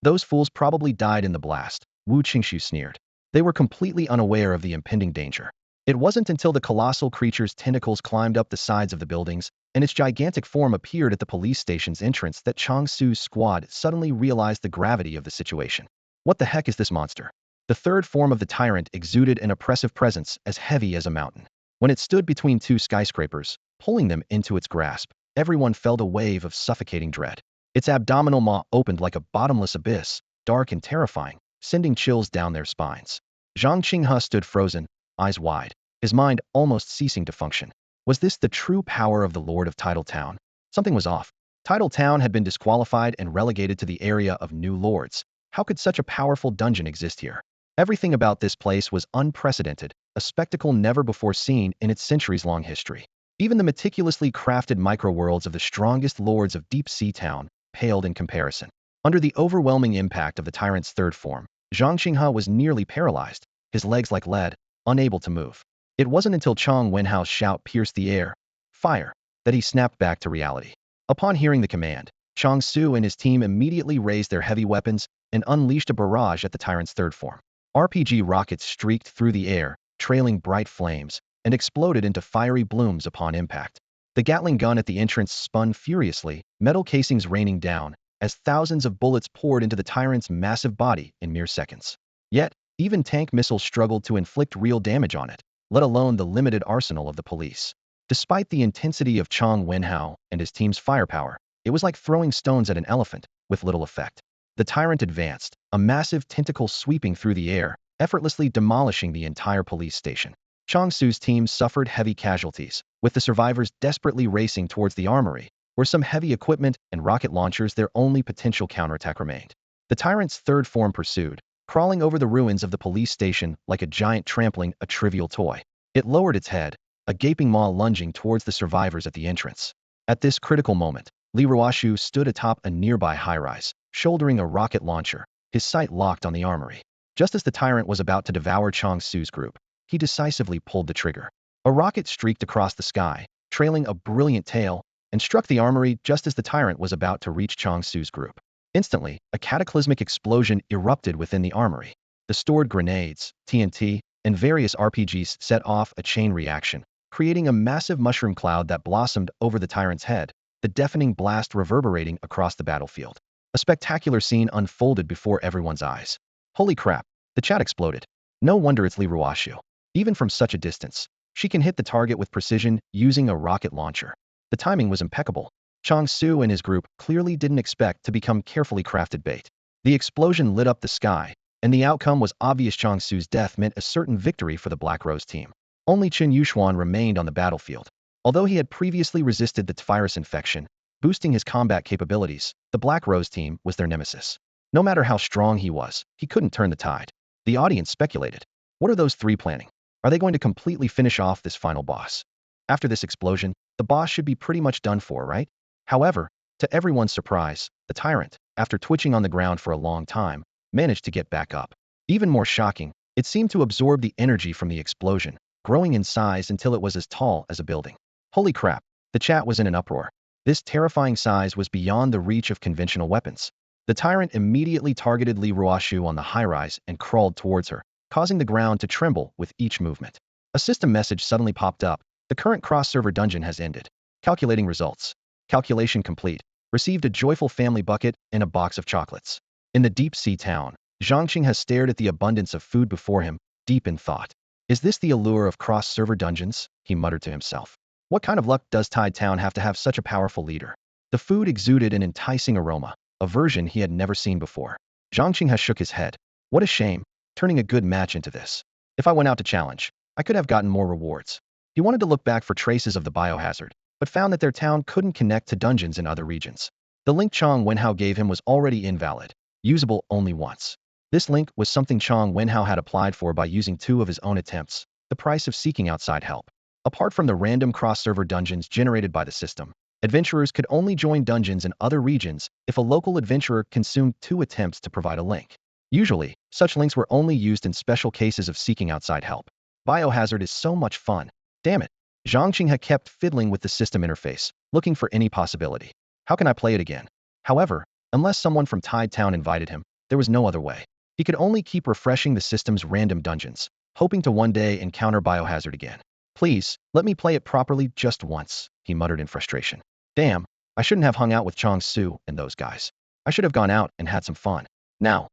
Those fools probably died in the blast, Wu Qingshu sneered. They were completely unaware of the impending danger. It wasn't until the colossal creature's tentacles climbed up the sides of the buildings and its gigantic form appeared at the police station's entrance that Chang Su's squad suddenly realized the gravity of the situation. What the heck is this monster? The third form of the Tyrant exuded an oppressive presence as heavy as a mountain. When it stood between two skyscrapers, pulling them into its grasp, everyone felt a wave of suffocating dread. Its abdominal maw opened like a bottomless abyss, dark and terrifying, sending chills down their spines. Zhang Qinghe stood frozen, eyes wide, his mind almost ceasing to function. Was this the true power of the Lord of Tidal Town? Something was off. Tidal Town had been disqualified and relegated to the area of new lords. How could such a powerful dungeon exist here? Everything about this place was unprecedented, a spectacle never before seen in its centuries-long history. Even the meticulously crafted micro-worlds of the strongest lords of Deep Sea Town paled in comparison. Under the overwhelming impact of the Tyrant's third form, Zhang Qinghe was nearly paralyzed, his legs like lead, unable to move. It wasn't until Chang Wenhao's shout pierced the air, "Fire," that he snapped back to reality. Upon hearing the command, Chang Su and his team immediately raised their heavy weapons and unleashed a barrage at the Tyrant's third form. RPG rockets streaked through the air, trailing bright flames, and exploded into fiery blooms upon impact. The Gatling gun at the entrance spun furiously, metal casings raining down, as thousands of bullets poured into the Tyrant's massive body in mere seconds. Yet, even tank missiles struggled to inflict real damage on it, let alone the limited arsenal of the police. Despite the intensity of Chang Wenhao and his team's firepower, it was like throwing stones at an elephant, with little effect. The Tyrant advanced, a massive tentacle sweeping through the air, effortlessly demolishing the entire police station. Chang Su's team suffered heavy casualties, with the survivors desperately racing towards the armory, where some heavy equipment and rocket launchers their only potential counterattack remained. The Tyrant's third form pursued, crawling over the ruins of the police station like a giant trampling a trivial toy. It lowered its head, a gaping maw lunging towards the survivors at the entrance. At this critical moment, Li Ruoshu stood atop a nearby high-rise, shouldering a rocket launcher, his sight locked on the armory. Just as the Tyrant was about to devour Chang Su's group, he decisively pulled the trigger. A rocket streaked across the sky, trailing a brilliant tail, and struck the armory just as the Tyrant was about to reach Chang Su's group. Instantly, a cataclysmic explosion erupted within the armory. The stored grenades, TNT, and various RPGs set off a chain reaction, creating a massive mushroom cloud that blossomed over the Tyrant's head, the deafening blast reverberating across the battlefield. A spectacular scene unfolded before everyone's eyes. Holy crap, the chat exploded. No wonder it's Li Ruoshu. Even from such a distance, she can hit the target with precision using a rocket launcher. The timing was impeccable. Chang Su and his group clearly didn't expect to become carefully crafted bait. The explosion lit up the sky, and the outcome was obvious. Chang Su's death meant a certain victory for the Black Rose team. Only Chen Yu remained on the battlefield. Although he had previously resisted the virus infection, boosting his combat capabilities, the Black Rose team was their nemesis. No matter how strong he was, he couldn't turn the tide. The audience speculated. What are those three planning? Are they going to completely finish off this final boss? After this explosion, the boss should be pretty much done for, right? However, to everyone's surprise, the Tyrant, after twitching on the ground for a long time, managed to get back up. Even more shocking, it seemed to absorb the energy from the explosion, growing in size until it was as tall as a building. Holy crap, the chat was in an uproar. This terrifying size was beyond the reach of conventional weapons. The Tyrant immediately targeted Li Ruoshu on the high-rise and crawled towards her, causing the ground to tremble with each movement. A system message suddenly popped up. The current cross-server dungeon has ended. Calculating results. Calculation complete. Received a joyful family bucket and a box of chocolates. In the deep sea town, Zhang Qing has stared at the abundance of food before him, deep in thought. Is this the allure of cross-server dungeons? He muttered to himself. What kind of luck does Tide Town have to have such a powerful leader? The food exuded an enticing aroma, a version he had never seen before. Zhang Qing shook his head. What a shame, turning a good match into this. If I went out to challenge, I could have gotten more rewards. He wanted to look back for traces of the biohazard, but found that their town couldn't connect to dungeons in other regions. The link Chang Wenhao gave him was already invalid, usable only once. This link was something Chang Wenhao had applied for by using 2 of his own attempts, the price of seeking outside help. Apart from the random cross-server dungeons generated by the system, adventurers could only join dungeons in other regions if a local adventurer consumed 2 attempts to provide a link. Usually, such links were only used in special cases of seeking outside help. Biohazard is so much fun. Damn it. Zhang Qing had kept fiddling with the system interface, looking for any possibility. How can I play it again? However, unless someone from Tide Town invited him, there was no other way. He could only keep refreshing the system's random dungeons. hoping to one day encounter Biohazard again. Please, let me play it properly just once, he muttered in frustration. Damn, I shouldn't have hung out with Chong Su and those guys. I should have gone out and had some fun. Now,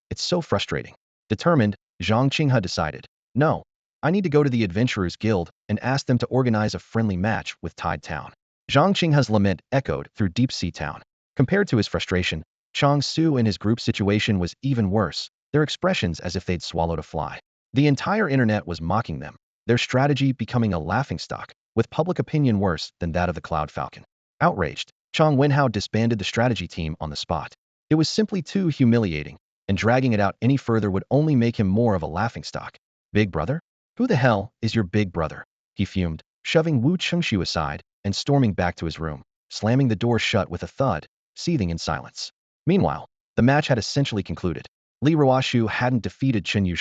it's so frustrating. Determined, Zhang Qinghe decided, no, I need to go to the Adventurers Guild and ask them to organize a friendly match with Tide Town. Zhang Qinghe's lament echoed through Deep Sea Town. Compared to his frustration, Chong Su and his group situation was even worse, their expressions as if they'd swallowed a fly. The entire internet was mocking them, their strategy becoming a laughingstock, with public opinion worse than that of the Cloud Falcon. Outraged, Chong Wenhao disbanded the strategy team on the spot. It was simply too humiliating, and dragging it out any further would only make him more of a laughingstock. Big brother? Who the hell is your big brother? He fumed, shoving Wu Chengxiu aside and storming back to his room, slamming the door shut with a thud, seething in silence. Meanwhile, the match had essentially concluded. Li Ruoshu hadn't defeated Chen Yu,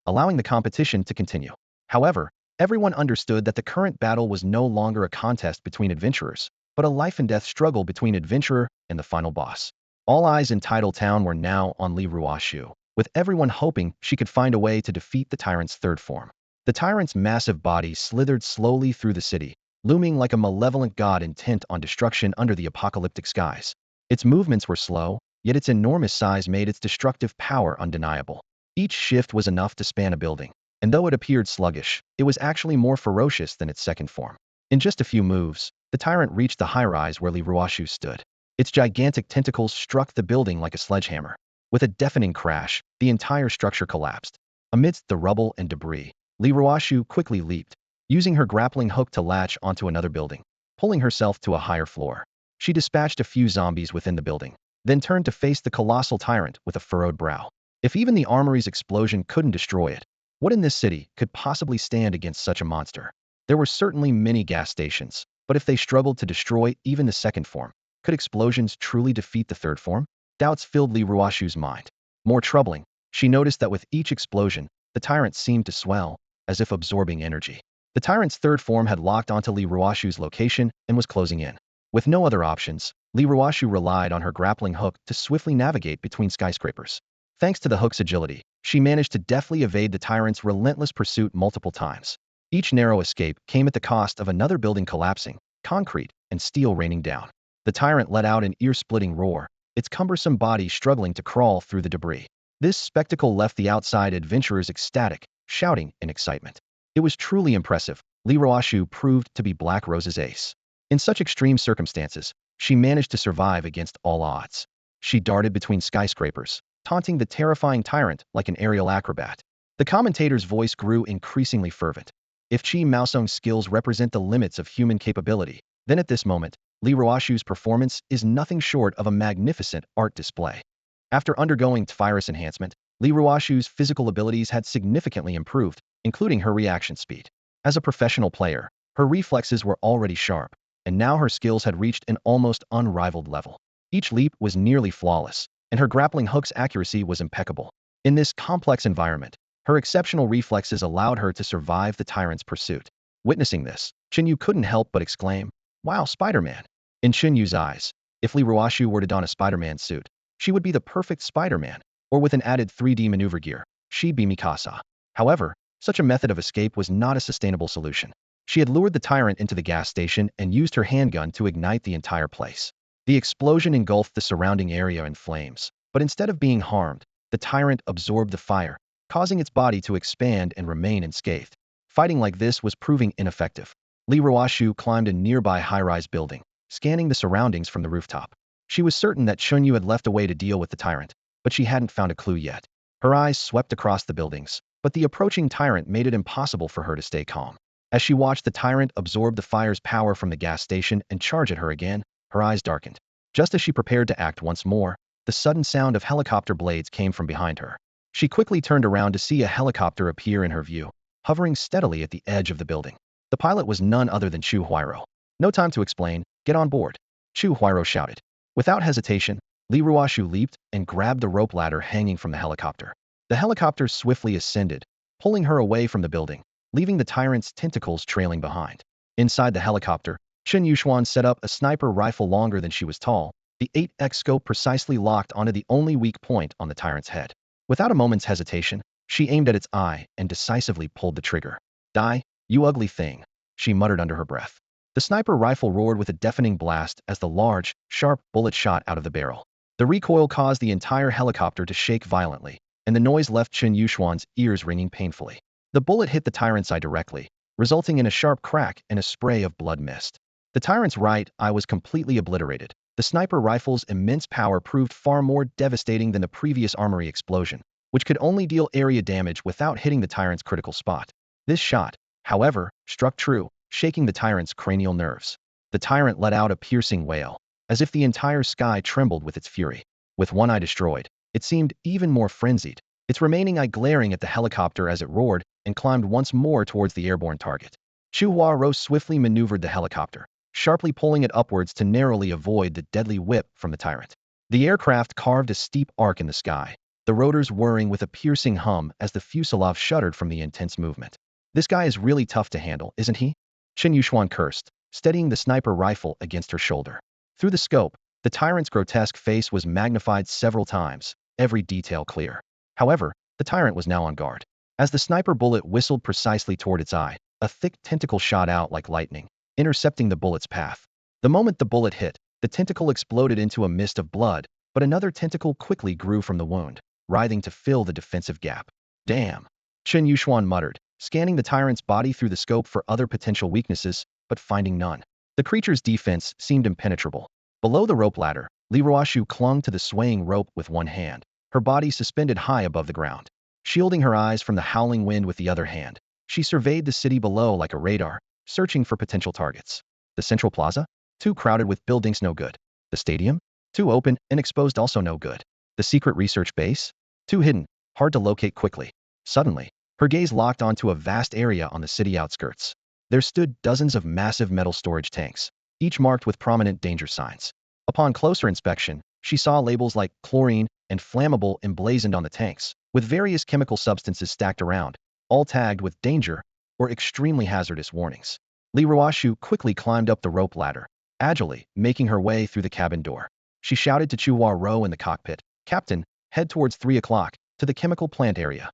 allowing the competition to continue. However, everyone understood that the current battle was no longer a contest between adventurers, but a life-and-death struggle between adventurer and the final boss. All eyes in Tidal Town were now on Li Ruoshu, with everyone hoping she could find a way to defeat the Tyrant's third form. The Tyrant's massive body slithered slowly through the city, looming like a malevolent god intent on destruction under the apocalyptic skies. Its movements were slow, yet its enormous size made its destructive power undeniable. Each shift was enough to span a building, and though it appeared sluggish, it was actually more ferocious than its second form. In just a few moves, the Tyrant reached the high-rise where Li Ruoshu stood. Its gigantic tentacles struck the building like a sledgehammer. With a deafening crash, the entire structure collapsed. Amidst the rubble and debris, Li Ruoshu quickly leaped, using her grappling hook to latch onto another building, pulling herself to a higher floor. She dispatched a few zombies within the building, then turned to face the colossal Tyrant with a furrowed brow. If even the armory's explosion couldn't destroy it, what in this city could possibly stand against such a monster? There were certainly many gas stations, but if they struggled to destroy even the second form, could explosions truly defeat the third form? Doubts filled Li Ruoshu's mind. More troubling, she noticed that with each explosion, the Tyrant seemed to swell, as if absorbing energy. The Tyrant's third form had locked onto Li Ruoshu's location and was closing in. With no other options, Li Ruoshu relied on her grappling hook to swiftly navigate between skyscrapers. Thanks to the hook's agility, she managed to deftly evade the Tyrant's relentless pursuit multiple times. Each narrow escape came at the cost of another building collapsing, concrete and steel raining down. The Tyrant let out an ear-splitting roar, its cumbersome body struggling to crawl through the debris. This spectacle left the outside adventurers ecstatic, shouting in excitement. It was truly impressive. Li Ruoshu proved to be Black Rose's ace. In such extreme circumstances, she managed to survive against all odds. She darted between skyscrapers, taunting the terrifying Tyrant like an aerial acrobat. The commentator's voice grew increasingly fervent. If Chi Maosong's skills represent the limits of human capability, then at this moment, Li Ruoshu's performance is nothing short of a magnificent art display. After undergoing virus enhancement, Li Ruoshu's physical abilities had significantly improved, including her reaction speed. As a professional player, her reflexes were already sharp, and now her skills had reached an almost unrivaled level. Each leap was nearly flawless, and her grappling hook's accuracy was impeccable. In this complex environment, her exceptional reflexes allowed her to survive the Tyrant's pursuit. Witnessing this, Chen Yu couldn't help but exclaim, "Wow, Spider-Man!" In Chen Yu's eyes, if Li Ruoshu were to don a Spider-Man suit, she would be the perfect Spider-Man, or with an added 3D maneuver gear, she'd be Mikasa. However, such a method of escape was not a sustainable solution. She had lured the Tyrant into the gas station and used her handgun to ignite the entire place. The explosion engulfed the surrounding area in flames, but instead of being harmed, the Tyrant absorbed the fire, causing its body to expand and remain unscathed. Fighting like this was proving ineffective. Li Ruoshu climbed a nearby high-rise building, scanning the surroundings from the rooftop. She was certain that Chen Yu had left a way to deal with the Tyrant, but she hadn't found a clue yet. Her eyes swept across the buildings, but the approaching Tyrant made it impossible for her to stay calm. As she watched the Tyrant absorb the fire's power from the gas station and charge at her again, her eyes darkened. Just as she prepared to act once more, the sudden sound of helicopter blades came from behind her. She quickly turned around to see a helicopter appear in her view, hovering steadily at the edge of the building. The pilot was none other than Chu Huairou. "No time to explain, get on board," Chu Huairou shouted. Without hesitation, Li Ruoshu leaped and grabbed the rope ladder hanging from the helicopter. The helicopter swiftly ascended, pulling her away from the building, leaving the Tyrant's tentacles trailing behind. Inside the helicopter, Chen Yuxuan set up a sniper rifle longer than she was tall, the 8x scope precisely locked onto the only weak point on the Tyrant's head. Without a moment's hesitation, She aimed at its eye and decisively pulled the trigger. Die, you ugly thing, she muttered under her breath. The sniper rifle roared with a deafening blast as the large, sharp bullet shot out of the barrel. The recoil caused the entire helicopter to shake violently, and the noise left Chen Yuxuan's ears ringing painfully. The bullet hit the Tyrant's eye directly, resulting in a sharp crack and a spray of blood mist. The Tyrant's right eye was completely obliterated. The sniper rifle's immense power proved far more devastating than the previous armory explosion, which could only deal area damage without hitting the Tyrant's critical spot. This shot, however, struck true, shaking the Tyrant's cranial nerves. The Tyrant let out a piercing wail, as if the entire sky trembled with its fury. With one eye destroyed, it seemed even more frenzied, its remaining eye glaring at the helicopter as it roared and climbed once more towards the airborne target. Chu Huarou swiftly maneuvered the helicopter, sharply pulling it upwards to narrowly avoid the deadly whip from the Tyrant. The aircraft carved a steep arc in the sky, the rotors whirring with a piercing hum as the fuselage shuddered from the intense movement. This guy is really tough to handle, isn't he? Chen Yuxuan cursed, steadying the sniper rifle against her shoulder. Through the scope, the Tyrant's grotesque face was magnified several times, every detail clear. However, the Tyrant was now on guard. As the sniper bullet whistled precisely toward its eye, a thick tentacle shot out like lightning, intercepting the bullet's path. The moment the bullet hit, the tentacle exploded into a mist of blood, but another tentacle quickly grew from the wound, writhing to fill the defensive gap. Damn! Chen Yuxuan muttered, scanning the Tyrant's body through the scope for other potential weaknesses, but finding none. The creature's defense seemed impenetrable. Below the rope ladder, Li Ruoshu clung to the swaying rope with one hand, her body suspended high above the ground. Shielding her eyes from the howling wind with the other hand, she surveyed the city below like a radar, searching for potential targets. The central plaza? Too crowded with buildings, no good. The stadium? Too open and exposed, also no good. The secret research base? Too hidden, hard to locate quickly. Suddenly, her gaze locked onto a vast area on the city outskirts. There stood dozens of massive metal storage tanks, each marked with prominent danger signs. Upon closer inspection, she saw labels like chlorine and flammable emblazoned on the tanks, with various chemical substances stacked around, all tagged with danger or extremely hazardous warnings. Li Ruoshu quickly climbed up the rope ladder, agilely making her way through the cabin door. She shouted to Chu Huarou in the cockpit, "Captain, head towards 3 o'clock, to the chemical plant area."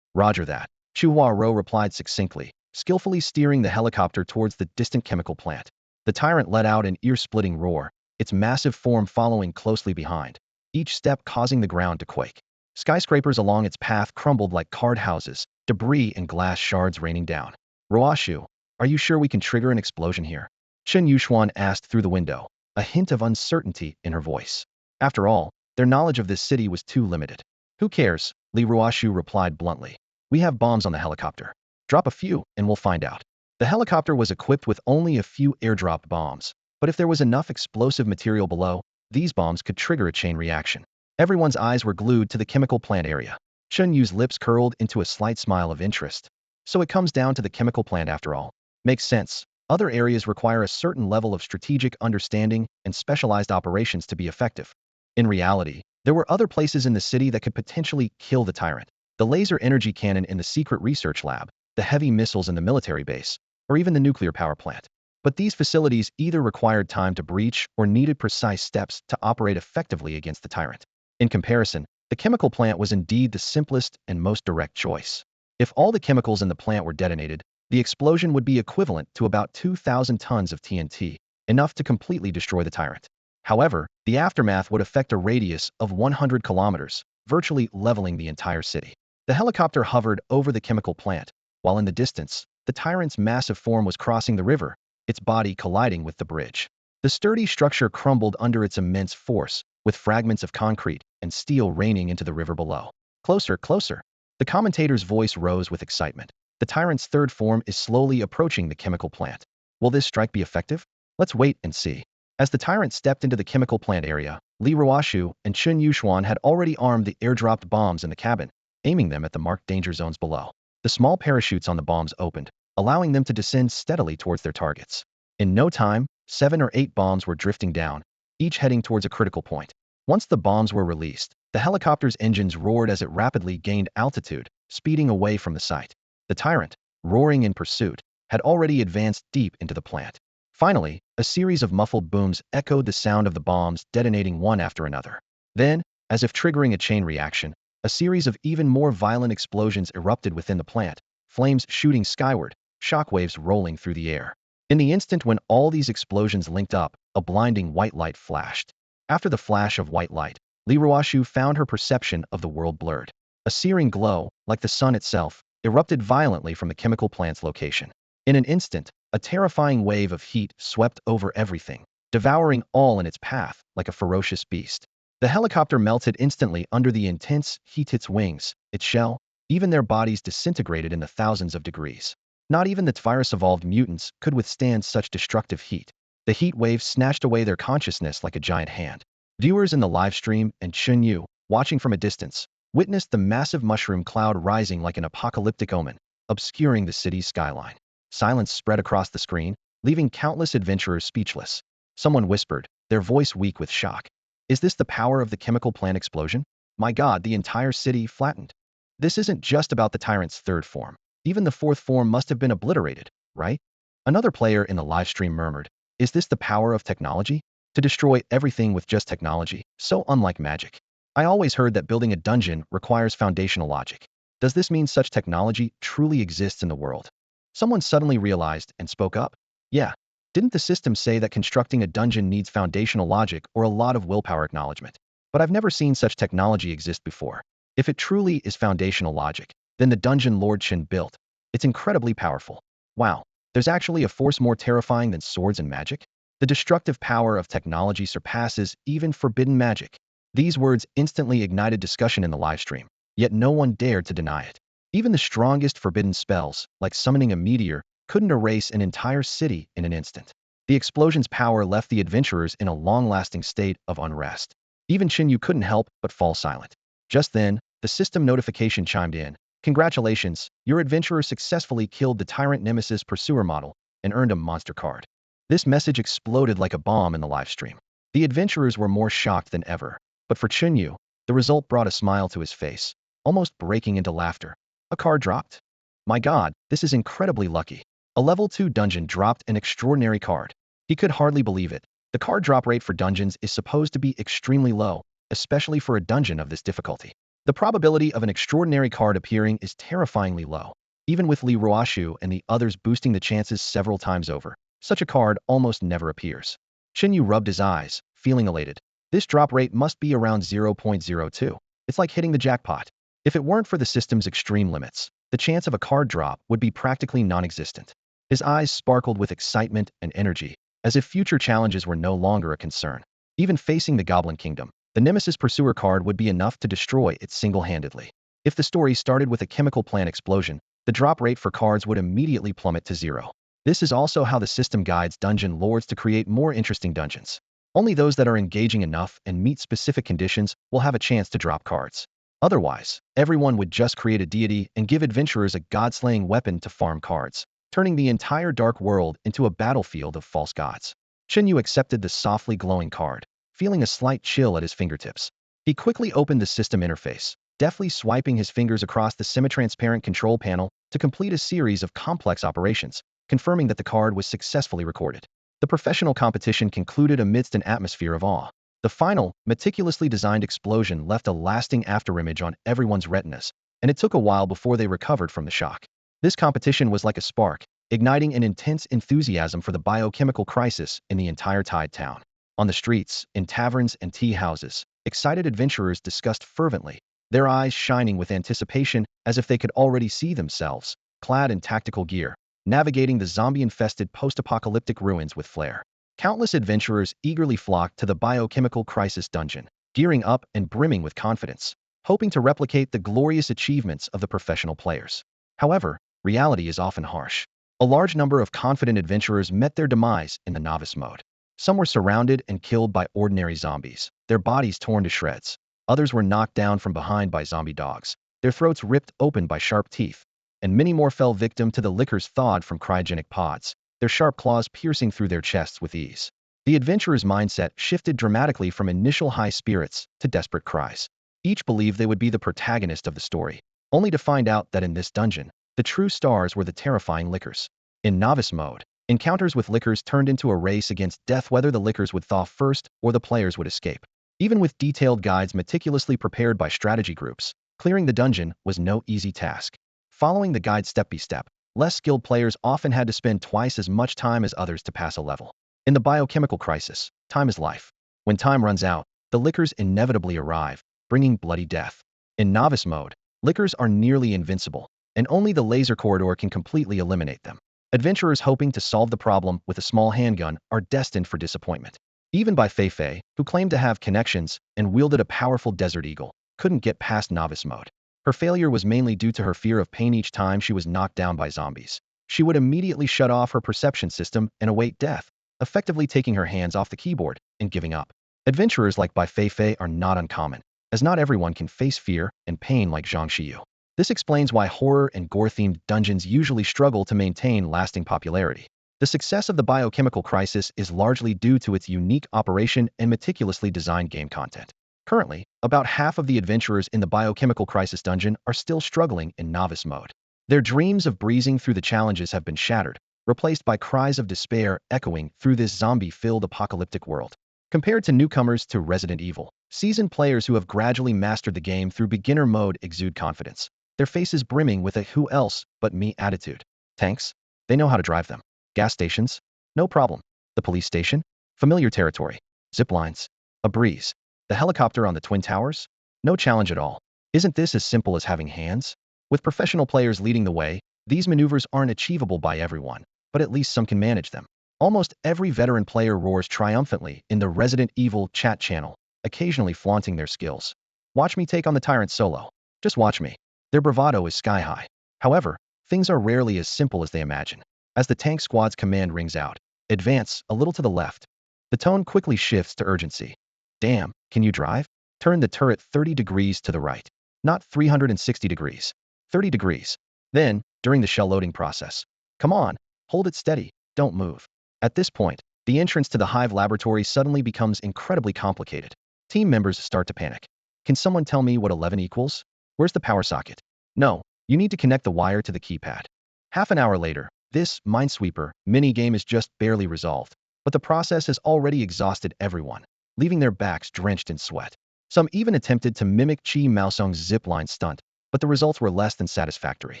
Roger that, Chu Huarou replied succinctly, skillfully steering the helicopter towards the distant chemical plant. The Tyrant let out an ear-splitting roar, its massive form following closely behind, each step causing the ground to quake. Skyscrapers along its path crumbled like card houses, debris and glass shards raining down. "Ruoshu, are you sure we can trigger an explosion here?" Chen Yuxuan asked through the window, a hint of uncertainty in her voice. After all, their knowledge of this city was too limited. "Who cares?" Li Ruoshu replied bluntly. "We have bombs on the helicopter. Drop a few, and we'll find out." The helicopter was equipped with only a few airdropped bombs, but if there was enough explosive material below, these bombs could trigger a chain reaction. Everyone's eyes were glued to the chemical plant area. Chen Yu's lips curled into a slight smile of interest. So it comes down to the chemical plant after all. Makes sense. Other areas require a certain level of strategic understanding and specialized operations to be effective. In reality, there were other places in the city that could potentially kill the Tyrant. The laser energy cannon in the secret research lab, the heavy missiles in the military base, or even the nuclear power plant. But these facilities either required time to breach or needed precise steps to operate effectively against the Tyrant. In comparison, the chemical plant was indeed the simplest and most direct choice. If all the chemicals in the plant were detonated, the explosion would be equivalent to about 2,000 tons of TNT, enough to completely destroy the Tyrant. However, the aftermath would affect a radius of 100 kilometers, virtually leveling the entire city. The helicopter hovered over the chemical plant, while in the distance, the Tyrant's massive form was crossing the river, its body colliding with the bridge. The sturdy structure crumbled under its immense force, with fragments of concrete and steel raining into the river below. "Closer, closer." The commentator's voice rose with excitement. "The Tyrant's third form is slowly approaching the chemical plant. Will this strike be effective? Let's wait and see." As the Tyrant stepped into the chemical plant area, Li Ruoshu and Chen Yuxuan had already armed the airdropped bombs in the cabin, aiming them at the marked danger zones below. The small parachutes on the bombs opened, allowing them to descend steadily towards their targets. In no time, 7 or 8 bombs were drifting down, each heading towards a critical point. Once the bombs were released, the helicopter's engines roared as it rapidly gained altitude, speeding away from the site. The Tyrant, roaring in pursuit, had already advanced deep into the plant. Finally, a series of muffled booms echoed the sound of the bombs detonating one after another. Then, as if triggering a chain reaction, A series of even more violent explosions erupted within the plant, flames shooting skyward, shockwaves rolling through the air. In the instant when all these explosions linked up, a blinding white light flashed. After the flash of white light, Li Ruoshu found her perception of the world blurred. A searing glow, like the sun itself, erupted violently from the chemical plant's location. In an instant, a terrifying wave of heat swept over everything, devouring all in its path like a ferocious beast. The helicopter melted instantly under the intense heat. Its wings, its shell, even their bodies disintegrated in the thousands of degrees. Not even the virus-evolved mutants could withstand such destructive heat. The heat wave snatched away their consciousness like a giant hand. Viewers in the live stream and Chen Yu, watching from a distance, witnessed the massive mushroom cloud rising like an apocalyptic omen, obscuring the city's skyline. Silence spread across the screen, leaving countless adventurers speechless. Someone whispered, their voice weak with shock. Is this the power of the chemical plant explosion? My God, the entire city flattened. This isn't just about the Tyrant's third form. Even the fourth form must have been obliterated, right? Another player in the livestream murmured, is this the power of technology? To destroy everything with just technology, so unlike magic. I always heard that building a dungeon requires foundational logic. Does this mean such technology truly exists in the world? Someone suddenly realized and spoke up. Yeah, didn't the system say that constructing a dungeon needs foundational logic or a lot of willpower acknowledgement? But I've never seen such technology exist before. If it truly is foundational logic, then the dungeon Lord Chen built, it's incredibly powerful. Wow, there's actually a force more terrifying than swords and magic? The destructive power of technology surpasses even forbidden magic. These words instantly ignited discussion in the livestream, yet no one dared to deny it. Even the strongest forbidden spells, like summoning a meteor, couldn't erase an entire city in an instant. The explosion's power left the adventurers in a long-lasting state of unrest. Even Chen Yu couldn't help but fall silent. Just then, the system notification chimed in. Congratulations, your adventurer successfully killed the Tyrant Nemesis Pursuer model and earned a monster card. This message exploded like a bomb in the livestream. The adventurers were more shocked than ever. But for Chen Yu, the result brought a smile to his face, almost breaking into laughter. A card dropped? My God, this is incredibly lucky. A level 2 dungeon dropped an extraordinary card. He could hardly believe it. The card drop rate for dungeons is supposed to be extremely low, especially for a dungeon of this difficulty. The probability of an extraordinary card appearing is terrifyingly low. Even with Li Ruoshu and the others boosting the chances several times over, such a card almost never appears. Chen Yu rubbed his eyes, feeling elated. This drop rate must be around 0.02. It's like hitting the jackpot. If it weren't for the system's extreme limits, the chance of a card drop would be practically non-existent. His eyes sparkled with excitement and energy, as if future challenges were no longer a concern. Even facing the Goblin Kingdom, the Nemesis Pursuer card would be enough to destroy it single-handedly. If the story started with a chemical plant explosion, the drop rate for cards would immediately plummet to 0. This is also how the system guides dungeon lords to create more interesting dungeons. Only those that are engaging enough and meet specific conditions will have a chance to drop cards. Otherwise, everyone would just create a deity and give adventurers a god-slaying weapon to farm cards, turning the entire dark world into a battlefield of false gods. Chen Yu accepted the softly glowing card, feeling a slight chill at his fingertips. He quickly opened the system interface, deftly swiping his fingers across the semi-transparent control panel to complete a series of complex operations, confirming that the card was successfully recorded. The professional competition concluded amidst an atmosphere of awe. The final, meticulously designed explosion left a lasting afterimage on everyone's retinas, and it took a while before they recovered from the shock. This competition was like a spark, igniting an intense enthusiasm for the biochemical crisis in the entire Tide town. On the streets, in taverns and tea houses, excited adventurers discussed fervently, their eyes shining with anticipation as if they could already see themselves, clad in tactical gear, navigating the zombie-infested post-apocalyptic ruins with flair. Countless adventurers eagerly flocked to the biochemical crisis dungeon, gearing up and brimming with confidence, hoping to replicate the glorious achievements of the professional players. However, reality is often harsh. A large number of confident adventurers met their demise in the novice mode. Some were surrounded and killed by ordinary zombies, their bodies torn to shreds. Others were knocked down from behind by zombie dogs, their throats ripped open by sharp teeth, and many more fell victim to the liquors thawed from cryogenic pods, their sharp claws piercing through their chests with ease. The adventurer's mindset shifted dramatically from initial high spirits to desperate cries. Each believed they would be the protagonist of the story, only to find out that in this dungeon, the true stars were the terrifying liquors. In novice mode, encounters with liquors turned into a race against death, whether the liquors would thaw first or the players would escape. Even with detailed guides meticulously prepared by strategy groups, Clearing the dungeon was no easy task. Following the guide step by step, less skilled players often had to spend twice as much time as others to pass a level. In the biochemical crisis, time is life. When time runs out, the lickers inevitably arrive, bringing bloody death. In novice mode, lickers are nearly invincible, and only the laser corridor can completely eliminate them. Adventurers hoping to solve the problem with a small handgun are destined for disappointment. Even Bai Fei, who claimed to have connections and wielded a powerful Desert Eagle, couldn't get past novice mode. Her failure was mainly due to her fear of pain each time she was knocked down by zombies. She would immediately shut off her perception system and await death, effectively taking her hands off the keyboard and giving up. Adventurers like Bai Fei are not uncommon, as not everyone can face fear and pain like Chen Yu. This explains why horror and gore-themed dungeons usually struggle to maintain lasting popularity. The success of the biochemical crisis is largely due to its unique operation and meticulously designed game content. Currently, about half of the adventurers in the biochemical crisis dungeon are still struggling in novice mode. Their dreams of breezing through the challenges have been shattered, replaced by cries of despair echoing through this zombie-filled apocalyptic world. Compared to newcomers to Resident Evil, seasoned players who have gradually mastered the game through beginner mode exude confidence, their faces brimming with a who else but me attitude. Tanks? They know how to drive them. Gas stations? No problem. The police station? Familiar territory. Zip lines? A breeze. The helicopter on the Twin Towers? No challenge at all. Isn't this as simple as having hands? With professional players leading the way, these maneuvers aren't achievable by everyone, but at least some can manage them. Almost every veteran player roars triumphantly in the Resident Evil chat channel, occasionally flaunting their skills. Watch me take on the Tyrant solo. Just watch me. Their bravado is sky high. However, things are rarely as simple as they imagine. As the tank squad's command rings out, advance a little to the left. The tone quickly shifts to urgency. Damn, can you drive? Turn the turret 30 degrees to the right. Not 360 degrees. 30 degrees. Then, during the shell loading process. Come on, hold it steady, don't move. At this point, the entrance to the Hive laboratory suddenly becomes incredibly complicated. Team members start to panic. Can someone tell me what 11 equals? Where's the power socket? No, you need to connect the wire to the keypad. Half an hour later, this Minesweeper mini-game is just barely resolved, but the process has already exhausted everyone, leaving their backs drenched in sweat. Some even attempted to mimic Chi Maosong's zipline stunt, but the results were less than satisfactory.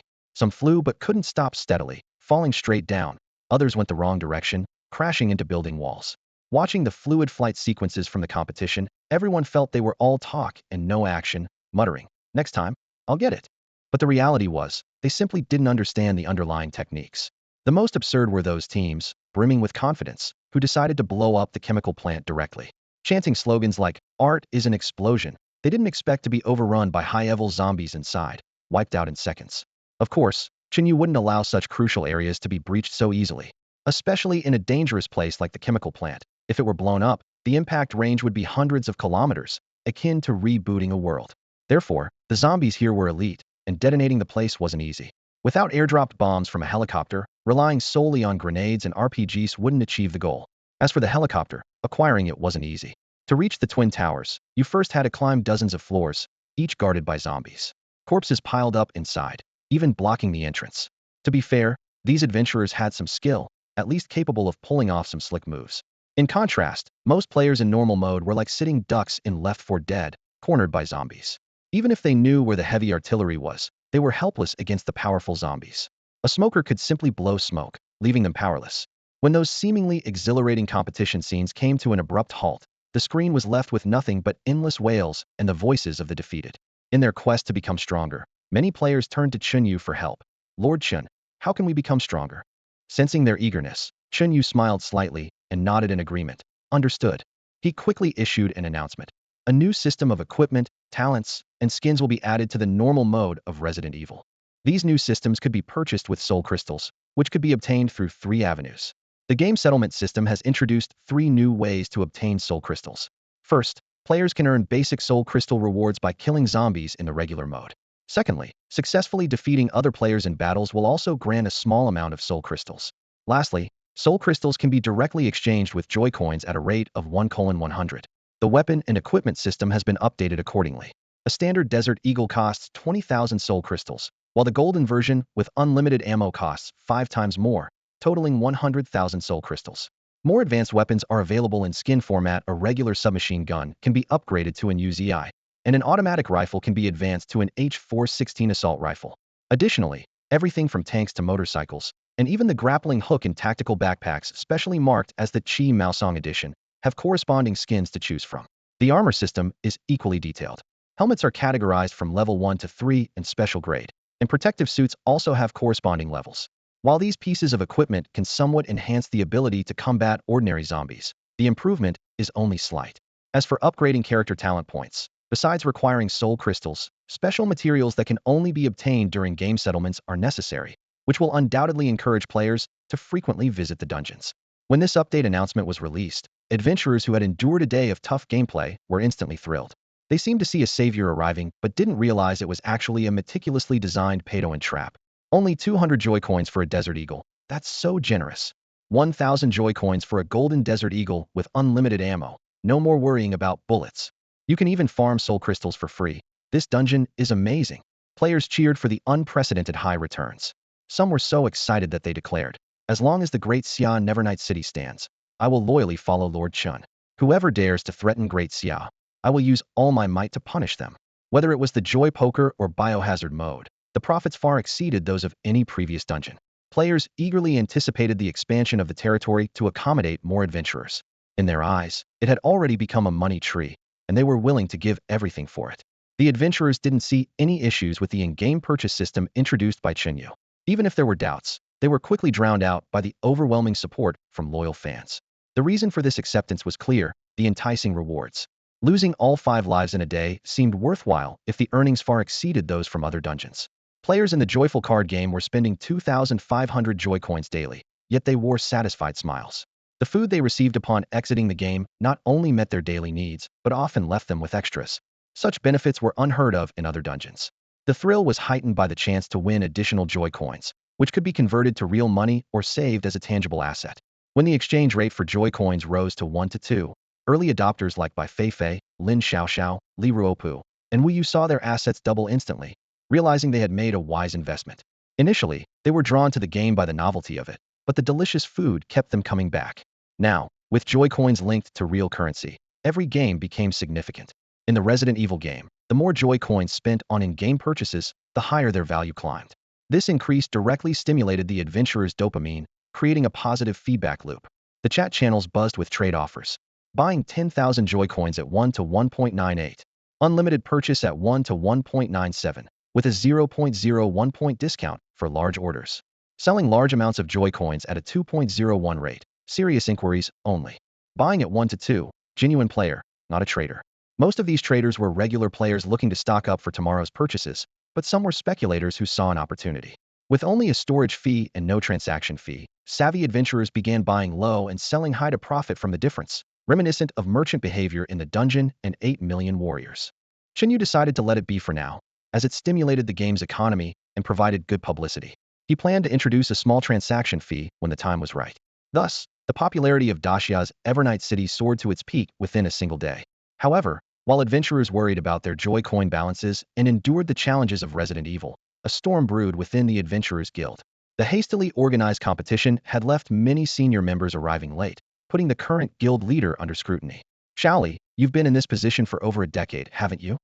Some flew but couldn't stop steadily, falling straight down. Others went the wrong direction, crashing into building walls. Watching the fluid flight sequences from the competition, everyone felt they were all talk and no action, muttering, "Next time, I'll get it." But the reality was, they simply didn't understand the underlying techniques. The most absurd were those teams, brimming with confidence, who decided to blow up the chemical plant directly. Chanting slogans like, "Art is an explosion," they didn't expect to be overrun by high-level zombies inside, wiped out in seconds. Of course, Chen Yu wouldn't allow such crucial areas to be breached so easily, especially in a dangerous place like the chemical plant. If it were blown up, the impact range would be hundreds of kilometers, akin to rebooting a world. Therefore, the zombies here were elite, and detonating the place wasn't easy. Without airdropped bombs from a helicopter, relying solely on grenades and RPGs wouldn't achieve the goal. As for the helicopter, acquiring it wasn't easy. To reach the Twin Towers, you first had to climb dozens of floors, each guarded by zombies. Corpses piled up inside, even blocking the entrance. To be fair, these adventurers had some skill, at least capable of pulling off some slick moves. In contrast, most players in normal mode were like sitting ducks in Left 4 Dead, cornered by zombies. Even if they knew where the heavy artillery was, they were helpless against the powerful zombies. A smoker could simply blow smoke, leaving them powerless. When those seemingly exhilarating competition scenes came to an abrupt halt, the screen was left with nothing but endless wails and the voices of the defeated. In their quest to become stronger, many players turned to Chen Yu for help. "Lord Chen, how can we become stronger?" Sensing their eagerness, Chen Yu smiled slightly and nodded in agreement. Understood. He quickly issued an announcement. A new system of equipment, talents, and skins will be added to the normal mode of Resident Evil. These new systems could be purchased with soul crystals, which could be obtained through 3 avenues. The game settlement system has introduced 3 new ways to obtain soul crystals. First, players can earn basic soul crystal rewards by killing zombies in the regular mode. Secondly, successfully defeating other players in battles will also grant a small amount of soul crystals. Lastly, soul crystals can be directly exchanged with joy coins at a rate of 1:100. The weapon and equipment system has been updated accordingly. A standard Desert Eagle costs 20,000 soul crystals, while the golden version with unlimited ammo costs 5 times more, totaling 100,000 soul crystals. More advanced weapons are available in skin format. A regular submachine gun can be upgraded to an Uzi, and an automatic rifle can be advanced to an H416 assault rifle. Additionally, everything from tanks to motorcycles, and even the grappling hook in tactical backpacks specially marked as the Chi Maosong edition, have corresponding skins to choose from. The armor system is equally detailed. Helmets are categorized from level 1 to 3 in special grade, and protective suits also have corresponding levels. While these pieces of equipment can somewhat enhance the ability to combat ordinary zombies, the improvement is only slight. As for upgrading character talent points, besides requiring soul crystals, special materials that can only be obtained during game settlements are necessary, which will undoubtedly encourage players to frequently visit the dungeons. When this update announcement was released, adventurers who had endured a day of tough gameplay were instantly thrilled. They seemed to see a savior arriving, but didn't realize it was actually a meticulously designed pay-to-win trap. Only 200 joy coins for a Desert Eagle. That's so generous. 1,000 joy coins for a golden Desert Eagle with unlimited ammo. No more worrying about bullets. You can even farm soul crystals for free. This dungeon is amazing. Players cheered for the unprecedented high returns. Some were so excited that they declared, "As long as the Great Xia Nevernight City stands, I will loyally follow Lord Chen. Whoever dares to threaten Great Xia, I will use all my might to punish them." Whether it was the Joy Poker or Biohazard mode, the profits far exceeded those of any previous dungeon. Players eagerly anticipated the expansion of the territory to accommodate more adventurers. In their eyes, it had already become a money tree, and they were willing to give everything for it. The adventurers didn't see any issues with the in-game purchase system introduced by Chen Yu. Even if there were doubts, they were quickly drowned out by the overwhelming support from loyal fans. The reason for this acceptance was clear: the enticing rewards. Losing all 5 lives in a day seemed worthwhile if the earnings far exceeded those from other dungeons. Players in the Joyful card game were spending 2,500 joy coins daily, yet they wore satisfied smiles. The food they received upon exiting the game not only met their daily needs, but often left them with extras. Such benefits were unheard of in other dungeons. The thrill was heightened by the chance to win additional joy coins, which could be converted to real money or saved as a tangible asset. When the exchange rate for joy coins rose to 1 to 2, early adopters like Bai Feifei, Lin Xiaoxiao, Li Ruopu, and Wu Yu saw their assets double instantly, realizing they had made a wise investment. Initially, they were drawn to the game by the novelty of it, but the delicious food kept them coming back. Now, with joy coins linked to real currency, every game became significant. In the Resident Evil game, the more joy coins spent on in-game purchases, the higher their value climbed. This increase directly stimulated the adventurer's dopamine, creating a positive feedback loop. The chat channels buzzed with trade offers. Buying 10,000 joy coins at 1 to 1.98. Unlimited purchase at 1 to 1.97, with a 0.01 point discount for large orders. Selling large amounts of joy coins at a 2.01 rate. Serious inquiries only. Buying at 1 to 2. Genuine player, not a trader. Most of these traders were regular players looking to stock up for tomorrow's purchases, but some were speculators who saw an opportunity. With only a storage fee and no transaction fee, savvy adventurers began buying low and selling high to profit from the difference, reminiscent of merchant behavior in the Dungeon and 8 Million Warriors. Chen Yu decided to let it be for now, as it stimulated the game's economy and provided good publicity. He planned to introduce a small transaction fee when the time was right. Thus, the popularity of Daxia's Evernight City soared to its peak within a single day. However, while adventurers worried about their joy coin balances and endured the challenges of Resident Evil, a storm brewed within the Adventurers Guild. The hastily organized competition had left many senior members arriving late, putting the current guild leader under scrutiny. Shaoli, you've been in this position for over a decade, haven't you?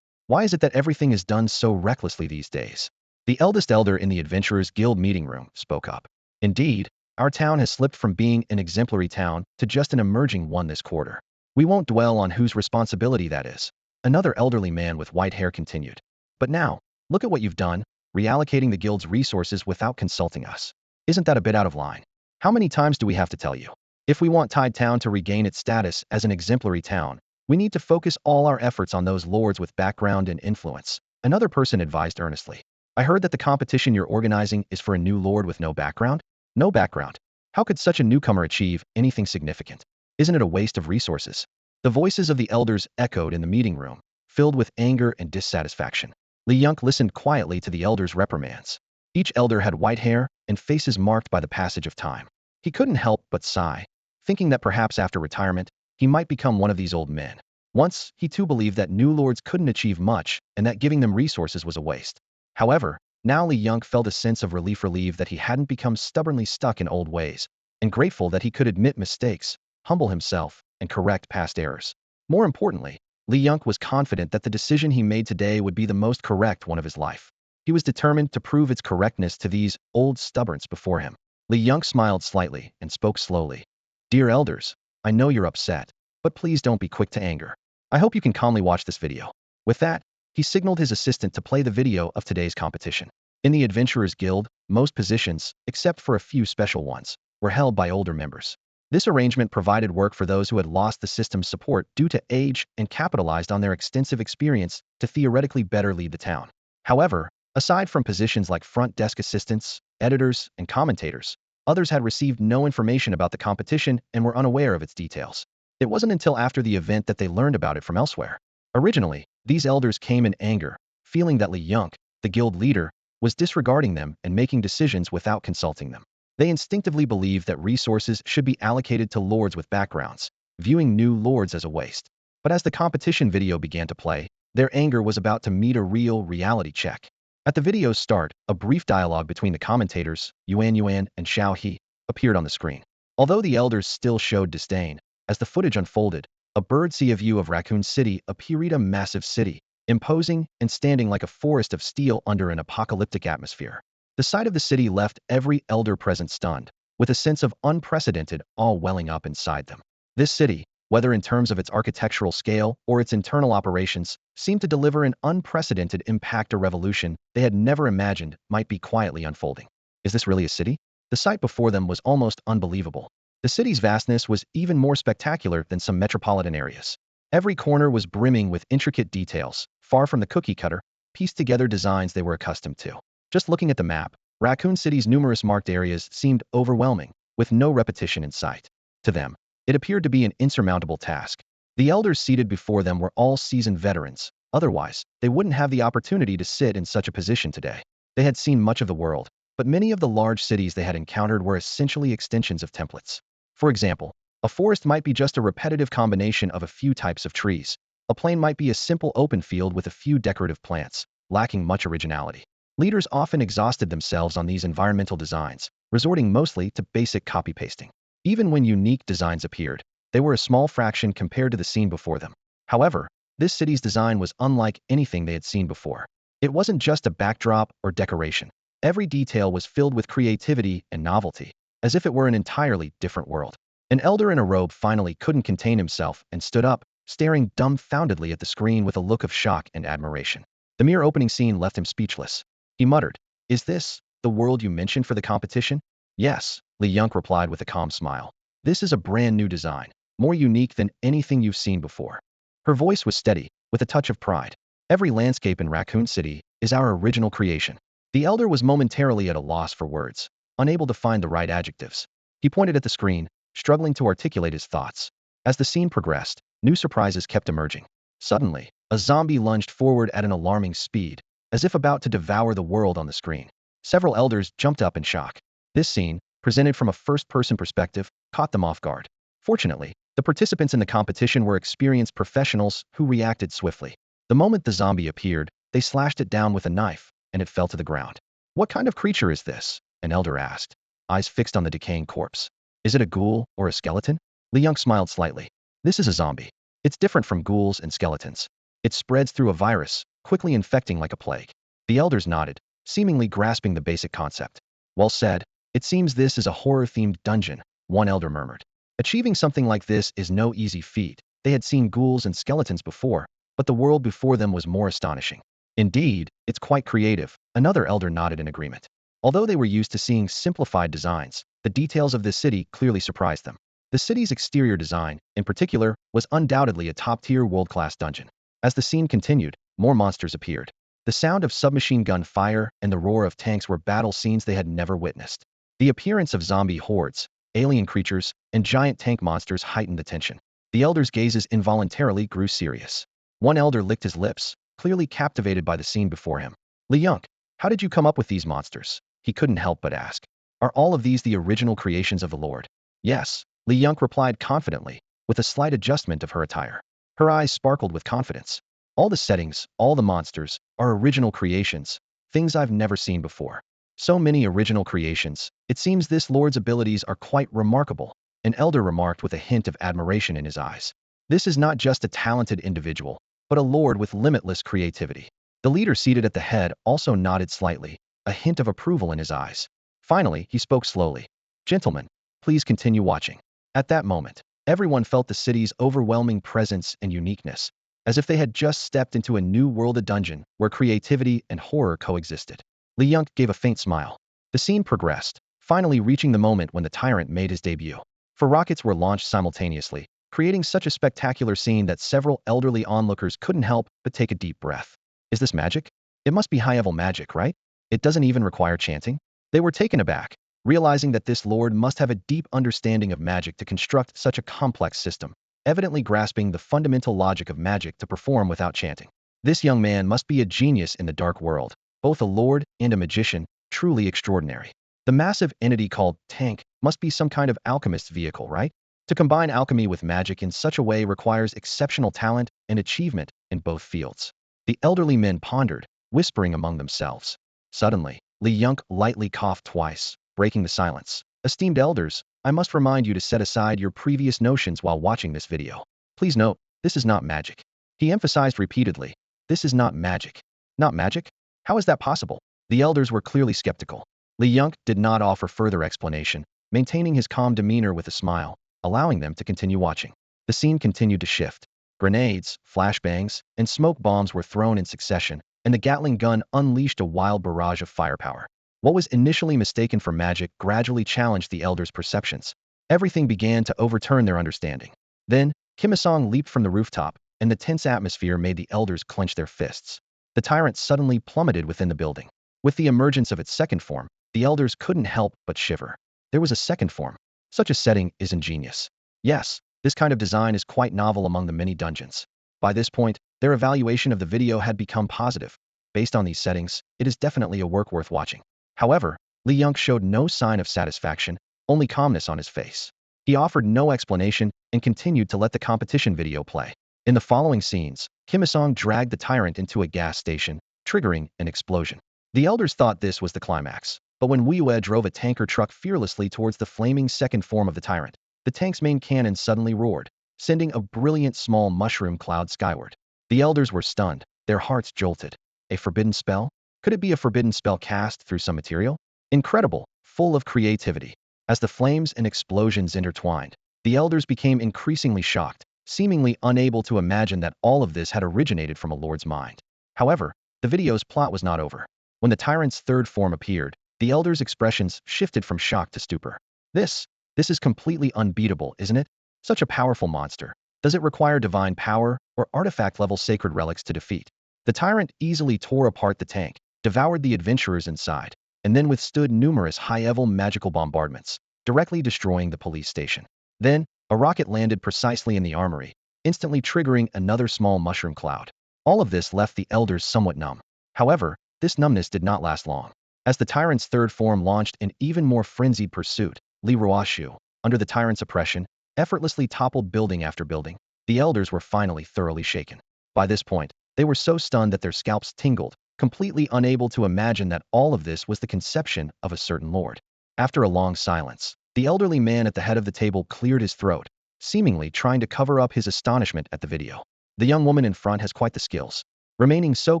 Why is it that everything is done so recklessly these days? The eldest elder in the Adventurers Guild meeting room spoke up. Indeed, our town has slipped from being an exemplary town to just an emerging one this quarter. We won't dwell on whose responsibility that is. Another elderly man with white hair continued. But now, look at what you've done, reallocating the guild's resources without consulting us. Isn't that a bit out of line? How many times do we have to tell you? If we want Tide Town to regain its status as an exemplary town, we need to focus all our efforts on those lords with background and influence. Another person advised earnestly. I heard that the competition you're organizing is for a new lord with no background? No background. How could such a newcomer achieve anything significant? Isn't it a waste of resources? The voices of the elders echoed in the meeting room, filled with anger and dissatisfaction. Li Yunk listened quietly to the elders' reprimands. Each elder had white hair and faces marked by the passage of time. He couldn't help but sigh, thinking that perhaps after retirement, he might become one of these old men. Once, he too believed that new lords couldn't achieve much and that giving them resources was a waste. However, now Li Yunk felt a sense of relieved that he hadn't become stubbornly stuck in old ways, and grateful that he could admit mistakes, humble himself, and correct past errors. More importantly, Li Yunk was confident that the decision he made today would be the most correct one of his life. He was determined to prove its correctness to these old stubborns before him. Li Yunk smiled slightly and spoke slowly. Dear elders, I know you're upset, but please don't be quick to anger. I hope you can calmly watch this video. With that, he signaled his assistant to play the video of today's competition. In the Adventurers Guild, most positions, except for a few special ones, were held by older members. This arrangement provided work for those who had lost the system's support due to age and capitalized on their extensive experience to theoretically better lead the town. However, aside from positions like front desk assistants, editors, and commentators, others had received no information about the competition and were unaware of its details. It wasn't until after the event that they learned about it from elsewhere. Originally, these elders came in anger, feeling that Li Yunk, the guild leader, was disregarding them and making decisions without consulting them. They instinctively believed that resources should be allocated to lords with backgrounds, viewing new lords as a waste. But as the competition video began to play, their anger was about to meet a real reality check. At the video's start, a brief dialogue between the commentators, Yuan and Xiao He, appeared on the screen. Although the elders still showed disdain, as the footage unfolded, a bird's-eye view of Raccoon City appeared, a massive city, imposing and standing like a forest of steel under an apocalyptic atmosphere. The sight of the city left every elder present stunned, with a sense of unprecedented awe welling up inside them. This city, whether in terms of its architectural scale or its internal operations, seemed to deliver an unprecedented impact, a revolution they had never imagined might be quietly unfolding. Is this really a city? The sight before them was almost unbelievable. The city's vastness was even more spectacular than some metropolitan areas. Every corner was brimming with intricate details, far from the cookie-cutter, pieced-together designs they were accustomed to. Just looking at the map, Raccoon City's numerous marked areas seemed overwhelming, with no repetition in sight. To them, it appeared to be an insurmountable task. The elders seated before them were all seasoned veterans, otherwise, they wouldn't have the opportunity to sit in such a position today. They had seen much of the world, but many of the large cities they had encountered were essentially extensions of templates. For example, a forest might be just a repetitive combination of a few types of trees. A plain might be a simple open field with a few decorative plants, lacking much originality. Leaders often exhausted themselves on these environmental designs, resorting mostly to basic copy-pasting. Even when unique designs appeared, they were a small fraction compared to the scene before them. However, this city's design was unlike anything they had seen before. It wasn't just a backdrop or decoration. Every detail was filled with creativity and novelty, as if it were an entirely different world. An elder in a robe finally couldn't contain himself and stood up, staring dumbfoundedly at the screen with a look of shock and admiration. The mere opening scene left him speechless. He muttered, "Is this the world you mentioned for the competition?" "Yes," Li Yunk replied with a calm smile. "This is a brand new design, more unique than anything you've seen before." Her voice was steady, with a touch of pride. "Every landscape in Raccoon City is our original creation." The elder was momentarily at a loss for words, unable to find the right adjectives. He pointed at the screen, struggling to articulate his thoughts. As the scene progressed, new surprises kept emerging. Suddenly, a zombie lunged forward at an alarming speed, as if about to devour the world on the screen. Several elders jumped up in shock. This scene, presented from a first-person perspective, caught them off guard. Fortunately, the participants in the competition were experienced professionals who reacted swiftly. The moment the zombie appeared, they slashed it down with a knife, and it fell to the ground. "What kind of creature is this?" an elder asked, eyes fixed on the decaying corpse. "Is it a ghoul or a skeleton?" Li Yunk smiled slightly. "This is a zombie. It's different from ghouls and skeletons. It spreads through a virus, quickly infecting like a plague." The elders nodded, seemingly grasping the basic concept. "Well said. It seems this is a horror-themed dungeon," one elder murmured. Achieving something like this is no easy feat. They had seen ghouls and skeletons before, but the world before them was more astonishing. "Indeed, it's quite creative," another elder nodded in agreement. Although they were used to seeing simplified designs, the details of this city clearly surprised them. The city's exterior design, in particular, was undoubtedly a top-tier world-class dungeon. As the scene continued, more monsters appeared. The sound of submachine gun fire and the roar of tanks were battle scenes they had never witnessed. The appearance of zombie hordes, alien creatures, and giant tank monsters heightened the tension. The elders' gazes involuntarily grew serious. One elder licked his lips, clearly captivated by the scene before him. "Li Yunk, how did you come up with these monsters?" he couldn't help but ask. "Are all of these the original creations of the Lord?" "Yes," Li Yunk replied confidently, with a slight adjustment of her attire. Her eyes sparkled with confidence. "All the settings, all the monsters, are original creations, things I've never seen before." "So many original creations. It seems this Lord's abilities are quite remarkable," an elder remarked with a hint of admiration in his eyes. This is not just a talented individual, but a lord with limitless creativity. The leader seated at the head also nodded slightly, a hint of approval in his eyes. Finally, he spoke slowly. Gentlemen, please continue watching. At that moment, everyone felt the city's overwhelming presence and uniqueness, as if they had just stepped into a new world, a dungeon where creativity and horror coexisted. Li Yunk gave a faint smile. The scene progressed, finally reaching the moment when the Tyrant made his debut. Four rockets were launched simultaneously, creating such a spectacular scene that several elderly onlookers couldn't help but take a deep breath. Is this magic? It must be high-level magic, right? It doesn't even require chanting? They were taken aback, realizing that this lord must have a deep understanding of magic to construct such a complex system, evidently grasping the fundamental logic of magic to perform without chanting. This young man must be a genius in the dark world, both a lord and a magician, truly extraordinary. The massive entity called Tank must be some kind of alchemist's vehicle, right? To combine alchemy with magic in such a way requires exceptional talent and achievement in both fields. The elderly men pondered, whispering among themselves. Suddenly, Li Yunk lightly coughed twice, breaking the silence. Esteemed elders, I must remind you to set aside your previous notions while watching this video. Please note, this is not magic. He emphasized repeatedly, this is not magic. Not magic? How is that possible? The elders were clearly skeptical. Li Yunk did not offer further explanation, maintaining his calm demeanor with a smile, allowing them to continue watching. The scene continued to shift. Grenades, flashbangs, and smoke bombs were thrown in succession, and the Gatling gun unleashed a wild barrage of firepower. What was initially mistaken for magic gradually challenged the elders' perceptions. Everything began to overturn their understanding. Then, Kimisong leaped from the rooftop, and the tense atmosphere made the elders clench their fists. The Tyrant suddenly plummeted within the building. With the emergence of its second form, the elders couldn't help but shiver. There was a second form. Such a setting is ingenious. Yes, this kind of design is quite novel among the many dungeons. By this point, their evaluation of the video had become positive. Based on these settings, it is definitely a work worth watching. However, Li Yunk showed no sign of satisfaction, only calmness on his face. He offered no explanation and continued to let the competition video play. In the following scenes, Kimisong dragged the Tyrant into a gas station, triggering an explosion. The elders thought this was the climax, but when Wiyue drove a tanker truck fearlessly towards the flaming second form of the Tyrant, the tank's main cannon suddenly roared, sending a brilliant small mushroom cloud skyward. The elders were stunned, their hearts jolted. A forbidden spell? Could it be a forbidden spell cast through some material? Incredible, full of creativity. As the flames and explosions intertwined, the elders became increasingly shocked, seemingly unable to imagine that all of this had originated from a lord's mind. However, the video's plot was not over. When the Tyrant's third form appeared, the elders' expressions shifted from shock to stupor. This is completely unbeatable, isn't it? Such a powerful monster. Does it require divine power or artifact-level sacred relics to defeat? The Tyrant easily tore apart the tank, devoured the adventurers inside, and then withstood numerous high-level magical bombardments, directly destroying the police station. Then, a rocket landed precisely in the armory, instantly triggering another small mushroom cloud. All of this left the elders somewhat numb. However, this numbness did not last long. As the Tyrant's third form launched an even more frenzied pursuit, Li Ruoshu, under the Tyrant's oppression, effortlessly toppled building after building. The elders were finally thoroughly shaken. By this point, they were so stunned that their scalps tingled, completely unable to imagine that all of this was the conception of a certain lord. After a long silence, the elderly man at the head of the table cleared his throat, seemingly trying to cover up his astonishment at the video. The young woman in front has quite the skills. Remaining so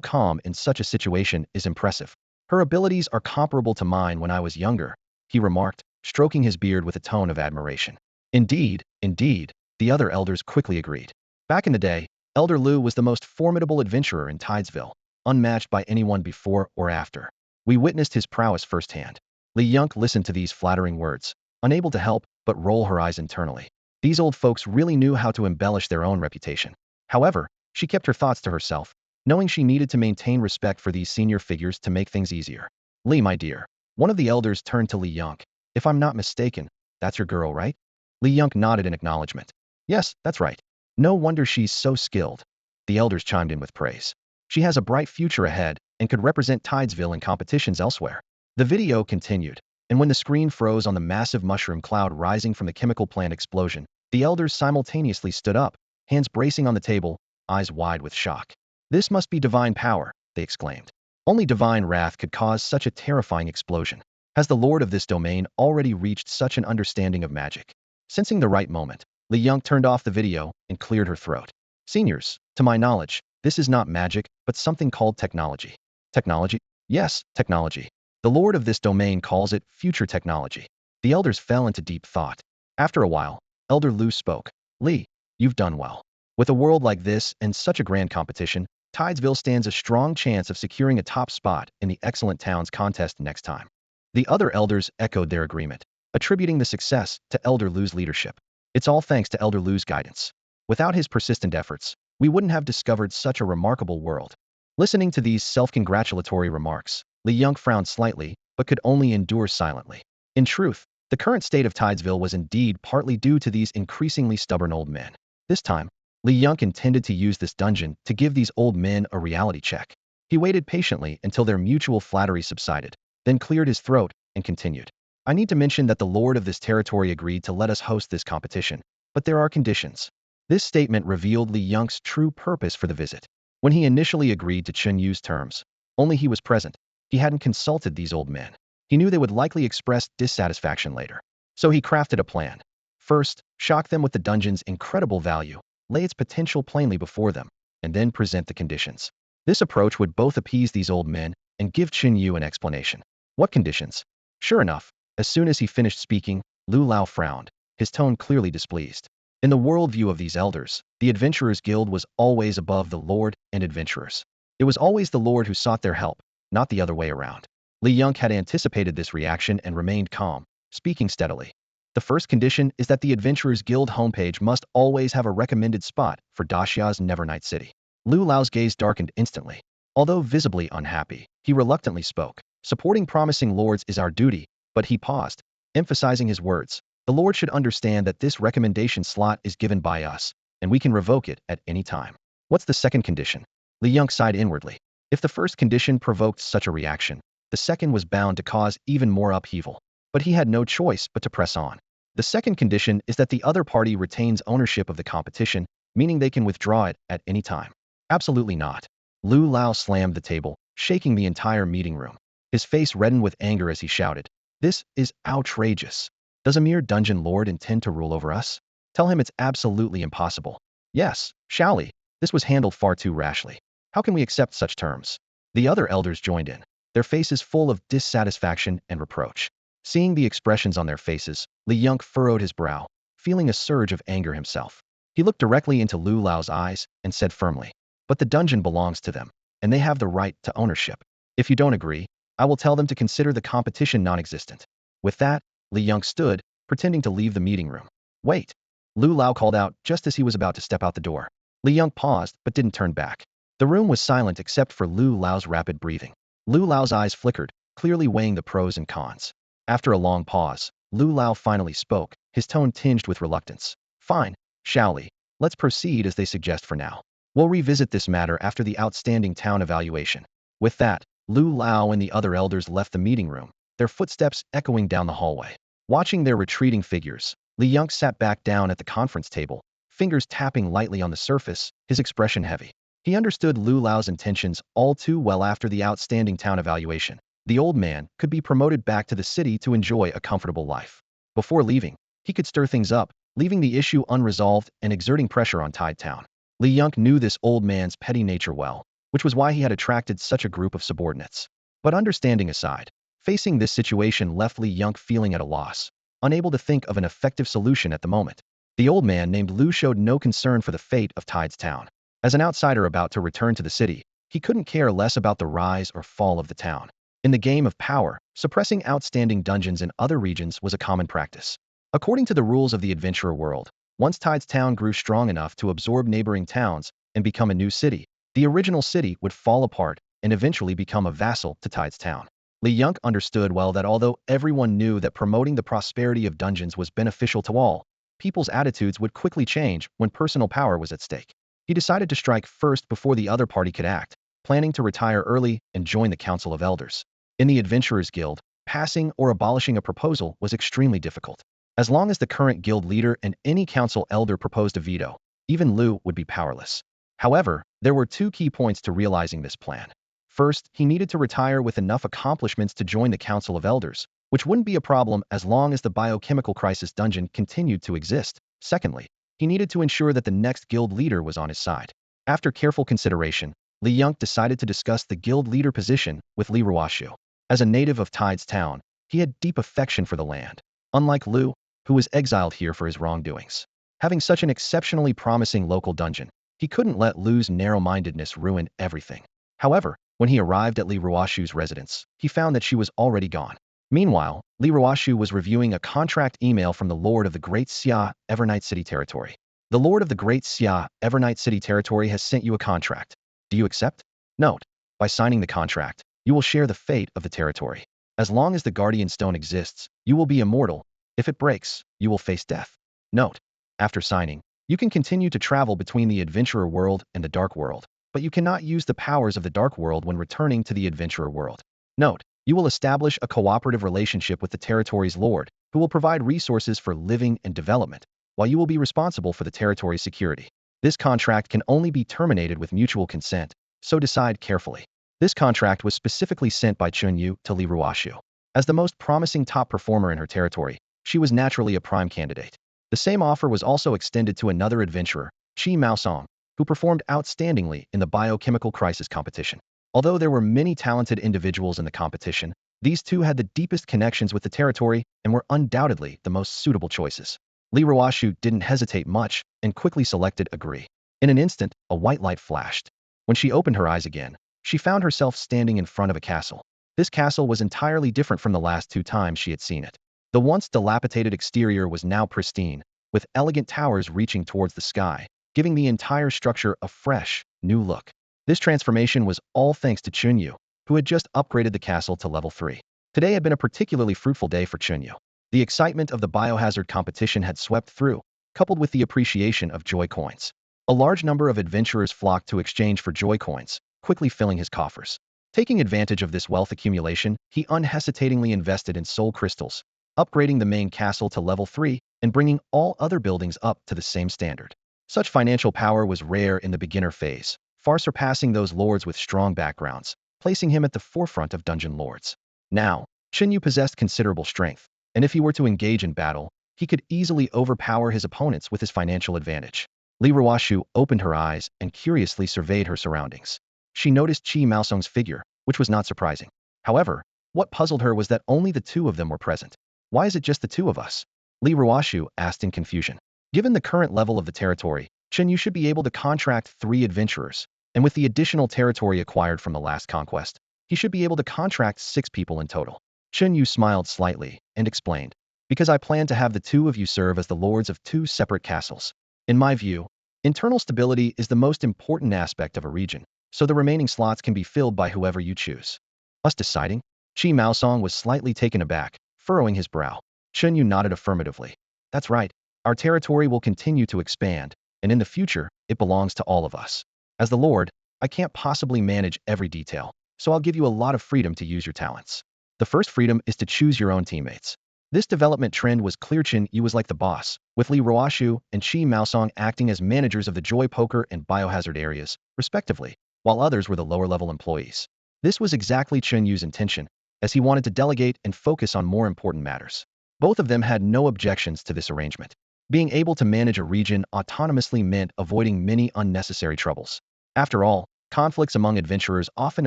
calm in such a situation is impressive. Her abilities are comparable to mine when I was younger, he remarked, stroking his beard with a tone of admiration. Indeed, indeed, the other elders quickly agreed. Back in the day, Elder Lu was the most formidable adventurer in Tidesville, unmatched by anyone before or after. We witnessed his prowess firsthand. Li Yunk listened to these flattering words, unable to help but roll her eyes internally. These old folks really knew how to embellish their own reputation. However, she kept her thoughts to herself, knowing she needed to maintain respect for these senior figures to make things easier. Li, my dear. One of the elders turned to Li Yunk. If I'm not mistaken, that's your girl, right? Li Yunk nodded in acknowledgement. Yes, that's right. No wonder she's so skilled. The elders chimed in with praise. She has a bright future ahead and could represent Tidesville in competitions elsewhere. The video continued, and when the screen froze on the massive mushroom cloud rising from the chemical plant explosion, the elders simultaneously stood up, hands bracing on the table, eyes wide with shock. This must be divine power, they exclaimed. Only divine wrath could cause such a terrifying explosion. Has the lord of this domain already reached such an understanding of magic? Sensing the right moment, Li Yong turned off the video and cleared her throat. Seniors, to my knowledge, this is not magic, but something called technology. Technology? Yes, technology. The lord of this domain calls it future technology. The elders fell into deep thought. After a while, Elder Lu spoke. Li, you've done well. With a world like this and such a grand competition, Tidesville stands a strong chance of securing a top spot in the Excellent Towns contest next time. The other elders echoed their agreement, attributing the success to Elder Lu's leadership. It's all thanks to Elder Lu's guidance. Without his persistent efforts, we wouldn't have discovered such a remarkable world. Listening to these self-congratulatory remarks, Li Yong frowned slightly, but could only endure silently. In truth, the current state of Tidesville was indeed partly due to these increasingly stubborn old men. This time, Li Yong intended to use this dungeon to give these old men a reality check. He waited patiently until their mutual flattery subsided, then cleared his throat and continued. I need to mention that the lord of this territory agreed to let us host this competition, but there are conditions. This statement revealed Li Yong's true purpose for the visit. When he initially agreed to Chen Yu's terms, only he was present. He hadn't consulted these old men. He knew they would likely express dissatisfaction later. So he crafted a plan. First, shock them with the dungeon's incredible value, lay its potential plainly before them, and then present the conditions. This approach would both appease these old men and give Chen Yu an explanation. What conditions? Sure enough, as soon as he finished speaking, Lu Lao frowned, his tone clearly displeased. In the worldview of these elders, the Adventurers Guild was always above the Lord and adventurers. It was always the Lord who sought their help, not the other way around. Li Yong had anticipated this reaction and remained calm, speaking steadily. The first condition is that the Adventurers Guild homepage must always have a recommended spot for Daxia's Nevernight City. Lu Lao's gaze darkened instantly. Although visibly unhappy, he reluctantly spoke. Supporting promising lords is our duty, but he paused, emphasizing his words. The Lord should understand that this recommendation slot is given by us, and we can revoke it at any time. What's the second condition? Li Yong sighed inwardly. If the first condition provoked such a reaction, the second was bound to cause even more upheaval. But he had no choice but to press on. The second condition is that the other party retains ownership of the competition, meaning they can withdraw it at any time. Absolutely not. Lu Lao slammed the table, shaking the entire meeting room. His face reddened with anger as he shouted, "This is outrageous. Does a mere dungeon lord intend to rule over us? Tell him it's absolutely impossible." "Yes, shall we? This was handled far too rashly. How can we accept such terms?" The other elders joined in, their faces full of dissatisfaction and reproach. Seeing the expressions on their faces, Li Yong furrowed his brow, feeling a surge of anger himself. He looked directly into Lu Lao's eyes and said firmly, "But the dungeon belongs to them, and they have the right to ownership. If you don't agree, I will tell them to consider the competition non-existent." With that, Li Yong stood, pretending to leave the meeting room. "Wait!" Lu Lao called out just as he was about to step out the door. Li Yong paused but didn't turn back. The room was silent except for Lu Lao's rapid breathing. Lu Lao's eyes flickered, clearly weighing the pros and cons. After a long pause, Lu Lao finally spoke, his tone tinged with reluctance. "Fine, shall we? Let's proceed as they suggest for now. We'll revisit this matter after the outstanding town evaluation." With that, Lu Lao and the other elders left the meeting room, their footsteps echoing down the hallway. Watching their retreating figures, Li Yong sat back down at the conference table, fingers tapping lightly on the surface, his expression heavy. He understood Lu Lao's intentions all too well. After the outstanding town evaluation, the old man could be promoted back to the city to enjoy a comfortable life. Before leaving, he could stir things up, leaving the issue unresolved and exerting pressure on Tide Town. Li Yong knew this old man's petty nature well, which was why he had attracted such a group of subordinates. But understanding aside, facing this situation left Li Yong feeling at a loss, unable to think of an effective solution at the moment. The old man named Lu showed no concern for the fate of Tide's town. As an outsider about to return to the city, he couldn't care less about the rise or fall of the town. In the game of power, suppressing outstanding dungeons in other regions was a common practice. According to the rules of the adventurer world, once Tide's town grew strong enough to absorb neighboring towns and become a new city, the original city would fall apart and eventually become a vassal to Tide's town. Li Yong understood well that although everyone knew that promoting the prosperity of dungeons was beneficial to all, people's attitudes would quickly change when personal power was at stake. He decided to strike first before the other party could act, planning to retire early and join the Council of Elders. In the Adventurers Guild, passing or abolishing a proposal was extremely difficult. As long as the current guild leader and any council elder proposed a veto, even Lu would be powerless. However, there were two key points to realizing this plan. First, he needed to retire with enough accomplishments to join the Council of Elders, which wouldn't be a problem as long as the biochemical crisis dungeon continued to exist. Secondly, He needed to ensure that the next guild leader was on his side. After careful consideration, Li Yunk decided to discuss the guild leader position with Li Ruoshu. As a native of Tide's town, he had deep affection for the land. Unlike Lu, who was exiled here for his wrongdoings. Having such an exceptionally promising local dungeon, he couldn't let Lu's narrow-mindedness ruin everything. However, when he arrived at Li Ruoshu's residence, he found that she was already gone. Meanwhile, Li Ruoshu was reviewing a contract email from the Lord of the Great Xia, Evernight City Territory. The Lord of the Great Xia, Evernight City Territory has sent you a contract. Do you accept? Note: by signing the contract, you will share the fate of the territory. As long as the Guardian Stone exists, you will be immortal. If it breaks, you will face death. Note: after signing, you can continue to travel between the Adventurer World and the Dark World, but you cannot use the powers of the Dark World when returning to the Adventurer World. Note: you will establish a cooperative relationship with the territory's lord, who will provide resources for living and development, while you will be responsible for the territory's security. This contract can only be terminated with mutual consent, so decide carefully. This contract was specifically sent by Chen Yu to Li Ruoshu. As the most promising top performer in her territory, she was naturally a prime candidate. The same offer was also extended to another adventurer, Qi Maosong, who performed outstandingly in the biochemical crisis competition. Although there were many talented individuals in the competition, these two had the deepest connections with the territory and were undoubtedly the most suitable choices. Li Ruoshu didn't hesitate much and quickly selected agree. In an instant, a white light flashed. When she opened her eyes again, she found herself standing in front of a castle. This castle was entirely different from the last two times she had seen it. The once dilapidated exterior was now pristine, with elegant towers reaching towards the sky, giving the entire structure a fresh, new look. This transformation was all thanks to Chen Yu, who had just upgraded the castle to level 3. Today had been a particularly fruitful day for Chen Yu. The excitement of the biohazard competition had swept through, coupled with the appreciation of joy coins. A large number of adventurers flocked to exchange for joy coins, quickly filling his coffers. Taking advantage of this wealth accumulation, he unhesitatingly invested in soul crystals, upgrading the main castle to level 3 and bringing all other buildings up to the same standard. Such financial power was rare in the beginner phase, far surpassing those lords with strong backgrounds, placing him at the forefront of dungeon lords. Now, Chen Yu possessed considerable strength, and if he were to engage in battle, he could easily overpower his opponents with his financial advantage. Li Ruoshu opened her eyes and curiously surveyed her surroundings. She noticed Qi Maosong's figure, which was not surprising. However, what puzzled her was that only the two of them were present. Why is it just the two of us? Li Ruoshu asked in confusion. Given the current level of the territory, Chen Yu should be able to contract 3 adventurers, and with the additional territory acquired from the last conquest, he should be able to contract 6 people in total. Chen Yu smiled slightly and explained, because I plan to have the two of you serve as the lords of 2 separate castles. In my view, internal stability is the most important aspect of a region, so the remaining slots can be filled by whoever you choose. Us deciding? Qi Maosong was slightly taken aback, furrowing his brow. Chen Yu nodded affirmatively. That's right. Our territory will continue to expand, and in the future, it belongs to all of us. As the Lord, I can't possibly manage every detail, so I'll give you a lot of freedom to use your talents. The first freedom is to choose your own teammates. This development trend was clear. Chen Yu was like the boss, with Li Ruoshu and Qi Maosong acting as managers of the Joy Poker and Biohazard areas, respectively, while others were the lower-level employees. This was exactly Chen Yu's intention, as he wanted to delegate and focus on more important matters. Both of them had no objections to this arrangement. Being able to manage a region autonomously meant avoiding many unnecessary troubles. After all, conflicts among adventurers often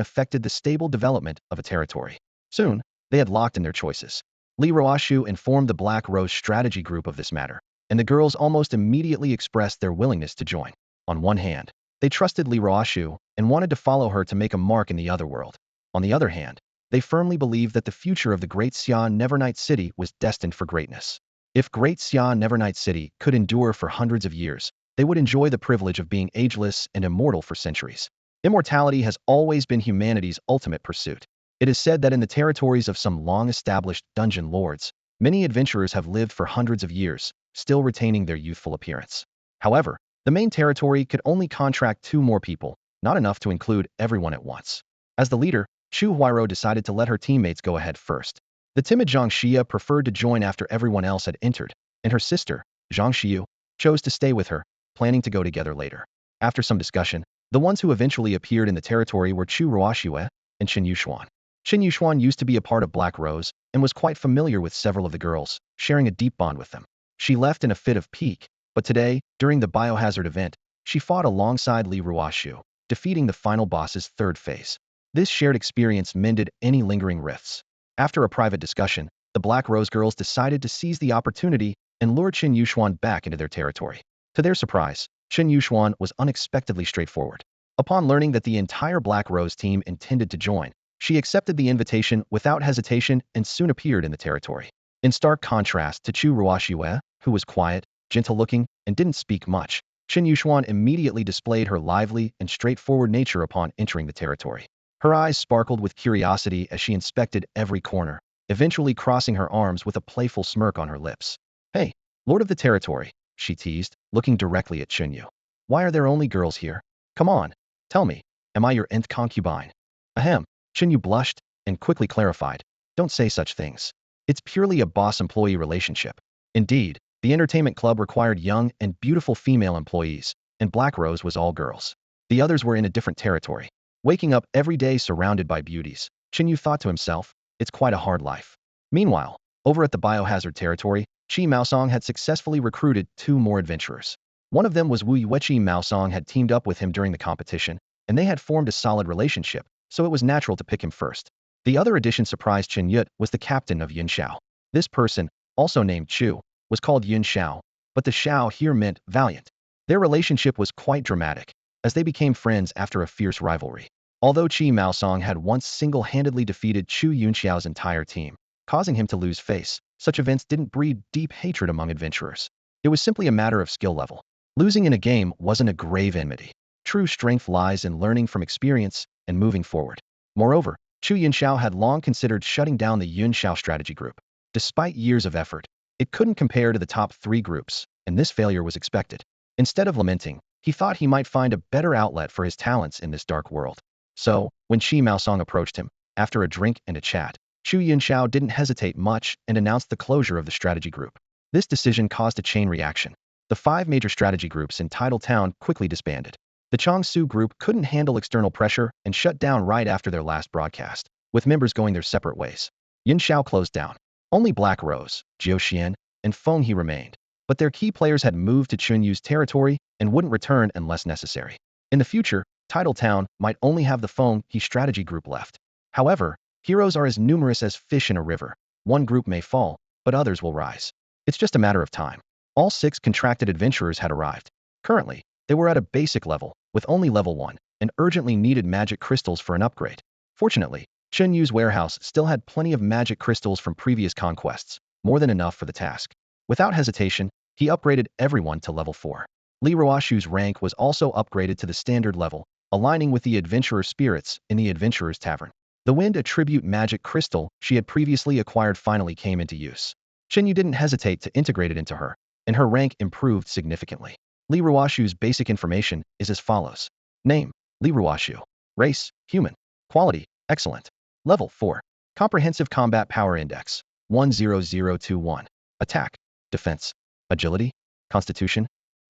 affected the stable development of a territory. Soon, they had locked in their choices. Li Ruoshu informed the Black Rose strategy group of this matter, and the girls almost immediately expressed their willingness to join. On one hand, they trusted Li Ruoshu and wanted to follow her to make a mark in the other world. On the other hand, they firmly believed that the future of the Great Xia Nevernight City was destined for greatness. If Great Xia Nevernight City could endure for hundreds of years, they would enjoy the privilege of being ageless and immortal for centuries. Immortality has always been humanity's ultimate pursuit. It is said that in the territories of some long-established dungeon lords, many adventurers have lived for hundreds of years, still retaining their youthful appearance. However, the main territory could only contract 2 more people, not enough to include everyone at once. As the leader, Chu Huairou decided to let her teammates go ahead first. The timid Zhang Xia preferred to join after everyone else had entered, and her sister, Zhang Xiu, chose to stay with her, planning to go together later. After some discussion, the ones who eventually appeared in the territory were Chu Ruoxue and Chen Yuxuan. Chen Yuxuan used to be a part of Black Rose and was quite familiar with several of the girls, sharing a deep bond with them. She left in a fit of pique, But today, during the biohazard event, she fought alongside Li Ruoshu, defeating the final boss's third phase. This shared experience mended any lingering rifts. After a private discussion, the Black Rose girls decided to seize the opportunity and lure Chen Yuxuan back into their territory. To their surprise, Chen Yuxuan was unexpectedly straightforward. Upon learning that the entire Black Rose team intended to join, she accepted the invitation without hesitation and soon appeared in the territory. In stark contrast to Chu Ruoxue, who was quiet, gentle-looking, and didn't speak much, Chen Yuxuan immediately displayed her lively and straightforward nature upon entering the territory. Her eyes sparkled with curiosity as she inspected every corner, eventually crossing her arms with a playful smirk on her lips. "Hey, Lord of the Territory," she teased, looking directly at Chen Yu. "Why are there only girls here? Come on, tell me, am I your nth concubine?" Ahem, Chen Yu blushed and quickly clarified, "Don't say such things. It's purely a boss-employee relationship." Indeed, the entertainment club required young and beautiful female employees, and Black Rose was all girls. The others were in a different territory. Waking up every day surrounded by beauties, Chen Yu thought to himself, it's quite a hard life. Meanwhile, over at the biohazard territory, Qi Maosong had successfully recruited 2 more adventurers. One of them was Wu Yue. Qi Maosong had teamed up with him during the competition, and they had formed a solid relationship, so it was natural to pick him first. The other addition surprised Chen Yut was the captain of Yun Xiao. This person, also named Chu, was called Yun Xiao, but the Xiao here meant valiant. Their relationship was quite dramatic, as they became friends after a fierce rivalry. Although Qi Maosong had once single-handedly defeated Chu Yunxiao's entire team, causing him to lose face, such events didn't breed deep hatred among adventurers. It was simply a matter of skill level. Losing in a game wasn't a grave enmity. True strength lies in learning from experience and moving forward. Moreover, Chu Yunxiao had long considered shutting down the Yunxiao strategy group. Despite years of effort, it couldn't compare to the top 3 groups, and this failure was expected. Instead of lamenting, he thought he might find a better outlet for his talents in this dark world. So, when Qi Maosong approached him, after a drink and a chat, Chu Yunxiao didn't hesitate much and announced the closure of the strategy group. This decision caused a chain reaction. The 5 major strategy groups in Tidal Town quickly disbanded. The Changsu group couldn't handle external pressure and shut down right after their last broadcast, with members going their separate ways. Yunxiao closed down. Only Black Rose, Jiu Xian, and Feng He remained, but their key players had moved to Chen Yu's territory and wouldn't return unless necessary. In the future, Tidal Town might only have the Feng He strategy group left. However, heroes are as numerous as fish in a river. One group may fall, but others will rise. It's just a matter of time. All 6 contracted adventurers had arrived. Currently, they were at a basic level, with only level 1, and urgently needed magic crystals for an upgrade. Fortunately, Chen Yu's warehouse still had plenty of magic crystals from previous conquests, more than enough for the task. Without hesitation, he upgraded everyone to level 4. Li Ruoshu's rank was also upgraded to the standard level, aligning with the adventurer spirits in the adventurer's tavern. The wind attribute magic crystal she had previously acquired finally came into use. Chen Yu didn't hesitate to integrate it into her, and her rank improved significantly. Li Ruoshu's basic information is as follows. Name, Li Ruoshu. Race, human. Quality, excellent. Level 4. Comprehensive Combat Power Index, 10021. Attack, Defense, Agility, Constitution.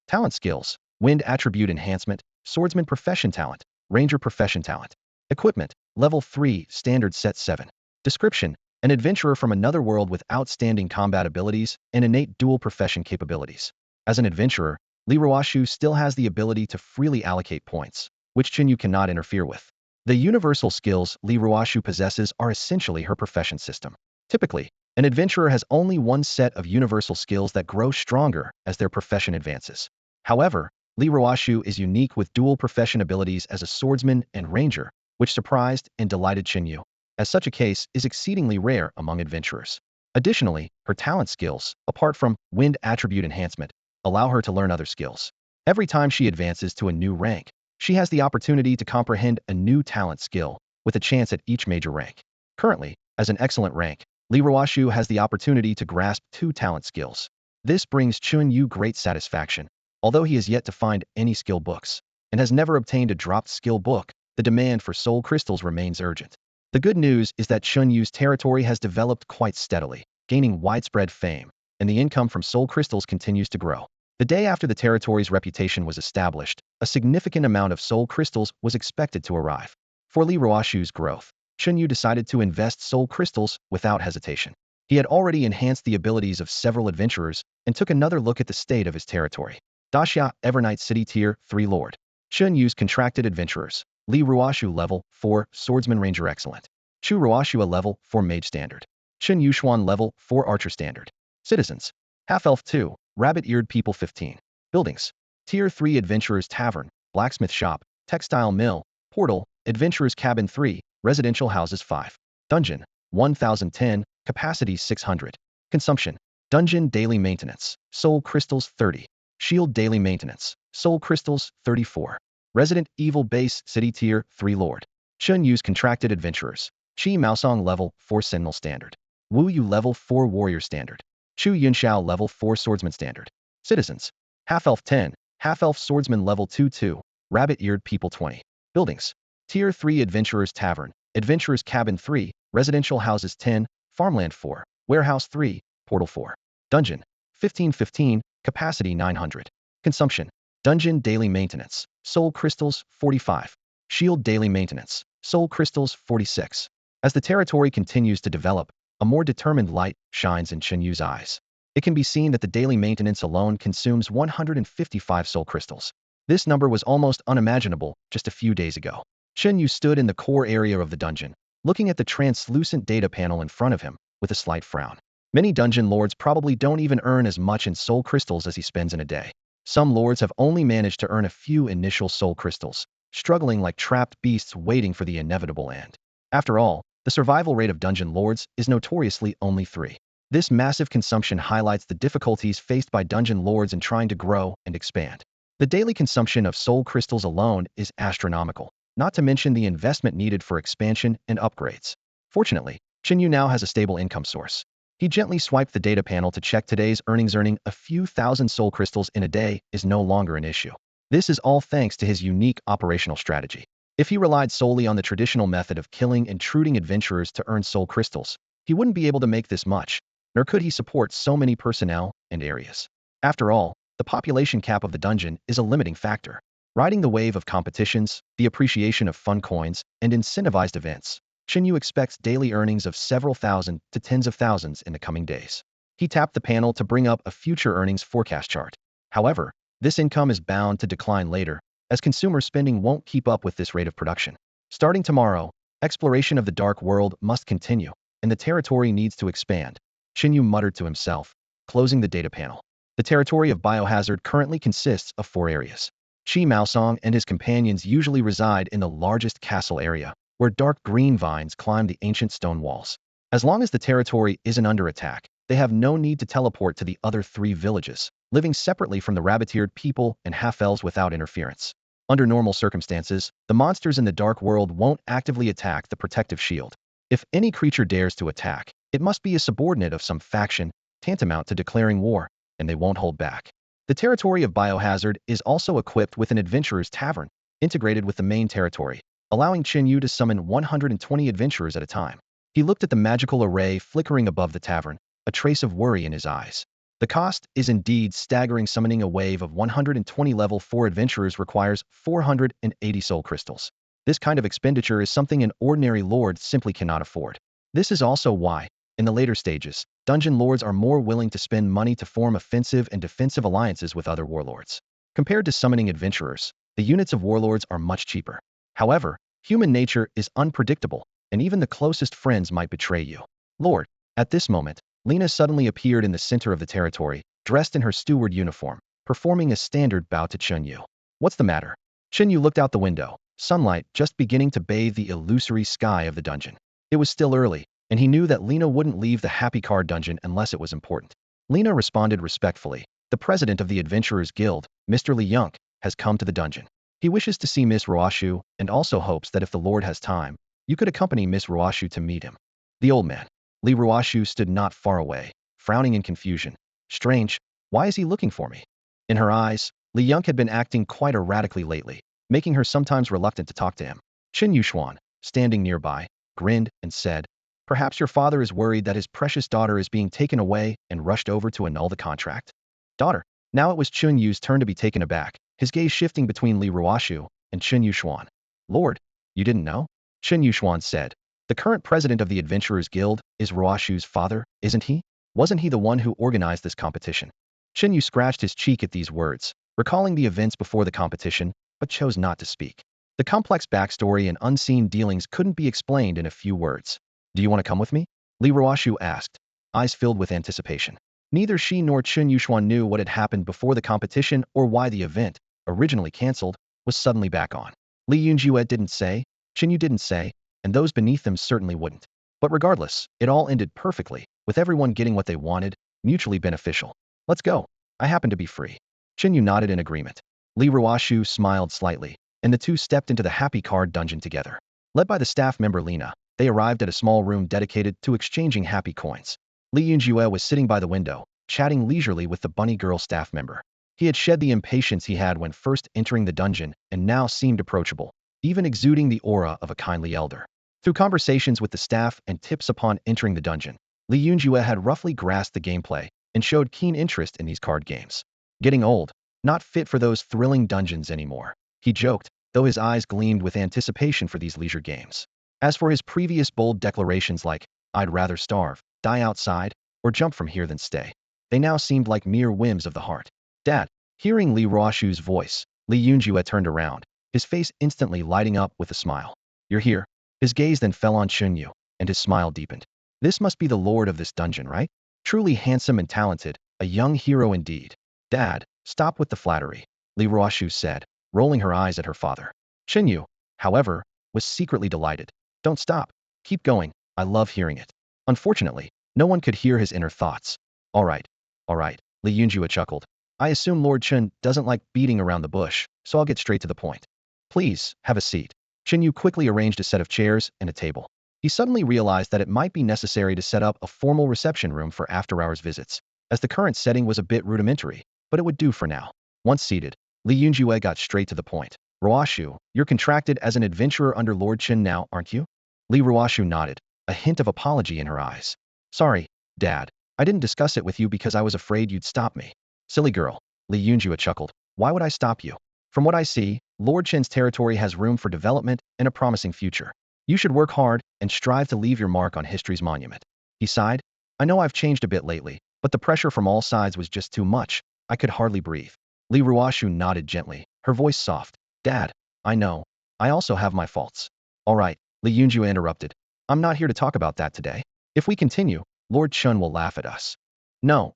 Talent skills, Wind Attribute Enhancement, Swordsman Profession Talent, Ranger Profession Talent. Equipment, Level 3, Standard Set 7. Description, an adventurer from another world with outstanding combat abilities and innate dual profession capabilities. As an adventurer, Li Ruoshu still has the ability to freely allocate points, which Chen Yu cannot interfere with. The universal skills Li Ruoshu possesses are essentially her profession system. Typically, an adventurer has only one set of universal skills that grow stronger as their profession advances. However, Li Ruoshu is unique with dual profession abilities as a swordsman and ranger, which surprised and delighted Chen Yu, as such a case is exceedingly rare among adventurers. Additionally, her talent skills, apart from Wind Attribute Enhancement, allow her to learn other skills. Every time she advances to a new rank, she has the opportunity to comprehend a new talent skill, with a chance at each major rank. Currently, as an excellent rank, Li Ruoshu has the opportunity to grasp 2 talent skills. This brings Chen Yu great satisfaction. Although he has yet to find any skill books, and has never obtained a dropped skill book, the demand for soul crystals remains urgent. The good news is that Chen Yu's territory has developed quite steadily, gaining widespread fame, and the income from soul crystals continues to grow. The day after the territory's reputation was established, a significant amount of soul crystals was expected to arrive. For Li Ruoshu's growth, Chen Yu decided to invest soul crystals without hesitation. He had already enhanced the abilities of several adventurers and took another look at the state of his territory. Daxia, Evernight City Tier 3 Lord. Chen Yu's contracted adventurers. Li Ruoshu level 4 Swordsman Ranger Excellent. Chu Ruoshua level 4 Mage Standard. Chen Yuxuan level 4 Archer Standard. Citizens. Half-Elf 2, Rabbit-Eared People 15. Buildings. Tier 3 Adventurers Tavern, Blacksmith Shop, Textile Mill, Portal, Adventurers Cabin 3, Residential Houses 5. Dungeon. 1010, Capacity 600. Consumption. Dungeon Daily Maintenance, Soul Crystals 30. Shield Daily Maintenance, Soul Crystals 34. Resident Evil Base City Tier 3 Lord. Chen Yu's Contracted Adventurers. Chi Maosong Level 4 Sentinel Standard. Wu Yu Level 4 Warrior Standard. Chu Yunxiao Level 4 Swordsman Standard. Citizens. Half-Elf 10, Half-Elf Swordsman Level 2-2, Rabbit-Eared People 20. Buildings. Tier 3 Adventurers Tavern, Adventurers Cabin 3, Residential Houses 10, Farmland 4, Warehouse 3, Portal 4. Dungeon. 1515, Capacity 900. Consumption. Dungeon Daily Maintenance, Soul Crystals 45. Shield Daily Maintenance, Soul Crystals 46. As the territory continues to develop, a more determined light shines in Chen Yu's eyes. It can be seen that the daily maintenance alone consumes 155 soul crystals. This number was almost unimaginable just a few days ago. Chen Yu stood in the core area of the dungeon, looking at the translucent data panel in front of him with a slight frown. Many dungeon lords probably don't even earn as much in soul crystals as he spends in a day. Some lords have only managed to earn a few initial soul crystals, struggling like trapped beasts waiting for the inevitable end. After all, the survival rate of dungeon lords is notoriously only 3. This massive consumption highlights the difficulties faced by dungeon lords in trying to grow and expand. The daily consumption of soul crystals alone is astronomical, not to mention the investment needed for expansion and upgrades. Fortunately, Chen Yu now has a stable income source. He gently swiped the data panel to check today's earnings. Earning a few thousand soul crystals in a day is no longer an issue. This is all thanks to his unique operational strategy. If he relied solely on the traditional method of killing intruding adventurers to earn soul crystals, he wouldn't be able to make this much, nor could he support so many personnel and areas. After all, the population cap of the dungeon is a limiting factor. Riding the wave of competitions, the appreciation of fun coins, and incentivized events, Chen Yu expects daily earnings of several thousand to tens of thousands in the coming days. He tapped the panel to bring up a future earnings forecast chart. However, this income is bound to decline later, as consumer spending won't keep up with this rate of production. Starting tomorrow, exploration of the dark world must continue, and the territory needs to expand. Chen Yu muttered to himself, closing the data panel. The territory of Biohazard currently consists of 4 areas. Chi Maosong and his companions usually reside in the largest castle area, where dark green vines climb the ancient stone walls. As long as the territory isn't under attack, they have no need to teleport to the other 3 villages, living separately from the rabbit-eared people and half-elves without interference. Under normal circumstances, the monsters in the dark world won't actively attack the protective shield. If any creature dares to attack, it must be a subordinate of some faction, tantamount to declaring war, and they won't hold back. The territory of Biohazard is also equipped with an adventurer's tavern, integrated with the main territory, allowing Chen Yu to summon 120 adventurers at a time. He looked at the magical array flickering above the tavern, a trace of worry in his eyes. The cost is indeed staggering. Summoning a wave of 120 level 4 adventurers requires 480 soul crystals. This kind of expenditure is something an ordinary lord simply cannot afford. This is also why, in the later stages, dungeon lords are more willing to spend money to form offensive and defensive alliances with other warlords. Compared to summoning adventurers, the units of warlords are much cheaper. However, human nature is unpredictable, and even the closest friends might betray you. Lord, at this moment, Lena suddenly appeared in the center of the territory, dressed in her steward uniform, performing a standard bow to Chen Yu. What's the matter? Chen Yu looked out the window, sunlight just beginning to bathe the illusory sky of the dungeon. It was still early, and he knew that Lena wouldn't leave the Happy Card dungeon unless it was important. Lena responded respectfully. The president of the Adventurers Guild, Mr. Li Yunk, has come to the dungeon. He wishes to see Miss Ruoshu and also hopes that if the Lord has time, you could accompany Miss Ruoshu to meet him. The old man, Li Ruoshu, stood not far away, frowning in confusion. Strange, why is he looking for me? In her eyes, Li Yunk had been acting quite erratically lately, making her sometimes reluctant to talk to him. Chen Yuxuan, standing nearby, grinned and said, "Perhaps your father is worried that his precious daughter is being taken away and rushed over to annul the contract." Daughter. Now it was Chen Yu's turn to be taken aback, his gaze shifting between Li Ruoshu and Chen Yuxuan. Lord, you didn't know? Chen Yuxuan said, The current president of the Adventurers Guild is Ruashu's father, isn't he? Wasn't he the one who organized this competition? Chen Yu scratched his cheek at these words, recalling the events before the competition, but chose not to speak. The complex backstory and unseen dealings couldn't be explained in a few words. Do you want to come with me? Li Ruashu asked, eyes filled with anticipation. Neither she nor Chen Yuxuan knew what had happened before the competition or why the event, originally cancelled, was suddenly back on. Li Yunjue didn't say, Chen Yu didn't say, and those beneath them certainly wouldn't. But regardless, it all ended perfectly, with everyone getting what they wanted, mutually beneficial. Let's go. I happen to be free. Chen Yu nodded in agreement. Li Ruashu smiled slightly, and the two stepped into the happy card dungeon together. Led by the staff member Lena, they arrived at a small room dedicated to exchanging happy coins. Li Yunjue was sitting by the window, chatting leisurely with the bunny girl staff member. He had shed the impatience he had when first entering the dungeon and now seemed approachable, even exuding the aura of a kindly elder. Through conversations with the staff and tips upon entering the dungeon, Li Yunjue had roughly grasped the gameplay and showed keen interest in these card games. Getting old, not fit for those thrilling dungeons anymore, he joked, though his eyes gleamed with anticipation for these leisure games. As for his previous bold declarations like, I'd rather starve, die outside, or jump from here than stay, they now seemed like mere whims of the heart. Dad, hearing Li Ruashu's voice, Li Yunjue turned around, his face instantly lighting up with a smile. You're here. His gaze then fell on Chen Yu, and his smile deepened. This must be the lord of this dungeon, right? Truly handsome and talented, a young hero indeed. Dad, stop with the flattery, Li Ruashu said, rolling her eyes at her father. Chen Yu, however, was secretly delighted. Don't stop. Keep going. I love hearing it. Unfortunately, no one could hear his inner thoughts. All right, Li Yunjue chuckled. I assume Lord Chen doesn't like beating around the bush, so I'll get straight to the point. Please, have a seat. Chen Yu quickly arranged a set of chairs and a table. He suddenly realized that it might be necessary to set up a formal reception room for after-hours visits, as the current setting was a bit rudimentary, but it would do for now. Once seated, Li Yunjue got straight to the point. Ruashu, you're contracted as an adventurer under Lord Chen now, aren't you? Li Ruashu nodded, a hint of apology in her eyes. Sorry, Dad. I didn't discuss it with you because I was afraid you'd stop me. Silly girl, Li Yunjue chuckled. Why would I stop you? From what I see, Lord Chen's territory has room for development and a promising future. You should work hard and strive to leave your mark on history's monument. He sighed. I know I've changed a bit lately, but the pressure from all sides was just too much. I could hardly breathe. Li Ruashu nodded gently, her voice soft. Dad, I know. I also have my faults. All right, Li Yunjue interrupted. I'm not here to talk about that today. If we continue, Lord Chen will laugh at us. No.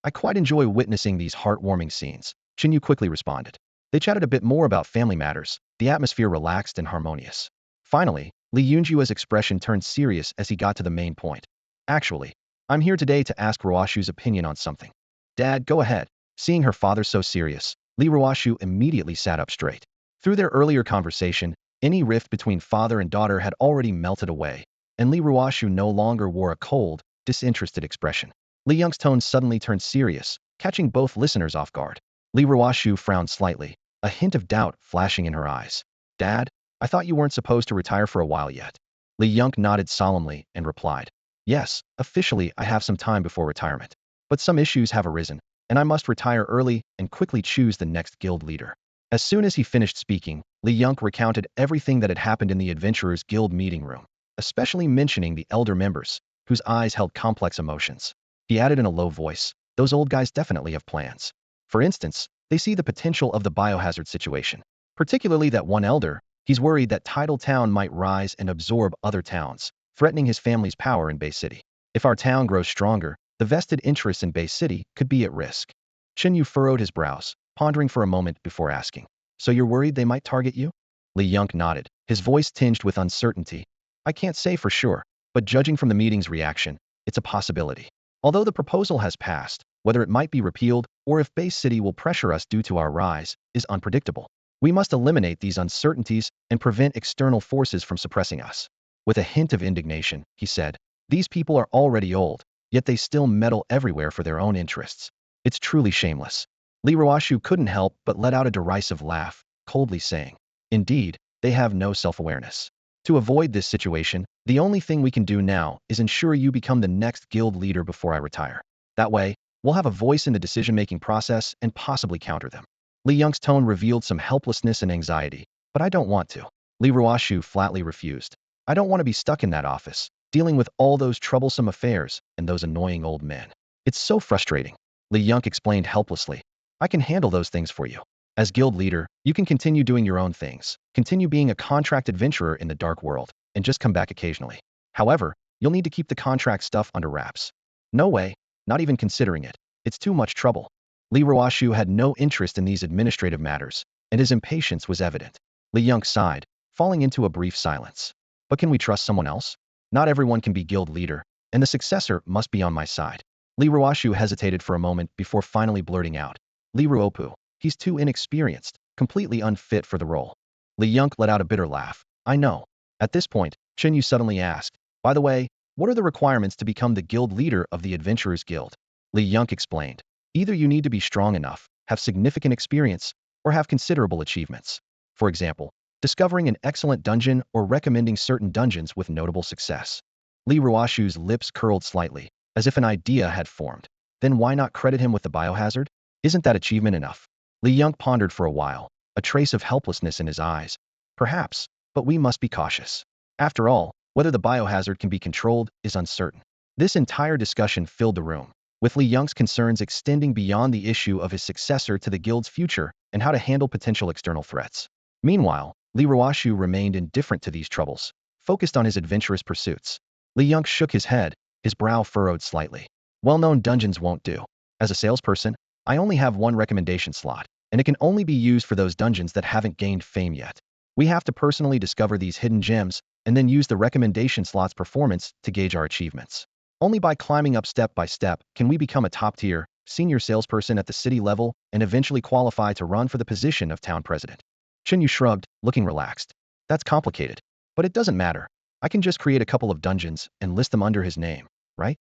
I quite enjoy witnessing these heartwarming scenes, Chen Yu quickly responded. They chatted a bit more about family matters, the atmosphere relaxed and harmonious. Finally, Li Yunjue's expression turned serious as he got to the main point. Actually, I'm here today to ask Ruashu's opinion on something. Dad, go ahead. Seeing her father so serious, Li Ruashu immediately sat up straight. Through their earlier conversation, any rift between father and daughter had already melted away, and Li Ruashu no longer wore a cold, disinterested expression. Li Yung's tone suddenly turned serious, catching both listeners off guard. Li Ruashu frowned slightly, a hint of doubt flashing in her eyes. Dad, I thought you weren't supposed to retire for a while yet. Li Yung nodded solemnly and replied. Yes, officially I have some time before retirement. But some issues have arisen, and I must retire early and quickly choose the next guild leader. As soon as he finished speaking, Li Yung recounted everything that had happened in the Adventurers Guild meeting room, especially mentioning the elder members, whose eyes held complex emotions. He added in a low voice, those old guys definitely have plans. For instance, they see the potential of the biohazard situation. Particularly that one elder, he's worried that Tidal Town might rise and absorb other towns, threatening his family's power in Bay City. If our town grows stronger, the vested interests in Bay City could be at risk. Chen Yu furrowed his brows, pondering for a moment before asking. So you're worried they might target you? Li Yung nodded, his voice tinged with uncertainty. I can't say for sure, but judging from the meeting's reaction, it's a possibility. Although the proposal has passed, whether it might be repealed or if Bay City will pressure us due to our rise is unpredictable. We must eliminate these uncertainties and prevent external forces from suppressing us. With a hint of indignation, he said, these people are already old, yet they still meddle everywhere for their own interests. It's truly shameless. Li Ruashu couldn't help but let out a derisive laugh, coldly saying, indeed, they have no self-awareness. To avoid this situation, the only thing we can do now is ensure you become the next guild leader before I retire. That way, we'll have a voice in the decision-making process and possibly counter them. Li Yung's tone revealed some helplessness and anxiety, but I don't want to. Li Ruashu flatly refused. I don't want to be stuck in that office, dealing with all those troublesome affairs and those annoying old men. It's so frustrating. Li Yunk explained helplessly. I can handle those things for you. As guild leader, you can continue doing your own things, continue being a contract adventurer in the dark world, and just come back occasionally. However, you'll need to keep the contract stuff under wraps. No way, not even considering it. It's too much trouble. Li Ruoshu had no interest in these administrative matters, and his impatience was evident. Li Yunk sighed, falling into a brief silence. But can we trust someone else? Not everyone can be guild leader, and the successor must be on my side. Li Ruoshu hesitated for a moment before finally blurting out. Li Ruopu, he's too inexperienced, completely unfit for the role. Li Yunk let out a bitter laugh. I know. At this point, Chen Yu suddenly asked, by the way, what are the requirements to become the guild leader of the Adventurers Guild? Li Yunk explained. Either you need to be strong enough, have significant experience, or have considerable achievements. For example, discovering an excellent dungeon or recommending certain dungeons with notable success. Li Ruoshu's lips curled slightly, as if an idea had formed. Then why not credit him with the biohazard? Isn't that achievement enough? Li Yunk pondered for a while, a trace of helplessness in his eyes. Perhaps, but we must be cautious. After all, whether the biohazard can be controlled is uncertain. This entire discussion filled the room, with Li Yunk's concerns extending beyond the issue of his successor to the guild's future and how to handle potential external threats. Meanwhile, Li Ruoshu remained indifferent to these troubles, focused on his adventurous pursuits. Li Yunk shook his head, his brow furrowed slightly. Well-known dungeons won't do. As a salesperson, I only have one recommendation slot, and it can only be used for those dungeons that haven't gained fame yet. We have to personally discover these hidden gems and then use the recommendation slot's performance to gauge our achievements. Only by climbing up step by step can we become a top-tier, senior salesperson at the city level and eventually qualify to run for the position of town president. Chen Yu shrugged, looking relaxed. That's complicated. But it doesn't matter. I can just create a couple of dungeons and list them under his name, right?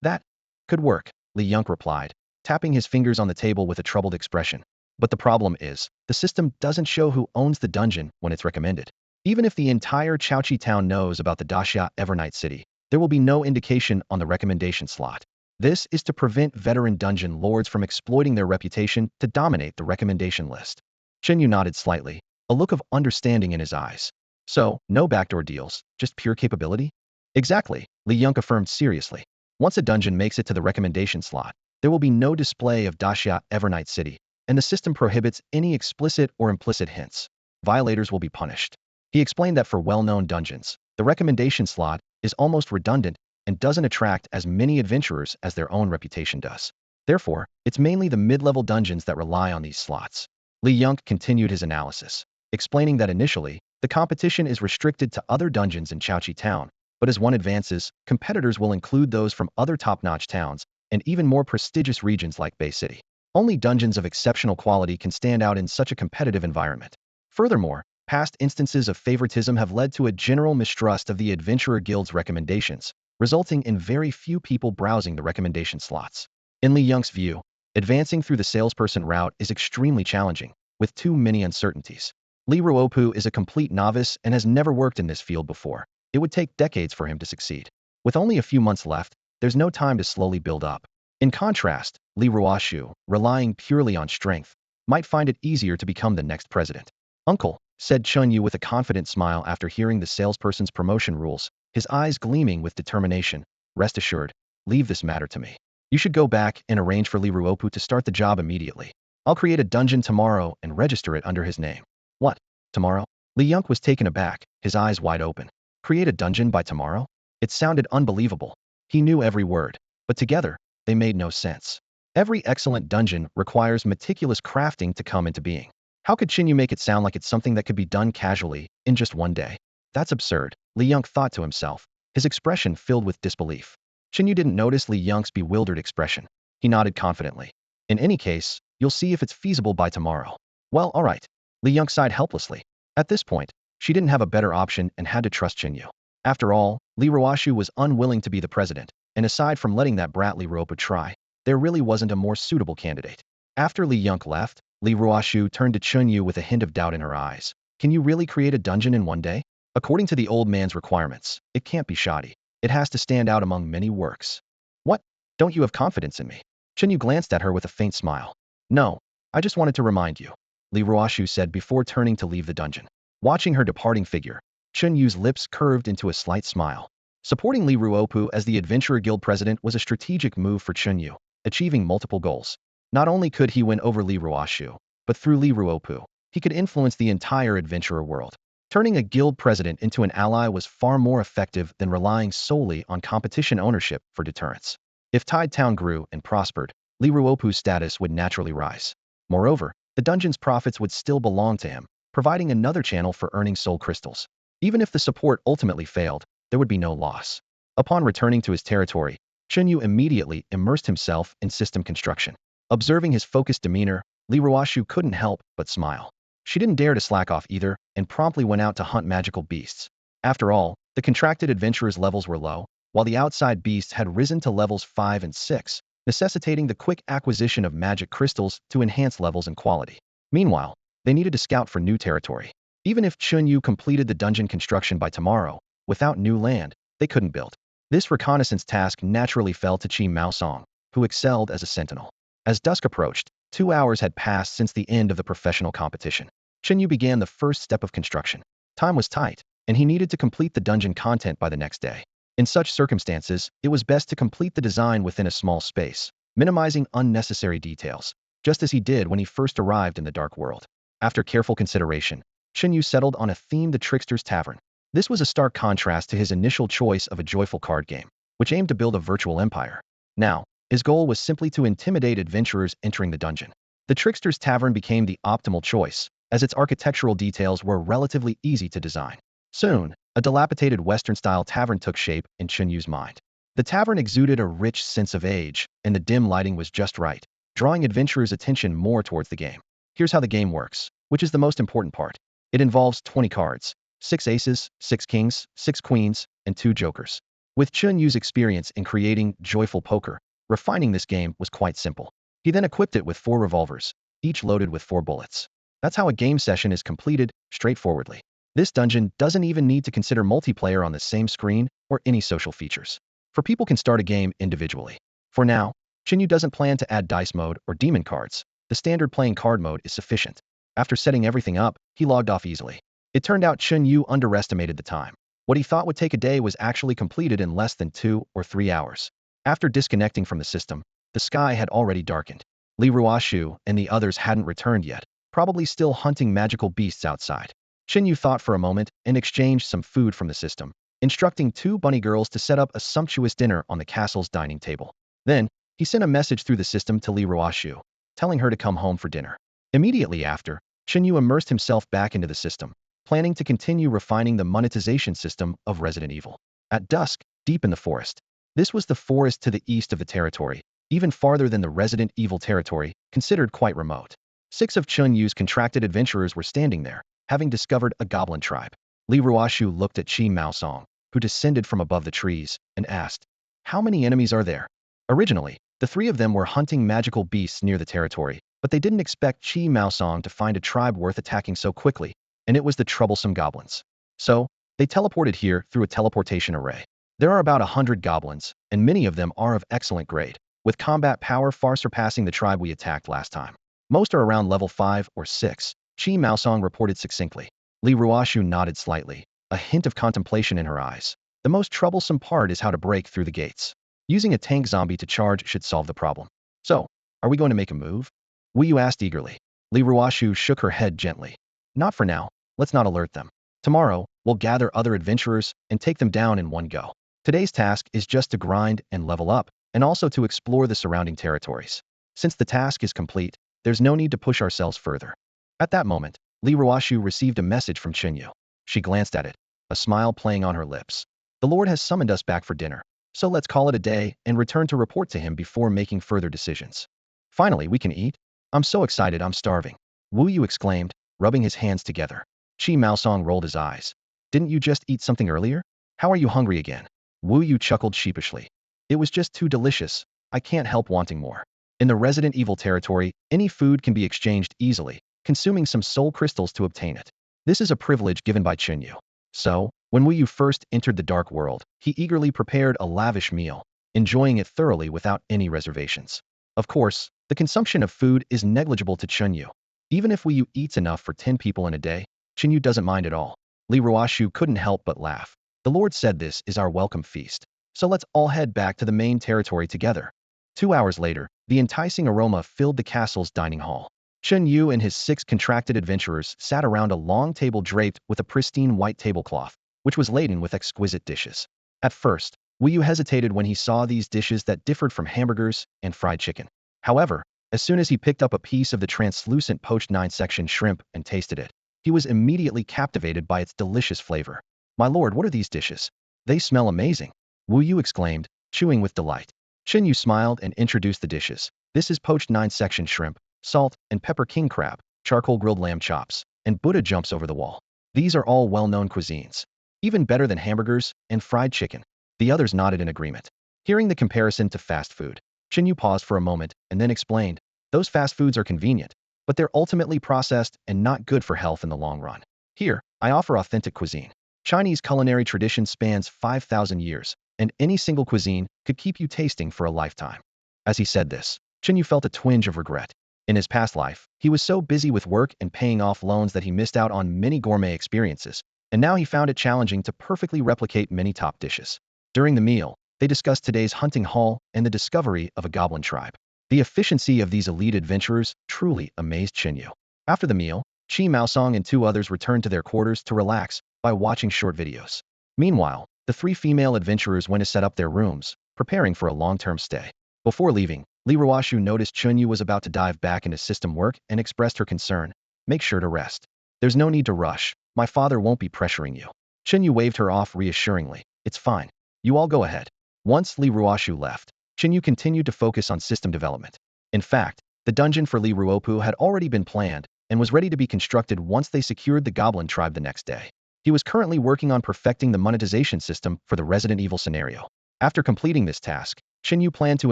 That could work, Li Yunk replied, tapping his fingers on the table with a troubled expression. But the problem is, the system doesn't show who owns the dungeon when it's recommended. Even if the entire Chaochi town knows about the Daxia Evernight City, there will be no indication on the recommendation slot. This is to prevent veteran dungeon lords from exploiting their reputation to dominate the recommendation list. Chen Yu nodded slightly, a look of understanding in his eyes. So, no backdoor deals, just pure capability? Exactly, Li Yunk affirmed seriously. Once a dungeon makes it to the recommendation slot, there will be no display of Daxia Evernight City, and the system prohibits any explicit or implicit hints. Violators will be punished. He explained that for well-known dungeons, the recommendation slot is almost redundant and doesn't attract as many adventurers as their own reputation does. Therefore, it's mainly the mid-level dungeons that rely on these slots. Li Yunk continued his analysis, explaining that initially, the competition is restricted to other dungeons in Chaochi Town, but as one advances, competitors will include those from other top-notch towns and even more prestigious regions like Bay City. Only dungeons of exceptional quality can stand out in such a competitive environment. Furthermore, past instances of favoritism have led to a general mistrust of the Adventurer Guild's recommendations, resulting in very few people browsing the recommendation slots. In Li Yunk's view, advancing through the salesperson route is extremely challenging, with too many uncertainties. Li Ruopu is a complete novice and has never worked in this field before. It would take decades for him to succeed. With only a few months left, there's no time to slowly build up. In contrast, Li Ruoshu, relying purely on strength, might find it easier to become the next president. Uncle, said Chen Yu with a confident smile after hearing the salesperson's promotion rules, his eyes gleaming with determination. Rest assured, leave this matter to me. You should go back and arrange for Li Ruopu to start the job immediately. I'll create a dungeon tomorrow and register it under his name. What? Tomorrow? Li Yunk was taken aback, his eyes wide open. Create a dungeon by tomorrow? It sounded unbelievable. He knew every word, but together, they made no sense. Every excellent dungeon requires meticulous crafting to come into being. How could Chen Yu make it sound like it's something that could be done casually, in just one day? That's absurd, Li Yunk thought to himself, his expression filled with disbelief. Chen Yu didn't notice Li Yunk's bewildered expression. He nodded confidently. In any case, you'll see if it's feasible by tomorrow. Well, all right. Li Yunk sighed helplessly. At this point, she didn't have a better option and had to trust Chen Yu. After all, Li Ruoshu was unwilling to be the president, and aside from letting that brat Li Ruopu try, there really wasn't a more suitable candidate. After Li Yunk left, Li Ruoshu turned to Chen Yu with a hint of doubt in her eyes. Can you really create a dungeon in one day? According to the old man's requirements, it can't be shoddy. It has to stand out among many works. What? Don't you have confidence in me? Chen Yu glanced at her with a faint smile. No, I just wanted to remind you, Li Ruoshu said before turning to leave the dungeon. Watching her departing figure, Chen Yu's lips curved into a slight smile. Supporting Li Ruopu as the Adventurer Guild president was a strategic move for Chen Yu, achieving multiple goals. Not only could he win over Li Ruoshu, but through Li Ruopu, he could influence the entire adventurer world. Turning a guild president into an ally was far more effective than relying solely on competition ownership for deterrence. If Tide Town grew and prospered, Li Ruopu's status would naturally rise. Moreover, the dungeon's profits would still belong to him, providing another channel for earning soul crystals. Even if the support ultimately failed, there would be no loss. Upon returning to his territory, Chen Yu immediately immersed himself in system construction. Observing his focused demeanor, Li Ruoshu couldn't help but smile. She didn't dare to slack off either, and promptly went out to hunt magical beasts. After all, the contracted adventurer's levels were low, while the outside beasts had risen to levels 5 and 6, necessitating the quick acquisition of magic crystals to enhance levels and quality. Meanwhile, they needed to scout for new territory. Even if Chen Yu completed the dungeon construction by tomorrow, without new land, they couldn't build. This reconnaissance task naturally fell to Qi Maosong, who excelled as a sentinel. As dusk approached, 2 hours had passed since the end of the professional competition. Chen Yu began the first step of construction. Time was tight, and he needed to complete the dungeon content by the next day. In such circumstances, it was best to complete the design within a small space, minimizing unnecessary details, just as he did when he first arrived in the Dark World. After careful consideration, Chen Yu settled on a theme: the Trickster's Tavern. This was a stark contrast to his initial choice of a joyful card game, which aimed to build a virtual empire. Now, his goal was simply to intimidate adventurers entering the dungeon. The Trickster's Tavern became the optimal choice, as its architectural details were relatively easy to design. Soon, a dilapidated Western-style tavern took shape in Chen Yu's mind. The tavern exuded a rich sense of age, and the dim lighting was just right, drawing adventurers' attention more towards the game. Here's how the game works, which is the most important part. It involves 20 cards, 6 aces, 6 kings, 6 queens, and 2 jokers. With Chen Yu's experience in creating joyful poker, refining this game was quite simple. He then equipped it with 4 revolvers, each loaded with 4 bullets. That's how a game session is completed, straightforwardly. This dungeon doesn't even need to consider multiplayer on the same screen or any social features, for people can start a game individually. For now, Chen Yu doesn't plan to add dice mode or demon cards. The standard playing card mode is sufficient. After setting everything up, he logged off easily. It turned out Chen Yu underestimated the time. What he thought would take a day was actually completed in less than 2 or 3 hours. After disconnecting from the system, the sky had already darkened. Li Ruoshu and the others hadn't returned yet, probably still hunting magical beasts outside. Chen Yu thought for a moment and exchanged some food from the system, instructing 2 bunny girls to set up a sumptuous dinner on the castle's dining table. Then, he sent a message through the system to Li Ruoshu, telling her to come home for dinner. Immediately after, Chen Yu immersed himself back into the system, planning to continue refining the monetization system of Resident Evil. At dusk, deep in the forest. This was the forest to the east of the territory, even farther than the Resident Evil territory, considered quite remote. 6 of Chen Yu's contracted adventurers were standing there, having discovered a goblin tribe. Li Ruoshu looked at Qi Maosong, who descended from above the trees, and asked, "How many enemies are there?" Originally, the 3 of them were hunting magical beasts near the territory, but they didn't expect Qi Maosong to find a tribe worth attacking so quickly, and it was the troublesome goblins. So, they teleported here through a teleportation array. There are about 100 goblins, and many of them are of excellent grade, with combat power far surpassing the tribe we attacked last time. Most are around level 5 or 6, Qi Maosong reported succinctly. Li Ruoshu nodded slightly, a hint of contemplation in her eyes. The most troublesome part is how to break through the gates. Using a tank zombie to charge should solve the problem. So, are we going to make a move? Wu Yu asked eagerly. Li Ruoshu shook her head gently. Not for now, let's not alert them. Tomorrow, we'll gather other adventurers and take them down in one go. Today's task is just to grind and level up, and also to explore the surrounding territories. Since the task is complete, there's no need to push ourselves further. At that moment, Li Ruoshu received a message from Chen Yu. She glanced at it, a smile playing on her lips. The Lord has summoned us back for dinner, so let's call it a day and return to report to him before making further decisions. Finally, we can eat? I'm so excited I'm starving. Wu Yu exclaimed, rubbing his hands together. Qi Maosong rolled his eyes. Didn't you just eat something earlier? How are you hungry again? Wu Yu chuckled sheepishly. It was just too delicious. I can't help wanting more. In the Resident Evil territory, any food can be exchanged easily, consuming some soul crystals to obtain it. This is a privilege given by Chen Yu. So, when Wu Yu first entered the Dark World, he eagerly prepared a lavish meal, enjoying it thoroughly without any reservations. Of course, the consumption of food is negligible to Chen Yu. Even if Wu Yu eats enough for 10 people in a day, Chen Yu doesn't mind at all. Li Ruoshu couldn't help but laugh. The Lord said this is our welcome feast. So let's all head back to the main territory together. 2 hours later, the enticing aroma filled the castle's dining hall. Chen Yu and his 6 contracted adventurers sat around a long table draped with a pristine white tablecloth, which was laden with exquisite dishes. At first, Wu Yu hesitated when he saw these dishes that differed from hamburgers and fried chicken. However, as soon as he picked up a piece of the translucent poached 9-section shrimp and tasted it, he was immediately captivated by its delicious flavor. My lord, what are these dishes? They smell amazing, Wu Yu exclaimed, chewing with delight. Chen Yu smiled and introduced the dishes. This is poached 9-section shrimp, salt and pepper king crab, charcoal grilled lamb chops, and Buddha jumps over the wall. These are all well-known cuisines. Even better than hamburgers and fried chicken. The others nodded in agreement. Hearing the comparison to fast food, Chen Yu paused for a moment and then explained, those fast foods are convenient, but they're ultimately processed and not good for health in the long run. Here, I offer authentic cuisine. Chinese culinary tradition spans 5,000 years, and any single cuisine could keep you tasting for a lifetime. As he said this, Chen Yu felt a twinge of regret. In his past life, he was so busy with work and paying off loans that he missed out on many gourmet experiences, and now he found it challenging to perfectly replicate many top dishes. During the meal, they discussed today's hunting haul and the discovery of a goblin tribe. The efficiency of these elite adventurers truly amazed Chen Yu. After the meal, Qi Maosong and 2 others returned to their quarters to relax by watching short videos. Meanwhile, the 3 female adventurers went to set up their rooms, preparing for a long-term stay. Before leaving, Li Ruoshu noticed Chen Yu was about to dive back into system work and expressed her concern. Make sure to rest. There's no need to rush. My father won't be pressuring you. Chen Yu waved her off reassuringly. It's fine. You all go ahead. Once Li Ruoshu left, Chen Yu continued to focus on system development. In fact, the dungeon for Li Ruopu had already been planned and was ready to be constructed once they secured the Goblin tribe the next day. He was currently working on perfecting the monetization system for the Resident Evil scenario. After completing this task, Chen Yu planned to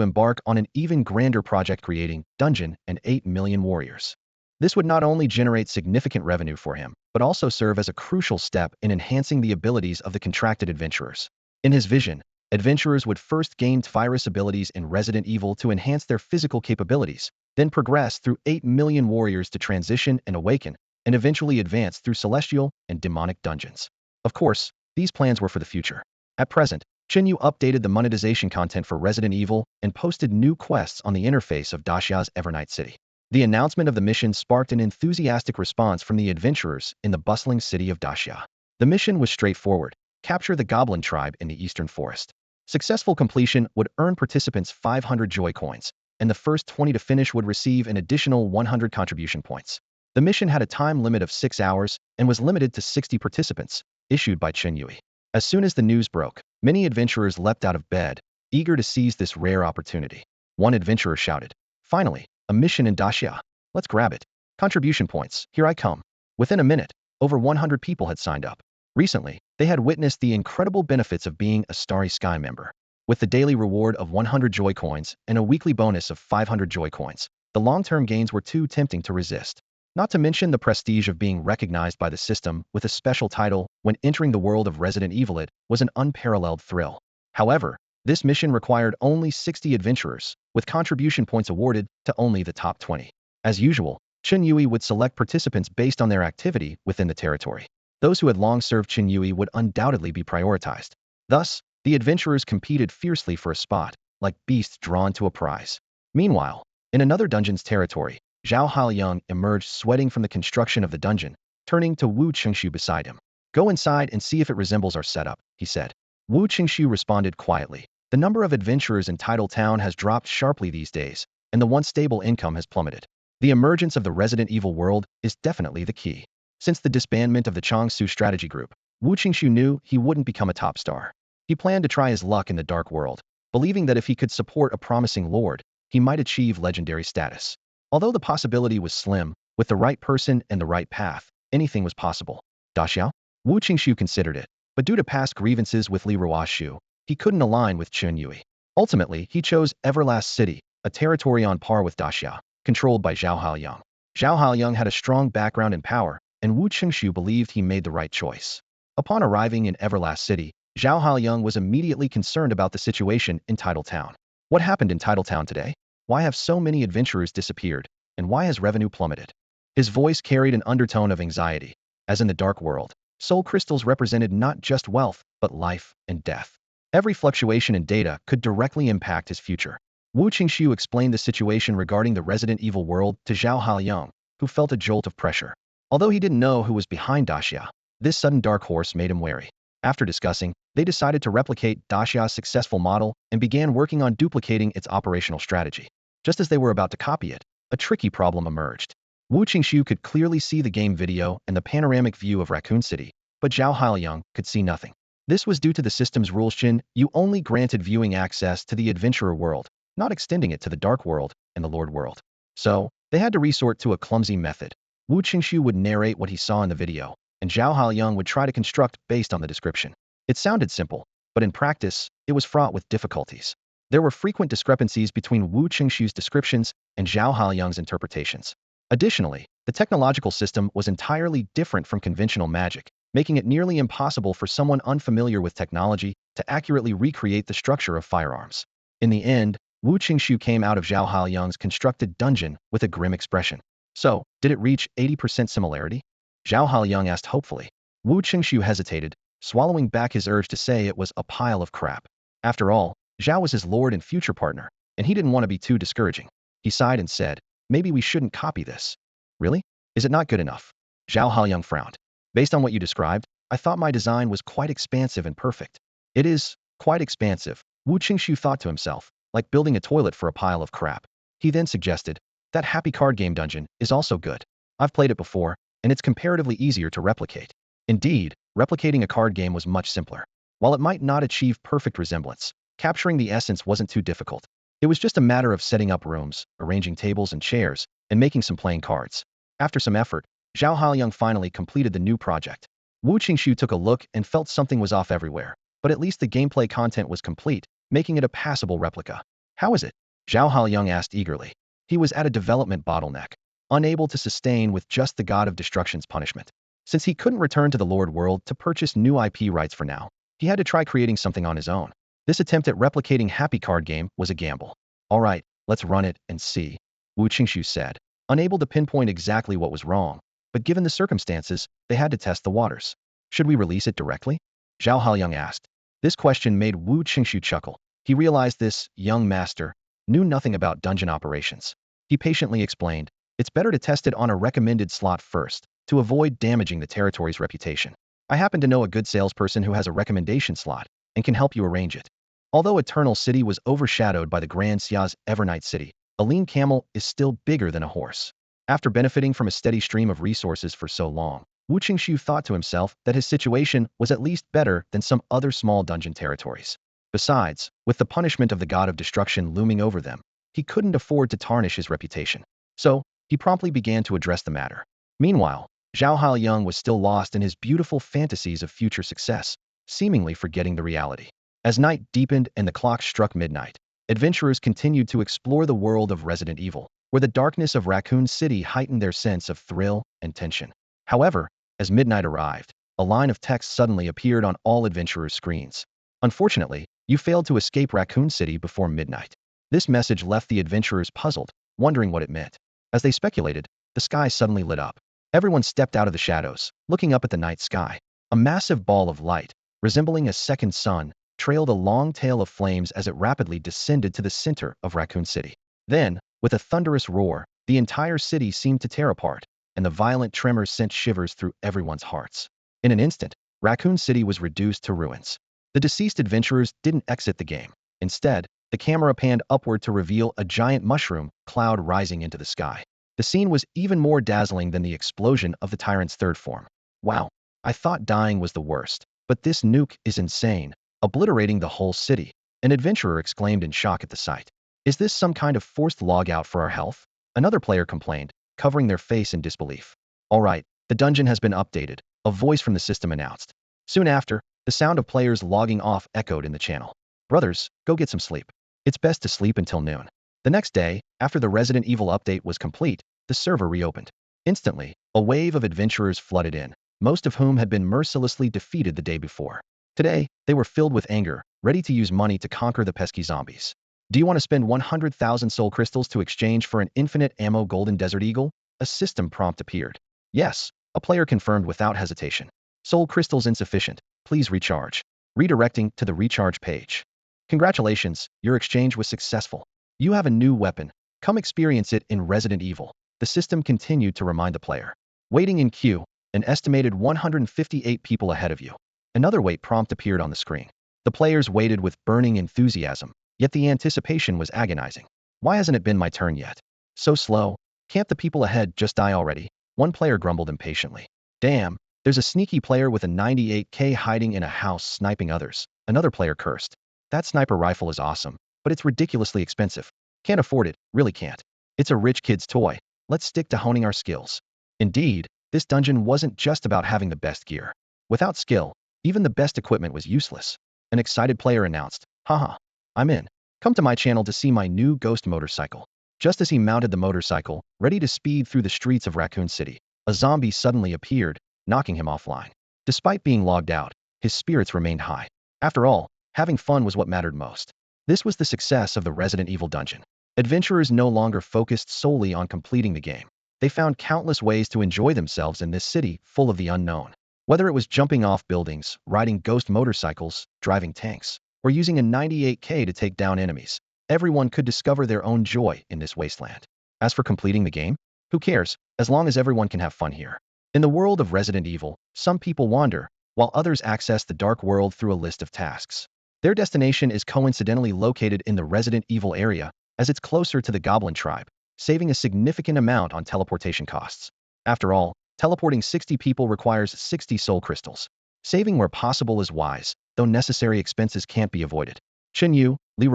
embark on an even grander project creating Dungeon and 8 million warriors. This would not only generate significant revenue for him, but also serve as a crucial step in enhancing the abilities of the contracted adventurers. In his vision, adventurers would first gain virus abilities in Resident Evil to enhance their physical capabilities, then progress through 8 million warriors to transition and awaken, and eventually advance through celestial and demonic dungeons. Of course, these plans were for the future. At present, Chen Yu updated the monetization content for Resident Evil and posted new quests on the interface of Daxia's Evernight City. The announcement of the mission sparked an enthusiastic response from the adventurers in the bustling city of Daxia. The mission was straightforward: capture the Goblin tribe in the Eastern Forest. Successful completion would earn participants 500 joy coins, and the first 20 to finish would receive an additional 100 contribution points. The mission had a time limit of 6 hours and was limited to 60 participants, issued by Chen Yu. As soon as the news broke, many adventurers leapt out of bed, eager to seize this rare opportunity. One adventurer shouted, "Finally, a mission in Daxia. Let's grab it. Contribution points, here I come." Within a minute, over 100 people had signed up. Recently, they had witnessed the incredible benefits of being a Starry Sky member. With the daily reward of 100 joy coins and a weekly bonus of 500 joy coins, the long-term gains were too tempting to resist. Not to mention the prestige of being recognized by the system with a special title when entering the world of Resident Evil. It was an unparalleled thrill. However, this mission required only 60 adventurers, with contribution points awarded to only the top 20. As usual, Chen Yu would select participants based on their activity within the territory. Those who had long served Chen Yu would undoubtedly be prioritized. Thus, the adventurers competed fiercely for a spot, like beasts drawn to a prize. Meanwhile, in another dungeon's territory, Zhao Haoyang emerged sweating from the construction of the dungeon, turning to Wu Qingshu beside him. "Go inside and see if it resembles our setup," he said. Wu Qingshu responded quietly. The number of adventurers in Tidal Town has dropped sharply these days, and the once stable income has plummeted. The emergence of the Resident Evil world is definitely the key. Since the disbandment of the Changsu strategy group, Wu Qingshu knew he wouldn't become a top star. He planned to try his luck in the dark world, believing that if he could support a promising lord, he might achieve legendary status. Although the possibility was slim, with the right person and the right path, anything was possible. Daxiao? Wu Qingshu considered it, but due to past grievances with Li Ruoshu, he couldn't align with Chen Yu. Ultimately, he chose Everlast City, a territory on par with Daxia, controlled by Zhao Haoyang. Zhao Haoyang had a strong background in power, and Wu Qingshu believed he made the right choice. Upon arriving in Everlast City, Zhao Haoyang was immediately concerned about the situation in Tidal Town. What happened in Tidal Town today? Why have so many adventurers disappeared, and why has revenue plummeted? His voice carried an undertone of anxiety. As in the dark world, Soul crystals represented not just wealth, but life and death. Every fluctuation in data could directly impact his future. Wu Qingxiu explained the situation regarding the Resident Evil world to Zhao Haoyang, who felt a jolt of pressure. Although he didn't know who was behind Daxia, this sudden dark horse made him wary. After discussing, they decided to replicate Daxia's successful model and began working on duplicating its operational strategy. Just as they were about to copy it, a tricky problem emerged. Wu Qingxiu could clearly see the game video and the panoramic view of Raccoon City, but Zhao Haoyang could see nothing. This was due to the system's rules. Chen Yu only granted viewing access to the adventurer world, not extending it to the dark world and the lord world. So, they had to resort to a clumsy method. Wu Qingxiu would narrate what he saw in the video, and Zhao Haoyang would try to construct based on the description. It sounded simple, but in practice, it was fraught with difficulties. There were frequent discrepancies between Wu Qingxiu's descriptions and Zhao Haoyang's interpretations. Additionally, the technological system was entirely different from conventional magic, making it nearly impossible for someone unfamiliar with technology to accurately recreate the structure of firearms. In the end, Wu Qingxiu came out of Zhao Haoyang's constructed dungeon with a grim expression. So, did it reach 80% similarity? Zhao Haoyang asked hopefully. Wu Qingxiu hesitated, swallowing back his urge to say it was a pile of crap. After all, Zhao was his lord and future partner, and he didn't want to be too discouraging. He sighed and said, maybe we shouldn't copy this. Really? Is it not good enough? Zhao Haoyang frowned. Based on what you described, I thought my design was quite expansive and perfect. It is quite expansive, Wu Qingxiu thought to himself, like building a toilet for a pile of crap. He then suggested, that happy card game dungeon is also good. I've played it before, and it's comparatively easier to replicate. Indeed, replicating a card game was much simpler. While it might not achieve perfect resemblance, capturing the essence wasn't too difficult. It was just a matter of setting up rooms, arranging tables and chairs, and making some playing cards. After some effort, Zhao Haoyang finally completed the new project. Wu Qingxiu took a look and felt something was off everywhere, but at least the gameplay content was complete, making it a passable replica. How is it? Zhao Haoyang asked eagerly. He was at a development bottleneck, unable to sustain with just the God of Destruction's punishment. Since he couldn't return to the Lord world to purchase new IP rights for now, he had to try creating something on his own. This attempt at replicating Happy Card Game was a gamble. All right, let's run it and see, Wu Qingxiu said, unable to pinpoint exactly what was wrong, but given the circumstances, they had to test the waters. Should we release it directly? Zhao Haoyang asked. This question made Wu Qingxiu chuckle. He realized this young master knew nothing about dungeon operations. He patiently explained, it's better to test it on a recommended slot first, to avoid damaging the territory's reputation. I happen to know a good salesperson who has a recommendation slot and can help you arrange it. Although Eternal City was overshadowed by the Grand Xia's Evernight City, a lean camel is still bigger than a horse. After benefiting from a steady stream of resources for so long, Wu Qingxiu thought to himself that his situation was at least better than some other small dungeon territories. Besides, with the punishment of the God of Destruction looming over them, he couldn't afford to tarnish his reputation. So, he promptly began to address the matter. Meanwhile, Zhao Haoyang was still lost in his beautiful fantasies of future success, seemingly forgetting the reality. As night deepened and the clock struck midnight, adventurers continued to explore the world of Resident Evil, where the darkness of Raccoon City heightened their sense of thrill and tension. However, as midnight arrived, a line of text suddenly appeared on all adventurers' screens. Unfortunately, you failed to escape Raccoon City before midnight. This message left the adventurers puzzled, wondering what it meant. As they speculated, the sky suddenly lit up. Everyone stepped out of the shadows, looking up at the night sky. A massive ball of light, resembling a second sun, trailed a long tail of flames as it rapidly descended to the center of Raccoon City. Then, with a thunderous roar, the entire city seemed to tear apart, and the violent tremors sent shivers through everyone's hearts. In an instant, Raccoon City was reduced to ruins. The deceased adventurers didn't exit the game. Instead, the camera panned upward to reveal a giant mushroom cloud rising into the sky. The scene was even more dazzling than the explosion of the Tyrant's third form. Wow, I thought dying was the worst, but this nuke is insane, obliterating the whole city. An adventurer exclaimed in shock at the sight. Is this some kind of forced logout for our health? Another player complained, covering their face in disbelief. All right, the dungeon has been updated, a voice from the system announced. Soon after, the sound of players logging off echoed in the channel. Brothers, go get some sleep. It's best to sleep until noon. The next day, after the Resident Evil update was complete, the server reopened. Instantly, a wave of adventurers flooded in, most of whom had been mercilessly defeated the day before. Today, they were filled with anger, ready to use money to conquer the pesky zombies. Do you want to spend 100,000 soul crystals to exchange for an infinite ammo golden desert eagle? A system prompt appeared. Yes, a player confirmed without hesitation. Soul crystals insufficient. Please recharge. Redirecting to the recharge page. Congratulations, your exchange was successful. You have a new weapon. Come experience it in Resident Evil. The system continued to remind the player. Waiting in queue, an estimated 158 people ahead of you. Another wait prompt appeared on the screen. The players waited with burning enthusiasm, yet the anticipation was agonizing. Why hasn't it been my turn yet? So slow. Can't the people ahead just die already? One player grumbled impatiently. Damn, there's a sneaky player with a 98k hiding in a house sniping others. Another player cursed. That sniper rifle is awesome, but it's ridiculously expensive. Can't afford it, really can't. It's a rich kid's toy. Let's stick to honing our skills. Indeed, this dungeon wasn't just about having the best gear. Without skill, even the best equipment was useless. An excited player announced, haha, I'm in. Come to my channel to see my new ghost motorcycle. Just as he mounted the motorcycle, ready to speed through the streets of Raccoon City, a zombie suddenly appeared, knocking him offline. Despite being logged out, his spirits remained high. After all, having fun was what mattered most. This was the success of the Resident Evil dungeon. Adventurers no longer focused solely on completing the game. They found countless ways to enjoy themselves in this city full of the unknown. Whether it was jumping off buildings, riding ghost motorcycles, driving tanks, or using a 98k to take down enemies, everyone could discover their own joy in this wasteland. As for completing the game, who cares, as long as everyone can have fun here. In the world of Resident Evil, some people wander, while others access the dark world through a list of tasks. Their destination is coincidentally located in the Resident Evil area, as it's closer to the Goblin tribe, saving a significant amount on teleportation costs. After all, teleporting 60 people requires 60 soul crystals. Saving where possible is wise, though necessary expenses can't be avoided. Chen Yu, Li,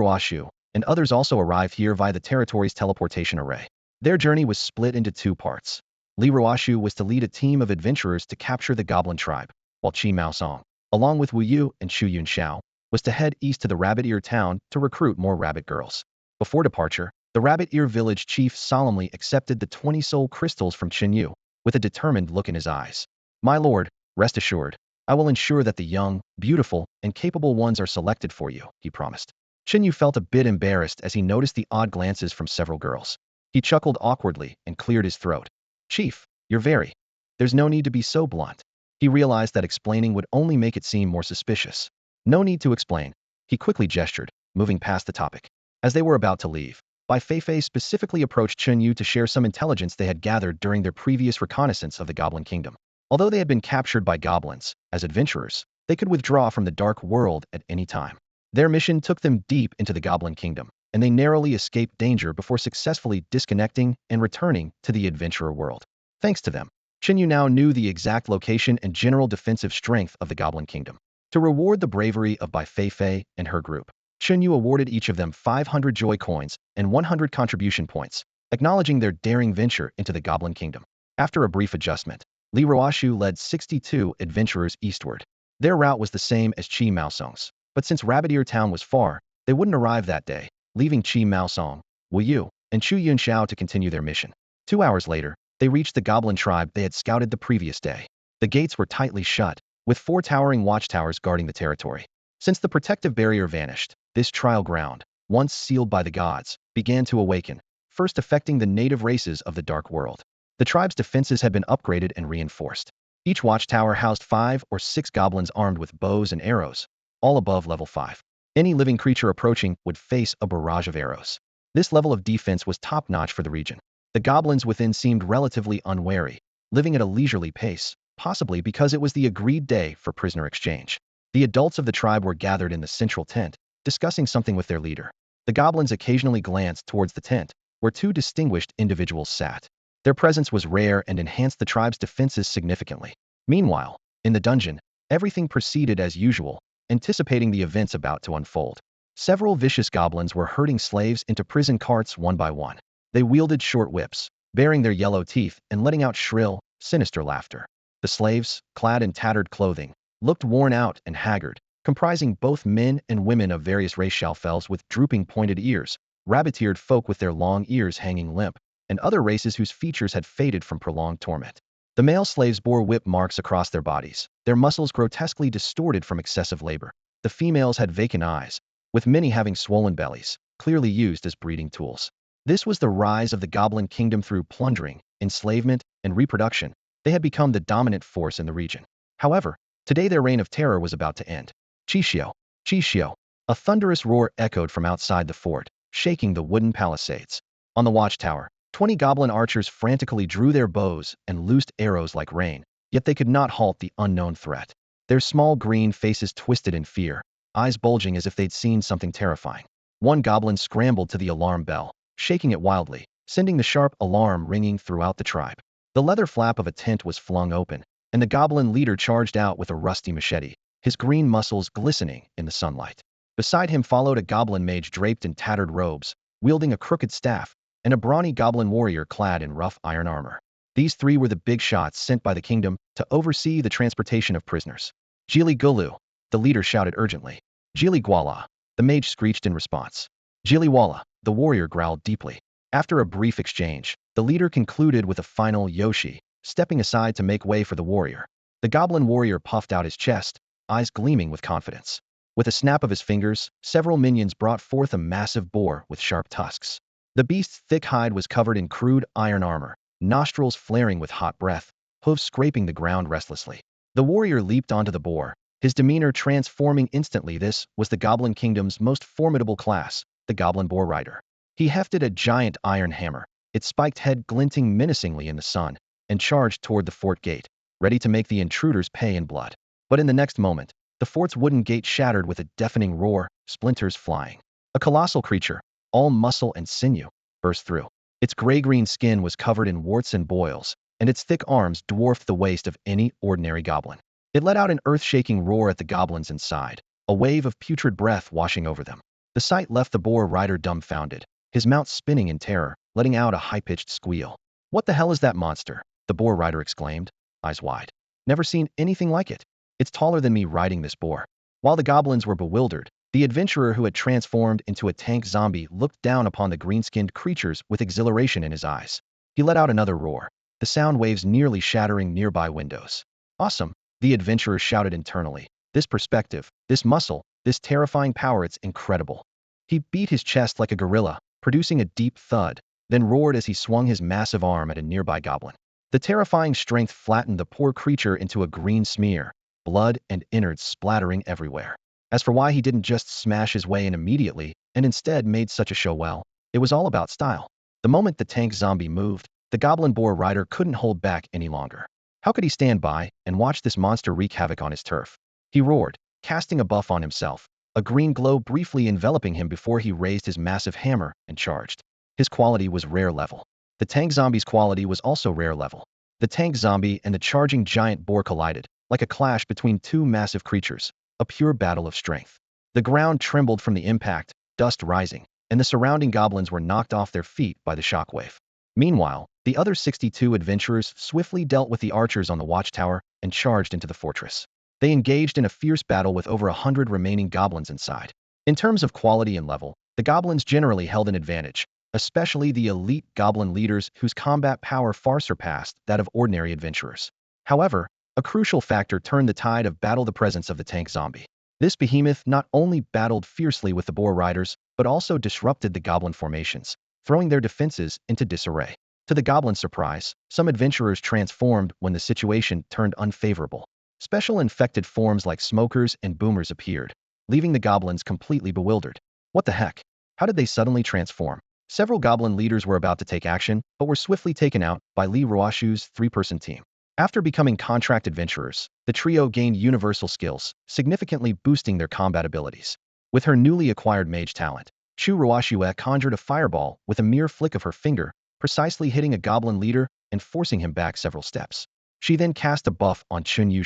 and others also arrived here via the territory's teleportation array. Their journey was split into two parts. Li was to lead a team of adventurers to capture the Goblin tribe, while Qi Maosong, along with Wu Yu and Xu Yunxiao, was to head east to the Rabbit Ear town to recruit more rabbit girls. Before departure, the Rabbit Ear village chief solemnly accepted the 20 soul crystals from Chen Yu, with a determined look in his eyes. My lord, rest assured, I will ensure that the young, beautiful, and capable ones are selected for you, he promised. Chen Yu felt a bit embarrassed as he noticed the odd glances from several girls. He chuckled awkwardly and cleared his throat. Chief, you're very. There's no need to be so blunt. He realized that explaining would only make it seem more suspicious. No need to explain. He quickly gestured, moving past the topic. As they were about to leave, Bai Feifei specifically approached Chen Yu to share some intelligence they had gathered during their previous reconnaissance of the Goblin Kingdom. Although they had been captured by goblins, as adventurers, they could withdraw from the dark world at any time. Their mission took them deep into the Goblin Kingdom, and they narrowly escaped danger before successfully disconnecting and returning to the adventurer world. Thanks to them, Chen Yu now knew the exact location and general defensive strength of the Goblin Kingdom. To reward the bravery of Bai Feifei and her group, Chen Yu awarded each of them 500 joy coins and 100 contribution points, acknowledging their daring venture into the Goblin Kingdom. After a brief adjustment, Li Ruoshu led 62 adventurers eastward. Their route was the same as Qi Maosong's, but since Rabbit Ear Town was far, they wouldn't arrive that day, leaving Qi Maosong, Wu Yu, and Xu Yunxiao to continue their mission. 2 hours later, they reached the Goblin tribe they had scouted the previous day. The gates were tightly shut, with 4 towering watchtowers guarding the territory. Since the protective barrier vanished, this trial ground, once sealed by the gods, began to awaken, first affecting the native races of the Dark World. The tribe's defenses had been upgraded and reinforced. Each watchtower housed 5 or 6 goblins armed with bows and arrows, all above level 5. Any living creature approaching would face a barrage of arrows. This level of defense was top-notch for the region. The goblins within seemed relatively unwary, living at a leisurely pace, possibly because it was the agreed day for prisoner exchange. The adults of the tribe were gathered in the central tent, discussing something with their leader. The goblins occasionally glanced towards the tent, where 2 distinguished individuals sat. Their presence was rare and enhanced the tribe's defenses significantly. Meanwhile, in the dungeon, everything proceeded as usual, anticipating the events about to unfold. Several vicious goblins were herding slaves into prison carts one by one. They wielded short whips, baring their yellow teeth and letting out shrill, sinister laughter. The slaves, clad in tattered clothing, looked worn out and haggard, comprising both men and women of various racial fells with drooping pointed ears, rabbit-eared folk with their long ears hanging limp, and other races whose features had faded from prolonged torment. The male slaves bore whip marks across their bodies, their muscles grotesquely distorted from excessive labor. The females had vacant eyes, with many having swollen bellies, clearly used as breeding tools. This was the rise of the Goblin Kingdom through plundering, enslavement, and reproduction. They had become the dominant force in the region. However, today their reign of terror was about to end. Chixiao, Chixiao. A thunderous roar echoed from outside the fort, shaking the wooden palisades. On the watchtower, 20 goblin archers frantically drew their bows and loosed arrows like rain, yet they could not halt the unknown threat. Their small green faces twisted in fear, eyes bulging as if they'd seen something terrifying. One goblin scrambled to the alarm bell, shaking it wildly, sending the sharp alarm ringing throughout the tribe. The leather flap of a tent was flung open, and the goblin leader charged out with a rusty machete, his green muscles glistening in the sunlight. Beside him followed a goblin mage draped in tattered robes, wielding a crooked staff, and a brawny goblin warrior clad in rough iron armor. These three were the big shots sent by the kingdom to oversee the transportation of prisoners. Jili Gulu, the leader shouted urgently. Jili Gwala, the mage screeched in response. Jili Wala, the warrior growled deeply. After a brief exchange, the leader concluded with a final Yoshi, stepping aside to make way for the warrior. The goblin warrior puffed out his chest, eyes gleaming with confidence. With a snap of his fingers, several minions brought forth a massive boar with sharp tusks. The beast's thick hide was covered in crude iron armor, nostrils flaring with hot breath, hooves scraping the ground restlessly. The warrior leaped onto the boar, his demeanor transforming instantly. This was the Goblin Kingdom's most formidable class, the Goblin Boar Rider. He hefted a giant iron hammer, its spiked head glinting menacingly in the sun, and charged toward the fort gate, ready to make the intruders pay in blood. But in the next moment, the fort's wooden gate shattered with a deafening roar, splinters flying. A colossal creature, all muscle and sinew, burst through. Its gray-green skin was covered in warts and boils, and its thick arms dwarfed the waist of any ordinary goblin. It let out an earth-shaking roar at the goblins inside, a wave of putrid breath washing over them. The sight left the boar rider dumbfounded, his mount spinning in terror, letting out a high-pitched squeal. "What the hell is that monster?" the boar rider exclaimed, eyes wide. "Never seen anything like it. It's taller than me riding this boar." While the goblins were bewildered, the adventurer who had transformed into a tank zombie looked down upon the green-skinned creatures with exhilaration in his eyes. He let out another roar, the sound waves nearly shattering nearby windows. "Awesome," the adventurer shouted internally. "This perspective, this muscle, this terrifying power, it's incredible." He beat his chest like a gorilla, producing a deep thud, then roared as he swung his massive arm at a nearby goblin. The terrifying strength flattened the poor creature into a green smear, blood and innards splattering everywhere. As for why he didn't just smash his way in immediately, and instead made such a show, well, it was all about style. The moment the tank zombie moved, the goblin boar rider couldn't hold back any longer. How could he stand by and watch this monster wreak havoc on his turf? He roared, casting a buff on himself, a green glow briefly enveloping him before he raised his massive hammer and charged. His quality was rare level. The tank zombie's quality was also rare level. The tank zombie and the charging giant boar collided, like a clash between two massive creatures, a pure battle of strength. The ground trembled from the impact, dust rising, and the surrounding goblins were knocked off their feet by the shockwave. Meanwhile, the other 62 adventurers swiftly dealt with the archers on the watchtower and charged into the fortress. They engaged in a fierce battle with over 100 remaining goblins inside. In terms of quality and level, the goblins generally held an advantage, especially the elite goblin leaders whose combat power far surpassed that of ordinary adventurers. However, a crucial factor turned the tide of battle: the presence of the tank zombie. This behemoth not only battled fiercely with the boar riders, but also disrupted the goblin formations, throwing their defenses into disarray. To the goblins' surprise, some adventurers transformed when the situation turned unfavorable. Special infected forms like smokers and boomers appeared, leaving the goblins completely bewildered. What the heck? How did they suddenly transform? Several goblin leaders were about to take action, but were swiftly taken out by Li Ruoshu's three-person team. After becoming contract adventurers, the trio gained universal skills, significantly boosting their combat abilities. With her newly acquired mage talent, Chu Ruoshue conjured a fireball with a mere flick of her finger, precisely hitting a goblin leader and forcing him back several steps. She then cast a buff on Chen Yu,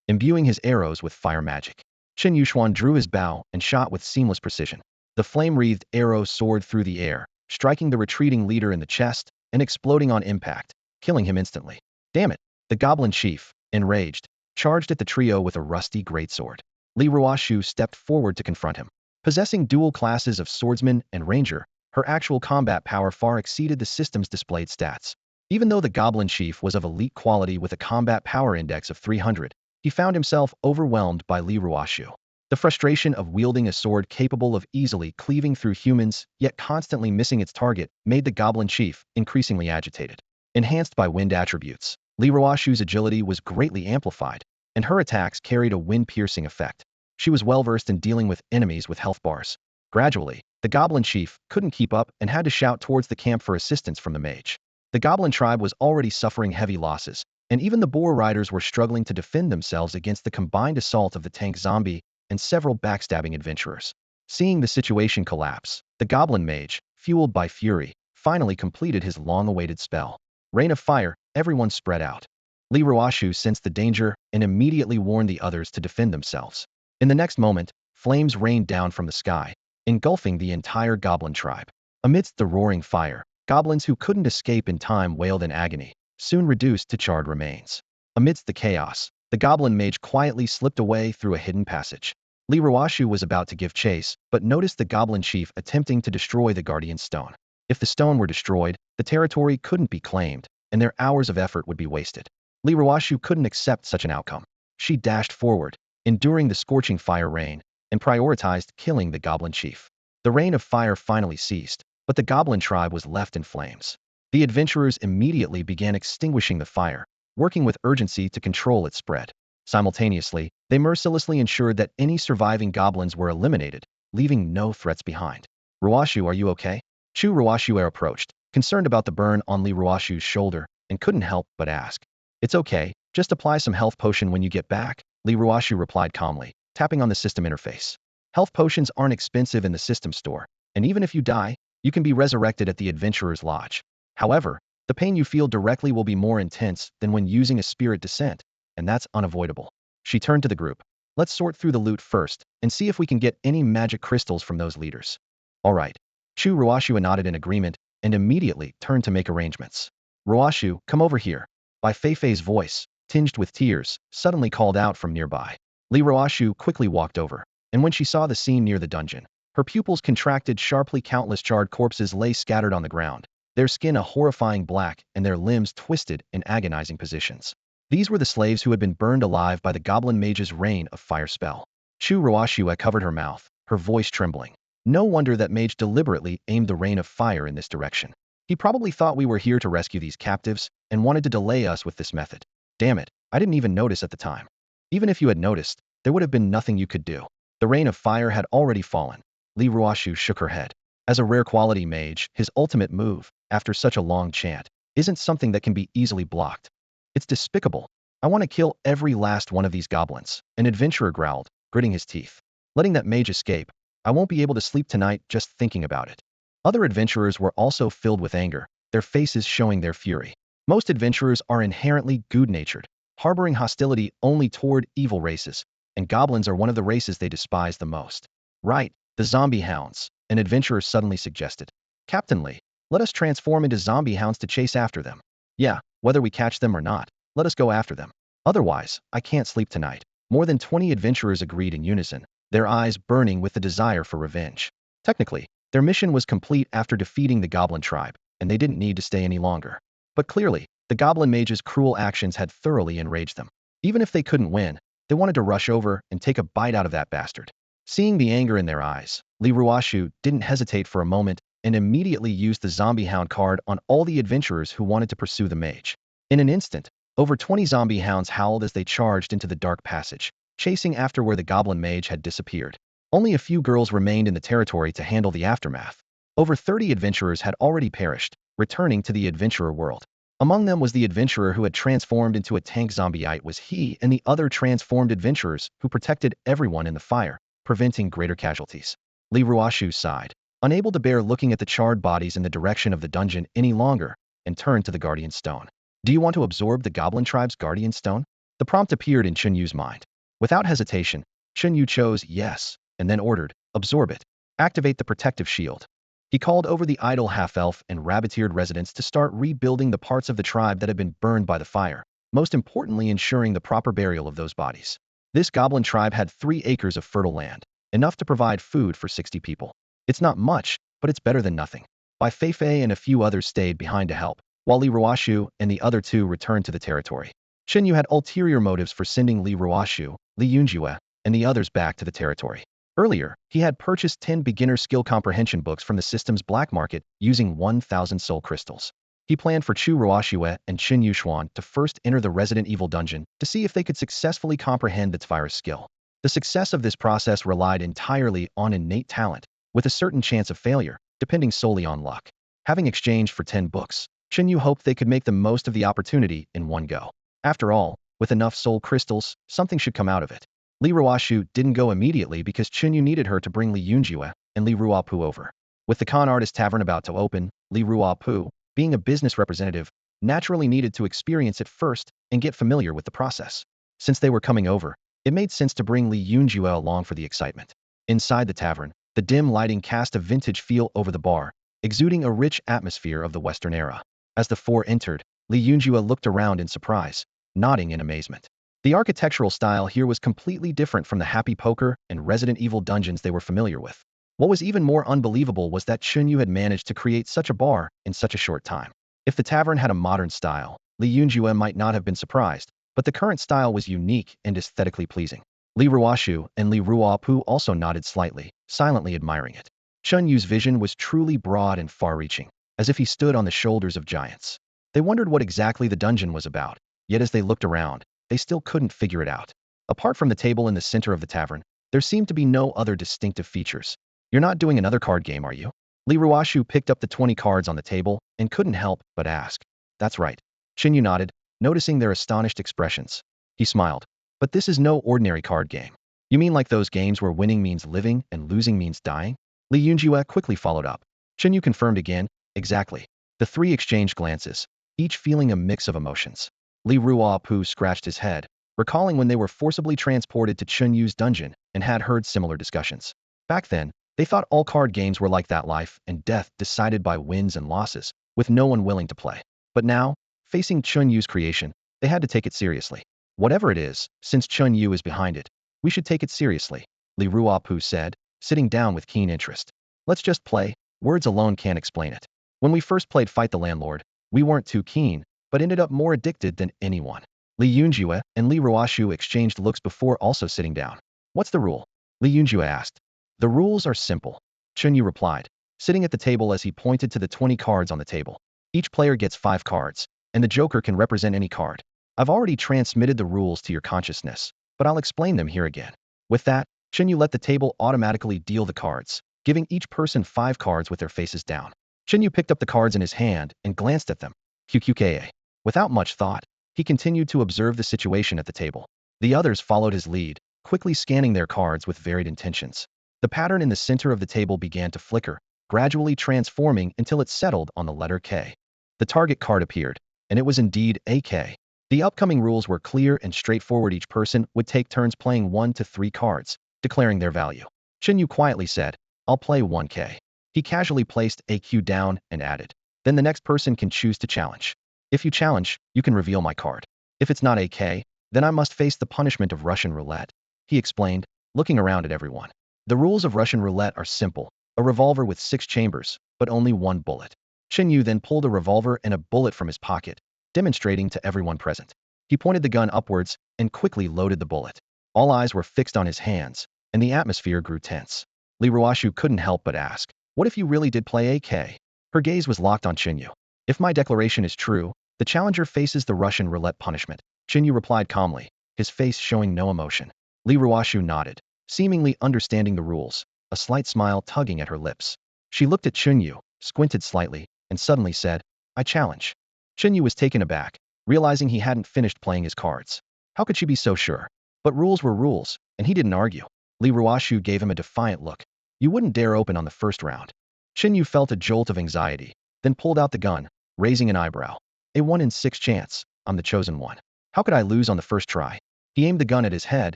imbuing his arrows with fire magic. Chen Yu drew his bow and shot with seamless precision. The flame-wreathed arrow soared through the air, striking the retreating leader in the chest and exploding on impact, killing him instantly. Damn it! The goblin chief, enraged, charged at the trio with a rusty greatsword. Li Ruoshu stepped forward to confront him. Possessing dual classes of swordsman and ranger, her actual combat power far exceeded the system's displayed stats. Even though the goblin chief was of elite quality with a combat power index of 300, he found himself overwhelmed by Li Ruoshu. The frustration of wielding a sword capable of easily cleaving through humans, yet constantly missing its target, made the goblin chief increasingly agitated. Enhanced by wind attributes, Li Ruoshu's agility was greatly amplified, and her attacks carried a wind-piercing effect. She was well-versed in dealing with enemies with health bars. Gradually, the Goblin chief couldn't keep up and had to shout towards the camp for assistance from the mage. The Goblin tribe was already suffering heavy losses, and even the boar riders were struggling to defend themselves against the combined assault of the tank zombie and several backstabbing adventurers. Seeing the situation collapse, the Goblin mage, fueled by fury, finally completed his long-awaited spell. Rain of Fire, everyone spread out. Li Ruoshu sensed the danger and immediately warned the others to defend themselves. In the next moment, flames rained down from the sky, engulfing the entire Goblin tribe. Amidst the roaring fire, goblins who couldn't escape in time wailed in agony, soon reduced to charred remains. Amidst the chaos, the Goblin mage quietly slipped away through a hidden passage. Li Ruoshu was about to give chase, but noticed the Goblin chief attempting to destroy the Guardian Stone. If the stone were destroyed, the territory couldn't be claimed, and their hours of effort would be wasted. Li Ruoshu couldn't accept such an outcome. She dashed forward, enduring the scorching fire rain, and prioritized killing the Goblin chief. The rain of fire finally ceased, but the Goblin tribe was left in flames. The adventurers immediately began extinguishing the fire, working with urgency to control its spread. Simultaneously, they mercilessly ensured that any surviving goblins were eliminated, leaving no threats behind. Ruoshu, are you okay? Chu Ruoshu approached, concerned about the burn on Li Ruoshu's shoulder, and couldn't help but ask. It's okay, just apply some health potion when you get back, Li Ruoshu replied calmly, tapping on the system interface. Health potions aren't expensive in the system store, and even if you die, you can be resurrected at the Adventurer's Lodge. However, the pain you feel directly will be more intense than when using a spirit descent, and that's unavoidable. She turned to the group. Let's sort through the loot first, and see if we can get any magic crystals from those leaders. All right. Chu Ruoshu nodded in agreement, and immediately turned to make arrangements. Ruoshu, come over here. Bai Feifei's voice, tinged with tears, suddenly called out from nearby. Li Ruoshu quickly walked over, and when she saw the scene near the dungeon, her pupils contracted sharply. Countless charred corpses lay scattered on the ground, their skin a horrifying black and their limbs twisted in agonizing positions. These were the slaves who had been burned alive by the Goblin mage's rain of fire spell. Chu Ruoshu covered her mouth, her voice trembling. No wonder that mage deliberately aimed the rain of fire in this direction. He probably thought we were here to rescue these captives and wanted to delay us with this method. Damn it, I didn't even notice at the time. Even if you had noticed, there would have been nothing you could do. The rain of fire had already fallen. Li Ruoshu shook her head. As a rare quality mage, his ultimate move, after such a long chant, isn't something that can be easily blocked. It's despicable. I want to kill every last one of these goblins, an adventurer growled, gritting his teeth. Letting that mage escape, I won't be able to sleep tonight just thinking about it. Other adventurers were also filled with anger, their faces showing their fury. Most adventurers are inherently good-natured, harboring hostility only toward evil races, and goblins are one of the races they despise the most. Right, the zombie hounds, an adventurer suddenly suggested. Captain Lee, let us transform into zombie hounds to chase after them. Yeah, whether we catch them or not, let us go after them. Otherwise, I can't sleep tonight. More than 20 adventurers agreed in unison, their eyes burning with the desire for revenge. Technically, their mission was complete after defeating the Goblin tribe, and they didn't need to stay any longer. But clearly, the Goblin mage's cruel actions had thoroughly enraged them. Even if they couldn't win, they wanted to rush over and take a bite out of that bastard. Seeing the anger in their eyes, Li Ruoshu didn't hesitate for a moment and immediately used the zombie hound card on all the adventurers who wanted to pursue the mage. In an instant, over 20 zombie hounds howled as they charged into the dark passage, chasing after where the Goblin mage had disappeared. Only a few girls remained in the territory to handle the aftermath. Over 30 adventurers had already perished, returning to the adventurer world. Among them was the adventurer who had transformed into a tank zombie. It was he and the other transformed adventurers who protected everyone in the fire, preventing greater casualties. Li Ruoshu sighed, unable to bear looking at the charred bodies in the direction of the dungeon any longer, and turned to the Guardian Stone. Do you want to absorb the Goblin tribe's Guardian Stone? The prompt appeared in Chen Yu's mind. Without hesitation, Chen Yu chose yes, and then ordered, absorb it. Activate the protective shield. He called over the idle half-elf and rabbit-eared residents to start rebuilding the parts of the tribe that had been burned by the fire, most importantly ensuring the proper burial of those bodies. This Goblin tribe had 3 acres of fertile land, enough to provide food for 60 people. It's not much, but it's better than nothing. Bai Feifei and a few others stayed behind to help, while Li Ruoshu and the other 2 returned to the territory. Chen Yu had ulterior motives for sending Li Ruoshu, Li Yunjue, and the others back to the territory. Earlier, he had purchased 10 beginner skill comprehension books from the system's black market using 1,000 soul crystals. He planned for Chu Ruoxue and Chen Yu to first enter the Resident Evil dungeon to see if they could successfully comprehend its virus skill. The success of this process relied entirely on innate talent, with a certain chance of failure, depending solely on luck. Having exchanged for 10 books, Chen Yu hoped they could make the most of the opportunity in one go. After all, with enough soul crystals, something should come out of it. Li Ruoxue didn't go immediately because Chen Yu needed her to bring Li Yunjue and Li Ruopu over. With the con artist tavern about to open, Li Ruopu, being a business representative, naturally needed to experience it first and get familiar with the process. Since they were coming over, it made sense to bring Li Yunjue along for the excitement. Inside the tavern, the dim lighting cast a vintage feel over the bar, exuding a rich atmosphere of the Western era. As the four entered, Li Yunjue looked around in surprise, nodding in amazement. The architectural style here was completely different from the Happy Poker and Resident Evil dungeons they were familiar with. What was even more unbelievable was that Chen Yu had managed to create such a bar in such a short time. If the tavern had a modern style, Li Yunjue might not have been surprised, but the current style was unique and aesthetically pleasing. Li Ruoxue and Li Ruopu also nodded slightly, silently admiring it. Chen Yu's vision was truly broad and far-reaching, as if he stood on the shoulders of giants. They wondered what exactly the dungeon was about, yet as they looked around, they still couldn't figure it out. Apart from the table in the center of the tavern, there seemed to be no other distinctive features. You're not doing another card game, are you? Li Ruoxue picked up the 20 cards on the table and couldn't help but ask. That's right. Chen Yu nodded, noticing their astonished expressions. He smiled. But this is no ordinary card game. You mean like those games where winning means living and losing means dying? Li Yunjue quickly followed up. Chen Yu confirmed again. Exactly. The three exchanged glances, each feeling a mix of emotions. Li Ruopu scratched his head, recalling when they were forcibly transported to Chen Yu's dungeon and had heard similar discussions. Back then, they thought all card games were like that, life and death decided by wins and losses, with no one willing to play. But now, facing Chen Yu's creation, they had to take it seriously. Whatever it is, since Chen Yu is behind it, we should take it seriously, Li Ruopu said, sitting down with keen interest. Let's just play. Words alone can't explain it. When we first played Fight the Landlord, we weren't too keen, but ended up more addicted than anyone. Li Yunjue and Li Ruoxue exchanged looks before also sitting down. What's the rule? Li Yunjue asked. The rules are simple, Chen Yu replied, sitting at the table as he pointed to the 20 cards on the table. Each player gets 5 cards, and the Joker can represent any card. I've already transmitted the rules to your consciousness, but I'll explain them here again. With that, Chen Yu let the table automatically deal the cards, giving each person 5 cards with their faces down. Chen Yu picked up the cards in his hand and glanced at them. QQKA. Without much thought, he continued to observe the situation at the table. The others followed his lead, quickly scanning their cards with varied intentions. The pattern in the center of the table began to flicker, gradually transforming until it settled on the letter K. The target card appeared, and it was indeed a K. The upcoming rules were clear and straightforward. Each person would take turns playing 1 to 3 cards, declaring their value. Chen Yu quietly said, I'll play 1K. He casually placed a Q down and added, then the next person can choose to challenge. If you challenge, you can reveal my card. If it's not a K, then I must face the punishment of Russian roulette, he explained, looking around at everyone. The rules of Russian roulette are simple, a revolver with 6 chambers, but only 1 bullet. Chen Yu then pulled a revolver and a bullet from his pocket, demonstrating to everyone present. He pointed the gun upwards and quickly loaded the bullet. All eyes were fixed on his hands, and the atmosphere grew tense. Li Ruoxue couldn't help but ask, what if you really did play AK? Her gaze was locked on Chen Yu. If my declaration is true, the challenger faces the Russian roulette punishment. Chen Yu replied calmly, his face showing no emotion. Li Ruoxue nodded, seemingly understanding the rules, a slight smile tugging at her lips. She looked at Chen Yu, squinted slightly, and suddenly said, I challenge. Chen Yu was taken aback, realizing he hadn't finished playing his cards. How could she be so sure? But rules were rules, and he didn't argue. Li Ruoxue gave him a defiant look. You wouldn't dare open on the first round. Chen Yu felt a jolt of anxiety, then pulled out the gun, raising an eyebrow. A 1 in 6 chance, I'm the chosen one. How could I lose on the first try? He aimed the gun at his head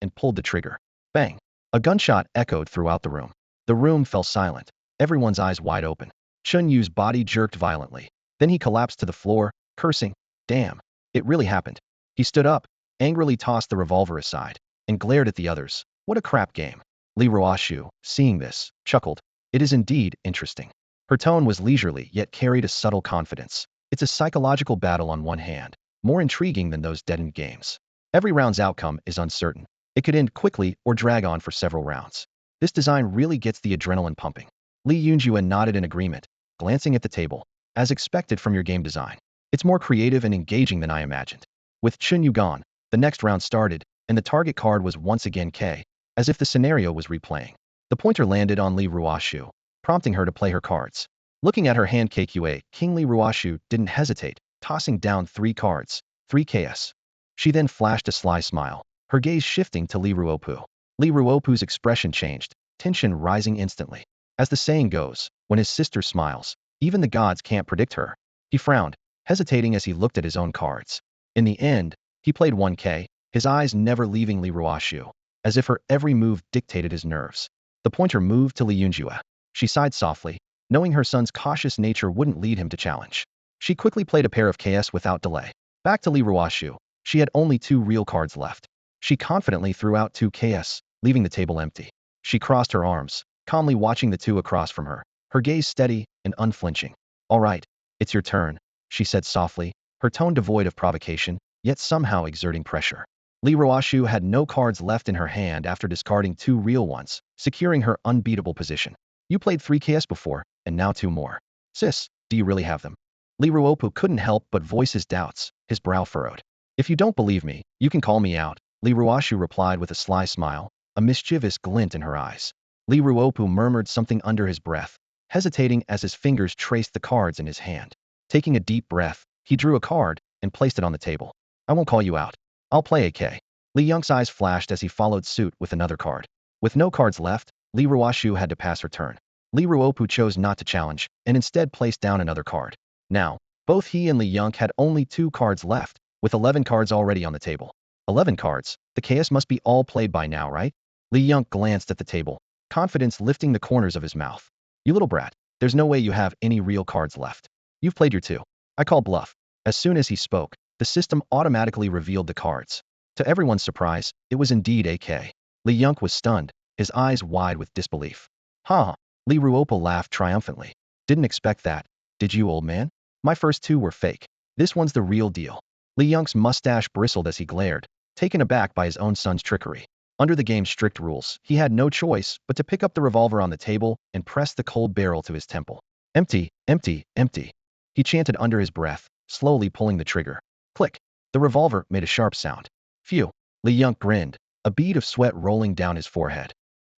and pulled the trigger. Bang! A gunshot echoed throughout the room. The room fell silent, everyone's eyes wide open. Chen Yu's body jerked violently. Then he collapsed to the floor, cursing, damn, it really happened. He stood up, angrily tossed the revolver aside, and glared at the others. What a crap game. Li Ruoxue, seeing this, chuckled. It is indeed interesting. Her tone was leisurely yet carried a subtle confidence. It's a psychological battle on one hand, more intriguing than those dead-end games. Every round's outcome is uncertain. It could end quickly or drag on for several rounds. This design really gets the adrenaline pumping. Li Yunjue nodded in agreement, glancing at the table. as expected from your game design. It's more creative and engaging than I imagined. With Chen Yu gone, the next round started, and the target card was once again K, as if the scenario was replaying. The pointer landed on Li Ruoshu, prompting her to play her cards. Looking at her hand KQA, King Li Ruoshu didn't hesitate, tossing down 3 cards, 3 KS. She then flashed a sly smile, her gaze shifting to Li Ruopu. Li Ruopu's expression changed, tension rising instantly. As the saying goes, when his sister smiles, even the gods can't predict her. He frowned, hesitating as he looked at his own cards. In the end, he played 1K, his eyes never leaving Li Ruoshu, as if her every move dictated his nerves. The pointer moved to Li Yunjue. She sighed softly, knowing her son's cautious nature wouldn't lead him to challenge. She quickly played a pair of KS without delay. Back to Li Ruoshu. She had only 2 real cards left. She confidently threw out 2 KS, leaving the table empty. She crossed her arms, calmly watching the 2 across from her, her gaze steady and unflinching. All right, it's your turn, she said softly, her tone devoid of provocation, yet somehow exerting pressure. Li Ruoshu had no cards left in her hand after discarding 2 real ones, securing her unbeatable position. You played 3 KS before, and now 2 more. Sis, do you really have them? Li Ruopu couldn't help but voice his doubts, his brow furrowed. If you don't believe me, you can call me out, Li Ruoshu replied with a sly smile, a mischievous glint in her eyes. Li Ruopu murmured something under his breath, hesitating as his fingers traced the cards in his hand. Taking a deep breath, he drew a card and placed it on the table. I won't call you out. I'll play AK. Li Yong's eyes flashed as he followed suit with another card. With no cards left, Li Ruoshu had to pass her turn. Li Ruopu chose not to challenge, and instead placed down another card. Now, both he and Li Yong had only 2 cards left, with 11 cards already on the table. 11 cards, the KS must be all played by now, right? Li Yong glanced at the table, confidence lifting the corners of his mouth. You little brat, there's no way you have any real cards left. You've played your 2. I call bluff. As soon as he spoke, the system automatically revealed the cards. To everyone's surprise, it was indeed AK. Li Yong was stunned, his eyes wide with disbelief. Ha! Li Ruopu laughed triumphantly. Didn't expect that, did you, old man? My first 2 were fake. This one's the real deal. Li Yong's mustache bristled as he glared, taken aback by his own son's trickery. Under the game's strict rules, he had no choice but to pick up the revolver on the table and press the cold barrel to his temple. Empty, empty, empty. He chanted under his breath, slowly pulling the trigger. Click. The revolver made a sharp sound. Phew. Li Yong grinned, a bead of sweat rolling down his forehead.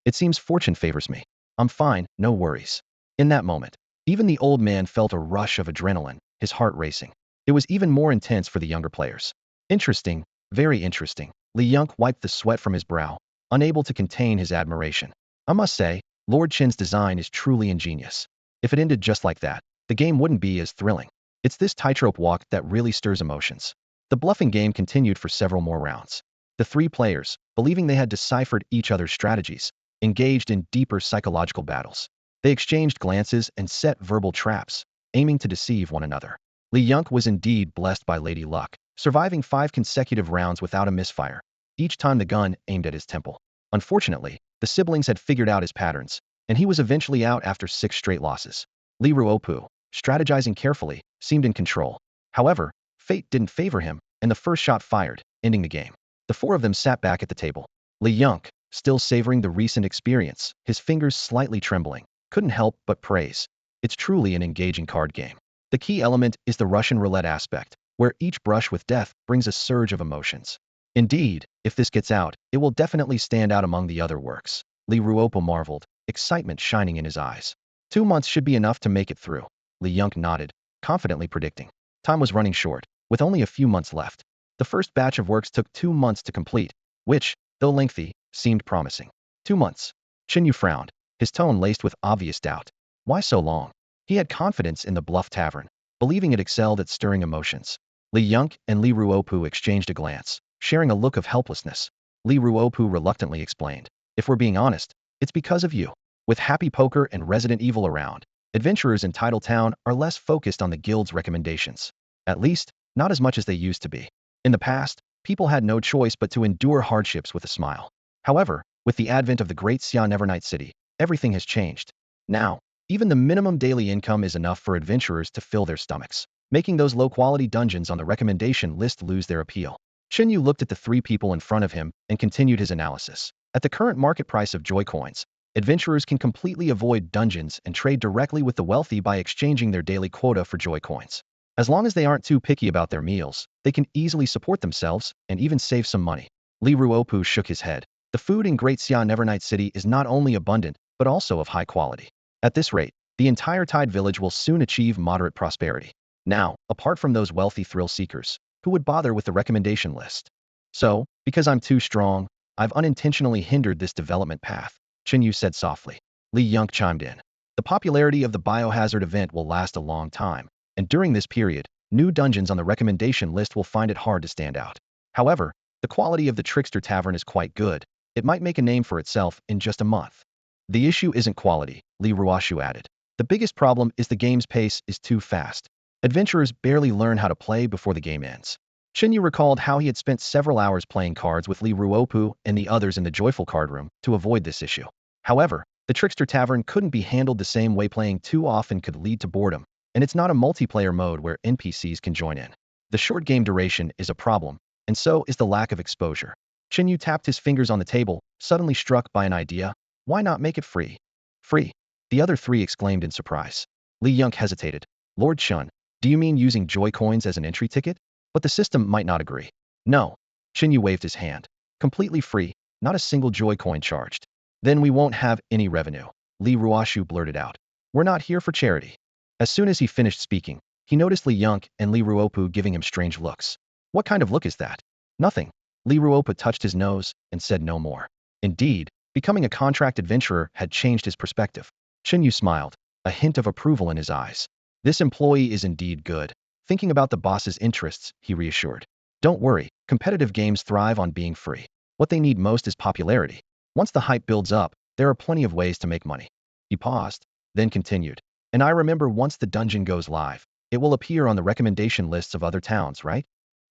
It seems fortune favors me. I'm fine, no worries. In that moment, even the old man felt a rush of adrenaline, his heart racing. It was even more intense for the younger players. Interesting, very interesting. Li Yong wiped the sweat from his brow, unable to contain his admiration. I must say, Lord Chen's design is truly ingenious. If it ended just like that, the game wouldn't be as thrilling. It's this tightrope walk that really stirs emotions. The bluffing game continued for several more rounds. The 3 players, believing they had deciphered each other's strategies, engaged in deeper psychological battles. They exchanged glances and set verbal traps, aiming to deceive one another. Li Yong was indeed blessed by Lady Luck, surviving 5 consecutive rounds without a misfire, each time the gun aimed at his temple. Unfortunately, the siblings had figured out his patterns, and he was eventually out after 6 straight losses. Li Ruopu, strategizing carefully, seemed in control. However, fate didn't favor him, and the first shot fired, ending the game. The 4 of them sat back at the table. Li Yong, still savoring the recent experience, his fingers slightly trembling, couldn't help but praise. It's truly an engaging card game. The key element is the Russian roulette aspect, where each brush with death brings a surge of emotions. Indeed, if this gets out, it will definitely stand out among the other works. Li Ruopu marveled, excitement shining in his eyes. 2 months should be enough to make it through. Li Yong nodded, confidently predicting. Time was running short, with only a few months left. The first batch of works took 2 months to complete, which, though lengthy, seemed promising. 2 months. Chen Yu frowned, his tone laced with obvious doubt. Why so long? He had confidence in the Bluff Tavern, believing it excelled at stirring emotions. Li Yong and Li Ruopu exchanged a glance, sharing a look of helplessness. Li Ruopu reluctantly explained. If we're being honest, it's because of you. With Happy Poker and Resident Evil around, adventurers in Titletown are less focused on the guild's recommendations. At least, not as much as they used to be. In the past, people had no choice but to endure hardships with a smile. However, with the advent of the Great Xia Nevernight City, everything has changed. Now, even the minimum daily income is enough for adventurers to fill their stomachs, making those low-quality dungeons on the recommendation list lose their appeal. Chen Yu looked at the 3 people in front of him and continued his analysis. At the current market price of joy coins, Adventurers can completely avoid dungeons and trade directly with the wealthy by exchanging their daily quota for joy coins. As long as they aren't too picky about their meals, they can easily support themselves and even save some money. Li Ruopu shook his head. The food in Great Xia Nevernight City is not only abundant, but also of high quality. At this rate, the entire Tide Village will soon achieve moderate prosperity. Now, apart from those wealthy thrill seekers, who would bother with the recommendation list? So, because I'm too strong, I've unintentionally hindered this development path, Chen Yu said softly. Li Yunk chimed in. The popularity of the biohazard event will last a long time, and during this period, new dungeons on the recommendation list will find it hard to stand out. However, the quality of the Trickster Tavern is quite good. It might make a name for itself in just a month. The issue isn't quality, Li Ruoshu added. The biggest problem is the game's pace is too fast. Adventurers barely learn how to play before the game ends. Chen Yu recalled how he had spent several hours playing cards with Li Ruopu and the others in the Joyful Card Room to avoid this issue. However, the Trickster Tavern couldn't be handled the same way. Playing too often could lead to boredom, and it's not a multiplayer mode where NPCs can join in. The short game duration is a problem, and so is the lack of exposure. Chen Yu tapped his fingers on the table, suddenly struck by an idea. Why not make it free? Free? The other three exclaimed in surprise. Li Yunk hesitated. Lord Chun, do you mean using joy coins as an entry ticket? But the system might not agree. No. Chen Yu waved his hand. Completely free, not a single joy coin charged. Then we won't have any revenue, Li Ruoshu blurted out. We're not here for charity. As soon as he finished speaking, he noticed Li Yunk and Li Ruopu giving him strange looks. What kind of look is that? Nothing. Li Ruopu touched his nose and said no more. Indeed, becoming a contract adventurer had changed his perspective. Chen Yu smiled, a hint of approval in his eyes. This employee is indeed good. Thinking about the boss's interests, he reassured. Don't worry, competitive games thrive on being free. What they need most is popularity. Once the hype builds up, there are plenty of ways to make money. He paused, then continued. And I remember once the dungeon goes live, it will appear on the recommendation lists of other towns, right?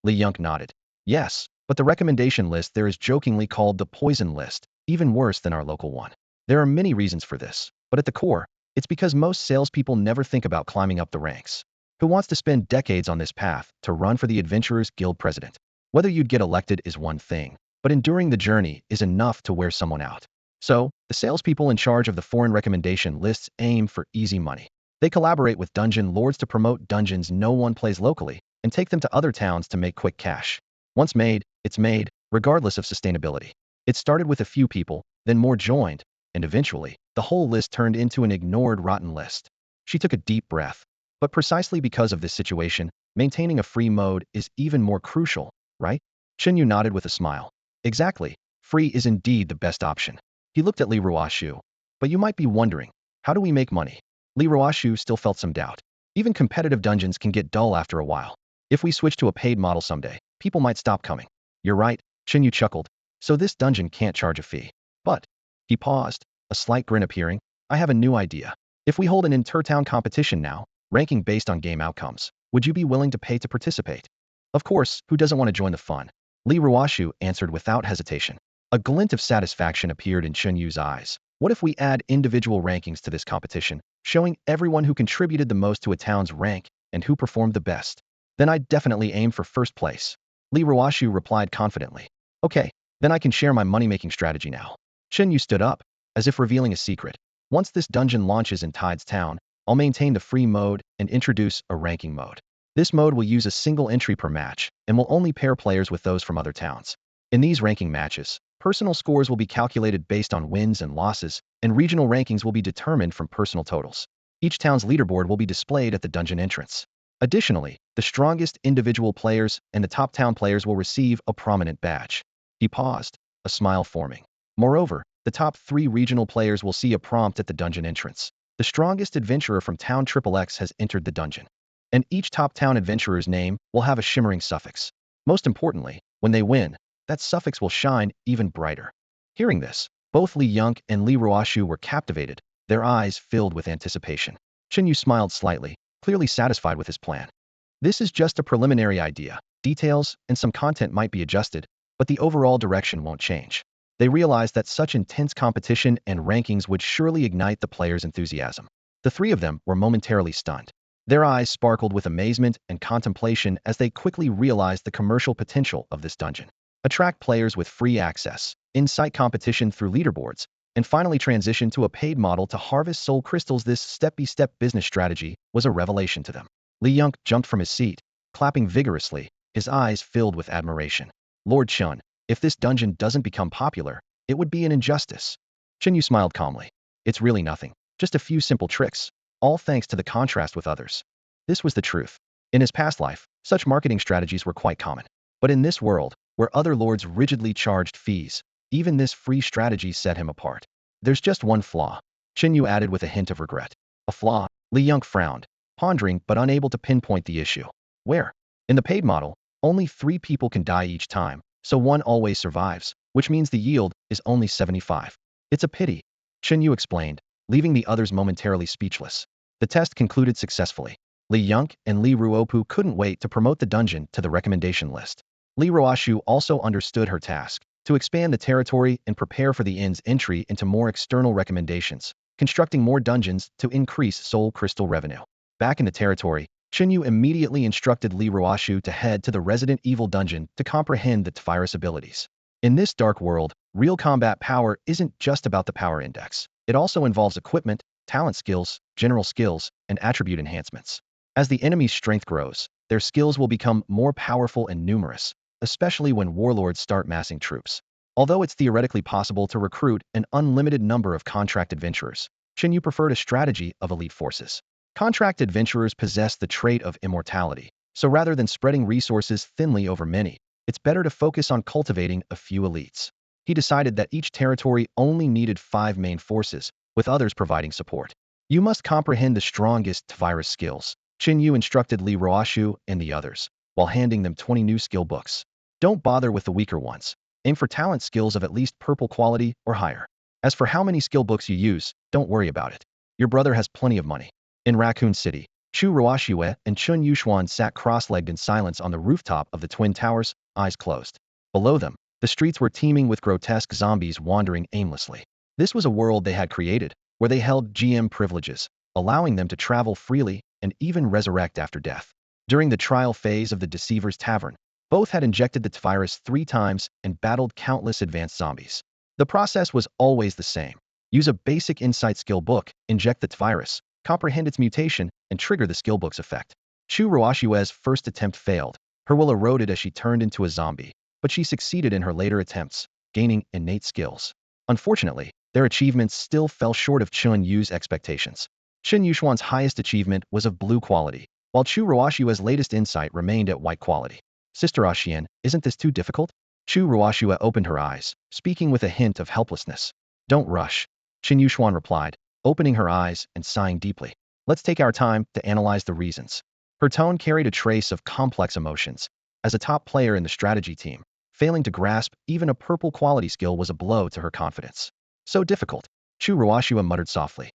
Li Yunk nodded. Yes, but the recommendation list there is jokingly called the poison list, even worse than our local one. There are many reasons for this, but at the core, it's because most salespeople never think about climbing up the ranks. Who wants to spend decades on this path to run for the Adventurers Guild president? Whether you'd get elected is one thing, but enduring the journey is enough to wear someone out. So, the salespeople in charge of the foreign recommendation lists aim for easy money. They collaborate with dungeon lords to promote dungeons no one plays locally and take them to other towns to make quick cash. Once made, it's made, regardless of sustainability. It started with a few people, then more joined, and eventually, the whole list turned into an ignored rotten list. She took a deep breath. But precisely because of this situation, maintaining a free mode is even more crucial, right? Chen Yu nodded with a smile. Exactly. Free is indeed the best option. He looked at Li Ruoshu. But you might be wondering, how do we make money? Li Ruoshu still felt some doubt. Even competitive dungeons can get dull after a while. If we switch to a paid model someday, people might stop coming. You're right, Chen Yu chuckled. So this dungeon can't charge a fee. But, he paused, a slight grin appearing. I have a new idea. If we hold an inter-town competition now, ranking based on game outcomes, would you be willing to pay to participate? Of course, who doesn't want to join the fun? Li Ruoshu answered without hesitation. A glint of satisfaction appeared in Chen Yu's eyes. What if we add individual rankings to this competition, showing everyone who contributed the most to a town's rank and who performed the best? Then I'd definitely aim for first place. Li Ruoshu replied confidently. Okay, then I can share my money-making strategy now. Chen Yu stood up, as if revealing a secret. Once this dungeon launches in Tide's town, I'll maintain the free mode and introduce a ranking mode. This mode will use a single entry per match and will only pair players with those from other towns. In these ranking matches, personal scores will be calculated based on wins and losses, and regional rankings will be determined from personal totals. Each town's leaderboard will be displayed at the dungeon entrance. Additionally, the strongest individual players and the top town players will receive a prominent badge. He paused, a smile forming. Moreover, the top 3 regional players will see a prompt at the dungeon entrance. The strongest adventurer from Town XXX has entered the dungeon. And each top town adventurer's name will have a shimmering suffix. Most importantly, when they win, that suffix will shine even brighter. Hearing this, both Li Yunk and Li Ruoshu were captivated, their eyes filled with anticipation. Chen Yu smiled slightly, clearly satisfied with his plan. This is just a preliminary idea. Details and some content might be adjusted, but the overall direction won't change. They realized that such intense competition and rankings would surely ignite the players' enthusiasm. The 3 of them were momentarily stunned. Their eyes sparkled with amazement and contemplation as they quickly realized the commercial potential of this dungeon. Attract players with free access, incite competition through leaderboards, and finally transitioned to a paid model to harvest soul crystals. This step-by-step business strategy was a revelation to them. Li Yunk jumped from his seat, clapping vigorously, his eyes filled with admiration. Lord Chen, if this dungeon doesn't become popular, it would be an injustice. Chen Yu smiled calmly. It's really nothing, just a few simple tricks, all thanks to the contrast with others. This was the truth. In his past life, such marketing strategies were quite common. But in this world, where other lords rigidly charged fees, even this free strategy set him apart. There's just one flaw, Chen Yu added with a hint of regret. A flaw? Li Yunk frowned, pondering but unable to pinpoint the issue. Where? In the paid model, only 3 people can die each time, so one always survives, which means the yield is only 75. It's a pity, Chen Yu explained, leaving the others momentarily speechless. The test concluded successfully. Li Yunk and Li Ruopu couldn't wait to promote the dungeon to the recommendation list. Li Ruoshu also understood her task, to expand the territory and prepare for the inn's entry into more external recommendations, constructing more dungeons to increase soul crystal revenue. Back in the territory, Chen Yu immediately instructed Li Ruoshu to head to the Resident Evil dungeon to comprehend the virus abilities. In this dark world, real combat power isn't just about the power index. It also involves equipment, talent skills, general skills, and attribute enhancements. As the enemy's strength grows, their skills will become more powerful and numerous, especially when warlords start massing troops. Although it's theoretically possible to recruit an unlimited number of contract adventurers, Chen Yu preferred a strategy of elite forces. Contract adventurers possess the trait of immortality, so rather than spreading resources thinly over many, it's better to focus on cultivating a few elites. He decided that each territory only needed 5 main forces, with others providing support. You must comprehend the strongest virus skills, Chen Yu instructed Li Ruoshu and the others, while handing them 20 new skill books. Don't bother with the weaker ones. Aim for talent skills of at least purple quality or higher. As for how many skill books you use, don't worry about it. Your brother has plenty of money. In Raccoon City, Chu Ruoshue and Chun Yuxuan sat cross-legged in silence on the rooftop of the Twin Towers, eyes closed. Below them, the streets were teeming with grotesque zombies wandering aimlessly. This was a world they had created, where they held GM privileges, allowing them to travel freely and even resurrect after death. During the trial phase of the Deceiver's Tavern, both had injected the virus 3 times and battled countless advanced zombies. The process was always the same. Use a basic insight skill book, inject the virus, comprehend its mutation, and trigger the skill book's effect. Chu Ruoshue's first attempt failed. Her will eroded as she turned into a zombie, but she succeeded in her later attempts, gaining innate skills. Unfortunately, their achievements still fell short of Chun Yu's expectations. Chen Yuxuan's highest achievement was of blue quality, while Chu Ruoshue's latest insight remained at white quality. Sister Ashian, isn't this too difficult? Chu Ruoshua opened her eyes, speaking with a hint of helplessness. Don't rush, Chen Yuxuan replied, opening her eyes and sighing deeply. Let's take our time to analyze the reasons. Her tone carried a trace of complex emotions. As a top player in the strategy team, failing to grasp even a purple quality skill was a blow to her confidence. So difficult, Chu Ruoshua muttered softly.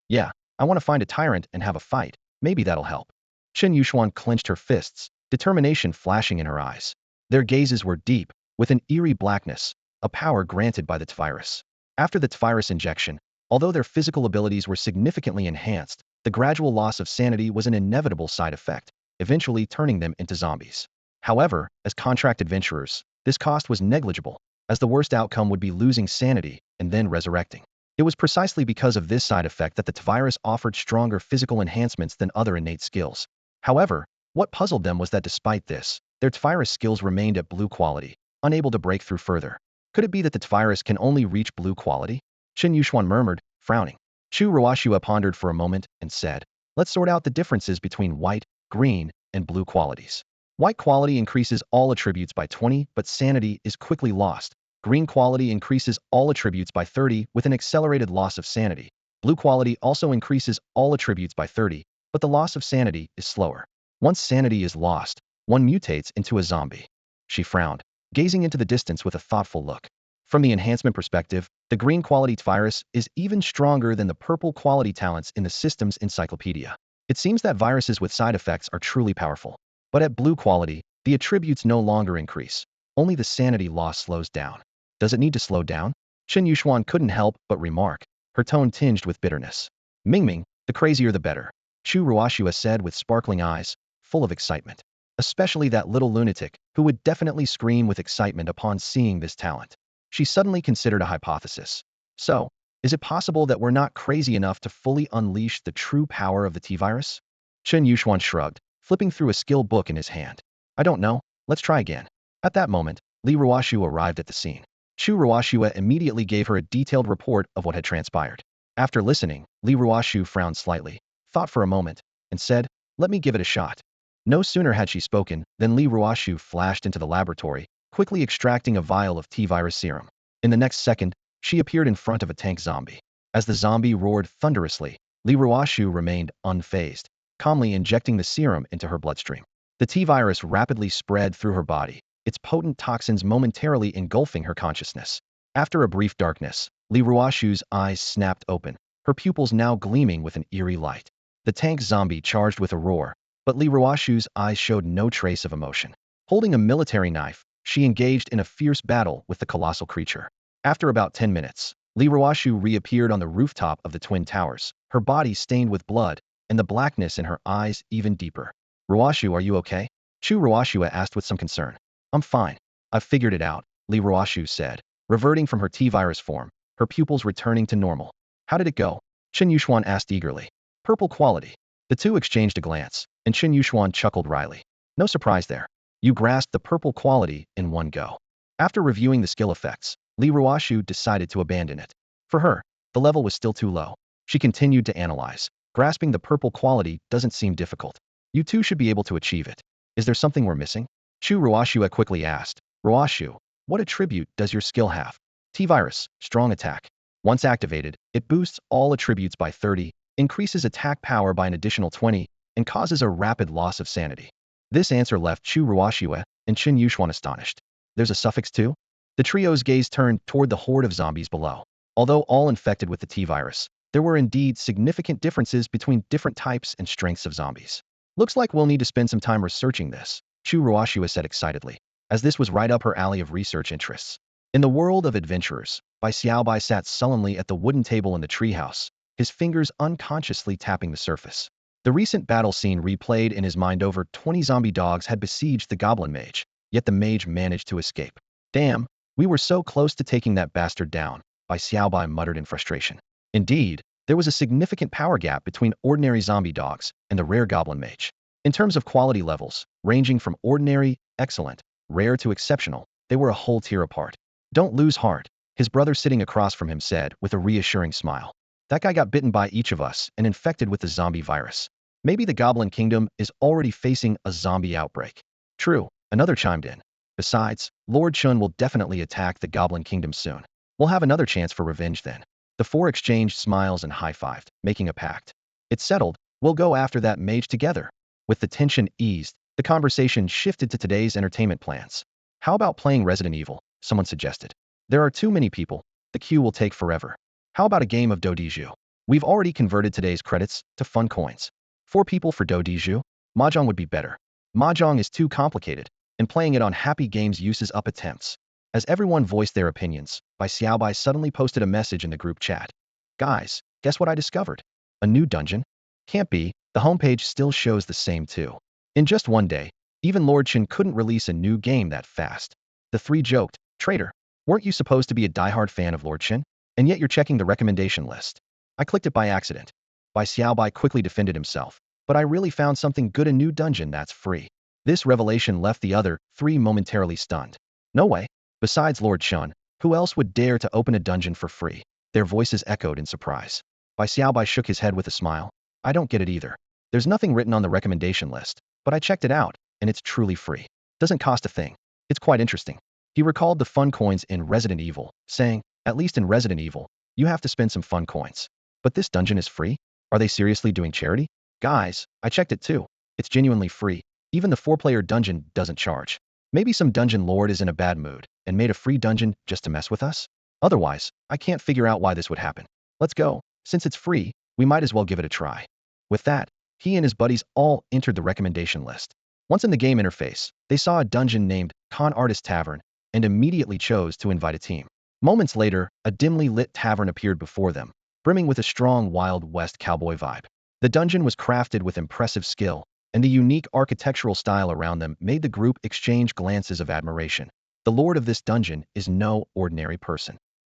Yeah, I want to find a tyrant and have a fight. Maybe that'll help. Chen Yuxuan clenched her fists, determination flashing in her eyes. Their gazes were deep, with an eerie blackness, a power granted by the virus. After the virus injection, although their physical abilities were significantly enhanced, the gradual loss of sanity was an inevitable side effect, eventually turning them into zombies. However, as contract adventurers, this cost was negligible, as the worst outcome would be losing sanity and then resurrecting. It was precisely because of this side effect that the virus offered stronger physical enhancements than other innate skills. However, what puzzled them was that despite this, their virus skills remained at blue quality, unable to break through further. Could it be that the virus can only reach blue quality? Chen Yuxuan murmured, frowning. Chu Ruoshua pondered for a moment and said, let's sort out the differences between white, green, and blue qualities. White quality increases all attributes by 20, but sanity is quickly lost. Green quality increases all attributes by 30 with an accelerated loss of sanity. Blue quality also increases all attributes by 30, but the loss of sanity is slower. Once sanity is lost, one mutates into a zombie. She frowned, gazing into the distance with a thoughtful look. From the enhancement perspective, the green quality virus is even stronger than the purple quality talents in the system's encyclopedia. It seems that viruses with side effects are truly powerful. But at blue quality, the attributes no longer increase. Only the sanity loss slows down. Does it need to slow down? Chen Yuxuan couldn't help but remark, her tone tinged with bitterness. Mingming, the crazier the better, Chu Ruoshua said with sparkling eyes, full of excitement. Especially that little lunatic, who would definitely scream with excitement upon seeing this talent. She suddenly considered a hypothesis. So, Is it possible that we're not crazy enough to fully unleash the true power of the T-virus? Chen Yu shrugged, flipping through a skill book in his hand. I don't know. Let's try again. At that moment, Li Ruoshu arrived at the scene. Shu Ruoshua immediately gave her a detailed report of what had transpired. After listening, Li Ruoshu frowned slightly, thought for a moment, and said, "Let me give it a shot." No sooner had she spoken than Li Ruoshu flashed into the laboratory, quickly extracting a vial of T-virus serum. In the next second, she appeared in front of a tank zombie. As the zombie roared thunderously, Li Ruoshu remained unfazed, calmly injecting the serum into her bloodstream. The T-virus rapidly spread through her body, its potent toxins momentarily engulfing her consciousness. After a brief darkness, Li Ruoshu's eyes snapped open, her pupils now gleaming with an eerie light. The tank zombie charged with a roar, but Li Ruoshu's eyes showed no trace of emotion. Holding a military knife, she engaged in a fierce battle with the colossal creature. After about 10 minutes, Li Ruoshu reappeared on the rooftop of the Twin Towers, her body stained with blood, and the blackness in her eyes even deeper. "Ruoshu, are you okay?" Chu Ruoshua asked with some concern. "I'm fine. I've figured it out," Li Ruoshu said, reverting from her T-virus form, her pupils returning to normal. "How did it go?" Chen Yuxuan asked eagerly. "Purple quality." The two exchanged a glance, and Chen Yuxuan chuckled wryly. "No surprise there. You grasped the purple quality in one go." After reviewing the skill effects, Li Ruoshu decided to abandon it. For her, the level was still too low. She continued to analyze. Grasping the purple quality doesn't seem difficult. You two should be able to achieve it. Is there something we're missing? Chu Ruoshua quickly asked. "Ruoshu, what attribute does your skill have?" T-virus, strong attack. Once activated, it boosts all attributes by 30, increases attack power by an additional 20, and causes a rapid loss of sanity. This answer left Chu Ruoshua and Chen Yuxuan astonished. There's a suffix too? The trio's gaze turned toward the horde of zombies below. Although all infected with the T-virus, there were indeed significant differences between different types and strengths of zombies. "Looks like we'll need to spend some time researching this," Chu Ruoshua said excitedly, as this was right up her alley of research interests. In the world of adventurers, Bai Xiaobai sat sullenly at the wooden table in the treehouse, his fingers unconsciously tapping the surface. The recent battle scene replayed in his mind. Over 20 zombie dogs had besieged the Goblin mage, yet the mage managed to escape. "Damn, we were so close to taking that bastard down," Bai Xiaobai muttered in frustration. Indeed, there was a significant power gap between ordinary zombie dogs and the rare Goblin mage. In terms of quality levels, ranging from ordinary, excellent, rare to exceptional, they were a whole tier apart. "Don't lose heart," his brother sitting across from him said with a reassuring smile. "That guy got bitten by each of us and infected with the zombie virus. Maybe the Goblin Kingdom is already facing a zombie outbreak." "True," another chimed in. "Besides, Lord Chun will definitely attack the Goblin Kingdom soon. We'll have another chance for revenge then." The four exchanged smiles and high-fived, making a pact. "It's settled. We'll go after that mage together." With the tension eased, the conversation shifted to today's entertainment plans. "How about playing Resident Evil?" someone suggested. "There are too many people. The queue will take forever." "How about a game of Dodiju? We've already converted today's credits to fun coins. 4 people for Dodiju? Mahjong would be better. Mahjong is too complicated, and playing it on Happy Games uses up attempts." As everyone voiced their opinions, Bai Xiaobai suddenly posted a message in the group chat. "Guys, guess what I discovered? A new dungeon? Can't be, the homepage still shows the same too." In just one day, even Lord Chen couldn't release a new game that fast. The three joked, "Traitor, weren't you supposed to be a diehard fan of Lord Chen? And yet you're checking the recommendation list." "I clicked it by accident." Bai Xiaobai quickly defended himself. "But I really found something good, a new dungeon that's free." This revelation left the other 3 momentarily stunned. "No way. Besides Lord Chun, who else would dare to open a dungeon for free?" Their voices echoed in surprise. Bai Xiaobai shook his head with a smile. "I don't get it either. There's nothing written on the recommendation list, but I checked it out, and it's truly free. Doesn't cost a thing. It's quite interesting." He recalled the fun coins in Resident Evil, saying, "At least in Resident Evil, you have to spend some fun coins. But this dungeon is free? Are they seriously doing charity?" "Guys, I checked it too. It's genuinely free. Even the 4-player dungeon doesn't charge. Maybe some dungeon lord is in a bad mood and made a free dungeon just to mess with us? Otherwise, I can't figure out why this would happen. Let's go. Since it's free, we might as well give it a try." With that, he and his buddies all entered the recommendation list. Once in the game interface, they saw a dungeon named Con Artist Tavern and immediately chose to invite a team. Moments later, a dimly lit tavern appeared before them, brimming with a strong Wild West cowboy vibe. The dungeon was crafted with impressive skill, and the unique architectural style around them made the group exchange glances of admiration. The lord of this dungeon is no ordinary person.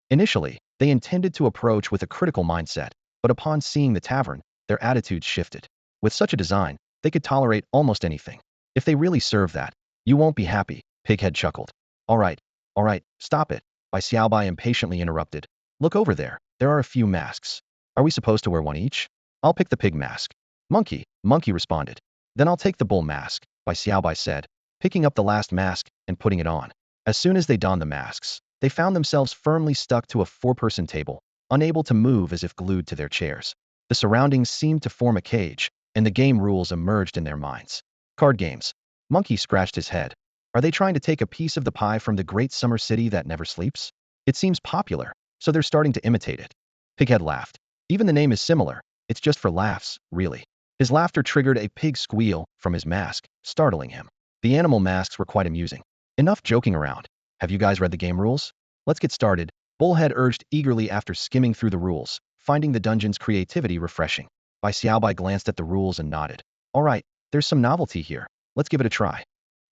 Initially, they intended to approach with a critical mindset, but upon seeing the tavern, their attitudes shifted. With such a design, they could tolerate almost anything. If they really serve that, you won't be happy, Pighead chuckled. All right, stop it, Bai Xiaobai impatiently interrupted. Look over there, there are a few masks. Are we supposed to wear one each? I'll pick the pig mask. Monkey responded. Then I'll take the bull mask, Bai Xiaobai said, picking up the last mask and putting it on. As soon as they donned the masks, they found themselves firmly stuck to a four-person table, unable to move as if glued to their chairs. The surroundings seemed to form a cage, and the game rules emerged in their minds. Card games. Monkey scratched his head. Are they trying to take a piece of the pie from the great summer city that never sleeps? It seems popular, so they're starting to imitate it. Pighead laughed. Even the name is similar. It's just for laughs, really. His laughter triggered a pig squeal from his mask, startling him. The animal masks were quite amusing. Enough joking around. Have you guys read the game rules? Let's get started, Bullhead urged eagerly after skimming through the rules, finding the dungeon's creativity refreshing. Bai Xiaobai glanced at the rules and nodded. All right, there's some novelty here. Let's give it a try.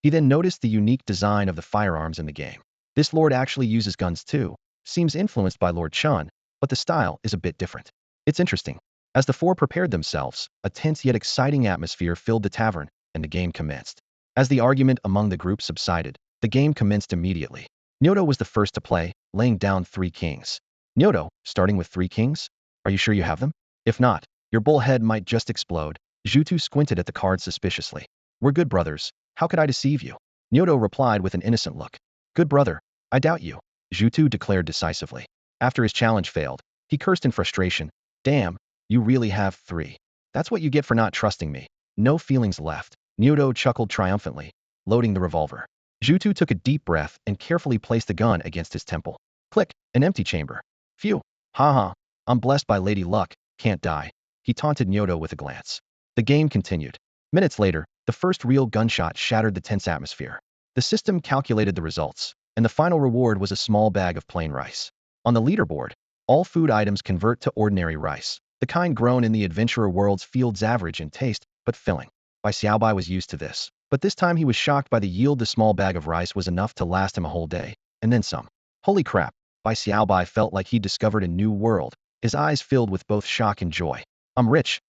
He then noticed the unique design of the firearms in the game. This lord actually uses guns too. Seems influenced by Lord Chen, but the style is a bit different. It's interesting. As the four prepared themselves, a tense yet exciting atmosphere filled the tavern, and the game commenced. As the argument among the group subsided, the game commenced immediately. Nyoto was the first to play, laying down 3 kings. Nyoto, starting with 3 kings? Are you sure you have them? If not, your bullhead might just explode. Zhutu squinted at the cards suspiciously. We're good brothers. How could I deceive you? Nyoto replied with an innocent look. Good brother, I doubt you, Zhutu declared decisively. After his challenge failed, he cursed in frustration. Damn, you really have 3. That's what you get for not trusting me. No feelings left. Nyoto chuckled triumphantly, loading the revolver. Zhutu took a deep breath and carefully placed the gun against his temple. Click, an empty chamber. Phew, haha, I'm blessed by Lady Luck, can't die. He taunted Nyoto with a glance. The game continued. Minutes later, the first real gunshot shattered the tense atmosphere. The system calculated the results, and the final reward was a small bag of plain rice. On the leaderboard, all food items convert to ordinary rice, the kind grown in the adventurer world's fields average in taste, but filling. Bai Xiaobai was used to this, but this time he was shocked by the yield. The small bag of rice was enough to last him a whole day, and then some. Holy crap, Bai Xiaobai felt like he discovered a new world, his eyes filled with both shock and joy. I'm rich.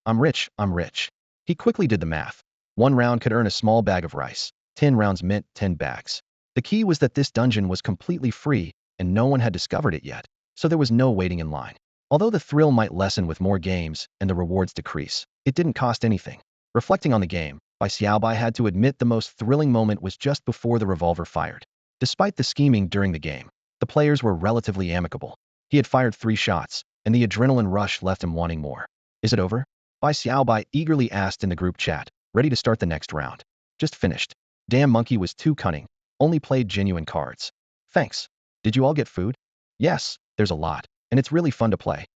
He quickly did the math. 1 round could earn a small bag of rice. 10 rounds meant 10 bags. The key was that this dungeon was completely free, and no one had discovered it yet, so there was no waiting in line. Although the thrill might lessen with more games and the rewards decrease, it didn't cost anything. Reflecting on the game, Bai Xiaobai had to admit the most thrilling moment was just before the revolver fired. Despite the scheming during the game, the players were relatively amicable. He had fired 3 shots, and the adrenaline rush left him wanting more. Is it over? Bai Xiaobai eagerly asked in the group chat, ready to start the next round. Just finished. Damn monkey was too cunning. Only played genuine cards. Thanks. Did you all get food? Yes, there's a lot, and it's really fun to play.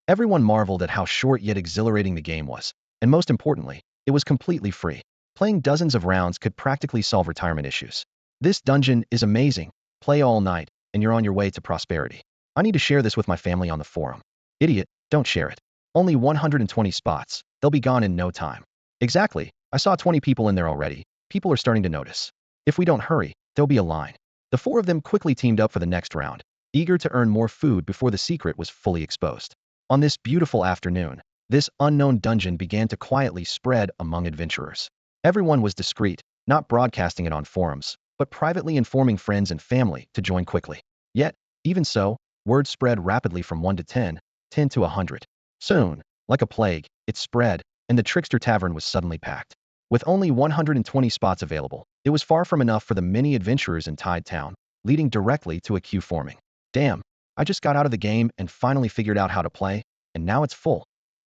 Everyone marveled at how short yet exhilarating the game was, and most importantly, it was completely free. Playing dozens of rounds could practically solve retirement issues. This dungeon is amazing. Play all night, and you're on your way to prosperity. I need to share this with my family on the forum. Idiot, don't share it. Only 120 spots. They'll be gone in no time. Exactly. I saw 20 people in there already. People are starting to notice. If we don't hurry, there'll be a line. The 4 of them quickly teamed up for the next round, eager to earn more food before the secret was fully exposed. On this beautiful afternoon, this unknown dungeon began to quietly spread among adventurers. Everyone was discreet, not broadcasting it on forums, but privately informing friends and family to join quickly. Yet, even so, word spread rapidly from 1 to 10, 10 to 100. Soon, like a plague, it spread, and the Trickster Tavern was suddenly packed. With only 120 spots available, it was far from enough for the many adventurers in Tide Town, leading directly to a queue forming. Damn, I just got out of the game and finally figured out how to play, and now it's full,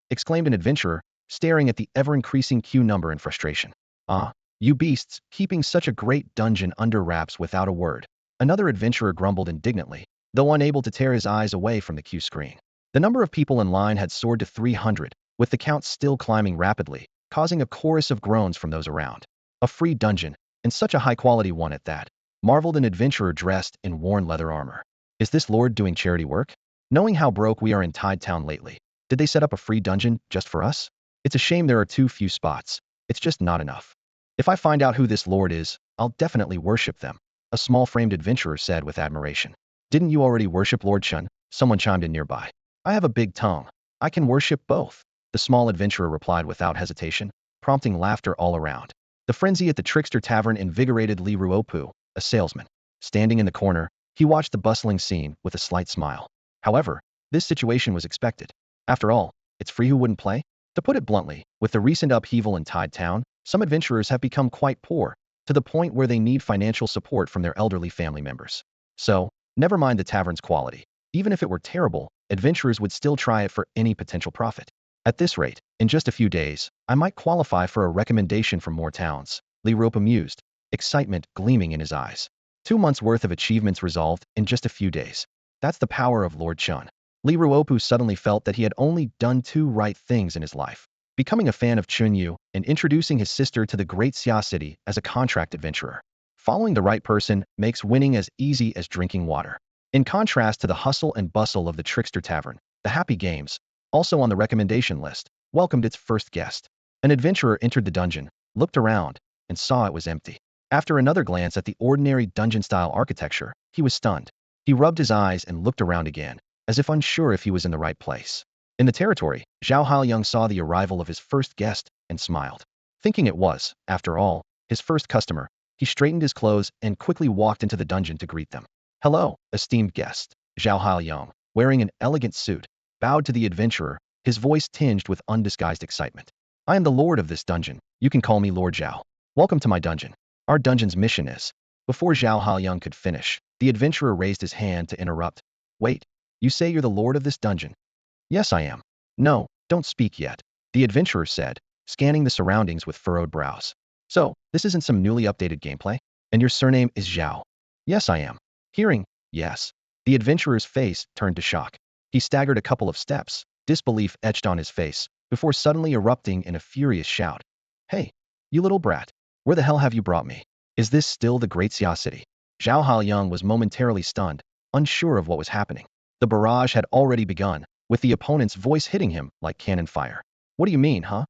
exclaimed an adventurer, staring at the ever-increasing queue number in frustration. Ah, you beasts, keeping such a great dungeon under wraps without a word. Another adventurer grumbled indignantly, though unable to tear his eyes away from the queue screen. The number of people in line had soared to 300, with the count still climbing rapidly, causing a chorus of groans from those around. A free dungeon, and such a high-quality one at that, marveled an adventurer dressed in worn leather armor. Is this lord doing charity work? Knowing how broke we are in Tide Town lately, did they set up a free dungeon just for us? It's a shame there are too few spots. It's just not enough. If I find out who this lord is, I'll definitely worship them, a small-framed adventurer said with admiration. Didn't you already worship Lord Chen? Someone chimed in nearby. I have a big tongue. I can worship both. The small adventurer replied without hesitation, prompting laughter all around. The frenzy at the Trickster Tavern invigorated Li Ruopu, a salesman. Standing in the corner, he watched the bustling scene with a slight smile. However, this situation was expected. After all, it's free who wouldn't play? To put it bluntly, with the recent upheaval in Tide Town, some adventurers have become quite poor, to the point where they need financial support from their elderly family members. So, never mind the tavern's quality. Even if it were terrible, adventurers would still try it for any potential profit. At this rate, in just a few days, I might qualify for a recommendation from more towns. Li Ruopu mused, excitement gleaming in his eyes. 2 months' worth of achievements resolved in just a few days. That's the power of Lord Chen. Li Ruopu suddenly felt that he had only done 2 right things in his life. Becoming a fan of Chen Yu and introducing his sister to the great Xia city as a contract adventurer. Following the right person makes winning as easy as drinking water. In contrast to the hustle and bustle of the Trickster Tavern, the Happy Games, also on the recommendation list, welcomed its first guest. An adventurer entered the dungeon, looked around, and saw it was empty. After another glance at the ordinary dungeon-style architecture, he was stunned. He rubbed his eyes and looked around again, as if unsure if he was in the right place. In the territory, Zhao Haoyang saw the arrival of his first guest and smiled. Thinking it was, after all, his first customer, he straightened his clothes and quickly walked into the dungeon to greet them. Hello, esteemed guest. Zhao Haoyang, wearing an elegant suit, bowed to the adventurer, his voice tinged with undisguised excitement. I am the lord of this dungeon. You can call me Lord Zhao. Welcome to my dungeon. Our dungeon's mission is... Before Zhao Haoyang could finish, the adventurer raised his hand to interrupt. Wait, you say you're the lord of this dungeon? Yes, I am. No, don't speak yet, the adventurer said, scanning the surroundings with furrowed brows. So, this isn't some newly updated gameplay? And your surname is Zhao? Yes, I am. Hearing, yes, the adventurer's face turned to shock. He staggered a couple of steps, disbelief etched on his face, before suddenly erupting in a furious shout. Hey, you little brat, where the hell have you brought me? Is this still the great Xia city? Zhao Haoyang was momentarily stunned, unsure of what was happening. The barrage had already begun, with the opponent's voice hitting him like cannon fire. What do you mean, huh?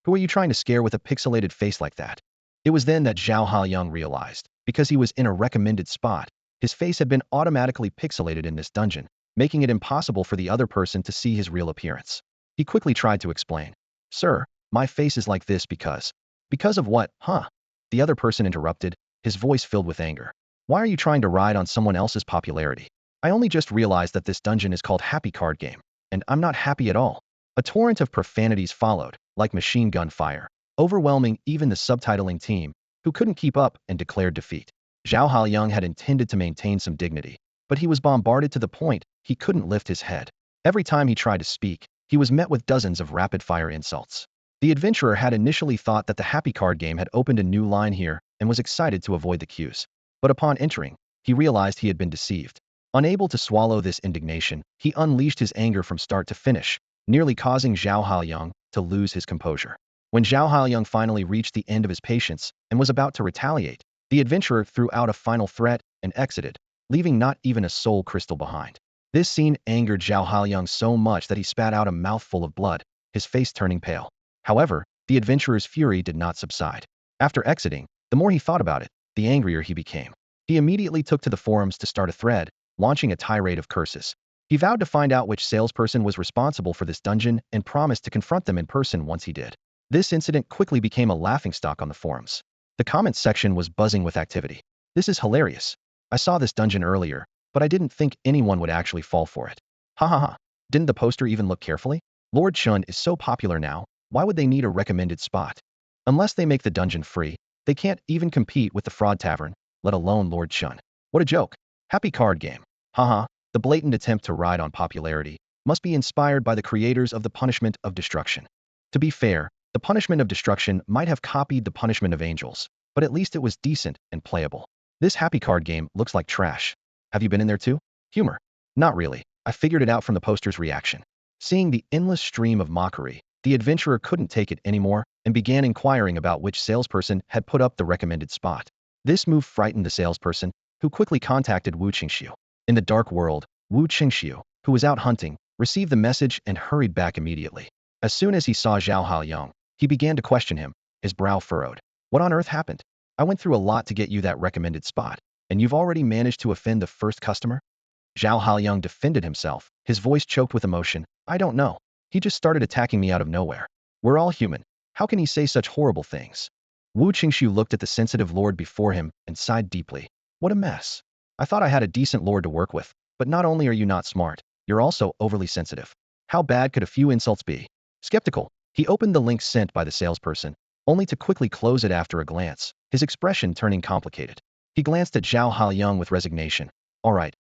Who are you trying to scare with a pixelated face like that? It was then that Zhao Haoyang realized, because he was in a recommended spot, his face had been automatically pixelated in this dungeon, making it impossible for the other person to see his real appearance. He quickly tried to explain. Sir, my face is like this because... Because of what, huh? The other person interrupted, his voice filled with anger. Why are you trying to ride on someone else's popularity? I only just realized that this dungeon is called Happy Card Game, and I'm not happy at all. A torrent of profanities followed, like machine gun fire, overwhelming even the subtitling team, who couldn't keep up and declared defeat. Zhao Haoyang had intended to maintain some dignity, but he was bombarded to the point he couldn't lift his head. Every time he tried to speak, he was met with dozens of rapid-fire insults. The adventurer had initially thought that the Happy Card Game had opened a new line here and was excited to avoid the queues. But upon entering, he realized he had been deceived. Unable to swallow this indignation, he unleashed his anger from start to finish, nearly causing Zhao Haoyang to lose his composure. When Zhao Haoyang finally reached the end of his patience and was about to retaliate, the adventurer threw out a final threat and exited, leaving not even a soul crystal behind. This scene angered Zhao Haoyang so much that he spat out a mouthful of blood, his face turning pale. However, the adventurer's fury did not subside. After exiting, the more he thought about it, the angrier he became. He immediately took to the forums to start a thread, launching a tirade of curses. He vowed to find out which salesperson was responsible for this dungeon and promised to confront them in person once he did. This incident quickly became a laughingstock on the forums. The comments section was buzzing with activity. This is hilarious. I saw this dungeon earlier, but I didn't think anyone would actually fall for it. Ha ha ha. Didn't the poster even look carefully? Lord Chen is so popular now, why would they need a recommended spot? Unless they make the dungeon free, they can't even compete with the fraud tavern, let alone Lord Chen. What a joke. Happy Card Game. Haha, the blatant attempt to ride on popularity must be inspired by the creators of the Punishment of Destruction. To be fair, the Punishment of Destruction might have copied the Punishment of Angels, but at least it was decent and playable. This Happy Card Game looks like trash. Have you been in there too? Humor. Not really. I figured it out from the poster's reaction. Seeing the endless stream of mockery, the adventurer couldn't take it anymore and began inquiring about which salesperson had put up the recommended spot. This move frightened the salesperson, who quickly contacted Wu Qingxiu. In the dark world, Wu Qingxiu, who was out hunting, received the message and hurried back immediately. As soon as he saw Zhao Haoyang, he began to question him, his brow furrowed. What on earth happened? I went through a lot to get you that recommended spot, and you've already managed to offend the first customer? Zhao Haoyang defended himself, his voice choked with emotion. I don't know. He just started attacking me out of nowhere. We're all human. How can he say such horrible things? Wu Qingshu looked at the sensitive lord before him and sighed deeply. What a mess. I thought I had a decent lord to work with, but not only are you not smart, you're also overly sensitive. How bad could a few insults be? Skeptical, he opened the link sent by the salesperson, only to quickly close it after a glance, his expression turning complicated. He glanced at Zhao Haoyang with resignation. All right,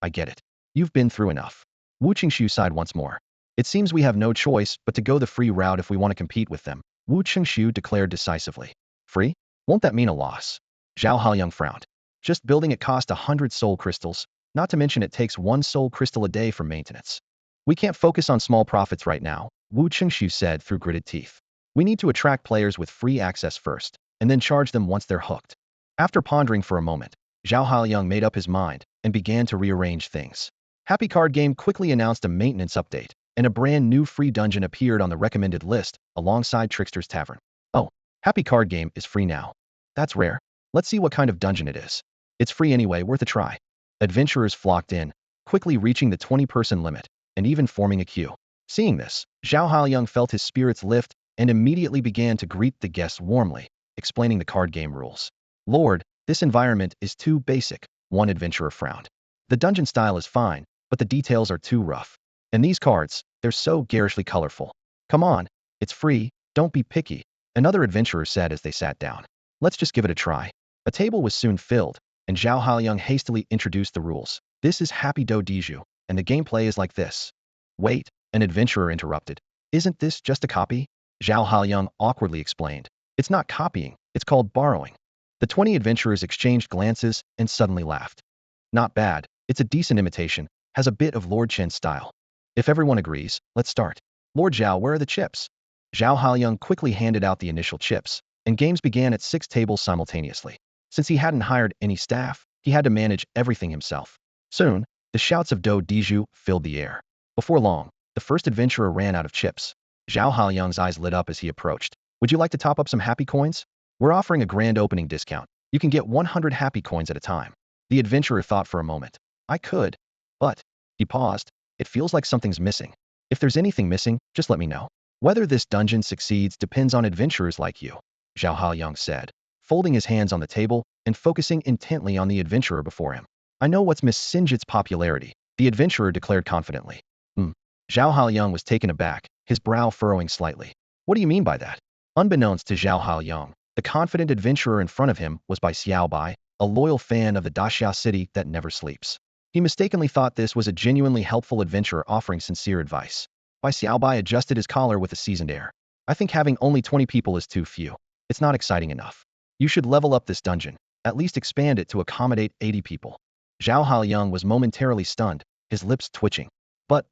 I get it. You've been through enough. Wu Qingshu sighed once more. It seems we have no choice but to go the free route if we want to compete with them, Wu Qingshu declared decisively. Free? Won't that mean a loss? Zhao Haoyang frowned. Just building it cost 100 soul crystals, not to mention it takes 1 soul crystal a day for maintenance. We can't focus on small profits right now, Wu Qingshu said through gritted teeth. We need to attract players with free access first, and then charge them once they're hooked. After pondering for a moment, Zhao Haoyang made up his mind and began to rearrange things. Happy Card Game quickly announced a maintenance update, and a brand new free dungeon appeared on the recommended list alongside Trickster's Tavern. Oh, Happy Card Game is free now. That's rare. Let's see what kind of dungeon it is. It's free anyway, worth a try. Adventurers flocked in, quickly reaching the 20-person limit, and even forming a queue. Seeing this, Zhao Haoyang felt his spirits lift and immediately began to greet the guests warmly, explaining the card game rules. Lord, this environment is too basic, one adventurer frowned. The dungeon style is fine, but the details are too rough. And these cards, they're so garishly colorful. Come on, it's free, don't be picky, another adventurer said as they sat down. Let's just give it a try. A table was soon filled, and Zhao Haoyang hastily introduced the rules. This is Happy Do Diju, and the gameplay is like this. Wait, an adventurer interrupted. Isn't this just a copy? Zhao Haoyang awkwardly explained. It's not copying, it's called borrowing. The 20 adventurers exchanged glances and suddenly laughed. Not bad, it's a decent imitation, has a bit of Lord Chen's style. If everyone agrees, let's start. Lord Zhao, where are the chips? Zhao Haoyang quickly handed out the initial chips, and games began at 6 tables simultaneously. Since he hadn't hired any staff, he had to manage everything himself. Soon, the shouts of Do Diju filled the air. Before long, the first adventurer ran out of chips. Zhao Haoyang's eyes lit up as he approached. Would you like to top up some happy coins? We're offering a grand opening discount. You can get 100 happy coins at a time. The adventurer thought for a moment. I could. But, he paused, it feels like something's missing. If there's anything missing, just let me know. Whether this dungeon succeeds depends on adventurers like you, Zhao Haoyang said, folding his hands on the table and focusing intently on the adventurer before him. I know what's missed Sinjit's popularity, the adventurer declared confidently. Zhao Haoyang was taken aback, his brow furrowing slightly. What do you mean by that? Unbeknownst to Zhao Haoyang, the confident adventurer in front of him was Bai Xiaobai, a loyal fan of the Daxia city that never sleeps. He mistakenly thought this was a genuinely helpful adventurer offering sincere advice. Bai Xiaobai adjusted his collar with a seasoned air. I think having only 20 people is too few. It's not exciting enough. You should level up this dungeon, at least expand it to accommodate 80 people. Zhao Haoyang was momentarily stunned, his lips twitching. But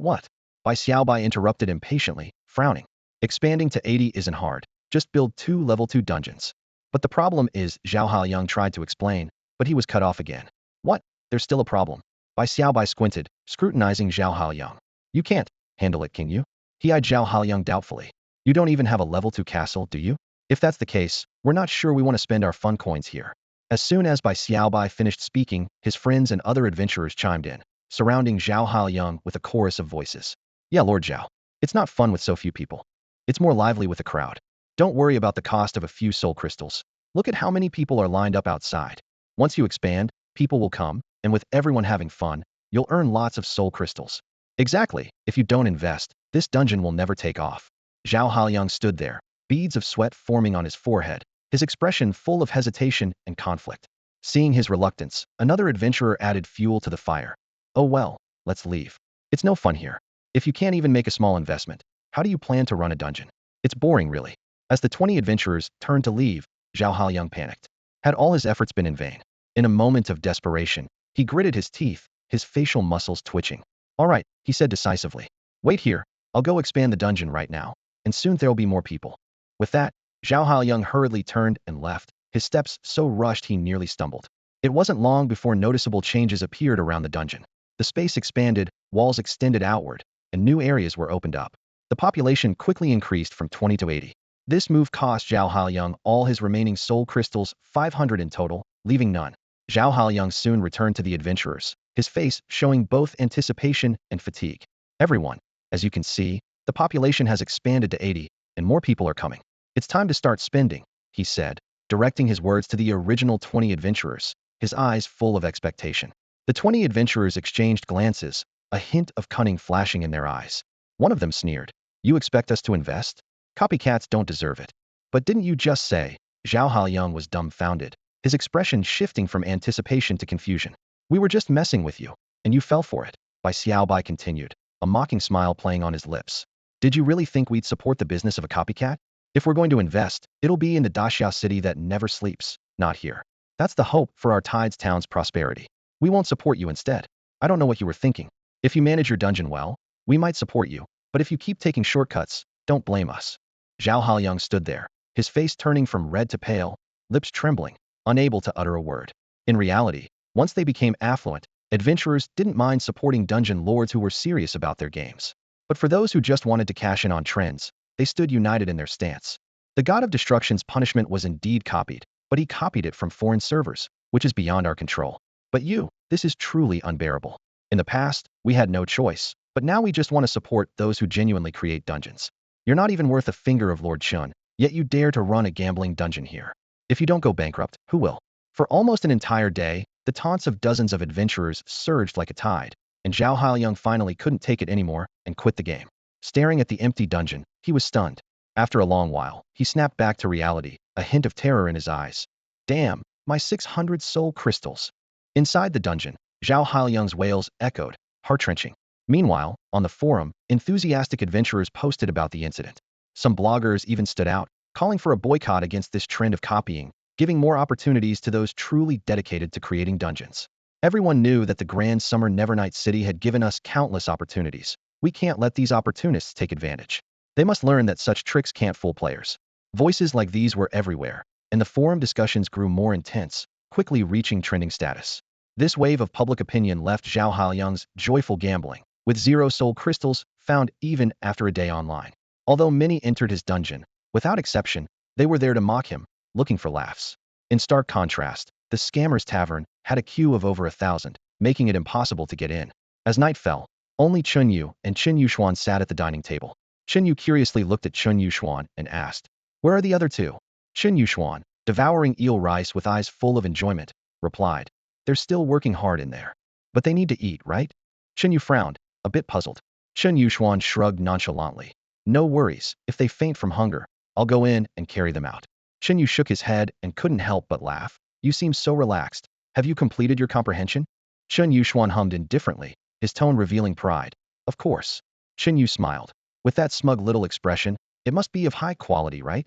what? Bai Xiaobai interrupted impatiently, frowning. Expanding to 80 isn't hard. Just build 2 level 2 dungeons. But the problem is, Zhao Haoyang tried to explain, but he was cut off again. What? There's still a problem. Bai Xiaobai squinted, scrutinizing Zhao Haoyang. You can't handle it, can you? He eyed Zhao Haoyang doubtfully. You don't even have a level 2 castle, do you? If that's the case, we're not sure we want to spend our fun coins here. As soon as Bai Xiaobai finished speaking, his friends and other adventurers chimed in, surrounding Zhao Haoyang with a chorus of voices. Yeah, Lord Zhao. It's not fun with so few people. It's more lively with a crowd. Don't worry about the cost of a few soul crystals. Look at how many people are lined up outside. Once you expand, people will come, and with everyone having fun, you'll earn lots of soul crystals. Exactly, if you don't invest, this dungeon will never take off. Zhao Haoyang stood there, beads of sweat forming on his forehead, his expression full of hesitation and conflict. Seeing his reluctance, another adventurer added fuel to the fire. Oh well, let's leave. It's no fun here. If you can't even make a small investment, how do you plan to run a dungeon? It's boring, really. As the 20 adventurers turned to leave, Zhao Haoyang panicked. Had all his efforts been in vain? In a moment of desperation, he gritted his teeth, his facial muscles twitching. All right, he said decisively. Wait here, I'll go expand the dungeon right now, and soon there'll be more people. With that, Zhao Haoyang hurriedly turned and left, his steps so rushed he nearly stumbled. It wasn't long before noticeable changes appeared around the dungeon. The space expanded, walls extended outward, and new areas were opened up. The population quickly increased from 20 to 80. This move cost Zhao Haoyang all his remaining soul crystals, 500 in total, leaving none. Zhao Haoyang soon returned to the adventurers, his face showing both anticipation and fatigue. Everyone, as you can see, the population has expanded to 80, and more people are coming. It's time to start spending, he said, directing his words to the original 20 adventurers, his eyes full of expectation. The 20 adventurers exchanged glances, a hint of cunning flashing in their eyes. One of them sneered. You expect us to invest? Copycats don't deserve it. But didn't you just say? Zhao Haoyang was dumbfounded, his expression shifting from anticipation to confusion. We were just messing with you, and you fell for it. Bai Xiaobai continued, a mocking smile playing on his lips. Did you really think we'd support the business of a copycat? If we're going to invest, it'll be in the Daxia city that never sleeps, not here. That's the hope for our Tides town's prosperity. We won't support you instead. I don't know what you were thinking. If you manage your dungeon well, we might support you, but if you keep taking shortcuts, don't blame us. Zhao Haoyang stood there, his face turning from red to pale, lips trembling, unable to utter a word. In reality, once they became affluent, adventurers didn't mind supporting dungeon lords who were serious about their games. But for those who just wanted to cash in on trends, they stood united in their stance. The God of Destruction's punishment was indeed copied, but he copied it from foreign servers, which is beyond our control. But this is truly unbearable. In the past, we had no choice, but now we just want to support those who genuinely create dungeons. You're not even worth a finger of Lord Chen, yet you dare to run a gambling dungeon here. If you don't go bankrupt, who will? For almost an entire day, the taunts of dozens of adventurers surged like a tide, and Zhao Haoyang finally couldn't take it anymore and quit the game. Staring at the empty dungeon, he was stunned. After a long while, he snapped back to reality, a hint of terror in his eyes. Damn, my 600 soul crystals. Inside the dungeon, Zhao Haoyang's wails echoed, heart-wrenching. Meanwhile, on the forum, enthusiastic adventurers posted about the incident. Some bloggers even stood out, calling for a boycott against this trend of copying, giving more opportunities to those truly dedicated to creating dungeons. Everyone knew that the Grand Summer Nevernight City had given us countless opportunities. We can't let these opportunists take advantage. They must learn that such tricks can't fool players. Voices like these were everywhere, and the forum discussions grew more intense, quickly reaching trending status. This wave of public opinion left Zhao Haoyang's joyful gambling, with 0 soul crystals found even after a day online. Although many entered his dungeon, without exception, they were there to mock him, looking for laughs. In stark contrast, the scammer's tavern had a queue of over 1,000, making it impossible to get in. As night fell, only Chen Yu and Chen Yuxuan sat at the dining table. Chen Yu curiously looked at Chen Yuxuan and asked, "Where are the other two?" Chen Yuxuan, devouring eel rice with eyes full of enjoyment, replied, "They're still working hard in there. But they need to eat, right?" Chen Yu frowned, a bit puzzled. Chen Yuxuan shrugged nonchalantly. "No worries, if they faint from hunger, I'll go in and carry them out." Chen Yu shook his head and couldn't help but laugh. "You seem so relaxed. Have you completed your comprehension?" Chen Yuxuan hummed indifferently, his tone revealing pride. "Of course." Chen Yu smiled. With that smug little expression, it must be of high quality, right?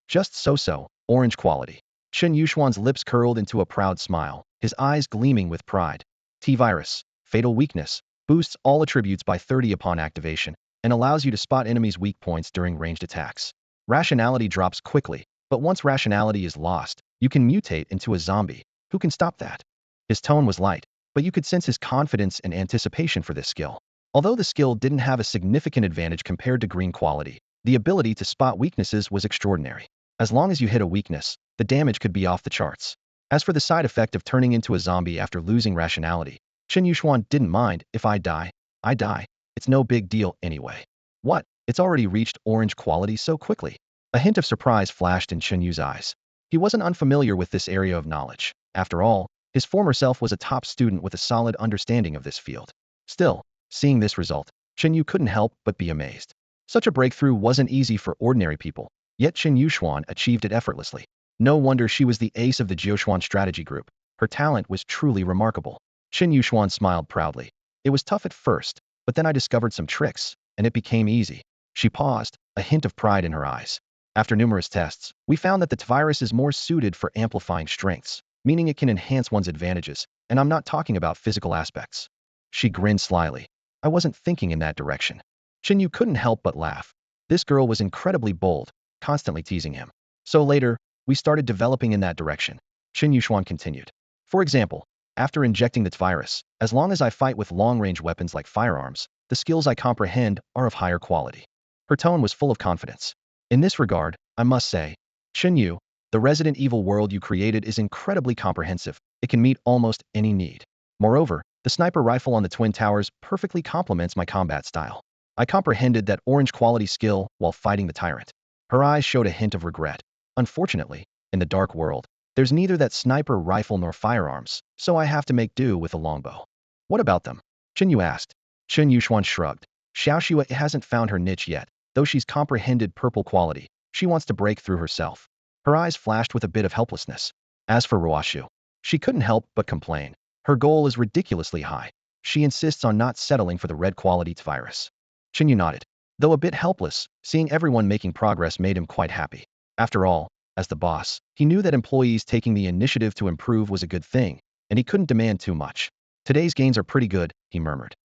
Just so-so, orange quality. Chen Yuxuan's lips curled into a proud smile, his eyes gleaming with pride. T-Virus, Fatal Weakness, boosts all attributes by 30 upon activation, and allows you to spot enemies' weak points during ranged attacks. Rationality drops quickly, but once rationality is lost, you can mutate into a zombie. Who can stop that? His tone was light, but you could sense his confidence and anticipation for this skill. Although the skill didn't have a significant advantage compared to green quality, the ability to spot weaknesses was extraordinary. As long as you hit a weakness, the damage could be off the charts. As for the side effect of turning into a zombie after losing rationality, Chen Yuxuan didn't mind. "If I die, I die. It's no big deal anyway." "What? It's already reached orange quality so quickly?" A hint of surprise flashed in Chen Yu's eyes. He wasn't unfamiliar with this area of knowledge. After all, his former self was a top student with a solid understanding of this field. Still, seeing this result, Chen Yu couldn't help but be amazed. Such a breakthrough wasn't easy for ordinary people, yet Chen Yuxuan achieved it effortlessly. No wonder she was the ace of the Jiuxuan strategy group. Her talent was truly remarkable. Chen Yuxuan smiled proudly. "It was tough at first, but then I discovered some tricks, and it became easy." She paused, a hint of pride in her eyes. "After numerous tests, we found that the Tvirus is more suited for amplifying strengths, meaning it can enhance one's advantages, and I'm not talking about physical aspects." She grinned slyly. "I wasn't thinking in that direction." Chen Yu couldn't help but laugh. This girl was incredibly bold, constantly teasing him. "So later, we started developing in that direction," Chen Yuxuan continued. "For example, after injecting the Tvirus, as long as I fight with long-range weapons like firearms, the skills I comprehend are of higher quality." Her tone was full of confidence. "In this regard, I must say, Chen Yu, the Resident Evil world you created is incredibly comprehensive. It can meet almost any need. Moreover, The sniper rifle on the Twin Towers perfectly complements my combat style. I comprehended that orange quality skill while fighting the Tyrant. Her eyes showed a hint of regret. Unfortunately, in the dark world, there's neither that sniper rifle nor firearms, so I have to make do with a longbow. What about them? Chen Yu asked. Chen Yu shrugged. Xiaoxue hasn't found her niche yet, though she's comprehended purple quality. She wants to break through herself. Her eyes flashed with a bit of helplessness. As for Ruashu, she couldn't help but complain. Her goal is ridiculously high. She insists on not settling for the red quality virus. Chen Yu nodded. Though a bit helpless, seeing everyone making progress made him quite happy. After all, as the boss, he knew that employees taking the initiative to improve was a good thing, and he couldn't demand too much. Today's gains are pretty good, he murmured.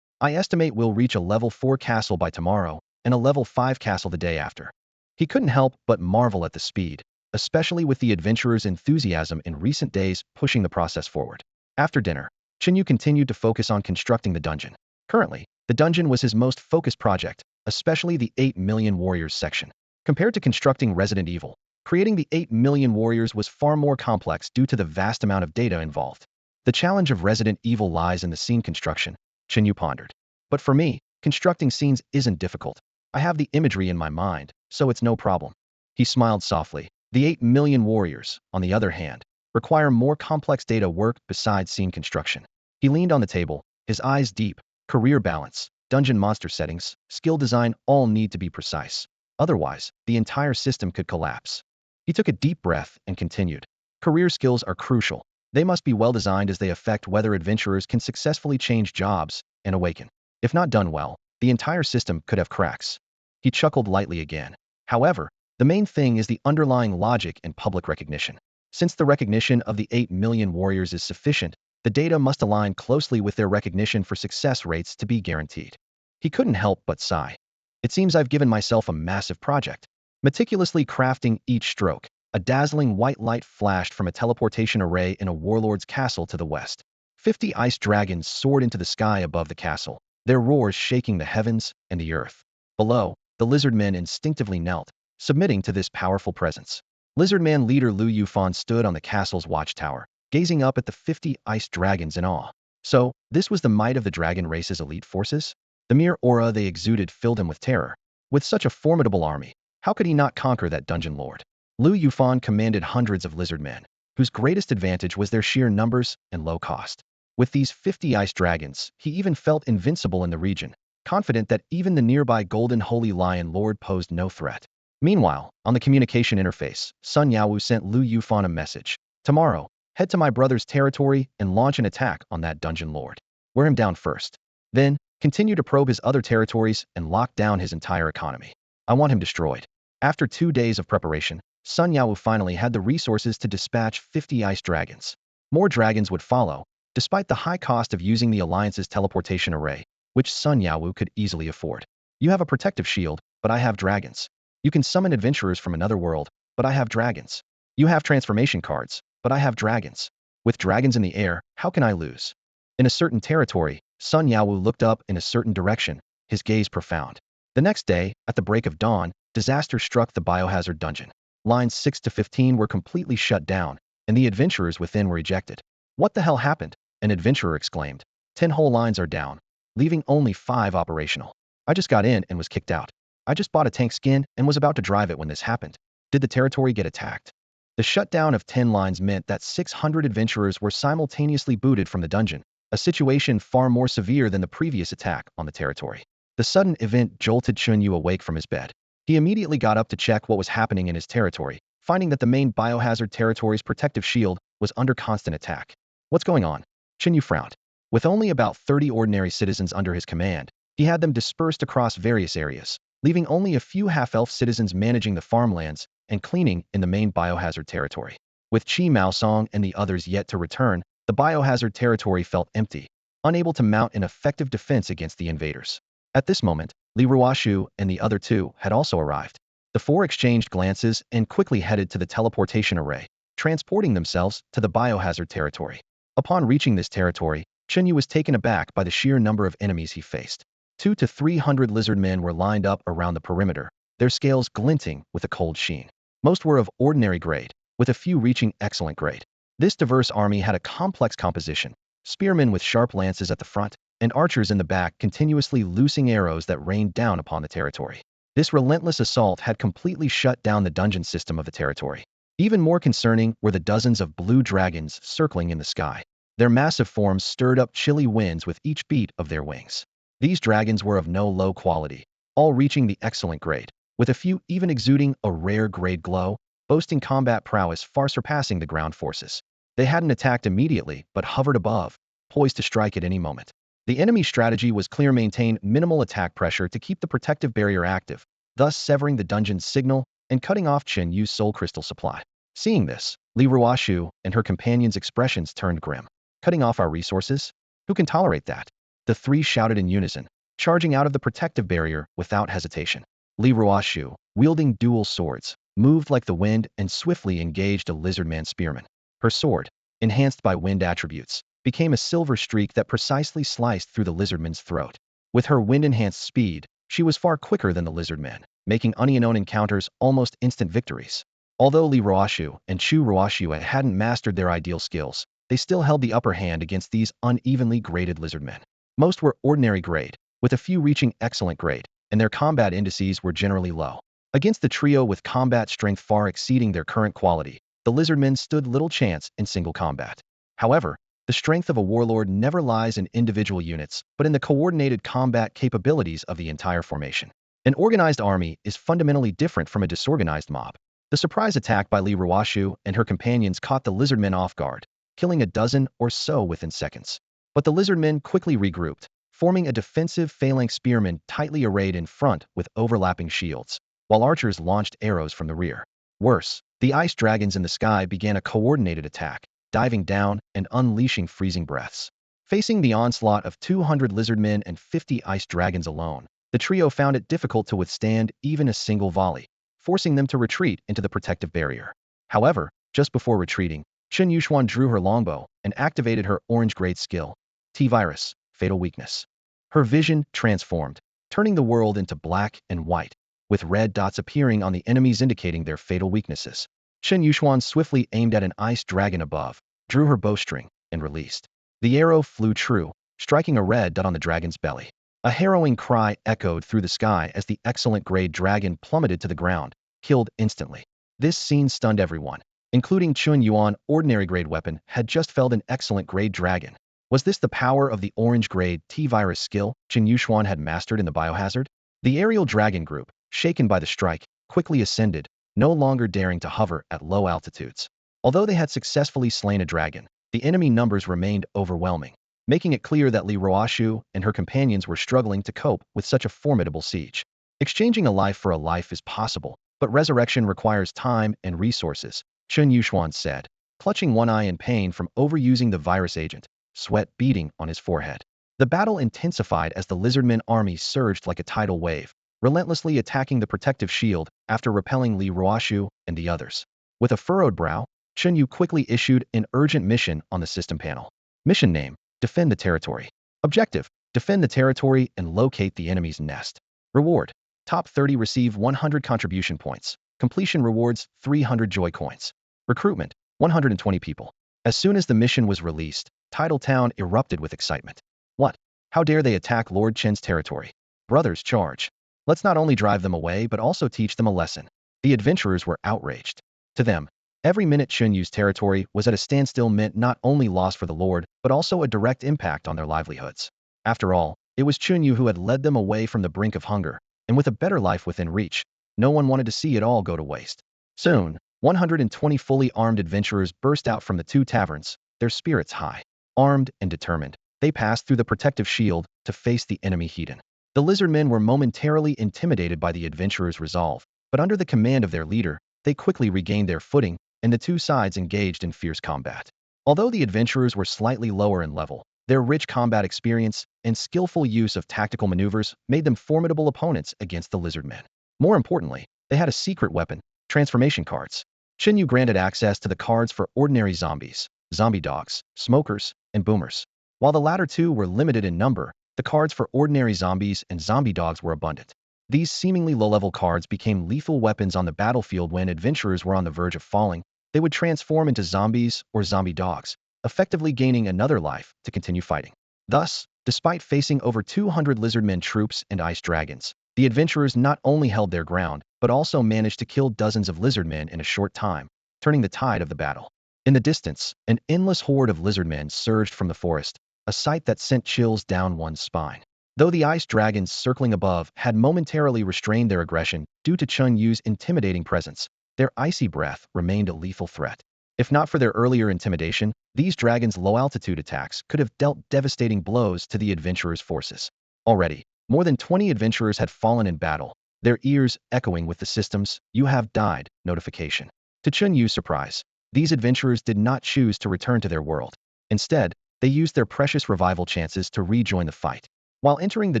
I estimate we'll reach a level 4 castle by tomorrow, and a level 5 castle the day after. He couldn't help but marvel at the speed, especially with the adventurers' enthusiasm in recent days pushing the process forward. After dinner, Chen Yu continued to focus on constructing the dungeon. Currently, the dungeon was his most focused project, especially the 8 million warriors section. Compared to constructing Resident Evil, creating the 8 million warriors was far more complex due to the vast amount of data involved. The challenge of Resident Evil lies in the scene construction, Chen Yu pondered. But for me, constructing scenes isn't difficult. I have the imagery in my mind, so it's no problem. He smiled softly. The 8 million warriors, on the other hand, require more complex data work besides scene construction. He leaned on the table, his eyes deep. Career balance, dungeon monster settings, skill design all need to be precise. Otherwise, the entire system could collapse. He took a deep breath and continued. Career skills are crucial. They must be well designed as they affect whether adventurers can successfully change jobs and awaken. If not done well, the entire system could have cracks. He chuckled lightly again. However, the main thing is the underlying logic and public recognition. Since the recognition of the 8 million warriors is sufficient, the data must align closely with their recognition for success rates to be guaranteed. He couldn't help but sigh. It seems I've given myself a massive project. Meticulously crafting each stroke, a dazzling white light flashed from a teleportation array in a warlord's castle to the west. 50 ice dragons soared into the sky above the castle, their roars shaking the heavens and the earth. Below, the lizardmen instinctively knelt, submitting to this powerful presence. Lizardman leader Lu Yufan stood on the castle's watchtower, gazing up at the 50 ice dragons in awe. So, this was the might of the dragon race's elite forces? The mere aura they exuded filled him with terror. With such a formidable army, how could he not conquer that dungeon lord? Lu Yufan commanded hundreds of lizardmen, whose greatest advantage was their sheer numbers and low cost. With these 50 ice dragons, he even felt invincible in the region, confident that even the nearby golden holy lion lord posed no threat. Meanwhile, on the communication interface, Sun Yao sent Lu Yufan a message. Tomorrow, head to my brother's territory and launch an attack on that dungeon lord. Wear him down first. Then, continue to probe his other territories and lock down his entire economy. I want him destroyed. After 2 days of preparation, Sun Yao finally had the resources to dispatch 50 ice dragons. More dragons would follow, despite the high cost of using the Alliance's teleportation array, which Sun Yao could easily afford. You have a protective shield, but I have dragons. You can summon adventurers from another world, but I have dragons. You have transformation cards, but I have dragons. With dragons in the air, how can I lose? In a certain territory, Sun Yao looked up in a certain direction, his gaze profound. The next day, at the break of dawn, disaster struck the biohazard dungeon. Lines 6 to 15 were completely shut down, and the adventurers within were ejected. What the hell happened? An adventurer exclaimed. 10 whole lines are down, leaving only 5 operational. I just got in and was kicked out. I just bought a tank skin and was about to drive it when this happened. Did the territory get attacked? The shutdown of 10 lines meant that 600 adventurers were simultaneously booted from the dungeon, a situation far more severe than the previous attack on the territory. The sudden event jolted Chen Yu awake from his bed. He immediately got up to check what was happening in his territory, finding that the main biohazard territory's protective shield was under constant attack. What's going on? Chen Yu frowned. With only about 30 ordinary citizens under his command, he had them dispersed across various areas, leaving only a few half-elf citizens managing the farmlands and cleaning in the main biohazard territory. With Chi Maosong and the others yet to return, the biohazard territory felt empty, unable to mount an effective defense against the invaders. At this moment, Li Ruoshu and the other 2 had also arrived. The 4 exchanged glances and quickly headed to the teleportation array, transporting themselves to the biohazard territory. Upon reaching this territory, Chen Yu was taken aback by the sheer number of enemies he faced. 200 to 300 lizardmen were lined up around the perimeter, their scales glinting with a cold sheen. Most were of ordinary grade, with a few reaching excellent grade. This diverse army had a complex composition, spearmen with sharp lances at the front, and archers in the back continuously loosing arrows that rained down upon the territory. This relentless assault had completely shut down the dungeon system of the territory. Even more concerning were the dozens of blue dragons circling in the sky. Their massive forms stirred up chilly winds with each beat of their wings. These dragons were of no low quality, all reaching the excellent grade, with a few even exuding a rare grade glow, boasting combat prowess far surpassing the ground forces. They hadn't attacked immediately, but hovered above, poised to strike at any moment. The enemy's strategy was clear: maintain minimal attack pressure to keep the protective barrier active, thus severing the dungeon's signal and cutting off Chen Yu's soul crystal supply. Seeing this, Li Ruoshu and her companions' expressions turned grim. Cutting off our resources? Who can tolerate that? The three shouted in unison, charging out of the protective barrier without hesitation. Li Ruoshu, wielding dual swords, moved like the wind and swiftly engaged a lizardman spearman. Her sword, enhanced by wind attributes, became a silver streak that precisely sliced through the lizardman's throat. With her wind-enhanced speed, she was far quicker than the lizardman, making unknown encounters almost instant victories. Although Li Ruoshu and Chu Ruoshu hadn't mastered their ideal skills, they still held the upper hand against these unevenly graded lizardmen. Most were ordinary grade, with a few reaching excellent grade, and their combat indices were generally low. Against the trio with combat strength far exceeding their current quality, the lizardmen stood little chance in single combat. However, the strength of a warlord never lies in individual units, but in the coordinated combat capabilities of the entire formation. An organized army is fundamentally different from a disorganized mob. The surprise attack by Li Ruoshu and her companions caught the lizardmen off guard, killing a dozen or so within seconds. But the lizardmen quickly regrouped, forming a defensive phalanx spearmen tightly arrayed in front with overlapping shields, while archers launched arrows from the rear. Worse, the ice dragons in the sky began a coordinated attack, diving down and unleashing freezing breaths. Facing the onslaught of 200 lizardmen and 50 ice dragons alone, the trio found it difficult to withstand even a single volley, forcing them to retreat into the protective barrier. However, just before retreating, Chen Yu drew her longbow and activated her orange-grade skill, T-Virus, Fatal Weakness. Her vision transformed, turning the world into black and white, with red dots appearing on the enemies indicating their fatal weaknesses. Chen Yu swiftly aimed at an ice dragon above, drew her bowstring, and released. The arrow flew true, striking a red dot on the dragon's belly. A harrowing cry echoed through the sky as the excellent grade dragon plummeted to the ground, killed instantly. This scene stunned everyone, including Chen Yuan. Ordinary grade weapon had just felled an excellent grade dragon. Was this the power of the orange grade T-Virus skill Chen Yu had mastered in the biohazard? The aerial dragon group, shaken by the strike, quickly ascended, no longer daring to hover at low altitudes. Although they had successfully slain a dragon, the enemy numbers remained overwhelming, making it clear that Li Ruoshu and her companions were struggling to cope with such a formidable siege. Exchanging a life for a life is possible, but resurrection requires time and resources, Chen Yu said, clutching one eye in pain from overusing the virus agent, sweat beading on his forehead. The battle intensified as the lizardmen army surged like a tidal wave, relentlessly attacking the protective shield after repelling Li Ruoshu and the others. With a furrowed brow, Chen Yu quickly issued an urgent mission on the system panel. Mission name: Defend the territory. Objective: Defend the territory and locate the enemy's nest. Reward: Top 30 receive 100 contribution points. Completion rewards 300 joy coins. Recruitment: 120 people. As soon as the mission was released, Titletown erupted with excitement. What? How dare they attack Lord Chen's territory? Brothers, charge. Let's not only drive them away but also teach them a lesson. The adventurers were outraged. To them, every minute Chen Yu's territory was at a standstill meant not only loss for the Lord, but also a direct impact on their livelihoods. After all, it was Chen Yu who had led them away from the brink of hunger, and with a better life within reach, no one wanted to see it all go to waste. Soon, 120 fully armed adventurers burst out from the two taverns, their spirits high. Armed and determined, they passed through the protective shield to face the enemy heathen. The lizardmen were momentarily intimidated by the adventurers' resolve, but under the command of their leader, they quickly regained their footing, and the two sides engaged in fierce combat. Although the adventurers were slightly lower in level, their rich combat experience and skillful use of tactical maneuvers made them formidable opponents against the lizardmen. More importantly, they had a secret weapon: transformation cards. Chen Yu granted access to the cards for ordinary zombies, zombie dogs, smokers, and boomers. While the latter two were limited in number, the cards for ordinary zombies and zombie dogs were abundant. These seemingly low-level cards became lethal weapons on the battlefield when adventurers were on the verge of falling. They would transform into zombies or zombie dogs, effectively gaining another life to continue fighting. Thus, despite facing over 200 lizardmen troops and ice dragons, the adventurers not only held their ground, but also managed to kill dozens of lizardmen in a short time, turning the tide of the battle. In the distance, an endless horde of lizardmen surged from the forest, a sight that sent chills down one's spine. Though the ice dragons circling above had momentarily restrained their aggression due to Chen Yu's intimidating presence, their icy breath remained a lethal threat. If not for their earlier intimidation, these dragons' low-altitude attacks could have dealt devastating blows to the adventurers' forces. Already, more than 20 adventurers had fallen in battle, their ears echoing with the system's "You have died" notification. To Chen Yu's surprise, these adventurers did not choose to return to their world. Instead, they used their precious revival chances to rejoin the fight. While entering the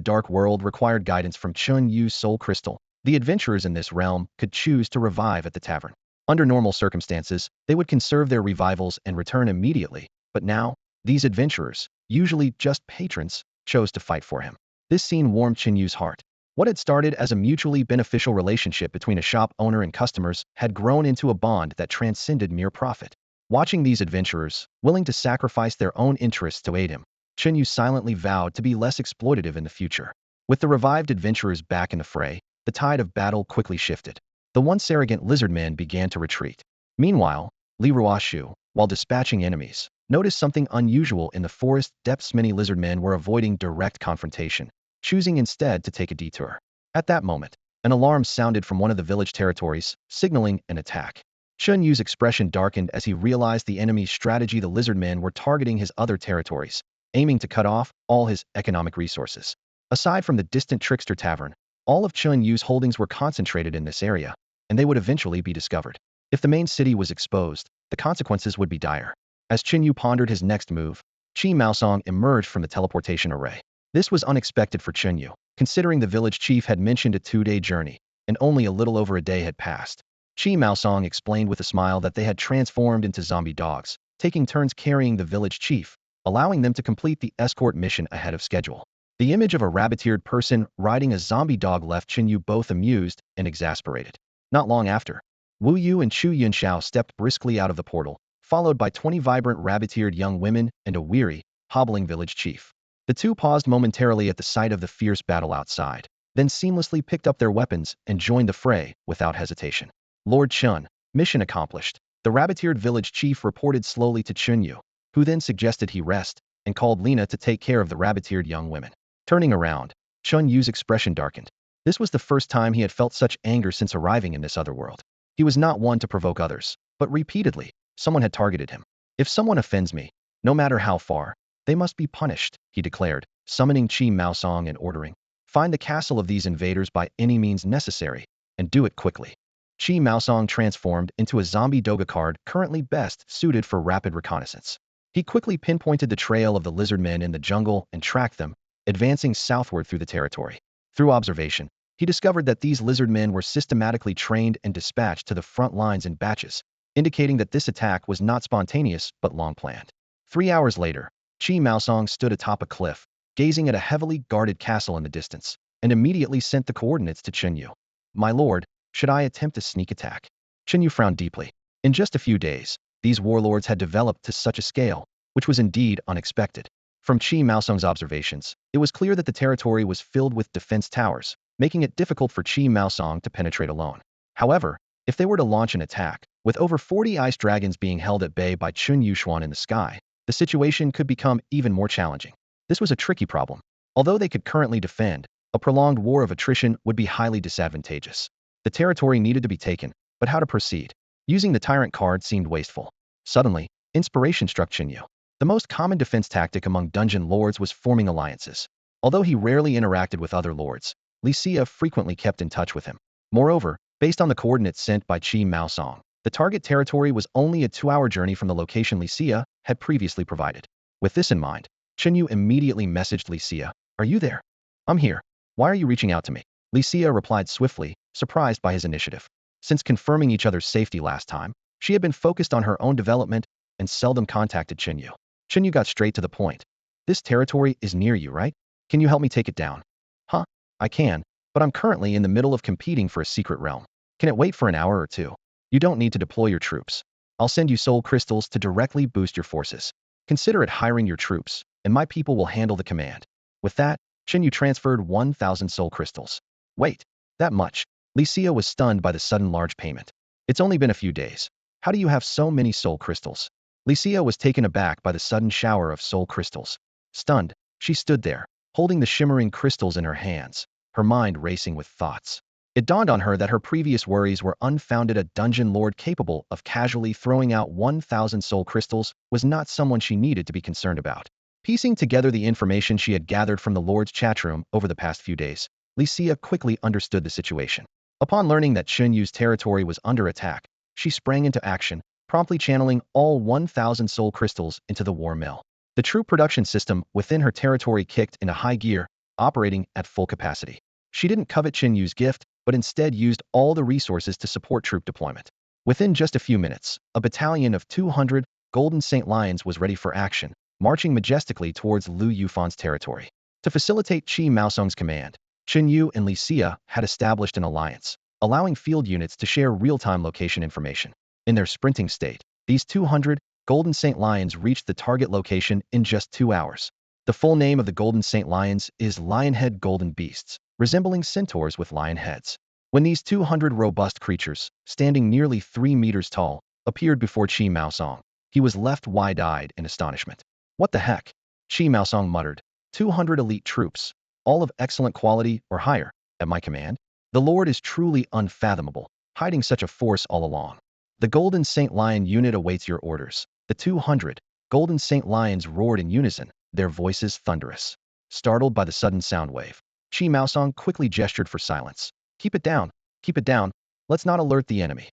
dark world required guidance from Chen Yu's soul crystal, the adventurers in this realm could choose to revive at the tavern. Under normal circumstances, they would conserve their revivals and return immediately, but now, these adventurers, usually just patrons, chose to fight for him. This scene warmed Chen Yu's heart. What had started as a mutually beneficial relationship between a shop owner and customers had grown into a bond that transcended mere profit. Watching these adventurers, willing to sacrifice their own interests to aid him, Chen Yu silently vowed to be less exploitative in the future. With the revived adventurers back in the fray, the tide of battle quickly shifted. The once arrogant lizardmen began to retreat. Meanwhile, Li Ruoshu, while dispatching enemies, noticed something unusual in the forest depths. Many lizardmen were avoiding direct confrontation, choosing instead to take a detour. At that moment, an alarm sounded from one of the village territories, signaling an attack. Chen Yu's expression darkened as he realized the enemy's strategy. The lizardmen were targeting his other territories, aiming to cut off all his economic resources. Aside from the distant Trickster Tavern, all of Chen Yu's holdings were concentrated in this area, and they would eventually be discovered. If the main city was exposed, the consequences would be dire. As Chen Yu pondered his next move, Qi Maosong emerged from the teleportation array. This was unexpected for Chen Yu, considering the village chief had mentioned a 2-day journey, and only a little over a day had passed. Qi Maosong explained with a smile that they had transformed into zombie dogs, taking turns carrying the village chief, allowing them to complete the escort mission ahead of schedule. The image of a rabbit-eared person riding a zombie dog left Chen Yu both amused and exasperated. Not long after, Wu Yu and Chu Yunxiao stepped briskly out of the portal, followed by 20 vibrant rabbit-eared young women and a weary, hobbling village chief. The two paused momentarily at the sight of the fierce battle outside, then seamlessly picked up their weapons and joined the fray without hesitation. Lord Chen, mission accomplished. The rabbit-eared village chief reported slowly to Chen Yu, who then suggested he rest, and called Lina to take care of the rabbit-eared young women. Turning around, Chen Yu's expression darkened. This was the first time he had felt such anger since arriving in this other world. He was not one to provoke others, but repeatedly, someone had targeted him. If someone offends me, no matter how far, they must be punished, he declared, summoning Qi Maosong and ordering, "Find the castle of these invaders by any means necessary, and do it quickly." Qi Maosong transformed into a zombie doga card currently best suited for rapid reconnaissance. He quickly pinpointed the trail of the lizardmen in the jungle and tracked them, advancing southward through the territory. Through observation, he discovered that these lizardmen were systematically trained and dispatched to the front lines in batches, indicating that this attack was not spontaneous but long-planned. 3 hours later, Qi Maosong stood atop a cliff, gazing at a heavily guarded castle in the distance, and immediately sent the coordinates to Chen Yu. "My lord, should I attempt a sneak attack?" Chen Yu frowned deeply. In just a few days, these warlords had developed to such a scale, which was indeed unexpected. From Qi Maosong's observations, it was clear that the territory was filled with defense towers, making it difficult for Qi Maosong to penetrate alone. However, if they were to launch an attack, with over 40 ice dragons being held at bay by Chun Yuxuan in the sky, the situation could become even more challenging. This was a tricky problem. Although they could currently defend, a prolonged war of attrition would be highly disadvantageous. The territory needed to be taken, but how to proceed? Using the Tyrant card seemed wasteful. Suddenly, inspiration struck Chen Yu. The most common defense tactic among dungeon lords was forming alliances. Although he rarely interacted with other lords, Licia frequently kept in touch with him. Moreover, based on the coordinates sent by Qi Maosong, the target territory was only a 2-hour journey from the location Licia had previously provided. With this in mind, Chen Yu immediately messaged Licia, "Are you there? I'm here. Why are you reaching out to me?" Licia replied swiftly, surprised by his initiative. Since confirming each other's safety last time, she had been focused on her own development and seldom contacted Chen Yu. Chen Yu got straight to the point. "This territory is near you, right? Can you help me take it down?" "Huh? I can, but I'm currently in the middle of competing for a secret realm. Can it wait for an hour or two? You don't need to deploy your troops. I'll send you soul crystals to directly boost your forces." Consider it hiring your troops, and my people will handle the command. With that, Chen Yu transferred 1,000 soul crystals. Wait, that much? Licia was stunned by the sudden large payment. It's only been a few days. How do you have so many soul crystals? Licia was taken aback by the sudden shower of soul crystals. Stunned, she stood there, holding the shimmering crystals in her hands, her mind racing with thoughts. It dawned on her that her previous worries were unfounded. A dungeon lord capable of casually throwing out 1,000 soul crystals was not someone she needed to be concerned about. Piecing together the information she had gathered from the lord's chatroom over the past few days, Licia quickly understood the situation. Upon learning that Chen Yu's territory was under attack, she sprang into action, promptly channeling all 1,000 soul crystals into the war mill. The troop production system within her territory kicked into high gear, operating at full capacity. She didn't covet Chen Yu's gift, but instead used all the resources to support troop deployment. Within just a few minutes, a battalion of 200 Golden Saint Lions was ready for action, marching majestically towards Lu Yufan's territory. To facilitate Qi Maosong's command, Chen Yu and Licia had established an alliance, allowing field units to share real-time location information. In their sprinting state, these 200 Golden Saint Lions reached the target location in just 2 hours. The full name of the Golden Saint Lions is Lionhead Golden Beasts, resembling centaurs with lion heads. When these 200 robust creatures, standing nearly 3 meters tall, appeared before Qi Maosong, he was left wide-eyed in astonishment. What the heck? Qi Maosong muttered. 200 elite troops, all of excellent quality or higher, at my command? The Lord is truly unfathomable, hiding such a force all along. The Golden Saint Lion unit awaits your orders. The 200 Golden Saint Lions roared in unison, their voices thunderous. Startled by the sudden sound wave, Qi Maosong quickly gestured for silence. Keep it down. Keep it down. Let's not alert the enemy.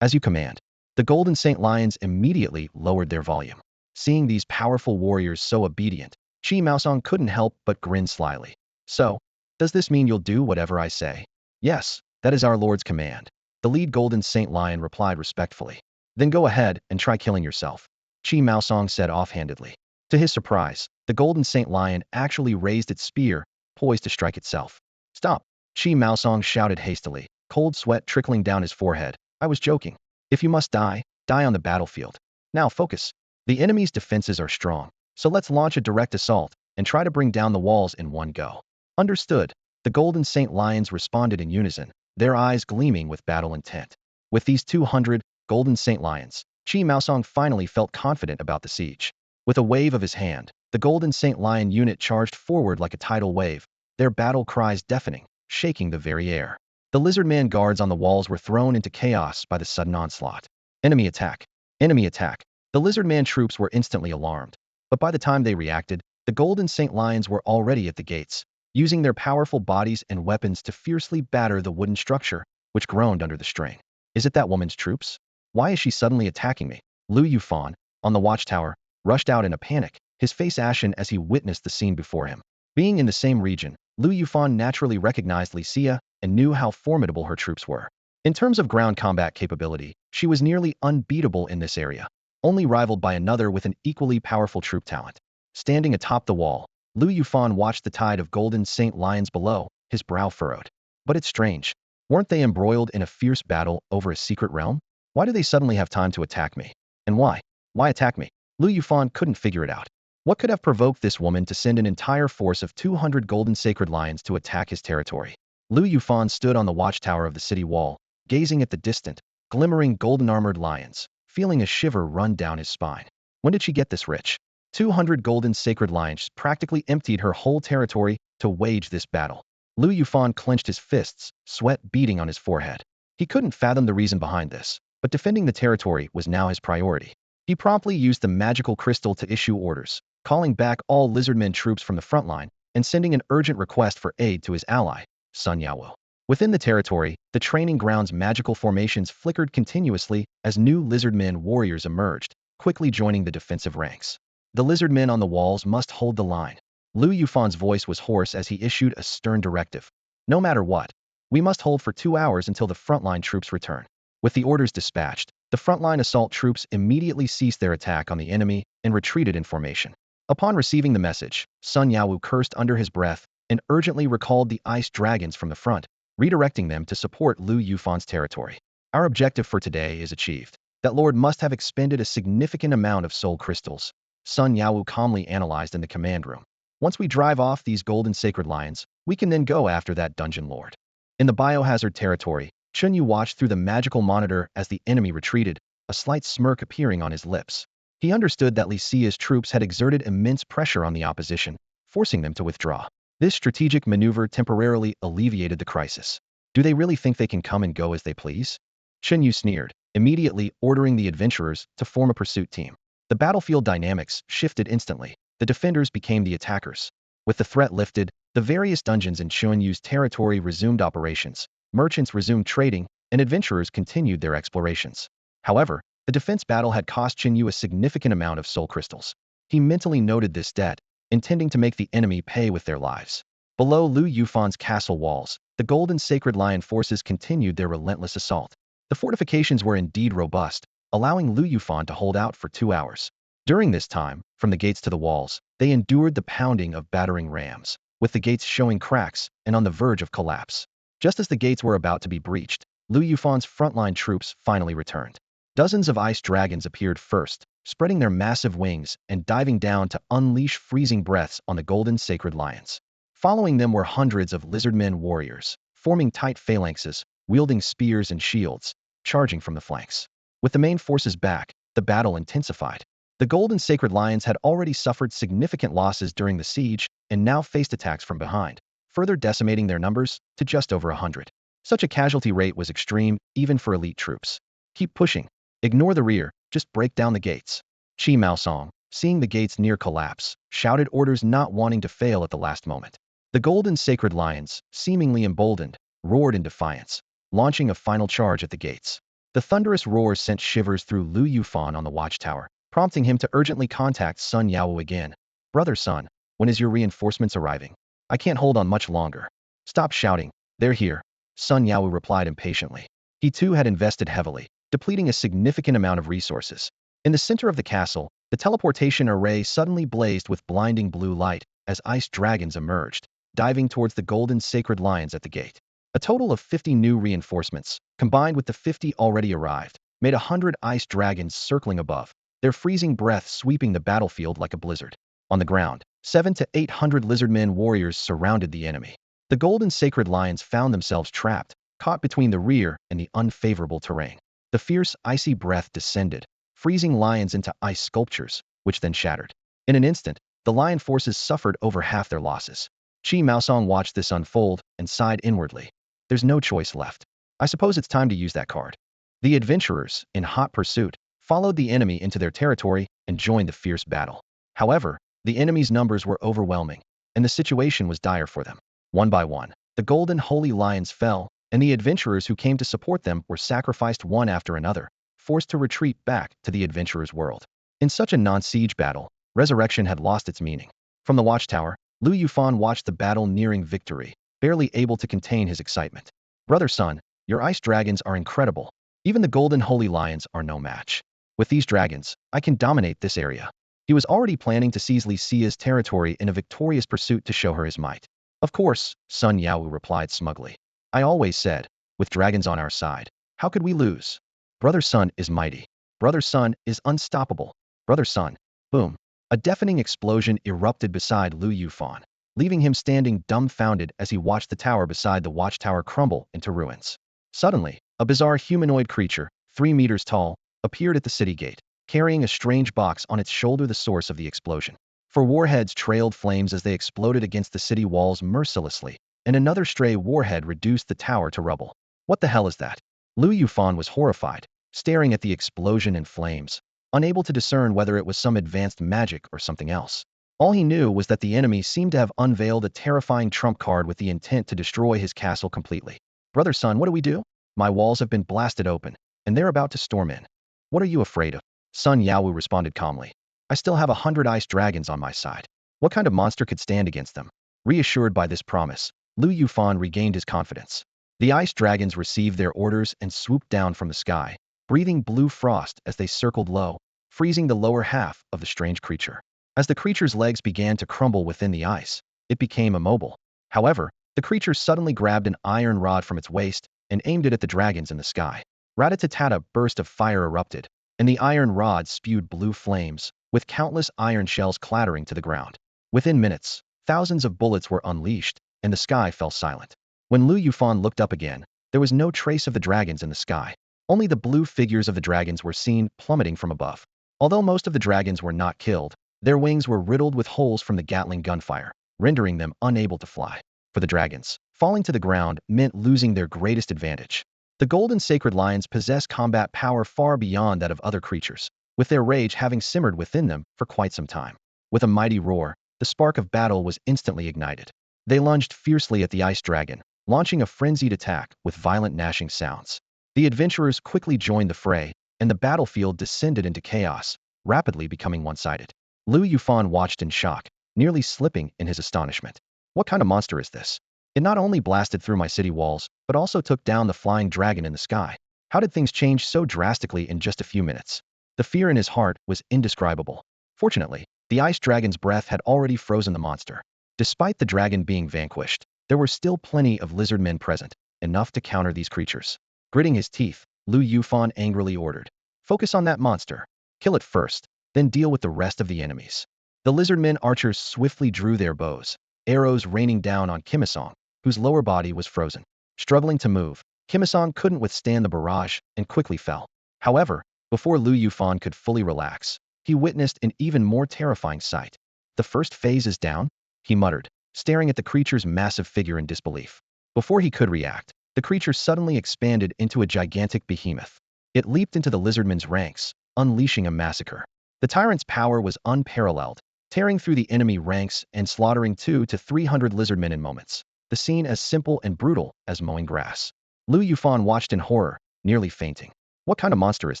As you command. The Golden Saint Lions immediately lowered their volume. Seeing these powerful warriors so obedient, Qi Maosong couldn't help but grin slyly. So, does this mean you'll do whatever I say? Yes, that is our Lord's command. The lead Golden Saint Lion replied respectfully. Then go ahead and try killing yourself, Qi Maosong said offhandedly. To his surprise, the Golden Saint Lion actually raised its spear, poised to strike itself. Stop! Qi Maosong shouted hastily, cold sweat trickling down his forehead. I was joking. If you must die, die on the battlefield. Now focus. The enemy's defenses are strong, so let's launch a direct assault and try to bring down the walls in one go. Understood. The Golden Saint Lions responded in unison, their eyes gleaming with battle intent. With these 200 Golden Saint Lions, Qi Maosong finally felt confident about the siege. With a wave of his hand, the Golden Saint Lion unit charged forward like a tidal wave, their battle cries deafening, shaking the very air. The Lizardman guards on the walls were thrown into chaos by the sudden onslaught. Enemy attack! Enemy attack! The Lizardman troops were instantly alarmed, but by the time they reacted, the Golden Saint Lions were already at the gates, using their powerful bodies and weapons to fiercely batter the wooden structure, which groaned under the strain. Is it that woman's troops? Why is she suddenly attacking me? Lu Yufan, on the watchtower, rushed out in a panic, his face ashen as he witnessed the scene before him. Being in the same region, Lu Yufan naturally recognized Licia and knew how formidable her troops were. In terms of ground combat capability, she was nearly unbeatable in this area, only rivaled by another with an equally powerful troop talent. Standing atop the wall, Lu Yufan watched the tide of Golden Saint Lions below, his brow furrowed. But it's strange. Weren't they embroiled in a fierce battle over a secret realm? Why do they suddenly have time to attack me? And why? Why attack me? Lu Yufan couldn't figure it out. What could have provoked this woman to send an entire force of 200 Golden Sacred Lions to attack his territory? Lu Yufan stood on the watchtower of the city wall, gazing at the distant, glimmering golden-armored lions, feeling a shiver run down his spine. When did she get this rich? 200 Golden Sacred Lions practically emptied her whole territory to wage this battle. Lu Yufan clenched his fists, sweat beading on his forehead. He couldn't fathom the reason behind this, but defending the territory was now his priority. He promptly used the magical crystal to issue orders, calling back all Lizardmen troops from the front line and sending an urgent request for aid to his ally, Sun Yawo. Within the territory, the training ground's magical formations flickered continuously as new Lizardmen warriors emerged, quickly joining the defensive ranks. The Lizardmen on the walls must hold the line. Lu Yufan's voice was hoarse as he issued a stern directive. No matter what, we must hold for 2 hours until the frontline troops return. With the orders dispatched, the frontline assault troops immediately ceased their attack on the enemy and retreated in formation. Upon receiving the message, Sun Yawu cursed under his breath and urgently recalled the ice dragons from the front, redirecting them to support Lu Yufan's territory. Our objective for today is achieved. That lord must have expended a significant amount of soul crystals. Sun Yao calmly analyzed in the command room. Once we drive off these golden sacred lions, we can then go after that dungeon lord. In the biohazard territory, Chen Yu watched through the magical monitor as the enemy retreated, a slight smirk appearing on his lips. He understood that Li Xia's troops had exerted immense pressure on the opposition, forcing them to withdraw. This strategic maneuver temporarily alleviated the crisis. Do they really think they can come and go as they please? Chen Yu sneered, immediately ordering the adventurers to form a pursuit team. The battlefield dynamics shifted instantly. The defenders became the attackers. With the threat lifted, the various dungeons in Chen Yu's territory resumed operations, merchants resumed trading, and adventurers continued their explorations. However, the defense battle had cost Chen Yu a significant amount of soul crystals. He mentally noted this debt, intending to make the enemy pay with their lives. Below Lu Yufan's castle walls, the Golden Sacred Lion forces continued their relentless assault. The fortifications were indeed robust, allowing Lu Yufan to hold out for 2 hours. During this time, from the gates to the walls, they endured the pounding of battering rams, with the gates showing cracks and on the verge of collapse. Just as the gates were about to be breached, Lu Yufan's frontline troops finally returned. Dozens of ice dragons appeared first, spreading their massive wings and diving down to unleash freezing breaths on the Golden Sacred Lions. Following them were hundreds of lizardmen warriors, forming tight phalanxes, wielding spears and shields, charging from the flanks. With the main forces back, the battle intensified. The Golden Sacred Lions had already suffered significant losses during the siege and now faced attacks from behind, further decimating their numbers to just over 100. Such a casualty rate was extreme, even for elite troops. Keep pushing. Ignore the rear, just break down the gates. Qi Maosong, seeing the gates near collapse, shouted orders not wanting to fail at the last moment. The Golden Sacred Lions, seemingly emboldened, roared in defiance, launching a final charge at the gates. The thunderous roar sent shivers through Lu Yufan on the watchtower, prompting him to urgently contact Sun Yao again. Brother Sun, when is your reinforcements arriving? I can't hold on much longer. Stop shouting, they're here. Sun Yao replied impatiently. He too had invested heavily, depleting a significant amount of resources. In the center of the castle, the teleportation array suddenly blazed with blinding blue light as ice dragons emerged, diving towards the Golden Sacred Lions at the gate. A total of 50 new reinforcements, combined with the 50 already arrived, made 100 ice dragons circling above, their freezing breath sweeping the battlefield like a blizzard. On the ground, 700 to 800 lizardmen warriors surrounded the enemy. The Golden Sacred Lions found themselves trapped, caught between the rear and the unfavorable terrain. The fierce, icy breath descended, freezing lions into ice sculptures, which then shattered. In an instant, the lion forces suffered over half their losses. Qi Maosong watched this unfold and sighed inwardly. There's no choice left. I suppose it's time to use that card. The adventurers, in hot pursuit, followed the enemy into their territory and joined the fierce battle. However, the enemy's numbers were overwhelming, and the situation was dire for them. One by one, the Golden Holy Lions fell, and the adventurers who came to support them were sacrificed one after another, forced to retreat back to the adventurers' world. In such a non-siege battle, resurrection had lost its meaning. From the watchtower, Lu Yufan watched the battle nearing victory, barely able to contain his excitement. Brother Sun, your ice dragons are incredible. Even the Golden Holy Lions are no match. With these dragons, I can dominate this area. He was already planning to seize Li Xia's territory in a victorious pursuit to show her his might. Of course, Sun Yao replied smugly. I always said, with dragons on our side, how could we lose? Brother Sun is mighty. Brother Sun is unstoppable. Brother Sun. Boom. A deafening explosion erupted beside Lu Yufan, leaving him standing dumbfounded as he watched the tower beside the watchtower crumble into ruins. Suddenly, a bizarre humanoid creature, 3 meters tall, appeared at the city gate, carrying a strange box on its shoulder, the source of the explosion. 4 warheads trailed flames as they exploded against the city walls mercilessly, and another stray warhead reduced the tower to rubble. What the hell is that? Lu Yufan was horrified, staring at the explosion and flames, unable to discern whether it was some advanced magic or something else. All he knew was that the enemy seemed to have unveiled a terrifying trump card with the intent to destroy his castle completely. Brother Sun, what do we do? My walls have been blasted open, and they're about to storm in. What are you afraid of? Sun Yao responded calmly. I still have 100 ice dragons on my side. What kind of monster could stand against them? Reassured by this promise, Lu Yufan regained his confidence. The ice dragons received their orders and swooped down from the sky, breathing blue frost as they circled low, freezing the lower half of the strange creature. As the creature's legs began to crumble within the ice, it became immobile. However, the creature suddenly grabbed an iron rod from its waist and aimed it at the dragons in the sky. Rat-a-tat-tat, a burst of fire erupted, and the iron rod spewed blue flames, with countless iron shells clattering to the ground. Within minutes, thousands of bullets were unleashed, and the sky fell silent. When Lu Yufan looked up again, there was no trace of the dragons in the sky. Only the blue figures of the dragons were seen plummeting from above. Although most of the dragons were not killed, their wings were riddled with holes from the Gatling gunfire, rendering them unable to fly. For the dragons, falling to the ground meant losing their greatest advantage. The golden sacred lions possess combat power far beyond that of other creatures, with their rage having simmered within them for quite some time. With a mighty roar, the spark of battle was instantly ignited. They lunged fiercely at the ice dragon, launching a frenzied attack with violent gnashing sounds. The adventurers quickly joined the fray, and the battlefield descended into chaos, rapidly becoming one-sided. Lu Yufan watched in shock, nearly slipping in his astonishment. What kind of monster is this? It not only blasted through my city walls, but also took down the flying dragon in the sky. How did things change so drastically in just a few minutes? The fear in his heart was indescribable. Fortunately, the ice dragon's breath had already frozen the monster. Despite the dragon being vanquished, there were still plenty of lizard men present, enough to counter these creatures. Gritting his teeth, Lu Yufan angrily ordered, "Focus on that monster. Kill it first, then deal with the rest of the enemies." The lizardmen archers swiftly drew their bows, arrows raining down on Kimisong, whose lower body was frozen. Struggling to move, Kimisong couldn't withstand the barrage and quickly fell. However, before Lu Yufan could fully relax, he witnessed an even more terrifying sight. "The first phase is down?" he muttered, staring at the creature's massive figure in disbelief. Before he could react, the creature suddenly expanded into a gigantic behemoth. It leaped into the lizardmen's ranks, unleashing a massacre. The tyrant's power was unparalleled, tearing through the enemy ranks and slaughtering 200 to 300 lizardmen in moments. The scene as simple and brutal as mowing grass. Lu Yufan watched in horror, nearly fainting. What kind of monster is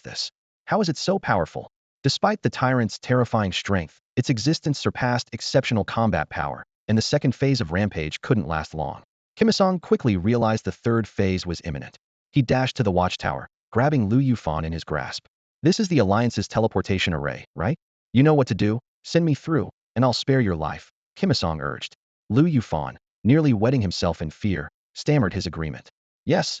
this? How is it so powerful? Despite the tyrant's terrifying strength, its existence surpassed exceptional combat power, and the second phase of Rampage couldn't last long. Kimisong quickly realized the third phase was imminent. He dashed to the watchtower, grabbing Lu Yufan in his grasp. "This is the Alliance's teleportation array, right? You know what to do. Send me through, and I'll spare your life," Kimisong urged. Lu Yufan, nearly wetting himself in fear, stammered his agreement. Yes,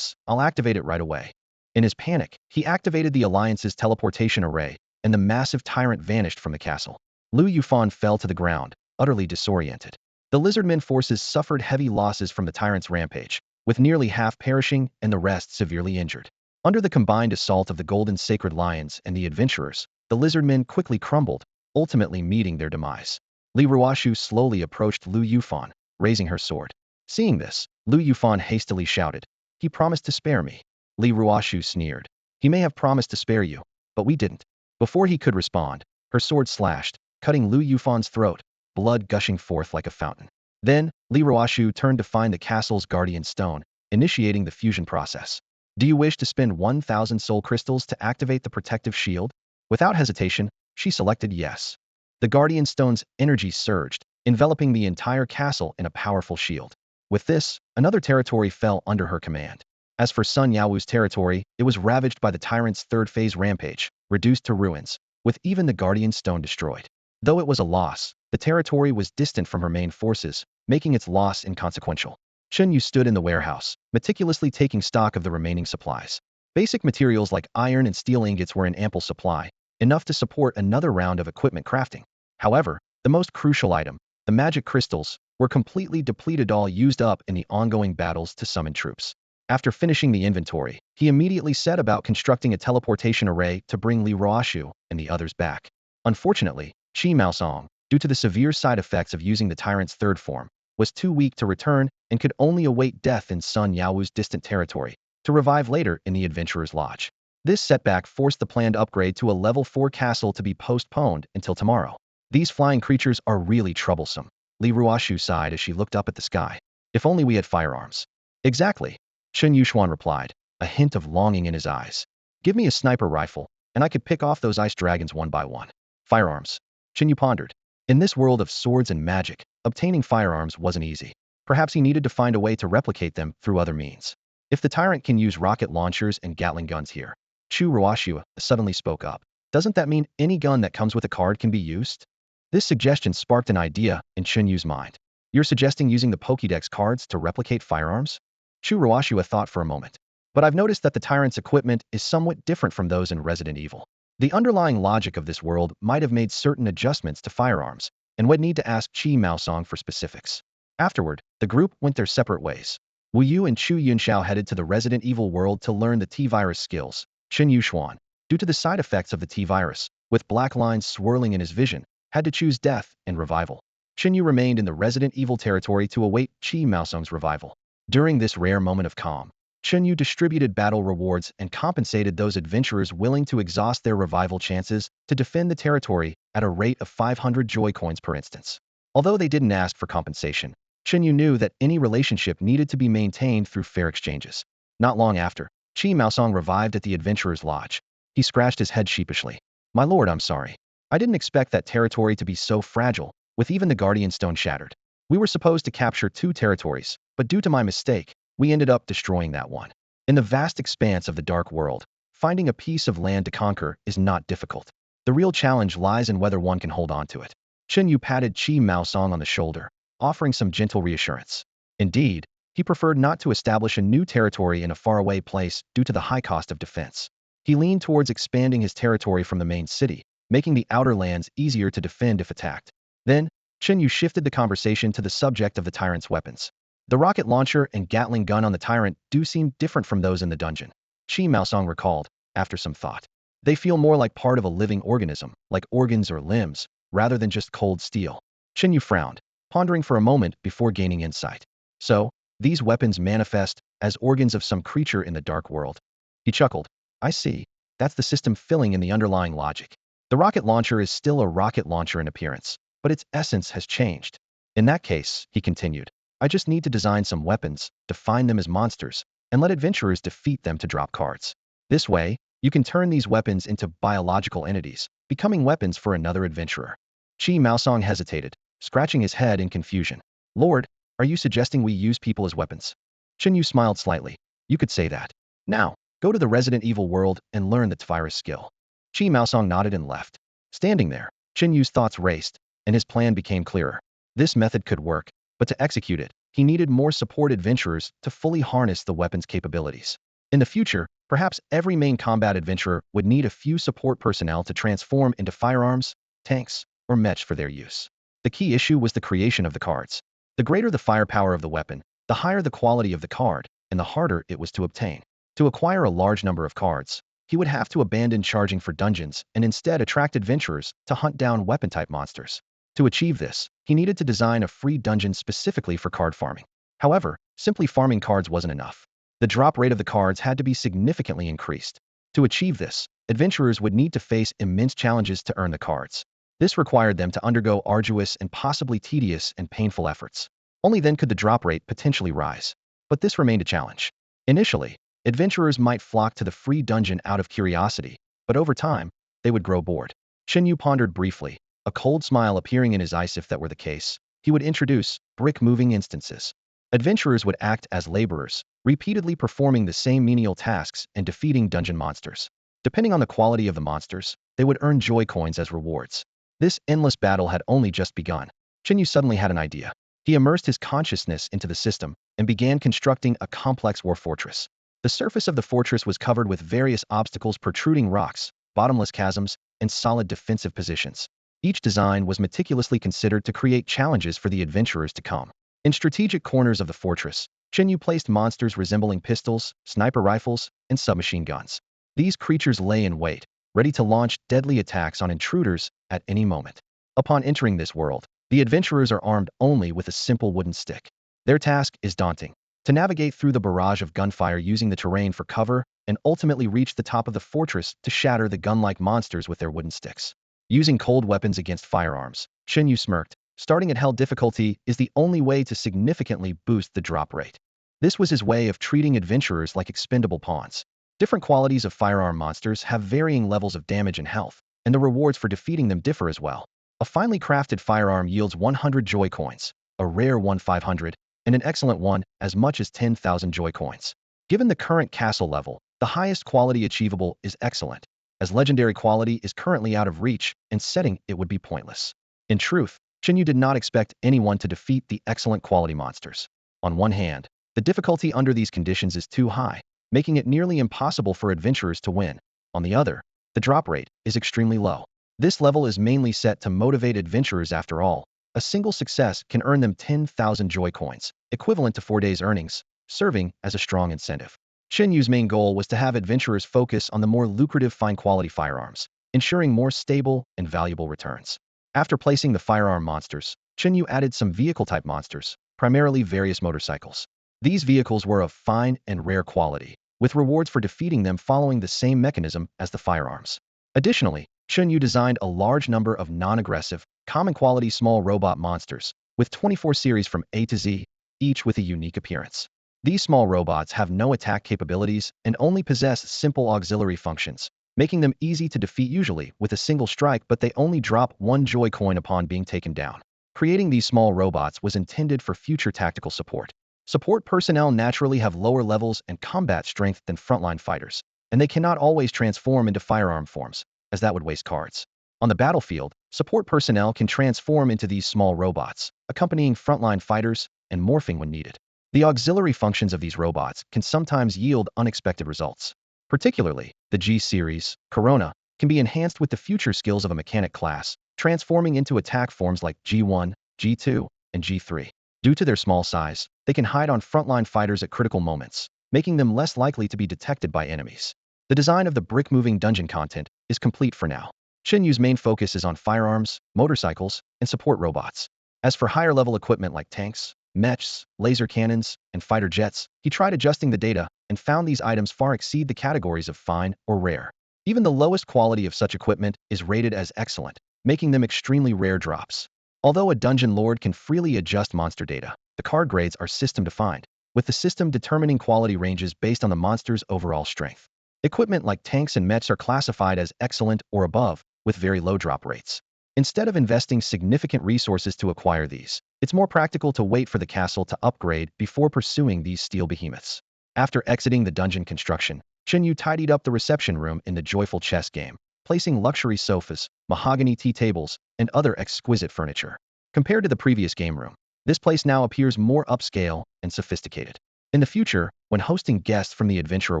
I'll activate it right away." In his panic, he activated the Alliance's teleportation array, and the massive tyrant vanished from the castle. Lu Yufan fell to the ground, utterly disoriented. The lizardmen forces suffered heavy losses from the tyrant's rampage, with nearly half perishing and the rest severely injured. Under the combined assault of the golden sacred lions and the adventurers, the lizardmen quickly crumbled, ultimately meeting their demise. Li Ruoshu slowly approached Lu Yufan, raising her sword. Seeing this, Lu Yufan hastily shouted, "He promised to spare me." Li Ruoshu sneered. "He may have promised to spare you, but we didn't." Before he could respond, her sword slashed, cutting Lu Yufan's throat, blood gushing forth like a fountain. Then, Li Ruoshu turned to find the castle's guardian stone, initiating the fusion process. "Do you wish to spend 1,000 soul crystals to activate the protective shield?" Without hesitation, she selected yes. The guardian stone's energy surged, enveloping the entire castle in a powerful shield. With this, another territory fell under her command. As for Sun Yao's territory, it was ravaged by the tyrant's third phase rampage, reduced to ruins, with even the guardian stone destroyed. Though it was a loss, the territory was distant from her main forces, making its loss inconsequential. Chen Yu stood in the warehouse, meticulously taking stock of the remaining supplies. Basic materials like iron and steel ingots were in ample supply, enough to support another round of equipment crafting. However, the most crucial item, the magic crystals, were completely depleted, all used up in the ongoing battles to summon troops. After finishing the inventory, he immediately set about constructing a teleportation array to bring Li Ruoshu and the others back. Unfortunately, Chi Maosong, due to the severe side effects of using the tyrant's third form, was too weak to return and could only await death in Sun Yao's distant territory, to revive later in the Adventurer's Lodge. This setback forced the planned upgrade to a level 4 castle to be postponed until tomorrow. "These flying creatures are really troublesome," Li Ruoshu sighed as she looked up at the sky. "If only we had firearms." "Exactly," Chen Yuxuan replied, a hint of longing in his eyes. "Give me a sniper rifle, and I could pick off those ice dragons one by one." Firearms. Chen Yu pondered. In this world of swords and magic, obtaining firearms wasn't easy. Perhaps he needed to find a way to replicate them through other means. If the tyrant can use rocket launchers and Gatling guns here, Chu Ruoshu suddenly spoke up. "Doesn't that mean any gun that comes with a card can be used?" This suggestion sparked an idea in Chen Yu's mind. "You're suggesting using the Pokédex cards to replicate firearms?" Chu Ruoshu thought for a moment. "But I've noticed that the tyrant's equipment is somewhat different from those in Resident Evil. The underlying logic of this world might have made certain adjustments to firearms, and would need to ask Qi Maosong for specifics. Afterward, the group went their separate ways. Wu Yu and Chu Yunxiao headed to the Resident Evil world to learn the T-virus skills. Chen Yu Xuan, due to the side effects of the T-virus, with black lines swirling in his vision, had to choose death and revival. Chen Yu remained in the Resident Evil territory to await Qi Maosong's revival. During this rare moment of calm, Chen Yu distributed battle rewards and compensated those adventurers willing to exhaust their revival chances to defend the territory at a rate of 500 joy coins per instance. Although they didn't ask for compensation, Chen Yu knew that any relationship needed to be maintained through fair exchanges. Not long after, Qi Maosong revived at the adventurer's lodge. He scratched his head sheepishly. "My lord, I'm sorry. I didn't expect that territory to be so fragile, with even the Guardian Stone shattered. We were supposed to capture 2 territories, but due to my mistake, we ended up destroying that one. In the vast expanse of the dark world, finding a piece of land to conquer is not difficult. The real challenge lies in whether one can hold on to it." Chen Yu patted Qi Maosong on the shoulder, offering some gentle reassurance. Indeed, he preferred not to establish a new territory in a faraway place due to the high cost of defense. He leaned towards expanding his territory from the main city, making the outer lands easier to defend if attacked. Then, Chen Yu shifted the conversation to the subject of the Tyrant's weapons. The rocket launcher and Gatling gun on the Tyrant do seem different from those in the dungeon. Qi Maosong recalled, after some thought. They feel more like part of a living organism, like organs or limbs, rather than just cold steel. Chen Yu frowned, pondering for a moment before gaining insight. So, these weapons manifest as organs of some creature in the dark world. He chuckled. I see. That's the system filling in the underlying logic. The rocket launcher is still a rocket launcher in appearance, but its essence has changed. In that case, he continued, I just need to design some weapons, define them as monsters, and let adventurers defeat them to drop cards. This way, you can turn these weapons into biological entities, becoming weapons for another adventurer. Qi Maosong hesitated, scratching his head in confusion. Lord, are you suggesting we use people as weapons? Chen Yu smiled slightly. You could say that. Now, go to the Resident Evil world and learn the Tyrant skill. Qi Maosong nodded and left. Standing there, Chen Yu's thoughts raced, and his plan became clearer. This method could work, but to execute it, he needed more support adventurers to fully harness the weapon's capabilities. In the future, perhaps every main combat adventurer would need a few support personnel to transform into firearms, tanks, or mechs for their use. The key issue was the creation of the cards. The greater the firepower of the weapon, the higher the quality of the card, and the harder it was to obtain. To acquire a large number of cards, he would have to abandon charging for dungeons and instead attract adventurers to hunt down weapon-type monsters. To achieve this, he needed to design a free dungeon specifically for card farming. However, simply farming cards wasn't enough. The drop rate of the cards had to be significantly increased. To achieve this, adventurers would need to face immense challenges to earn the cards. This required them to undergo arduous and possibly tedious and painful efforts. Only then could the drop rate potentially rise. But this remained a challenge. Initially, adventurers might flock to the free dungeon out of curiosity, but over time, they would grow bored. Chen Yu pondered briefly, a cold smile appearing in his eyes. If that were the case, he would introduce brick-moving instances. Adventurers would act as laborers, repeatedly performing the same menial tasks and defeating dungeon monsters. Depending on the quality of the monsters, they would earn joy coins as rewards. This endless battle had only just begun. Chen Yu suddenly had an idea. He immersed his consciousness into the system and began constructing a complex war fortress. The surface of the fortress was covered with various obstacles, protruding rocks, bottomless chasms, and solid defensive positions. Each design was meticulously considered to create challenges for the adventurers to come. In strategic corners of the fortress, Chen Yu placed monsters resembling pistols, sniper rifles, and submachine guns. These creatures lay in wait, ready to launch deadly attacks on intruders at any moment. Upon entering this world, the adventurers are armed only with a simple wooden stick. Their task is daunting: to navigate through the barrage of gunfire using the terrain for cover and ultimately reach the top of the fortress to shatter the gun-like monsters with their wooden sticks. Using cold weapons against firearms, Chen Yu smirked. Starting at hell difficulty is the only way to significantly boost the drop rate. This was his way of treating adventurers like expendable pawns. Different qualities of firearm monsters have varying levels of damage and health, and the rewards for defeating them differ as well. A finely crafted firearm yields 100 joy coins, a rare one 500, and an excellent one as much as 10,000 joy coins. Given the current castle level, the highest quality achievable is excellent, as legendary quality is currently out of reach, and setting it would be pointless. In truth, Chen Yu did not expect anyone to defeat the excellent quality monsters. On one hand, the difficulty under these conditions is too high, making it nearly impossible for adventurers to win. On the other, The drop rate is extremely low. This level is mainly set to motivate adventurers after all. A single success can earn them 10,000 joy coins, equivalent to 4 days' earnings, serving as a strong incentive. Chen Yu's main goal was to have adventurers focus on the more lucrative fine-quality firearms, ensuring more stable and valuable returns. After placing the firearm monsters, Chen Yu added some vehicle-type monsters, primarily various motorcycles. These vehicles were of fine and rare quality, with rewards for defeating them following the same mechanism as the firearms. Additionally, Chen Yu designed a large number of non-aggressive, common-quality small robot monsters, with 24 series from A to Z, each with a unique appearance. These small robots have no attack capabilities and only possess simple auxiliary functions, making them easy to defeat usually with a single strike, but they only drop 1 joy coin upon being taken down. Creating these small robots was intended for future tactical support. Support personnel naturally have lower levels and combat strength than frontline fighters, and they cannot always transform into firearm forms, as that would waste cards. On the battlefield, support personnel can transform into these small robots, accompanying frontline fighters and morphing when needed. The auxiliary functions of these robots can sometimes yield unexpected results. Particularly, the G-Series, Corona, can be enhanced with the future skills of a mechanic class, transforming into attack forms like G1, G2, and G3. Due to their small size, they can hide on frontline fighters at critical moments, making them less likely to be detected by enemies. The design of the brick-moving dungeon content is complete for now. Chen Yu's main focus is on firearms, motorcycles, and support robots. As for higher-level equipment like tanks, mechs, laser cannons, and fighter jets, he tried adjusting the data and found these items far exceed the categories of fine or rare. Even the lowest quality of such equipment is rated as excellent, making them extremely rare drops. Although a dungeon lord can freely adjust monster data, the card grades are system-defined, with the system determining quality ranges based on the monster's overall strength. Equipment like tanks and mechs are classified as excellent or above, with very low drop rates. Instead of investing significant resources to acquire these, it's more practical to wait for the castle to upgrade before pursuing these steel behemoths. After exiting the dungeon construction, Chen Yu tidied up the reception room in the joyful chess game, placing luxury sofas, mahogany tea tables, and other exquisite furniture. Compared to the previous game room, this place now appears more upscale and sophisticated. In the future, when hosting guests from the adventurer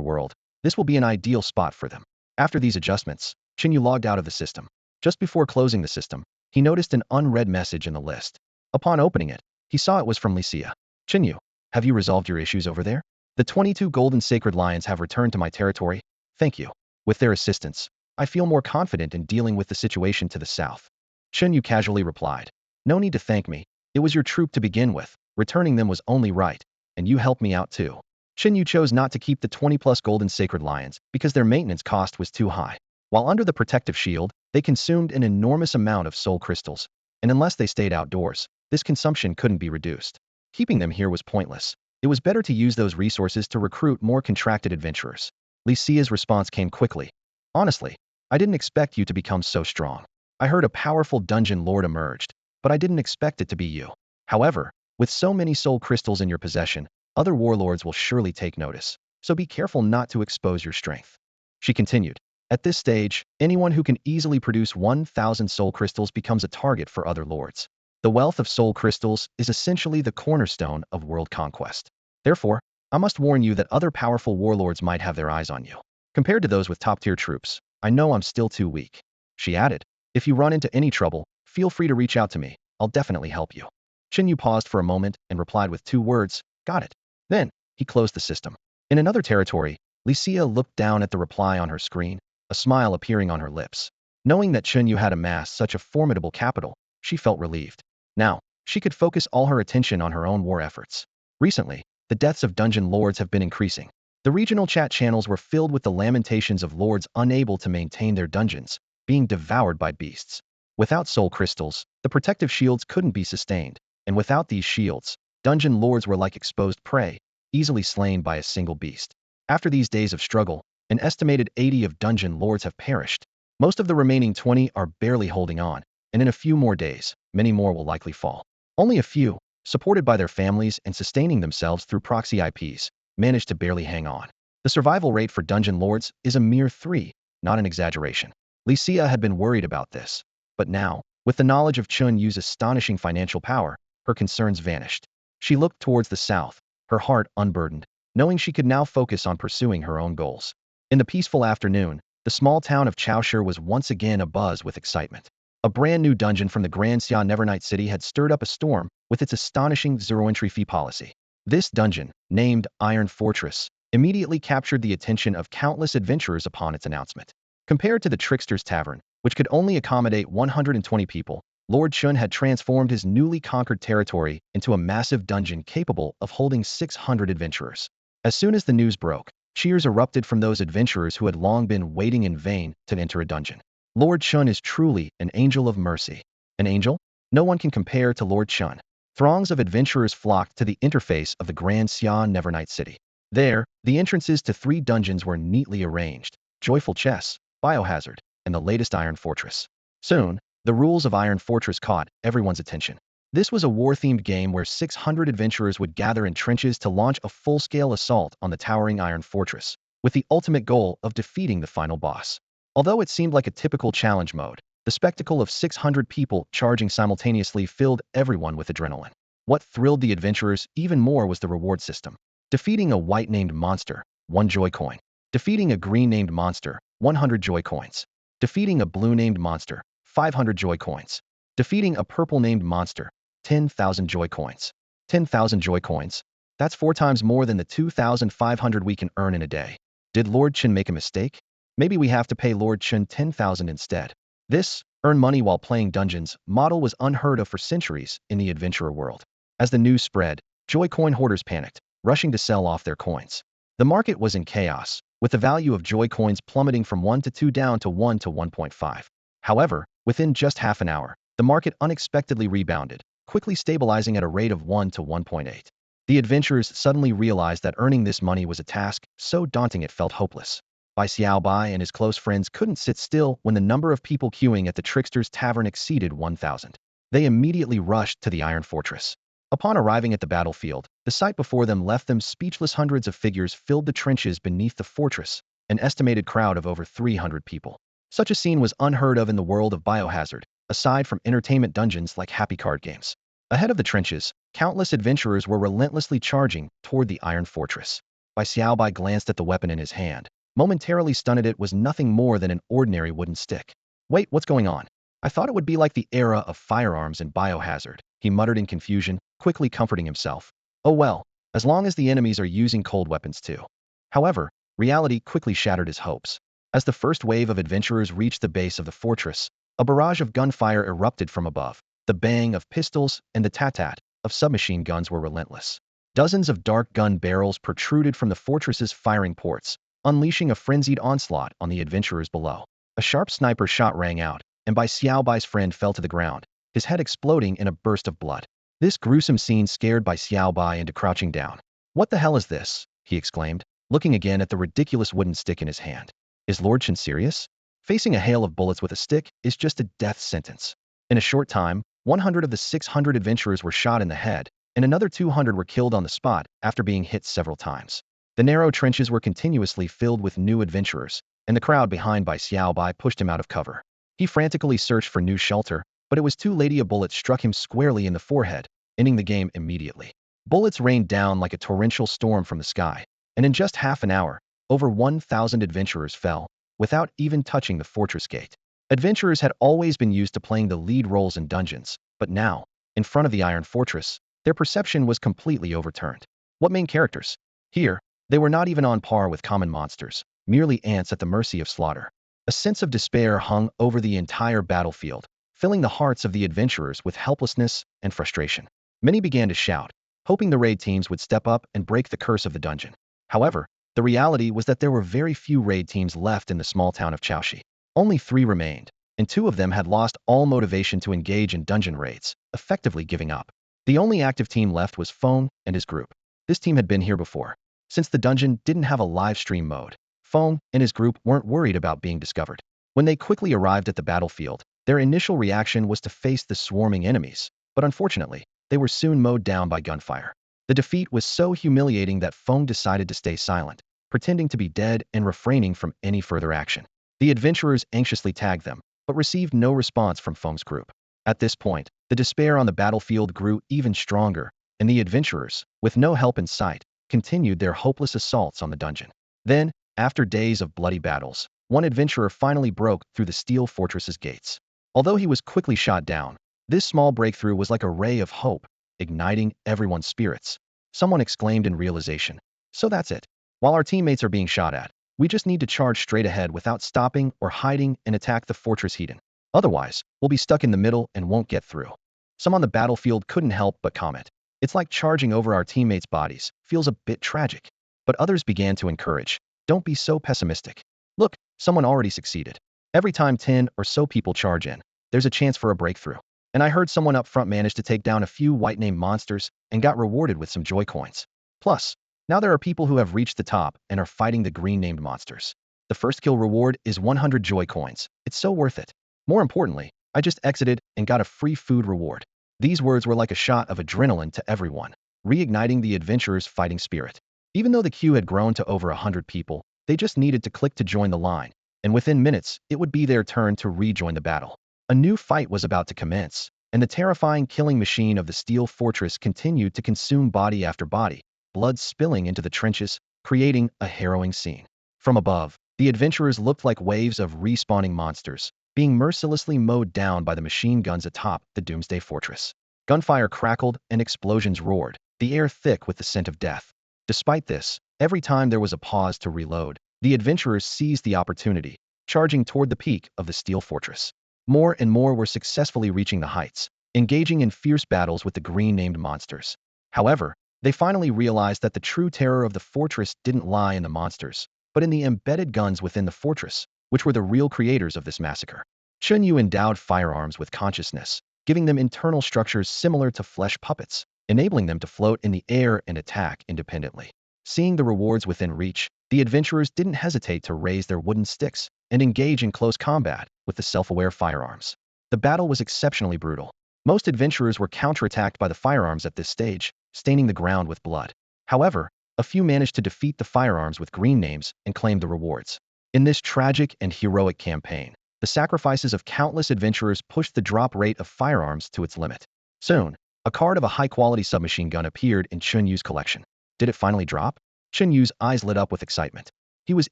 world, this will be an ideal spot for them. After these adjustments, Chen Yu logged out of the system. Just before closing the system, he noticed an unread message in the list. Upon opening it, he saw it was from Licia. Chen Yu, have you resolved your issues over there? The 22 golden sacred lions have returned to my territory. Thank you. With their assistance, I feel more confident in dealing with the situation to the south. Chen Yu casually replied. No need to thank me. It was your troop to begin with. Returning them was only right, and you helped me out too. Chen Yu chose not to keep the 20+ golden sacred lions because their maintenance cost was too high. While under the protective shield, they consumed an enormous amount of soul crystals, and unless they stayed outdoors, this consumption couldn't be reduced. Keeping them here was pointless. It was better to use those resources to recruit more contracted adventurers. Licia's response came quickly. Honestly, I didn't expect you to become so strong. I heard a powerful dungeon lord emerged, but I didn't expect it to be you. However, with so many soul crystals in your possession, other warlords will surely take notice, so be careful not to expose your strength. She continued. At this stage, anyone who can easily produce 1,000 soul crystals becomes a target for other lords. The wealth of soul crystals is essentially the cornerstone of world conquest. Therefore, I must warn you that other powerful warlords might have their eyes on you. Compared to those with top-tier troops, I know I'm still too weak. She added, if you run into any trouble, feel free to reach out to me. I'll definitely help you. Chen Yu paused for a moment and replied with 2 words, got it. Then, he closed the system. In another territory, Licia looked down at the reply on her screen, a smile appearing on her lips. Knowing that Chen Yu had amassed such a formidable capital, she felt relieved. Now, she could focus all her attention on her own war efforts. Recently, the deaths of dungeon lords have been increasing. The regional chat channels were filled with the lamentations of lords unable to maintain their dungeons, being devoured by beasts. Without soul crystals, the protective shields couldn't be sustained, and without these shields, dungeon lords were like exposed prey, easily slain by a single beast. After these days of struggle, an estimated 80 of dungeon lords have perished. Most of the remaining 20 are barely holding on, and in a few more days, many more will likely fall. Only a few, supported by their families and sustaining themselves through proxy IPs, manage to barely hang on. The survival rate for dungeon lords is a mere 3, not an exaggeration. Licia had been worried about this, but now, with the knowledge of Chen Yu's astonishing financial power, her concerns vanished. She looked towards the south, her heart unburdened, knowing she could now focus on pursuing her own goals. In the peaceful afternoon, the small town of Chaoshi was once again abuzz with excitement. A brand new dungeon from the Grand Xia Nevernight City had stirred up a storm with its astonishing zero-entry fee policy. This dungeon, named Iron Fortress, immediately captured the attention of countless adventurers upon its announcement. Compared to the Trickster's Tavern, which could only accommodate 120 people, Lord Chen had transformed his newly conquered territory into a massive dungeon capable of holding 600 adventurers. As soon as the news broke, cheers erupted from those adventurers who had long been waiting in vain to enter a dungeon. Lord Chen is truly an angel of mercy. An angel? No one can compare to Lord Chen. Throngs of adventurers flocked to the interface of the Grand Xia Nevernight City. There, the entrances to 3 dungeons were neatly arranged: Joyful Chess, Biohazard, and the latest Iron Fortress. Soon, the rules of Iron Fortress caught everyone's attention. This was a war-themed game where 600 adventurers would gather in trenches to launch a full-scale assault on the towering Iron Fortress, with the ultimate goal of defeating the final boss. Although it seemed like a typical challenge mode, the spectacle of 600 people charging simultaneously filled everyone with adrenaline. What thrilled the adventurers even more was the reward system. Defeating a white-named monster, 1 joy coin. Defeating a green-named monster, 100 joy coins. Defeating a blue-named monster, 500 joy coins. Defeating a purple-named monster, 10,000 joy coins. 10,000 joy coins? That's 4 times more than the 2,500 we can earn in a day. Did Lord Chen make a mistake? Maybe we have to pay Lord Chen 10,000 instead. This, earn money while playing dungeons, model was unheard of for centuries in the adventurer world. As the news spread, joy coin hoarders panicked, rushing to sell off their coins. The market was in chaos, with the value of joy coins plummeting from 1 to 2 down to 1 to 1.5. However, within just half an hour, the market unexpectedly rebounded, quickly stabilizing at a rate of 1 to 1.8. The adventurers suddenly realized that earning this money was a task so daunting it felt hopeless. Bai Xiaobai and his close friends couldn't sit still when the number of people queuing at the Trickster's Tavern exceeded 1,000. They immediately rushed to the Iron Fortress. Upon arriving at the battlefield, the sight before them left them speechless. Hundreds of figures filled the trenches beneath the fortress, an estimated crowd of over 300 people. Such a scene was unheard of in the world of Biohazard, aside from entertainment dungeons like Happy Card games. Ahead of the trenches, countless adventurers were relentlessly charging toward the Iron Fortress. Bai Xiaobai glanced at the weapon in his hand. Momentarily stunned, it was nothing more than an ordinary wooden stick. Wait, what's going on? I thought it would be like the era of firearms in Biohazard, he muttered in confusion, quickly comforting himself. Oh well, as long as the enemies are using cold weapons too. However, reality quickly shattered his hopes. As the first wave of adventurers reached the base of the fortress, a barrage of gunfire erupted from above. The bang of pistols and the tat-tat of submachine guns were relentless. Dozens of dark gun barrels protruded from the fortress's firing ports, unleashing a frenzied onslaught on the adventurers below. A sharp sniper shot rang out, and Bai Xiaobai's friend fell to the ground, his head exploding in a burst of blood. This gruesome scene scared Bai Xiaobai into crouching down. What the hell is this? He exclaimed, looking again at the ridiculous wooden stick in his hand. Is Lord Chen serious? Facing a hail of bullets with a stick is just a death sentence. In a short time, 100 of the 600 adventurers were shot in the head, and another 200 were killed on the spot after being hit several times. The narrow trenches were continuously filled with new adventurers, and the crowd behind Bai Xiaobai pushed him out of cover. He frantically searched for new shelter, but it was too late. A bullet struck him squarely in the forehead, ending the game immediately. Bullets rained down like a torrential storm from the sky, and in just half an hour, over 1,000 adventurers fell, without even touching the fortress gate. Adventurers had always been used to playing the lead roles in dungeons, but now, in front of the Iron Fortress, their perception was completely overturned. What main characters? Here, they were not even on par with common monsters, merely ants at the mercy of slaughter. A sense of despair hung over the entire battlefield, filling the hearts of the adventurers with helplessness and frustration. Many began to shout, hoping the raid teams would step up and break the curse of the dungeon. However, the reality was that there were very few raid teams left in the small town of Chaoshi. Only 3 remained, and 2 of them had lost all motivation to engage in dungeon raids, effectively giving up. The only active team left was Feng and his group. This team had been here before. Since the dungeon didn't have a live stream mode, Feng and his group weren't worried about being discovered. When they quickly arrived at the battlefield, their initial reaction was to face the swarming enemies, but unfortunately, they were soon mowed down by gunfire. The defeat was so humiliating that Feng decided to stay silent, pretending to be dead and refraining from any further action. The adventurers anxiously tagged them, but received no response from Feng's group. At this point, the despair on the battlefield grew even stronger, and the adventurers, with no help in sight, continued their hopeless assaults on the dungeon. Then, after days of bloody battles, one adventurer finally broke through the steel fortress's gates. Although he was quickly shot down, this small breakthrough was like a ray of hope, igniting everyone's spirits. Someone exclaimed in realization. So that's it. While our teammates are being shot at, we just need to charge straight ahead without stopping or hiding and attack the fortress hidden. Otherwise, we'll be stuck in the middle and won't get through. Some on the battlefield couldn't help but comment. It's like charging over our teammates' bodies, feels a bit tragic. But others began to encourage. Don't be so pessimistic. Look, someone already succeeded. Every time 10 or so people charge in, there's a chance for a breakthrough. And I heard someone up front managed to take down a few white-named monsters and got rewarded with some joy coins. Plus, now there are people who have reached the top and are fighting the green-named monsters. The first kill reward is 100 joy coins. It's so worth it. More importantly, I just exited and got a free food reward. These words were like a shot of adrenaline to everyone, reigniting the adventurers' fighting spirit. Even though the queue had grown to over 100 people, they just needed to click to join the line, and within minutes, it would be their turn to rejoin the battle. A new fight was about to commence, and the terrifying killing machine of the steel fortress continued to consume body after body, blood spilling into the trenches, creating a harrowing scene. From above, the adventurers looked like waves of respawning monsters, being mercilessly mowed down by the machine guns atop the Doomsday Fortress. Gunfire crackled and explosions roared, the air thick with the scent of death. Despite this, every time there was a pause to reload, the adventurers seized the opportunity, charging toward the peak of the steel fortress. More and more were successfully reaching the heights, engaging in fierce battles with the green-named monsters. However, they finally realized that the true terror of the fortress didn't lie in the monsters, but in the embedded guns within the fortress, which were the real creators of this massacre. Chen Yu endowed firearms with consciousness, giving them internal structures similar to flesh puppets, enabling them to float in the air and attack independently. Seeing the rewards within reach, the adventurers didn't hesitate to raise their wooden sticks and engage in close combat with the self-aware firearms. The battle was exceptionally brutal. Most adventurers were counterattacked by the firearms at this stage, staining the ground with blood. However, a few managed to defeat the firearms with green names and claim the rewards. In this tragic and heroic campaign, the sacrifices of countless adventurers pushed the drop rate of firearms to its limit. Soon, a card of a high-quality submachine gun appeared in Chen Yu's collection. Did it finally drop? Chen Yu's eyes lit up with excitement. He was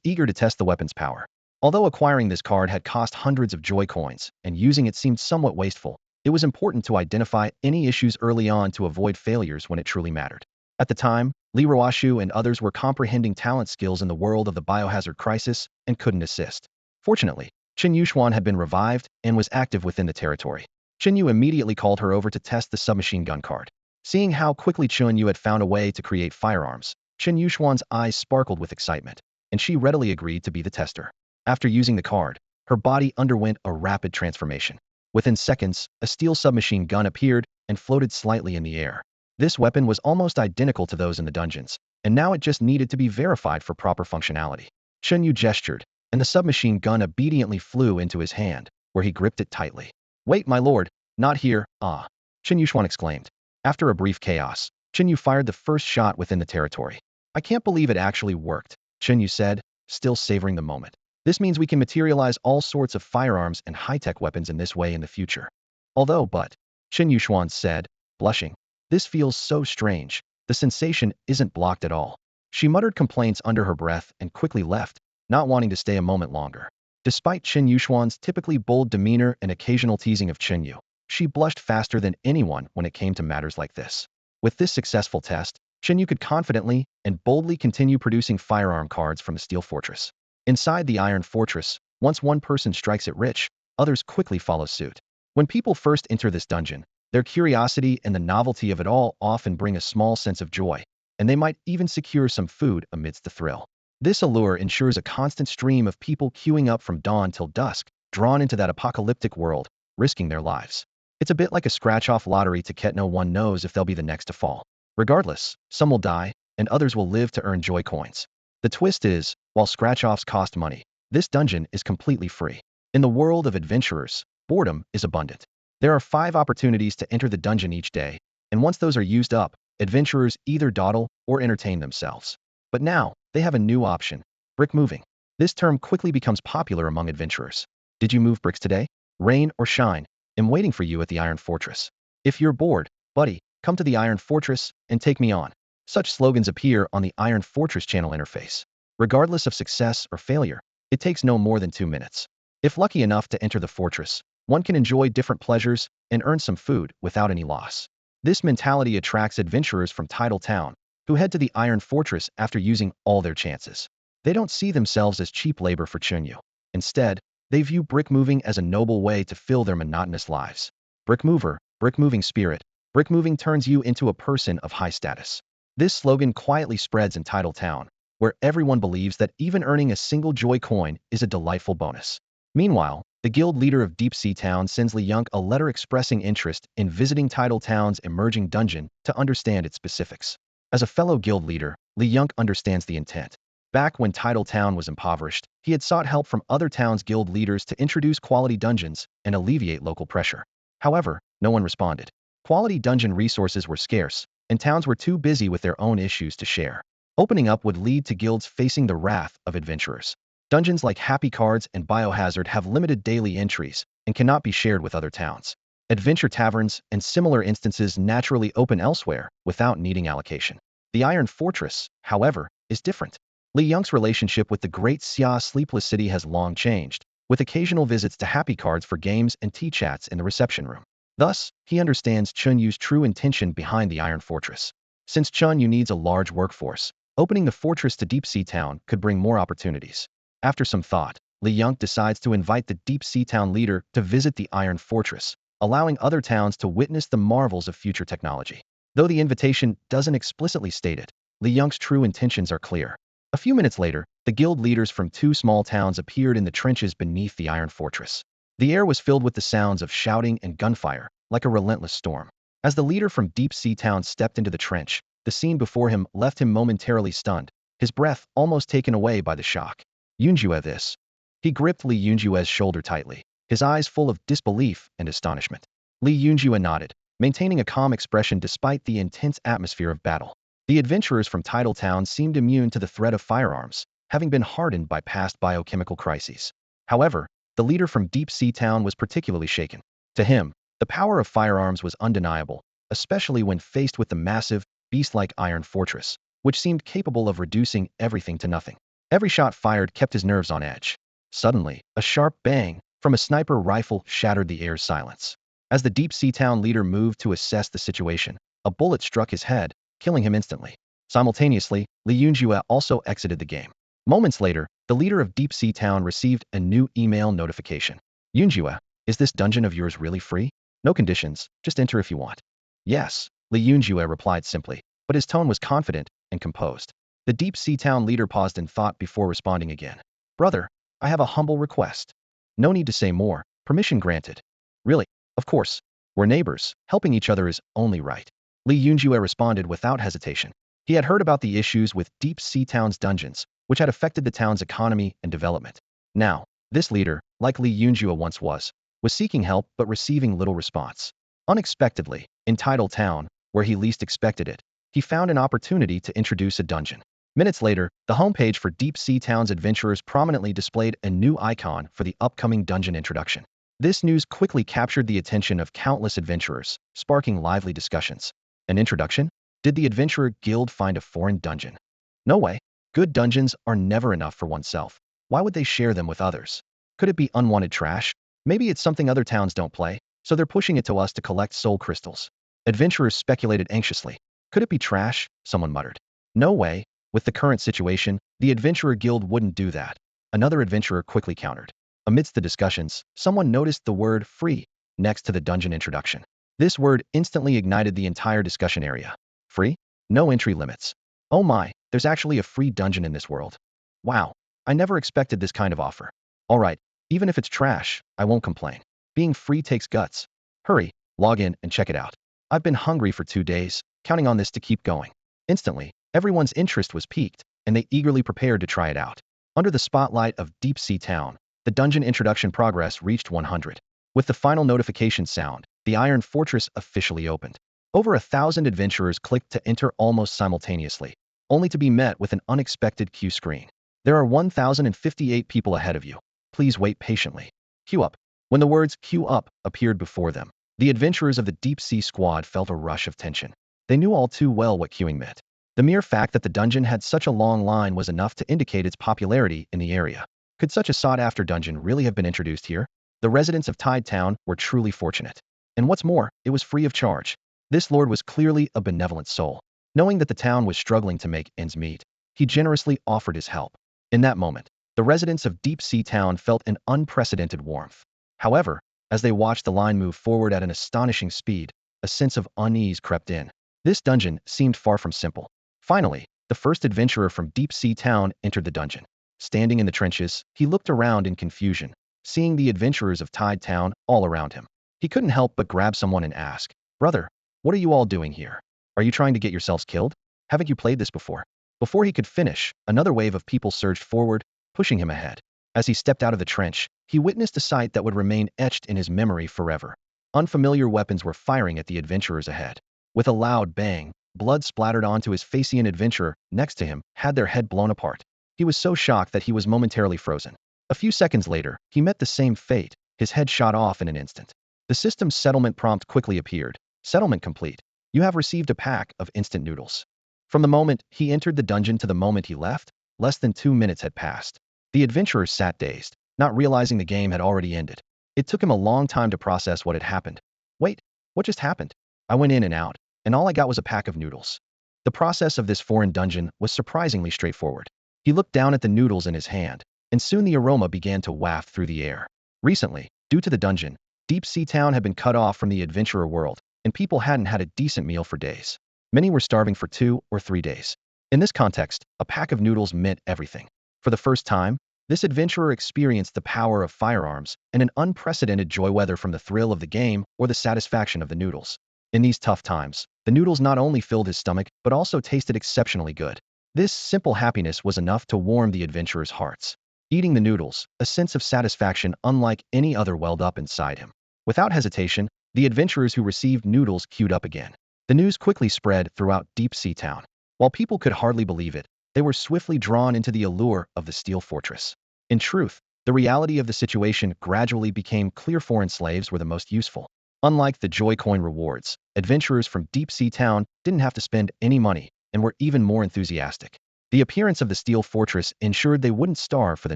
eager to test the weapon's power. Although acquiring this card had cost hundreds of joy coins, and using it seemed somewhat wasteful, it was important to identify any issues early on to avoid failures when it truly mattered. At the time, Li Ruoshu and others were comprehending talent skills in the world of the biohazard crisis and couldn't assist. Fortunately, Chen Yuxuan had been revived and was active within the territory. Chen Yu immediately called her over to test the submachine gun card. Seeing how quickly Chen Yu had found a way to create firearms, Chen Yuxuan's eyes sparkled with excitement, and she readily agreed to be the tester. After using the card, her body underwent a rapid transformation. Within seconds, a steel submachine gun appeared and floated slightly in the air. This weapon was almost identical to those in the dungeons, and now it just needed to be verified for proper functionality. Chen Yu gestured, and the submachine gun obediently flew into his hand, where he gripped it tightly. Wait, my lord, not here, ah! Chen Yuxuan exclaimed. After a brief chaos, Chen Yu fired the first shot within the territory. I can't believe it actually worked, Chen Yu said, still savoring the moment. This means we can materialize all sorts of firearms and high-tech weapons in this way in the future. But, Chen Yuxuan said, blushing, this feels so strange. The sensation isn't blocked at all. She muttered complaints under her breath and quickly left, not wanting to stay a moment longer. Despite Chen Yuxuan's typically bold demeanor and occasional teasing of Chen Yu, she blushed faster than anyone when it came to matters like this. With this successful test, Chen Yu could confidently and boldly continue producing firearm cards from the Steel Fortress. Inside the Iron Fortress, once one person strikes it rich, others quickly follow suit. When people first enter this dungeon, their curiosity and the novelty of it all often bring a small sense of joy, and they might even secure some food amidst the thrill. This allure ensures a constant stream of people queuing up from dawn till dusk, drawn into that apocalyptic world, risking their lives. It's a bit like a scratch-off lottery ticket. No one knows if they'll be the next to fall. Regardless, some will die, and others will live to earn joy coins. The twist is, while scratch-offs cost money, this dungeon is completely free. In the world of adventurers, boredom is abundant. There are 5 opportunities to enter the dungeon each day, and once those are used up, adventurers either dawdle or entertain themselves. But now, they have a new option: brick moving. This term quickly becomes popular among adventurers. Did you move bricks today? Rain or shine, I'm waiting for you at the Iron Fortress. If you're bored, buddy, come to the Iron Fortress and take me on. Such slogans appear on the Iron Fortress channel interface. Regardless of success or failure, It takes no more than 2 minutes. If lucky enough to enter the fortress, one can enjoy different pleasures and earn some food without any loss. This mentality attracts adventurers from Tidal Town, who head to the Iron Fortress after using all their chances. They don't see themselves as cheap labor for Chen Yu. Instead, they view brick moving as a noble way to fill their monotonous lives. Brick mover, brick moving spirit. Brick moving turns you into a person of high status. This slogan quietly spreads in Tidal Town, where everyone believes that even earning a single joy coin is a delightful bonus. Meanwhile, the guild leader of Deep Sea Town sends Li Yunk a letter expressing interest in visiting Tidal Town's emerging dungeon to understand its specifics. As a fellow guild leader, Li Yunk understands the intent. Back when Tidal Town was impoverished, he had sought help from other towns' guild leaders to introduce quality dungeons and alleviate local pressure. However, no one responded. Quality dungeon resources were scarce, and towns were too busy with their own issues to share. Opening up would lead to guilds facing the wrath of adventurers. Dungeons like Happy Cards and Biohazard have limited daily entries and cannot be shared with other towns. Adventure taverns and similar instances naturally open elsewhere without needing allocation. The Iron Fortress, however, is different. Li Yunk's relationship with the Great Xia Sleepless City has long changed, with occasional visits to Happy Cards for games and tea chats in the reception room. Thus, he understands Chen Yu's true intention behind the Iron Fortress. Since Chen Yu needs a large workforce, opening the fortress to Deep Sea Town could bring more opportunities. After some thought, Li Yunk decides to invite the Deep Sea Town leader to visit the Iron Fortress, allowing other towns to witness the marvels of future technology. Though the invitation doesn't explicitly state it, Li Yunk's true intentions are clear. A few minutes later, the guild leaders from 2 small towns appeared in the trenches beneath the Iron Fortress. The air was filled with the sounds of shouting and gunfire, like a relentless storm. As the leader from Deep Sea Town stepped into the trench, the scene before him left him momentarily stunned, his breath almost taken away by the shock. Yunjue this. He gripped Li Yunjue's shoulder tightly, his eyes full of disbelief and astonishment. Li Yunjue nodded, maintaining a calm expression despite the intense atmosphere of battle. The adventurers from Tidal Town seemed immune to the threat of firearms, having been hardened by past biochemical crises. However, the leader from Deep Sea Town was particularly shaken. To him, the power of firearms was undeniable, especially when faced with the massive, beast-like Iron Fortress, which seemed capable of reducing everything to nothing. Every shot fired kept his nerves on edge. Suddenly, a sharp bang from a sniper rifle shattered the air's silence. As the Deep Sea Town leader moved to assess the situation, a bullet struck his head, killing him instantly. Simultaneously, Li Yunjue also exited the game. Moments later, the leader of Deep Sea Town received a new email notification. Yunjue, is this dungeon of yours really free? No conditions, just enter if you want. Yes, Li Yunjue replied simply, but his tone was confident and composed. The Deep Sea Town leader paused in thought before responding again. Brother, I have a humble request. No need to say more, permission granted. Really, of course, we're neighbors, helping each other is only right. Li Yunjue responded without hesitation. He had heard about the issues with Deep Sea Town's dungeons, which had affected the town's economy and development. Now, this leader, like Li Yunjue once was seeking help but receiving little response. Unexpectedly, in Tidal Town, where he least expected it, he found an opportunity to introduce a dungeon. Minutes later, the homepage for Deep Sea Town's adventurers prominently displayed a new icon for the upcoming dungeon introduction. This news quickly captured the attention of countless adventurers, sparking lively discussions. An introduction? Did the Adventurer Guild find a foreign dungeon? No way. Good dungeons are never enough for oneself. Why would they share them with others? Could it be unwanted trash? Maybe it's something other towns don't play, so they're pushing it to us to collect soul crystals. Adventurers speculated anxiously. Could it be trash? Someone muttered. No way. With the current situation, the Adventurer Guild wouldn't do that. Another adventurer quickly countered. Amidst the discussions, someone noticed the word free next to the dungeon introduction. This word instantly ignited the entire discussion area. Free? No entry limits. Oh my, there's actually a free dungeon in this world. Wow, I never expected this kind of offer. Alright, even if it's trash, I won't complain. Being free takes guts. Hurry, log in and check it out. I've been hungry for 2 days, counting on this to keep going. Instantly, everyone's interest was piqued, and they eagerly prepared to try it out. Under the spotlight of Deep Sea Town, the dungeon introduction progress reached 100. With the final notification sound, the Iron Fortress officially opened. Over 1,000 adventurers clicked to enter almost simultaneously, only to be met with an unexpected queue screen. There are 1,058 people ahead of you. Please wait patiently. Queue up. When the words queue up appeared before them, the adventurers of the Deep Sea Squad felt a rush of tension. They knew all too well what queuing meant. The mere fact that the dungeon had such a long line was enough to indicate its popularity in the area. Could such a sought-after dungeon really have been introduced here? The residents of Tide Town were truly fortunate. And what's more, it was free of charge. This lord was clearly a benevolent soul. Knowing that the town was struggling to make ends meet, he generously offered his help. In that moment, the residents of Deep Sea Town felt an unprecedented warmth. However, as they watched the line move forward at an astonishing speed, a sense of unease crept in. This dungeon seemed far from simple. Finally, the first adventurer from Deep Sea Town entered the dungeon. Standing in the trenches, he looked around in confusion, seeing the adventurers of Tide Town all around him. He couldn't help but grab someone and ask, "Brother, what are you all doing here? Are you trying to get yourselves killed? Haven't you played this before?" Before he could finish, another wave of people surged forward, pushing him ahead. As he stepped out of the trench, he witnessed a sight that would remain etched in his memory forever. Unfamiliar weapons were firing at the adventurers ahead. With a loud bang, blood splattered onto his face. An adventurer next to him had their head blown apart. He was so shocked that he was momentarily frozen. A few seconds later, he met the same fate, his head shot off in an instant. The system's settlement prompt quickly appeared. Settlement complete. You have received a pack of instant noodles. From the moment he entered the dungeon to the moment he left, less than 2 minutes had passed. The adventurer sat dazed, not realizing the game had already ended. It took him a long time to process what had happened. Wait, what just happened? I went in and out, and all I got was a pack of noodles. The process of this foreign dungeon was surprisingly straightforward. He looked down at the noodles in his hand, and soon the aroma began to waft through the air. Recently, due to the dungeon, Deep Sea Town had been cut off from the adventurer world, and people hadn't had a decent meal for days. Many were starving for 2 or 3 days. In this context, a pack of noodles meant everything. For the first time, this adventurer experienced the power of firearms and an unprecedented joy, whether from the thrill of the game or the satisfaction of the noodles. In these tough times, the noodles not only filled his stomach but also tasted exceptionally good. This simple happiness was enough to warm the adventurers' hearts. Eating the noodles, a sense of satisfaction unlike any other welled up inside him. Without hesitation, the adventurers who received noodles queued up again. The news quickly spread throughout Deep Sea Town. While people could hardly believe it, they were swiftly drawn into the allure of the Steel Fortress. In truth, the reality of the situation gradually became clear. Foreign slaves were the most useful. Unlike the Joy Coin rewards, adventurers from Deep Sea Town didn't have to spend any money and were even more enthusiastic. The appearance of the Steel Fortress ensured they wouldn't starve for the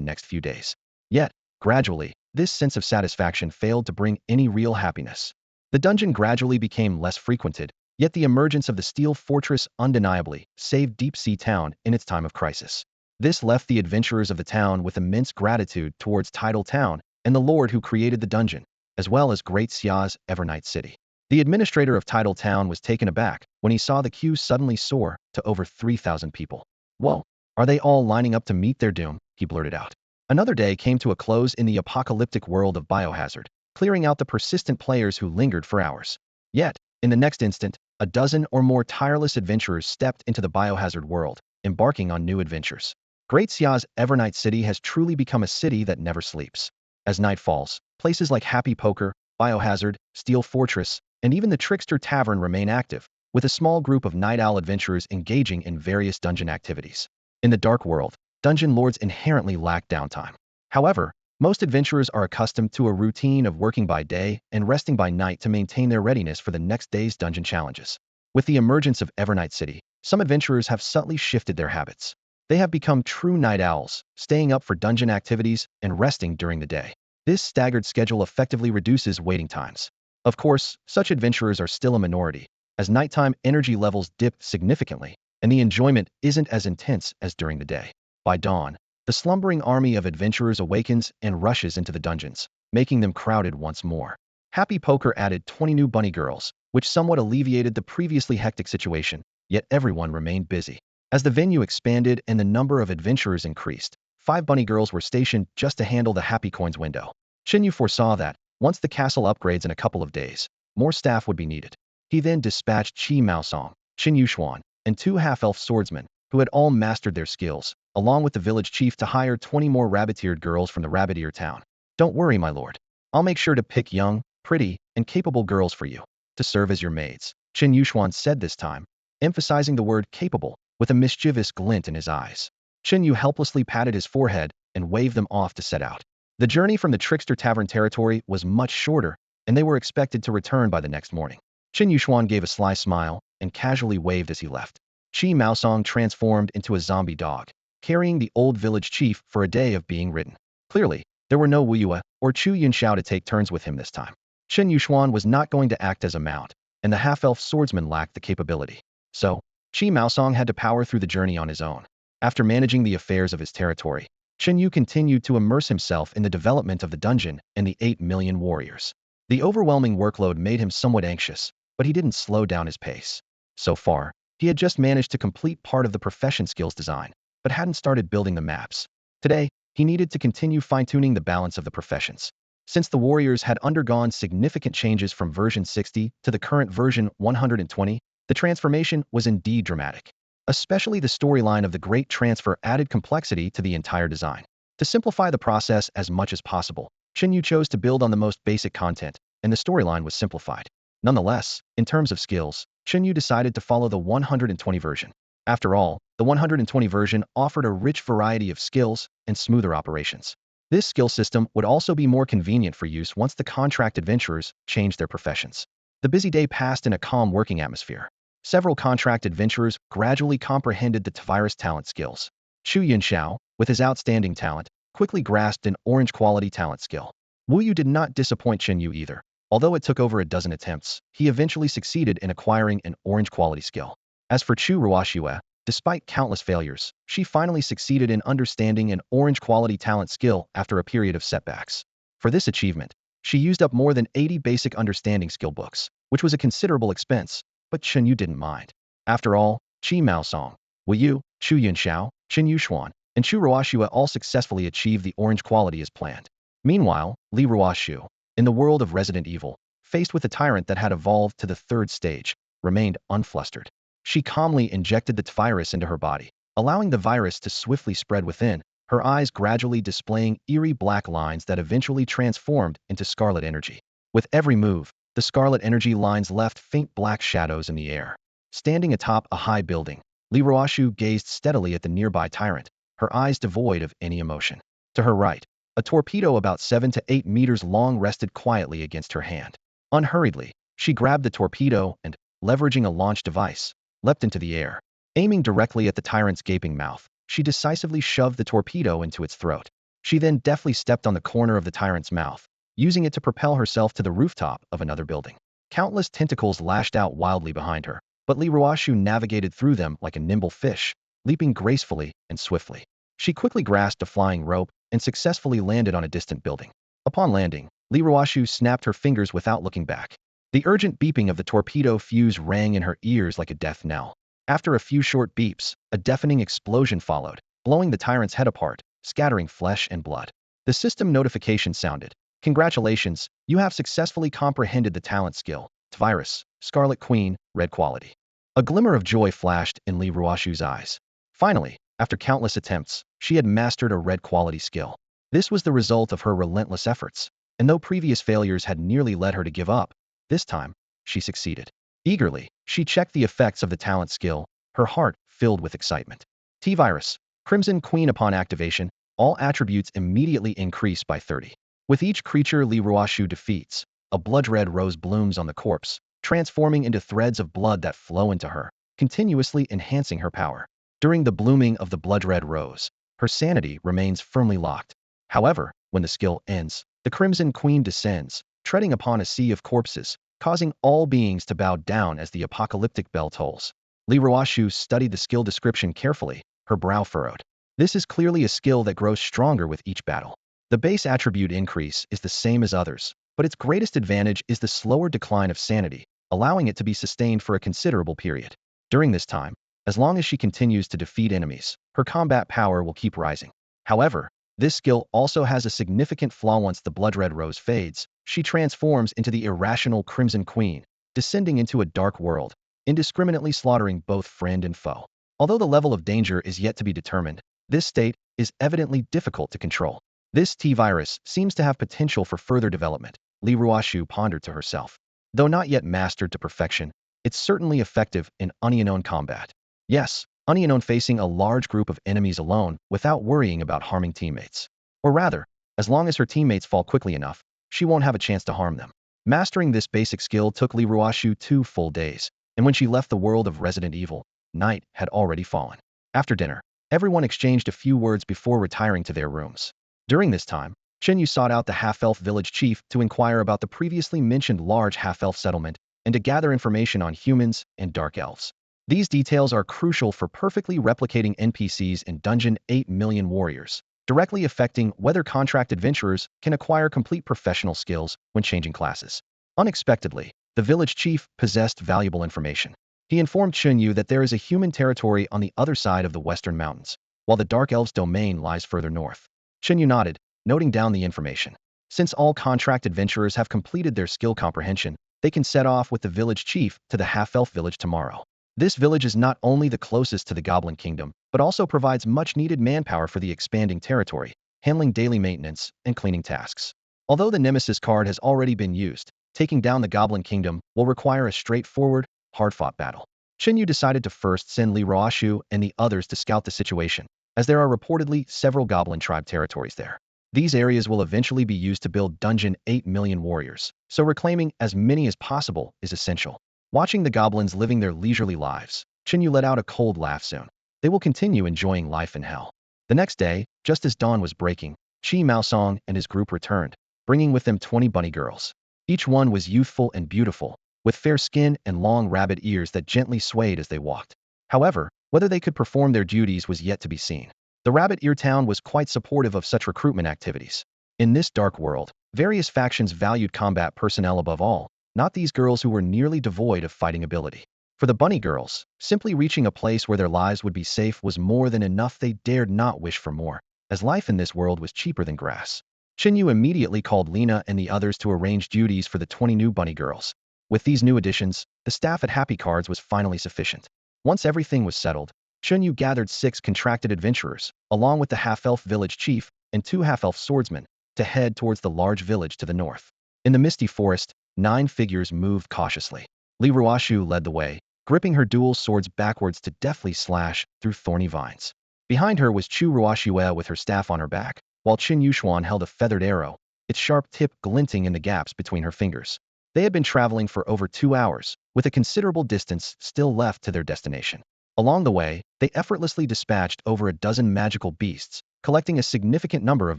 next few days. Yet, gradually, this sense of satisfaction failed to bring any real happiness. The dungeon gradually became less frequented, yet the emergence of the Steel Fortress undeniably saved Deep Sea Town in its time of crisis. This left the adventurers of the town with immense gratitude towards Tidal Town and the Lord who created the dungeon, as well as Great Xia's Evernight City. The administrator of Tidal Town was taken aback when he saw the queue suddenly soar to over 3,000 people. "Whoa, are they all lining up to meet their doom?" he blurted out. Another day came to a close in the apocalyptic world of Biohazard, clearing out the persistent players who lingered for hours. Yet, in the next instant, a dozen or more tireless adventurers stepped into the Biohazard world, embarking on new adventures. Great Xia's Evernight City has truly become a city that never sleeps. As night falls, places like Happy Poker, Biohazard, Steel Fortress, and even the Trickster Tavern remain active, with a small group of night owl adventurers engaging in various dungeon activities. In the dark world, dungeon lords inherently lack downtime. However, most adventurers are accustomed to a routine of working by day and resting by night to maintain their readiness for the next day's dungeon challenges. With the emergence of Evernight City, some adventurers have subtly shifted their habits. They have become true night owls, staying up for dungeon activities and resting during the day. This staggered schedule effectively reduces waiting times. Of course, such adventurers are still a minority, as nighttime energy levels dip significantly, and the enjoyment isn't as intense as during the day. By dawn, the slumbering army of adventurers awakens and rushes into the dungeons, making them crowded once more. Happy Poker added 20 new bunny girls, which somewhat alleviated the previously hectic situation, yet everyone remained busy. As the venue expanded and the number of adventurers increased, 5 bunny girls were stationed just to handle the Happy Coins window. Chen Yu foresaw that, once the castle upgrades in a couple of days, more staff would be needed. He then dispatched Qi Maosong, Chen Yuxuan, and 2 half-elf swordsmen, who had all mastered their skills, along with the village chief to hire 20 more rabbit-eared girls from the rabbit-ear town. "Don't worry, my lord. I'll make sure to pick young, pretty, and capable girls for you to serve as your maids," Chen Yuxuan said this time, emphasizing the word capable, with a mischievous glint in his eyes. Chen Yu helplessly patted his forehead and waved them off to set out. The journey from the Trickster Tavern territory was much shorter, and they were expected to return by the next morning. Chen Yuxuan gave a sly smile and casually waved as he left. Qi Maosong transformed into a zombie dog, carrying the old village chief for a day of being ridden. Clearly, there were no Wu Yue or Chu Yunxiao to take turns with him this time. Chen Yu was not going to act as a mount, and the half-elf swordsman lacked the capability. So, Qi Maosong had to power through the journey on his own. After managing the affairs of his territory, Chen Yu continued to immerse himself in the development of the dungeon and the 8 million warriors. The overwhelming workload made him somewhat anxious, but he didn't slow down his pace. So far, he had just managed to complete part of the profession skills design, but hadn't started building the maps. Today, he needed to continue fine-tuning the balance of the professions. Since the warriors had undergone significant changes from version 60 to the current version 120, the transformation was indeed dramatic. Especially the storyline of the Great Transfer added complexity to the entire design. To simplify the process as much as possible, Chen Yu chose to build on the most basic content, and the storyline was simplified. Nonetheless, in terms of skills, Chen Yu decided to follow the 120 version. After all, the 120 version offered a rich variety of skills and smoother operations. This skill system would also be more convenient for use once the contract adventurers changed their professions. The busy day passed in a calm working atmosphere. Several contract adventurers gradually comprehended the Tavira's talent skills. Chu Yunxiao, with his outstanding talent, quickly grasped an orange quality talent skill. Wu Yu did not disappoint Chen Yu either. Although it took over a dozen attempts, he eventually succeeded in acquiring an orange quality skill. As for Chu Ruoxue, despite countless failures, she finally succeeded in understanding an orange quality talent skill after a period of setbacks. For this achievement, she used up more than 80 basic understanding skill books, which was a considerable expense, but Chen Yu didn't mind. After all, Qi Maosong, Wu Yu, Chu Yunxiao, Chen Yuxuan, and Chu Ruoxue all successfully achieved the orange quality as planned. Meanwhile, Li Ruoxu, in the world of Resident Evil, faced with a tyrant that had evolved to the 3rd stage, remained unflustered. She calmly injected the virus into her body, allowing the virus to swiftly spread within, her eyes gradually displaying eerie black lines that eventually transformed into scarlet energy. With every move, the scarlet energy lines left faint black shadows in the air. Standing atop a high building, Li Ruoxu gazed steadily at the nearby tyrant, her eyes devoid of any emotion. To her right, a torpedo about 7 to 8 meters long rested quietly against her hand. Unhurriedly, she grabbed the torpedo and, leveraging a launch device, leapt into the air. Aiming directly at the tyrant's gaping mouth, she decisively shoved the torpedo into its throat. She then deftly stepped on the corner of the tyrant's mouth, using it to propel herself to the rooftop of another building. Countless tentacles lashed out wildly behind her, but Li Ruoxu navigated through them like a nimble fish, leaping gracefully and swiftly. She quickly grasped a flying rope and successfully landed on a distant building. Upon landing, Li Ruoxu snapped her fingers without looking back. The urgent beeping of the torpedo fuse rang in her ears like a death knell. After a few short beeps, a deafening explosion followed, blowing the tyrant's head apart, scattering flesh and blood. The system notification sounded. Congratulations, you have successfully comprehended the talent skill, Tvirus, Scarlet Queen, red quality. A glimmer of joy flashed in Li Ruoxu's eyes. Finally, after countless attempts, she had mastered a red quality skill. This was the result of her relentless efforts, and though previous failures had nearly led her to give up, this time, she succeeded. Eagerly, she checked the effects of the talent skill, her heart filled with excitement. T-Virus, Crimson Queen upon activation, all attributes immediately increase by 30. With each creature Li Ruoxu defeats, a blood-red rose blooms on the corpse, transforming into threads of blood that flow into her, continuously enhancing her power. During the blooming of the blood-red rose, her sanity remains firmly locked. However, when the skill ends, the Crimson Queen descends, treading upon a sea of corpses, causing all beings to bow down as the apocalyptic bell tolls. Li Ruoxu studied the skill description carefully, her brow furrowed. This is clearly a skill that grows stronger with each battle. The base attribute increase is the same as others, but its greatest advantage is the slower decline of sanity, allowing it to be sustained for a considerable period. During this time, as long as she continues to defeat enemies, her combat power will keep rising. However, this skill also has a significant flaw. Once the blood-red rose fades, she transforms into the irrational Crimson Queen, descending into a dark world, indiscriminately slaughtering both friend and foe. Although the level of danger is yet to be determined, this state is evidently difficult to control. This T-Virus seems to have potential for further development, Li Ruoxu pondered to herself. Though not yet mastered to perfection, it's certainly effective in unknown combat. Yes, unknown facing a large group of enemies alone without worrying about harming teammates. Or rather, as long as her teammates fall quickly enough, she won't have a chance to harm them. Mastering this basic skill took Li Ruoxu 2 full days, and when she left the world of Resident Evil, night had already fallen. After dinner, everyone exchanged a few words before retiring to their rooms. During this time, Chen Yu sought out the half-elf village chief to inquire about the previously mentioned large half-elf settlement and to gather information on humans and dark elves. These details are crucial for perfectly replicating NPCs in Dungeon 8 Million Warriors, directly affecting whether contract adventurers can acquire complete professional skills when changing classes. Unexpectedly, the village chief possessed valuable information. He informed Chen Yu that there is a human territory on the other side of the western mountains, while the dark elves' domain lies further north. Chen Yu nodded, noting down the information. Since all contract adventurers have completed their skill comprehension, they can set off with the village chief to the half-elf village tomorrow. This village is not only the closest to the Goblin Kingdom, but also provides much-needed manpower for the expanding territory, handling daily maintenance and cleaning tasks. Although the Nemesis card has already been used, taking down the Goblin Kingdom will require a straightforward, hard-fought battle. Chen Yu decided to first send Li Ruoshu and the others to scout the situation, as there are reportedly several Goblin tribe territories there. These areas will eventually be used to build Dungeon 8 Million Warriors, so reclaiming as many as possible is essential. Watching the goblins living their leisurely lives, Chen Yu let out a cold laugh soon. They will continue enjoying life in hell. The next day, just as dawn was breaking, Qi Maosong and his group returned, bringing with them 20 bunny girls. Each one was youthful and beautiful, with fair skin and long rabbit ears that gently swayed as they walked. However, whether they could perform their duties was yet to be seen. The Rabbit Ear Town was quite supportive of such recruitment activities. In this dark world, various factions valued combat personnel above all, not these girls who were nearly devoid of fighting ability. For the bunny girls, simply reaching a place where their lives would be safe was more than enough. They dared not wish for more, as life in this world was cheaper than grass. Chen Yu immediately called Lena and the others to arrange duties for the 20 new bunny girls. With these new additions, the staff at Happy Cards was finally sufficient. Once everything was settled, Chen Yu gathered 6 contracted adventurers, along with the half-elf village chief and 2 half-elf swordsmen, to head towards the large village to the north. In the misty forest, 9 figures moved cautiously. Li Ruoshu led the way, gripping her dual swords backwards to deftly slash through thorny vines. Behind her was Chu Ruoshue with her staff on her back, while Qin Yushuan held a feathered arrow, its sharp tip glinting in the gaps between her fingers. They had been traveling for over 2 hours, with a considerable distance still left to their destination. Along the way, they effortlessly dispatched over a dozen magical beasts, collecting a significant number of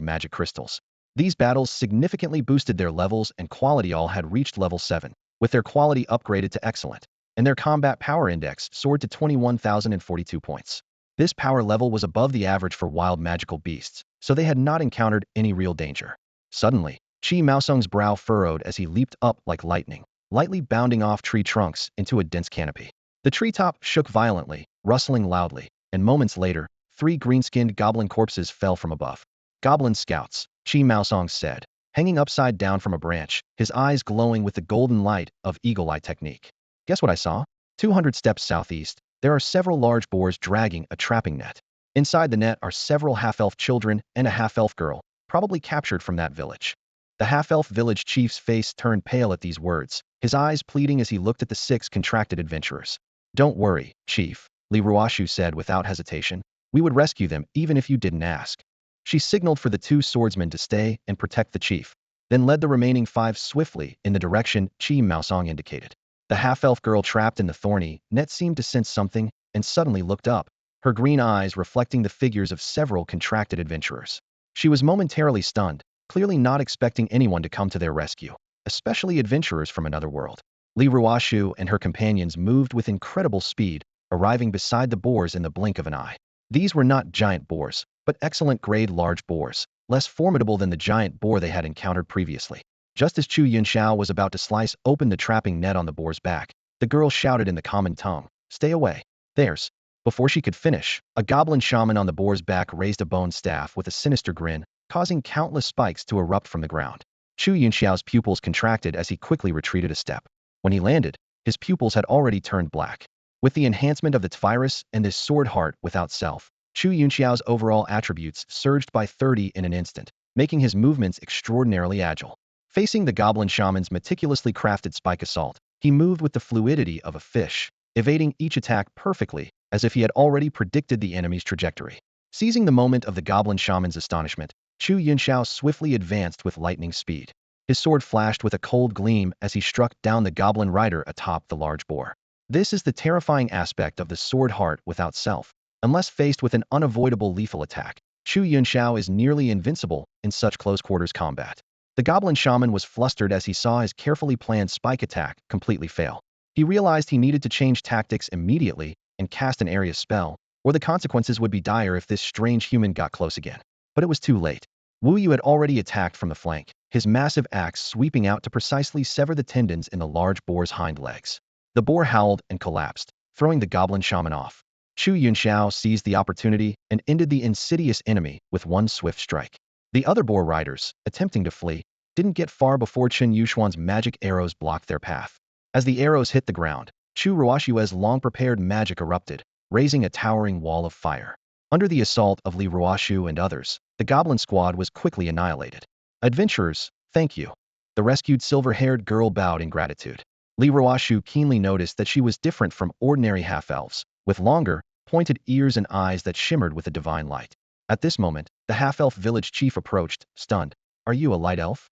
magic crystals. These battles significantly boosted their levels and quality. All had reached level 7, with their quality upgraded to excellent, and their combat power index soared to 21,042 points. This power level was above the average for wild magical beasts, so they had not encountered any real danger. Suddenly, Qi Maosong's brow furrowed as he leaped up like lightning, lightly bounding off tree trunks into a dense canopy. The treetop shook violently, rustling loudly, and moments later, 3 green-skinned goblin corpses fell from above. Goblin scouts, Qi Maosong said, hanging upside down from a branch, his eyes glowing with the golden light of eagle eye technique. Guess what I saw? 200 steps southeast, there are several large boars dragging a trapping net. Inside the net are several half-elf children and a half-elf girl, probably captured from that village. The half-elf village chief's face turned pale at these words, his eyes pleading as he looked at the 6 contracted adventurers. Don't worry, Chief, Li Ruoshu said without hesitation. We would rescue them even if you didn't ask. She signaled for the 2 swordsmen to stay and protect the chief, then led the remaining 5 swiftly in the direction Qi Maosong indicated. The half-elf girl trapped in the thorny net seemed to sense something and suddenly looked up, her green eyes reflecting the figures of several contracted adventurers. She was momentarily stunned, clearly not expecting anyone to come to their rescue, especially adventurers from another world. Li Ruoshu and her companions moved with incredible speed, arriving beside the boars in the blink of an eye. These were not giant boars, but excellent grade large boars, less formidable than the giant boar they had encountered previously. Just as Chu Yunxiao was about to slice open the trapping net on the boar's back, the girl shouted in the common tongue, "Stay away. Theirs." Before she could finish, a goblin shaman on the boar's back raised a bone staff with a sinister grin, causing countless spikes to erupt from the ground. Chu Yunxiao's pupils contracted as he quickly retreated a step. When he landed, his pupils had already turned black. With the enhancement of the virus and this sword heart without self, Chu Yunxiao's overall attributes surged by 30 in an instant, making his movements extraordinarily agile. Facing the goblin shaman's meticulously crafted spike assault, he moved with the fluidity of a fish, evading each attack perfectly, as if he had already predicted the enemy's trajectory. Seizing the moment of the goblin shaman's astonishment, Chu Yunxiao swiftly advanced with lightning speed. His sword flashed with a cold gleam as he struck down the goblin rider atop the large boar. This is the terrifying aspect of the sword heart without self. Unless faced with an unavoidable lethal attack, Chu Yunxiao is nearly invincible in such close-quarters combat. The Goblin Shaman was flustered as he saw his carefully planned spike attack completely fail. He realized he needed to change tactics immediately and cast an area spell, or the consequences would be dire if this strange human got close again. But it was too late. Wu Yu had already attacked from the flank, his massive axe sweeping out to precisely sever the tendons in the large boar's hind legs. The boar howled and collapsed, throwing the Goblin Shaman off. Chu Yunxiao seized the opportunity and ended the insidious enemy with one swift strike. The other boar riders, attempting to flee, didn't get far before Chen Yuxuan's magic arrows blocked their path. As the arrows hit the ground, Chu Ruoshue's long-prepared magic erupted, raising a towering wall of fire. Under the assault of Li Ruoshu and others, the Goblin squad was quickly annihilated. Adventurers, thank you. The rescued silver-haired girl bowed in gratitude. Li Ruoshu keenly noticed that she was different from ordinary half-elves, with longer, pointed ears and eyes that shimmered with a divine light. At this moment, the half-elf village chief approached, stunned. Are you a light elf?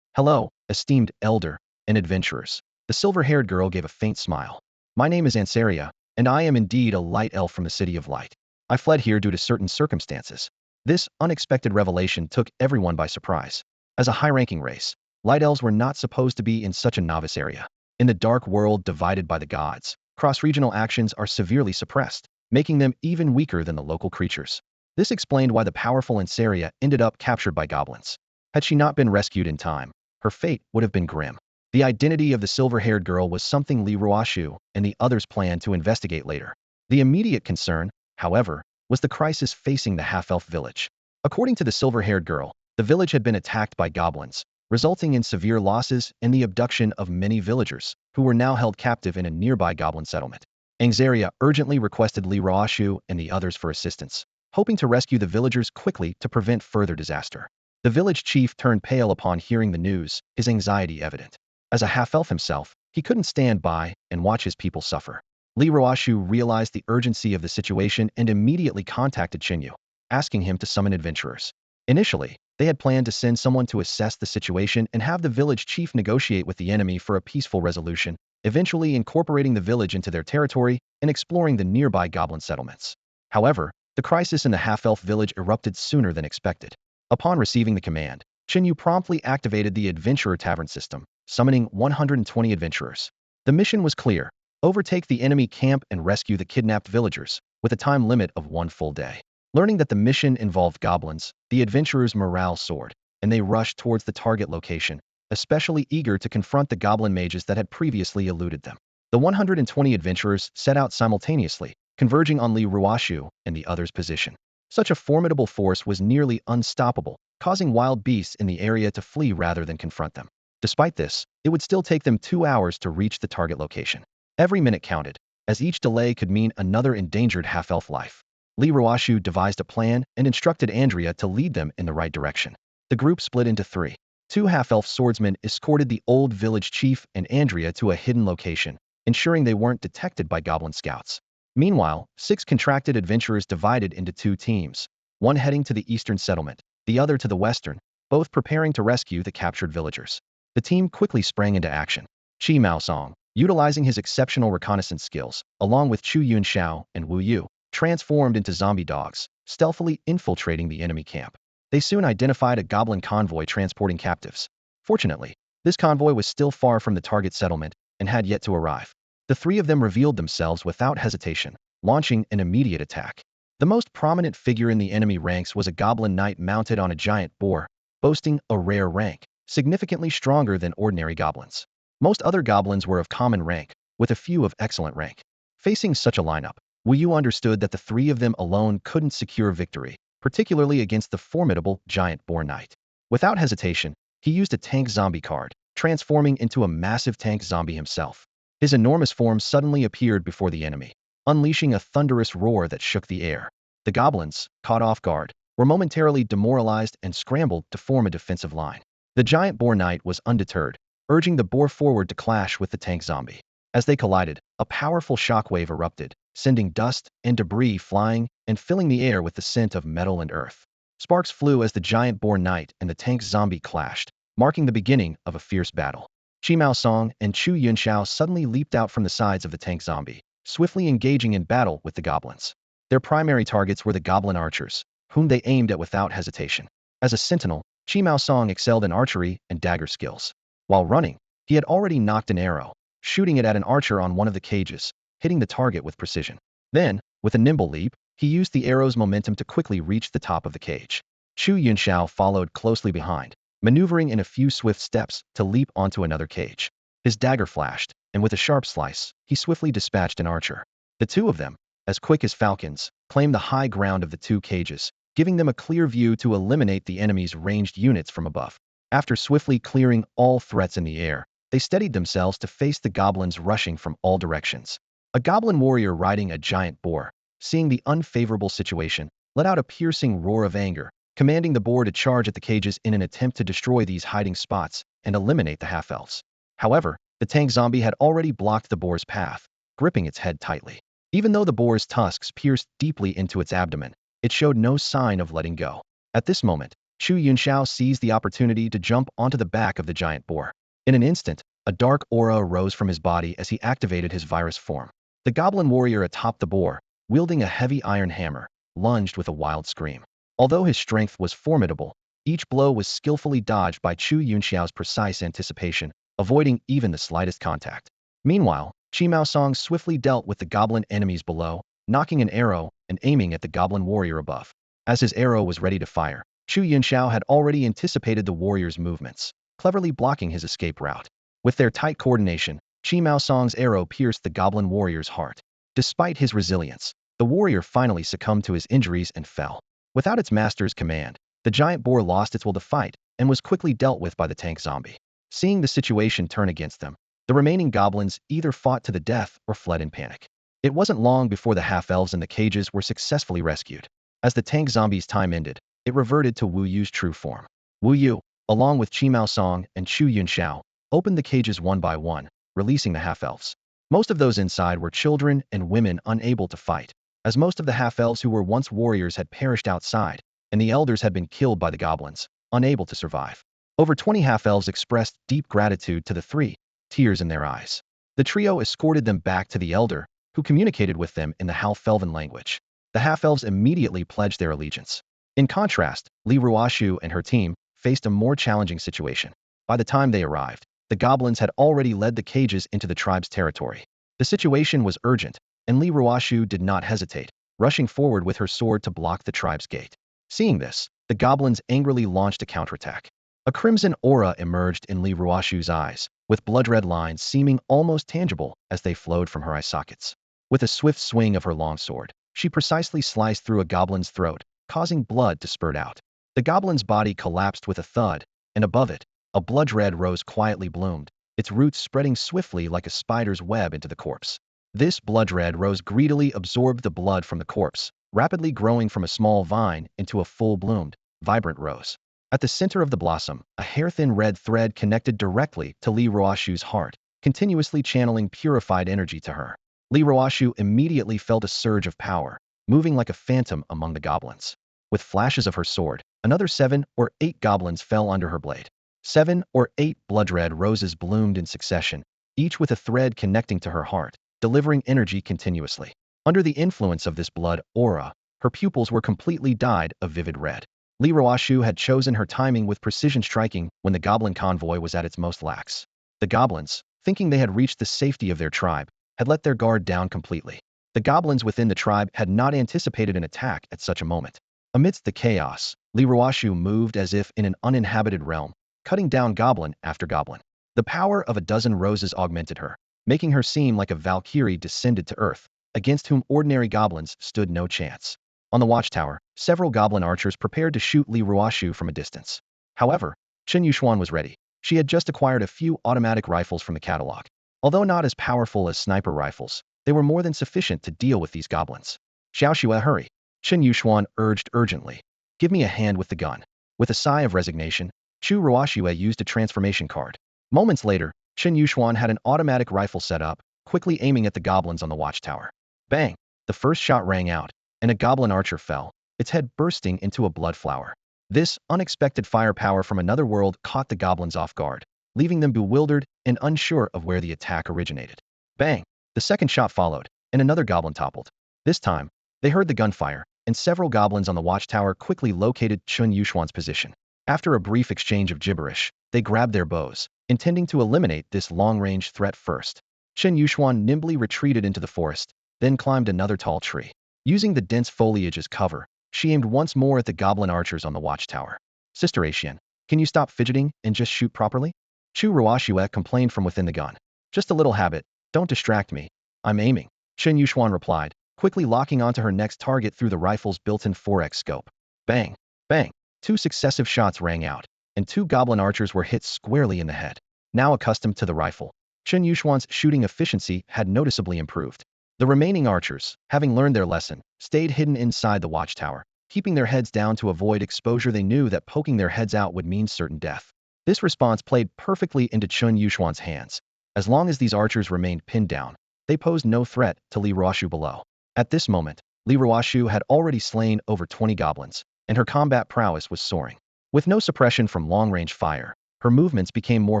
Hello, esteemed elder and adventurers. The silver-haired girl gave a faint smile. My name is Ansaria, and I am indeed a light elf from the City of Light. I fled here due to certain circumstances. This unexpected revelation took everyone by surprise. As a high-ranking race, light elves were not supposed to be in such a novice area. In the dark world divided by the gods, cross-regional actions are severely suppressed, making them even weaker than the local creatures. This explained why the powerful Ansaria ended up captured by goblins. Had she not been rescued in time, her fate would have been grim. The identity of the silver-haired girl was something Li Ruoshu and the others planned to investigate later. The immediate concern, however, was the crisis facing the half-elf village. According to the silver-haired girl, the village had been attacked by goblins, resulting in severe losses and the abduction of many villagers, who were now held captive in a nearby goblin settlement. Ansaria urgently requested Li Ruoshu and the others for assistance, hoping to rescue the villagers quickly to prevent further disaster. The village chief turned pale upon hearing the news, his anxiety evident. As a half-elf himself, he couldn't stand by and watch his people suffer. Li Ruoshu realized the urgency of the situation and immediately contacted Chen Yu, asking him to summon adventurers. Initially, they had planned to send someone to assess the situation and have the village chief negotiate with the enemy for a peaceful resolution, eventually incorporating the village into their territory and exploring the nearby goblin settlements. However, the crisis in the half-elf village erupted sooner than expected. Upon receiving the command, Chen Yu promptly activated the Adventurer Tavern system, summoning 120 adventurers. The mission was clear: overtake the enemy camp and rescue the kidnapped villagers, with a time limit of 1 full day. Learning that the mission involved goblins, the adventurers' morale soared, and they rushed towards the target location, especially eager to confront the goblin mages that had previously eluded them. The 120 adventurers set out simultaneously, converging on Li Ruoshu and the others' position. Such a formidable force was nearly unstoppable, causing wild beasts in the area to flee rather than confront them. Despite this, it would still take them 2 hours to reach the target location. Every minute counted, as each delay could mean another endangered half-elf life. Li Ruoshu devised a plan and instructed Andrea to lead them in the right direction. The group split into 3. 2 half-elf swordsmen escorted the old village chief and Andrea to a hidden location, ensuring they weren't detected by goblin scouts. Meanwhile, 6 contracted adventurers divided into 2 teams, one heading to the eastern settlement, the other to the western, both preparing to rescue the captured villagers. The team quickly sprang into action. Qi Maosong, utilizing his exceptional reconnaissance skills, along with Chu Yunxiao and Wu Yu, transformed into zombie dogs, stealthily infiltrating the enemy camp. They soon identified a goblin convoy transporting captives. Fortunately, this convoy was still far from the target settlement and had yet to arrive. The 3 of them revealed themselves without hesitation, launching an immediate attack. The most prominent figure in the enemy ranks was a goblin knight mounted on a giant boar, boasting a rare rank, significantly stronger than ordinary goblins. Most other goblins were of common rank, with a few of excellent rank. Facing such a lineup, Wu Yu understood that the 3 of them alone couldn't secure victory, particularly against the formidable giant boar knight. Without hesitation, he used a tank zombie card, transforming into a massive tank zombie himself. His enormous form suddenly appeared before the enemy, unleashing a thunderous roar that shook the air. The goblins, caught off guard, were momentarily demoralized and scrambled to form a defensive line. The giant boar knight was undeterred, urging the boar forward to clash with the tank zombie. As they collided, a powerful shockwave erupted, sending dust and debris flying and filling the air with the scent of metal and earth. Sparks flew as the giant boar knight and the tank zombie clashed, marking the beginning of a fierce battle. Qi Maosong and Chu Yunxiao suddenly leaped out from the sides of the tank zombie, swiftly engaging in battle with the goblins. Their primary targets were the goblin archers, whom they aimed at without hesitation. As a sentinel, Chi Mao Song excelled in archery and dagger skills. While running, he had already knocked an arrow, shooting it at an archer on one of the cages, hitting the target with precision. Then, with a nimble leap, he used the arrow's momentum to quickly reach the top of the cage. Chu Yunxiao followed closely behind, maneuvering in a few swift steps to leap onto another cage. His dagger flashed, and with a sharp slice, he swiftly dispatched an archer. The two of them, as quick as falcons, claimed the high ground of the two cages, giving them a clear view to eliminate the enemy's ranged units from above. After swiftly clearing all threats in the air, they steadied themselves to face the goblins rushing from all directions. A goblin warrior riding a giant boar, seeing the unfavorable situation, let out a piercing roar of anger, commanding the boar to charge at the cages in an attempt to destroy these hiding spots and eliminate the half-elves. However, the tank zombie had already blocked the boar's path, gripping its head tightly. Even though the boar's tusks pierced deeply into its abdomen, it showed no sign of letting go. At this moment, Chu Yunxiao seized the opportunity to jump onto the back of the giant boar. In an instant, a dark aura arose from his body as he activated his virus form. The goblin warrior atop the boar, wielding a heavy iron hammer, lunged with a wild scream. Although his strength was formidable, each blow was skillfully dodged by Chu Yunxiao's precise anticipation, avoiding even the slightest contact. Meanwhile, Chi Mao Song swiftly dealt with the goblin enemies below, knocking an arrow and aiming at the goblin warrior above. As his arrow was ready to fire, Chu Yunxiao had already anticipated the warrior's movements, cleverly blocking his escape route. With their tight coordination, Chi Mao Song's arrow pierced the goblin warrior's heart. Despite his resilience, the warrior finally succumbed to his injuries and fell. Without its master's command, the giant boar lost its will to fight and was quickly dealt with by the tank zombie. Seeing the situation turn against them, the remaining goblins either fought to the death or fled in panic. It wasn't long before the half-elves in the cages were successfully rescued. As the tank zombie's time ended, it reverted to Wu Yu's true form. Wu Yu, along with Chi Mao Song and Chu Yunxiao, opened the cages one by one, releasing the half-elves. Most of those inside were children and women unable to fight, as most of the half-elves who were once warriors had perished outside, and the elders had been killed by the goblins, unable to survive. Over 20 half-elves expressed deep gratitude to the three, tears in their eyes. The trio escorted them back to the elder, who communicated with them in the half-elven language. The half-elves immediately pledged their allegiance. In contrast, Li Ruoshu and her team faced a more challenging situation. By the time they arrived, the goblins had already led the cages into the tribe's territory. The situation was urgent, and Li Ruoshu did not hesitate, rushing forward with her sword to block the tribe's gate. Seeing this, the goblins angrily launched a counterattack. A crimson aura emerged in Li Ruoshu's eyes, with blood-red lines seeming almost tangible as they flowed from her eye sockets. With a swift swing of her long sword, she precisely sliced through a goblin's throat, causing blood to spurt out. The goblin's body collapsed with a thud, and above it, a blood-red rose quietly bloomed, its roots spreading swiftly like a spider's web into the corpse. This blood-red rose greedily absorbed the blood from the corpse, rapidly growing from a small vine into a full-bloomed, vibrant rose. At the center of the blossom, a hair-thin red thread connected directly to Li Ruoshu's heart, continuously channeling purified energy to her. Li Ruoshu immediately felt a surge of power, moving like a phantom among the goblins. With flashes of her sword, another 7 or 8 goblins fell under her blade. 7 or 8 blood-red roses bloomed in succession, each with a thread connecting to her heart, delivering energy continuously. Under the influence of this blood aura, her pupils were completely dyed a vivid red. Li Ruoshu had chosen her timing with precision striking when the goblin convoy was at its most lax. The goblins, thinking they had reached the safety of their tribe, had let their guard down completely. The goblins within the tribe had not anticipated an attack at such a moment. Amidst the chaos, Li Ruoshu moved as if in an uninhabited realm, cutting down goblin after goblin. The power of a dozen roses augmented her, making her seem like a Valkyrie descended to earth, against whom ordinary goblins stood no chance. On the watchtower, several goblin archers prepared to shoot Li Ruoshu from a distance. However, Chen Yu was ready. She had just acquired a few automatic rifles from the catalog. Although not as powerful as sniper rifles, they were more than sufficient to deal with these goblins. Xiao Xue, hurry! Chen Yu urged urgently. Give me a hand with the gun. With a sigh of resignation, Chu Ruoxue used a transformation card. Moments later, Chen Yu had an automatic rifle set up, quickly aiming at the goblins on the watchtower. Bang! The first shot rang out, and a goblin archer fell, its head bursting into a blood flower. This unexpected firepower from another world caught the goblins off guard, leaving them bewildered and unsure of where the attack originated. Bang! The second shot followed, and another goblin toppled. This time, they heard the gunfire, and several goblins on the watchtower quickly located Chen Yuxuan's position. After a brief exchange of gibberish, they grabbed their bows, intending to eliminate this long-range threat first. Chen Yuxuan nimbly retreated into the forest, then climbed another tall tree. Using the dense foliage as cover, she aimed once more at the goblin archers on the watchtower. Sister Asian, can you stop fidgeting and just shoot properly? Chu Ruoxue complained from within the gun. Just a little habit, don't distract me. I'm aiming. Chen Yuxuan replied, quickly locking onto her next target through the rifle's built-in 4x scope. Bang! Bang! 2 successive shots rang out, and 2 goblin archers were hit squarely in the head. Now accustomed to the rifle, Chen Yuxuan's shooting efficiency had noticeably improved. The remaining archers, having learned their lesson, stayed hidden inside the watchtower, keeping their heads down to avoid exposure. They knew that poking their heads out would mean certain death. This response played perfectly into Chen Yuxuan's hands. As long as these archers remained pinned down, they posed no threat to Li Ruoxu below. At this moment, Li Ruoxu had already slain over 20 goblins, and her combat prowess was soaring. With no suppression from long-range fire, her movements became more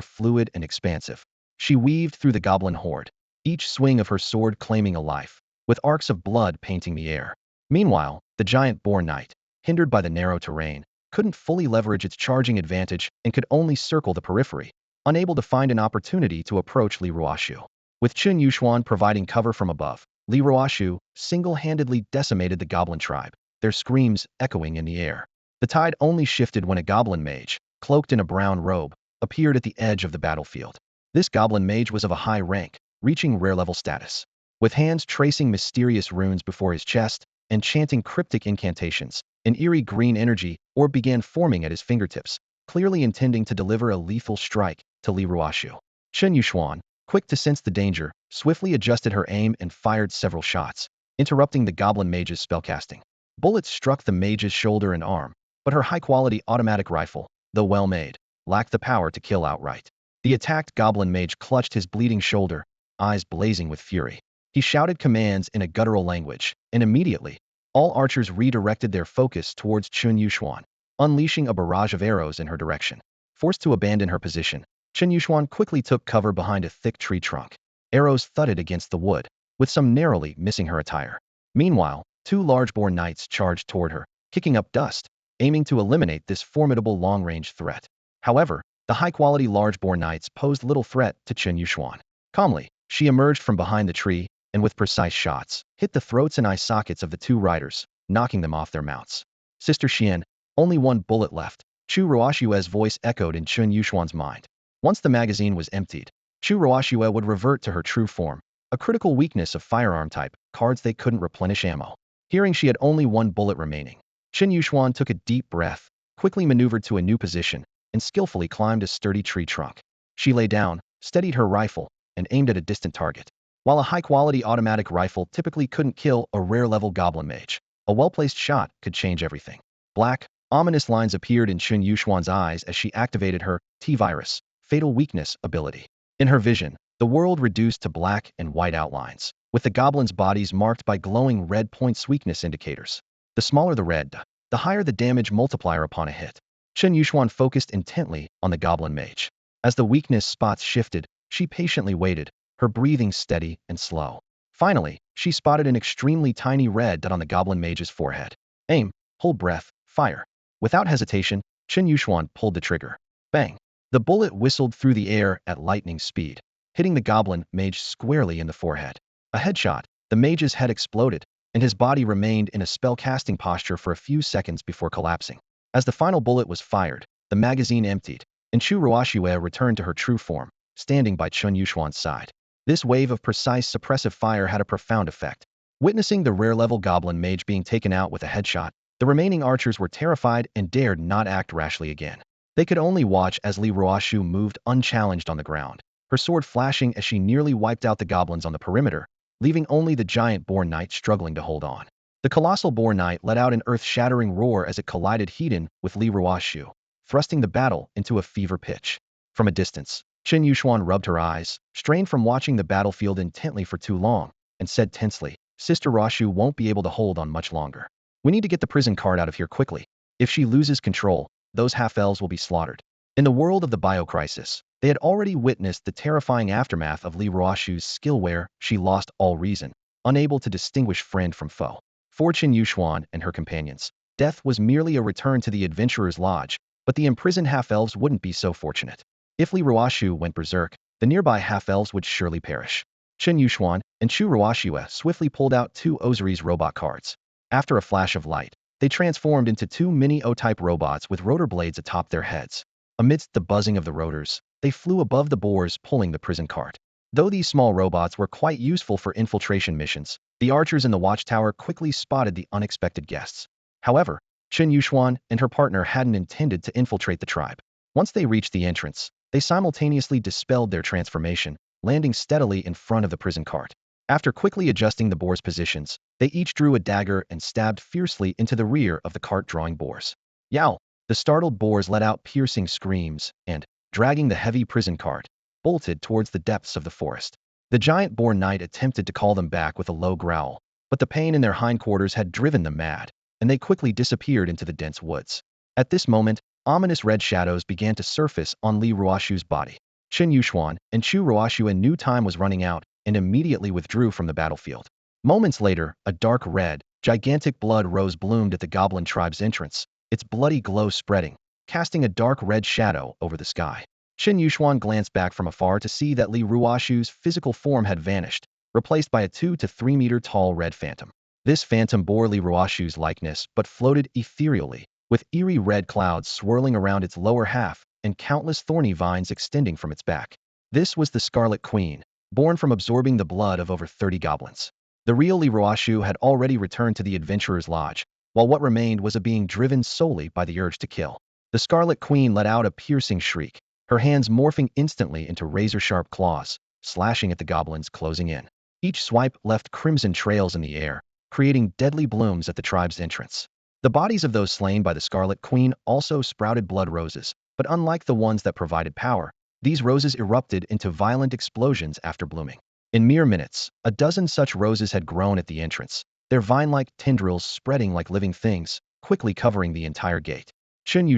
fluid and expansive. She weaved through the goblin horde, each swing of her sword claiming a life, with arcs of blood painting the air. Meanwhile, the giant boar knight, hindered by the narrow terrain, couldn't fully leverage its charging advantage and could only circle the periphery, unable to find an opportunity to approach Li Ruoxu. With Chen Yuxuan providing cover from above, Li Ruoxu single-handedly decimated the goblin tribe, their screams echoing in the air. The tide only shifted when a goblin mage, cloaked in a brown robe, appeared at the edge of the battlefield. This goblin mage was of a high rank, reaching rare-level status. With hands tracing mysterious runes before his chest and chanting cryptic incantations, an eerie green energy orb began forming at his fingertips, clearly intending to deliver a lethal strike to Li Ruoxu. Chen Yuxuan, quick to sense the danger, swiftly adjusted her aim and fired several shots, interrupting the goblin mage's spellcasting. Bullets struck the mage's shoulder and arm, but her high-quality automatic rifle, though well-made, lacked the power to kill outright. The attacked goblin mage clutched his bleeding shoulder, eyes blazing with fury. He shouted commands in a guttural language, and immediately, all archers redirected their focus towards Chen Yuxuan, unleashing a barrage of arrows in her direction. Forced to abandon her position, Chen Yuxuan quickly took cover behind a thick tree trunk. Arrows thudded against the wood, with some narrowly missing her attire. Meanwhile, 2 large boar knights charged toward her, kicking up dust, aiming to eliminate this formidable long-range threat. However, the high-quality large boar knights posed little threat to Chen Yuxuan. Calmly, she emerged from behind the tree, and with precise shots, hit the throats and eye sockets of the 2 riders, knocking them off their mounts. Sister Xian, only 1 bullet left. Chu Ruoxue's voice echoed in Chen Yuxuan's mind. Once the magazine was emptied, Chu Ruoxue would revert to her true form, a critical weakness of firearm type, cards they couldn't replenish ammo. Hearing she had only 1 bullet remaining, Chen Yuxuan took a deep breath, quickly maneuvered to a new position, and skillfully climbed a sturdy tree trunk. She lay down, steadied her rifle, and aimed at a distant target. While a high-quality automatic rifle typically couldn't kill a rare-level goblin mage, a well-placed shot could change everything. Black, ominous lines appeared in Chen Yuxuan's eyes as she activated her T-Virus, Fatal Weakness ability. In her vision, the world reduced to black and white outlines, with the goblins' bodies marked by glowing red points weakness indicators. The smaller the red, the higher the damage multiplier upon a hit. Chen Yuxuan focused intently on the goblin mage. As the weakness spots shifted, she patiently waited, her breathing steady and slow. Finally, she spotted an extremely tiny red dot on the goblin mage's forehead. Aim, hold breath, fire. Without hesitation, Chen Yuxuan pulled the trigger. Bang! The bullet whistled through the air at lightning speed, hitting the goblin mage squarely in the forehead. A headshot, the mage's head exploded, and his body remained in a spell-casting posture for a few seconds before collapsing. As the final bullet was fired, the magazine emptied, and Chu Ruoxue returned to her true form, standing by Chen Yuxuan's side. This wave of precise suppressive fire had a profound effect. Witnessing the rare-level goblin mage being taken out with a headshot, the remaining archers were terrified and dared not act rashly again. They could only watch as Li Ruoxu moved unchallenged on the ground, her sword flashing as she nearly wiped out the goblins on the perimeter, leaving only the giant boar knight struggling to hold on. The colossal boar knight let out an earth-shattering roar as it collided head-on with Li Ruoxu, thrusting the battle into a fever pitch. From a distance, Chen Yuxuan rubbed her eyes, strained from watching the battlefield intently for too long, and said tensely, Sister Ruoxu won't be able to hold on much longer. We need to get the prison card out of here quickly. If she loses control, those half-elves will be slaughtered. In the world of the biocrisis, they had already witnessed the terrifying aftermath of Li Ruoxu's skill where she lost all reason, unable to distinguish friend from foe. For Chen Yu and her companions, death was merely a return to the Adventurer's Lodge, but the imprisoned half-elves wouldn't be so fortunate. If Li Ruoshu went berserk, the nearby half-elves would surely perish. Chen Yu and Chu Ruoshua swiftly pulled out two Osiris robot cards. After a flash of light, they transformed into two mini O-type robots with rotor blades atop their heads. Amidst the buzzing of the rotors, they flew above the boars pulling the prison cart. Though these small robots were quite useful for infiltration missions, the archers in the watchtower quickly spotted the unexpected guests. However, Chen Yu and her partner hadn't intended to infiltrate the tribe. Once they reached the entrance, they simultaneously dispelled their transformation, landing steadily in front of the prison cart. After quickly adjusting the boars' positions, they each drew a dagger and stabbed fiercely into the rear of the cart-drawing boars. Yow! The startled boars let out piercing screams and, dragging the heavy prison cart, bolted towards the depths of the forest. The giant boar knight attempted to call them back with a low growl, but the pain in their hindquarters had driven them mad, and they quickly disappeared into the dense woods. At this moment, ominous red shadows began to surface on Li Ruoshu's body. Chen Yu and Chu Ruoshua knew time was running out and immediately withdrew from the battlefield. Moments later, a dark red, gigantic blood rose bloomed at the Goblin tribe's entrance, its bloody glow spreading, casting a dark red shadow over the sky. Chen Yu glanced back from afar to see that Li Ruoshu's physical form had vanished, replaced by a 2 to 3 meter tall red phantom. This phantom bore Li Ruoshu's likeness but floated ethereally, with eerie red clouds swirling around its lower half and countless thorny vines extending from its back. This was the Scarlet Queen, born from absorbing the blood of over 30 goblins. The real Li Ruoshu had already returned to the Adventurer's Lodge, while what remained was a being driven solely by the urge to kill. The Scarlet Queen let out a piercing shriek, her hands morphing instantly into razor-sharp claws, slashing at the goblins closing in. Each swipe left crimson trails in the air, creating deadly blooms at the tribe's entrance. The bodies of those slain by the Scarlet Queen also sprouted blood roses, but unlike the ones that provided power, these roses erupted into violent explosions after blooming. In mere minutes, a dozen such roses had grown at the entrance, their vine-like tendrils spreading like living things, quickly covering the entire gate. Chen Yu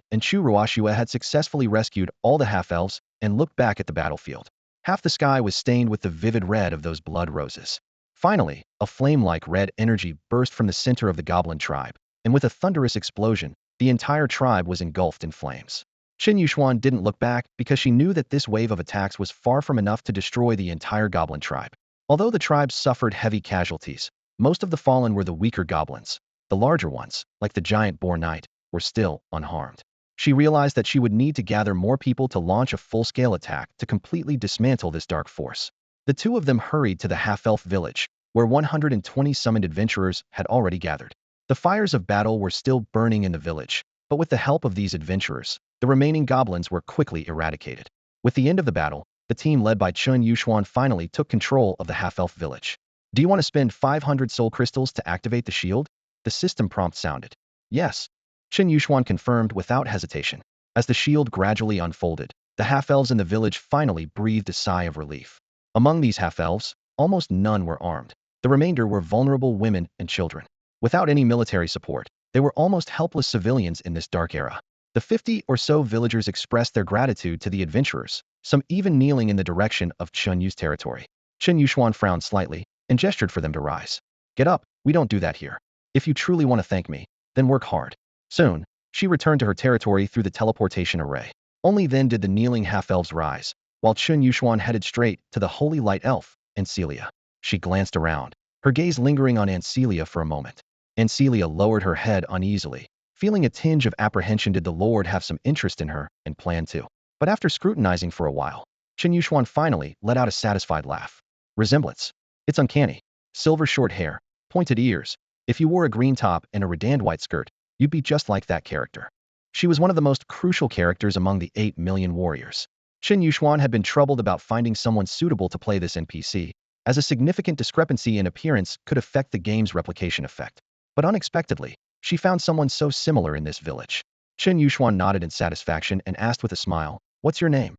and Chu Ruoshua had successfully rescued all the half-elves and looked back at the battlefield. Half the sky was stained with the vivid red of those blood roses. Finally, a flame-like red energy burst from the center of the Goblin tribe, and with a thunderous explosion, the entire tribe was engulfed in flames. Chen Yu didn't look back because she knew that this wave of attacks was far from enough to destroy the entire Goblin tribe. Although the tribe suffered heavy casualties, most of the fallen were the weaker goblins. The larger ones, like the giant boar knight, were still unharmed. She realized that she would need to gather more people to launch a full-scale attack to completely dismantle this dark force. The two of them hurried to the half-elf village, where 120 summoned adventurers had already gathered. The fires of battle were still burning in the village, but with the help of these adventurers, the remaining goblins were quickly eradicated. With the end of the battle, the team led by Chen Yu finally took control of the half-elf village. Do you want to spend 500 soul crystals to activate the shield? The system prompt sounded. Yes. Chen Yu confirmed without hesitation. As the shield gradually unfolded, the half-elves in the village finally breathed a sigh of relief. Among these half-elves, almost none were armed. The remainder were vulnerable women and children. Without any military support, they were almost helpless civilians in this dark era. The 50 or so villagers expressed their gratitude to the adventurers, some even kneeling in the direction of Chen Yu's territory. Chen Yu frowned slightly and gestured for them to rise. Get up, we don't do that here. If you truly want to thank me, then work hard. Soon, she returned to her territory through the teleportation array. Only then did the kneeling half-elves rise, while Chen Yu headed straight to the holy light elf, Celia. She glanced around, her gaze lingering on Celia for a moment. Celia lowered her head uneasily, feeling a tinge of apprehension. Did the Lord have some interest in her and plan to? But after scrutinizing for a while, Chen Yu finally let out a satisfied laugh. Resemblance. It's uncanny. Silver short hair, pointed ears. If you wore a green top and a redand white skirt, you'd be just like that character. She was one of the most crucial characters among the 8 million warriors. Chen Yu had been troubled about finding someone suitable to play this NPC, as a significant discrepancy in appearance could affect the game's replication effect. But unexpectedly, she found someone so similar in this village. Chen Yu nodded in satisfaction and asked with a smile, "What's your name?"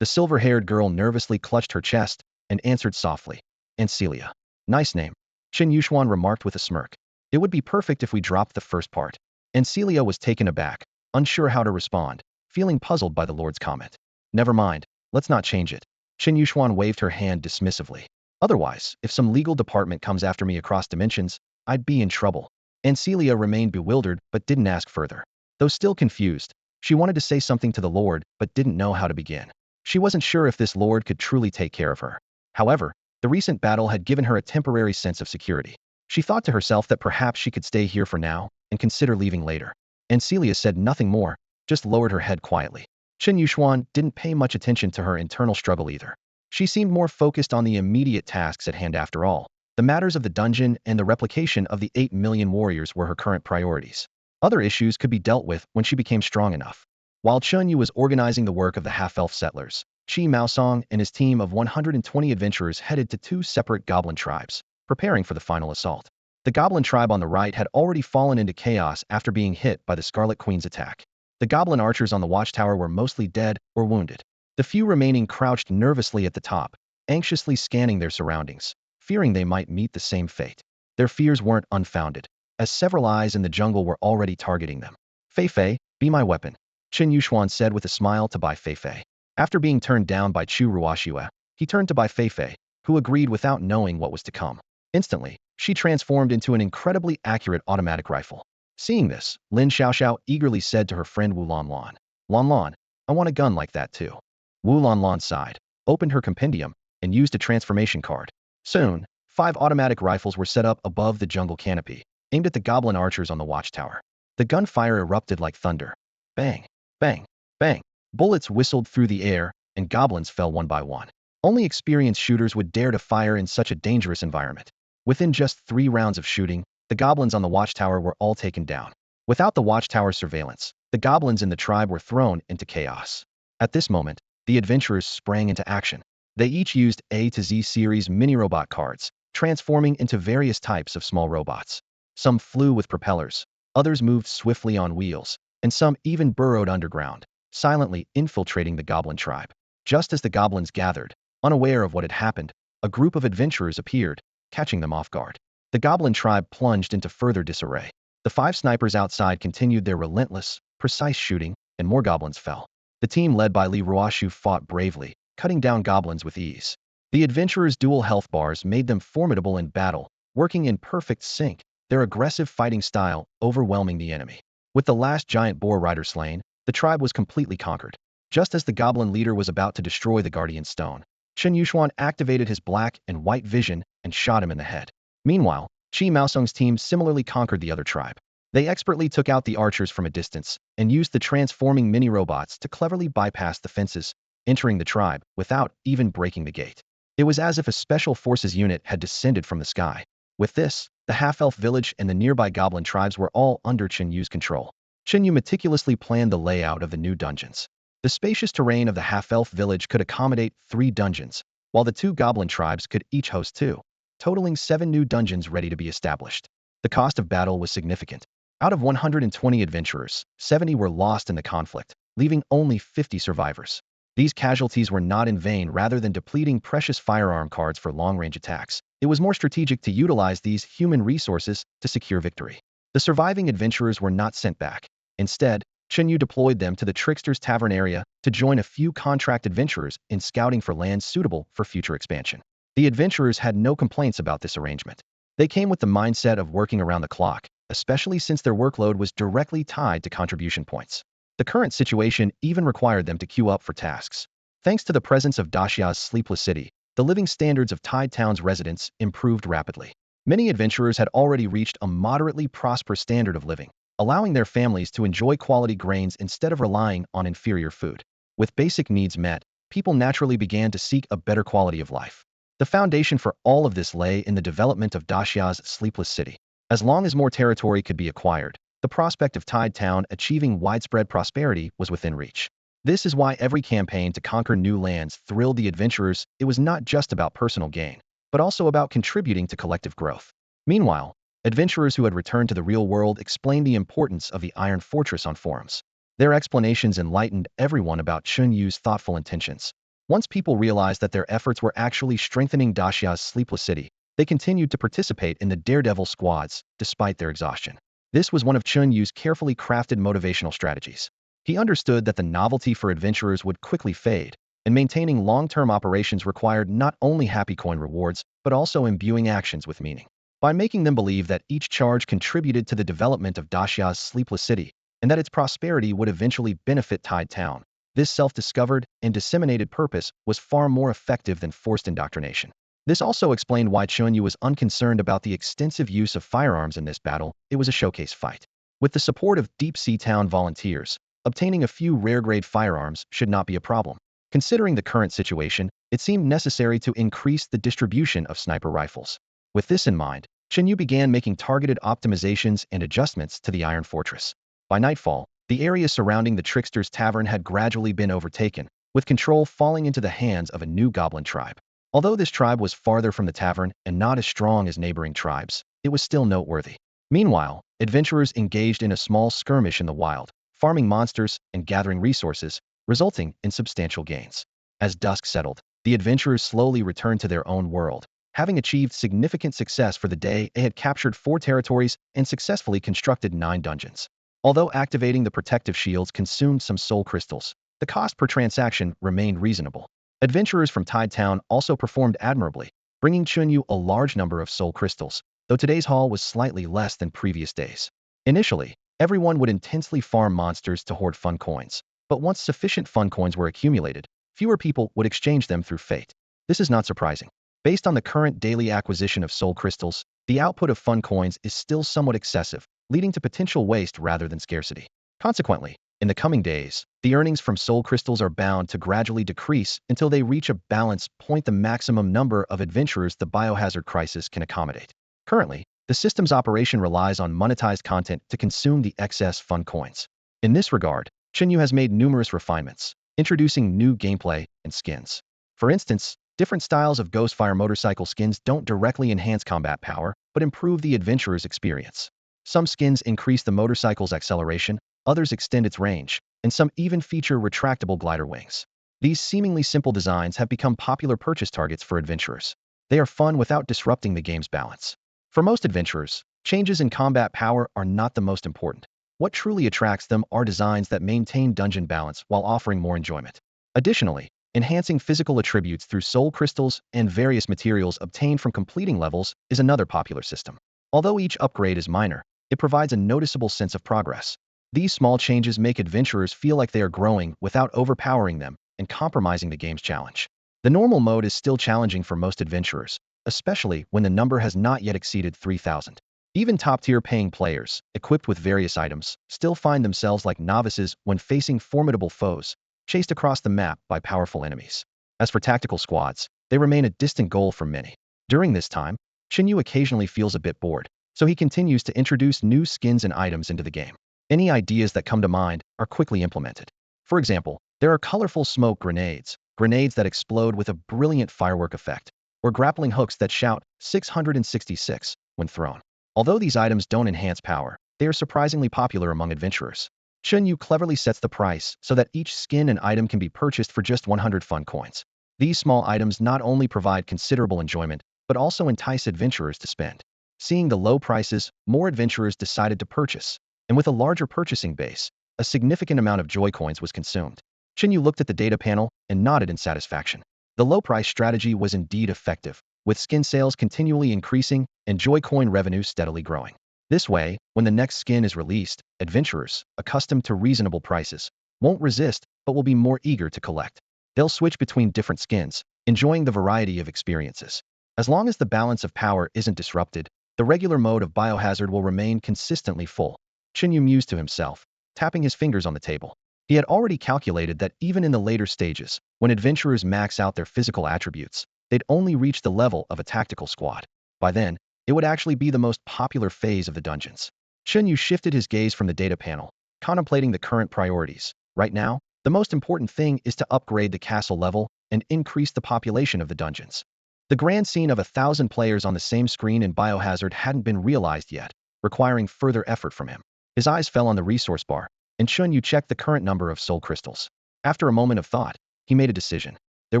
The silver-haired girl nervously clutched her chest and answered softly, "Celia." "Nice name," Chen Yu remarked with a smirk. "It would be perfect if we dropped the first part." Celia was taken aback, unsure how to respond, feeling puzzled by the Lord's comment. "Never mind, let's not change it." Chen Yu waved her hand dismissively. "Otherwise, if some legal department comes after me across dimensions, I'd be in trouble. And Celia remained bewildered but didn't ask further. Though still confused, she wanted to say something to the Lord but didn't know how to begin. She wasn't sure if this Lord could truly take care of her. However, the recent battle had given her a temporary sense of security. She thought to herself that perhaps she could stay here for now and consider leaving later. And Celia said nothing more, just lowered her head quietly. Chen Yu didn't pay much attention to her internal struggle either. She seemed more focused on the immediate tasks at hand after all. The matters of the dungeon and the replication of the 8 million warriors were her current priorities. Other issues could be dealt with when she became strong enough. While Chen Yu was organizing the work of the half-elf settlers, Qi Maosong and his team of 120 adventurers headed to 2 separate goblin tribes, preparing for the final assault. The goblin tribe on the right had already fallen into chaos after being hit by the Scarlet Queen's attack. The goblin archers on the watchtower were mostly dead or wounded. The few remaining crouched nervously at the top, anxiously scanning their surroundings, fearing they might meet the same fate. Their fears weren't unfounded, as several eyes in the jungle were already targeting them. Fei Fei, be my weapon, Chen Yu said with a smile to Bai Fei Fei. After being turned down by Chu Ruoxue, he turned to Bai Fei Fei, who agreed without knowing what was to come. Instantly, she transformed into an incredibly accurate automatic rifle. Seeing this, Lin Xiaoxiao eagerly said to her friend Wu Lanlan, Lanlan, I want a gun like that too. Wu Lanlan sighed, opened her compendium, and used a transformation card. Soon, 5 automatic rifles were set up above the jungle canopy, aimed at the goblin archers on the watchtower. The gunfire erupted like thunder. Bang, bang, bang. Bullets whistled through the air, and goblins fell one by one. Only experienced shooters would dare to fire in such a dangerous environment. Within just 3 rounds of shooting, the goblins on the watchtower were all taken down. Without the watchtower's surveillance, the goblins in the tribe were thrown into chaos. At this moment, the adventurers sprang into action. They each used A to Z series mini-robot cards, transforming into various types of small robots. Some flew with propellers, others moved swiftly on wheels, and some even burrowed underground, silently infiltrating the goblin tribe. Just as the goblins gathered, unaware of what had happened, a group of adventurers appeared, catching them off guard. The goblin tribe plunged into further disarray. The 5 snipers outside continued their relentless, precise shooting, and more goblins fell. The team led by Li Ruoshu fought bravely, cutting down goblins with ease. The adventurers' dual health bars made them formidable in battle, working in perfect sync, their aggressive fighting style overwhelming the enemy. With the last giant boar rider slain, the tribe was completely conquered. Just as the goblin leader was about to destroy the guardian stone, Chen Yu activated his black and white vision and shot him in the head. Meanwhile, Qi Maosong's team similarly conquered the other tribe. They expertly took out the archers from a distance and used the transforming mini-robots to cleverly bypass the fences, entering the tribe without even breaking the gate. It was as if a special forces unit had descended from the sky. With this, the half-elf village and the nearby goblin tribes were all under Chen Yu's control. Chen Yu meticulously planned the layout of the new dungeons. The spacious terrain of the half-elf village could accommodate 3 dungeons, while the 2 goblin tribes could each host 2, totaling 7 new dungeons ready to be established. The cost of battle was significant. Out of 120 adventurers, 70 were lost in the conflict, leaving only 50 survivors. These casualties were not in vain. Rather than depleting precious firearm cards for long-range attacks, it was more strategic to utilize these human resources to secure victory. The surviving adventurers were not sent back. Instead, Chen Yu deployed them to the Trickster's Tavern area to join a few contract adventurers in scouting for lands suitable for future expansion. The adventurers had no complaints about this arrangement. They came with the mindset of working around the clock, especially since their workload was directly tied to contribution points. The current situation even required them to queue up for tasks. Thanks to the presence of Daxia's sleepless city, the living standards of Tide Town's residents improved rapidly. Many adventurers had already reached a moderately prosperous standard of living, allowing their families to enjoy quality grains instead of relying on inferior food. With basic needs met, people naturally began to seek a better quality of life. The foundation for all of this lay in the development of Daxia's sleepless city. As long as more territory could be acquired, the prospect of Tide Town achieving widespread prosperity was within reach. This is why every campaign to conquer new lands thrilled the adventurers. It was not just about personal gain, but also about contributing to collective growth. Meanwhile, adventurers who had returned to the real world explained the importance of the Iron Fortress on forums. Their explanations enlightened everyone about Chen Yu's thoughtful intentions. Once people realized that their efforts were actually strengthening Daxia's sleepless city, they continued to participate in the daredevil squads, despite their exhaustion. This was one of Chen Yu's carefully crafted motivational strategies. He understood that the novelty for adventurers would quickly fade, and maintaining long-term operations required not only happy coin rewards, but also imbuing actions with meaning. by making them believe that each charge contributed to the development of Daxia's sleepless city, and that its prosperity would eventually benefit Tide Town. This self-discovered and disseminated purpose was far more effective than forced indoctrination. This also explained why Chen Yu was unconcerned about the extensive use of firearms in this battle. It was a showcase fight. With the support of Deep Sea Town volunteers, obtaining a few rare-grade firearms should not be a problem. Considering the current situation, it seemed necessary to increase the distribution of sniper rifles. With this in mind, Chen Yu began making targeted optimizations and adjustments to the Iron Fortress. By nightfall, the area surrounding the Trickster's Tavern had gradually been overtaken, with control falling into the hands of a new Goblin tribe. Although this tribe was farther from the tavern and not as strong as neighboring tribes, it was still noteworthy. Meanwhile, adventurers engaged in a small skirmish in the wild, farming monsters and gathering resources, resulting in substantial gains. As dusk settled, the adventurers slowly returned to their own world. Having achieved significant success for the day, they had captured 4 territories and successfully constructed 9 dungeons. Although activating the protective shields consumed some soul crystals, the cost per transaction remained reasonable. Adventurers from Tide Town also performed admirably, bringing Chen Yu a large number of soul crystals, though today's haul was slightly less than previous days. Initially, everyone would intensely farm monsters to hoard fun coins, but once sufficient fun coins were accumulated, fewer people would exchange them through fate. This is not surprising. Based on the current daily acquisition of soul crystals, the output of fun coins is still somewhat excessive, leading to potential waste rather than scarcity. Consequently, in the coming days, the earnings from soul crystals are bound to gradually decrease until they reach a balance point, the maximum number of adventurers the biohazard crisis can accommodate. Currently, the system's operation relies on monetized content to consume the excess fun coins. In this regard, Chen Yu has made numerous refinements, introducing new gameplay and skins. For instance, different styles of Ghostfire motorcycle skins don't directly enhance combat power, but improve the adventurer's experience. Some skins increase the motorcycle's acceleration, others extend its range, and some even feature retractable glider wings. These seemingly simple designs have become popular purchase targets for adventurers. They are fun without disrupting the game's balance. For most adventurers, changes in combat power are not the most important. What truly attracts them are designs that maintain dungeon balance while offering more enjoyment. Additionally, enhancing physical attributes through soul crystals and various materials obtained from completing levels is another popular system. Although each upgrade is minor, it provides a noticeable sense of progress. These small changes make adventurers feel like they are growing without overpowering them and compromising the game's challenge. The normal mode is still challenging for most adventurers, especially when the number has not yet exceeded 3,000. Even top-tier paying players, equipped with various items, still find themselves like novices when facing formidable foes, chased across the map by powerful enemies. As for tactical squads, they remain a distant goal for many. During this time, Chen Yu occasionally feels a bit bored, so he continues to introduce new skins and items into the game. Any ideas that come to mind are quickly implemented. For example, there are colorful smoke grenades, grenades that explode with a brilliant firework effect, or grappling hooks that shout 666 when thrown. Although these items don't enhance power, they are surprisingly popular among adventurers. Chen Yu cleverly sets the price so that each skin and item can be purchased for just 100 fun coins. These small items not only provide considerable enjoyment, but also entice adventurers to spend. Seeing the low prices, more adventurers decided to purchase, and with a larger purchasing base, a significant amount of joy coins was consumed. Chen Yu looked at the data panel and nodded in satisfaction. The low price strategy was indeed effective, with skin sales continually increasing and joy coin revenue steadily growing. This way, when the next skin is released, adventurers, accustomed to reasonable prices, won't resist but will be more eager to collect. They'll switch between different skins, enjoying the variety of experiences. As long as the balance of power isn't disrupted, the regular mode of biohazard will remain consistently full. Chen Yu mused to himself, tapping his fingers on the table. He had already calculated that even in the later stages, when adventurers max out their physical attributes, they'd only reach the level of a tactical squad. By then, it would actually be the most popular phase of the dungeons. Chen Yu shifted his gaze from the data panel, contemplating the current priorities. Right now, the most important thing is to upgrade the castle level and increase the population of the dungeons. The grand scene of 1,000 players on the same screen in Biohazard hadn't been realized yet, requiring further effort from him. His eyes fell on the resource bar, and Chen Yu checked the current number of soul crystals. After a moment of thought, he made a decision. There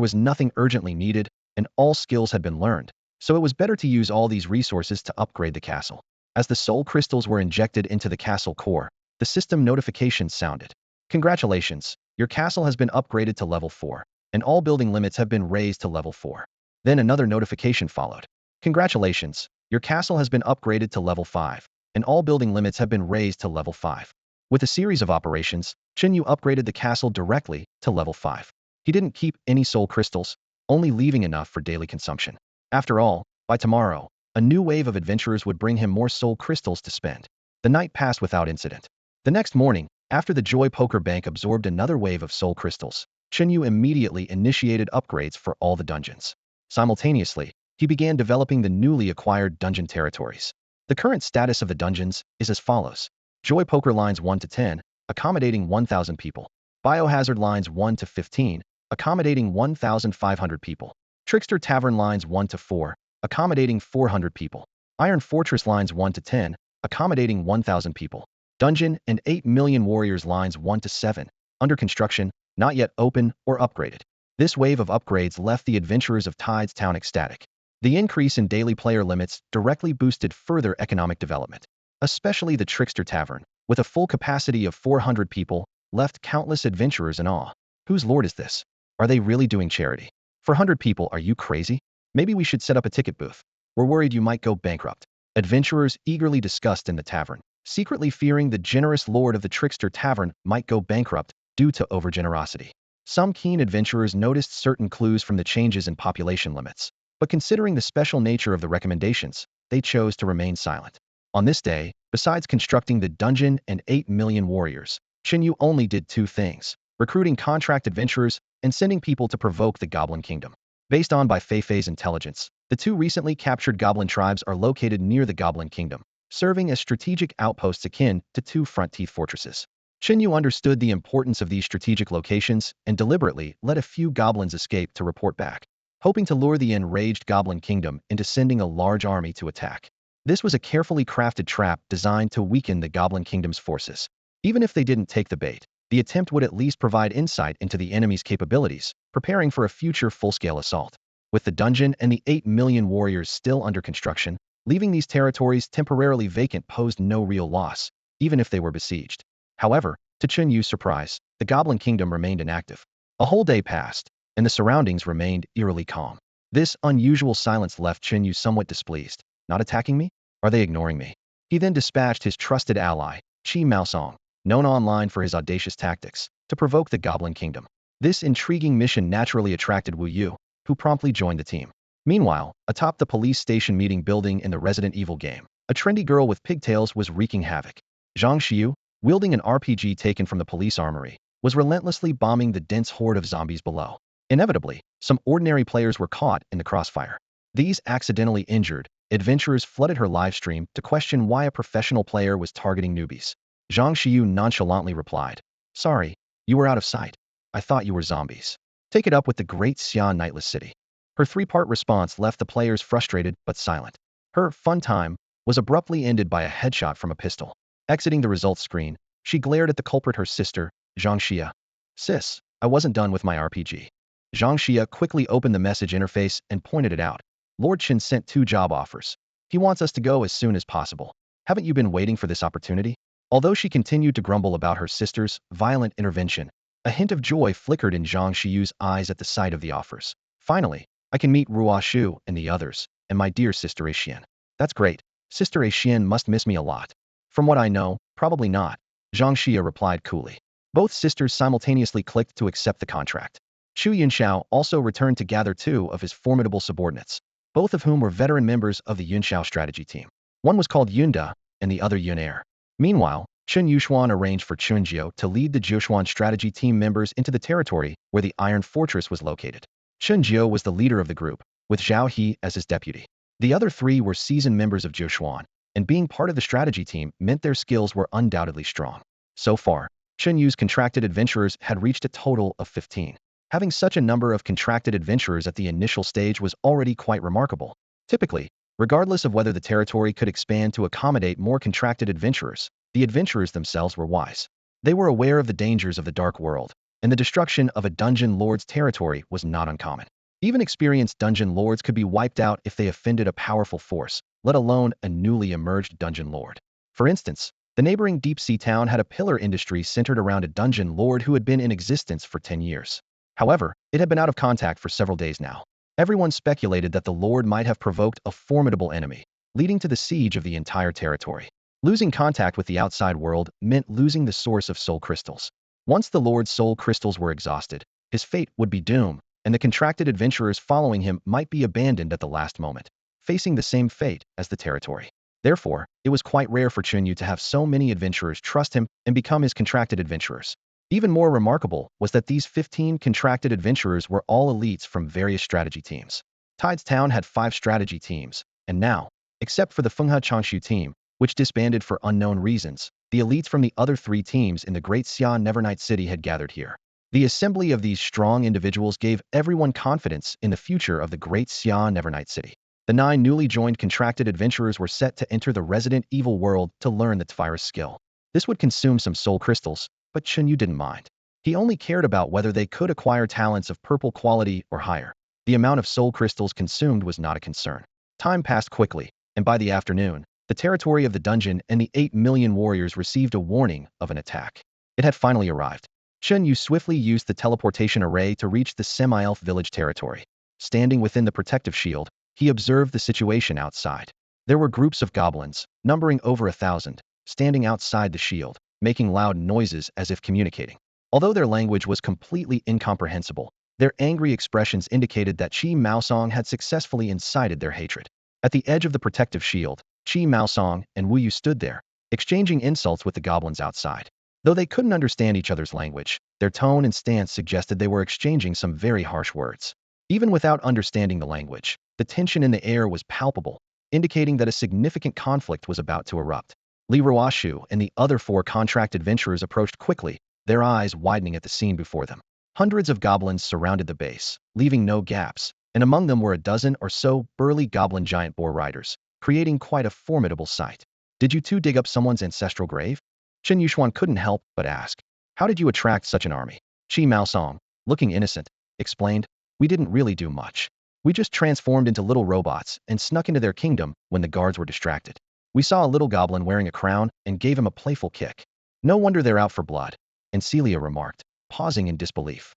was nothing urgently needed, and all skills had been learned, so it was better to use all these resources to upgrade the castle. As the soul crystals were injected into the castle core, the system notifications sounded. Congratulations, your castle has been upgraded to level 4, and all building limits have been raised to level 4. Then another notification followed. Congratulations, Your castle has been upgraded to level 5, and all building limits have been raised to level 5. With a series of operations, Chen Yu upgraded the castle directly to level 5. He didn't keep any soul crystals, only leaving enough for daily consumption. After all, by tomorrow, a new wave of adventurers would bring him more soul crystals to spend. The night passed without incident. The next morning, after the Joy Poker Bank absorbed another wave of soul crystals, Chen Yu immediately initiated upgrades for all the dungeons. Simultaneously, he began developing the newly acquired dungeon territories. The current status of the dungeons is as follows. Joy Poker Lines 1 to 10, accommodating 1,000 people. Biohazard Lines 1 to 15, accommodating 1,500 people. Trickster Tavern Lines 1 to 4, accommodating 400 people. Iron Fortress Lines 1 to 10, accommodating 1,000 people. Dungeon and 8 Million Warriors Lines 1 to 7, under construction, not yet open or upgraded. This wave of upgrades left the adventurers of Tides Town ecstatic. The increase in daily player limits directly boosted further economic development. Especially the Trickster Tavern, with a full capacity of 400 people, left countless adventurers in awe. Whose lord is this? Are they really doing charity? For 100 people, are you crazy? Maybe we should set up a ticket booth. We're worried you might go bankrupt. Adventurers eagerly discussed in the tavern, secretly fearing the generous lord of the Trickster Tavern might go bankrupt due to overgenerosity. Some keen adventurers noticed certain clues from the changes in population limits, but considering the special nature of the recommendations, they chose to remain silent. On this day, besides constructing the dungeon and 8 million warriors, Chen Yu only did two things: recruiting contract adventurers and sending people to provoke the Goblin Kingdom. Based on by Feifei's intelligence, the two recently captured Goblin tribes are located near the Goblin Kingdom, serving as strategic outposts akin to two front-teeth fortresses. Chen Yu understood the importance of these strategic locations and deliberately let a few goblins escape to report back, hoping to lure the enraged Goblin Kingdom into sending a large army to attack. This was a carefully crafted trap designed to weaken the Goblin Kingdom's forces. Even if they didn't take the bait, the attempt would at least provide insight into the enemy's capabilities, preparing for a future full-scale assault. With the dungeon and the 8 million warriors still under construction, leaving these territories temporarily vacant posed no real loss, even if they were besieged. However, to Chen Yu's surprise, the Goblin Kingdom remained inactive. A whole day passed, and the surroundings remained eerily calm. This unusual silence left Chen Yu somewhat displeased. Not attacking me? Are they ignoring me? He then dispatched his trusted ally, Chi Maosong, known online for his audacious tactics, to provoke the Goblin Kingdom. This intriguing mission naturally attracted Wu Yu, who promptly joined the team. Meanwhile, atop the police station meeting building in the Resident Evil game, a trendy girl with pigtails was wreaking havoc. Zhang Xiu, wielding an RPG taken from the police armory, was relentlessly bombing the dense horde of zombies below. Inevitably, some ordinary players were caught in the crossfire. These accidentally injured adventurers flooded her livestream to question why a professional player was targeting newbies. Zhang Xiu nonchalantly replied, "Sorry, you were out of sight. I thought you were zombies. Take it up with the great Xian Nightless City." Her three-part response left the players frustrated but silent. Her fun time was abruptly ended by a headshot from a pistol. Exiting the results screen, she glared at the culprit, her sister, Zhang Xia. "Sis, I wasn't done with my RPG." Zhang Xia quickly opened the message interface and pointed it out. "Lord Chen sent 2 job offers. He wants us to go as soon as possible. Haven't you been waiting for this opportunity?" Although she continued to grumble about her sister's violent intervention, a hint of joy flickered in Zhang Xiu's eyes at the sight of the offers. "Finally, I can meet Ruo Shu and the others, and my dear sister Axian. That's great. Sister Axian must miss me a lot." "From what I know, probably not," Zhang Xia replied coolly. Both sisters simultaneously clicked to accept the contract. Chu Yunxiao also returned to gather 2 of his formidable subordinates, both of whom were veteran members of the Yunxiao strategy team. One was called Yunda, and the other Yunair. Meanwhile, Chen Yuxuan arranged for Chunjiu to lead the Jiuxuan strategy team members into the territory where the Iron Fortress was located. Chunjiu was the leader of the group, with Zhao He as his deputy. The other 3 were seasoned members of Jiuxuan, and being part of the strategy team meant their skills were undoubtedly strong. So far, Chen Yu's contracted adventurers had reached a total of 15. Having such a number of contracted adventurers at the initial stage was already quite remarkable. Typically, regardless of whether the territory could expand to accommodate more contracted adventurers, the adventurers themselves were wise. They were aware of the dangers of the Dark World, and the destruction of a dungeon lord's territory was not uncommon. Even experienced dungeon lords could be wiped out if they offended a powerful force, let alone a newly emerged dungeon lord. For instance, the neighboring deep-sea town had a pillar industry centered around a dungeon lord who had been in existence for 10 years. However, it had been out of contact for several days now. Everyone speculated that the lord might have provoked a formidable enemy, leading to the siege of the entire territory. Losing contact with the outside world meant losing the source of soul crystals. Once the Lord's soul crystals were exhausted, his fate would be doom, and the contracted adventurers following him might be abandoned at the last moment, facing the same fate as the territory. Therefore, it was quite rare for Chen Yu to have so many adventurers trust him and become his contracted adventurers. Even more remarkable was that these 15 contracted adventurers were all elites from various strategy teams. Tides Town had 5 strategy teams, and now, except for the Fenghe Changshu team, which disbanded for unknown reasons, the elites from the other 3 teams in the Great Xia Nevernight City had gathered here. The assembly of these strong individuals gave everyone confidence in the future of the Great Xia Nevernight City. The 9 newly joined contracted adventurers were set to enter the Resident Evil world to learn the virus skill. This would consume some soul crystals, but Chen Yu didn't mind. He only cared about whether they could acquire talents of purple quality or higher. The amount of soul crystals consumed was not a concern. Time passed quickly, and by the afternoon, the territory of the dungeon and the 8 million warriors received a warning of an attack. It had finally arrived. Chen Yu swiftly used the teleportation array to reach the semi-elf village territory. Standing within the protective shield, he observed the situation outside. There were groups of goblins, numbering over 1,000, standing outside the shield, making loud noises as if communicating. Although their language was completely incomprehensible, their angry expressions indicated that Qi Maosong had successfully incited their hatred. At the edge of the protective shield, Qi Maosong and Wu Yu stood there, exchanging insults with the goblins outside. Though they couldn't understand each other's language, their tone and stance suggested they were exchanging some very harsh words. Even without understanding the language, the tension in the air was palpable, indicating that a significant conflict was about to erupt. Li Ruoshu and the other 4 contract adventurers approached quickly, their eyes widening at the scene before them. Hundreds of goblins surrounded the base, leaving no gaps, and among them were a dozen or so burly goblin giant boar riders, creating quite a formidable sight. Did you 2 dig up someone's ancestral grave? Chen Yuxuan couldn't help but ask. How did you attract such an army? Qi Maosong, looking innocent, explained, we didn't really do much. We just transformed into little robots and snuck into their kingdom when the guards were distracted. We saw a little goblin wearing a crown and gave him a playful kick. No wonder they're out for blood, and Celia remarked, pausing in disbelief.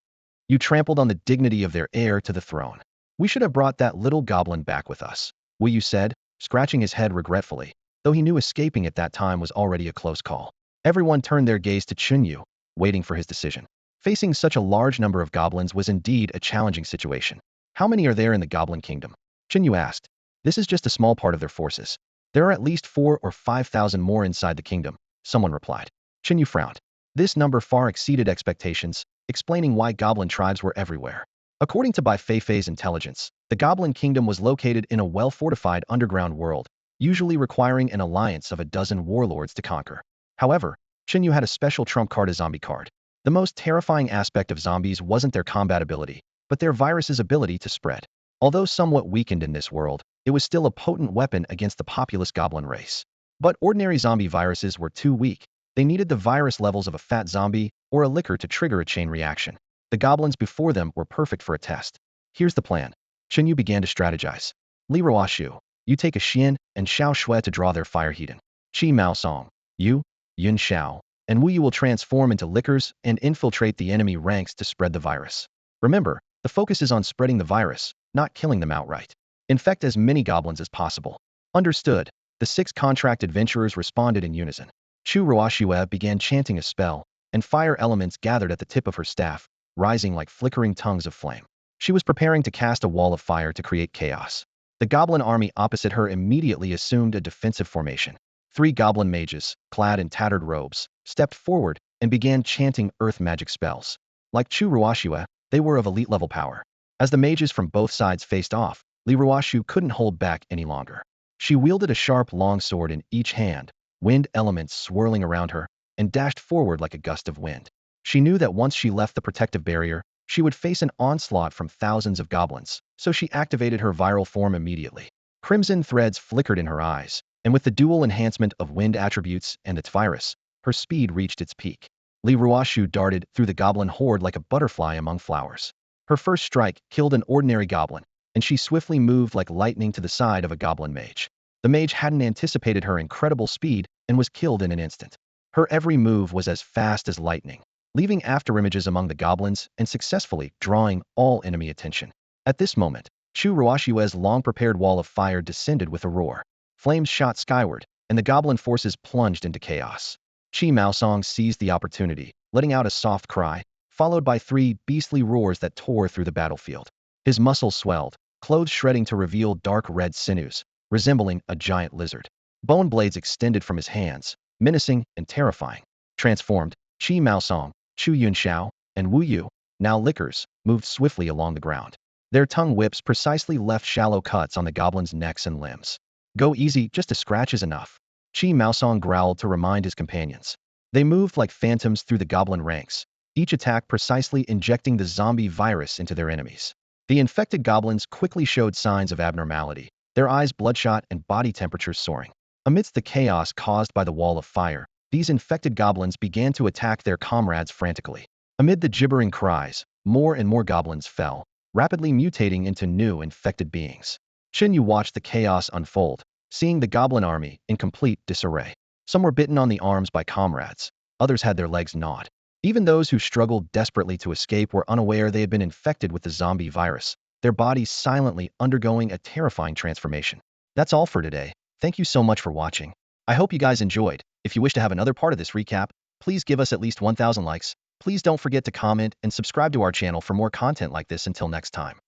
You trampled on the dignity of their heir to the throne. We should have brought that little goblin back with us, Wu Yu said, scratching his head regretfully, though he knew escaping at that time was already a close call. Everyone turned their gaze to Chen Yu, waiting for his decision. Facing such a large number of goblins was indeed a challenging situation. How many are there in the Goblin Kingdom? Chen Yu asked. This is just a small part of their forces. There are at least 4,000 or 5,000 more inside the kingdom, someone replied. Chen Yu frowned. This number far exceeded expectations, explaining why goblin tribes were everywhere. According to Bai Feifei's intelligence, the Goblin Kingdom was located in a well-fortified underground world, usually requiring an alliance of a dozen warlords to conquer. However, Chen Yu had a special trump card, a zombie card. The most terrifying aspect of zombies wasn't their combat ability, but their virus's ability to spread. Although somewhat weakened in this world, it was still a potent weapon against the populous goblin race. But ordinary zombie viruses were too weak. They needed the virus levels of a fat zombie or a liquor to trigger a chain reaction. The goblins before them were perfect for a test. Here's the plan. Chen Yu began to strategize. Li Ruoshu, you take a Xian and Xiao Shui to draw their fire heaten. Qi Maosong, you, Yun Xiao, and Wu Yu will transform into liquors and infiltrate the enemy ranks to spread the virus. Remember, the focus is on spreading the virus, not killing them outright. Infect as many goblins as possible. Understood. The 6 contract adventurers responded in unison. Chu Ruoshue began chanting a spell, and fire elements gathered at the tip of her staff, rising like flickering tongues of flame. She was preparing to cast a wall of fire to create chaos. The goblin army opposite her immediately assumed a defensive formation. 3 goblin mages, clad in tattered robes, stepped forward and began chanting earth magic spells. Like Chu Ruoshue, they were of elite level power. As the mages from both sides faced off, Li Ruoshu couldn't hold back any longer. She wielded a sharp long sword in each hand, wind elements swirling around her, and dashed forward like a gust of wind. She knew that once she left the protective barrier, she would face an onslaught from thousands of goblins, so she activated her viral form immediately. Crimson threads flickered in her eyes, and with the dual enhancement of wind attributes and its virus, her speed reached its peak. Li Ruoshu darted through the goblin horde like a butterfly among flowers. Her first strike killed an ordinary goblin, and she swiftly moved like lightning to the side of a goblin mage. The mage hadn't anticipated her incredible speed and was killed in an instant. Her every move was as fast as lightning, leaving afterimages among the goblins and successfully drawing all enemy attention. At this moment, Chu Ruoshue's long-prepared wall of fire descended with a roar. Flames shot skyward, and the goblin forces plunged into chaos. Chi Maosong seized the opportunity, letting out a soft cry, followed by 3 beastly roars that tore through the battlefield. His muscles swelled, clothes shredding to reveal dark red sinews, resembling a giant lizard. Bone blades extended from his hands, menacing and terrifying. Transformed, Chi Maosong, Chu Yunxiao, and Wu Yu, now lickers, moved swiftly along the ground. Their tongue whips precisely left shallow cuts on the goblin's necks and limbs. Go easy, just a scratch is enough. Chi Maosong growled to remind his companions. They moved like phantoms through the goblin ranks, each attack precisely injecting the zombie virus into their enemies. The infected goblins quickly showed signs of abnormality, their eyes bloodshot and body temperatures soaring. Amidst the chaos caused by the wall of fire, these infected goblins began to attack their comrades frantically. Amid the gibbering cries, more and more goblins fell, rapidly mutating into new infected beings. Chen Yu watched the chaos unfold, seeing the goblin army in complete disarray. Some were bitten on the arms by comrades, others had their legs gnawed. Even those who struggled desperately to escape were unaware they had been infected with the zombie virus, their bodies silently undergoing a terrifying transformation. That's all for today. Thank you so much for watching. I hope you guys enjoyed. If you wish to have another part of this recap, please give us at least 1,000 likes. Please don't forget to comment and subscribe to our channel for more content like this. Until next time.